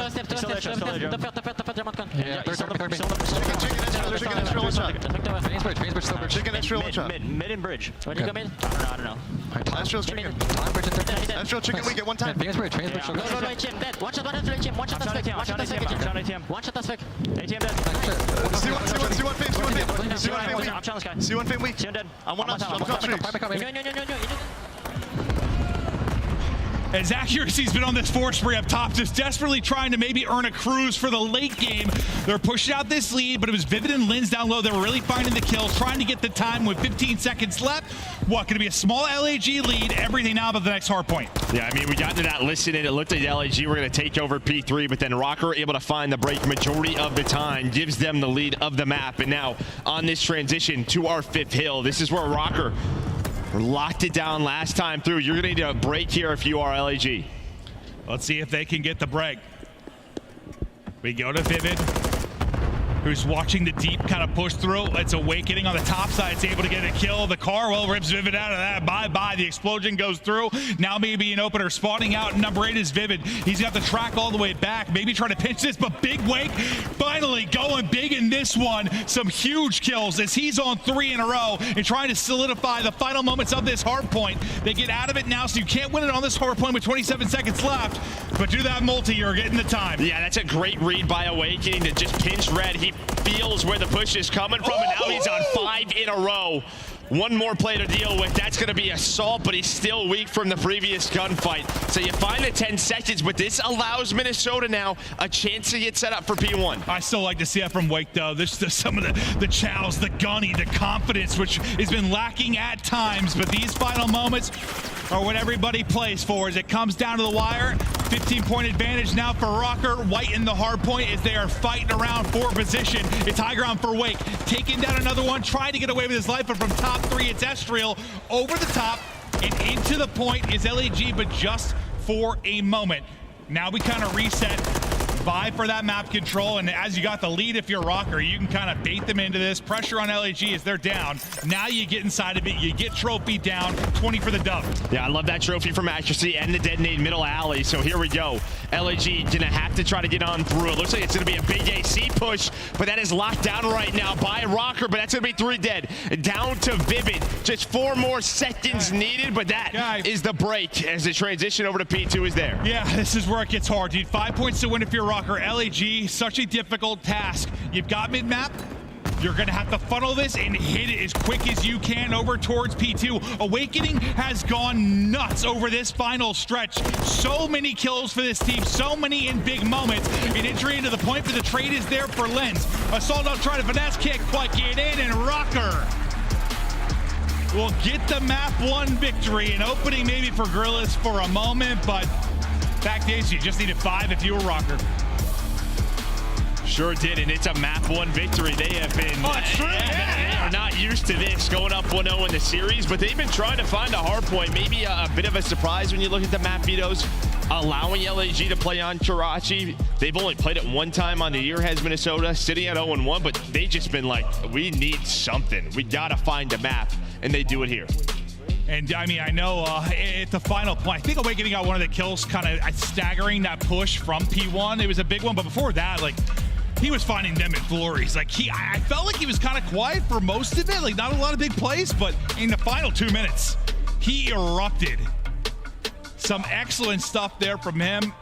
Speaker 8: Chicken Estriel one shot.
Speaker 4: Mid and bridge. When you go mid? I don't know.
Speaker 8: Estriel's chicken. Estriel chicken weak at one time.
Speaker 4: Bridge. ATM dead. One shot ATM. One shot that's fake. ATM dead.
Speaker 8: C1 fame.
Speaker 4: I'm challenge guy.
Speaker 8: C1 fame weak.
Speaker 4: C1 dead.
Speaker 8: I'm one up.
Speaker 3: As Accuracy's been on this force spree up top, just desperately trying to maybe earn a cruise for the late game. They're pushing out this lead, but it was Vivid and Linz down low. They were really finding the kills, trying to get the time with 15 seconds left. What, going to be a small LAG lead, everything now but the next hard point.
Speaker 2: Yeah, I mean, we got into that listen, and it looked like LAG were going to take over P3, but then Rocker able to find the break majority of the time, gives them the lead of the map. And now on this transition to our 5th hill, this is where Rocker locked it down last time through. You're going to need a break here if you are LAG.
Speaker 3: Let's see if they can get the break. We go to Vivid. who's watching the deep kind of push through. It's Awakening on the top side. It's able to get a kill. The car, well, rips Vivid out of that. Bye-bye. The explosion goes through. Now maybe an opener spawning out. Number 8 is Vivid. He's got the track all the way back. Maybe trying to pinch this, but Big Wake finally going big in this one. Some huge kills as he's on 3 in a row and trying to solidify the final moments of this Hardpoint. They get out of it now, so you can't win it on this Hardpoint with 27 seconds left, but do that multi, you're getting the time.
Speaker 2: Yeah, that's a great read by Awakening to just pinch red. He feels where the push is coming from, and now he's on 5 in a row. One more play to deal with. That's going to be Assault, but he's still weak from the previous gunfight. So you find the 10 seconds, but this allows Minnesota now a chance to get set up for P1.
Speaker 3: I still like to see that from Wake, though. There's some of the chows, the gunny, the confidence, which has been lacking at times, but these final moments are what everybody plays for as it comes down to the wire. 15-point advantage now for Rocker. White in the hard point as they are fighting around for position. It's high ground for Wake. Taking down another one, trying to get away with his life, but from top 3, it's Estriel. Over the top and into the point is LAG, but just for a moment. Now we kind of reset. Vie for that map control, and as you got the lead, if you're Rocker, you can kind of bait them into this. Pressure on LAG as they're down. Now you get inside of it, you get trophy down, 20 for the dub.
Speaker 2: Yeah, I love that trophy from accuracy and the detonate middle alley. So here we go. LAG gonna have to try to get on through. It looks like it's gonna be a big AC push, but that is locked down right now by Rocker, but that's gonna be 3 dead. Down to Vivid. Just 4 more seconds needed, but that is the break as the transition over to P2 is there.
Speaker 3: Yeah, this is where it gets hard. You need 5 points to win if you're Rocker. LAG, such a difficult task. You've got mid-map. You're going to have to funnel this and hit it as quick as you can over towards P2. Awakening has gone nuts over this final stretch. So many kills for this team, so many in big moments. An entry into the point, but the trade is there for Lens. Assault up trying to finesse, can't quite get in, and Rocker will get the map 1 victory. An opening maybe for Gorillas for a moment, but fact is you just needed 5 if you were Rocker.
Speaker 2: Sure did, and it's a map 1 victory. They have been, they are not used to this, going up 1-0 in the series, but they've been trying to find a hard point. Maybe a bit of a surprise when you look at the map vetoes, allowing LAG to play on Karachi. They've only played it 1 time on the year, has Minnesota, sitting at 0-1, but they just been like, we need something. We gotta find a map, and they do it here.
Speaker 3: And I mean, I know at the final point, I think Awakening got one of the kills kind of staggering that push from P1. It was a big one, but before that, like, he was finding them in flurries. Like, I felt like he was kind of quiet for most of it. Like, not a lot of big plays, but in the final 2 minutes, he erupted. Some excellent stuff there from him.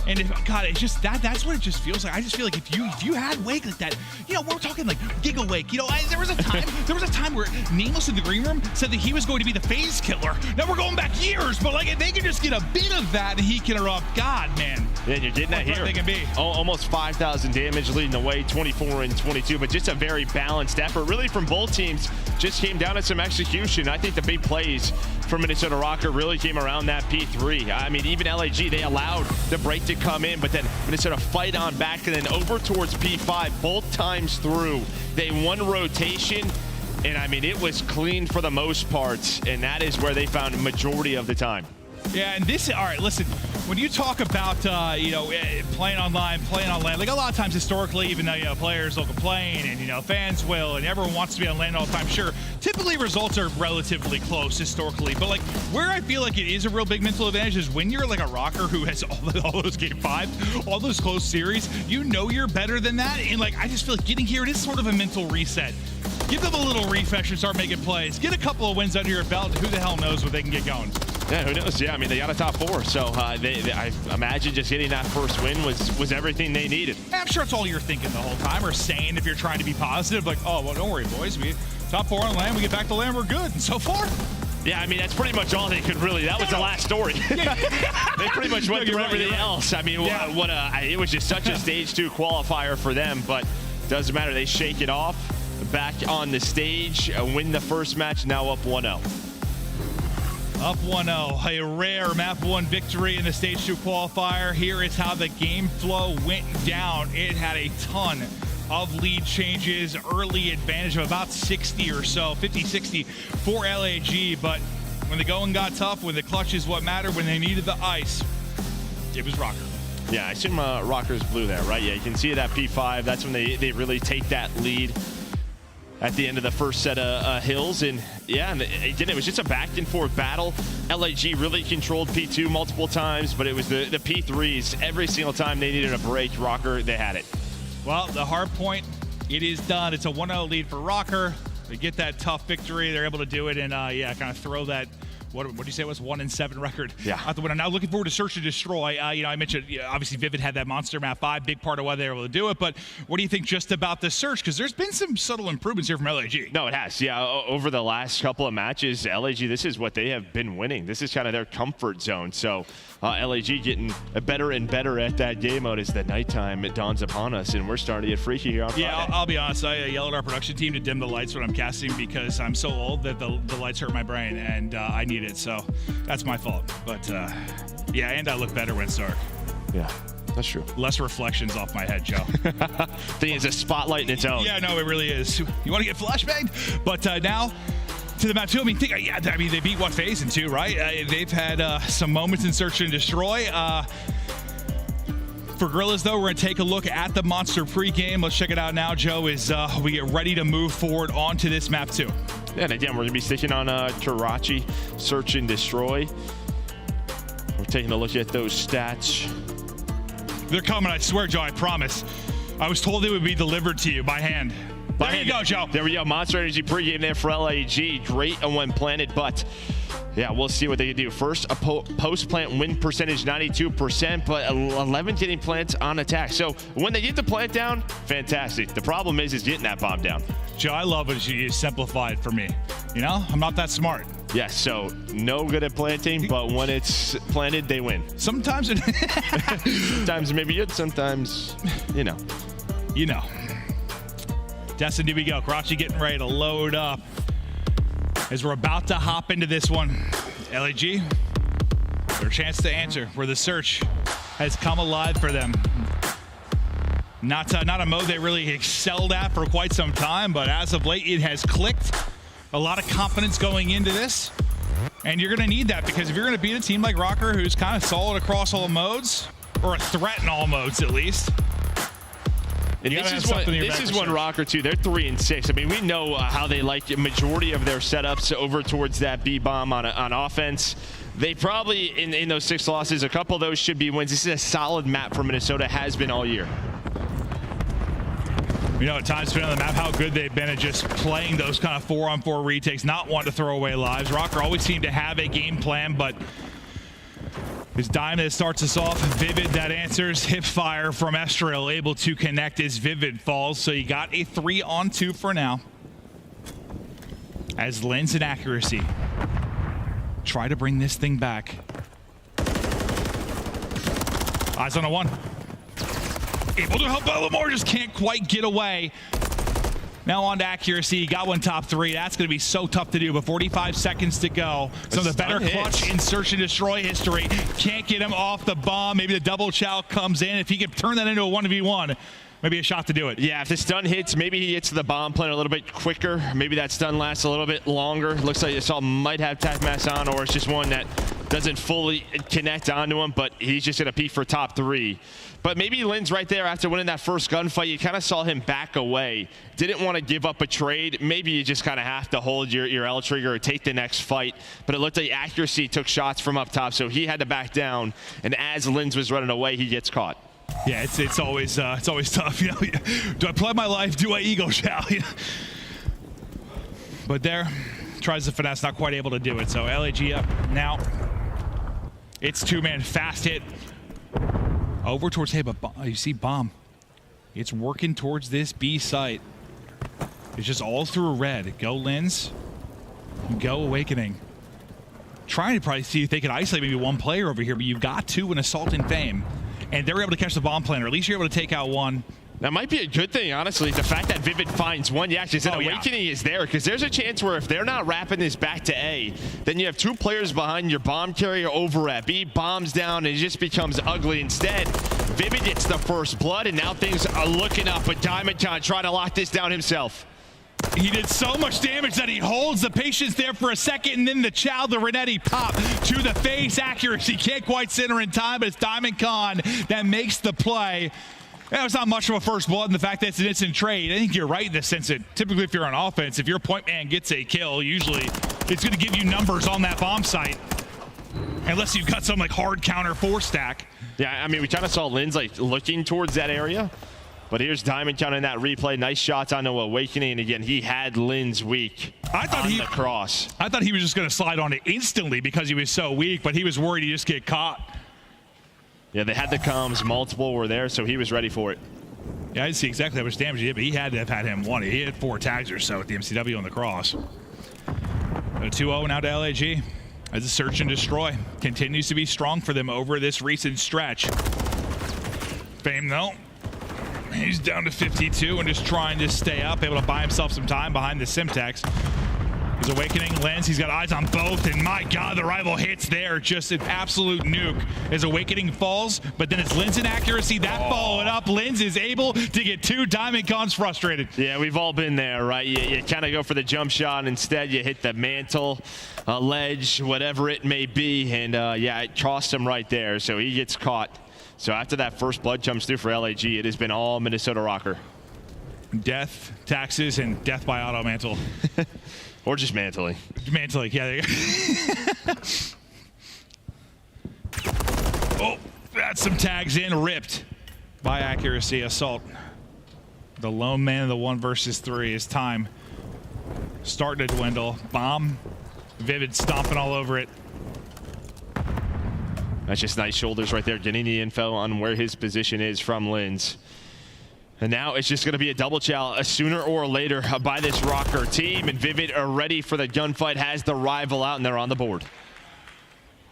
Speaker 3: And if, God, it's just that's what it just feels like. I just feel like if you had Wake like that, you know, we're talking like Giga Wake. You know, there was a time where Nameless in the green room said that he was going to be the phase killer. Now we're going back years, but like if they can just get a bit of that, and he can erupt. God, man.
Speaker 2: Yeah, you're getting that here.
Speaker 3: They can be.
Speaker 2: Almost 5,000 damage leading the way, 24 and 22, but just a very balanced effort, really from both teams. Just came down to some execution. I think the big plays from Minnesota Rocker really came around that P3. I mean, even LAG, they allowed the break to come in, but then Minnesota fight on back and then over towards P5 both times through. They won rotation, and I mean, it was clean for the most part, and that is where they found a majority of the time.
Speaker 3: Yeah, and this, all right, listen, when you talk about, you know, playing online, playing on land, like a lot of times historically, even though, you know, players will complain and, you know, fans will, and everyone wants to be on land all the time, sure, typically results are relatively close historically, but like where I feel like it is a real big mental advantage is when you're like a Rocker who has all those game 5, all those close series, you know you're better than that, and like I just feel like getting here, it is sort of a mental reset. Give them a little refresh and start making plays. Get a couple of wins under your belt. Who the hell knows what they can get going?
Speaker 2: Yeah, who knows? Yeah, I mean, they got a top 4, so I imagine just getting that first win was everything they needed.
Speaker 3: I'm sure it's all you're thinking the whole time, or saying if you're trying to be positive, like, oh, well, don't worry, boys. We top 4 on land, we get back to land, we're good, and so forth.
Speaker 2: Yeah, I mean, that's pretty much all they could really. That was the last story. They pretty much went through everything else. I mean, it was just such a stage 2 qualifier for them, but doesn't matter. They shake it off. Back on the stage, win the first match, now up 1-0.
Speaker 3: Up 1-0, a rare map 1 victory in the stage 2 qualifier. Here is how the game flow went down. It had a ton of lead changes, early advantage of about 60 or so, 50-60 for LAG, but when the going got tough, when the clutch is what mattered, when they needed the ice, it was Rocker.
Speaker 2: Yeah, I assume Rocker's blue there, right? Yeah, you can see it at P5. That's when they really take that lead at the end of the first set of hills. And yeah, and it was just a back and forth battle. LAG really controlled P2 multiple times, but it was the P3s. Every single time they needed a break, Rocker, they had it.
Speaker 3: Well, the Hardpoint, it is done. It's a 1-0 lead for Rocker. They get that tough victory. They're able to do it and, yeah, kind of throw that, what did you say it was, 1-7 record out the window. Now looking forward to Search and Destroy. You know, I mentioned, obviously Vivid had that monster map 5, big part of why they were able to do it, but what do you think just about the Search? Because there's been some subtle improvements here from LAG.
Speaker 2: No, it has. Yeah, over the last couple of matches, LAG, this is what they have been winning. This is kind of their comfort zone. So LAG getting better and better at that game mode as the nighttime dawns upon us, and we're starting to get freaky here on Friday.
Speaker 3: Yeah, I'll be honest. I yell at our production team to dim the lights when I'm casting because I'm so old that the lights hurt my brain, and I need it. So that's my fault. But yeah, and I look better when it's dark.
Speaker 2: Yeah, that's true.
Speaker 3: Less reflections off my head, Joe.
Speaker 2: Thing is a spotlight in its own.
Speaker 3: Yeah, no, it really is. You want to get flashbanged? But now to the map 2. I mean, they beat what phase in 2, right? They've had some moments in Search and Destroy. For Gorillas, though, we're going to take a look at the Monster pregame. Let's check it out now, Joe, as we get ready to move forward onto this map 2.
Speaker 2: And again, we're going to be sticking on Karachi, Search and Destroy. We're taking a look at those stats.
Speaker 3: They're coming, I swear, Joe, I promise. I was told they would be delivered to you by hand. There you go, Joe.
Speaker 2: There we go. Monster Energy pregame there for LAG. Great when planted, but yeah, we'll see what they can do. First, a post-plant win percentage, 92%, but 11 getting plants on attack. So when they get the plant down, fantastic. The problem is getting that bomb down.
Speaker 3: Joe, I love it you simplify it for me. You know, I'm not that smart.
Speaker 2: Yes, so no good at planting, but when it's planted, they win.
Speaker 3: Sometimes
Speaker 2: sometimes maybe good, sometimes, you know.
Speaker 3: You know. Destin, here we go. Karachi getting ready to load up as we're about to hop into this one. LAG, their chance to answer where the Search has come alive for them. Not a mode they really excelled at for quite some time, but as of late, it has clicked. A lot of confidence going into this, and you're going to need that because if you're going to beat a team like Rocker, who's kind of solid across all modes, or a threat in all modes at least.
Speaker 2: And this is one Rocker too. They're 3-6. I mean, we know how they like the majority of their setups over towards that B bomb on offense. They probably in those 6 losses, a couple of those should be wins. This is a solid map for Minnesota, has been all year.
Speaker 3: You know, at times depending on the map, how good they've been at just playing those kind of 4-on-4 retakes, not wanting to throw away lives. Rocker always seemed to have a game plan, but it's Diamond that starts us off. Vivid that answers. Hip fire from Estrel, able to connect as Vivid falls. So you got a 3-on-2 for now. As Lens and Accuracy try to bring this thing back. Eyes on a 1. Able to help out Lamar, just can't quite get away. Now on to Accuracy, got one top 3. That's going to be so tough to do, but 45 seconds to go. Some of the better clutch in Search and Destroy history. Can't get him off the bomb. Maybe the double chow comes in. If he can turn that into a 1v1, maybe a shot to do it.
Speaker 2: Yeah, if the stun hits, maybe he hits the bomb plant a little bit quicker. Maybe that stun lasts a little bit longer. Looks like Assault might have tac mass on, or it's just one that doesn't fully connect onto him, but he's just going to peek for top 3. But maybe Lynn's right there after winning that first gunfight. You kind of saw him back away. Didn't want to give up a trade. Maybe you just kind of have to hold your L trigger or take the next fight. But it looked like Accuracy took shots from up top, so he had to back down. And as Lynn's was running away, he gets caught.
Speaker 3: Yeah, it's always tough. You know, do I play my life? Do I ego chow? But there, tries the finesse, not quite able to do it. So LAG up now. It's 2-man fast hit. Over towards, hey, but you see bomb. It's working towards this B site. It's just all through red. Go Lens. Go Awakening. Trying to probably see if they could isolate maybe one player over here, but you've got 2 in Assault and Fame. And they're able to catch the bomb plan, or at least you're able to take out 1.
Speaker 2: That might be a good thing, honestly. The fact that Vivid finds 1, yeah, because Awakening is there, because there's a chance where if they're not wrapping this back to A, then you have 2 players behind your bomb carrier over at B, bombs down, and it just becomes ugly. Instead, Vivid gets the first blood, and now things are looking up, but DiamondCon trying to lock this down himself.
Speaker 3: He did so much damage that he holds the patience there for a second, and then the Chow, the Renetti pop to the face. Accuracy can't quite center in time, but it's Diamond Con that makes the play. That was not much of a first blood in the fact that it's an instant trade. I think you're right in the sense that typically if you're on offense, if your point man gets a kill, usually it's going to give you numbers on that bomb site. Unless you've got some like hard counter 4-stack.
Speaker 2: Yeah, I mean, we kind of saw Linz like looking towards that area. But here's Diamond Con in that replay. Nice shots on the Awakening. And again, he had Linz weak on the cross.
Speaker 3: I thought he was just going to slide on it instantly because he was so weak, but he was worried he'd just get caught.
Speaker 2: Yeah, they had the comms. Multiple were there, so he was ready for it.
Speaker 3: Yeah, I didn't see exactly how much damage he did, but he had to have had him one. He had 4 tags or so with the MCW on the cross. 2-0 now to LAG. As the search and destroy continues to be strong for them over this recent stretch. Fame, though. He's down to 52 and just trying to stay up, able to buy himself some time behind the Simtex. His Awakening lens, he's got eyes on both, and my God, the rival hits there. Just an absolute nuke. His Awakening falls, but then it's Linz inaccuracy. That followed up. Linz is able to get 2 Diamond Cons frustrated.
Speaker 2: Yeah, we've all been there, right? You kind of go for the jump shot, and instead you hit the mantle, ledge, whatever it may be, and yeah, it cost him right there, so he gets caught. So after that first blood jumps through for LAG, it has been all Minnesota Rocker.
Speaker 3: Death, taxes, and death by auto mantle.
Speaker 2: Or just mantling.
Speaker 3: Mantling, yeah, there you go. Oh, that's some tags in, ripped by accuracy. Assault. The lone man of the 1 versus 3 is time starting to dwindle. Bomb, Vivid stomping all over it.
Speaker 2: That's just nice shoulders right there, getting the info on where his position is from Linz. And now it's just going to be a double chow sooner or later by this Rocker team. And Vivid are ready for the gunfight, has the rival out, and they're on the board.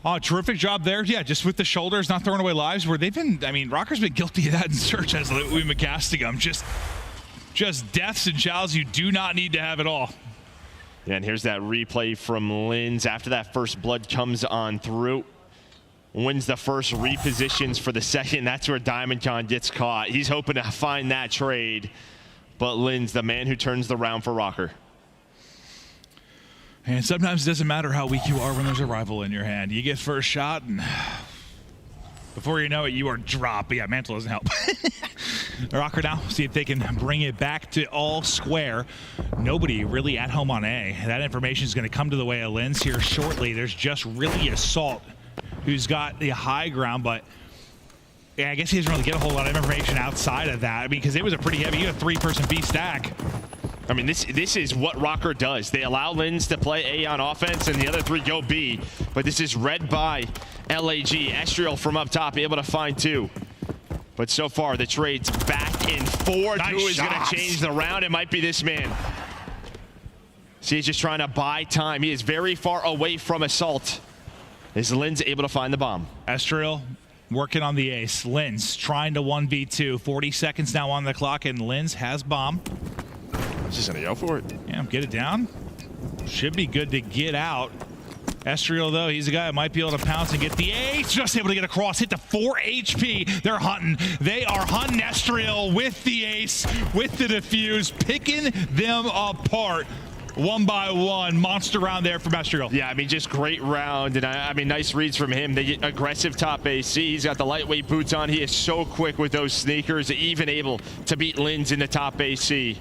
Speaker 3: Oh, terrific job there. Yeah, just with the shoulders, not throwing away lives. Where they've been, I mean, Rocker's been guilty of that in search as Louis McCastigum. Just deaths and chows you do not need to have at all.
Speaker 2: Yeah, and here's that replay from Linz. After that first blood comes on through, wins the first, repositions for the second. That's where Diamond Con gets caught. He's hoping to find that trade, but Linz, the man who turns the round for Rocker.
Speaker 3: And sometimes it doesn't matter how weak you are when there's a rival in your hand. You get first shot, and before you know it, you are dropped. But yeah, mantle doesn't help. Rocker now, see if they can bring it back to all square. Nobody really at home on A. That information is going to come to the way of Linz here shortly. There's just really Assault who's got the high ground, but yeah, I guess he doesn't really get a whole lot of information outside of that. I mean, because it was a pretty heavy, you had a 3-person B stack.
Speaker 2: I mean, this is what Rocker does. They allow Linz to play A on offense, and the other 3 go B. But this is read by LAG. Estriel from up top, able to find 2. But so far, the trade's back and forth.
Speaker 3: Nice
Speaker 2: Who is going
Speaker 3: shots.
Speaker 2: to change the round? It might be this man. See, he's just trying to buy time. He is very far away from Assault. Is Linz able to find the bomb?
Speaker 3: Estriel working on the ace. Linz trying to 1v2. 40 seconds now on the clock, and Linz has bomb.
Speaker 2: He's just going to go for it.
Speaker 3: Yeah, get it down. Should be good to get out. Estriel, though, he's a guy that might be able to pounce and get the ace. Just able to get across, hit the 4 HP. They're hunting. They are hunting Estriel with the ace, with the defuse, picking them apart. 1 by 1, monster round there from Estriel.
Speaker 2: Yeah, I mean, just great round, and I mean, nice reads from him. They get aggressive top AC. He's got the lightweight boots on. He is so quick with those sneakers, even able to beat Linz in the top AC.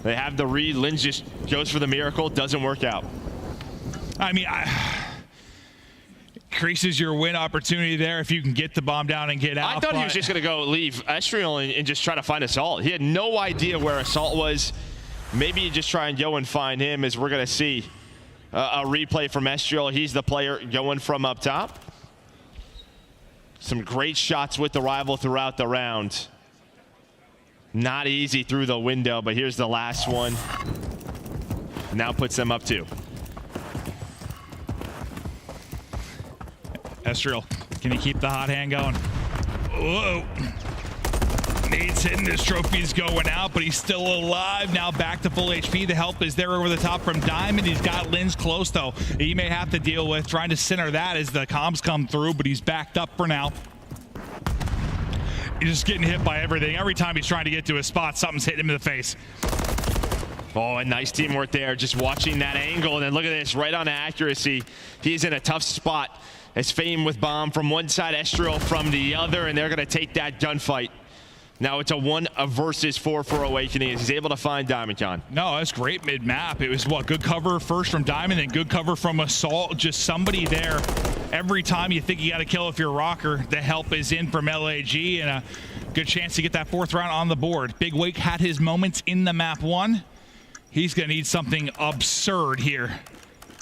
Speaker 2: They have the read. Linz just goes for the miracle. Doesn't work out.
Speaker 3: I mean, increases your win opportunity there if you can get the bomb down and get out.
Speaker 2: I thought he was just going to go leave Estriel and just try to find Assault. He had no idea where Assault was. Maybe you just try and go and find him, as we're going to see a replay from Estriel. He's the player going from up top. Some great shots with the rival throughout the round. Not easy through the window, but here's the last one. Now puts them up 2.
Speaker 3: Estriel, can he keep the hot hand going? Whoa. Nade's hitting, his trophy's going out, but he's still alive. Now back to full HP. The help is there over the top from Diamond. He's got Linz close, though. He may have to deal with trying to center that as the comms come through, but he's backed up for now. He's just getting hit by everything. Every time he's trying to get to his spot, something's hitting him in the face.
Speaker 2: Oh, and nice teamwork there. Just watching that angle. And then look at this, right on accuracy. He's in a tough spot. As Fame with bomb from one side, Estriel from the other, and they're going to take that gunfight. Now it's a 1 versus 4 for Awakening as he's able to find Diamondcon.
Speaker 3: No, that's great mid-map. It was, what, good cover first from Diamond and good cover from Assault. Just somebody there. Every time you think you got to kill if you're Rocker, the help is in from LAG, and a good chance to get that 4th round on the board. Big Wake had his moments in the map 1. He's going to need something absurd here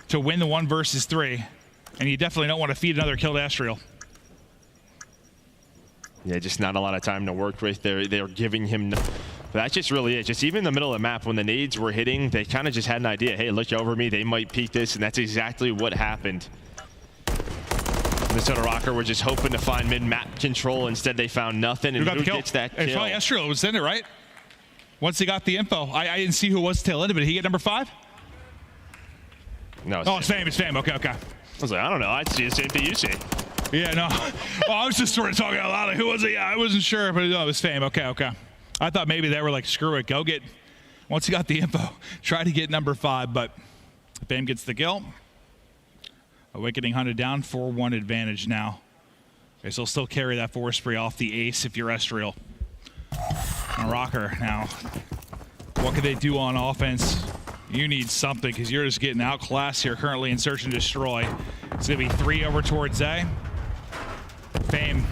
Speaker 3: to win the 1 versus 3. And you definitely don't want to feed another kill to Estriel.
Speaker 2: Yeah, just not a lot of time to work with. They're giving him. But that's just really it. Just even in the middle of the map, when the nades were hitting, they kind of just had an idea. Hey, look over me. They might peek this, and that's exactly what happened. Minnesota Rocker were just hoping to find mid-map control. Instead, they found nothing. And who gets that kill?
Speaker 3: It's probably Estriel was in it, right? Once he got the info. I didn't see who was tail end of it. Did he get number 5?
Speaker 2: No.
Speaker 3: It's Fame. It's Fame. Okay, okay.
Speaker 2: I was like, I don't know. I see the same thing you see.
Speaker 3: Yeah, no. Well, I was just sort of talking out loud. Like, who was it? Yeah, I wasn't sure, but no, it was Fame. Okay, okay. I thought maybe they were like, screw it, go get. Once he got the info, try to get number 5, but Fame gets the kill. Awakening hunted down, 4-1 advantage now. Okay, so he'll still carry that 4 spree off the ace if you're Estriel. And Rocker now. What can they do on offense? You need something because you're just getting outclassed here currently in Search and Destroy. It's going to be 3 over towards A. Fame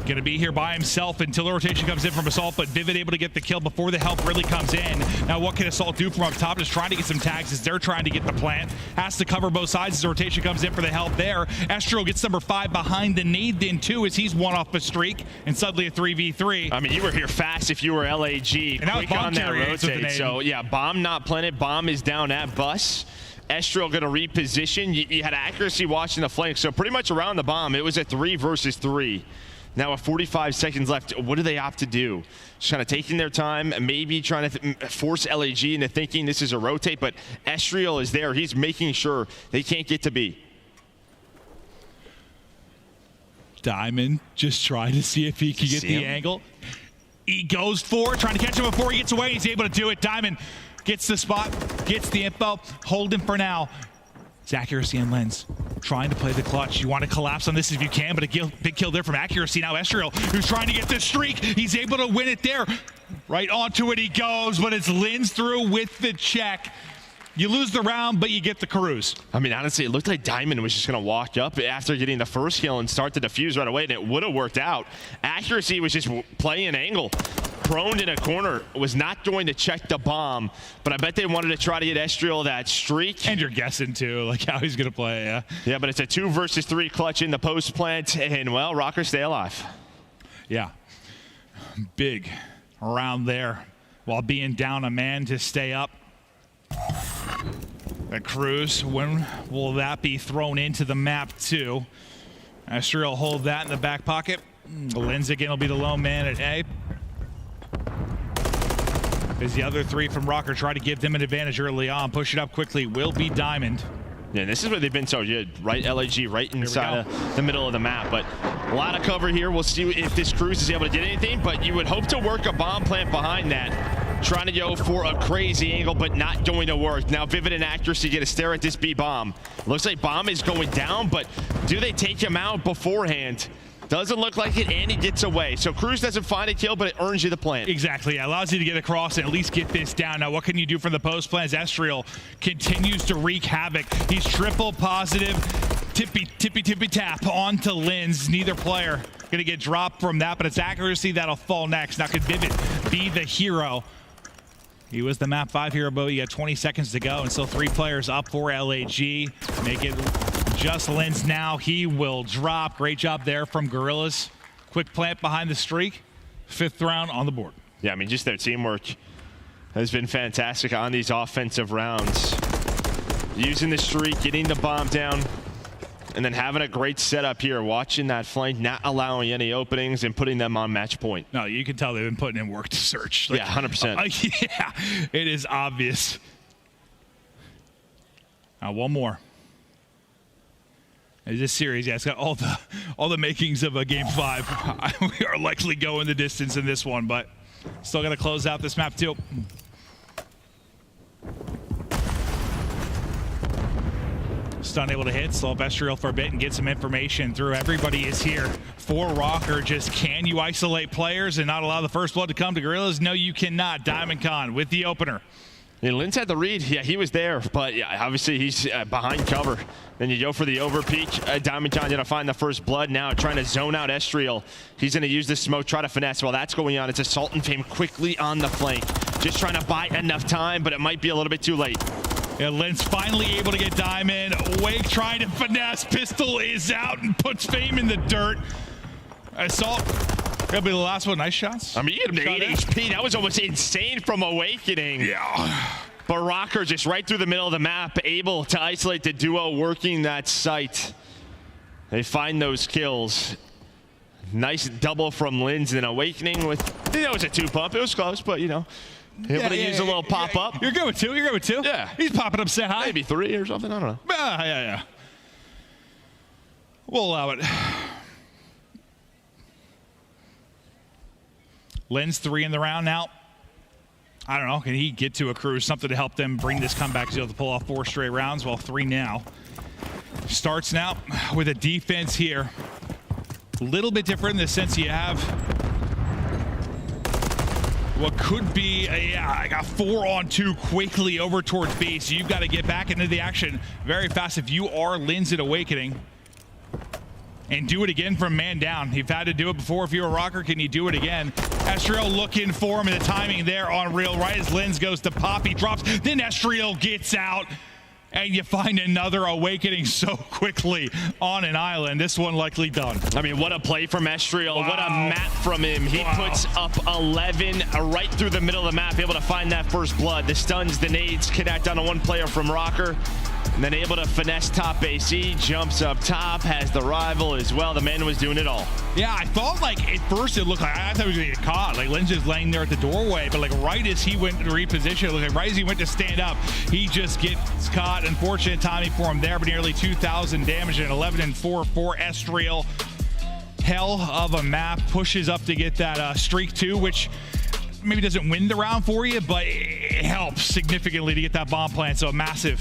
Speaker 3: going to be here by himself until the rotation comes in from Assault, but Vivid able to get the kill before the help really comes in. Now what can Assault do from up top? Just trying to get some tags as they're trying to get the plant. Has to cover both sides as the rotation comes in for the help there. Estriel gets number 5 behind the nade then too as he's 1 off the streak and suddenly a 3v3.
Speaker 2: I mean, you were here fast if you were LAG.
Speaker 3: And that was
Speaker 2: on that rotate. So yeah, bomb not planted. Bomb is down at bus. Estriel going to reposition. You had accuracy watching the flank, so pretty much around the bomb. It was a 3 versus 3. Now with 45 seconds left, what do they opt to do? Just kind of taking their time, maybe trying to force LAG into thinking this is a rotate, but Estriel is there. He's making sure they can't get to B.
Speaker 3: Diamond just trying to see if he can get the angle. He goes for it, trying to catch him before he gets away. He's able to do it. Diamond gets the spot, gets the info. Hold him for now. It's accuracy and lens. Trying to play the clutch. You want to collapse on this if you can, but a big kill there from accuracy. Now Estriel, who's trying to get this streak. He's able to win it there. Right onto it he goes, but it's Lens through with the check. You lose the round, but you get the cruise.
Speaker 2: I mean, honestly, it looked like Diamond was just going to walk up after getting the first kill and start to defuse right away, and it would have worked out. Accuracy was just playing an angle. Prone in a corner, was not going to check the bomb, but I bet they wanted to try to get Estriel that streak.
Speaker 3: And you're guessing, too, like how he's going to play, yeah.
Speaker 2: Yeah, but it's a 2 versus 3 clutch in the post plant, and, well, Rockers stay alive.
Speaker 3: Yeah. Big around there while being down a man to stay up. A cruise, when will that be thrown into the map too? Estriel hold that in the back pocket. Lens again will be the lone man at A. As the other 3 from Rocker try to give them an advantage early on, push it up quickly, will be Diamond.
Speaker 2: Yeah, this is where they've been so good, right? LAG right inside of the middle of the map, but a lot of cover here. We'll see if this cruise is able to get anything, but you would hope to work a bomb plant behind that. Trying to go for a crazy angle, but not going to work. Now Vivid and Accuracy get a stare at this B bomb. Looks like bomb is going down, but do they take him out beforehand? Doesn't look like it, and he gets away. So Cruz doesn't find a kill, but it earns you the plant.
Speaker 3: Exactly. Yeah, allows you to get across and at least get this down. Now, what can you do from the post plan as Estriel continues to wreak havoc? He's triple positive. Tippy tap onto Lens. Neither player going to get dropped from that, but it's Accuracy that'll fall next. Now, could Vivid be the hero? He was the map 5 hero, but you got 20 seconds to go, and still 3 players up for LAG. Make it just Lens now. He will drop. Great job there from Gorillas. Quick plant behind the streak. 5th round on the board.
Speaker 2: Yeah, I mean, just their teamwork has been fantastic on these offensive rounds. Using the streak, getting the bomb down, and then having a great setup here, watching that flank, not allowing any openings and putting them on match point.
Speaker 3: No, you can tell they've been putting in work to search. Like,
Speaker 2: yeah, 100%.
Speaker 3: Yeah, it is obvious. Now, one more. This series, yeah, it's got all the makings of a game 5. We are likely going the distance in this one, but still got to close out this map too. Stun able to hit, slow Vestrial for a bit and get some information through. Everybody is here for Rocker. Just can you isolate players and not allow the first blood to come to Gorillas? No, you cannot. DiamondCon with the opener.
Speaker 2: Yeah, Linz had the read. Yeah, he was there, but yeah, obviously he's behind cover. Then you go for the over peek. DiamondCon gonna find the first blood now, trying to zone out Estriel. He's gonna use the smoke, try to finesse. While that's going on, it's Assault and Fame quickly on the flank. Just trying to buy enough time, but it might be a little bit too late.
Speaker 3: Yeah, Linz finally able to get Diamond. Wake trying to finesse. Pistol is out and puts Fame in the dirt. Assault. That'll be the last one. Nice shots.
Speaker 2: I mean, you had 8 HP. That was almost insane from Awakening.
Speaker 3: Yeah.
Speaker 2: But Rocker just right through the middle of the map, able to isolate the duo working that site. They find those kills. Nice double from Linz and Awakening with, it was a 2-pump. It was close, but you know, able to use a little pop-up.
Speaker 3: You're good with 2. You're good with 2.
Speaker 2: Yeah.
Speaker 3: He's popping up, say hi.
Speaker 2: Maybe 3 or something. I don't know.
Speaker 3: Yeah. We'll allow it. Linz 3 in the round now. I don't know. Can he get to a cruise? Something to help them bring this comeback. He's able to pull off 4 straight rounds. Well, 3 now. Starts now with a defense here. A little bit different in the sense you have what could be a 4-on-2 quickly over towards B. So you've got to get back into the action very fast if you are Linz at Awakening. And do it again from man down. You've had to do it before. If you're a Rocker, can you do it again? Estriel looking for him, and the timing there on real. Right as Linz goes to pop, he drops. Then Estriel gets out, and you find another Awakening so quickly on an island. This one likely done.
Speaker 2: I mean, what a play from Estriel.
Speaker 3: Wow.
Speaker 2: What a map from him. He puts up 11 right through the middle of the map, able to find that first blood. The stuns, the nades connect on a 1 player from Rocker. And then able to finesse top AC, jumps up top, has the rival as well. The man was doing it all.
Speaker 3: Yeah, I thought like at first it looked like I thought he was gonna get caught. Like Linz is laying there at the doorway, but like right as he went to reposition, it looked like right as he went to stand up, he just gets caught. Unfortunate timing for him there, but nearly 2,000 damage and 11-4 for Estriel. Hell of a map, pushes up to get that streak 2, which maybe doesn't win the round for you, but it helps significantly to get that bomb plant. So a massive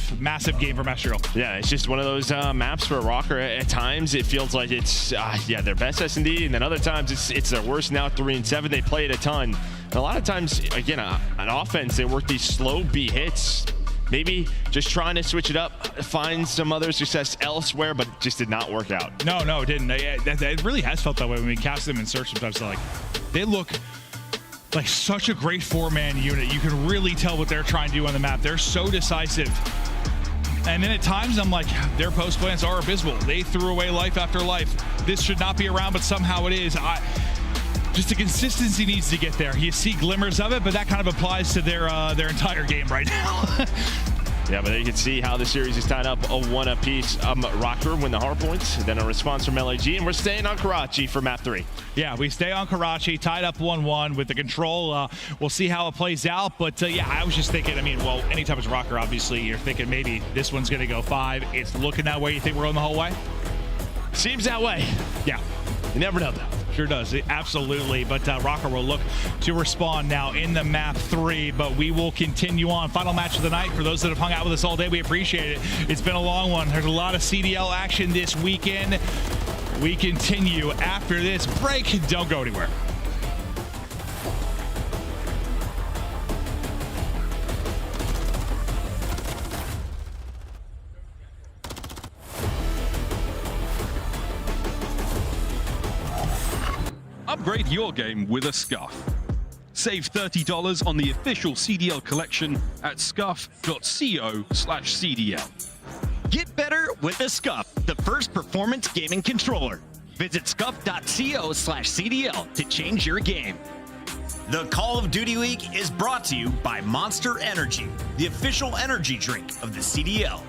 Speaker 3: game from Estriel.
Speaker 2: Yeah, it's just one of those maps for Rocker. At times it feels like it's their best S&D, and then other times it's their worst. Now 3-7, they play it a ton. And a lot of times, again, on offense, they work these slow B hits. Maybe just trying to switch it up, find some other success elsewhere, but just did not work out.
Speaker 3: No, it didn't. It really has felt that way when we cast them in search sometimes. So like, they look like such a great 4-man unit. You can really tell what they're trying to do on the map. They're so decisive. And then at times I'm like, their post plans are abysmal. They threw away life after life. This should not be around, but somehow it is. Just the consistency needs to get there. You see glimmers of it, but that kind of applies to their entire game right now.
Speaker 2: Yeah, but you can see how the series is tied up a 1 apiece. Rocker win the Hardpoint, then a response from LAG, and we're staying on Karachi for map 3.
Speaker 3: Yeah, we stay on Karachi, tied up 1-1 with the control. We'll see how it plays out, but yeah, I was just thinking, anytime it's Rocker, obviously, you're thinking maybe this one's going to go 5. It's looking that way. You think we're on the whole way?
Speaker 2: Seems that way.
Speaker 3: Yeah.
Speaker 2: You never know, though.
Speaker 3: Sure does, absolutely. But Rocker will look to respond now in the map 3, but we will continue on. Final match of the night. For those that have hung out with us all day, we appreciate it. It's been a long one. There's a lot of CDL action this weekend. We continue after this break. Don't go anywhere.
Speaker 12: Upgrade your game with a Scuff. Save $30 on the official CDL collection at scuff.co/CDL.
Speaker 5: Get better with a Scuff, the first performance gaming controller. Visit scuff.co/CDL to change your game. The Call of Duty Week is brought to you by Monster Energy, the official energy drink of the CDL.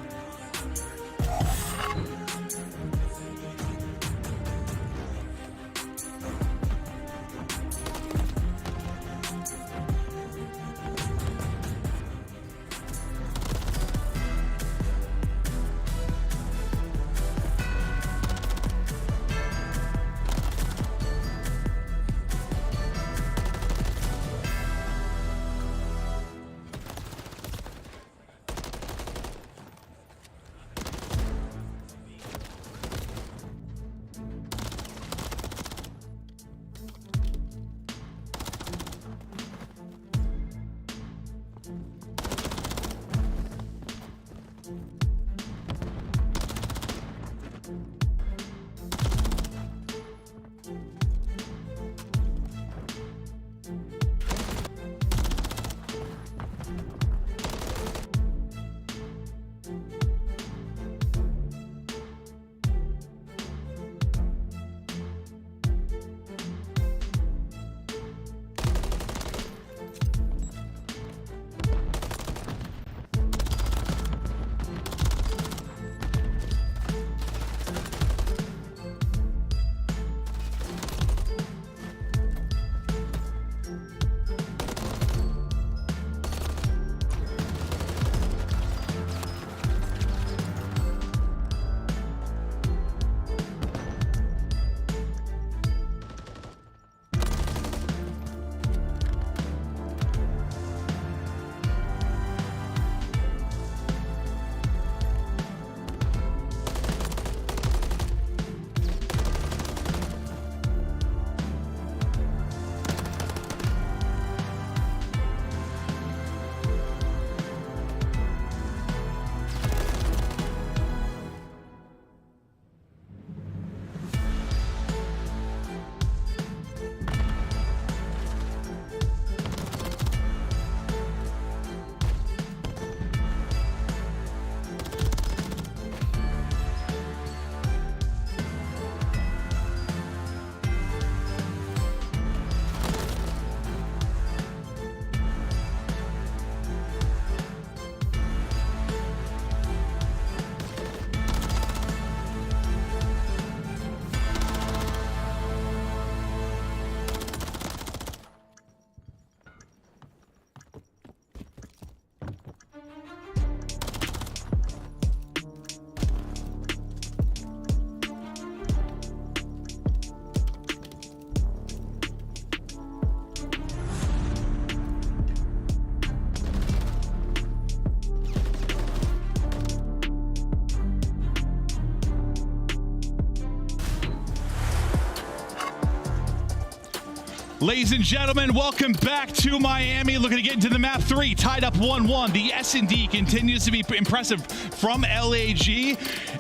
Speaker 3: Ladies and gentlemen, welcome back to Miami. Looking to get into the map 3, tied up 1-1. The S&D continues to be impressive from LAG.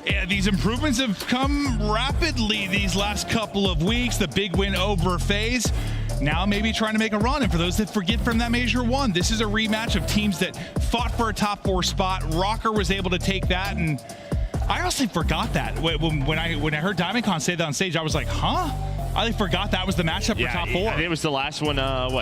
Speaker 3: And these improvements have come rapidly these last couple of weeks. The big win over FaZe. Now maybe trying to make a run. And for those that forget from that Major 1, this is a rematch of teams that fought for a top 4 spot. Rocker was able to take that, and I honestly forgot that. When I heard Diamondcon say that on stage, I was like, huh? I forgot that was the matchup for top 4.
Speaker 2: I think it was the last one,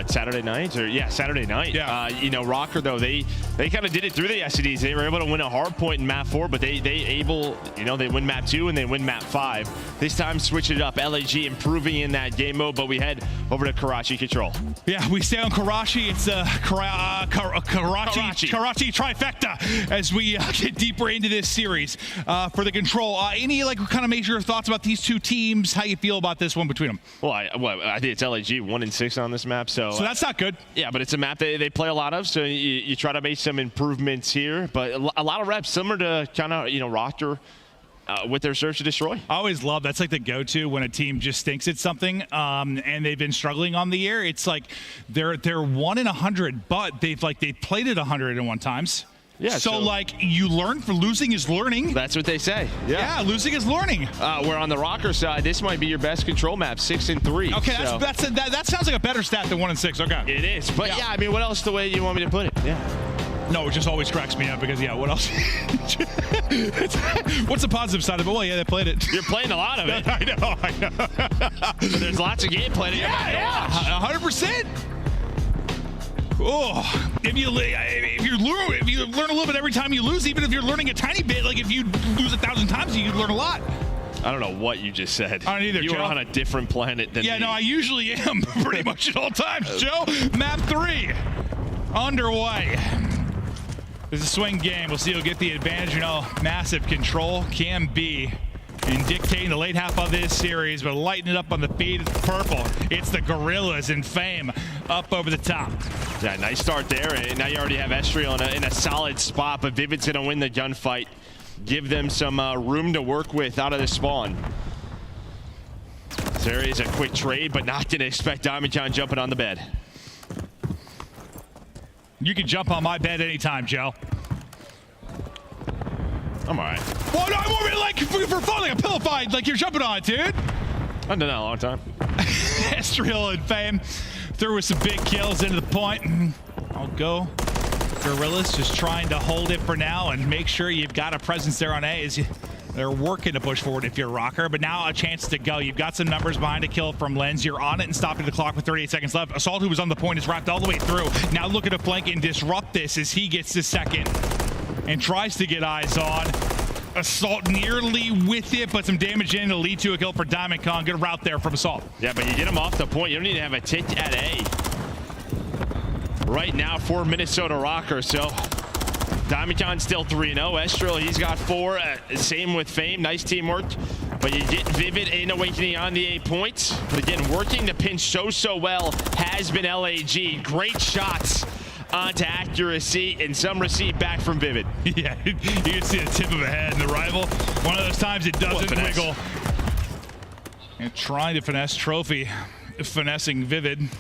Speaker 2: Saturday night? Saturday night. Yeah. Rocker, though, they kind of did it through the SCDs. They were able to win a Hardpoint in map 4, but they win map 2 and they win map 5. This time, switch it up. LAG improving in that game mode, but we head over to Karachi Control.
Speaker 3: Yeah, we stay on Karachi. It's Karachi trifecta as we get deeper into this series for the Control. Any kind of major thoughts about these two teams? How you feel about this one between them?
Speaker 2: Well, I think it's LAG 1-6 on this map, so
Speaker 3: that's not good.
Speaker 2: Yeah, but it's a map they play a lot of, so you try to make some improvements here. But a lot of reps, similar to kind of Rocker with their Search to Destroy.
Speaker 3: I always love that's like the go-to when a team just thinks it's something, and they've been struggling on the year. It's like they're 1 in 100, but they've played it 101 times.
Speaker 2: Yeah,
Speaker 3: so you learn from losing is learning.
Speaker 2: That's what they say.
Speaker 3: Yeah, losing is learning.
Speaker 2: Where on the Rocker side, this might be your best Control map, 6-3.
Speaker 3: Okay,
Speaker 2: so.
Speaker 3: that sounds like a better stat than 1-6. Okay,
Speaker 2: it is. But yeah, I mean, what else the way you want me to put it? Yeah.
Speaker 3: No, it just always cracks me up because what else? What's the positive side of it? Well, yeah, they played it.
Speaker 2: You're playing a lot of it.
Speaker 3: I know.
Speaker 2: So there's lots of gameplay.
Speaker 3: Yeah, 100%. Oh, if you learn a little bit every time you lose, even if you're learning a tiny bit, like if you lose 1,000 times, you learn a lot.
Speaker 2: I don't know what you just said.
Speaker 3: I don't either,
Speaker 2: You
Speaker 3: Joe.
Speaker 2: were on a different planet than me.
Speaker 3: Yeah, no, I usually am pretty much at all times, Joe. Map 3 underway. This is a swing game. We'll see who'll get the advantage. Massive Control can be in dictating the late half of this series, but lighting it up on the feed. It's purple. It's the Gorillas in Fame up over the top.
Speaker 2: Yeah, nice start there. And now you already have Estriel in a solid spot, but Vivid's going to win the gunfight. Give them some room to work with out of the spawn. There is a quick trade, but not going to expect Diamondcon jumping on the bed.
Speaker 3: You can jump on my bed anytime, Joe.
Speaker 2: I'm all right.
Speaker 3: Well, no, I mean, like for fun, like a pillow fight, like you're jumping on it, dude.
Speaker 2: I've done that a long time.
Speaker 3: Estriel and Fame threw with some big kills into the point. I'll go. Gorillas just trying to hold it for now and make sure you've got a presence there on A. They're working to push forward if you're Rocker, but now a chance to go. You've got some numbers behind a kill from Lens. You're on it and stopping the clock with 38 seconds left. Assault, who was on the point, is wrapped all the way through. Now looking to flank and disrupt this as he gets the second and tries to get eyes on. Assault nearly with it, but some damage in to lead to a kill for Diamondcon. Good route there from Assault.
Speaker 2: Yeah, but you get him off the point. You don't need to have a tick at A. Right now for Minnesota Rocker, so Diamondcon still 3-0. Estriel, he's got 4. Same with Fame. Nice teamwork. But you get Vivid in Awakening on the 8 points. But again, working the pinch so well has been LAG. Great shots onto accuracy and some receipt back from Vivid.
Speaker 3: Yeah, you can see the tip of a head in the rival. One of those times it doesn't wiggle. And trying to finesse Trophy, finessing Vivid.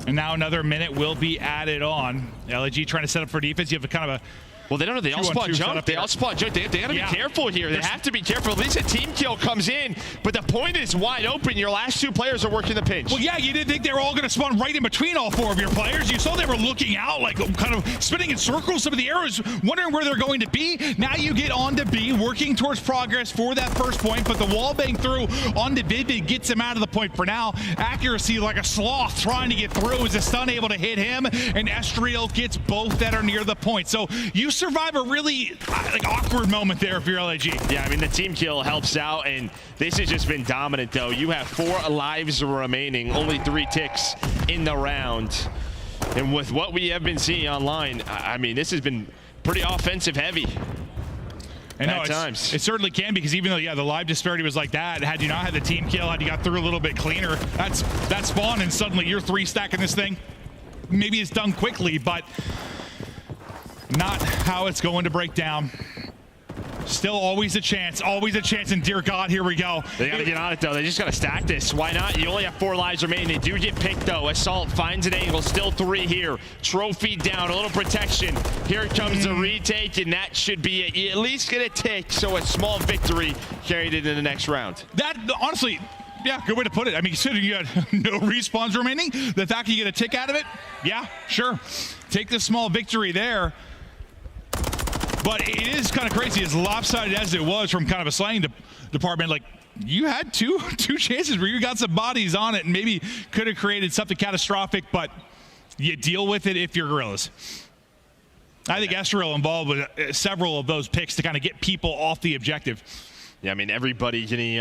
Speaker 3: And now another minute will be added on. LAG trying to set up for defense. You have a kind of a...
Speaker 2: Well, they don't know. They all spot jump. They all spot jump. They got to be careful here. They have to be careful. At least a team kill comes in, but the point is wide open. Your last 2 players are working the pinch.
Speaker 3: Well, yeah, you didn't think they were all going to spawn right in between all 4 of your players. You saw they were looking out, like kind of spinning in circles. Some of the arrows, wondering where they're going to be. Now you get on to B, working towards progress for that first point, but the wall bang through onto Vivid gets him out of the point for now. Accuracy like a sloth trying to get through. Is a stun able to hit him, and Estriel gets both that are near the point. So you survive a really awkward moment there if you're LAG.
Speaker 2: Yeah, I mean, the team kill helps out, and this has just been dominant, though. You have 4 lives remaining, only 3 ticks in the round. And with what we have been seeing online, I mean, this has been pretty offensive heavy.
Speaker 3: And at times. It certainly can, because even though, the live disparity was like that, had you not had the team kill, had you got through a little bit cleaner, that spawn, and suddenly you're 3 stacking this thing. Maybe it's done quickly, but not how it's going to break down. Still always a chance, and dear God, here we go.
Speaker 2: They gotta get on it though. They just gotta stack this. Why not? You only have 4 lives remaining. They do get picked though. Assault finds an angle, still 3 here. Trophy down, a little protection. Here comes the retake, and that should be it. You at least get a tick, so a small victory carried into the next round.
Speaker 3: That, honestly, yeah, good way to put it. I mean, considering you had no respawns remaining, the fact that you get a tick out of it, yeah, sure. Take the small victory there. But it is kind of crazy, as lopsided as it was from kind of a slaying department. Like, you had two chances where you got some bodies on it and maybe could have created something catastrophic, but you deal with it if you're Gorillas. I think Estoril involved with several of those picks to kind of get people off the objective.
Speaker 2: Yeah, I mean, everybody getting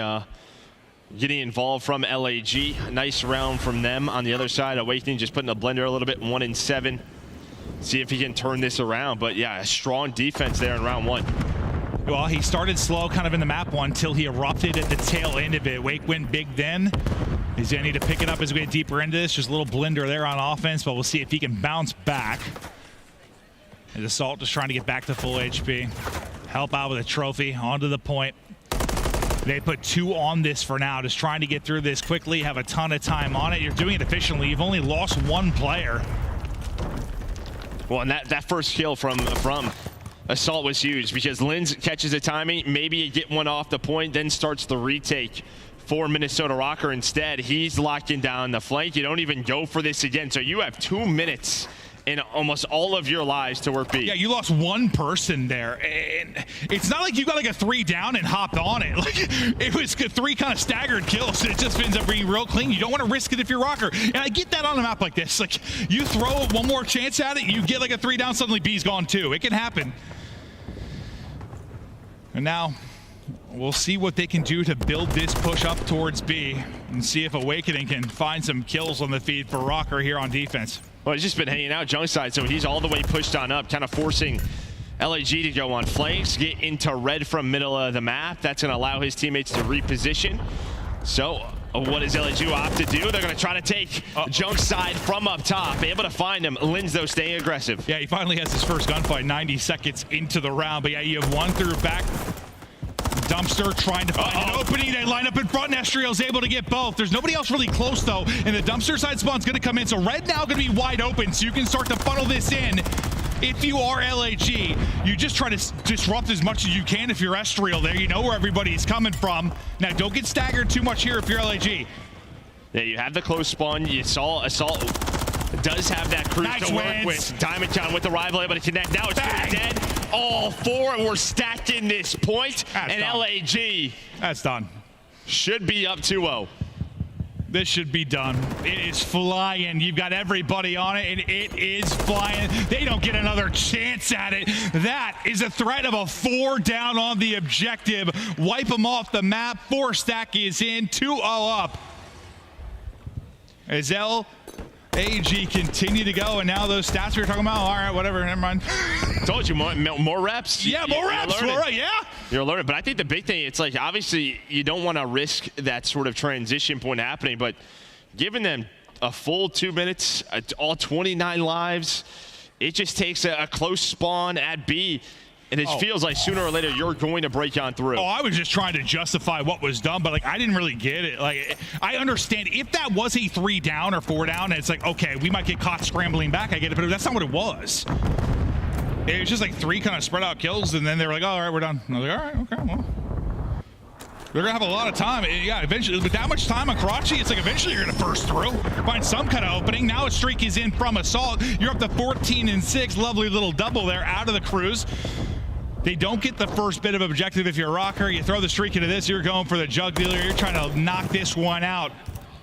Speaker 2: involved from LAG. Nice round from them on the other side. Awakening just putting the blender a little bit, 1-7. See if he can turn this around. But yeah, a strong defense there in round 1.
Speaker 3: Well, he started slow kind of in the map one until he erupted at the tail end of it. Wake went big then. He's going to need to pick it up as we get deeper into this. Just a little blender there on offense, but we'll see if he can bounce back. And Assault just trying to get back to full HP. Help out with a trophy onto the point. They put 2 on this for now, just trying to get through this quickly, have a ton of time on it. You're doing it efficiently. You've only lost 1 player.
Speaker 2: Well, and that first kill from Assault was huge because Linz catches the timing. Maybe you get one off the point, then starts the retake for Minnesota Rocker instead. He's locking down the flank. You don't even go for this again. So you have 2 minutes in almost all of your lives to work B.
Speaker 3: Yeah, you lost 1 person there. And it's not like you got like a 3 down and hopped on it. Like, it was 3 kind of staggered kills. It just ends up being real clean. You don't want to risk it if you're Rocker. And I get that on a map like this. Like, you throw 1 more chance at it, you get like a 3 down, suddenly B's gone too. It can happen. And now we'll see what they can do to build this push up towards B and see if Awakening can find some kills on the feed for Rocker here on defense.
Speaker 2: Well, he's just been hanging out junk side, so he's all the way pushed on up, kind of forcing LAG to go on flanks, get into red from middle of the map. That's going to allow his teammates to reposition. So what does LAG opt to do? They're going to try to take junk side from up top, able to find him. Linz, though, staying aggressive.
Speaker 3: Yeah, he finally has his first gunfight 90 seconds into the round, but yeah, you have 1 through back. Dumpster trying to find an opening. They line up in front. Nestriel's able to get both. There's nobody else really close, though, and the dumpster side spawn's going to come in. So red now going to be wide open, so you can start to funnel this in. If you are LAG, you just try to disrupt as much as you can if you're Estoril there. You know where everybody's coming from. Now, don't get staggered too much here if you're LAG.
Speaker 2: Yeah, you have the close spawn. You saw Assault does have that cruise to work with. Diamond Con with the rival able to connect. Now it's dead. All 4, and we're stacking this point. And LAG.
Speaker 3: That's done.
Speaker 2: Should be up 2-0.
Speaker 3: This should be done. It is flying. You've got everybody on it, and it is flying. They don't get another chance at it. That is a threat of a 4 down on the objective. Wipe them off the map. 4 stack is in. 2-0 up. As LAG continue to go, and now those stats we were talking about, all right, whatever, never mind.
Speaker 2: Told you, more reps.
Speaker 3: Yeah, more reps, yeah.
Speaker 2: You're learning, but I think the big thing, it's like, obviously, you don't want to risk that sort of transition point happening, but giving them a full 2 minutes, all 29 lives, it just takes a close spawn at B, and it feels like sooner or later you're going to break on through.
Speaker 3: Oh, I was just trying to justify what was done, but like I didn't really get it. Like I understand if that was a 3 down or 4 down, and it's like, okay, we might get caught scrambling back. I get it, but that's not what it was. It was just like 3 kind of spread out kills, and then they were like, oh, all right, we're done. And I was like, all right, okay, well. They're gonna have a lot of time. Yeah, eventually, with that much time on Karachi, it's like eventually you're gonna burst through, find some kind of opening. Now a streak is in from Assault. You're up to 14-6. Lovely little double there out of the cruise. They don't get the first bit of objective if you're a Rocker. You throw the streak into this, you're going for the jug dealer. You're trying to knock this one out.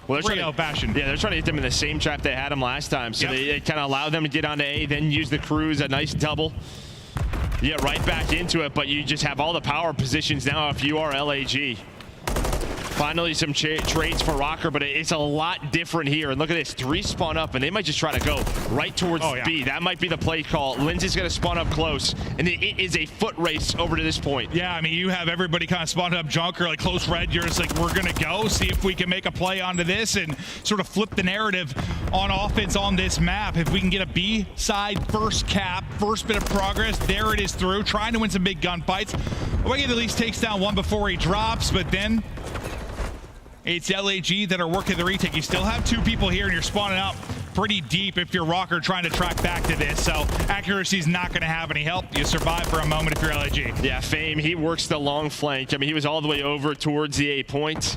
Speaker 2: Well, they're trying fashion. Yeah, they're trying to get them in the same trap they had them last time. So they kind of allow them to get onto A, then use the cruise, a nice double. You get right back into it, but you just have all the power positions now if you are LAG. Finally, some trades for Rocker, but it's a lot different here. And look at this, 3 spawn up, and they might just try to go right towards B. That might be the play call. Lindsay's going to spawn up close, and it is a foot race over to this point.
Speaker 3: Yeah, I mean, you have everybody kind of spawned up Junker, like close red. You're just like, we're going to go, see if we can make a play onto this and sort of flip the narrative on offense on this map. If we can get a B side first cap, first bit of progress, there it is through, trying to win some big gunfights. Wicked at least takes down one before he drops, but then it's LAG that are working the retake. You still have 2 people here, and you're spawning out pretty deep if you're Rocker trying to track back to this. So accuracy's not going to have any help. You survive for a moment if you're LAG.
Speaker 2: Yeah, Fame, he works the long flank. I mean, he was all the way over towards the A point.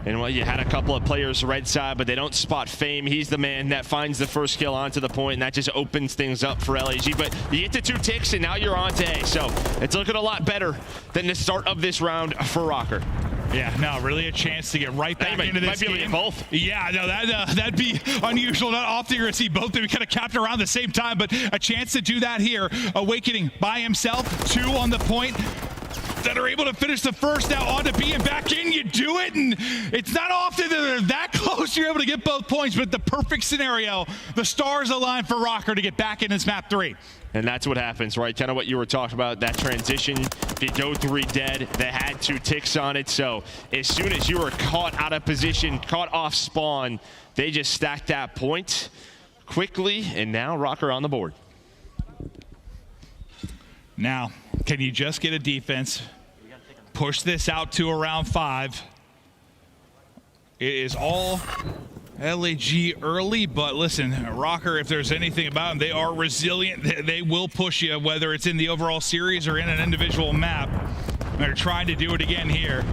Speaker 2: And well, you had a couple of players right side, but they don't spot Fame. He's the man that finds the first kill onto the point, and that just opens things up for LAG. But you get the 2 ticks, and now you're on to A. So it's looking a lot better than the start of this round for Rocker.
Speaker 3: Yeah, no, really a chance to get right back into this game.
Speaker 2: Might be able to get both.
Speaker 3: Yeah, no, that'd be unusual. Not often you're going to see both of them kind of capped around the same time, but a chance to do that here. Awakening by himself, 2 on the point that are able to finish the first now onto B and back in. You do it, and it's not often that they're that close. You're able to get both points, but the perfect scenario, the stars align for Rocker to get back in this map 3.
Speaker 2: And that's what happens, right? Kind of what you were talking about, that transition. If you go 3 dead, they had 2 ticks on it. So as soon as you were caught out of position, caught off spawn, they just stacked that point quickly, and now Rocker on the board.
Speaker 3: Now, can you just get a defense, push this out to around 5? It is all LAG early, but listen, Rocker, if there's anything about them, they are resilient. They will push you, whether it's in the overall series or in an individual map. They're trying to do it again here.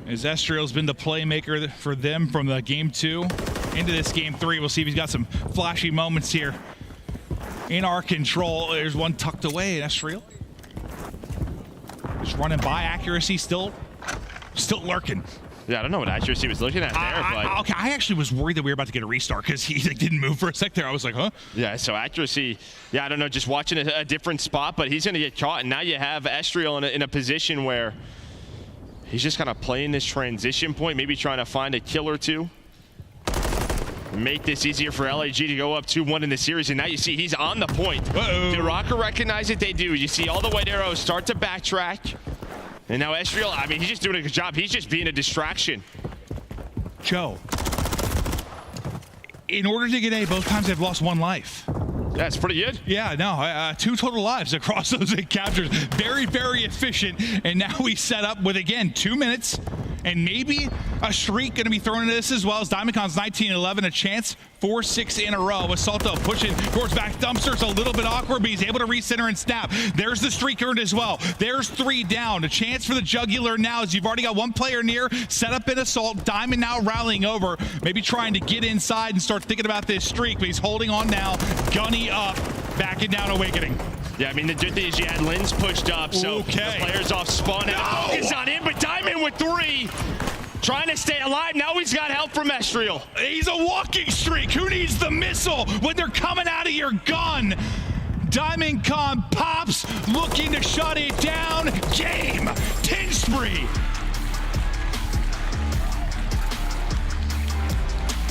Speaker 3: As Estriel's been the playmaker for them from the game 2 into this game 3. We'll see if he's got some flashy moments here in our control. There's one tucked away, and Estriel just running by. Accuracy still lurking.
Speaker 2: Yeah, I don't know what accuracy was looking at there, but
Speaker 3: okay, I actually was worried that we were about to get a restart because he didn't move for a sec there. I was like, huh?
Speaker 2: Yeah, so accuracy, yeah, I don't know, just watching a different spot, but he's going to get caught, and now you have Estriel in a position where he's just kind of playing this transition point, maybe trying to find a kill or 2. Make this easier for LAG to go up 2-1 in the series, and now you see he's on the point. Did Rocker recognize it? They do. You see all the white arrows start to backtrack. And now Estriel, I mean, he's just doing a good job. He's just being a distraction.
Speaker 3: Joe, in order to get A, both times they've lost 1 life.
Speaker 2: That's pretty good.
Speaker 3: Yeah, no, 2 total lives across those captures. Very, very efficient. And now we set up with, again, 2 minutes and maybe a streak going to be thrown into this as well as Diamondcon's 19-11, a chance 4-6 in a row. With Salto pushing towards back dumpsters, a little bit awkward, but he's able to recenter and snap. There's the streak earned as well. There's 3 down. A chance for the jugular now as you've already got 1 player near, set up in assault. Diamond now rallying over, maybe trying to get inside and start thinking about this streak, but he's holding on now. Gunny up, backing down Awakening.
Speaker 2: Yeah, I mean, the good thing is you had Lens pushed up, so the players off spawn out. Focus on him, but Diamond with 3. Trying to stay alive. Now he's got help from Estriel.
Speaker 3: He's a walking streak. Who needs the missile when they're coming out of your gun? Diamondcon pops, looking to shut it down. Game 10 spree.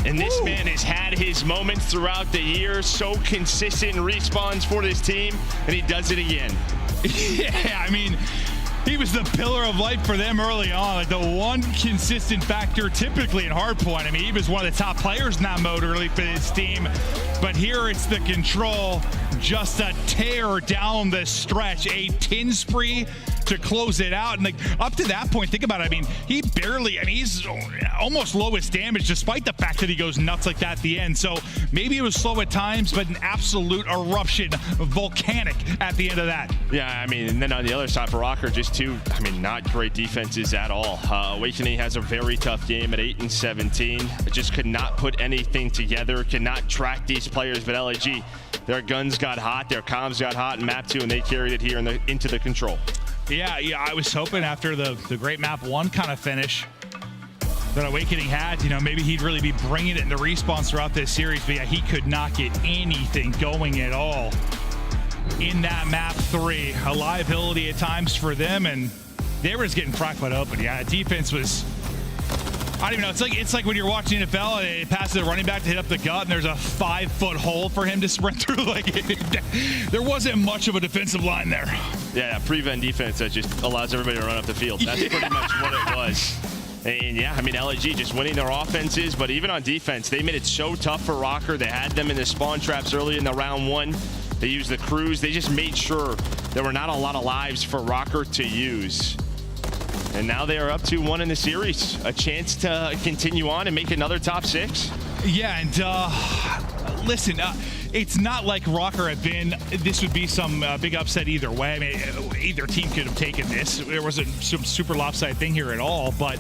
Speaker 2: And this man has had his moments throughout the year. So consistent respawns for this team, and he does it again.
Speaker 3: Yeah, I mean, he was the pillar of light for them early on, like the one consistent factor typically in Hardpoint. I mean, he was one of the top players in that mode early for his team, but here it's the control, just a tear down the stretch, a 10 spree to close it out. And like up to that point, think about it. I mean, he barely, and he's almost lowest damage despite the fact that he goes nuts like that at the end. So maybe it was slow at times, but an absolute eruption, volcanic at the end of that.
Speaker 2: Yeah, I mean, and then on the other side for Rocker, just 2, I mean, not great defenses at all. Awakening has a very tough game at 8-17. Just could not put anything together, could not track these players, but LAG, their guns got hot, their comms got hot in map 2, and they carried it here into the control.
Speaker 3: Yeah, I was hoping after the great map 1 kind of finish that Awakening had, you know, maybe he'd really be bringing it into respawns throughout this series, but yeah, he could not get anything going at all in that map 3. A liability at times for them, and they were just getting fracked wide open. Yeah, defense was, I don't even know. It's like when you're watching NFL and it passes a running back to hit up the gut and there's a 5-foot hole for him to sprint through. Like there wasn't much of a defensive line there.
Speaker 2: Yeah, prevent defense that just allows everybody to run up the field. That's pretty much what it was. And yeah, I mean, LAG just winning their offenses, but even on defense, they made it so tough for Rocker. They had them in the spawn traps early in the round 1. They used the cruise. They just made sure there were not a lot of lives for Rocker to use. And now they are up 2-1 in the series. A chance to continue on and make another top 6.
Speaker 3: Yeah, and listen, it's not like Rocker had been, this would be some big upset either way. I mean, either team could have taken this. There wasn't some super lopsided thing here at all, but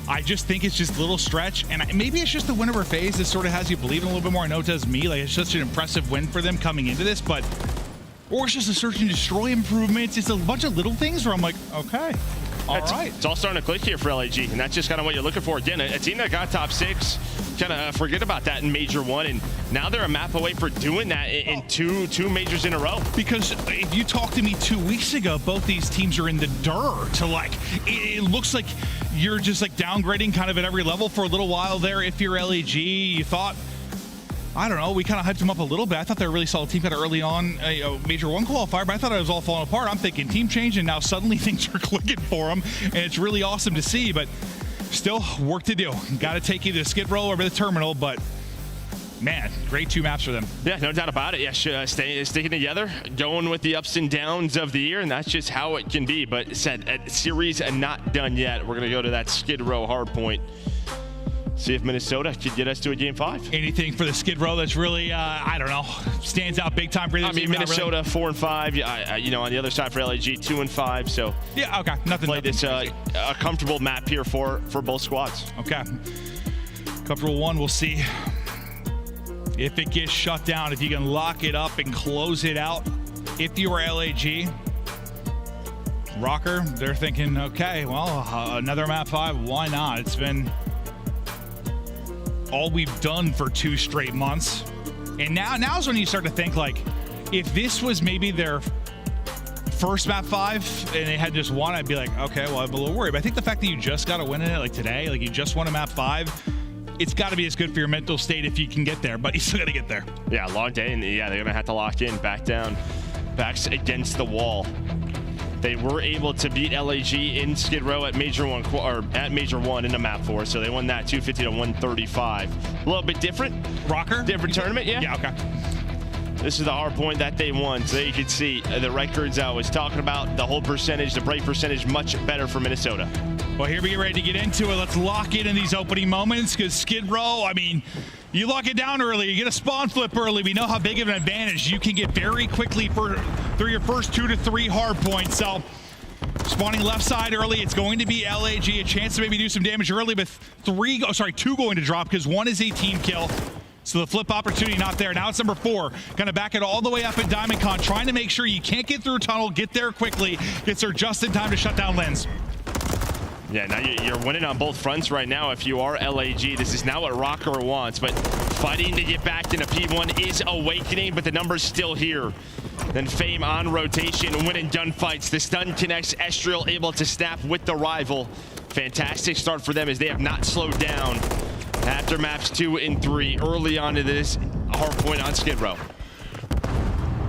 Speaker 3: I just think it's just a little stretch, and maybe it's just the win over phase that sort of has you believing a little bit more. I know it does me. Like, it's such an impressive win for them coming into this, but or it's just a search and destroy improvements. It's a bunch of little things where I'm like, okay, all right.
Speaker 2: It's all starting to click here for LAG, and that's just kind of what you're looking for. Again, a team that got top 6, kind of forget about that in Major 1, and now they're a map away for doing that in two majors in a row.
Speaker 3: Because if you talked to me 2 weeks ago, both these teams are in the dirt. To like, it looks like you're just like downgrading kind of at every level for a little while there. If you're LAG, you thought, I don't know, we kind of hyped them up a little bit. I thought they were a really solid team kind of early on, Major 1 qualifier, but I thought it was all falling apart. I'm thinking team change, and now suddenly things are clicking for them, and it's really awesome to see, but still work to do. Got to take either the Skid Row or the Terminal, but man, great 2 maps for them.
Speaker 2: Yeah, no doubt about it. Yeah, sticking together, going with the ups and downs of the year, and that's just how it can be. But said, series not done yet. We're going to go to that Skid Row Hardpoint. See if Minnesota could get us to a game 5.
Speaker 3: Anything for the Skid Row that's really, I don't know, stands out big time for them?
Speaker 2: I mean, Minnesota 4-5. You know, on the other side for LAG 2-5. So
Speaker 3: yeah, okay, nothing.
Speaker 2: Played this a comfortable map here for both squads.
Speaker 3: Okay, comfortable one. We'll see if it gets shut down. If you can lock it up and close it out. If you are LAG, Rocker, they're thinking, okay, well, another map 5. Why not? It's been all we've done for 2 straight months, and now's when you start to think, like, if this was maybe their first map 5 and they had just won, I'd be like, okay, well, I'm a little worried. But I think the fact that you just got to win in it, like today, like you just won a map 5, it's got to be as good for your mental state if you can get there, but you still got to get there.
Speaker 2: Yeah, long day, and yeah, they're gonna have to lock in, back down, backs against the wall. They were able to beat LAG in Skid Row at Major 1 in the map 4, so they won that 250 to 135. A little bit different.
Speaker 3: Rocker?
Speaker 2: Different tournament, yeah.
Speaker 3: Yeah, okay.
Speaker 2: This is the hard point that they won, so you can see the records I was talking about, the whole percentage, the break percentage, much better for Minnesota.
Speaker 3: Well, here we get ready to get into it. Let's lock in these opening moments, because Skid Row, I mean, you lock it down early, you get a spawn flip early. We know how big of an advantage you can get very quickly through your first 2 to 3 hard points. So spawning left side early, it's going to be LAG. A chance to maybe do some damage early with 2 going to drop, because 1 is a team kill. So the flip opportunity not there. Now it's number 4. Gonna back it all the way up in Diamond Con, trying to make sure you can't get through a tunnel, get there quickly, gets there just in time to shut down Lens.
Speaker 2: Yeah, now you're winning on both fronts right now if you are LAG. This is not what Rocker wants, but fighting to get back into P1 is awakening, but the number's still here. Then Fame on rotation, winning gunfights. The stun connects, Estriel able to snap with the rival. Fantastic start for them as they have not slowed down after maps 2 and 3 early on to this hardpoint on Skid Row.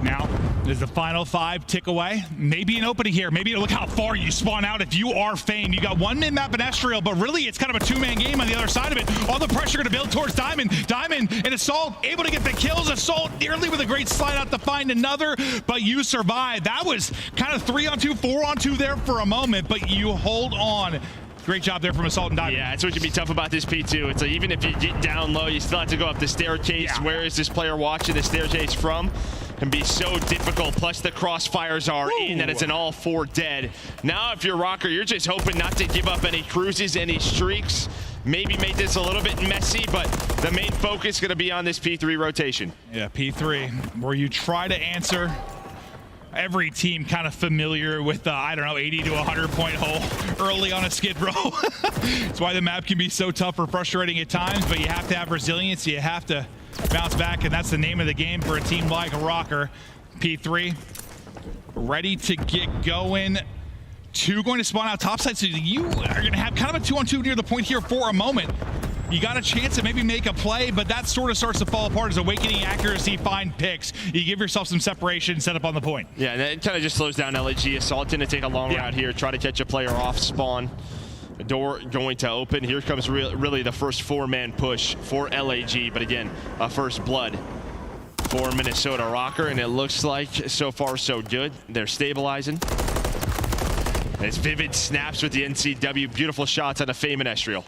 Speaker 3: Now, there's the final 5 tick away. Maybe an opening here. Maybe look how far you spawn out if you are Fame. You got 1 mid-map in Estriel, but really it's kind of a 2-man game on the other side of it. All the pressure going to build towards Diamond. Diamond and Assault able to get the kills. Assault nearly with a great slide out to find another, but you survive. That was kind of 3-on-2, 4-on-2 there for a moment, but you hold on. Great job there from Assault and Diamond.
Speaker 2: Yeah, it's what can be tough about this P2. It's like even if you get down low, you still have to go up the staircase. Yeah. Where is this player watching the staircase from? Can be so difficult. Plus the crossfires are in that it's an all 4 dead. Now if you're Rocker, you're just hoping not to give up any cruises, any streaks. Maybe make this a little bit messy, but the main focus is going to be on this P3 rotation.
Speaker 3: Yeah, P3, where you try to answer every team kind of familiar with the, I don't know, 80 to 100 point hole early on a Skid Row. That's why the map can be so tough or frustrating at times, but you have to have resilience. You have to bounce back, and that's the name of the game for a team like Rocker. P3 ready to get going. Two going to spawn out topside, so you are going to have kind of a 2-on-2 near the point here for a moment. You got a chance to maybe make a play, but that sort of starts to fall apart as Awakening accuracy, find picks. You give yourself some separation, set up on the point.
Speaker 2: Yeah, and it kind of just slows down LAG. Assault to take a long route here, try to catch a player off spawn. The door going to open. Here comes really the first four-man push for LAG, but again, a first blood for Minnesota Rocker, and it looks like so far so good. They're stabilizing. As Vivid snaps with the NCW. Beautiful shots on a Fame and Estriel.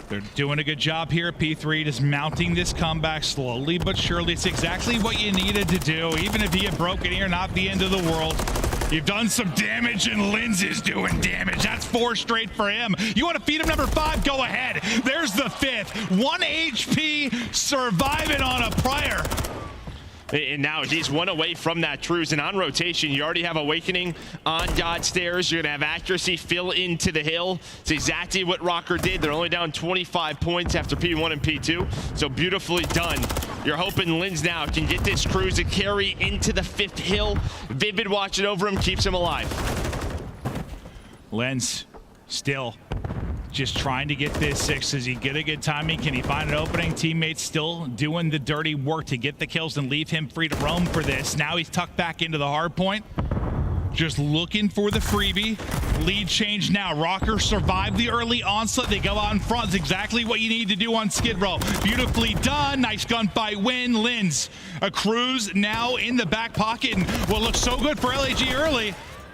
Speaker 3: They're doing a good job here at P3, just mounting this comeback slowly but surely. It's exactly what you needed to do. Even if you get broken here, not the end of the world. You've done some damage, and Linz is doing damage. That's 4 straight for him. You want to feed him number 5? Go ahead. There's the 5th. 1 HP, surviving on a prior.
Speaker 2: And now he's one away from that cruise, and on rotation you already have Awakening on God Stairs. You're gonna have accuracy fill into the hill. It's exactly what Rocker did. They're only down 25 points after P1 and P2, so beautifully done. You're hoping Linz now can get this cruise to carry into the 5th hill. Vivid watching over him, keeps him alive.
Speaker 3: Linz still just trying to get this 6. Does he get a good timing? Can he find an opening? Teammates still doing the dirty work to get the kills and leave him free to roam for this. Now he's tucked back into the hard point. Just looking for the freebie. Lead change now. Rocker survived the early onslaught. They go out in front. It's exactly what you need to do on Skid Row. Beautifully done. Nice gunfight win. Linz, a cruise now in the back pocket. And what looks so good for LAG early,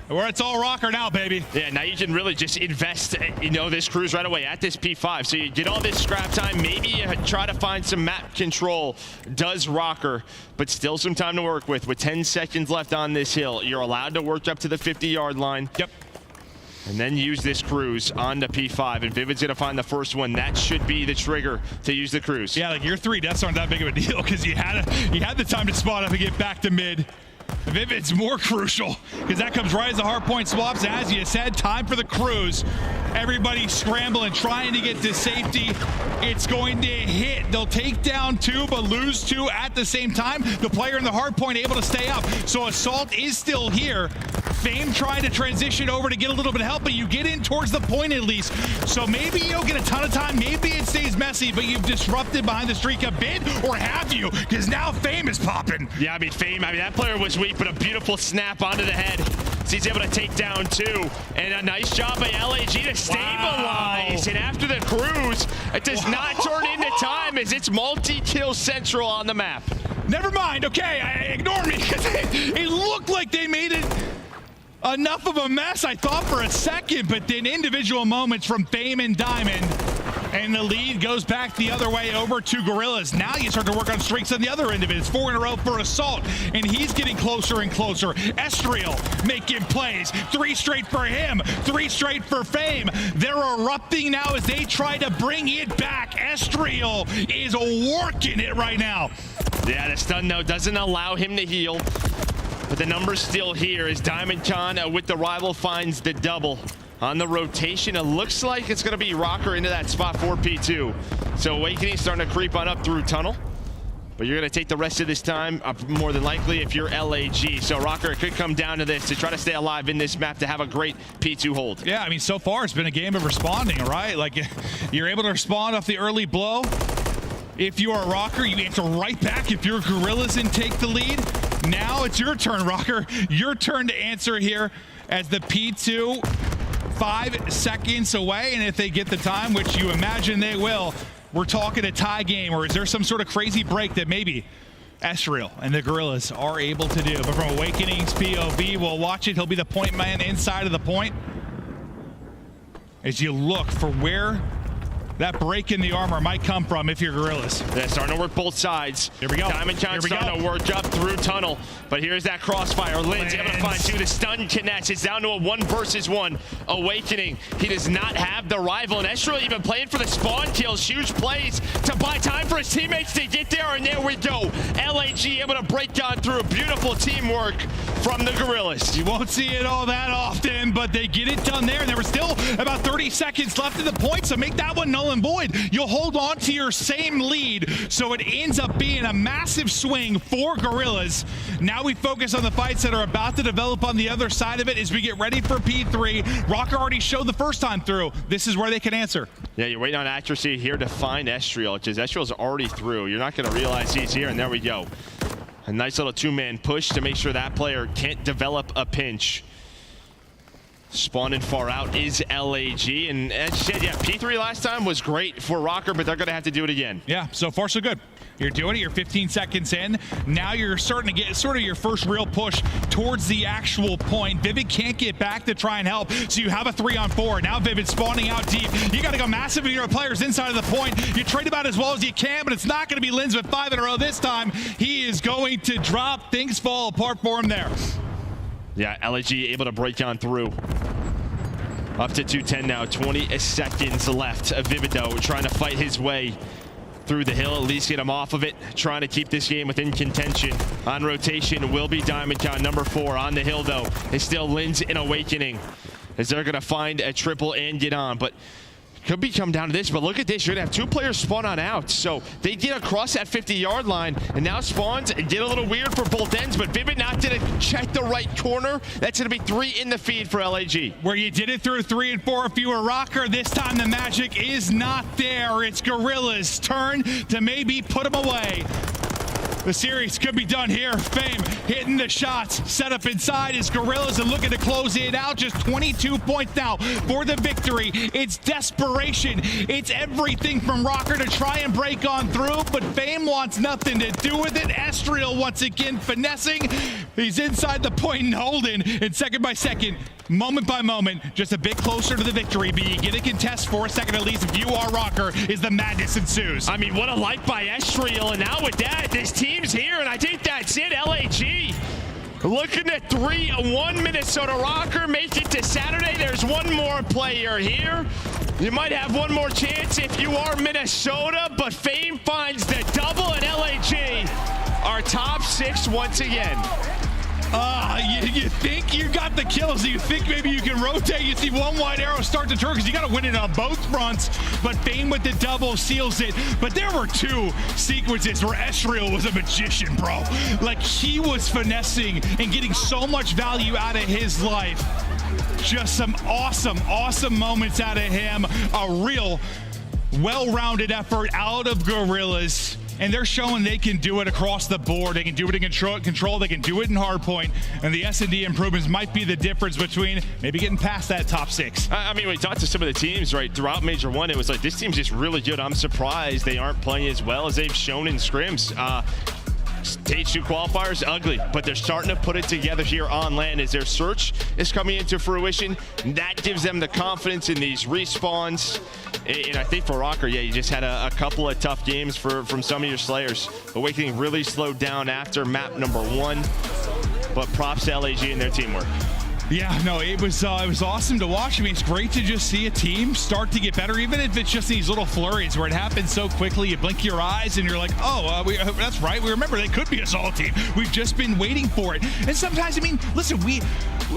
Speaker 3: where it's all Rocker now, baby.
Speaker 2: Yeah, now you can really just invest, this cruise right away at this P5. So you get all this scrap time, maybe you try to find some map control. Does Rocker, but still some time to work with 10 seconds left on this hill. You're allowed to work up to the 50-yard line.
Speaker 3: Yep.
Speaker 2: And then use this cruise on the P5, and Vivid's gonna find the first one. That should be the trigger to use the cruise.
Speaker 3: Yeah, like your 3 deaths aren't that big of a deal because you had the time to spawn up and get back to mid. Vivid's more crucial because that comes right as the hard point swaps. As you said, time for the cruise. Everybody scrambling, trying to get to safety. It's going to hit. They'll take down 2, but lose 2 at the same time. The player in the hard point able to stay up. So Assault is still here. Fame trying to transition over to get a little bit of help, but you get in towards the point at least. So maybe you'll get a ton of time. Maybe it stays messy, but you've disrupted behind the streak a bit, or have you? Because now Fame is popping.
Speaker 2: Yeah, Fame, that player was weak, but a beautiful snap onto the head. So he's able to take down 2. And a nice job by LAG to stabilize. Wow. And after the cruise, it does not turn into time as it's multi-kill central on the map.
Speaker 3: Never mind, okay, ignore me. It looked like they made it enough of a mess, I thought, for a second, but then individual moments from Fame and Diamond, and the lead goes back the other way over to Gorillas. Now you start to work on streaks on the other end of it. It's 4 in a row for Assault, and he's getting closer and closer. Estriel making plays. 3 straight for him, 3 straight for Fame. They're erupting now as they try to bring it back. Estriel is working it right now.
Speaker 2: Yeah, the stun, though, doesn't allow him to heal. But the number's still here as Diamond Con with the rival finds the double. On the rotation, it looks like it's going to be Rocker into that spot for P2. So Awakening starting to creep on up through tunnel. But you're going to take the rest of this time, more than likely, if you're LAG. So Rocker, it could come down to this to try to stay alive in this map to have a great P2 hold.
Speaker 3: Yeah, so far it's been a game of responding, right? Like, you're able to respond off the early blow. If you are Rocker, you answer right back. If you're Gorillas and take the lead, now it's your turn, Rocker. Your turn to answer here as the P2 5 seconds away. And if they get the time, which you imagine they will, we're talking a tie game. Or is there some sort of crazy break that maybe Estriel and the Gorillas are able to do? But from Awakening's POV, we'll watch it. He'll be the point man inside of the point. As you look for where that break in the armor might come from if you're Gorillas.
Speaker 2: They're starting to work both sides.
Speaker 3: Here we go.
Speaker 2: Diamond Con starting to work up through tunnel. But here's that crossfire. Linz able to find 2. The stun connects. It's down to a 1 versus 1. Awakening. He does not have the rival. And Estriel even playing for the spawn kills. Huge plays to buy time for his teammates to get there. And there we go. LAG able to break on through. Beautiful teamwork from the Gorillas.
Speaker 3: You won't see it all that often, but they get it done there. And there were still about 30 seconds left in the point, so make that one null and void. You'll hold on to your same lead, so it ends up being a massive swing for Gorillas. Now we focus on the fights that are about to develop on the other side of it as we get ready for P3. Rocker already showed the first time through. This is where they can answer.
Speaker 2: Yeah, you're waiting on accuracy here to find Estriel, because Estriel's already through. You're not going to realize he's here, and there we go. A nice little two-man push to make sure that player can't develop a pinch. Spawning far out is LAG, and as you said, yeah, P3 last time was great for Rocker, but they're going to have to do it again.
Speaker 3: Yeah, so far so good. You're doing it, you're 15 seconds in. Now you're starting to get sort of your first real push towards the actual point. Vivid can't get back to try and help, so you have a 3-on-4. Now Vivid spawning out deep. You got to go massive with your players inside of the point. You trade about as well as you can, but it's not going to be Lins with 5 in a row this time. He is going to drop. Things fall apart for him there.
Speaker 2: Yeah, LAG able to break on through. Up to 210 now, 20 seconds left. Vivid, though, trying to fight his way through the hill, at least get him off of it, trying to keep this game within contention. On rotation will be Diamondcon, number 4. On the hill, though, is still Lins in Awakening, as they're going to find a triple and get on. But could be come down to this, but look at this. You're going to have 2 players spawn on out. So they get across that 50-yard line, and now spawns get a little weird for both ends, but Vivid not going to check the right corner. That's going to be 3 in the feed for LAG.
Speaker 3: Where you did it through 3 and 4 if you were Rocker. This time the magic is not there. It's Gorillas' turn to maybe put them away. The series could be done here. Fame hitting the shots. Set up inside is Gorillas and looking to close it out. Just 22 points now for the victory. It's desperation. It's everything from Rocker to try and break on through, but Fame wants nothing to do with it. Estriel once again finessing. He's inside the point and holding, and second by second, moment by moment, just a bit closer to the victory. But you get a contest for a second at least if you are Rocker, is the madness ensues.
Speaker 2: I mean, what a life by Estriel, and now with that, this team's here, and I think that's it. LAG looking at 3-1 Minnesota Rocker. Make it to Saturday. There's one more player here. You might have one more chance if you are Minnesota, but Fame finds the double, and LAG are top 6 once again.
Speaker 3: You think you got the kills. You think maybe you can rotate. You see one wide arrow start to turn because you got to win it on both fronts. But Fame with the double seals it. But there were 2 sequences where Estriel was a magician, bro. Like, he was finessing and getting so much value out of his life. Just some awesome moments out of him. A real well-rounded effort out of Gorillas. And they're showing they can do it across the board. They can do it in control. They can do it in hardpoint. And the S&D improvements might be the difference between maybe getting past that top 6.
Speaker 2: I mean, we talked to some of the teams, right, throughout Major 1. It was like, this team's just really good. I'm surprised they aren't playing as well as they've shown in scrims. Stage 2 qualifiers, ugly, but they're starting to put it together here on land as their search is coming into fruition. That gives them the confidence in these respawns. And I think for Rocker, yeah, you just had a couple of tough games from some of your Slayers. Awakening really slowed down after map number 1, but props to LAG and their teamwork.
Speaker 3: Yeah, no, it was awesome to watch. I mean, it's great to just see a team start to get better, even if it's just these little flurries where it happens so quickly. You blink your eyes and you're like, oh, that's right. We remember they could be a solid team. We've just been waiting for it. And sometimes, I mean, listen,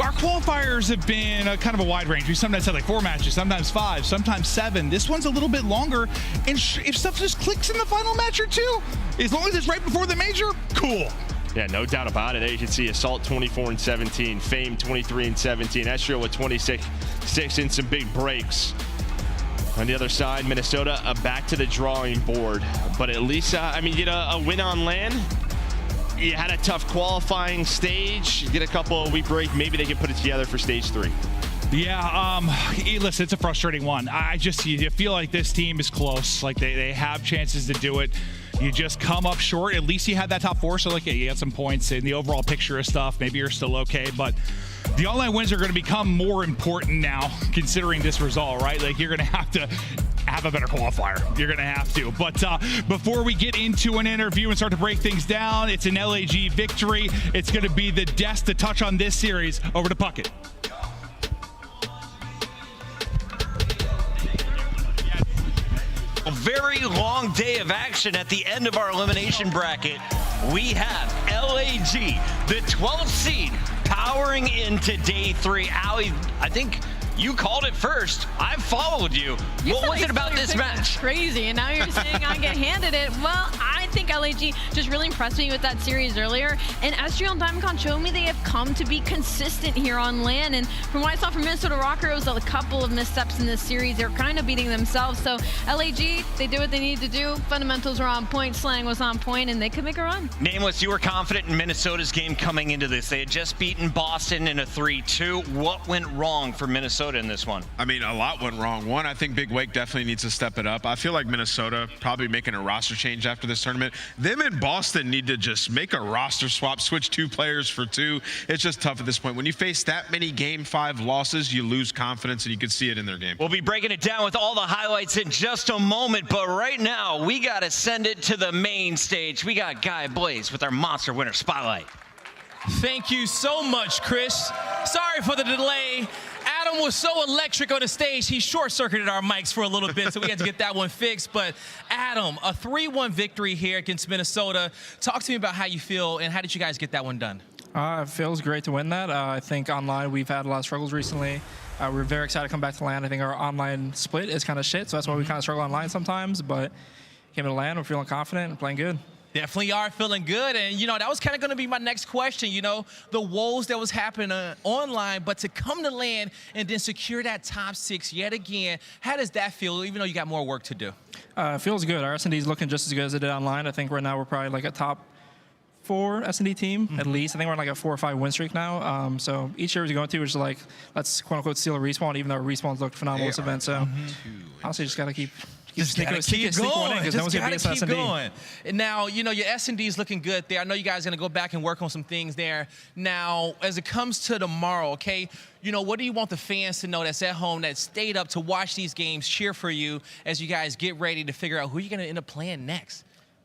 Speaker 3: our qualifiers have been kind of a wide range. We sometimes had like 4 matches, sometimes 5, sometimes 7. This one's a little bit longer. And if stuff just clicks in the final match or 2, as long as it's right before the major, cool.
Speaker 2: Yeah, no doubt about it. There you can see Assault 24-17, Fame 23-17, Estriel with 26 and some big breaks. On the other side, Minnesota back to the drawing board. But at least, I mean, you get a win on land. You had a tough qualifying stage. You get a couple of week break. Maybe they can put it together for stage 3.
Speaker 3: Yeah, listen, it's a frustrating one. You feel like this team is close. Like they have chances to do it. You just come up short. At least you had that top 4, so like, yeah, you got some points in the overall picture of stuff. Maybe you're still okay, but the online wins are going to become more important now, considering this result, right? Like, you're going to have a better qualifier. You're going to have to. But before we get into an interview and start to break things down, it's an LAG victory. It's going to be the desk to touch on this series. Over to Puckett.
Speaker 5: A very long day of action at the end of our elimination bracket. We have LAG, the 12th seed, powering into day 3. Allie, I think you called it first. I followed you. What was it about this match?
Speaker 9: Crazy, and now you're saying I get handed it. Well, I think LAG just really impressed me with that series earlier, and Estriel and DiamondCon showed me they have come to be consistent here on LAN, and from what I saw from Minnesota Rocker, it was a couple of missteps in this series. They're kind of beating themselves, so LAG, they did what they needed to do. Fundamentals were on point, slang was on point, and they could make a run.
Speaker 5: Nameless, you were confident in Minnesota's game coming into this. They had just beaten Boston in a 3-2. What went wrong for Minnesota in this one?
Speaker 27: I mean, a lot went wrong. One, I think Big Wake definitely needs to step it up. I feel like Minnesota probably making a roster change after this tournament. Them and Boston need to just make a roster swap, switch 2 players for 2. It's just tough at this point. When you face that many Game 5 losses, you lose confidence, and you can see it in their game.
Speaker 5: We'll be breaking it down with all the highlights in just a moment, but right now, we got to send it to the main stage. We got Guy Blaze with our Monster Winner Spotlight.
Speaker 17: Thank you so much, Chris. Sorry for the delay. Adam was so electric on the stage, he short-circuited our mics for a little bit, so we had to get that one fixed. But Adam, a 3-1 victory here against Minnesota. Talk to me about how you feel, and how did you guys get that one done?
Speaker 10: It feels great to win that. I think online we've had a lot of struggles recently. We're very excited to come back to LAN. I think our online split is kind of shit, so that's why we kind of struggle online sometimes. But came to LAN, we're feeling confident and playing good.
Speaker 17: Definitely are feeling good, and that was kind of going to be my next question. The woes that was happening online, but to come to LAN and then secure that top 6 yet again, how does that feel, even though you got more work to do?
Speaker 10: It feels good. Our S&D is looking just as good as it did online. I think right now we're probably like a top 4 S&D team, at least. I think we're on like a 4 or 5 win streak now. So each year we go into, we're just like, let's quote-unquote steal a respawn, even though our respawns looked phenomenal this event. So honestly, just got to keep
Speaker 17: Just gotta keep going.
Speaker 10: Just gotta keep
Speaker 17: going. And now, your S&D is looking good there. I know you guys are gonna go back and work on some things there. Now, as it comes to tomorrow, okay, what do you want the fans to know that's at home, that stayed up to watch these games, cheer for you as you guys get ready to figure out who you're gonna end up playing next?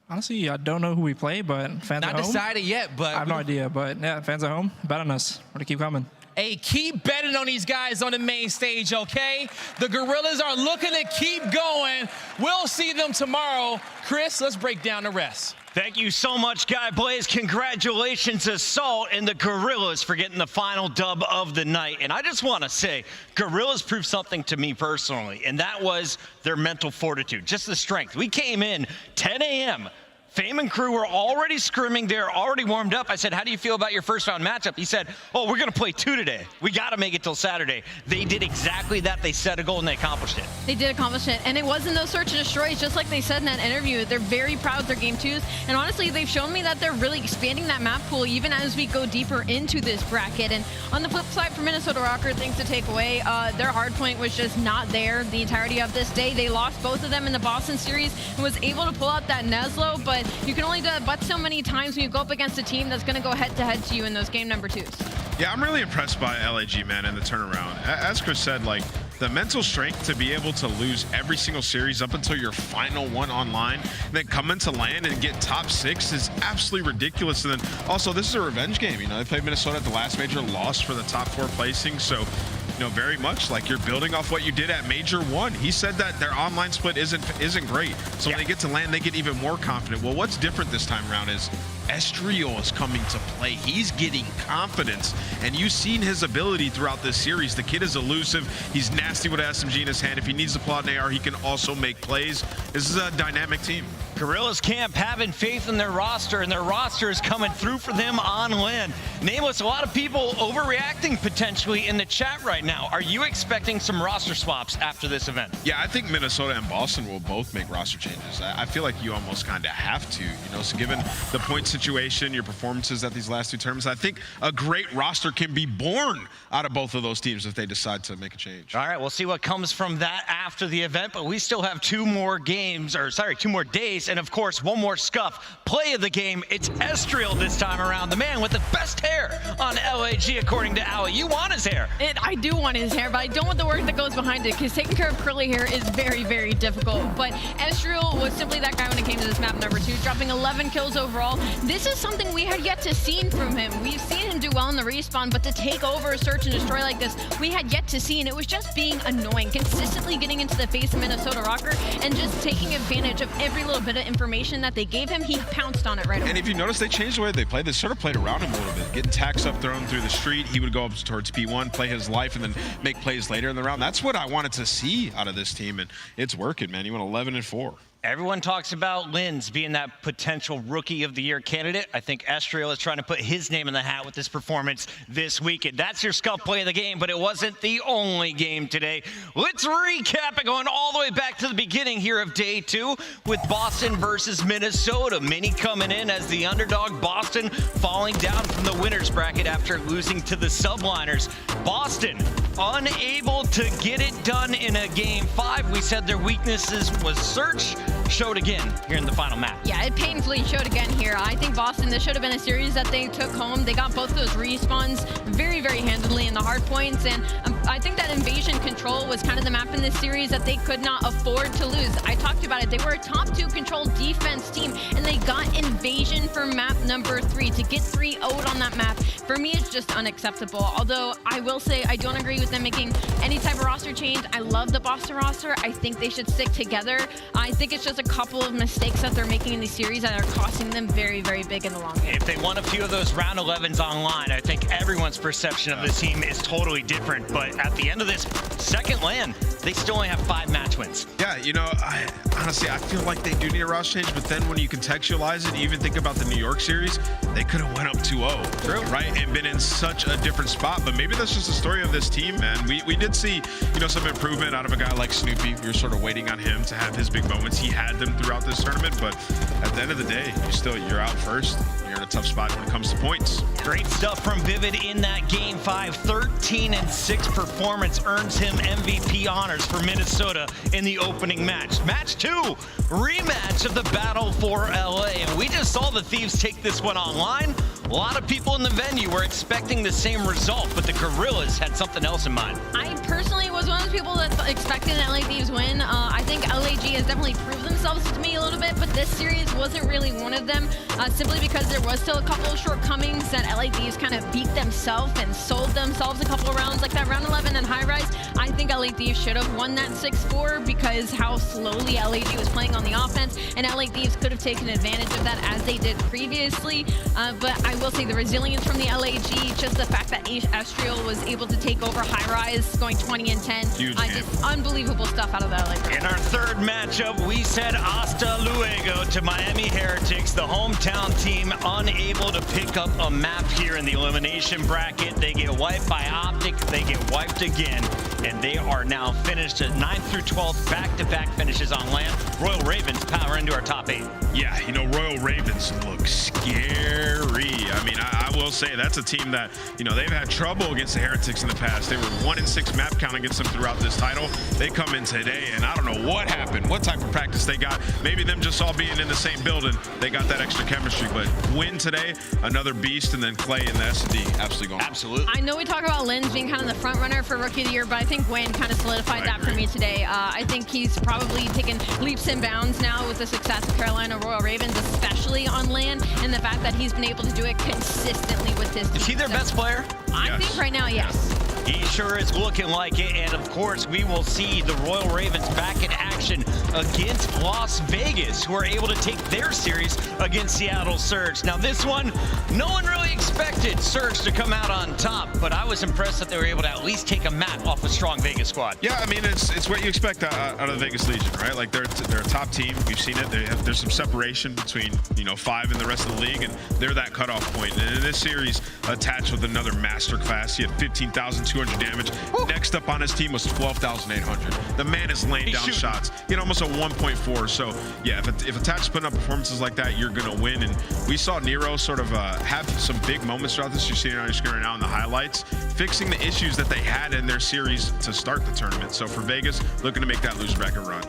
Speaker 10: Honestly, I don't know who we play, but fans at home.
Speaker 17: Not decided yet, but
Speaker 10: I have no idea. But yeah, fans at home, bet on us. We're gonna keep coming.
Speaker 17: Hey, keep betting on these guys on the main stage, okay? The Gorillas are looking to keep going. We'll see them tomorrow. Chris, let's break down the rest.
Speaker 5: Thank you so much, Guy Blaze. Congratulations, Assault and the Gorillas, for getting the final dub of the night. And I just want to say, Gorillas proved something to me personally, and that was their mental fortitude, just the strength. We came in 10 a.m., Fame and crew were already scrimming. They're already warmed up. I said, how do you feel about your first round matchup? He said, oh, we're going to play 2 today. We got to make it till Saturday. They did exactly that. They set a goal and they accomplished it.
Speaker 9: They did accomplish it. And it wasn't those search and destroys, just like they said in that interview. They're very proud of their game 2s. And honestly, they've shown me that they're really expanding that map pool even as we go deeper into this bracket. And on the flip side for Minnesota Rocker, things to take away, their hardpoint was just not there the entirety of this day. They lost both of them in the Boston series and was able to pull out that Neslo, but you can only do that but so many times when you go up against a team that's going to go head-to-head to you in those game number 2s.
Speaker 27: Yeah, I'm really impressed by LAG, man, in the turnaround. As Chris said, like, the mental strength to be able to lose every single series up until your final one online, and then come into LAN and get top 6 is absolutely ridiculous. And then also, this is a revenge game. They played Minnesota at the last major, lost for the top 4 placing. So, very much like you're building off what you did at Major 1. He said that their online split isn't great. So when they get to LAN, they get even more confident. Well, what's different this time around is Estriel is coming to play. He's getting confidence, and you've seen his ability throughout this series. The kid is elusive. He's nasty with an SMG in his hand. If he needs to pull out an AR, he can also make plays. This is a dynamic team.
Speaker 5: Gorillas camp having faith in their roster, and their roster is coming through for them on LAN. Nameless, a lot of people overreacting potentially in the chat right now. Are you expecting some roster swaps after this event?
Speaker 27: Yeah, I think Minnesota and Boston will both make roster changes. I feel like you almost kind of have to, so given the point situation, your performances at these last 2 tournaments, I think a great roster can be born out of both of those teams if they decide to make a change.
Speaker 5: All right, we'll see what comes from that after the event, but we still have 2 more days, and of course, one more scuff. Play of the game, it's Estriel this time around, the man with the best hair on LAG, according to Allie. You want his hair.
Speaker 9: I do want his hair, but I don't want the work that goes behind it, because taking care of curly hair is very, very difficult. But Estriel was simply that guy when it came to this map number 2, dropping 11 kills overall. This is something we had yet to see from him. We've seen him do well in the respawn, but to take over a search and destroy like this, we had yet to see, and it was just being annoying, consistently getting into the face of Minnesota Rocker and just taking advantage of every little bit of of information that they gave him, he pounced on it right away.
Speaker 27: And if you notice, they changed the way they played. They sort of played around him a little bit, getting tacks up, thrown through the street. He would go up towards P1, play his life, and then make plays later in the round. That's what I wanted to see out of this team, and it's working, man. He went 11-4.
Speaker 5: Everyone talks about Linz being that potential Rookie of the Year candidate. I think Estriel is trying to put his name in the hat with this performance this weekend. That's your Scuff play of the game, but it wasn't the only game today. Let's recap it, going all the way back to the beginning here of day 2 with Boston versus Minnesota. Mini coming in as the underdog. Boston falling down from the winner's bracket after losing to the Subliners. Boston unable to get it done in a game 5. We said their weaknesses was search. Showed again here in the final map.
Speaker 9: Yeah, it painfully showed again here. I think Boston, this should have been a series that they took home. They got both those respawns very, very handily in the hard points, and I think that invasion control was kind of the map in this series that they could not afford to lose. I talked about it. They were a top 2 control defense team, and they got invasion for map number 3. To get 3-0'd on that map, for me, it's just unacceptable. Although I will say I don't agree with them making any type of roster change. I love the Boston roster. I think they should stick together. I think it's just a couple of mistakes that they're making in these series that are costing them very, very big in the long run.
Speaker 5: If they won a few of those round 11s online, I think everyone's perception of this team is totally different. But at the end of this second LAN, they still only have 5 match wins.
Speaker 27: Yeah, you know, honestly, I feel like they do need a roster change, but then when you contextualize it, you even think about the New York series, they could have went up 2-0,
Speaker 5: True.
Speaker 27: right? And been in such a different spot. But maybe that's just the story of this team, man. We did see, you know, some improvement out of a guy like Snoopy. We were sort of waiting on him to have his big moments. He had them throughout this tournament, but at the end of the day, you're out first. You're in a tough spot when it comes to points.
Speaker 5: Great stuff from Vivid in that game 5. 13-6 performance earns him MVP honors for Minnesota in the opening match. Match 2, rematch of the battle for LA. And we just saw the Thieves take this one online. A lot of people in the venue were expecting the same result, but the Gorillas had something else in mind.
Speaker 9: I personally was one of those people that expected an LA Thieves win. I think LAG has definitely proved themselves to me a little bit, but this series wasn't really one of them, simply because there was still a couple of shortcomings that LA Thieves kind of beat themselves and sold themselves a couple of rounds, like that round 11 and high rise. I think LA Thieves should have won that 6-4 because how slowly LAG was playing on the offense, and LA Thieves could have taken advantage of that as they did previously. But I will say the resilience from the LAG, just the fact that Estriel was able to take over high rise, going 20-10.
Speaker 27: Huge
Speaker 9: just unbelievable stuff out of the LA group.
Speaker 5: In our third matchup, we said hasta luego to Miami Heretics, the hometown team unable to pick up a map here in the elimination bracket. They get wiped by Optic, they get wiped again, and they are now finished at 9 through 12 back-to-back finishes on land. Royal Ravens power into our top 8.
Speaker 27: Yeah, you know, Royal Ravens look scary. I mean, I will say that's a team that, you know, they've had trouble against the Heretics in the past. They were 1-6 map count against them throughout this title. They come in today, and I don't know what happened, what type of practice they got. Maybe them just all being in the same building, they got that extra chemistry. But win today, another beast, and then Clay in the S&D absolutely going.
Speaker 5: Absolutely.
Speaker 9: I know we talk about Linz being kind of the front runner for Rookie of the Year, but I think Wayne kind of solidified that for me today. I think he's probably taken leaps and bounds now with the success of Carolina Royal Ravens, especially on land, and the fact that he's been able to do it consistently with his team.
Speaker 5: Is he their best player?
Speaker 9: I think right now, yes.
Speaker 5: He sure is looking like it, and of course we will see the Royal Ravens back in action against Las Vegas, who are able to take their series against Seattle Surge. Now this one, no one really expected Surge to come out on top, but I was impressed that they were able to at least take a map off a strong Vegas squad.
Speaker 27: Yeah, I mean, it's what you expect out of the Vegas Legion, right? Like they're a top team. We've seen it. There's some separation between, you know, 5 and the rest of the league, and they're that cutoff point. And in this series, attached with another masterclass, he had 15,200 damage. Woo. Next up on his team was 12,800. The man is laying down shots. He had almost a 1.4. So yeah, if Attach's putting up performances like that, you're gonna win. And we saw Nero sort of have some big moments throughout this. You're seeing it on your screen right now in the highlights, fixing the issues that they had in their series to start the tournament. So for Vegas, looking to make that loser bracket run.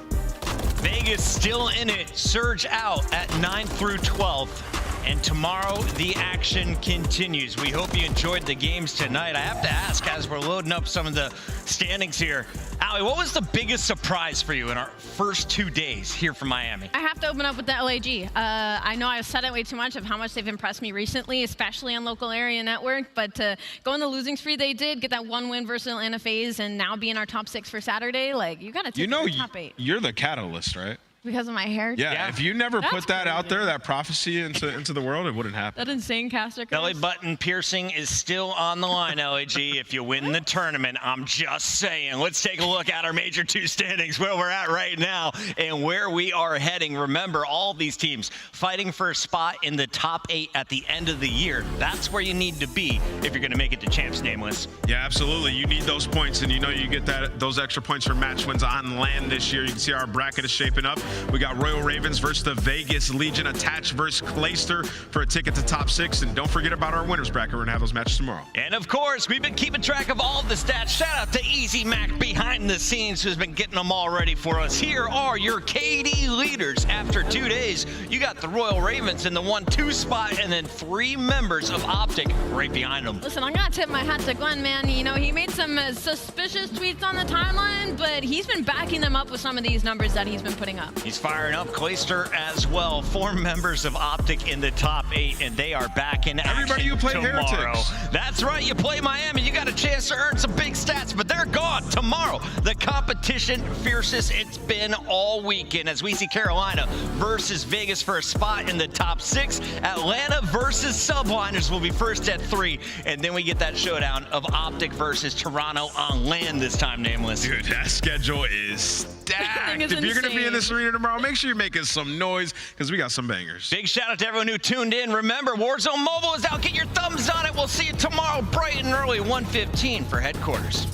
Speaker 5: Vegas still in it. Surge out at 9 through 12. And tomorrow, the action continues. We hope you enjoyed the games tonight. I have to ask, as we're loading up some of the standings here, Allie, what was the biggest surprise for you in our first 2 days here from Miami?
Speaker 9: I have to open up with the LAG. I know I've said it way too much of how much they've impressed me recently, especially on local area network, but to go on the losing spree they did, get that 1 win versus Atlanta FaZe, and now be in our top 6 for Saturday, like, you got to take the top 8.
Speaker 27: You're the catalyst, right?
Speaker 9: Because of my hair?
Speaker 27: Yeah, if you never
Speaker 9: That's
Speaker 27: put that out
Speaker 9: crazy.
Speaker 27: there, that prophecy into the world, it wouldn't happen.
Speaker 9: That insane caster.
Speaker 5: Belly button piercing is still on the line, LAG. If you win the tournament, I'm just saying. Let's take a look at our Major 2 standings, where we're at right now and where we are heading. Remember, all these teams fighting for a spot in the top 8 at the end of the year. That's where you need to be if you're going to make it to Champs, Nameless.
Speaker 27: Yeah, absolutely. You need those points, and you know you get those extra points for match wins on land this year. You can see our bracket is shaping up. We got Royal Ravens versus the Vegas Legion, Attach versus Clayster for a ticket to top 6. And don't forget about our winners bracket. We're going to have those matches tomorrow.
Speaker 5: And of course, we've been keeping track of all of the stats. Shout out to Easy Mac behind the scenes, who's been getting them all ready for us. Here are your KD leaders. After 2 days, you got the Royal Ravens in the 1-2 spot, and then 3 members of Optic right behind them.
Speaker 9: Listen, I'm going to tip my hat to Glenn, man. You know, he made some suspicious tweets on the timeline, but he's been backing them up with some of these numbers that he's been putting up.
Speaker 5: He's firing up Clayster as well. 4 members of Optic in the top 8, and they are back in action.
Speaker 27: Everybody you play
Speaker 5: tomorrow.
Speaker 27: Heretics.
Speaker 5: That's right. You play Miami, you got a chance to earn some big stats, but they're gone tomorrow. The competition fiercest it's been all weekend, as we see Carolina versus Vegas for a spot in the top 6. Atlanta versus Subliners will be first at 3, and then we get that showdown of Optic versus Toronto on land this time, Nameless.
Speaker 27: Dude, that schedule is stacked.
Speaker 9: is
Speaker 27: If you're going to be in
Speaker 9: insane.
Speaker 27: this arena tomorrow, make sure you're making some noise, because we got some bangers.
Speaker 5: Big shout out to everyone who tuned in. Remember, Warzone Mobile is out. Get your thumbs on it. We'll see you tomorrow bright and early, 1:15 for headquarters.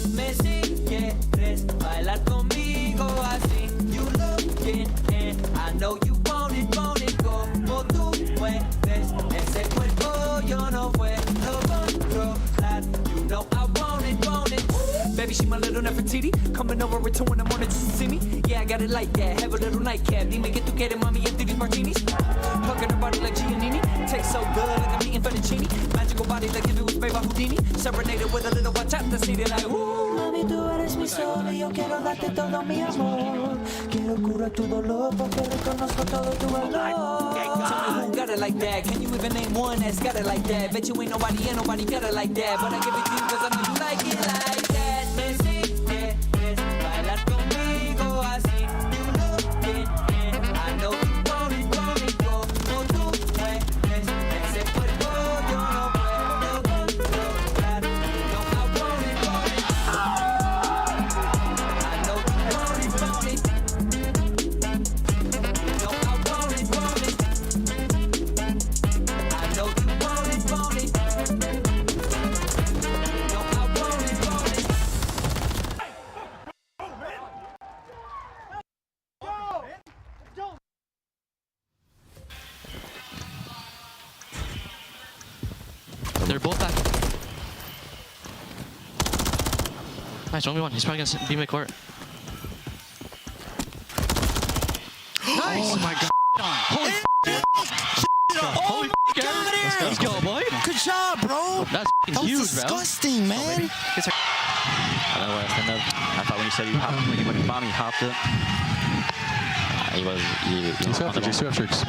Speaker 7: Dime si quieres bailar conmigo así. You looking in, I know you want it, como tú mueves ese cuerpo, yo no puedo controlar. You know I want it. Baby, she my little Nefertiti, coming over at 2 in the morning just to see me. Yeah, I got it like that, have a little nightcap. Dime que tú quieres, mami, empty these martinis. Hugging her body like Giannini, tastes so good like I'm eating fettuccine. Magical body like if it was made by Houdini. Serenaded with a little bachata, see it like ooh. Mami, tú eres mi sol y yo quiero darte todo mi amor. Quiero curar tu dolor porque reconozco todo tu valor. Tell me who got it like that? Can you even name one that's got it like that? Bet you ain't nobody got it like that. But I give it to you cause I know you like it like that. Me si quieres bailar conmigo así. You looking in, I know you want it, como tú mueves ese cuerpo, yo no puedo controlar. You know I want it. I know you want it. You know I want it. I know you want it. You know I want it.
Speaker 4: They're both back. Nice, 1v1. He's probably gonna be mid-court.
Speaker 11: Nice!
Speaker 4: Oh my god. Holy Holy Let's go, boy.
Speaker 11: Good job, bro.
Speaker 4: That's
Speaker 11: That was
Speaker 4: huge,
Speaker 11: disgusting, man.
Speaker 13: I don't know where I stand up. I thought when you said you hopped, when you bombed, you hopped it. He was.
Speaker 11: Two Swifters.